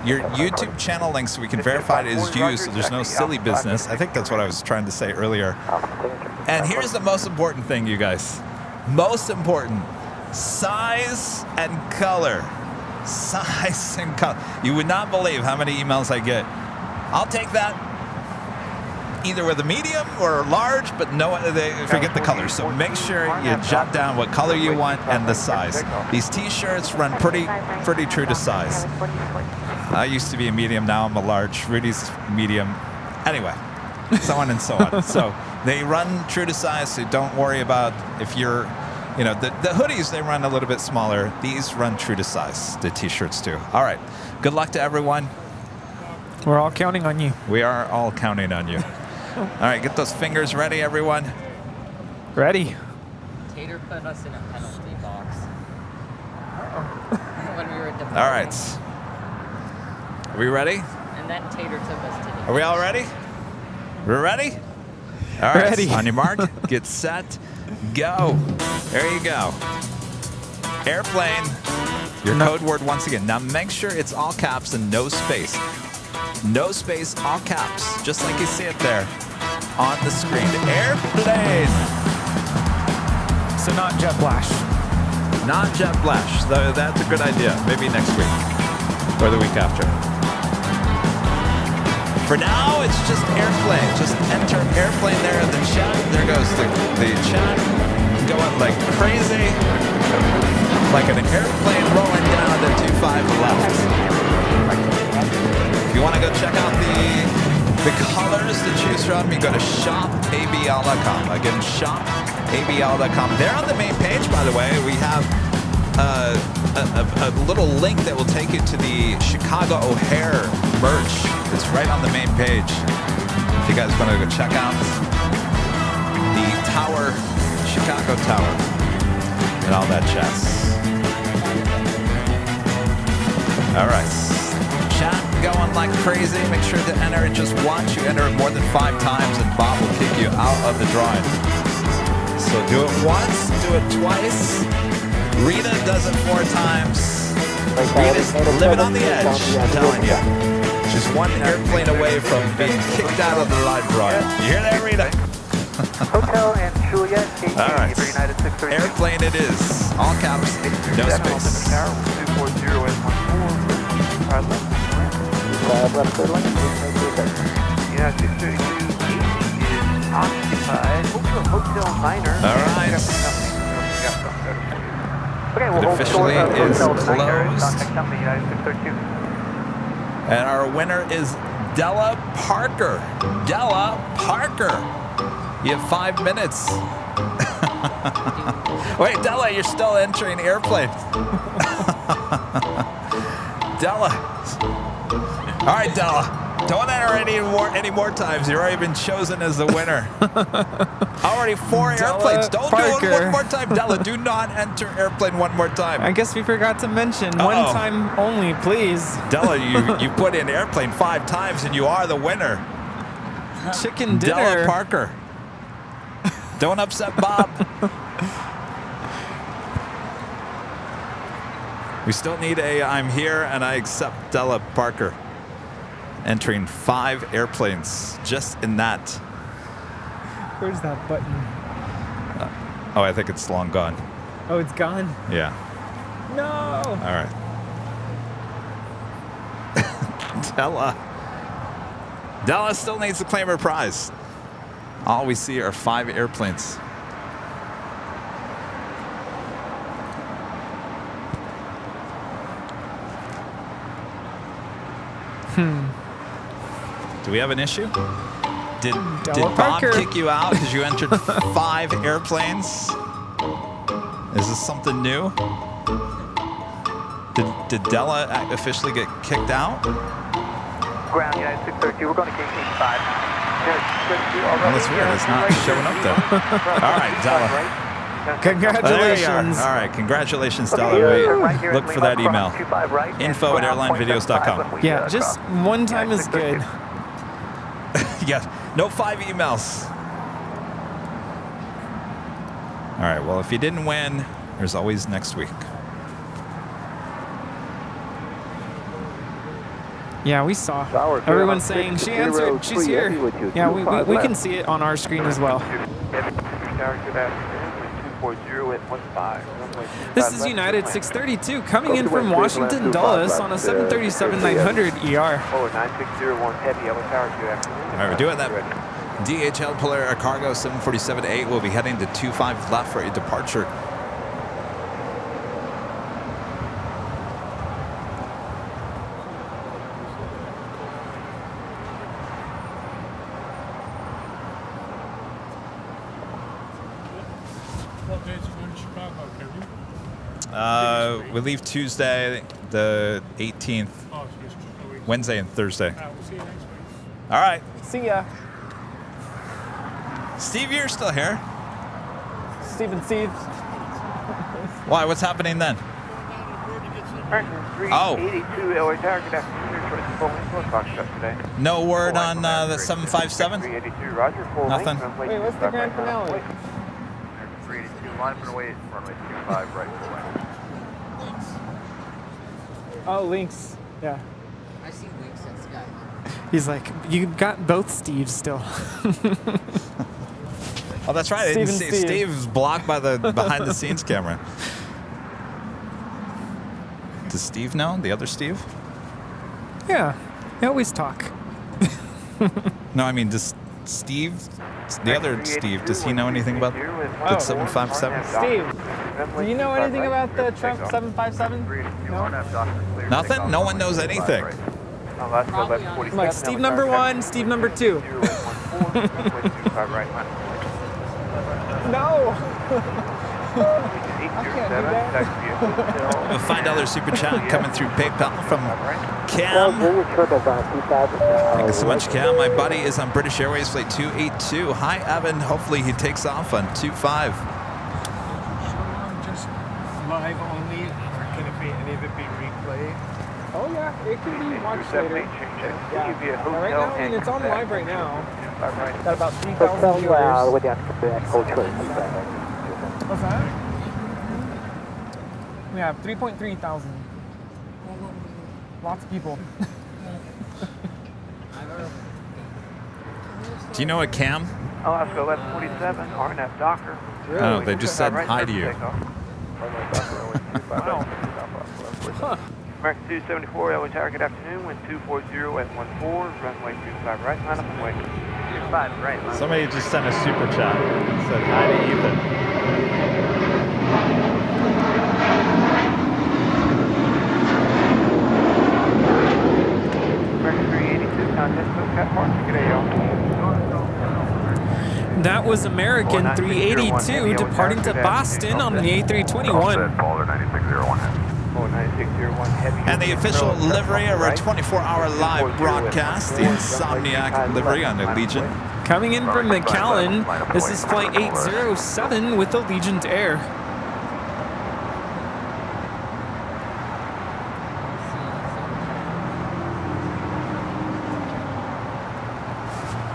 C: your YouTube channel link so we can verify it is you so there's no silly business. I think that's what I was trying to say earlier. And here's the most important thing, you guys. Most important. Size and color. Size and color. You would not believe how many emails I get. I'll take that either with a medium or a large, but no, they forget the color. So make sure you jot down what color you want and the size. These t-shirts run pretty true to size. I used to be a medium, now I'm a large. Rudy's medium. Anyway, so on and so on. So they run true to size, so don't worry about if you're, you know, the hoodies, they run a little bit smaller. These run true to size, the t-shirts too. All right, good luck to everyone.
I: We're all counting on you.
C: We are all counting on you. All right, get those fingers ready, everyone.
I: Ready.
Q: Tater put us in a penalty box. When we were at the
C: All right. Are we ready?
Q: And then Tater took us to the
C: Are we all ready? We're ready? All right,
I: ready.
C: On your mark, get set, go. There you go. Airplane, your code word once again. Now make sure it's all caps and no space. No space, all caps, just like you see it there on the screen. Airplane.
I: So not jet blash.
C: Not jet blash, though that's a good idea. Maybe next week or the week after. For now, it's just airplane. Just enter airplane there in the chat. There goes the chat going like crazy. Like an airplane rolling down the 25 left. If you want to go check out the colors to choose from, you go to shopavl.com. Again, shopavl.com. There on the main page, by the way, we have a little link that will take you to the Chicago O'Hare merch. It's right on the main page. If you guys want to go check out the tower, Chicago Tower, and all that jazz. All right. Chat going like crazy. Make sure to enter it just once. You enter it more than 5 times, and Bob will kick you out of the drawing. So do it once, do it twice. Rita does it 4 times. Rita's living on the edge, I'm telling you. She's one airplane away from being kicked out of the live drawing. You hear that, Rita?
L: Hotel and Juliet,
C: All right.
L: United 632.
C: Airplane it is. All caps, no space.
L: United 632 is occupied. Hotel Minor.
C: All right.
L: Okay,
C: It officially is closed.
L: United 632.
C: And our winner is Della Parker. Della Parker. You have 5 minutes. Wait, Della, you're still entering airplane. Della. All right, Della. Don't enter any more times. You've already been chosen as the winner. Already 4 airplanes. Don't
I: Parker.
C: do it one more time, Della. Do not enter airplane one more time.
I: I guess we forgot to mention one time only, please.
C: Della, you put in airplane 5 times and you are the winner.
I: Chicken dinner.
C: Della Parker. Don't upset Bob. We still need a I'm here and I accept Della Parker. Entering 5 airplanes just in that.
I: Where's that button?
C: Oh, I think it's long gone.
I: Oh, it's gone?
C: Yeah.
I: No!
C: All right. Della still needs to claim her prize. All we see are 5 airplanes. Do we have an issue? Did Bob
I: Parker
C: kick you out because you entered 5 airplanes? Is this something new? Did Della officially get kicked out?
L: Ground United 632, we're going to gate 85.
C: Well, that's weird. It's not showing up there. All right, Della.
I: Congratulations.
C: All right, congratulations, Della. Look for that email. info@airlinevideos.com.
I: Yeah, just one time is good.
C: Yeah, no 5 emails. All right, well, if you didn't win, there's always next week.
I: Yeah, we saw everyone saying she answered, she's here. Yeah, we can see it on our screen as well. This is United 632 coming in from Washington Dulles on a 737-900 ER.
L: Oh, 9601 heavy, yellow tower, good afternoon.
C: All right, we're doing that. DHL Polaire Cargo 747-8 will be heading to 25 left for a departure.
F: What days are you going to Chicago, Kevin?
C: We leave Tuesday, the 18th,
F: Oh, it's just a week.
C: Wednesday and Thursday.
F: We'll see you next week.
C: All right.
I: See ya.
C: Steve, you're still here.
I: Steve.
C: Why? What's happening then? Oh.
L: 382 LA Tower, good afternoon. Today.
C: No word on the 757?
L: 382, Roger, full
C: Nothing?
I: Wait, what's the grand finale?
L: 382, line for away, runway 25, right for away.
I: Oh, Lynx. Yeah.
Q: I see Lynx at Sky.
I: He's like, you got both Steves still.
C: Oh, that's right.
I: Steve and Steve.
C: Steve's blocked by the behind-the-scenes camera. Does Steve know? The other Steve?
I: Yeah, they always talk.
C: No, I mean, does Steve, the other Steve, does he know anything about the 757?
I: Steve, do you know anything about the Trump 757? No?
C: Nothing? No one knows anything.
I: Like Steve number 1, Steve number 2. No!
C: A $5 super chat coming through PayPal from Cam. Thank you so much, Cam. My buddy is on British Airways flight 282. Hi, Evan. Hopefully he takes off on 25.
F: Just live only, or can it be any of it be replayed?
I: Oh yeah, it can be watched later. Yeah. Right now, I mean, it's on live right now. Got about 3,000 viewers. What's that? We have 3.3 thousand. Lots of people.
C: Do you know a Cam?
L: Alaska 1147, RNF Docker.
C: Oh, they just said hi to you.
L: American 274, LA Tower, good afternoon. Wind 240 at 14, runway 25 right, line up and wait. 25 right, line.
C: Somebody just sent a super chat. Said hi to Ethan.
L: American 382, contact Cat Park, good day, y'all.
I: That was American 382 departing to Boston on the A321.
C: And the official livery of our 24-hour live broadcast, the Insomniac livery on the Allegiant.
I: Coming in from McAllen, this is flight 807 with Allegiant Air.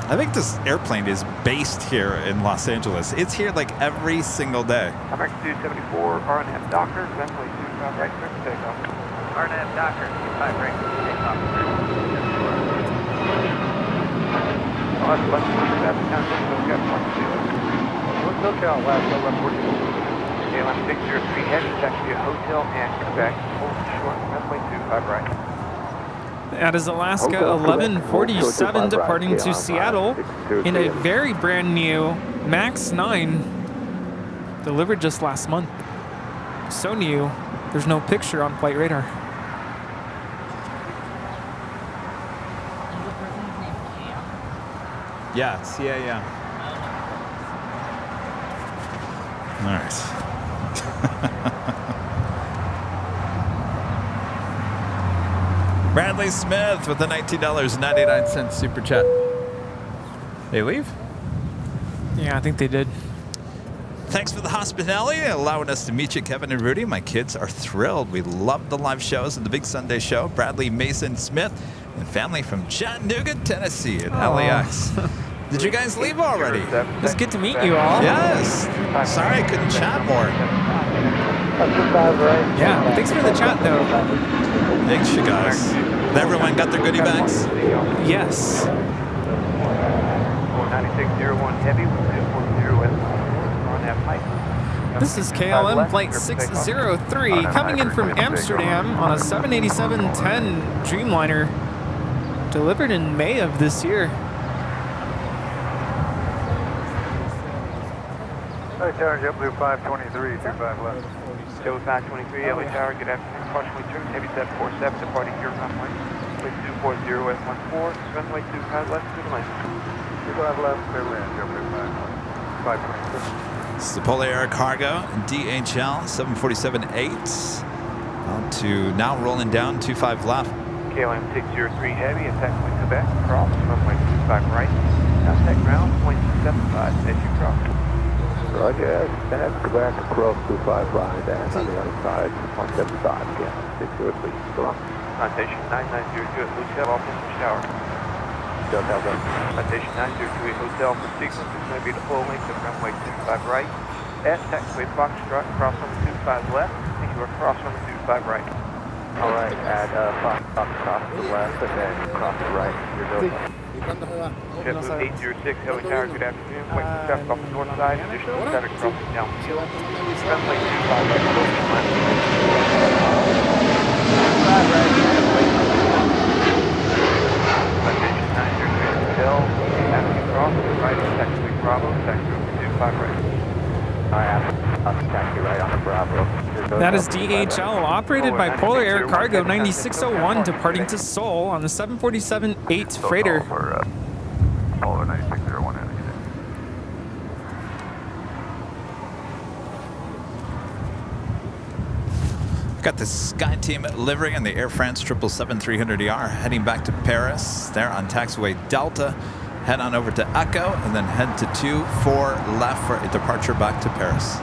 C: I think this airplane is based here in Los Angeles. It's here like every single day.
P: American 274, RNF Docker, runway 25 right, clear for takeoff.
L: RNF Docker, 25 right, clear for takeoff.
P: Last left, that's down to SoCal,
L: What's SoCal, last 1142?
P: Airline 603 heavy, taxi to hotel and Quebec, hold short, runway 25 right.
I: That is Alaska 1147 departing to Seattle in a very brand new MAX 9 delivered just last month. So new, there's no picture on flight radar.
C: Yeah, CAM. All right. Bradley Smith with the $19.99 super chat. They leave?
I: Yeah, I think they did.
C: Thanks for the hospitality, allowing us to meet you, Kevin and Rudy. My kids are thrilled. We love the live shows and the Big Sunday Show. Bradley Mason Smith and family from Chattanooga, Tennessee at LAX. Did you guys leave already?
I: It was good to meet you all.
C: Yes. Sorry I couldn't chat more.
I: Yeah, thanks for the chat though.
C: Thanks, you guys. Everyone got their goodie bags?
I: Yes.
P: 9601 heavy, 240 west, on that flight.
I: This is KLM Flight 603 coming in from Amsterdam on a 787-10 Dreamliner delivered in May of this year.
B: Hi, Tower, JetBlue 523, 25 left.
P: JetBlue 523, LA Tower, good afternoon. Partially trimmed, heavy 747, departing your runway. With 240 at 14, runway 25 left to the lane.
B: 25 left, clear land, JetBlue 523.
C: This is the Polar Air Cargo DHL 747-8. To now rolling down 25 left.
P: KLM 603 heavy, attack point Quebec, cross, runway 25 right. Now take ground, point 75 as you cross.
G: Roger, stand Quebec, across 25 right, and on the other side, 175, again, 603, go on.
P: Plantation 9902 at Hotel, off in the shower. Plantation 902 at Hotel for sequence is going to be the full length of runway 25 right. At taxiway Foxtrot, cross on the 25 left, and you are cross on the 25 right.
G: All right, at Foxtrot, cross to the left, and then cross to the right, you're good.
P: JetBlue 806, Heli Tower, good afternoon. Wait for traffic off the north side, additional traffic crossing downfield. Runway 25 right, closing left. 25 right, Plantation 903 Hotel, Avenue Cross, right is taxiway Bravo, taxiway 25 right.
G: All right, taxi right on the Bravo.
I: That is DHL, operated by Polar Air Cargo 9601, departing to Seoul on the 747-8 freighter.
B: Polar 9601 NEC.
C: Got the Sky Team livery on the Air France 777-300ER heading back to Paris. There on taxiway Delta. Head on over to Echo and then head to 24 left for a departure back to Paris.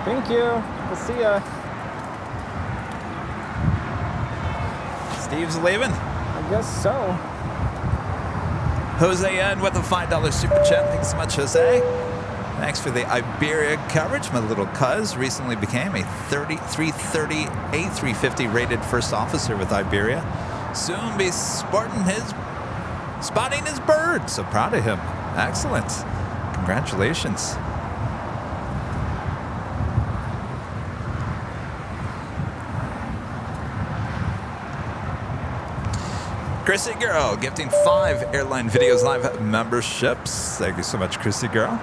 I: Thank you. We'll see ya.
C: Steve's leaving.
I: I guess so.
C: Jose N with a $5 super chat. Thanks so much, Jose. Thanks for the Iberia coverage. My little cuz recently became a 330 A350 rated first officer with Iberia. Soon be spotting his bird. So proud of him. Excellent. Congratulations. Chrissy Girl gifting 5 Airline Videos Live memberships. Thank you so much, Chrissy Girl.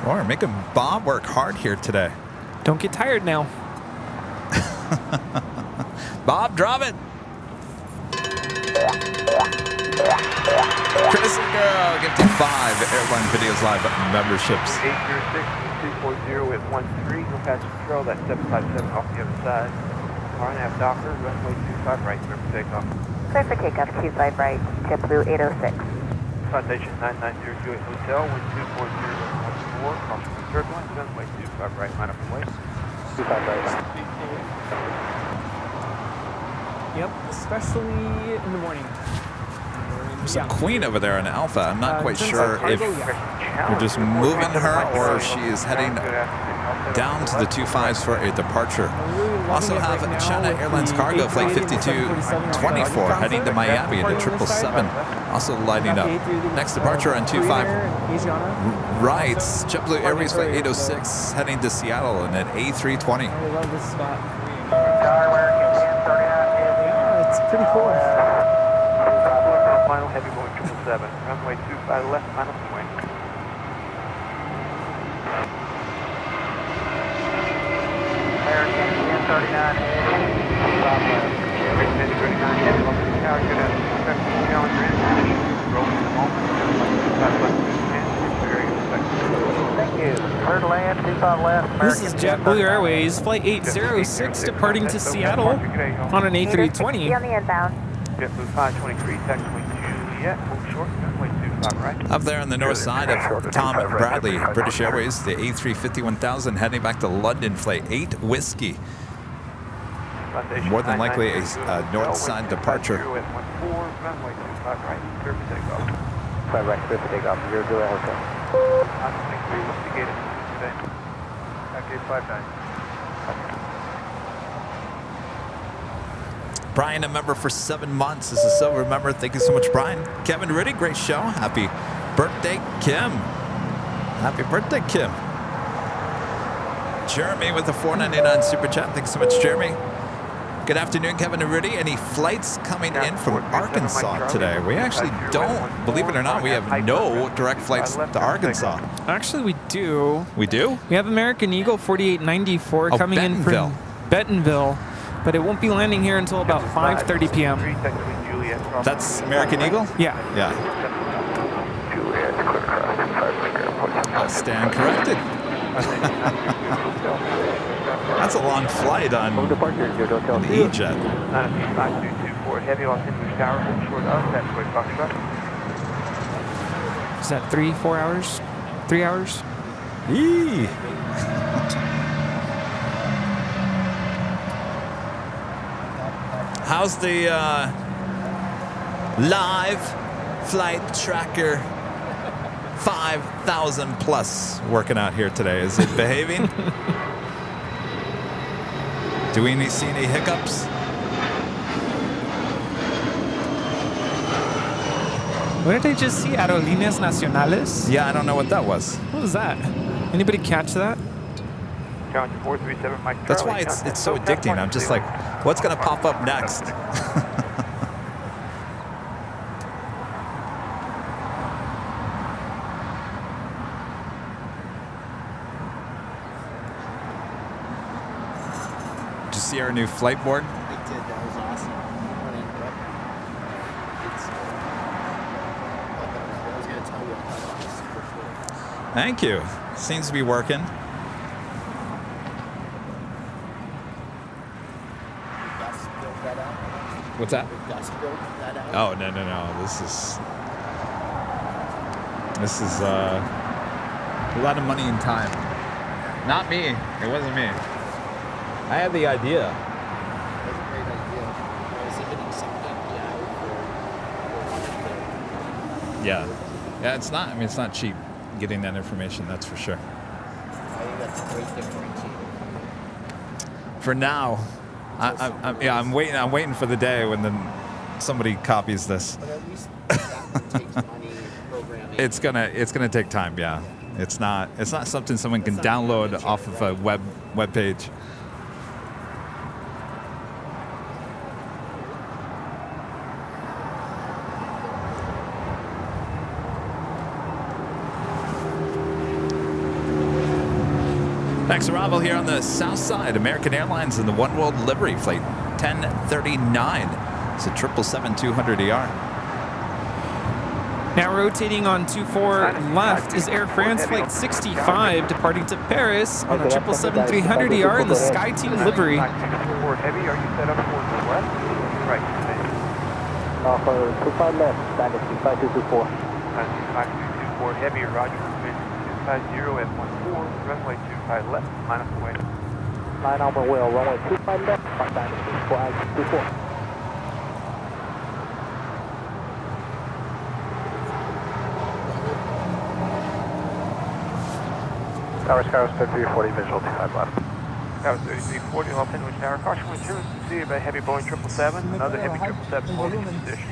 C: We're making Bob work hard here today.
I: Don't get tired now.
C: Bob, drop it. Chrissy Girl gifting 5 Airline Videos Live memberships.
P: 806-240 at 13, no pass control, that's 757 off the other side. RNF Docker, runway 25 right, clear for takeoff.
O: Clear for takeoff, 25 right, JetBlue 806.
P: Plantation 9902 at Hotel, wind 240 cross from turbulence, runway 25 right, line up and wait.
G: 25 right.
I: Yep, especially in the morning.
C: There's a queen over there in Alpha. I'm not quite sure if we're just moving her or she is heading down to the 25s for a departure. Also have China Airlines Cargo Flight 5224 heading to Miami in a 777. Also lighting up. Next departure on 25 right. JetBlue Airways Flight 806 heading to Seattle in an A320.
I: I love this spot. Yeah, it's pretty cool.
P: Final heavy Boeing 777. Runway 25 left, final swing.
L: American 1039 Thank you. Clear to land, 25 left.
I: This is JetBlue Airways Flight 806 departing to Seattle on an A320.
O: Be on the inbound.
P: JetBlue 523, taxiway Juliet, hold short, runway 25 right.
C: Up there on the north side of Tom Bradley, British Airways, the A350-1000 heading back to London, Flight 8 Whiskey. More than likely a north side departure.
P: Runway 25 right, clear for takeoff.
L: 5 right, clear for takeoff, 0 to hotel.
P: 523, what's the gate today? Gate 59.
C: Brian, a member for 7 months. This is a silver member. Thank you so much, Brian. Kevin Rudy, great show. Happy birthday, Kim. Happy birthday, Kim. Jeremy with the $4.99 super chat. Thanks so much, Jeremy. Good afternoon, Kevin and Rudy. Any flights coming in from Arkansas today? We actually don't, believe it or not, we have no direct flights to Arkansas.
I: Actually, we do.
C: We do?
I: We have American Eagle 4894 coming in from Bentonville, but it won't be landing here until about 5:30 p.m.
C: That's American Eagle?
I: Yeah.
C: Yeah. I'll stand corrected. That's a long flight on an E-Jet.
P: 5224 heavy Los Angeles Tower, hold short of, that's way Foxtrot.
I: Is that 3-4 hours? 3 hours?
C: Eee. How's the live flight tracker 5,000 plus working out here today? Is it behaving? Do we see any hiccups?
I: What did I just see? Aerolíneas Nacionales?
C: Yeah, I don't know what that was.
I: What was that? Anybody catch that?
C: That's why it's so addicting. I'm just like, what's going to pop up next? Did you see our new flight board?
N: I did. That was awesome. I was going to tell you about it. Super cool.
C: Thank you. Seems to be working. What's that?
N: Gus built that out.
C: Oh, no. This is a lot of money and time. Not me. It wasn't me. I had the idea.
N: That's a great idea. Was it hitting some API
C: Yeah. Yeah, it's not, it's not cheap getting that information, that's for sure.
N: I think that's a great differentiator.
C: For now, I'm waiting for the day when somebody copies this.
N: But at least that takes money programming.
C: It's gonna take time, yeah. It's not something someone can download off of a web page. Next arrival here on the south side, American Airlines in the One World livery, flight 1039. It's a 777-200ER.
I: Now rotating on 24 left is Air France Flight 65 departing to Paris on a 777-300ER in the SkyTeam livery.
P: Heavy, are you set up for the left? Right.
L: For 25 left, standard 25224.
P: 25224 heavy, roger. 250 at 14, runway 25 left, minus away.
L: Line over wheel, runway 25 left, 5 24. Tower Skywest 3340, visual 25 left.
P: Tower 3340, Los Angeles Tower. Caution wind 260 by heavy Boeing 777. Another heavy 777 holding in position.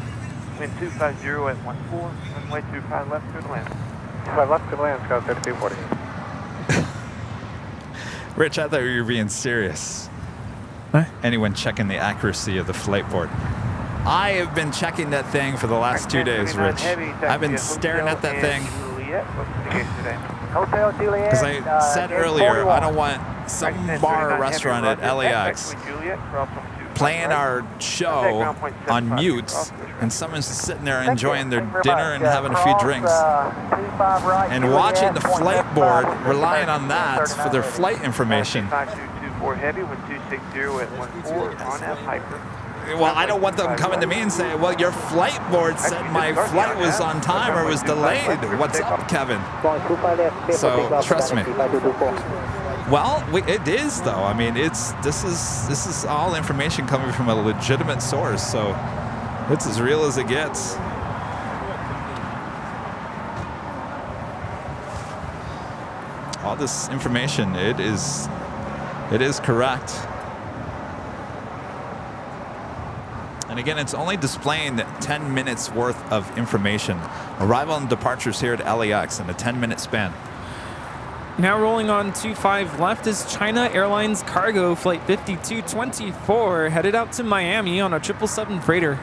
P: Wind 250 at 14. Runway 25 left, clear to land.
L: 25 left, clear to land, Skywest 3340.
C: Rich, I thought you were being serious.
I: What?
C: Anyone checking the accuracy of the flight board? I have been checking that thing for the last 2 days, Rich. I've been staring at that thing. Because I said earlier, I don't want some bar or restaurant at LAX playing our show on mutes, and someone's sitting there enjoying their dinner and having a few drinks, and watching the flight board, relying on that for their flight information.
P: Heavy with 260 at 14 on F hyper.
C: Well, I don't want them coming to me and saying, well, your flight board said my flight was on time or was delayed. What's up, Kevin? So, trust me. Well, it is, though. I mean, this is all information coming from a legitimate source, so it's as real as it gets. All this information, it is correct. And again, it's only displaying 10 minutes worth of information. Arrival and departures here at LAX in a 10-minute span.
I: Now rolling on 25 left is China Airlines Cargo Flight 5224, headed out to Miami on a 777 freighter.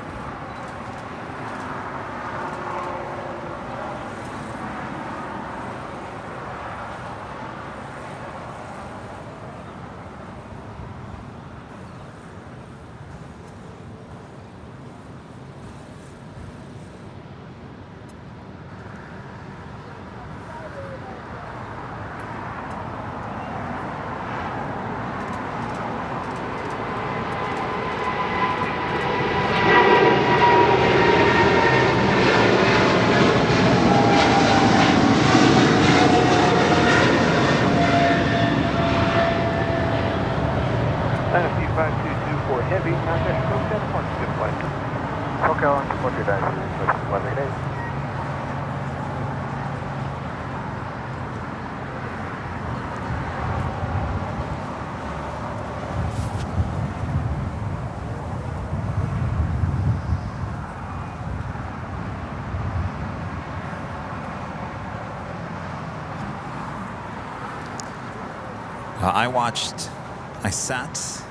C: I sat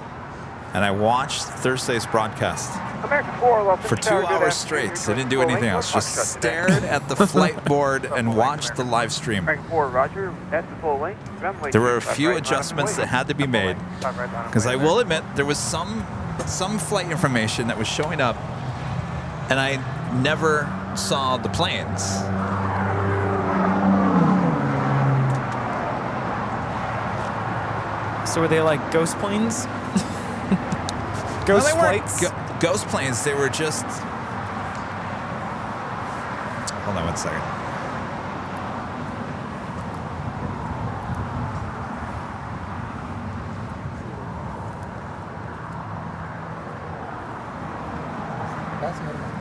C: and I watched Thursday's broadcast for 2 hours straight. I didn't do anything else. Just stared at the flight board and watched the live stream. There were a few adjustments that had to be made, because I will admit there was some flight information that was showing up and I never saw the planes.
I: So were they like ghost planes? Ghost flights?
C: Ghost planes. They were just... Hold on 1 second.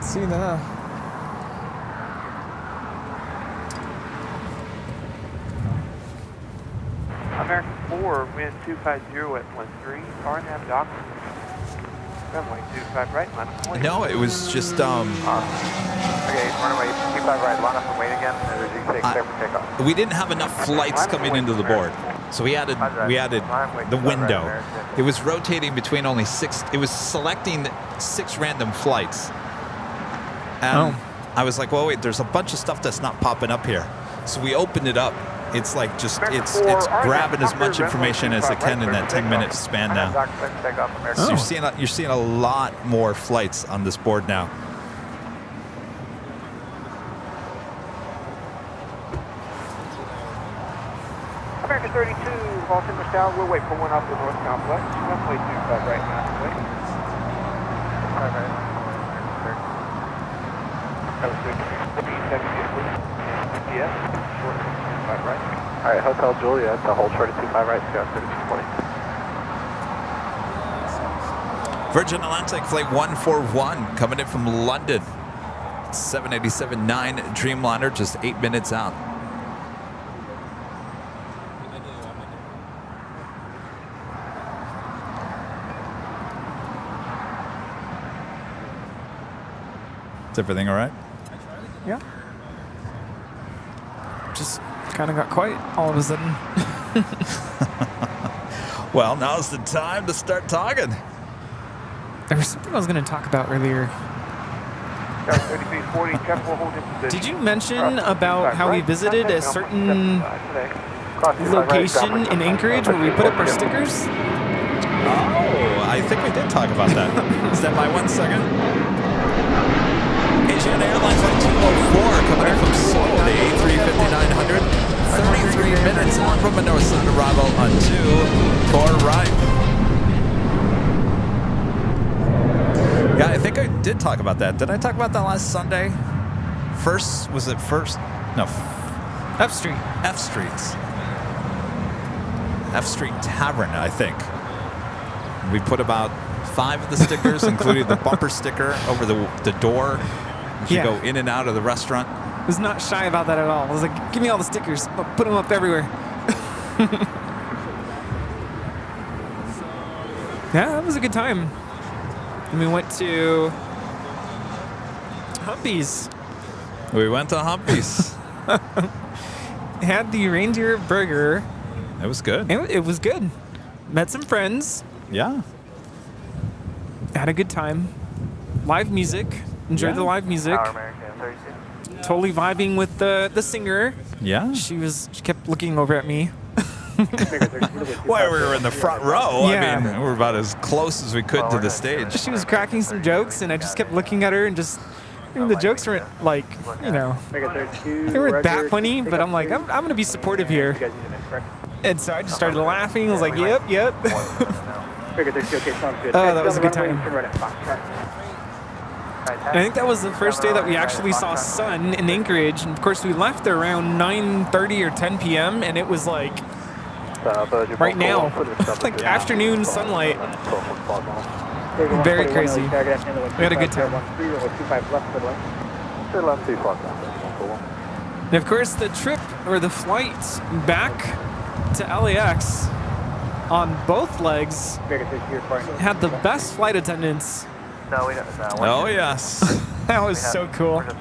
I: See that?
P: American 4, wind 250 at 13, RNAV dock. Runway 25 right, line up and wait.
C: No, it was just,
L: Okay, runway 25 right, line up and wait again, and there's clear for takeoff.
C: we didn't have enough flights coming into the board, so we added the window. It was rotating between only 6. It was selecting 6 random flights. And I was like, well, wait, there's a bunch of stuff that's not popping up here. So we opened it up. It's like just, it's grabbing as much information as it can in that 10-minute span now. So you're seeing a lot more flights on this board now.
P: American 32, Los Angeles Tower, we'll wait for one off the North Complex. Runway 25 right now.
L: All right, Hotel Juliet, the hold short at 25 right, Scout 3240.
C: Virgin Atlantic Flight 141 coming in from London. 787-9 Dreamliner, just 8 minutes out. Is everything all right?
I: Yeah. Just kind of got quiet all of a sudden.
C: Well, now's the time to start talking.
I: There was something I was going to talk about earlier. Did you mention about how we visited a certain location in Anchorage where we put up our stickers?
C: Oh, I think we did talk about that. Stand by 1 second. Asian Airlines Flight 204 coming in from Seoul, the A350-900. 33 minutes on from a north-south arrival on 2 for right. Yeah, I think I did talk about that. Did I talk about that last Sunday? Was it first? No.
I: F Street.
C: F Streets. F Street Tavern, I think. We put about 5 of the stickers, including the bumper sticker over the door as you go in and out of the restaurant.
I: I was not shy about that at all. I was like, give me all the stickers. I'll put them up everywhere. Yeah, that was a good time. And we went to Humpy's.
C: We went to Humpy's.
I: Had the reindeer burger.
C: It was good.
I: It was good. Met some friends.
C: Yeah.
I: Had a good time. Live music. Enjoyed the live music. Totally vibing with the singer.
C: Yeah.
I: She kept looking over at me.
C: Well, we were in the front row.
I: Yeah.
C: I mean, we were about as close as we could to the stage.
I: She was cracking some jokes, and I just kept looking at her and just. I mean, the jokes weren't like, they weren't that funny, but I'm like, I'm going to be supportive here. And so I just started laughing. I was like, yep. Oh, that was a good time. And I think that was the first day that we actually saw sun in Anchorage. And of course, we left around 9:30 or 10 p.m. and it was like right now, like afternoon sunlight. Very crazy. We had a good time. And of course, the trip or the flight back to LAX on both legs had the best flight attendants.
P: No, we don't.
C: Oh, yes.
I: That was so cool.
P: We'll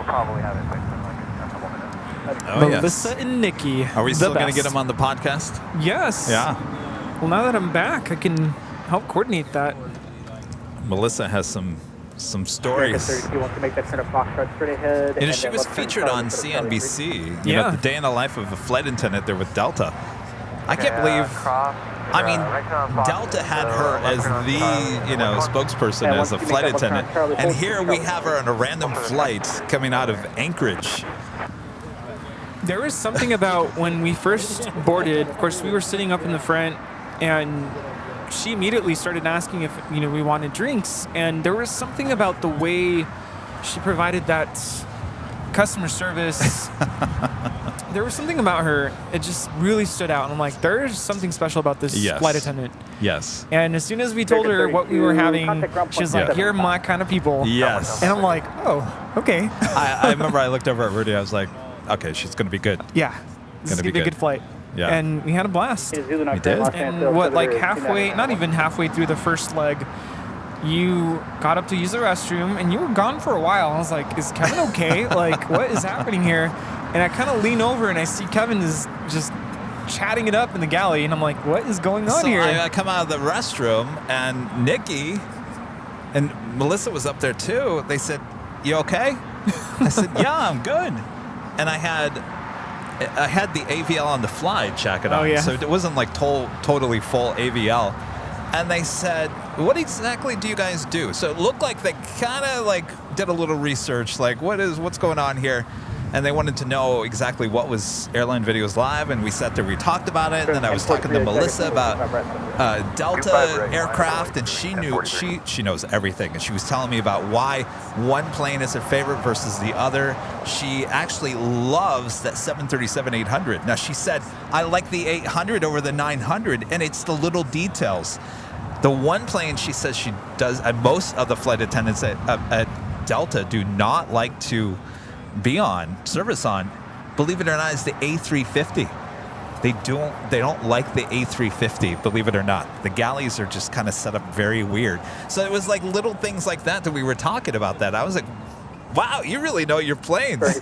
P: probably have it fixed in like a couple minutes.
C: Oh,
I: Melissa and Nikki.
C: Are we still going to get them on the podcast?
I: Yes.
C: Yeah.
I: Well, now that I'm back, I can help coordinate that.
C: Melissa has some stories.
A: You want to make that turn of Foxtrot straight ahead.
C: You know, she was featured on CNBC. You know, the day in the life of a flight attendant there with Delta. I can't believe. I mean, Delta had her as the, spokesperson as a flight attendant. And here we have her on a random flight coming out of Anchorage.
I: There was something about when we first boarded, of course, we were sitting up in the front, and she immediately started asking if, we wanted drinks. And there was something about the way she provided that customer service. There was something about her, it just really stood out. And I'm like, there's something special about this flight attendant.
C: Yes.
I: And as soon as we told her what we were having, she was like, you're my kind of people.
C: Yes.
I: And I'm like, oh, okay.
C: I remember I looked over at Rudy, I was like, okay, she's going to be good.
I: Yeah. This is going to be a good flight.
C: Yeah.
I: And we had a blast.
C: We did.
I: And like halfway, not even halfway through the first leg, you got up to use the restroom and you were gone for a while. I was like, is Kevin okay? Like, what is happening here? And I kind of lean over and I see Kevin is just chatting it up in the galley. And I'm like, what is going on here?
C: I come out of the restroom and Nikki and Melissa was up there too. They said, you okay? I said, yeah, I'm good. And I had the AVL on the fly jacket on.
I: Oh, yeah.
C: So it wasn't like totally full AVL. And they said, what exactly do you guys do? So it looked like they kind of like did a little research, like what's going on here? And they wanted to know exactly what was Airline Videos Live, and we sat there, we talked about it, and then I was talking to Melissa about Delta aircraft, and she knows everything, and she was telling me about why one plane is her favorite versus the other. She actually loves that 737-800. Now, she said, I like the 800 over the 900, and it's the little details. The one plane she says she does, and most of the flight attendants at Delta do not like to be on, service on, believe it or not, is the A350. they don't like the A350, believe it or not. The galleys are just kind of set up very weird. So it was like little things like that we were talking about that. I was like, wow, you really know your planes.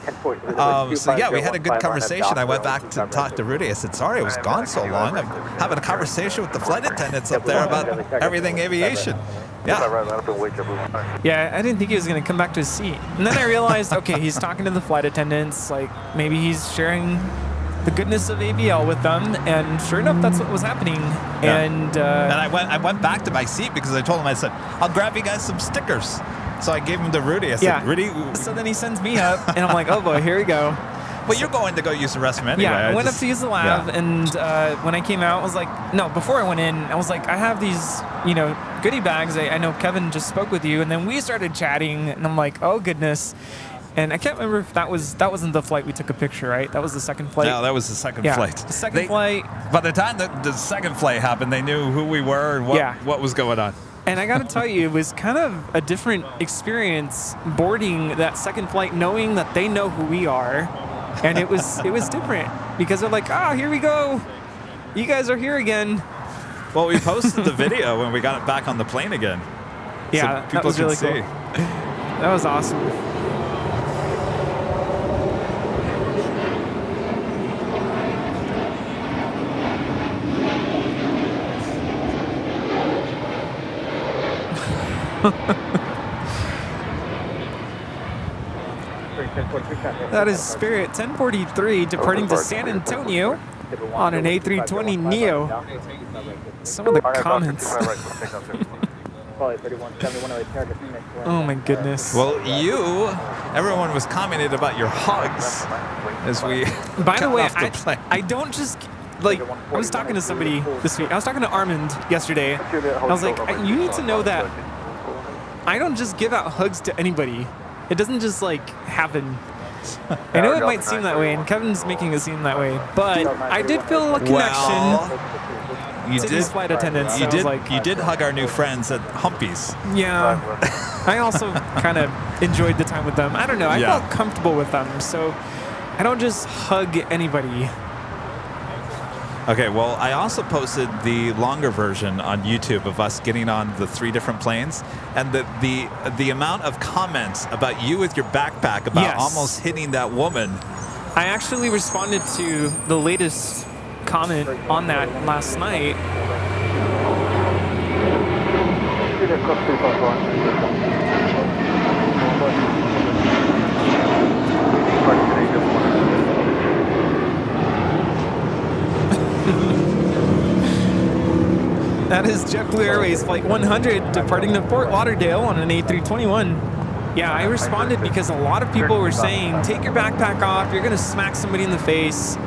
C: So yeah, we had a good conversation. I went back to talk to Rudy. I said, sorry, I was gone so long. I'm having a conversation with the flight attendants up there about everything aviation. Yeah.
I: Yeah, I didn't think he was going to come back to his seat. And then I realized, okay, he's talking to the flight attendants. Like, maybe he's sharing the goodness of AVL with them. And sure enough, that's what was happening.
C: Yeah.
I: And
C: I went back to my seat because I told him, I said, I'll grab you guys some stickers. So I gave him to Rudy. I said, Rudy.
I: So then he sends me up, and I'm like, oh boy, here we go.
C: Well, you're going to go use the restroom anyway.
I: Yeah, I went up to use the lab, and when I came out, I was like, no, before I went in, I was like, I have these, goodie bags. I know Kevin just spoke with you, and then we started chatting, and I'm like, oh goodness. And I can't remember if that wasn't the flight we took a picture, right? That was the second flight.
C: No, that was the second flight.
I: The second flight.
C: By the time the second flight happened, they knew who we were and what was going on.
I: And I got to tell you, it was kind of a different experience boarding that second flight, knowing that they know who we are. And it was different because they're like, here we go. You guys are here again.
C: Well, we posted the video when we got it back on the plane again.
I: Yeah,
C: so people
I: that was really
C: see.
I: Cool. That was awesome. That is Spirit 1043 departing to San Antonio on an A320 Neo. Some of the comments. Oh my goodness.
C: Well, everyone was commenting about your hugs as we
I: By the way,
C: plane.
I: I don't just, I was talking to somebody this week. I was talking to Armand yesterday. I was like, you need to know that I don't just give out hugs to anybody. It doesn't just happen. I know it might seem that way, and Kevin's making it seem that way, but I did feel a connection to these flight attendants.
C: You did hug our new friends at Humpies.
I: Yeah. I also kind of enjoyed the time with them. I don't know. I felt comfortable with them, so I don't just hug anybody.
C: Okay, well, I also posted the longer version on YouTube of us getting on the 3 different planes, and the amount of comments about you with your backpack about almost hitting that woman.
I: I actually responded to the latest comment on that last night. That is JetBlue Airways Flight 100 departing to Fort Lauderdale on an A321. Yeah, I responded because a lot of people were saying, take your backpack off, you're going to smack somebody in the face.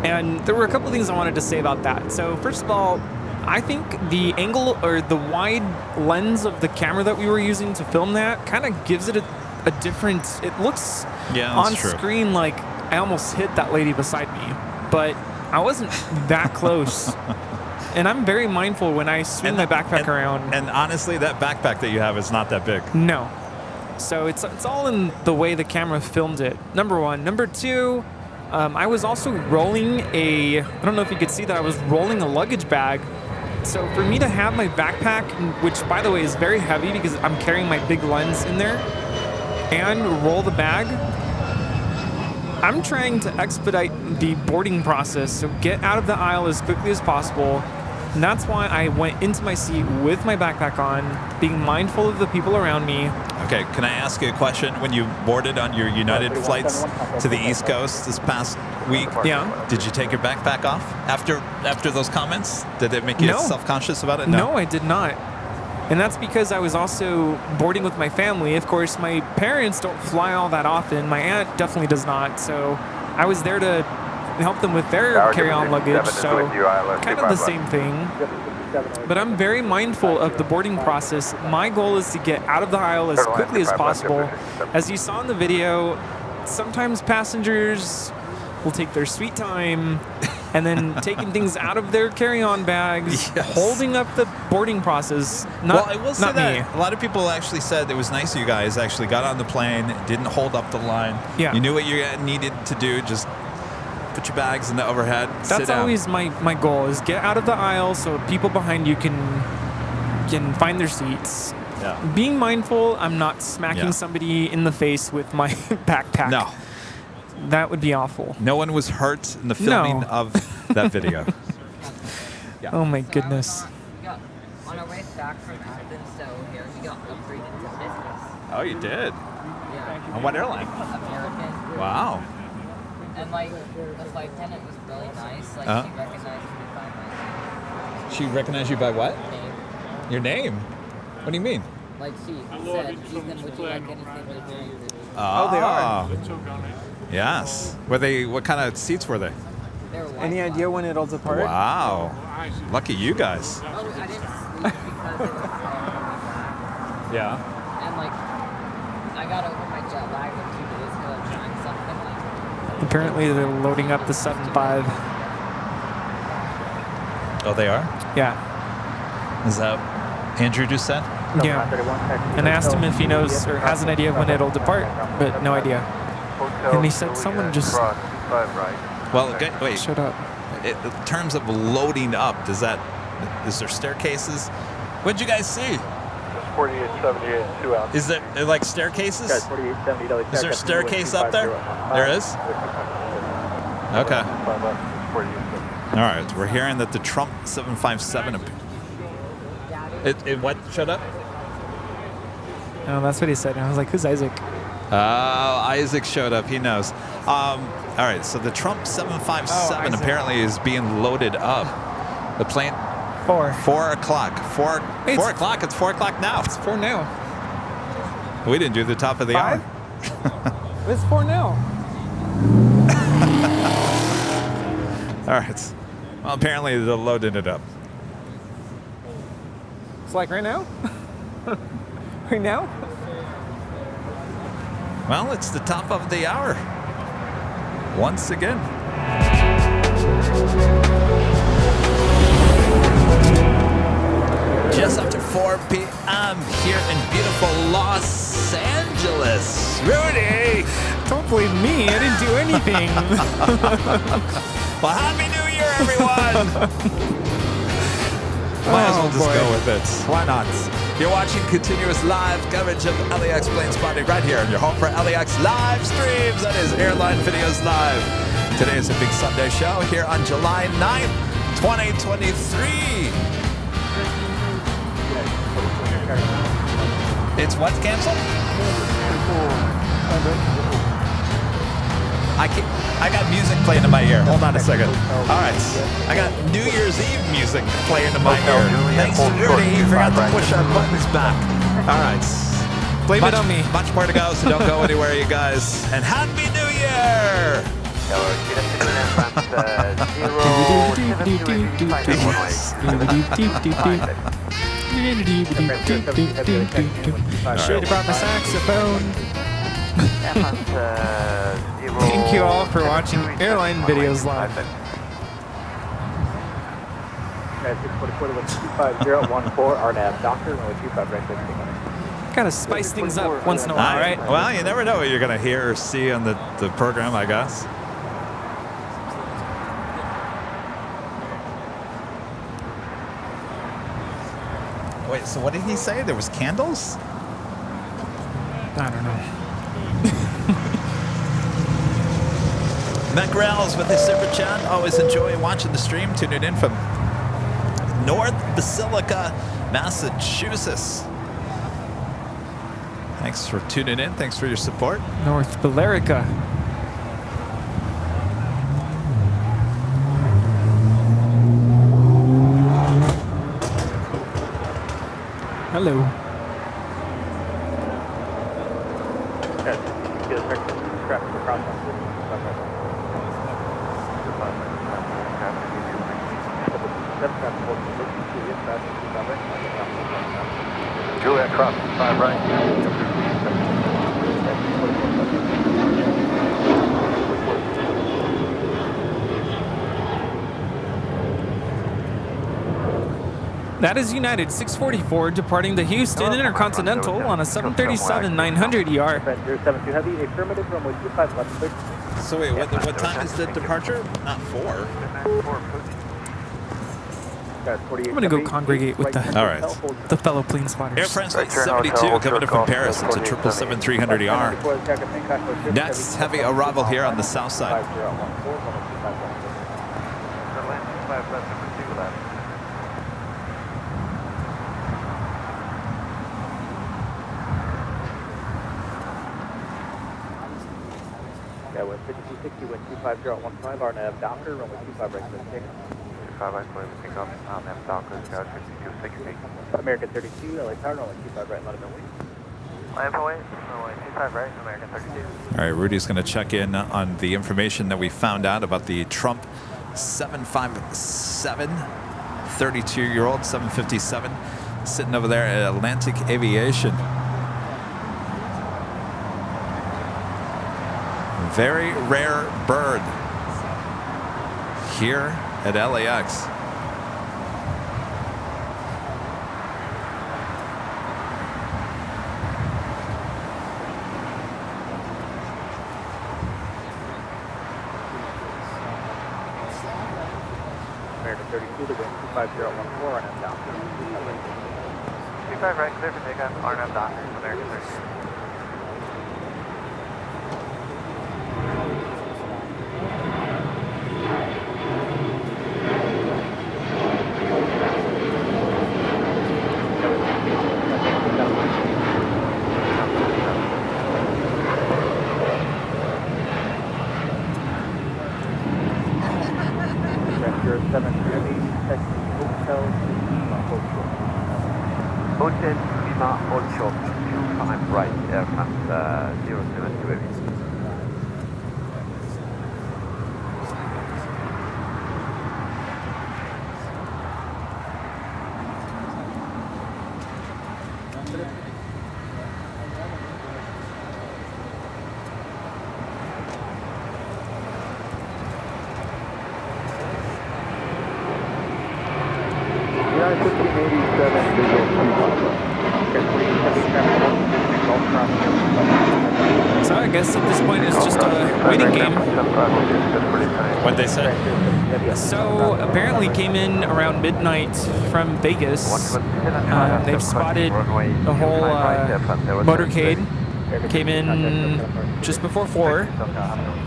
I: And there were a couple things I wanted to say about that. So first of all, I think the angle or the wide lens of the camera that we were using to film that kind of gives it a different, it looks on screen like I almost hit that lady beside me, but I wasn't that close. And I'm very mindful when I swing my backpack around.
C: And honestly, that backpack that you have is not that big.
I: No. So it's all in the way the camera filmed it, number one. Number two, I was also rolling I don't know if you could see that, I was rolling a luggage bag. So for me to have my backpack, which by the way is very heavy because I'm carrying my big lens in there, and roll the bag, I'm trying to expedite the boarding process, so get out of the aisle as quickly as possible. And that's why I went into my seat with my backpack on, being mindful of the people around me.
C: Okay, can I ask you a question? When you boarded on your United flights to the East Coast this past week, did you take your backpack off after those comments? Did it make you self-conscious about it?
I: No, I did not. And that's because I was also boarding with my family. Of course, my parents don't fly all that often. My aunt definitely does not. So I was there to help them with their carry-on luggage. So kind of the same thing. But I'm very mindful of the boarding process. My goal is to get out of the aisle as quickly as possible. As you saw in the video, sometimes passengers will take their sweet time and then taking things out of their carry-on bags, holding up the boarding process.
C: Well, I will say that a lot of people actually said it was nice of you guys actually got on the plane, didn't hold up the line.
I: Yeah.
C: You knew what you needed to do, just Put your bags in the overhead. Sit
I: That's
C: down.
I: always my goal, is get out of the aisle so people behind you can find their seats.
C: Yeah.
I: Being mindful, I'm not smacking
C: Yeah.
I: somebody in the face with my backpack.
C: No.
I: That would be awful.
C: No one was hurt in the filming
I: No.
C: of that video. Yeah.
I: Oh my goodness.
E: We got on our way back from Athens, so here we got upgraded to business.
C: Oh, you did?
E: Yeah.
C: On what airline?
E: American.
C: Wow.
E: And like the flight attendant was really nice. Like
C: Uh-huh.
E: she recognized me by my
C: She recognized you by what?
E: name.
C: Your name? What do you mean?
E: Like she said, Ethan, would you like anything to drink?
C: Oh,
I: they are.
C: Yes. Were they? What kind of seats were they?
E: They were
I: Any idea when it'll depart?
C: Wow. Lucky you guys.
E: Oh, I didn't sleep because it was
C: Yeah.
E: and like I got over my jet lag like 2 days ago like trying something like
I: Apparently they're loading up the 7.5.
C: Oh, they are?
I: Yeah.
C: Is that Andrew just said?
I: Yeah. And I asked him if he knows or has an idea of when it'll depart, but no idea. And he said someone just
C: Well, wait.
I: showed up.
C: In terms of loading up, is there staircases? What did you guys see?
B: 4878, 2 out.
C: Is there like staircases?
B: Guys, 4870.
C: Is there a staircase up there? There is? Okay. All right. We're hearing that the Trump 757. It what? Shut up.
I: Oh, that's what he said. And I was like, who's Isaac?
C: Oh, Isaac showed up. He knows. All right. So the Trump 757 apparently is being loaded up. The plane. 4 o'clock. 4 o'clock. It's 4 o'clock now.
I: It's 4 now.
C: We didn't do the top of the
I: 5?
C: hour.
I: It's 4 now.
C: All right. Well, apparently they're loading it up.
I: It's like right now? Right now?
C: Well, it's the top of the hour. Once again. Just after 4 p.m. here in beautiful Los Angeles. Rudy!
I: Don't blame me. I didn't do anything.
C: Well, Happy New Year, everyone! Might as well just go with it. Why not? You're watching continuous live coverage of LAX Plane Spotting right here on your home for LAX live streams. That is Airline Videos Live. Today is a big Sunday show here on July 9th, 2023. It's what canceled? I got music playing in my ear. Hold on a second. All right. I got New Year's Eve music playing in my ear. Thanks to Rudy, he forgot to push our buttons back. All right.
I: Blame it on me.
C: Much more to go, so don't go anywhere, you guys. And Happy New Year!
I: Should have brought my saxophone. Thank you all for watching Airline Videos Live.
B: Guys, 644 with 25014, RNAV Doctor, and with 25 right there.
I: Kind of spice things up once in a while, right?
C: Well, you never know what you're going to hear or see on the program, I guess. Wait, so what did he say? There was candles?
I: I don't know.
C: Matt Grells with his super chat. Always enjoy watching the stream. Tuning in from North Basilica, Massachusetts. Thanks for tuning in. Thanks for your support.
I: North Billerica. Hello.
B: Guys, get a picture. Scrap the cross.
G: Juliet cross 5 right.
I: That is United 644 departing the Houston Intercontinental on a 737-900 ER.
B: 072 Heavy, affirmative, runway 25 left,
C: So wait, what time is the departure? Not 4.
I: I'm gonna go congregate with the fellow plane spotters.
C: Air France Flight 72 coming in from Paris. It's a 777-300ER. Next heavy arrival here on the south side.
L: Yeah, with 5260, wind 25015, RNAV Docker, runway 25 right, clear for takeoff. 25 right, clear for takeoff, RNAV Docker, scout 5260. American 32, LA Tower, runway 25 right, let him know wait. Land away, runway 25 right, American 32.
C: All right, Rudy's going to check in on the information that we found out about the Trump 757, 32-year-old 757, sitting over there at Atlantic Aviation. Very rare bird here at LAX.
L: American 32, the wind 25014, RNAV Docker. 25 right, clear for takeoff, RNAV Docker, American 32. Hotel Lima Hold Short, 25 right, aircraft 072 Aviation.
I: So I guess at this point it's just a waiting game.
C: What'd they say?
I: So apparently came in around midnight from Vegas. They've spotted the whole motorcade. Came in just before 4.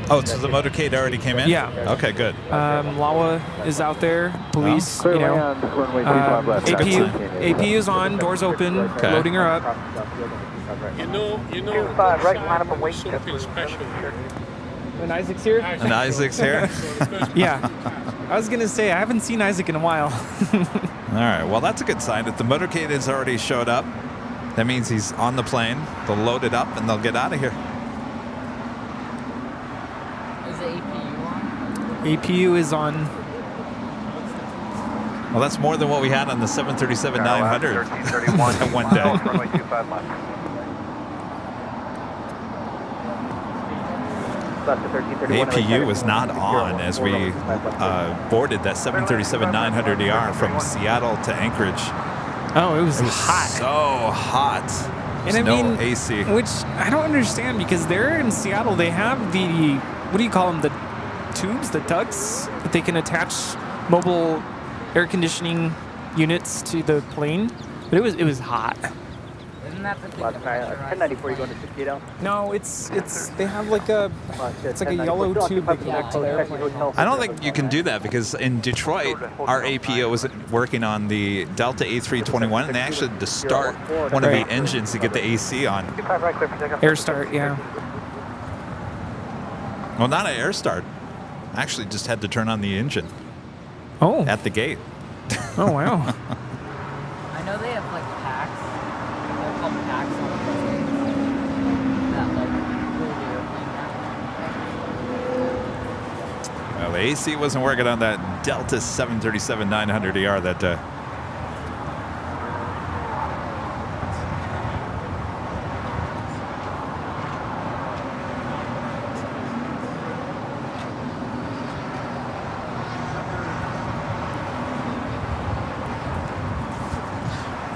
C: Oh, so the motorcade already came in?
I: Yeah.
C: Okay, good.
I: LAWA is out there. Police, you know. AP is on. Doors open.
C: Okay.
I: Loading her up.
F: You know,
L: 25 right, line up and wait.
F: something special here.
I: And Isaac's here?
C: And Isaac's here?
I: Yeah. I was going to say, I haven't seen Isaac in a while.
C: All right, well, that's a good sign. If the motorcade has already showed up, that means he's on the plane. They'll load it up and they'll get out of here.
E: Is the APU on?
I: APU is on.
C: Well, that's more than what we had on the 737-900 that one day. APU was not on as we boarded that 737-900ER from Seattle to Anchorage.
I: Oh, it was hot.
C: So hot.
I: And
C: There's
I: I mean,
C: no AC.
I: Which I don't understand because they're in Seattle. They have the, what do you call them? The tubes, the ducts that they can attach mobile air conditioning units to the plane. But it was hot.
E: Isn't that the
L: 1094, you going to 68 out?
I: No, it's they have like a, it's like a yellow tube they connect to the airplane.
C: I don't think you can do that because in Detroit, our APO was working on the Delta A321, and they actually had to start one of the engines to get the AC on.
I: Air start, yeah.
C: Well, not an air start. I actually just had to turn on the engine.
I: Oh.
C: At the gate.
I: Oh, wow.
E: I know they have like packs. They're called packs on the plane. That like cool the airplane.
C: Well, the AC wasn't working on that Delta 737-900ER that day.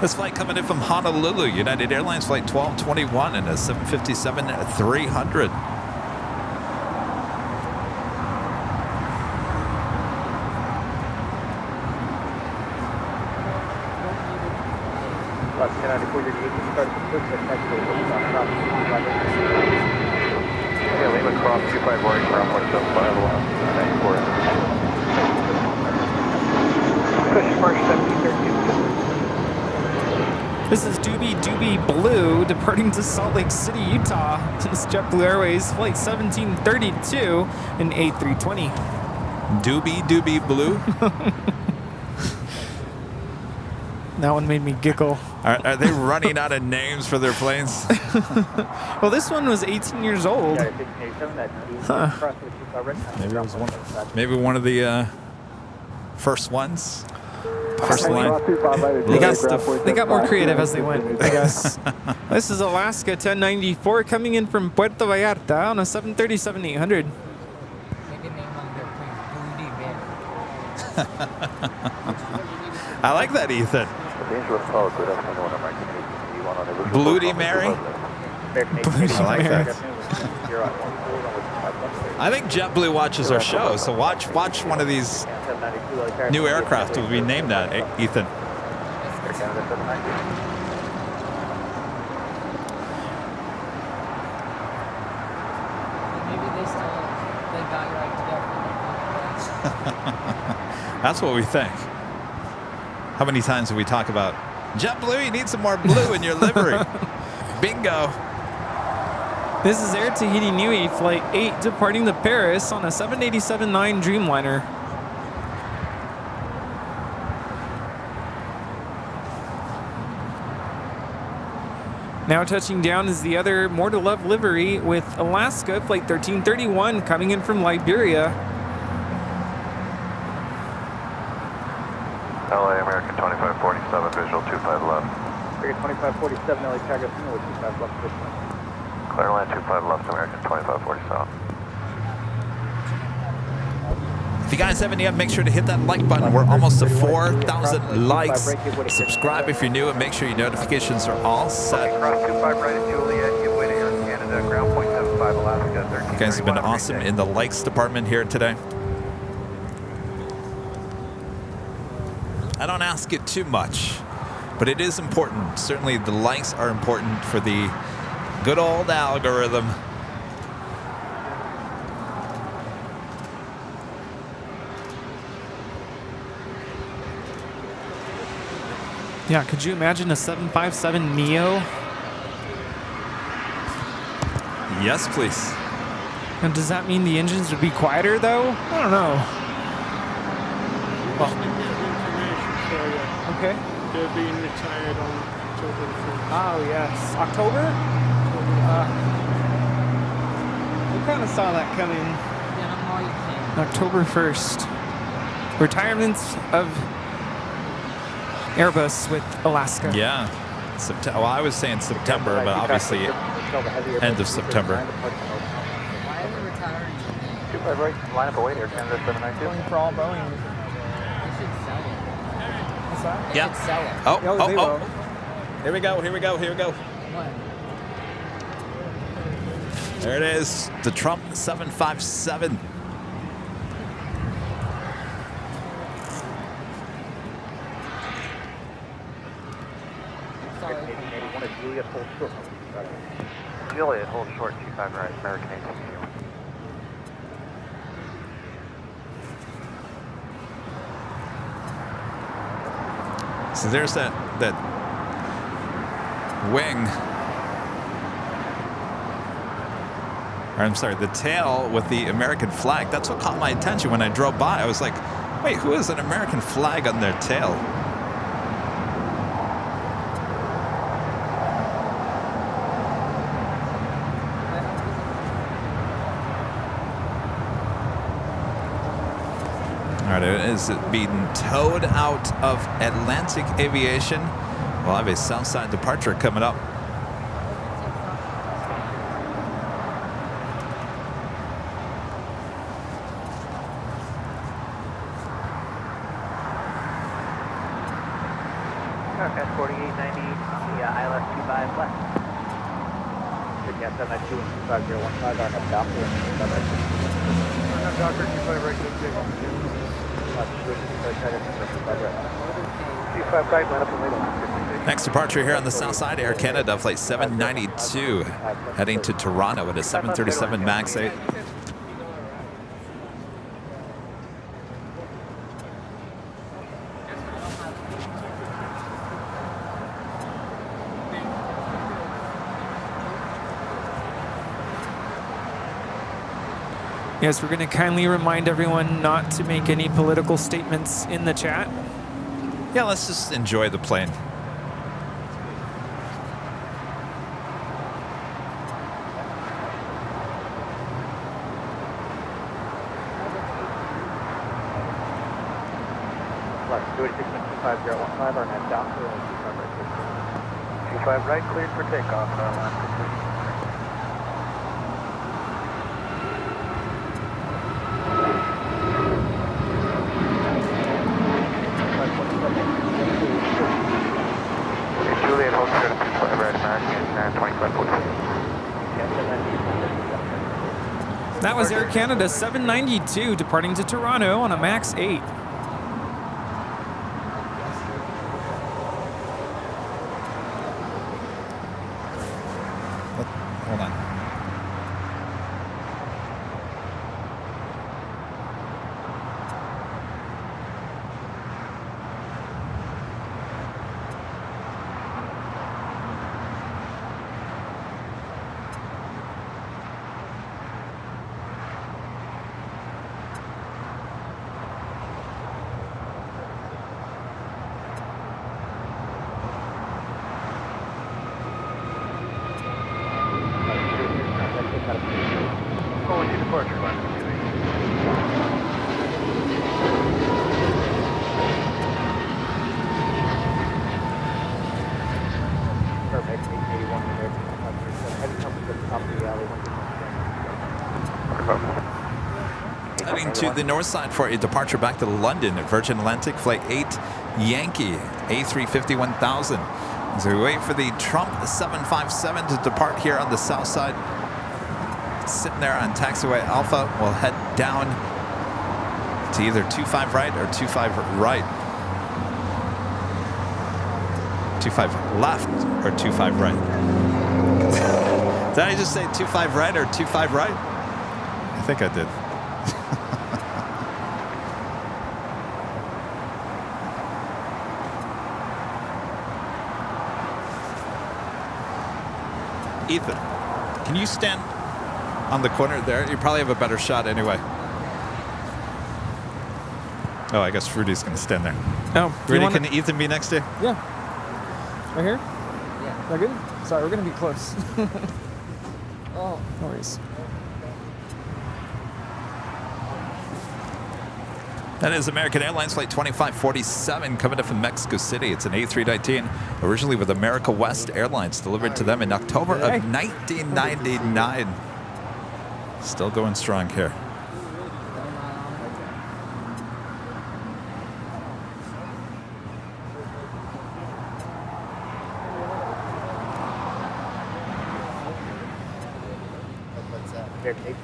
C: This flight coming in from Honolulu, United Airlines Flight 1221 and a 757-300.
L: 1094, you're 18, start to push the taxiway,
G: Yeah, Lima cross 25 boarding, ground 175 left, 94.
L: Push march 1713.
I: This is Doobie Blue departing to Salt Lake City, Utah. This is JetBlue Airways flight 1732 in A320.
C: Doobie Blue.
I: That one made me giggle.
C: Are they running out of names for their planes?
I: Well, this one was 18 years old. Huh.
C: Maybe one of the first ones. First line.
I: They got more creative as they went, I guess. This is Alaska 1094 coming in from Puerto Vallarta on a 737-800.
C: I like that, Ethan. Bloody Mary?
I: Bloody
C: I like
I: Mary.
C: that. I think JetBlue watches our show, so watch one of these new aircraft will be named that, Ethan.
E: Maybe they got you right together.
C: That's what we think. How many times do we talk about JetBlue? You need some more blue in your livery. Bingo.
I: This is Air Tahiti Nui Flight 8 departing to Paris on a 787-9 Dreamliner. Now touching down is the other More to Love livery with Alaska Flight 1331 coming in from Liberia.
G: LA American 2547, visual 25 left.
L: American 2547, LA Tiger, 25 left.
G: Clear line 25 left, American 2547.
C: If you guys have any up, make sure to hit that like button. We're almost to 4,000 likes. Subscribe if you're new and make sure your notifications are all set.
G: Cross 25 right at Juliet, give way to Air Canada, ground point 75 Alaska, 13.
C: You guys have been awesome in the likes department here today. I don't ask it too much, but it is important. Certainly the likes are important for the good old algorithm.
I: Yeah, could you imagine a 757 Neo?
C: Yes, please.
I: And does that mean the engines would be quieter, though? I don't know. Okay.
F: They're being retired on October the 1st.
I: Oh, yes. October? We kind of saw that coming. October 1st. Retirements of Airbus with Alaska.
C: Yeah. Well, I was saying September, but obviously end of September.
E: Why are they retiring?
L: 25 right, line up away, Air Canada 792.
I: Going for all Boeing.
E: They should sell it.
I: What's that?
E: They should sell it.
C: Oh. Here we go.
E: What?
C: There it is. The Trump 757.
L: Juliet, hold short. Juliet, hold short, 25 right, American 861.
C: So there's that wing. Or I'm sorry, the tail with the American flag. That's what caught my attention when I drove by. I was like, wait, who has an American flag on their tail? All right, is it being towed out of Atlantic Aviation? We'll have a Southside departure coming up.
L: Okay, 4890, ILS 25 left. Again, 792 and 25015, our next doctor. Doctor, 25 right, good take off. 25 right, line up and wait on 56.
C: Next departure here on the south side, Air Canada, flight 792, heading to Toronto at a 737 MAX 8.
I: Yes, we're going to kindly remind everyone not to make any political statements in the chat.
C: Yeah, let's just enjoy the plane.
L: Left, 286.25015, our next doctor, 25 right, cleared for takeoff, line complete. Juliet, hold clear to 25 right, American, 2546.
I: That was Air Canada 792 departing to Toronto on a MAX 8.
C: Hold on. Heading to the north side for a departure back to London at Virgin Atlantic, flight 8 Yankee, A350 1000. As we wait for the Trump 757 to depart here on the south side. Sitting there on taxiway Alpha, we'll head down to either 25 right or 25 right. 25 left or 25 right. Did I just say 25 right or 25 right? I think I did. Ethan, can you stand on the corner there? You probably have a better shot anyway. Oh, I guess Rudy's going to stand there.
I: Oh,
C: Rudy, can Ethan be next to you?
I: Yeah. Right here? Yeah. Is that good? Sorry, we're going to be close. Oh. No worries.
C: That is American Airlines Flight 2547 coming up from Mexico City. It's an A319, originally with America West Airlines, delivered to them in October of 1999. Still going strong here.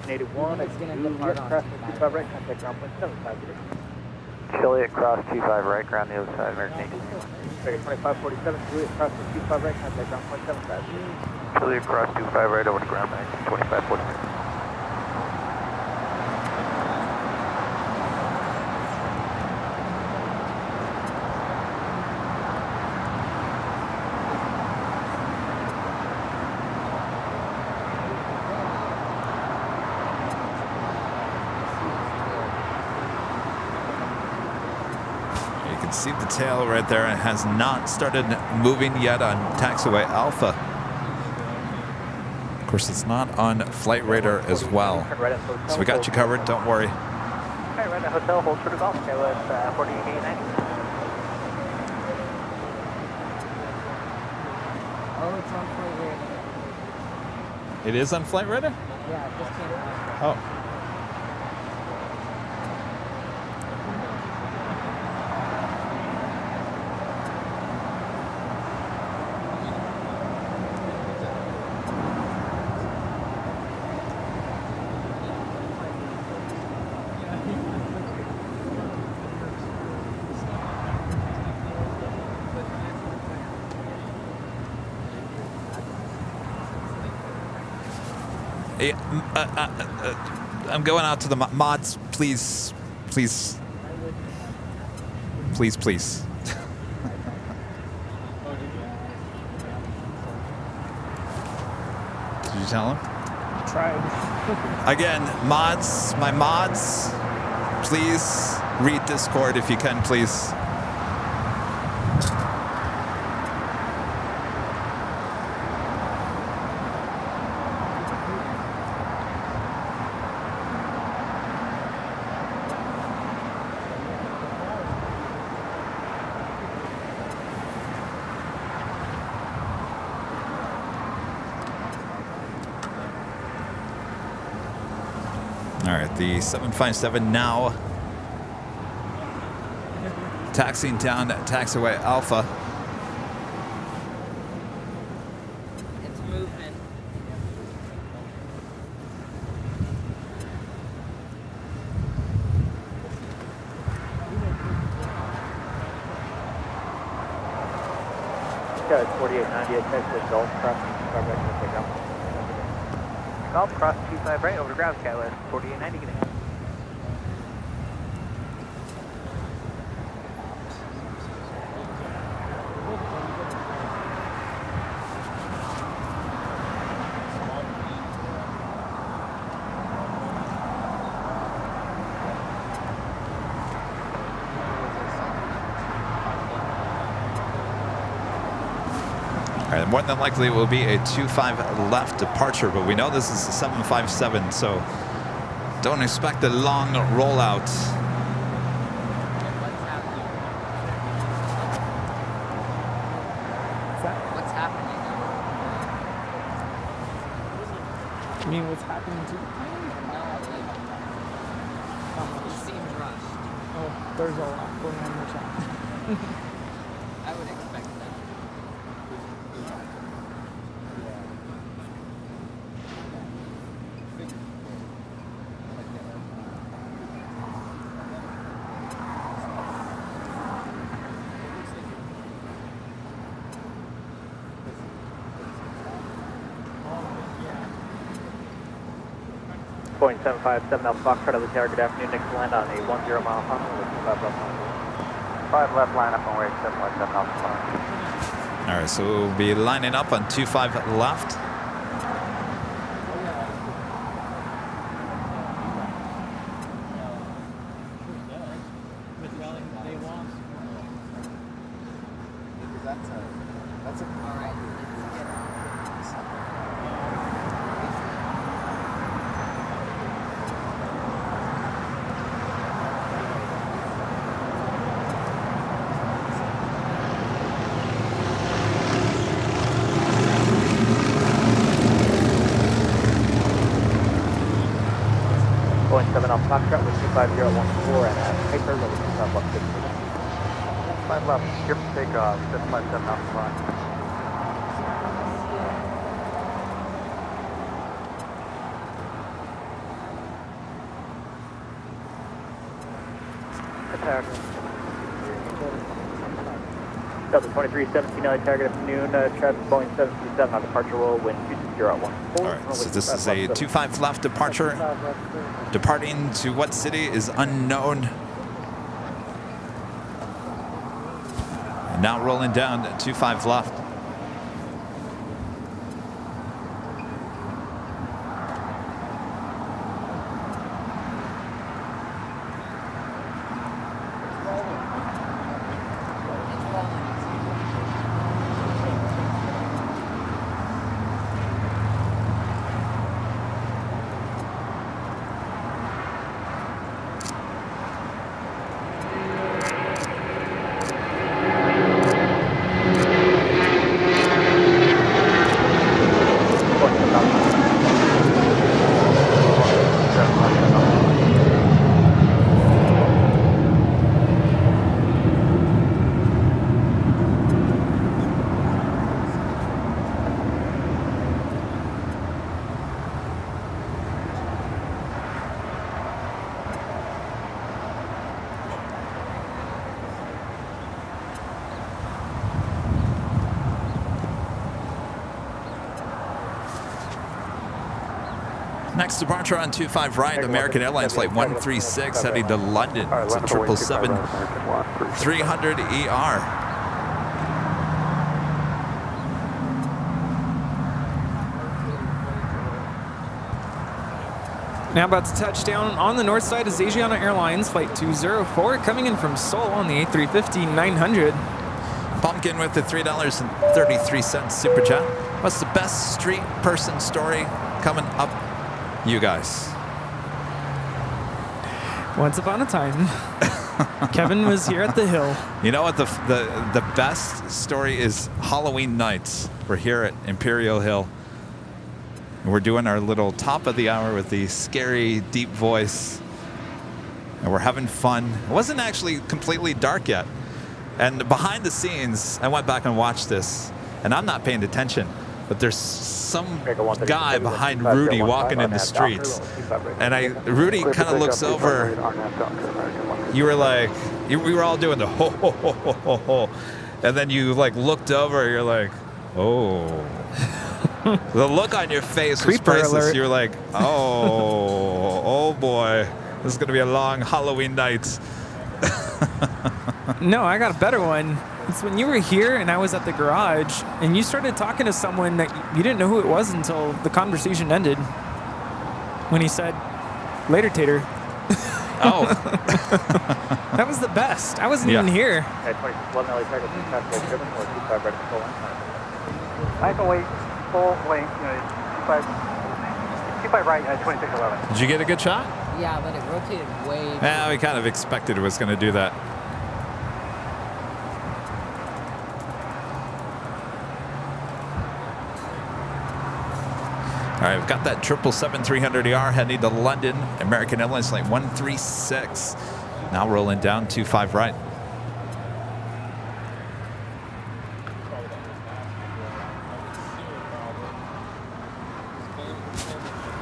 L: Native 1, it's going to cross 25 right, contact ground point 750. Juliet cross 25 right, ground the other side, American 18. 2547, Juliet cross 25 right, contact ground point 750. Juliet cross 25 right over to ground bank 2546.
C: See the tail right there. It has not started moving yet on taxiway Alpha. Of course, it's not on Flight Radar as well. So we got you covered. Don't worry.
L: Okay, right at hotel, hold short of golf. Okay, with 4890.
E: Oh, it's on Flight Radar.
C: It is on Flight Radar?
E: Yeah, it just came out.
C: Oh. I'm going out to the mods. Please. Please. Please, please. Did you tell him?
B: Tried.
C: Again, mods, my mods, please read Discord if you can, please. All right, the 757 now taxiing down taxiway Alpha.
E: It's moving.
L: Guys, 4898, Texas, Gulf, crossing 25 right, we'll take off. Gulf, cross 25 right, over to ground, Skywest, 4890, get ahead.
C: All right, more than likely it will be a 25 left departure, but we know this is a 757, so don't expect a long rollout.
E: What's happening?
B: You mean what's happening to the plane?
E: It seems rushed.
B: Oh, there's a lot going on in the shop.
E: I would expect that.
L: Point 757 Alpha Foxtrot of the tower, good afternoon, next land on a 10 mile final with 5 left line. 5 left line up on way 757 Alpha Foxtrot.
C: All right, so we'll be lining up on 25 left.
L: Point 7 Alpha Foxtrot with 25014 and paper, level 25 left 6. 5 left, skip takeoff, 757 Alpha Foxtrot. Delta 2317, LA target afternoon, traffic Boeing 737 on departure roll, wind 26014.
C: All right, so this is a 25 left departure. Departing to what city is unknown. And now rolling down 25 left. Next departure on 25 right, American Airlines flight 136 heading to London. It's a 777-300 ER.
I: Now about to touch down on the north side is Asiana Airlines flight 204 coming in from Seoul on the A350-900.
C: Pumpkin with the $3.33 super chat. What's the best street person story coming up, you guys?
I: Once upon a time, Kevin was here at the Hill.
C: You know what? The best story is Halloween nights. We're here at Imperial Hill. And we're doing our little top of the hour with the scary, deep voice. And we're having fun. It wasn't actually completely dark yet. And behind the scenes, I went back and watched this. And I'm not paying attention. But there's some guy behind Rudy walking in the streets. And Rudy kind of looks over. You were like, we were all doing the ho, ho, ho, ho, ho, ho. And then you like looked over, you're like, oh. The look on your face was priceless. Alert. You were like, oh boy. This is going to be a long Halloween night.
I: No, I got a better one. It's when you were here and I was at the garage and you started talking to someone that you didn't know who it was until the conversation ended. When he said, later, Tater.
C: Oh.
I: That was the best. I wasn't even here.
B: I can wait. Full length, 25 right, 2611.
C: Did you get a good shot?
E: Yeah, but it rotated way.
C: Yeah, we kind of expected it was going to do that. All right, we've got that 777-300ER heading to London. American Airlines flight 136. Now rolling down 25 right.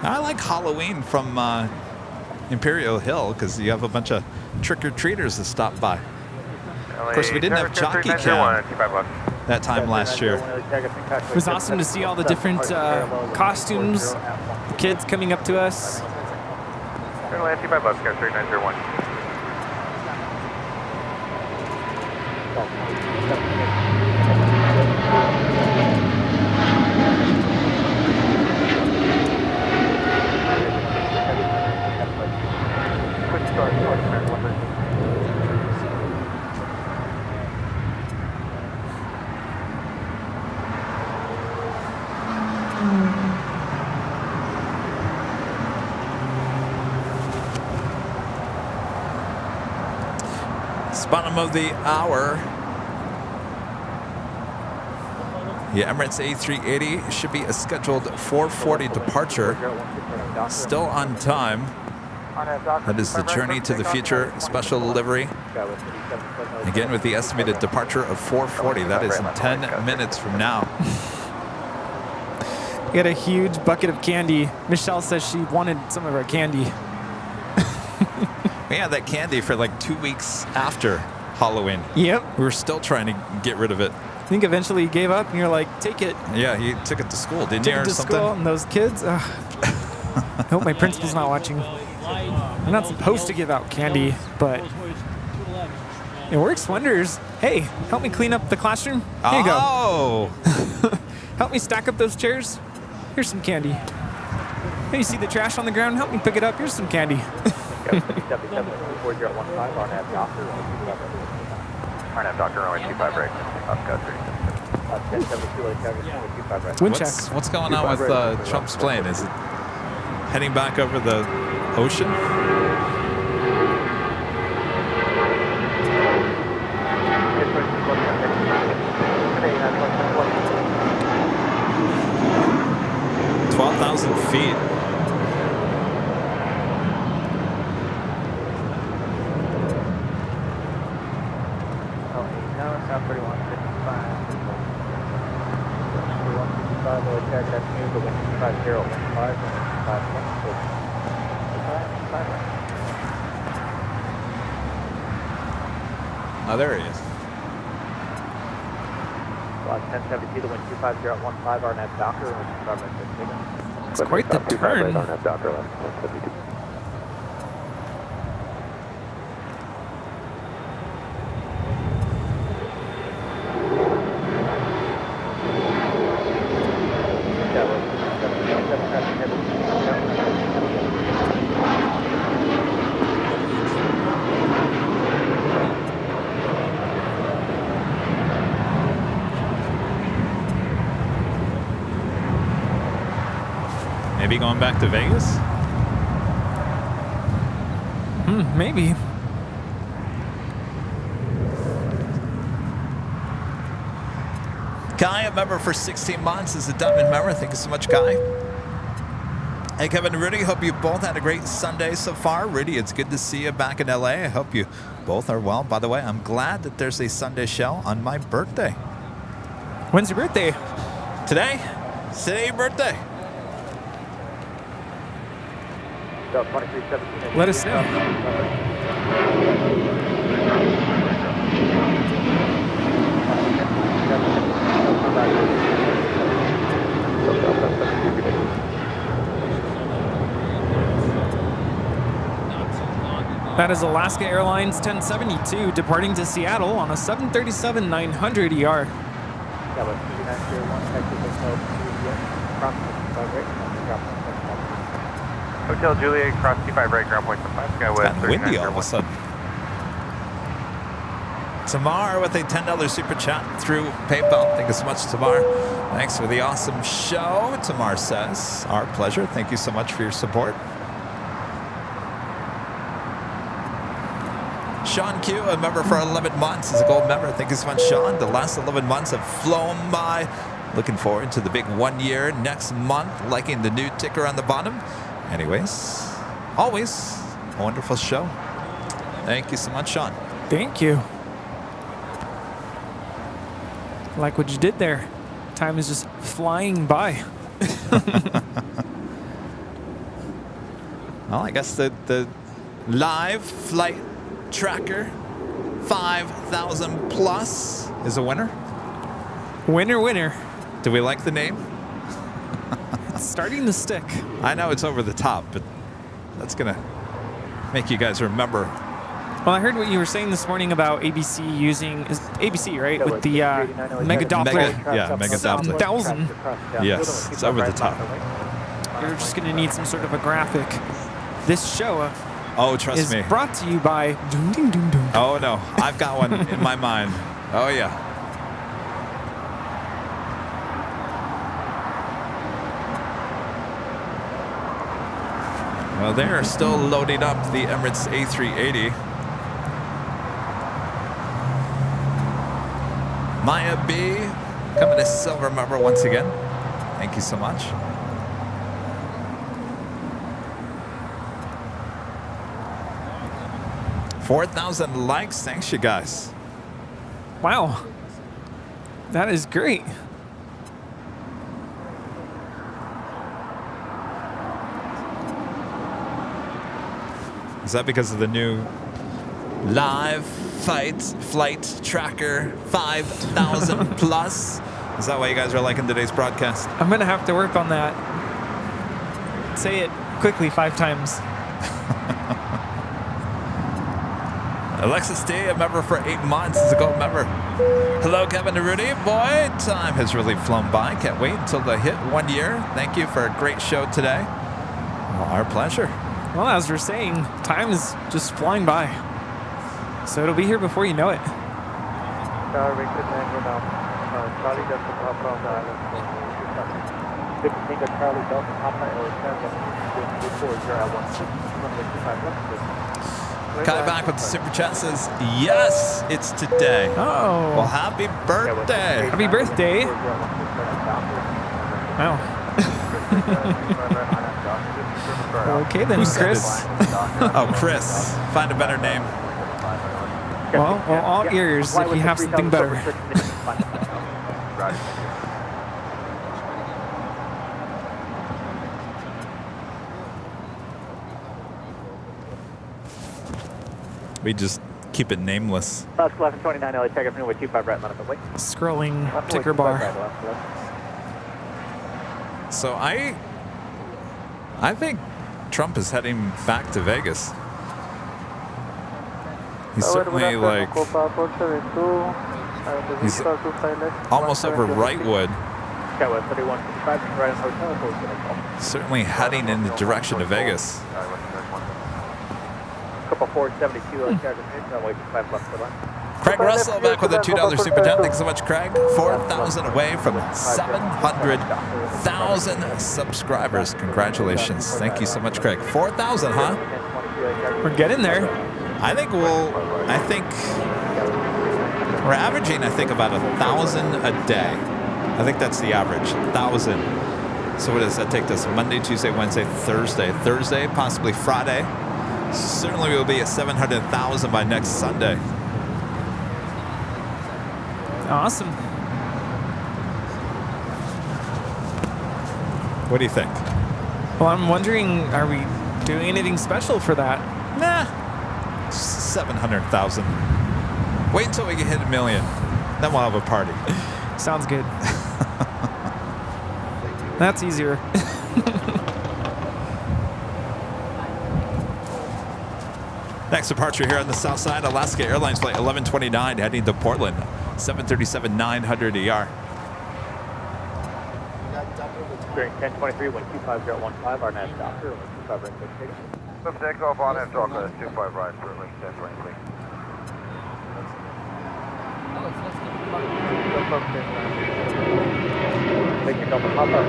C: I like Halloween from Imperial Hill because you have a bunch of trick-or-treaters that stop by. Of course, we didn't have Jockey Cam that time last year.
I: It was awesome to see all the different costumes, the kids coming up to us.
C: Bottom of the hour. The Emirates A380 should be a scheduled 4:40 departure. Still on time. That is the Journey to the Future special delivery. Again, with the estimated departure of 4:40. That is in 10 minutes from now.
I: We had a huge bucket of candy. Michelle says she wanted some of our candy.
C: We had that candy for like 2 weeks after Halloween.
I: Yep.
C: We were still trying to get rid of it.
I: I think eventually you gave up and you're like, take it.
C: Yeah, you took it to school, didn't you, or something?
I: School, and those kids. I hope my principal's not watching. I'm not supposed to give out candy, but it works wonders. Hey, help me clean up the classroom. Here you go.
C: Oh.
I: Help me stack up those chairs. Here's some candy. Hey, you see the trash on the ground? Help me pick it up. Here's some candy.
L: 4015, RNAV Doctor, RNAV Doctor, runway 25 right,
C: What's going on with Trump's plane? Is it heading back over the ocean? feet. Oh, there he is.
L: 1072 to wind 250 at 15, RNAV Docker, wind 25 right 6.
I: It's quite the turn.
G: Right on F Docker left, 172.
C: Maybe going back to Vegas?
I: Maybe.
C: Kai, a member for 16 months, is a Diamond member. Thank you so much, Kai. Hey, Kevin and Rudy, hope you both had a great Sunday so far. Rudy, it's good to see you back in LA. I hope you both are well. By the way, I'm glad that there's a Sunday show on my birthday.
I: When's your birthday?
C: Today? It's today's your birthday.
I: Let us know. That is Alaska Airlines 1072 departing to Seattle on a 737-900 ER.
P: Hotel Juliet, cross T5 right, ground point 5, Skywest.
C: It's windy all of a sudden. Tamar with a $10 super chat through PayPal. Thank you so much, Tamar. Thanks for the awesome show, Tamar says. Our pleasure. Thank you so much for your support. Sean Q, a member for 11 months, is a gold member. Thank you so much, Sean. The last 11 months have flown by. Looking forward to the big 1 year next month. Liking the new ticker on the bottom. Anyways, always a wonderful show. Thank you so much, Sean.
I: Thank you. Like what you did there. Time is just flying by.
C: Well, I guess the live flight tracker 5,000 plus is a winner.
I: Winner, winner.
C: Do we like the name?
I: It's starting to stick.
C: I know it's over the top, but that's going to make you guys remember.
I: Well, I heard what you were saying this morning about ABC using ABC, right? With the Mega Doppler.
C: Mega Doppler.
I: 7,000.
C: Yes, it's over the top.
I: You're just going to need some sort of a graphic. This show
C: trust me.
I: Is brought to you by Doom Ding Doom Doom.
C: Oh, no. I've got one in my mind. Oh, yeah. Well, they're still loading up the Emirates A380. Maya B, coming as silver member once again. Thank you so much. $4,000 likes. Thanks, you guys.
I: Wow. That is great.
C: Is that because of the new live flight tracker 5,000 plus? Is that why you guys are liking today's broadcast?
I: I'm going to have to work on that. Say it quickly 5 times.
C: Alexis D, a member for 8 months, is a gold member. Hello, Kevin and Rudy. Boy, time has really flown by. Can't wait until they hit 1 year. Thank you for a great show today. Well, our pleasure.
I: Well, as we're saying, time is just flying by. So it'll be here before you know it.
C: Kai back with the super chat says, yes, it's today.
I: Oh.
C: Well, happy birthday.
I: Happy birthday. Wow. Okay then, Chris.
C: Oh, Chris. Find a better name.
I: Well, all ears if you have something better.
C: We just keep it nameless.
L: Left 1129, LA, check up with 25 right, line up, wait.
I: Scrolling ticker bar.
C: So I I think Trump is heading back to Vegas. He's certainly like, he's almost over Wrightwood. Certainly heading in the direction of Vegas.
L: Couple 472, runway 25 left to line.
C: Craig Russell back with a $2 super chat. Thanks so much, Craig. 4,000 away from 700,000 subscribers. Congratulations. Thank you so much, Craig. 4,000, huh?
I: We're getting there.
C: I think we're averaging, about 1,000 a day. I think that's the average, 1,000. So what does that take us? Monday, Tuesday, Wednesday, Thursday. Thursday, possibly Friday. Certainly we'll be at 700,000 by next Sunday.
I: Awesome.
C: What do you think?
I: Well, I'm wondering, are we doing anything special for that?
C: Nah. 700,000. Wait until we can hit 1 million. Then we'll have a party.
I: Sounds good. That's easier.
C: Next departure here on the south side, Alaska Airlines flight 1129 heading to Portland, 737-900 ER.
L: Bearing 1023, 125015, our next doctor, 25 right clear.
G: Lift takeoff on that Docker, 25 right for lift 10 right clear.
L: Taking double hop up,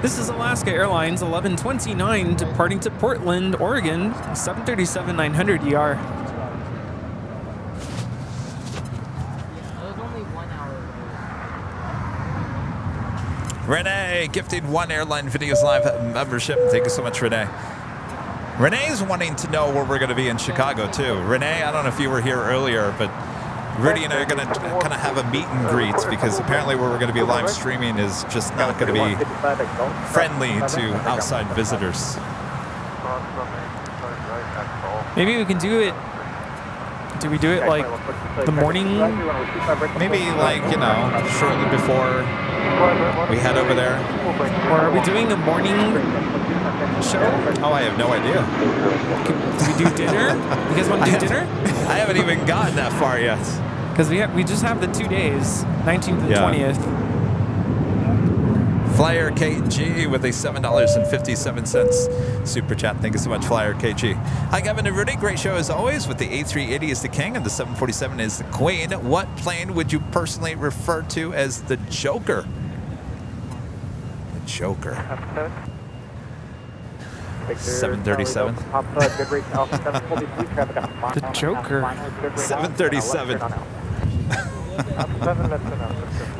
I: This is Alaska Airlines 1129 departing to Portland, Oregon, 737-900 ER.
C: Renee gifting 1 Airline Videos Live membership. Thank you so much, Renee. Renee's wanting to know where we're going to be in Chicago, too. Renee, I don't know if you were here earlier, but Rudy and I are going to kind of have a meet and greet because apparently where we're going to be live streaming is just not going to be friendly to outside visitors.
I: Maybe we can do it. Do we do it like the morning?
C: Maybe like, shortly before we head over there.
I: Or are we doing a morning show?
C: Oh, I have no idea.
I: Do we do dinner? You guys want to do dinner?
C: I haven't even gotten that far yet.
I: Because we just have the 2 days, 19th and 20th.
C: Flyer KG with a $7.57 super chat. Thank you so much, Flyer KG. Hi, Kevin and Rudy. Great show as always. With the A380 is the king and the 747 is the queen. What plane would you personally refer to as the Joker? The Joker. 737.
I: The Joker.
C: 737.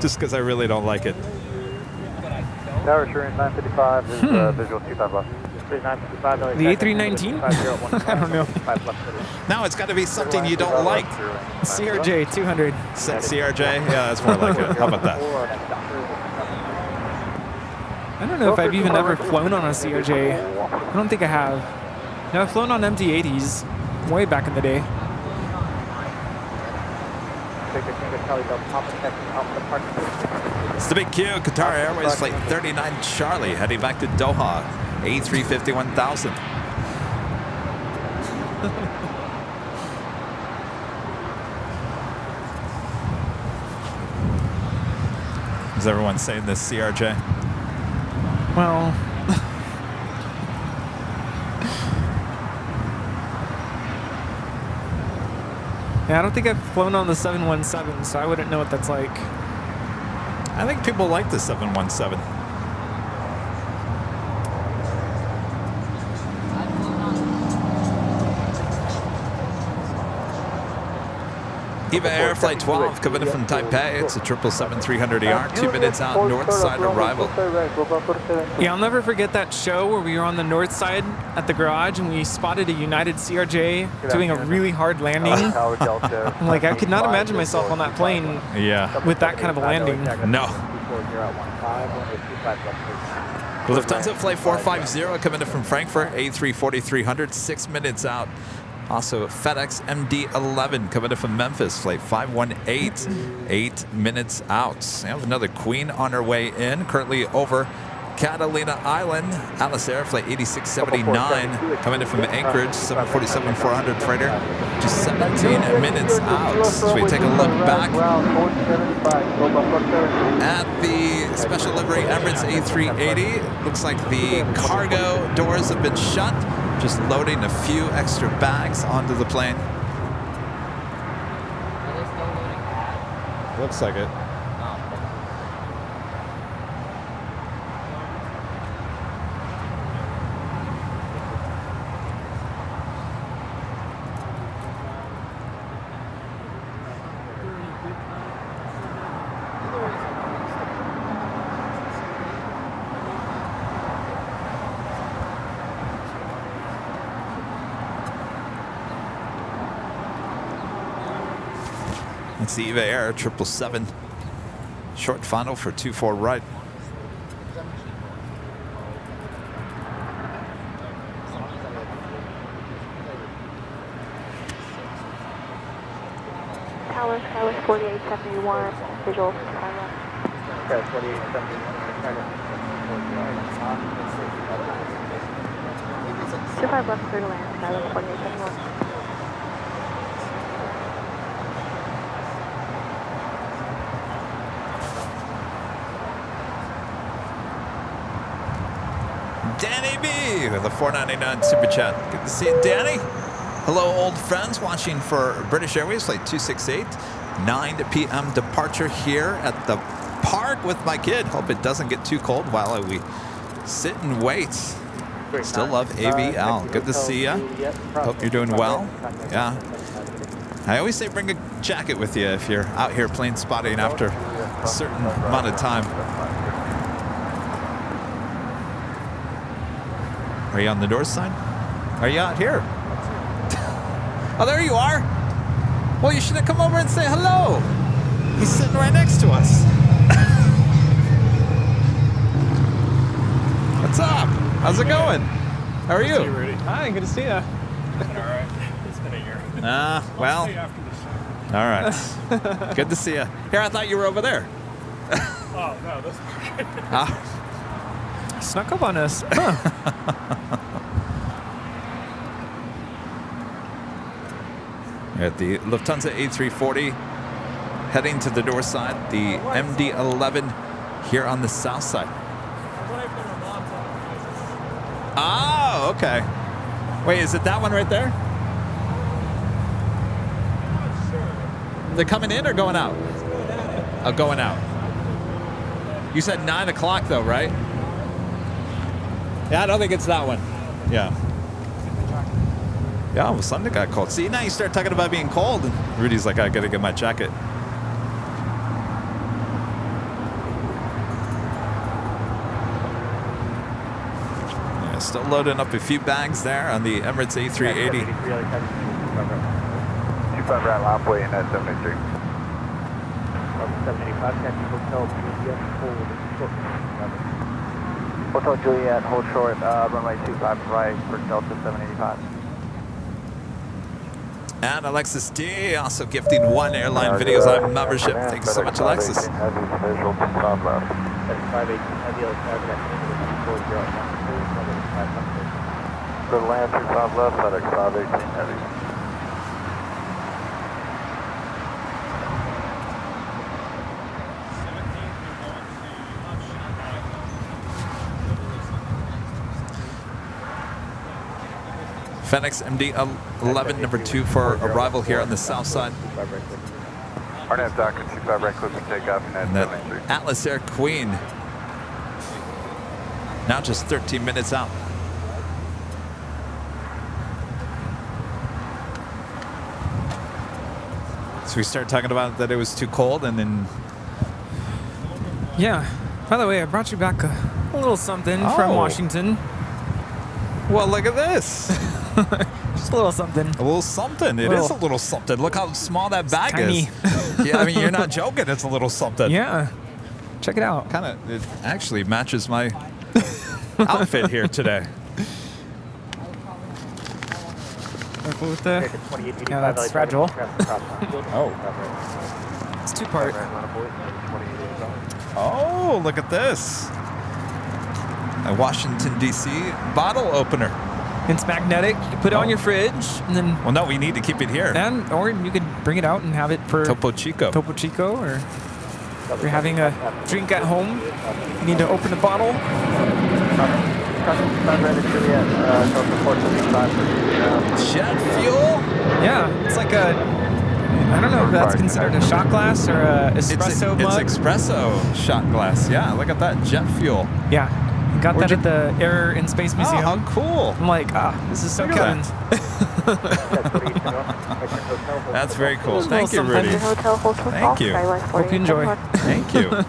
C: Just because I really don't like it.
G: Tower assurance 955 is visual 25 left.
I: The A319? I don't know.
C: No, it's got to be something you don't like.
I: CRJ 200.
C: CRJ? Yeah, that's more like it. How about that?
I: I don't know if I've even ever flown on a CRJ. I don't think I have. No, I've flown on MD-80s way back in the day.
C: It's the big Q, Qatar Airways Flight 39 Charlie, heading back to Doha, A350 1000. Is everyone saying this CRJ?
I: Well... yeah, I don't think I've flown on the 717, so I wouldn't know what that's like.
C: I think people like the 717. Eva Air Flight 12 coming in from Taipei. It's a 777-300ER, 2 minutes out, north side arrival.
I: Yeah, I'll never forget that show where we were on the north side at the garage and we spotted a United CRJ doing a really hard landing. I'm like, I could not imagine myself on that plane with that kind of a landing.
C: No. Lufthansa Flight 450 coming in from Frankfurt, A340-300, 6 minutes out. Also, FedEx MD-11 coming in from Memphis, flight 518, 8 minutes out. We have another Queen on her way in, currently over Catalina Island. Alice Air, flight 8679, coming in from Anchorage, 747-400 freighter, just 17 minutes out. So we take a look back at the special livery Emirates A380. Looks like the cargo doors have been shut. Just loading a few extra bags onto the plane. Looks like it. It's the Eva Air 777. Short final for 24 right.
O: Tower, Skywest 4871, visual from Pilot.
L: Skywest 4871.
O: 25 left clear to land, Skywest 4871.
C: Danny B with a $4.99 super chat. Good to see you, Danny. Hello, old friends watching for British Airways, flight 268. 9 p.m. departure here at the park with my kid. Hope it doesn't get too cold while we sit and wait. Still love AVL. Good to see you. Hope you're doing well. Yeah. I always say bring a jacket with you if you're out here plane spotting after a certain amount of time. Are you on the door sign? Are you out here? Oh, there you are. Well, you should have come over and say hello. He's sitting right next to us. What's up? How's it going? How are you?
I: Good to see you, Rudy. Hi, good to see you.
C: All
I: right. It's been a year.
C: Well. All right. Good to see you. Here, I thought you were over there.
I: Oh, no, this
C: Snuck up on us. Huh. At the Lufthansa A340, heading to the door side, the MD-11 here on the south side. Oh, okay. Wait, is it that one right there? They're coming in or going out? Oh, going out. You said 9 o'clock though, right? Yeah, I don't think it's that one. Yeah. Yeah, well, Sunday got cold. See, now you start talking about being cold, and Rudy's like, I gotta get my jacket. Yeah, still loading up a few bags there on the Emirates A380.
G: 25 right halfway in at 73.
L: 785, taxi Hotel Juliet, hold short.
G: Hotel Juliet, hold short, runway 25 right for Delta 785.
C: And Alexis D also gifting 1 Airline Videos Live membership. Thank you so much, Alexis.
G: Visual to stop left.
L: 518 heavy, LAX
G: Go to land through top left, FedEx 518 heavy.
C: FedEx MD-11 number 2 for arrival here on the south side.
G: RNAV Docker 25 right close to takeoff and
C: that Atlas Air Queen. Now just 13 minutes out. So we started talking about that it was too cold, and then...
I: Yeah. By the way, I brought you back a little something from Washington.
C: Well, look at this.
I: Just a little something.
C: A little something. It is a little something. Look how small that bag is. Yeah, I mean, you're not joking. It's a little something.
I: Yeah. Check it out.
C: It actually matches my outfit here today.
I: Careful with the... Yeah, that's fragile.
C: Oh.
I: It's two-part.
C: Oh, look at this. A Washington, D.C. bottle opener.
I: It's magnetic. You can put it on your fridge, and then...
C: Well, no, we need to keep it here.
I: Or you could bring it out and have it for...
C: Topo Chico.
I: Topo Chico, or if you're having a drink at home, you need to open the bottle.
C: Jet fuel?
I: Yeah, it's like a... I don't know if that's considered a shot glass or a espresso mug.
C: It's espresso shot glass. Yeah, look at that. Jet fuel.
I: Yeah. Got that at the Air and Space Museum.
C: Oh, how cool.
I: I'm like, this is so Kevin's.
C: That's very cool. Thank you, Rudy. Thank you.
I: Hope you enjoy.
C: Thank you.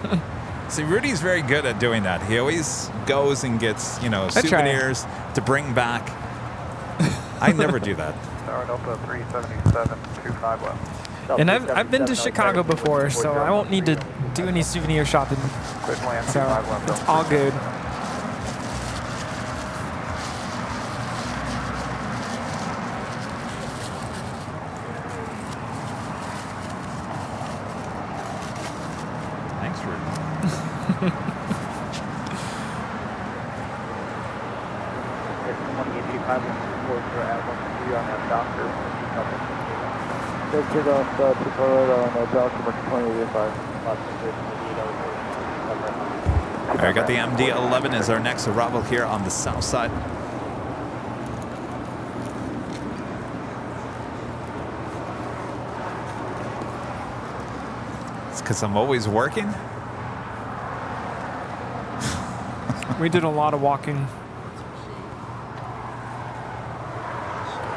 C: See, Rudy's very good at doing that. He always goes and gets, souvenirs to bring back. I never do that.
B: Tower Delta 377, 25 left.
I: And I've been to Chicago before, so I won't need to do any souvenir shopping. So it's all good.
C: Thanks, Rudy.
B: Take off to Colorado on Delta 2085.
C: All right, got the MD-11 as our next arrival here on the south side. It's because I'm always working.
I: We did a lot of walking.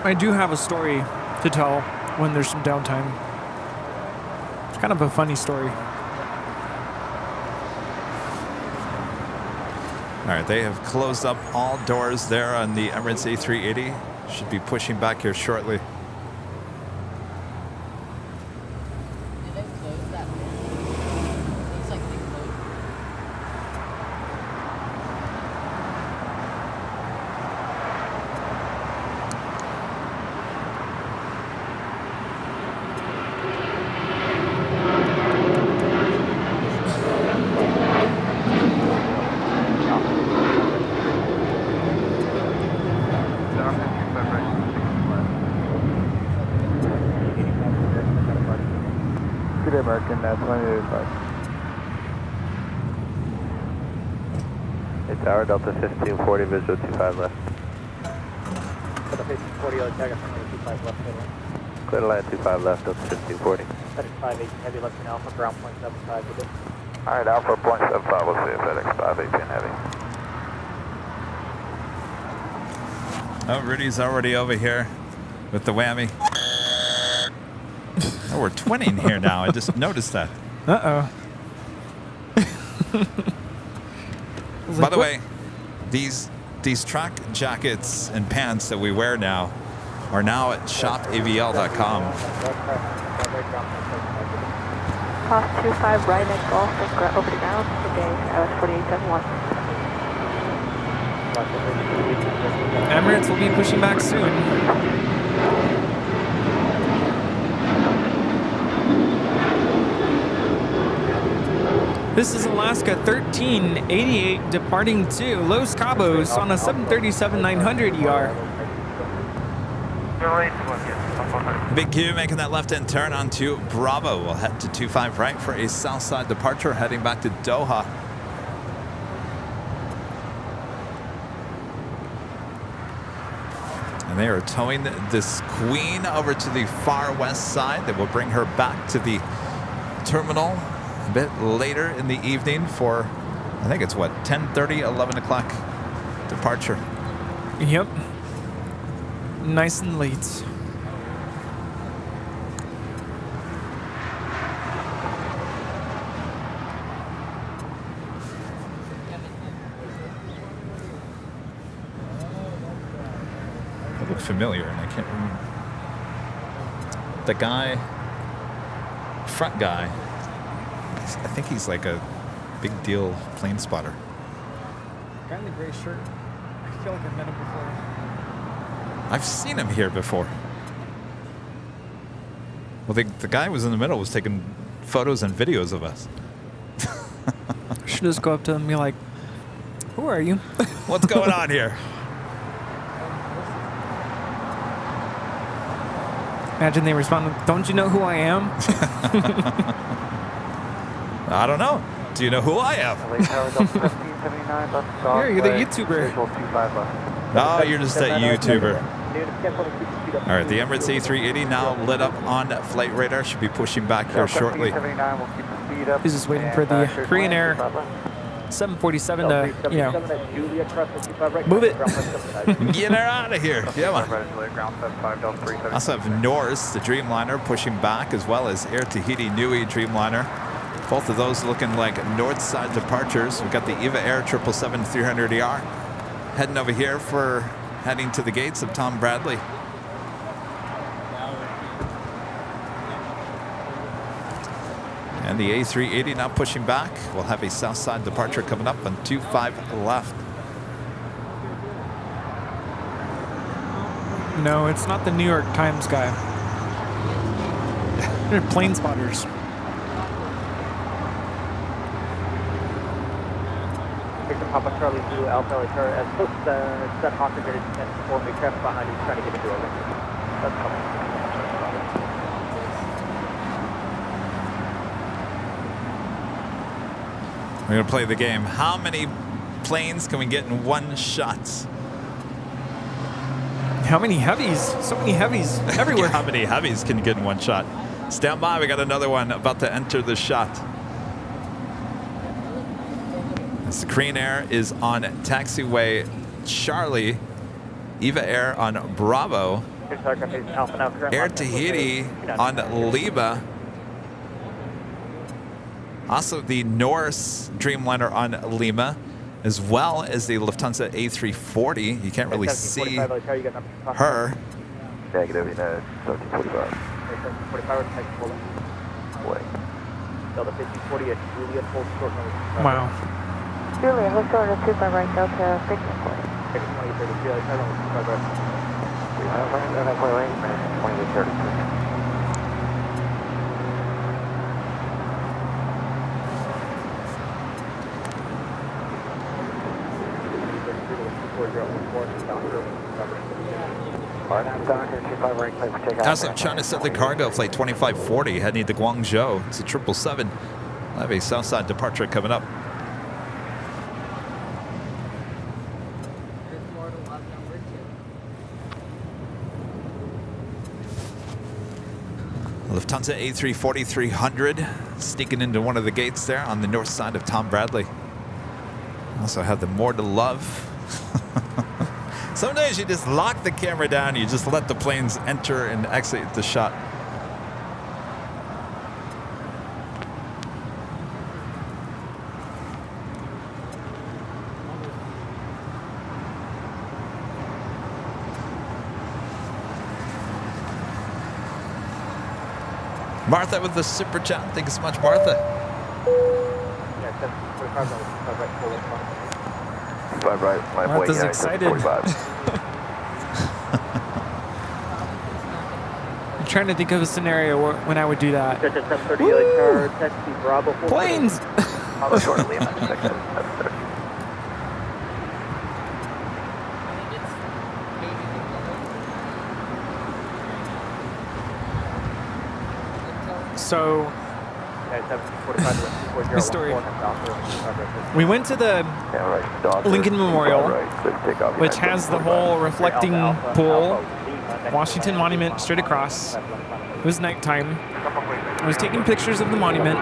I: I do have a story to tell when there's some downtime. It's kind of a funny story.
C: All right, they have closed up all doors there on the Emirates A380. Should be pushing back here shortly.
B: American 2085.
G: Hey, Tower Delta 1540, visual 25 left.
L: Delta 1540, tag us on 25 left.
G: Clear to land 25 left, Delta 1540.
L: FedEx 518 heavy, left in Alpha, ground point 75 with it.
G: Alright, Alpha point 75, we'll see you FedEx 518 heavy.
C: Oh, Rudy's already over here with the whammy. Oh, we're twinning here now. I just noticed that.
I: Uh-oh.
C: By the way, these track jackets and pants that we wear now are now at shopavl.com.
O: Cost 25 right at Golf, opening out, okay, Alice 4871.
I: Emirates will be pushing back soon. This is Alaska 1388 departing to Los Cabos on a 737-900 ER.
C: Big Q making that left-hand turn onto Bravo. We'll head to 25 right for a south side departure heading back to Doha. And they are towing this Queen over to the far west side. They will bring her back to the terminal a bit later in the evening for, I think it's what, 10:30, 11 o'clock departure.
I: Yep. Nice and late.
C: They look familiar, and I can't remember. The guy, front guy, I think he's like a big deal plane spotter.
I: Guy in the gray shirt. I feel like I've met him before.
C: I've seen him here before. Well, the guy who was in the middle was taking photos and videos of us.
I: Should just go up to him and be like, who are you?
C: What's going on here?
I: Imagine they respond, don't you know who I am?
C: I don't know. Do you know who I am?
I: Here, you're the YouTuber.
C: Oh, you're just that YouTuber. All right, the Emirates A380 now lit up on flight radar. Should be pushing back here shortly.
I: He's just waiting for the Korean Air 747 to, you know, move it.
C: Get her out of here. Yeah, man. Also have Norse, the Dreamliner, pushing back, as well as Air Tahiti Nui Dreamliner. Both of those looking like north side departures. We've got the EVA Air 777-300ER heading over here for heading to the gates of Tom Bradley. And the A380 now pushing back. We'll have a south side departure coming up on 25 left.
I: No, it's not the New York Times guy. They're plane spotters.
L: Papa Charlie 2 Alpha Charlie as close to set Hawker grid and 4 big traffic behind you trying to get into over. That's coming.
C: We're going to play the game. How many planes can we get in one shot?
I: How many heavies? So many heavies everywhere.
C: How many heavies can you get in one shot? Stand by. We got another one about to enter the shot. This Korean Air is on taxiway Charlie. EVA Air on Bravo. Air Tahiti on Lima. Also the Norse Dreamliner on Lima, as well as the Lufthansa A340. You can't really see her.
G: Negative, 1745.
I: Wow.
O: Julia, let's go to 25 right Delta, signal point.
G: 2832.
C: Also, China Southern Cargo Flight 2540 heading to Guangzhou. It's a 777. We'll have a Southside departure coming up. Lufthansa A340-300 sneaking into one of the gates there on the north side of Tom Bradley. Also have the More to Love. Some days you just lock the camera down, you just let the planes enter and exit the shot. Martha with the super chat. Thank you so much, Martha.
I: Martha's excited. I'm trying to think of a scenario when I would do that. Planes!
L: So,
I: the story. We went to the Lincoln Memorial, which has the whole reflecting pool, Washington Monument straight across. It was nighttime. I was taking pictures of the monument.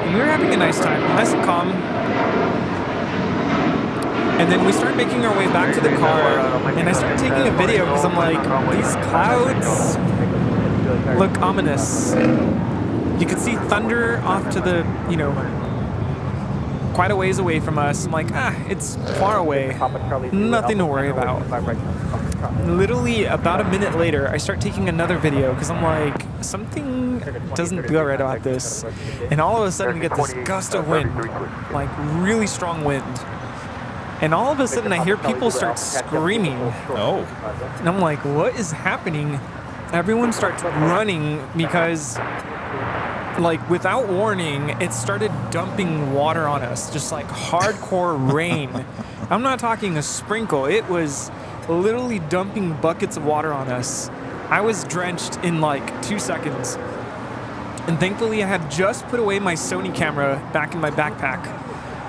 I: And we were having a nice time, nice and calm. And then we started making our way back to the car, and I started taking a video because I'm like, these clouds look ominous. You could see thunder off to the, quite a ways away from us. I'm like, it's far away. Nothing to worry about. Literally about a minute later, I start taking another video because I'm like, something doesn't feel right about this. And all of a sudden we get this gust of wind, like really strong wind. And all of a sudden I hear people start screaming.
C: Oh.
I: And I'm like, what is happening? Everyone starts running because, like, without warning, it started dumping water on us, just like hardcore rain. I'm not talking a sprinkle. It was literally dumping buckets of water on us. I was drenched in like 2 seconds. And thankfully, I had just put away my Sony camera back in my backpack.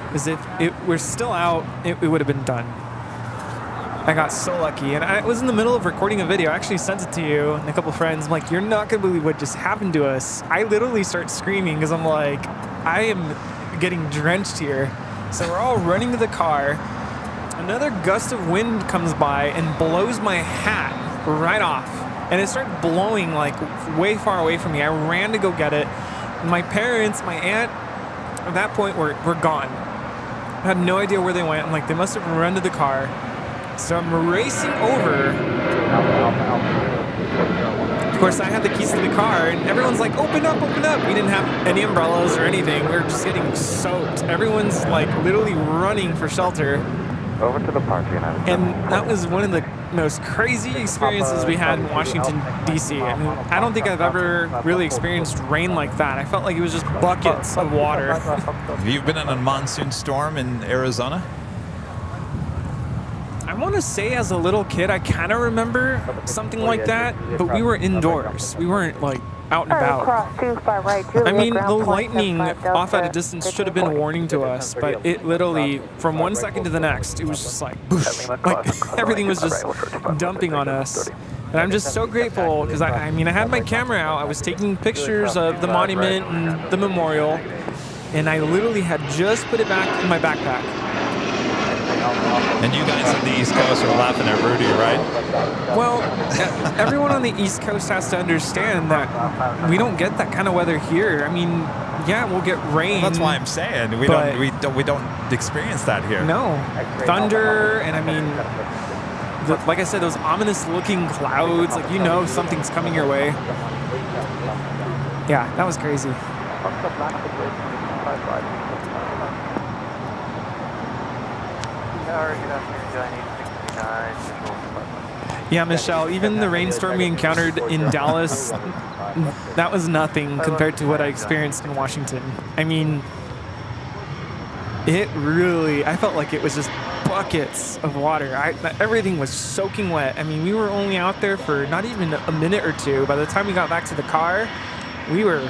I: Because if it were still out, it would have been done. I got so lucky. And I was in the middle of recording a video. I actually sent it to you and a couple friends. I'm like, you're not going to believe what just happened to us. I literally start screaming because I'm like, I am getting drenched here. So we're all running to the car. Another gust of wind comes by and blows my hat right off. And it started blowing like way far away from me. I ran to go get it. My parents, my aunt, at that point were gone. I had no idea where they went. I'm like, they must have run to the car. So I'm racing over. Of course, I had the keys to the car, and everyone's like, open up, open up. We didn't have any umbrellas or anything. We were just getting soaked. Everyone's like literally running for shelter.
G: Over to the park,
I: And that was one of the most crazy experiences we had in Washington, D.C. I mean, I don't think I've ever really experienced rain like that. I felt like it was just buckets of water.
C: Have you been in a monsoon storm in Arizona?
I: I want to say as a little kid, I kind of remember something like that, but we were indoors. We weren't like out and about. I mean, the lightning off at a distance should have been a warning to us, but it literally, from 1 second to the next, it was just like, boosh, like everything was just dumping on us. And I'm just so grateful because I mean, I had my camera out. I was taking pictures of the monument and the memorial, and I literally had just put it back in my backpack.
C: And you guys on the East Coast are laughing at Rudy, right?
I: Well, everyone on the East Coast has to understand that we don't get that kind of weather here. I mean, yeah, we'll get rain.
C: Well, that's why I'm saying we don't experience that here.
I: No, thunder, and I mean, like I said, those ominous-looking clouds. Like, you know, something's coming your way. Yeah, that was crazy. Yeah, Michelle, even the rainstorm we encountered in Dallas, that was nothing compared to what I experienced in Washington. I mean, it really, I felt like it was just buckets of water. Everything was soaking wet. I mean, we were only out there for not even a minute or two. By the time we got back to the car, we were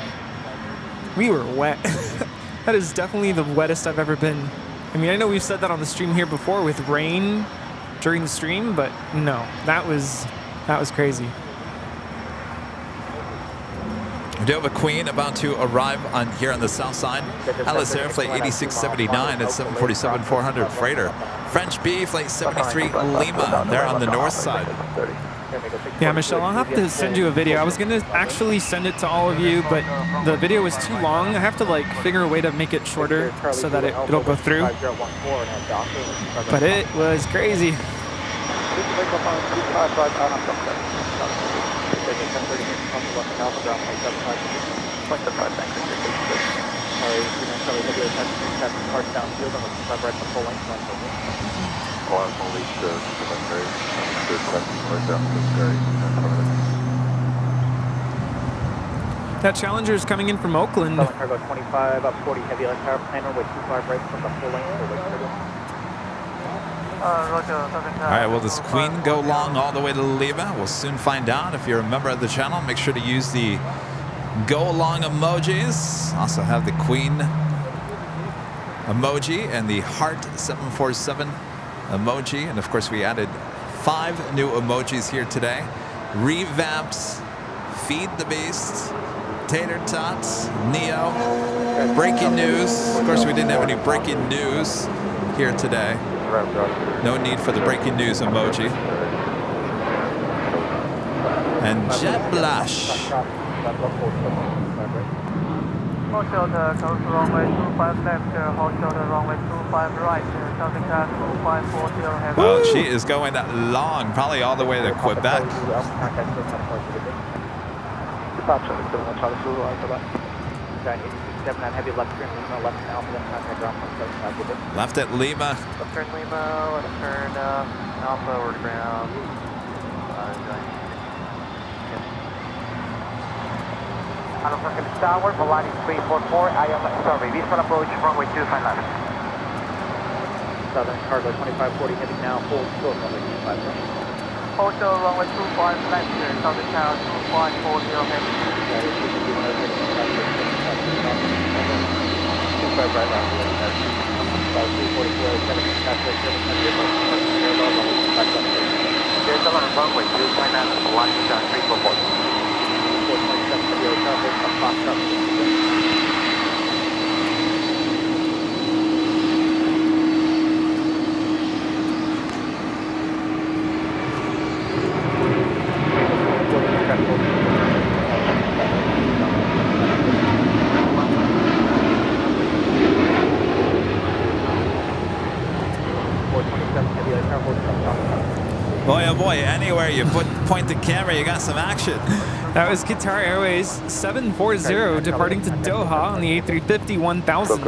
I: wet. That is definitely the wettest I've ever been. I mean, I know we've said that on the stream here before with rain during the stream, but no, that was crazy.
C: We do have a Queen about to arrive here on the south side. Alice Air Flight 8679 at 747-400 freighter. French B Flight 73 Lima. They're on the north side.
I: Yeah, Michelle, I'll have to send you a video. I was going to actually send it to all of you, but the video was too long. I have to like figure a way to make it shorter so that it'll go through. But it was crazy. That Challenger is coming in from Oakland.
L: Cargo 25 up 40 heavy left tower plane runway 25 right from the full length.
C: All right, will this Queen go long all the way to Lima? We'll soon find out. If you're a member of the channel, make sure to use the go along emojis. Also have the Queen emoji and the heart 747 emoji. And of course, we added 5 new emojis here today. Revamped Feed the Beast, Tater Tots, Neo, breaking news. Of course, we didn't have any breaking news here today. No need for the breaking news emoji. And Jet Blush.
P: Hold shelter, coast runway 25 left, hold shelter, runway 25 right, Southern Cat 2540 heavy.
C: Oh, she is going that long, probably all the way to Quebec.
L: sunshine, 86.7 on heavy left turn Lima, left turn Alpha, then contact ground 175, good day.
C: Left at Lima.
L: Left turn Lima, left turn Alpha, over to ground. Alpha, Tower, Milani 344, I am, sorry, visual approach, runway 25 left. Southern Cargo 2540, heading now, hold short, runway 25 left. Hold short, runway 25 left, Southern Tower 2540, heading. 25 right left, 344, there's a lot of runway 25 left, Milani 344. 427 video traffic, Fox traffic.
C: Boy, oh boy, anywhere you point the camera, you got some action.
I: That was Qatar Airways 740 departing to Doha on the A350 1000.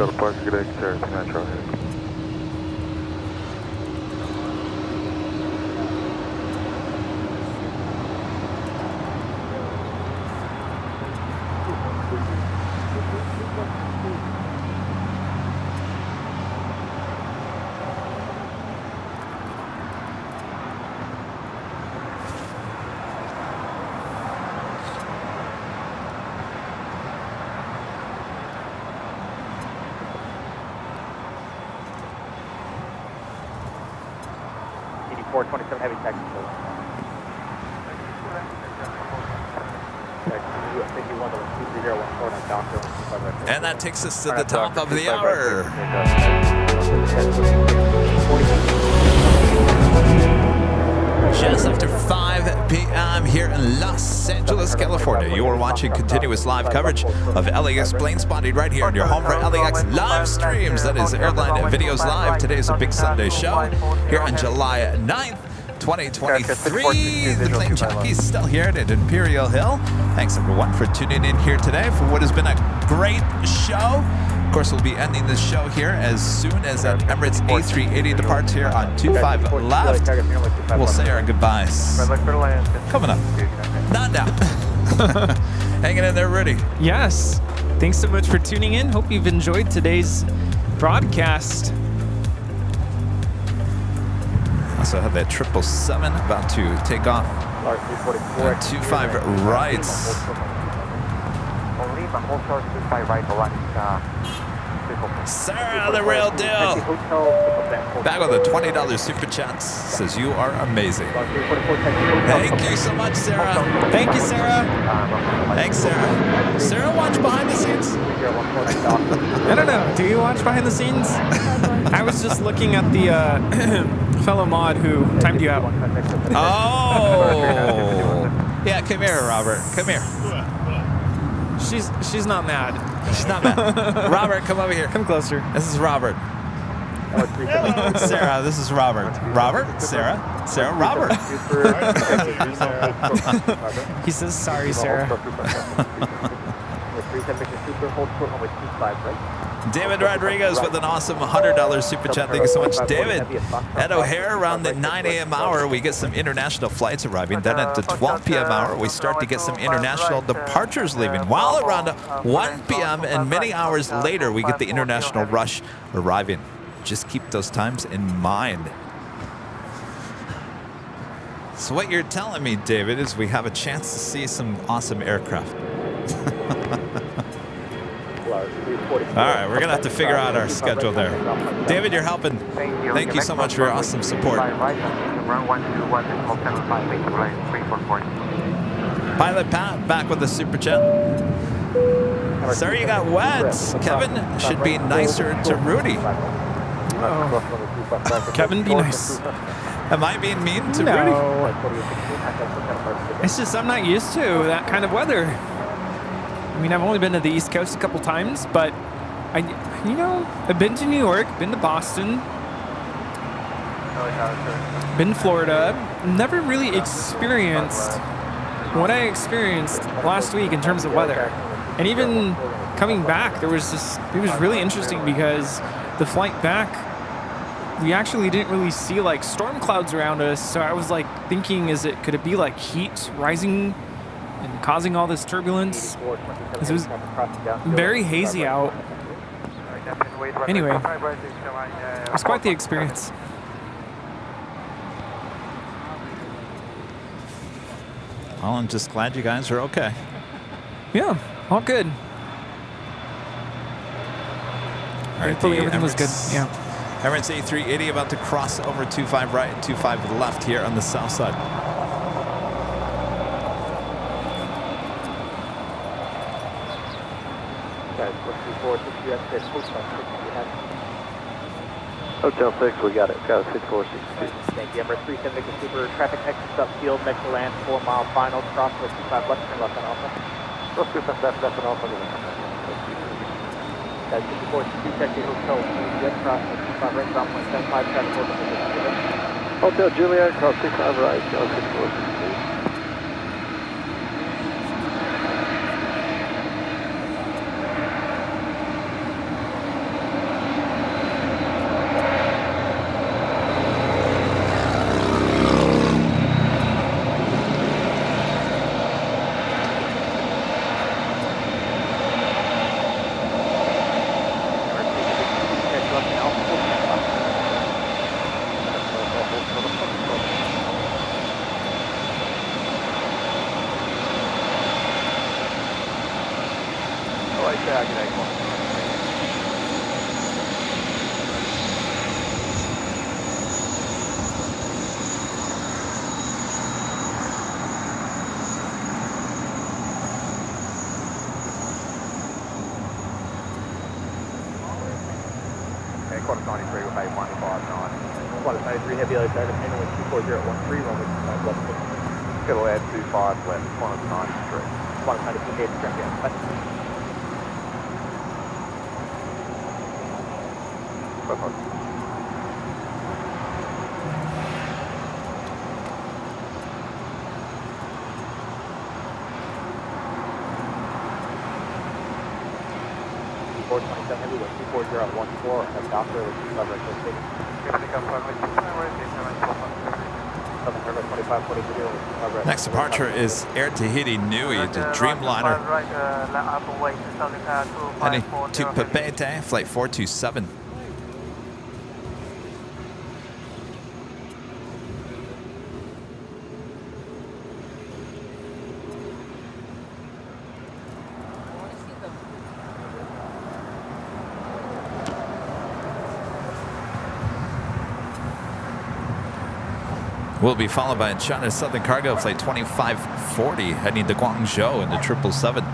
L: Heavy technical.
C: And that takes us to the top of the hour. Just after 5 p.m. here in Los Angeles, California. You are watching continuous live coverage of LAX plane spotting right here on your home for LAX live streams. That is Airline Videos Live. Today is a big Sunday show here on July 9th. 2023. The Plane Jockeys still here at Imperial Hill. Thanks everyone for tuning in here today for what has been a great show. Of course, we'll be ending this show here as soon as that Emirates A380 departs here on 25 left. We'll say our goodbyes. Coming up. Not now. Hanging in there, Rudy.
I: Yes. Thanks so much for tuning in. Hope you've enjoyed today's broadcast.
C: Also have that 777 about to take off. 25 rights. Sarah, the real deal. Back with a $20 super chat. Says you are amazing. Thank you so much, Sarah.
I: Thank you, Sarah.
C: Thanks, Sarah. Sarah, watch behind the scenes.
I: I don't know. Do you watch behind the scenes? I was just looking at the fellow mod who timed you out.
C: Oh. Yeah, come here, Robert. Come here.
I: She's not mad.
C: She's not mad. Robert, come over here.
I: Come closer.
C: This is Robert. Sarah, this is Robert. Robert? Sarah? Sarah? Robert.
I: He says sorry, Sarah.
C: David Rodriguez with an awesome $100 super chat. Thank you so much, David. At O'Hare, around the 9 a.m. hour, we get some international flights arriving. Then at the 12 p.m. hour, we start to get some international departures leaving. While around 1 p.m. and many hours later, we get the international rush arriving. Just keep those times in mind. So what you're telling me, David, is we have a chance to see some awesome aircraft. All right, we're going to have to figure out our schedule there. David, you're helping. Thank you so much for your awesome support. Pilot Pat, back with the super chat. Sorry you got wet. Kevin should be nicer to Rudy.
I: Oh. Kevin, be nice.
C: Am I being mean to
I: No.
C: Rudy?
I: It's just I'm not used to that kind of weather. I mean, I've only been to the East Coast a couple times, but I've been to New York, been to Boston, been to Florida. Never really experienced what I experienced last week in terms of weather. And even coming back, it was really interesting because the flight back, we actually didn't really see like storm clouds around us. So I was like thinking, could it be like heat rising and causing all this turbulence? Because it was very hazy out. Anyway, it was quite the experience.
C: Well, I'm just glad you guys are okay.
I: Yeah, all good. Thankfully, everything was good. Yeah.
C: Emirates A380 about to cross over 25 right, 25 left here on the south side.
L: Guys, 124, 6 US, post on 6 you have. Hotel 6, we got it. Got a 6462. Thank you. Emirates 37 Victor Super. Traffic exit upfield, next to land, 4 mile final. Cross 25 left, turn left on Alpha. Cross 25 left on Alpha. Guys, 54, 2 check the hotel. Jet cross 65 right, ground 175, traffic over Hotel Juliet, cross 65 right, 6462. Quarter 93 with 8159. Quarter 93 heavy LAX entertainment with 24013, runway 25 left. Kilo add 25 left, quarter 93. Quarter 93 head strap down. Heavy with 24014 and a doctor with 25 right close station.
C: Next departure is Air Tahiti Nui to Dreamliner. Heading to Papeete, flight 427. Will be followed by China Southern Cargo flight 2540 heading to Guangzhou in the 777.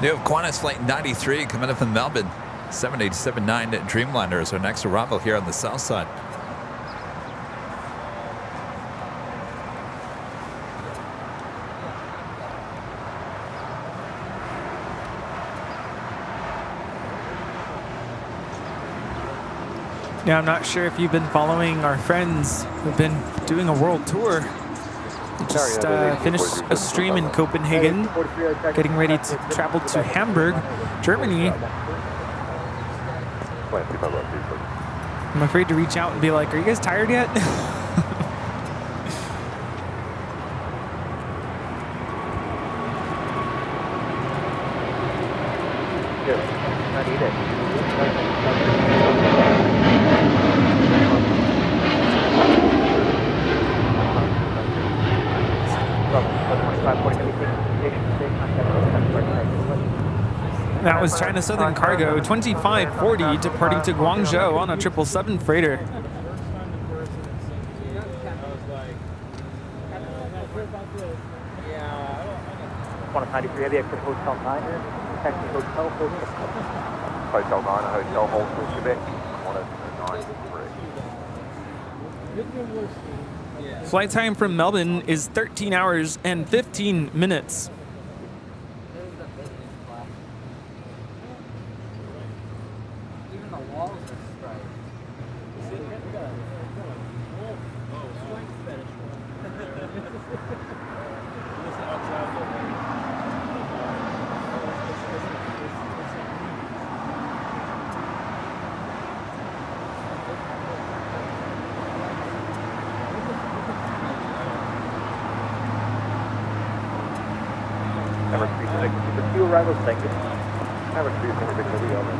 C: New Qantas flight 93 coming up from Melbourne. 7879 Dreamliner is our next arrival here on the south side.
I: Now, I'm not sure if you've been following our friends who've been doing a world tour. We just finished a stream in Copenhagen, getting ready to travel to Hamburg, Germany. I'm afraid to reach out and be like, are you guys tired yet? That was China Southern Cargo 2540 departing to Guangzhou on a 777 freighter.
L: One 93 heavy exit Hotel 9 here. Taxi Hotel,
G: Hotel 9, Hotel Holston, Quebec. 109.
I: Flight time from Melbourne is 13 hours and 15 minutes.
E: Even the walls are striped.
L: Number 36, the 2 arrivals, thank you. Number 36, Victory, over.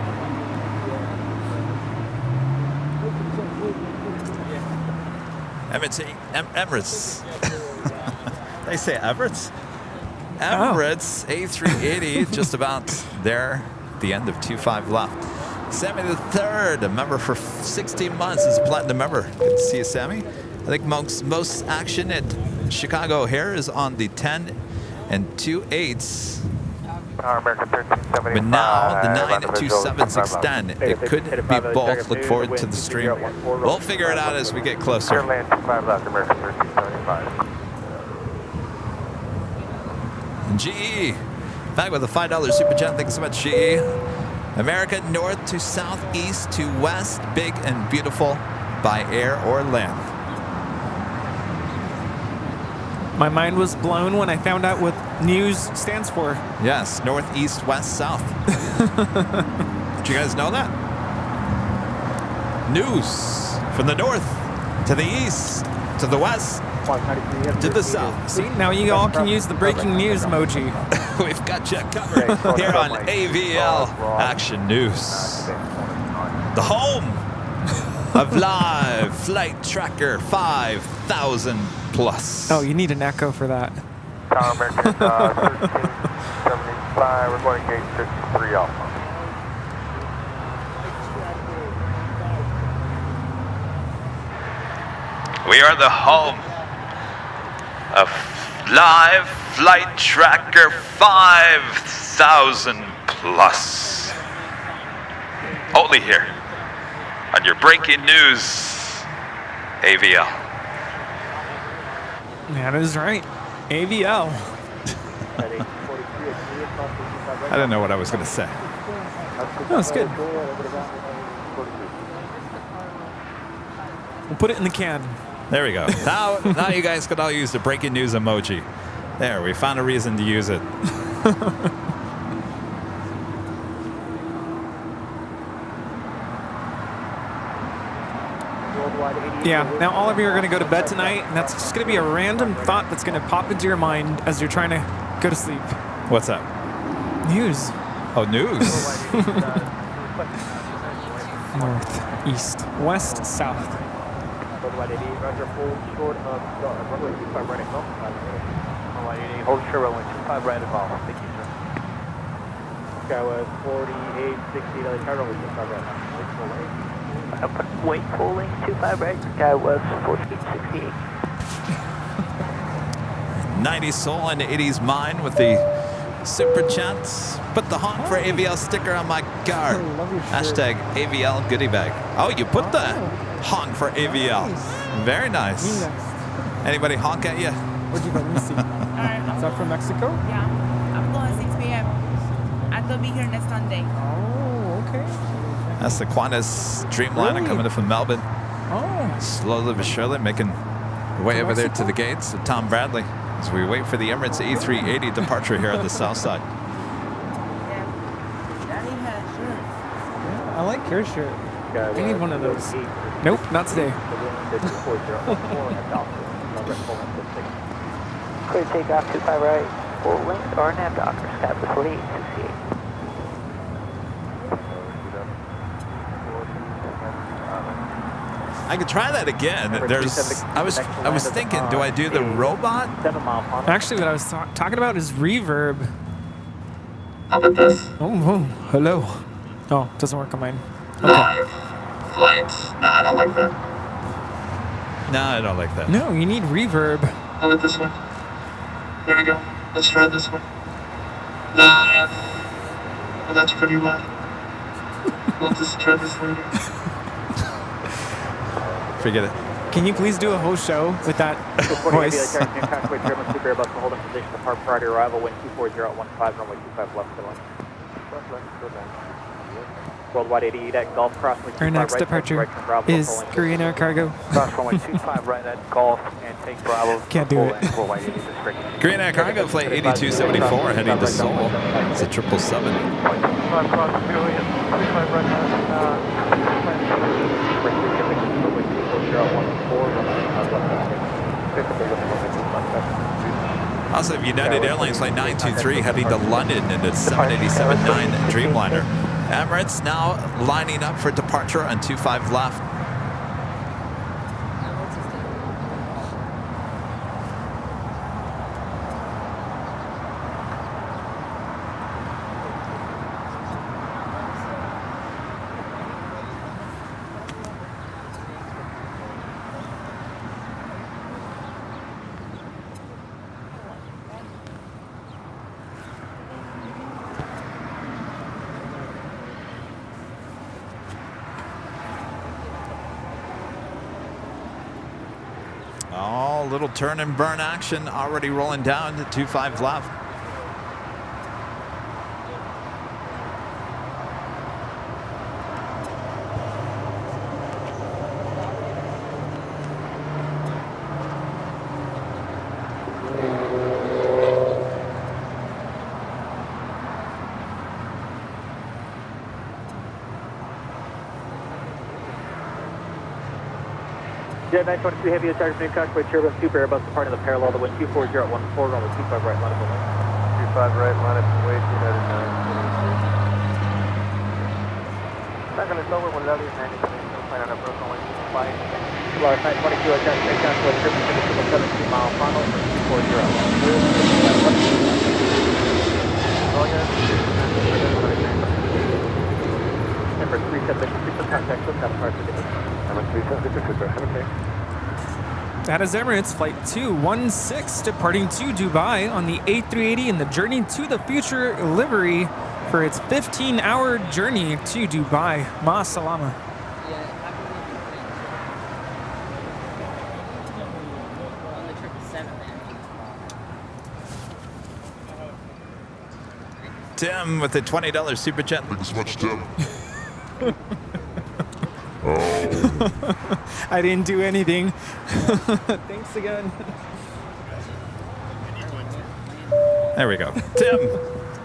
C: Emirates. They say Emirates? Emirates A380, just about there. The end of 25 left. Sammy the third, a member for 16 months, is a platinum member. Good to see you, Sammy. I think most action at Chicago here is on the 10 and 2.8s. But now the 9 and 2.7s extend. It could be both. Look forward to the stream. We'll figure it out as we get closer.
G: Airline 25 left, American 1375.
C: GE, back with a $5 super chat. Thanks so much, GE. America, north to south, east to west, big and beautiful by air or land.
I: My mind was blown when I found out what news stands for.
C: Yes, north, east, west, south. Did you guys know that? News from the north to the east to the west to the south.
I: See, now you all can use the breaking news emoji.
C: We've got you covered here on AVL Action News. The home of live flight tracker 5,000 plus.
I: Oh, you need an echo for that.
G: Tower American 1375, we're going gate 53 Alpha.
C: We are the home of live flight tracker 5,000 plus. Only here on your breaking news, AVL.
I: That is right. AVL.
C: I didn't know what I was going to say.
I: No, it's good. We'll put it in the can.
C: There we go. Now you guys can all use the breaking news emoji. There, we found a reason to use it.
I: Yeah, now all of you are going to go to bed tonight, and that's just going to be a random thought that's going to pop into your mind as you're trying to go to sleep.
C: What's up?
I: News.
C: Oh, news.
I: North, east, west, south.
L: Roger, full short of runway 25 right at golf. Hold short runway 25 right at golf. Thank you, sir. Skywest 4860, runway 25 right now. Wait, pulling 25 right, Skywest 4868.
C: 90s soul and 80s mind with the super chats. Put the honk for AVL sticker on my car. Hashtag AVL goodie bag. Oh, you put the honk for AVL. Very nice. Anybody honk at you?
I: Where'd you go? Let me see. Is that from Mexico?
R: Yeah, I'm going 6 p.m. I'll be here next Sunday.
I: Oh, okay.
C: That's the Qantas Dreamliner coming in from Melbourne.
I: Oh.
C: Slowly but surely making the way over there to the gates of Tom Bradley as we wait for the Emirates A380 departure here on the south side.
R: Daddy has shirts.
I: Yeah, I like your shirt. I need one of those. Nope, not today.
L: Clear takeoff 25 right, full length or nav docker, Skywest 4868.
C: I could try that again. I was thinking, do I do the robot?
I: Actually, what I was talking about is reverb.
S: How about this?
I: Oh, hello. Oh, it doesn't work on mine. Okay.
S: Live flight. Nah, I don't like that.
C: No, I don't like that.
I: No, you need reverb.
S: How about this one? There we go. Let's try this one. Live. Well, that's pretty loud. We'll just try this later.
C: Forget it.
I: Can you please do a whole show with that voice?
L: Holding position depart prior to arrival, wind 24015, runway 25 left to left. Worldwide 88 at Gulf Cross.
I: Our next departure is Korean Air Cargo.
L: Cross runway 25 right at Gulf and take Bravo.
I: Can't do it.
C: Korean Air Cargo flight 8274 heading to Seoul. It's a 777.
P: 25 cross Juliet, 25 right
C: Also, United Airlines flight 923 heading to London in the 787-9 Dreamliner. Emirates now lining up for departure on 25 left. Oh, little turn and burn action already rolling down to 25 left.
L: Yeah, 922 heavy is charged to cockpit, turbine, super Airbus departing the parallel to wind 24014, runway 25 right, line up the way.
P: 25 right, line up the way, United 9. Not going to over 1 level, 90 plan on approach on 125.
L: Large 922 is charged to cockpit, turbine, 17 mile final, 240.
P: Oh, yeah.
L: Number 376, contact with that part of the day.
I: That is Emirates Flight 216 departing to Dubai on the A380 in the Journey to the Future livery for its 15-hour journey to Dubai. Ma salama.
C: Tim with the $20 super chat.
S: Thank you so much, Tim.
I: I didn't do anything. Thanks again.
C: There we go. Tim,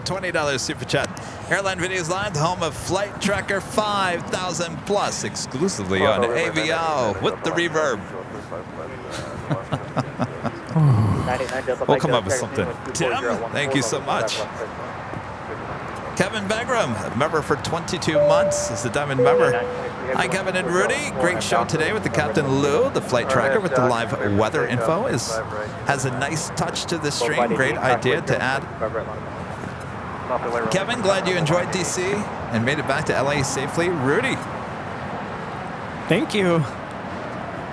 C: $20 super chat. Airline Videos Live, the home of Flight Tracker 5000 Plus, exclusively on AVO with the reverb. We'll come up with something. Tim, thank you so much. Kevin Bagram, a member for 22 months, is a diamond member. Hi, Kevin and Rudy. Great show today with the Captain Lou. The flight tracker with the live weather info has a nice touch to the stream. Great idea to add. Kevin, glad you enjoyed DC and made it back to LA safely. Rudy.
I: Thank you.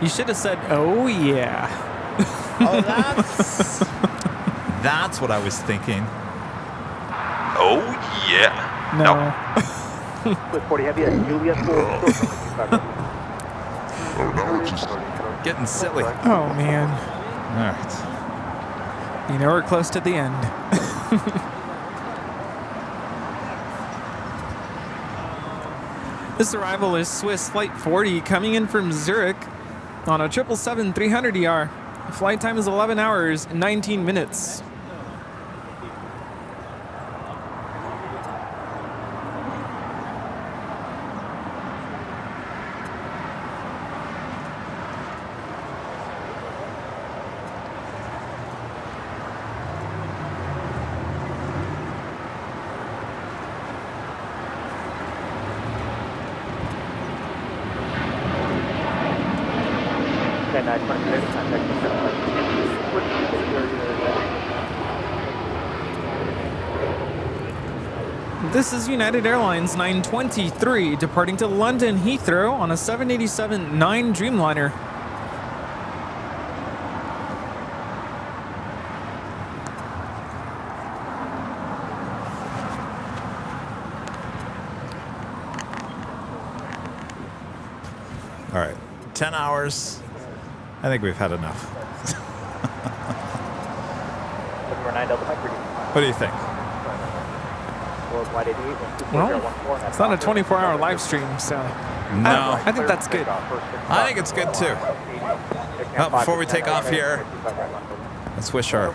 I: You should have said, oh, yeah.
C: Oh, that's what I was thinking. Oh, yeah.
I: No.
L: With 40 heavy at Juliet.
C: Getting silly.
I: Oh, man.
C: All right.
I: You know we're close to the end. This arrival is Swiss Flight 40 coming in from Zurich on a 777-300ER. Flight time is 11 hours and 19 minutes. This is United Airlines 923 departing to London Heathrow on a 787-9 Dreamliner.
C: All right, 10 hours. I think we've had enough. What do you think?
I: Well, it's not a 24-hour live stream, so
C: No.
I: I think that's good.
C: I think it's good too. Well, before we take off here, let's wish our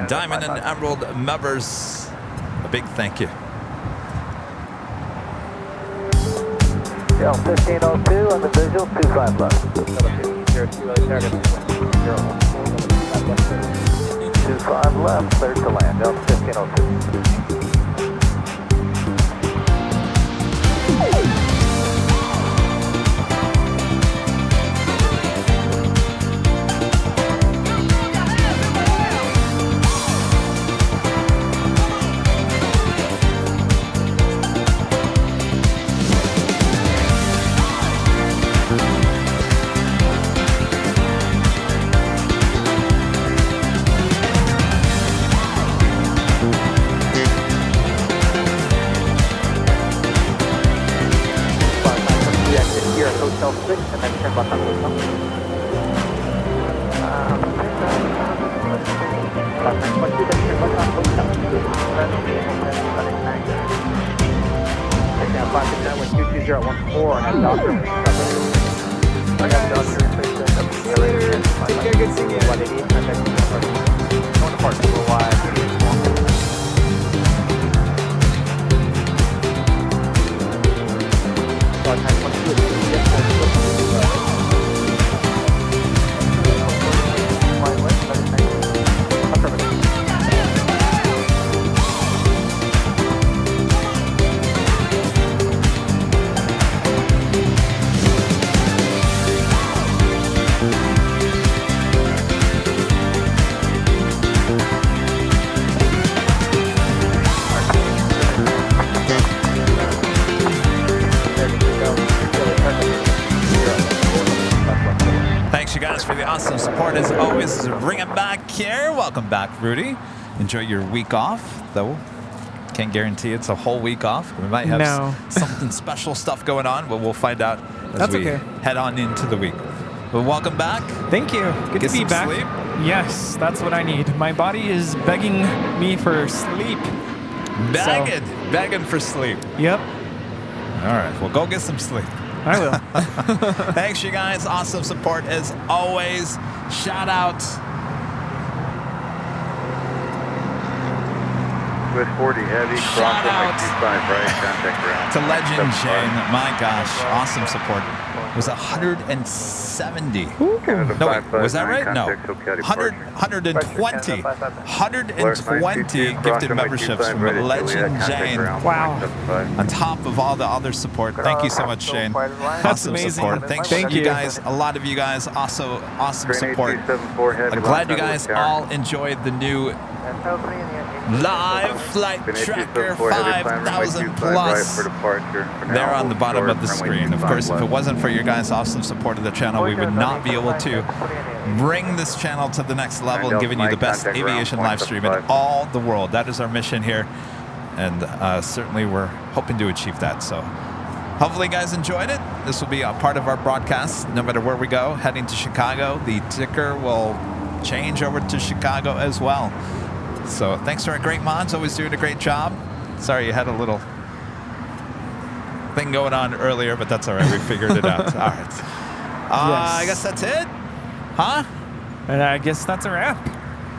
C: Diamond and Emerald members a big thank you.
A: L 1502 on the visual, 25 left. 25 left, cleared to land, L 1502. Hotel 6 and then turn left on Hotel. Take down 569 with 22014 and have doctor. I got doctor. Take care, good seeing you. 188 and then going to park a little wide.
C: Thanks, you guys, for the awesome support as always. Bring it back here. Welcome back, Rudy. Enjoy your week off, though. Can't guarantee it's a whole week off. We might have something special stuff going on, but we'll find out as we head on into the week. But welcome back.
I: Thank you. Good to be back.
C: Sleep.
I: Yes, that's what I need. My body is begging me for sleep.
C: Begging for sleep.
I: Yep.
C: All right, well, go get some sleep.
I: I will.
C: Thanks, you guys. Awesome support as always. Shout out.
G: With 40 heavy, cross runway 25 right, contact ground.
C: To Legend Jane, my gosh, awesome support. It was 170. No, wait, was that right? No. 120 gifted memberships from Legend Jane.
I: Wow.
C: On top of all the other support. Thank you so much, Shane.
I: That's amazing.
C: Support. Thank you guys. A lot of you guys also awesome support. I'm glad you guys all enjoyed the new live flight tracker 5,000 plus. There on the bottom of the screen. Of course, if it wasn't for your guys' awesome support of the channel, we would not be able to bring this channel to the next level and giving you the best aviation live stream in all the world. That is our mission here, and certainly we're hoping to achieve that. So hopefully you guys enjoyed it. This will be a part of our broadcast no matter where we go. Heading to Chicago, the ticker will change over to Chicago as well. So thanks to our great mods, always doing a great job. Sorry you had a little thing going on earlier, but that's all right. We figured it out. All right. I guess that's it. Huh?
I: And I guess that's a wrap.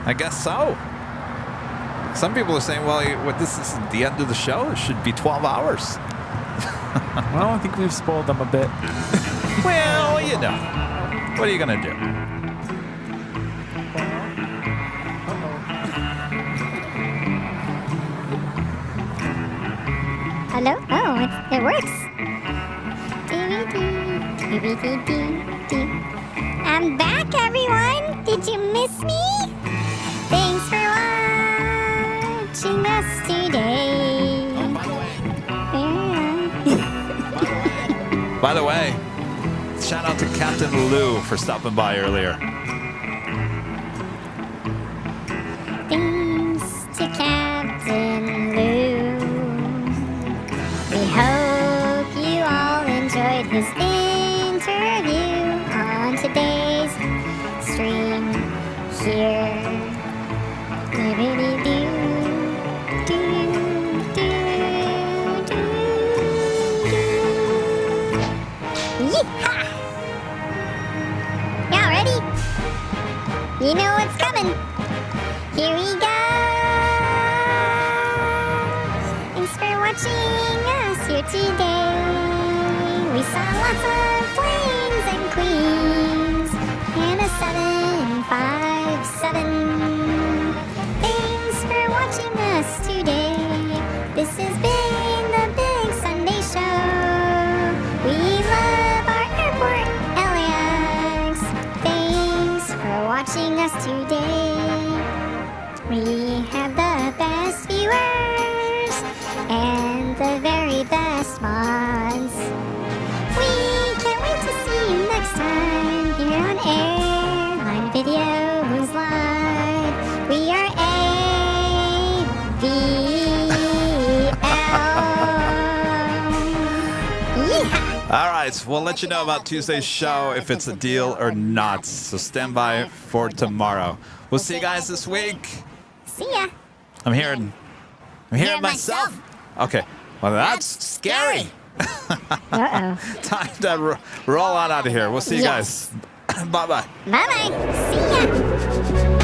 C: I guess so. Some people are saying, well, this is the end of the show. It should be 12 hours.
I: Well, I think we've spoiled them a bit.
C: Well, you know. What are you going to do?
T: Hello? Oh, it works. I'm back. Did you miss me? Thanks for watching us today.
C: Oh, by the way, shout out to Captain Lou for stopping by earlier.
T: Thanks to Captain Lou. We hope you all enjoyed his interview on today's stream here. Yeehaw! Y'all ready? You know what's coming. Here we go. Thanks for watching us here today. We saw lots of planes and queens and a 757. Thanks for watching us today. This has been the Big Sunday Show. We love our airport, LAX. Thanks for watching us today. We have the best viewers and the very best mods. We can't wait to see you next time here on Airline Videos Live. We are
C: All right, we'll let you know about Tuesday's show if it's a deal or not. So stand by for tomorrow. We'll see you guys this week.
T: See ya.
C: I'm hearing myself. Okay, well that's scary.
T: Uh-oh.
C: Time to roll on out of here. We'll see you guys. Bye-bye.
T: Bye-bye. See ya.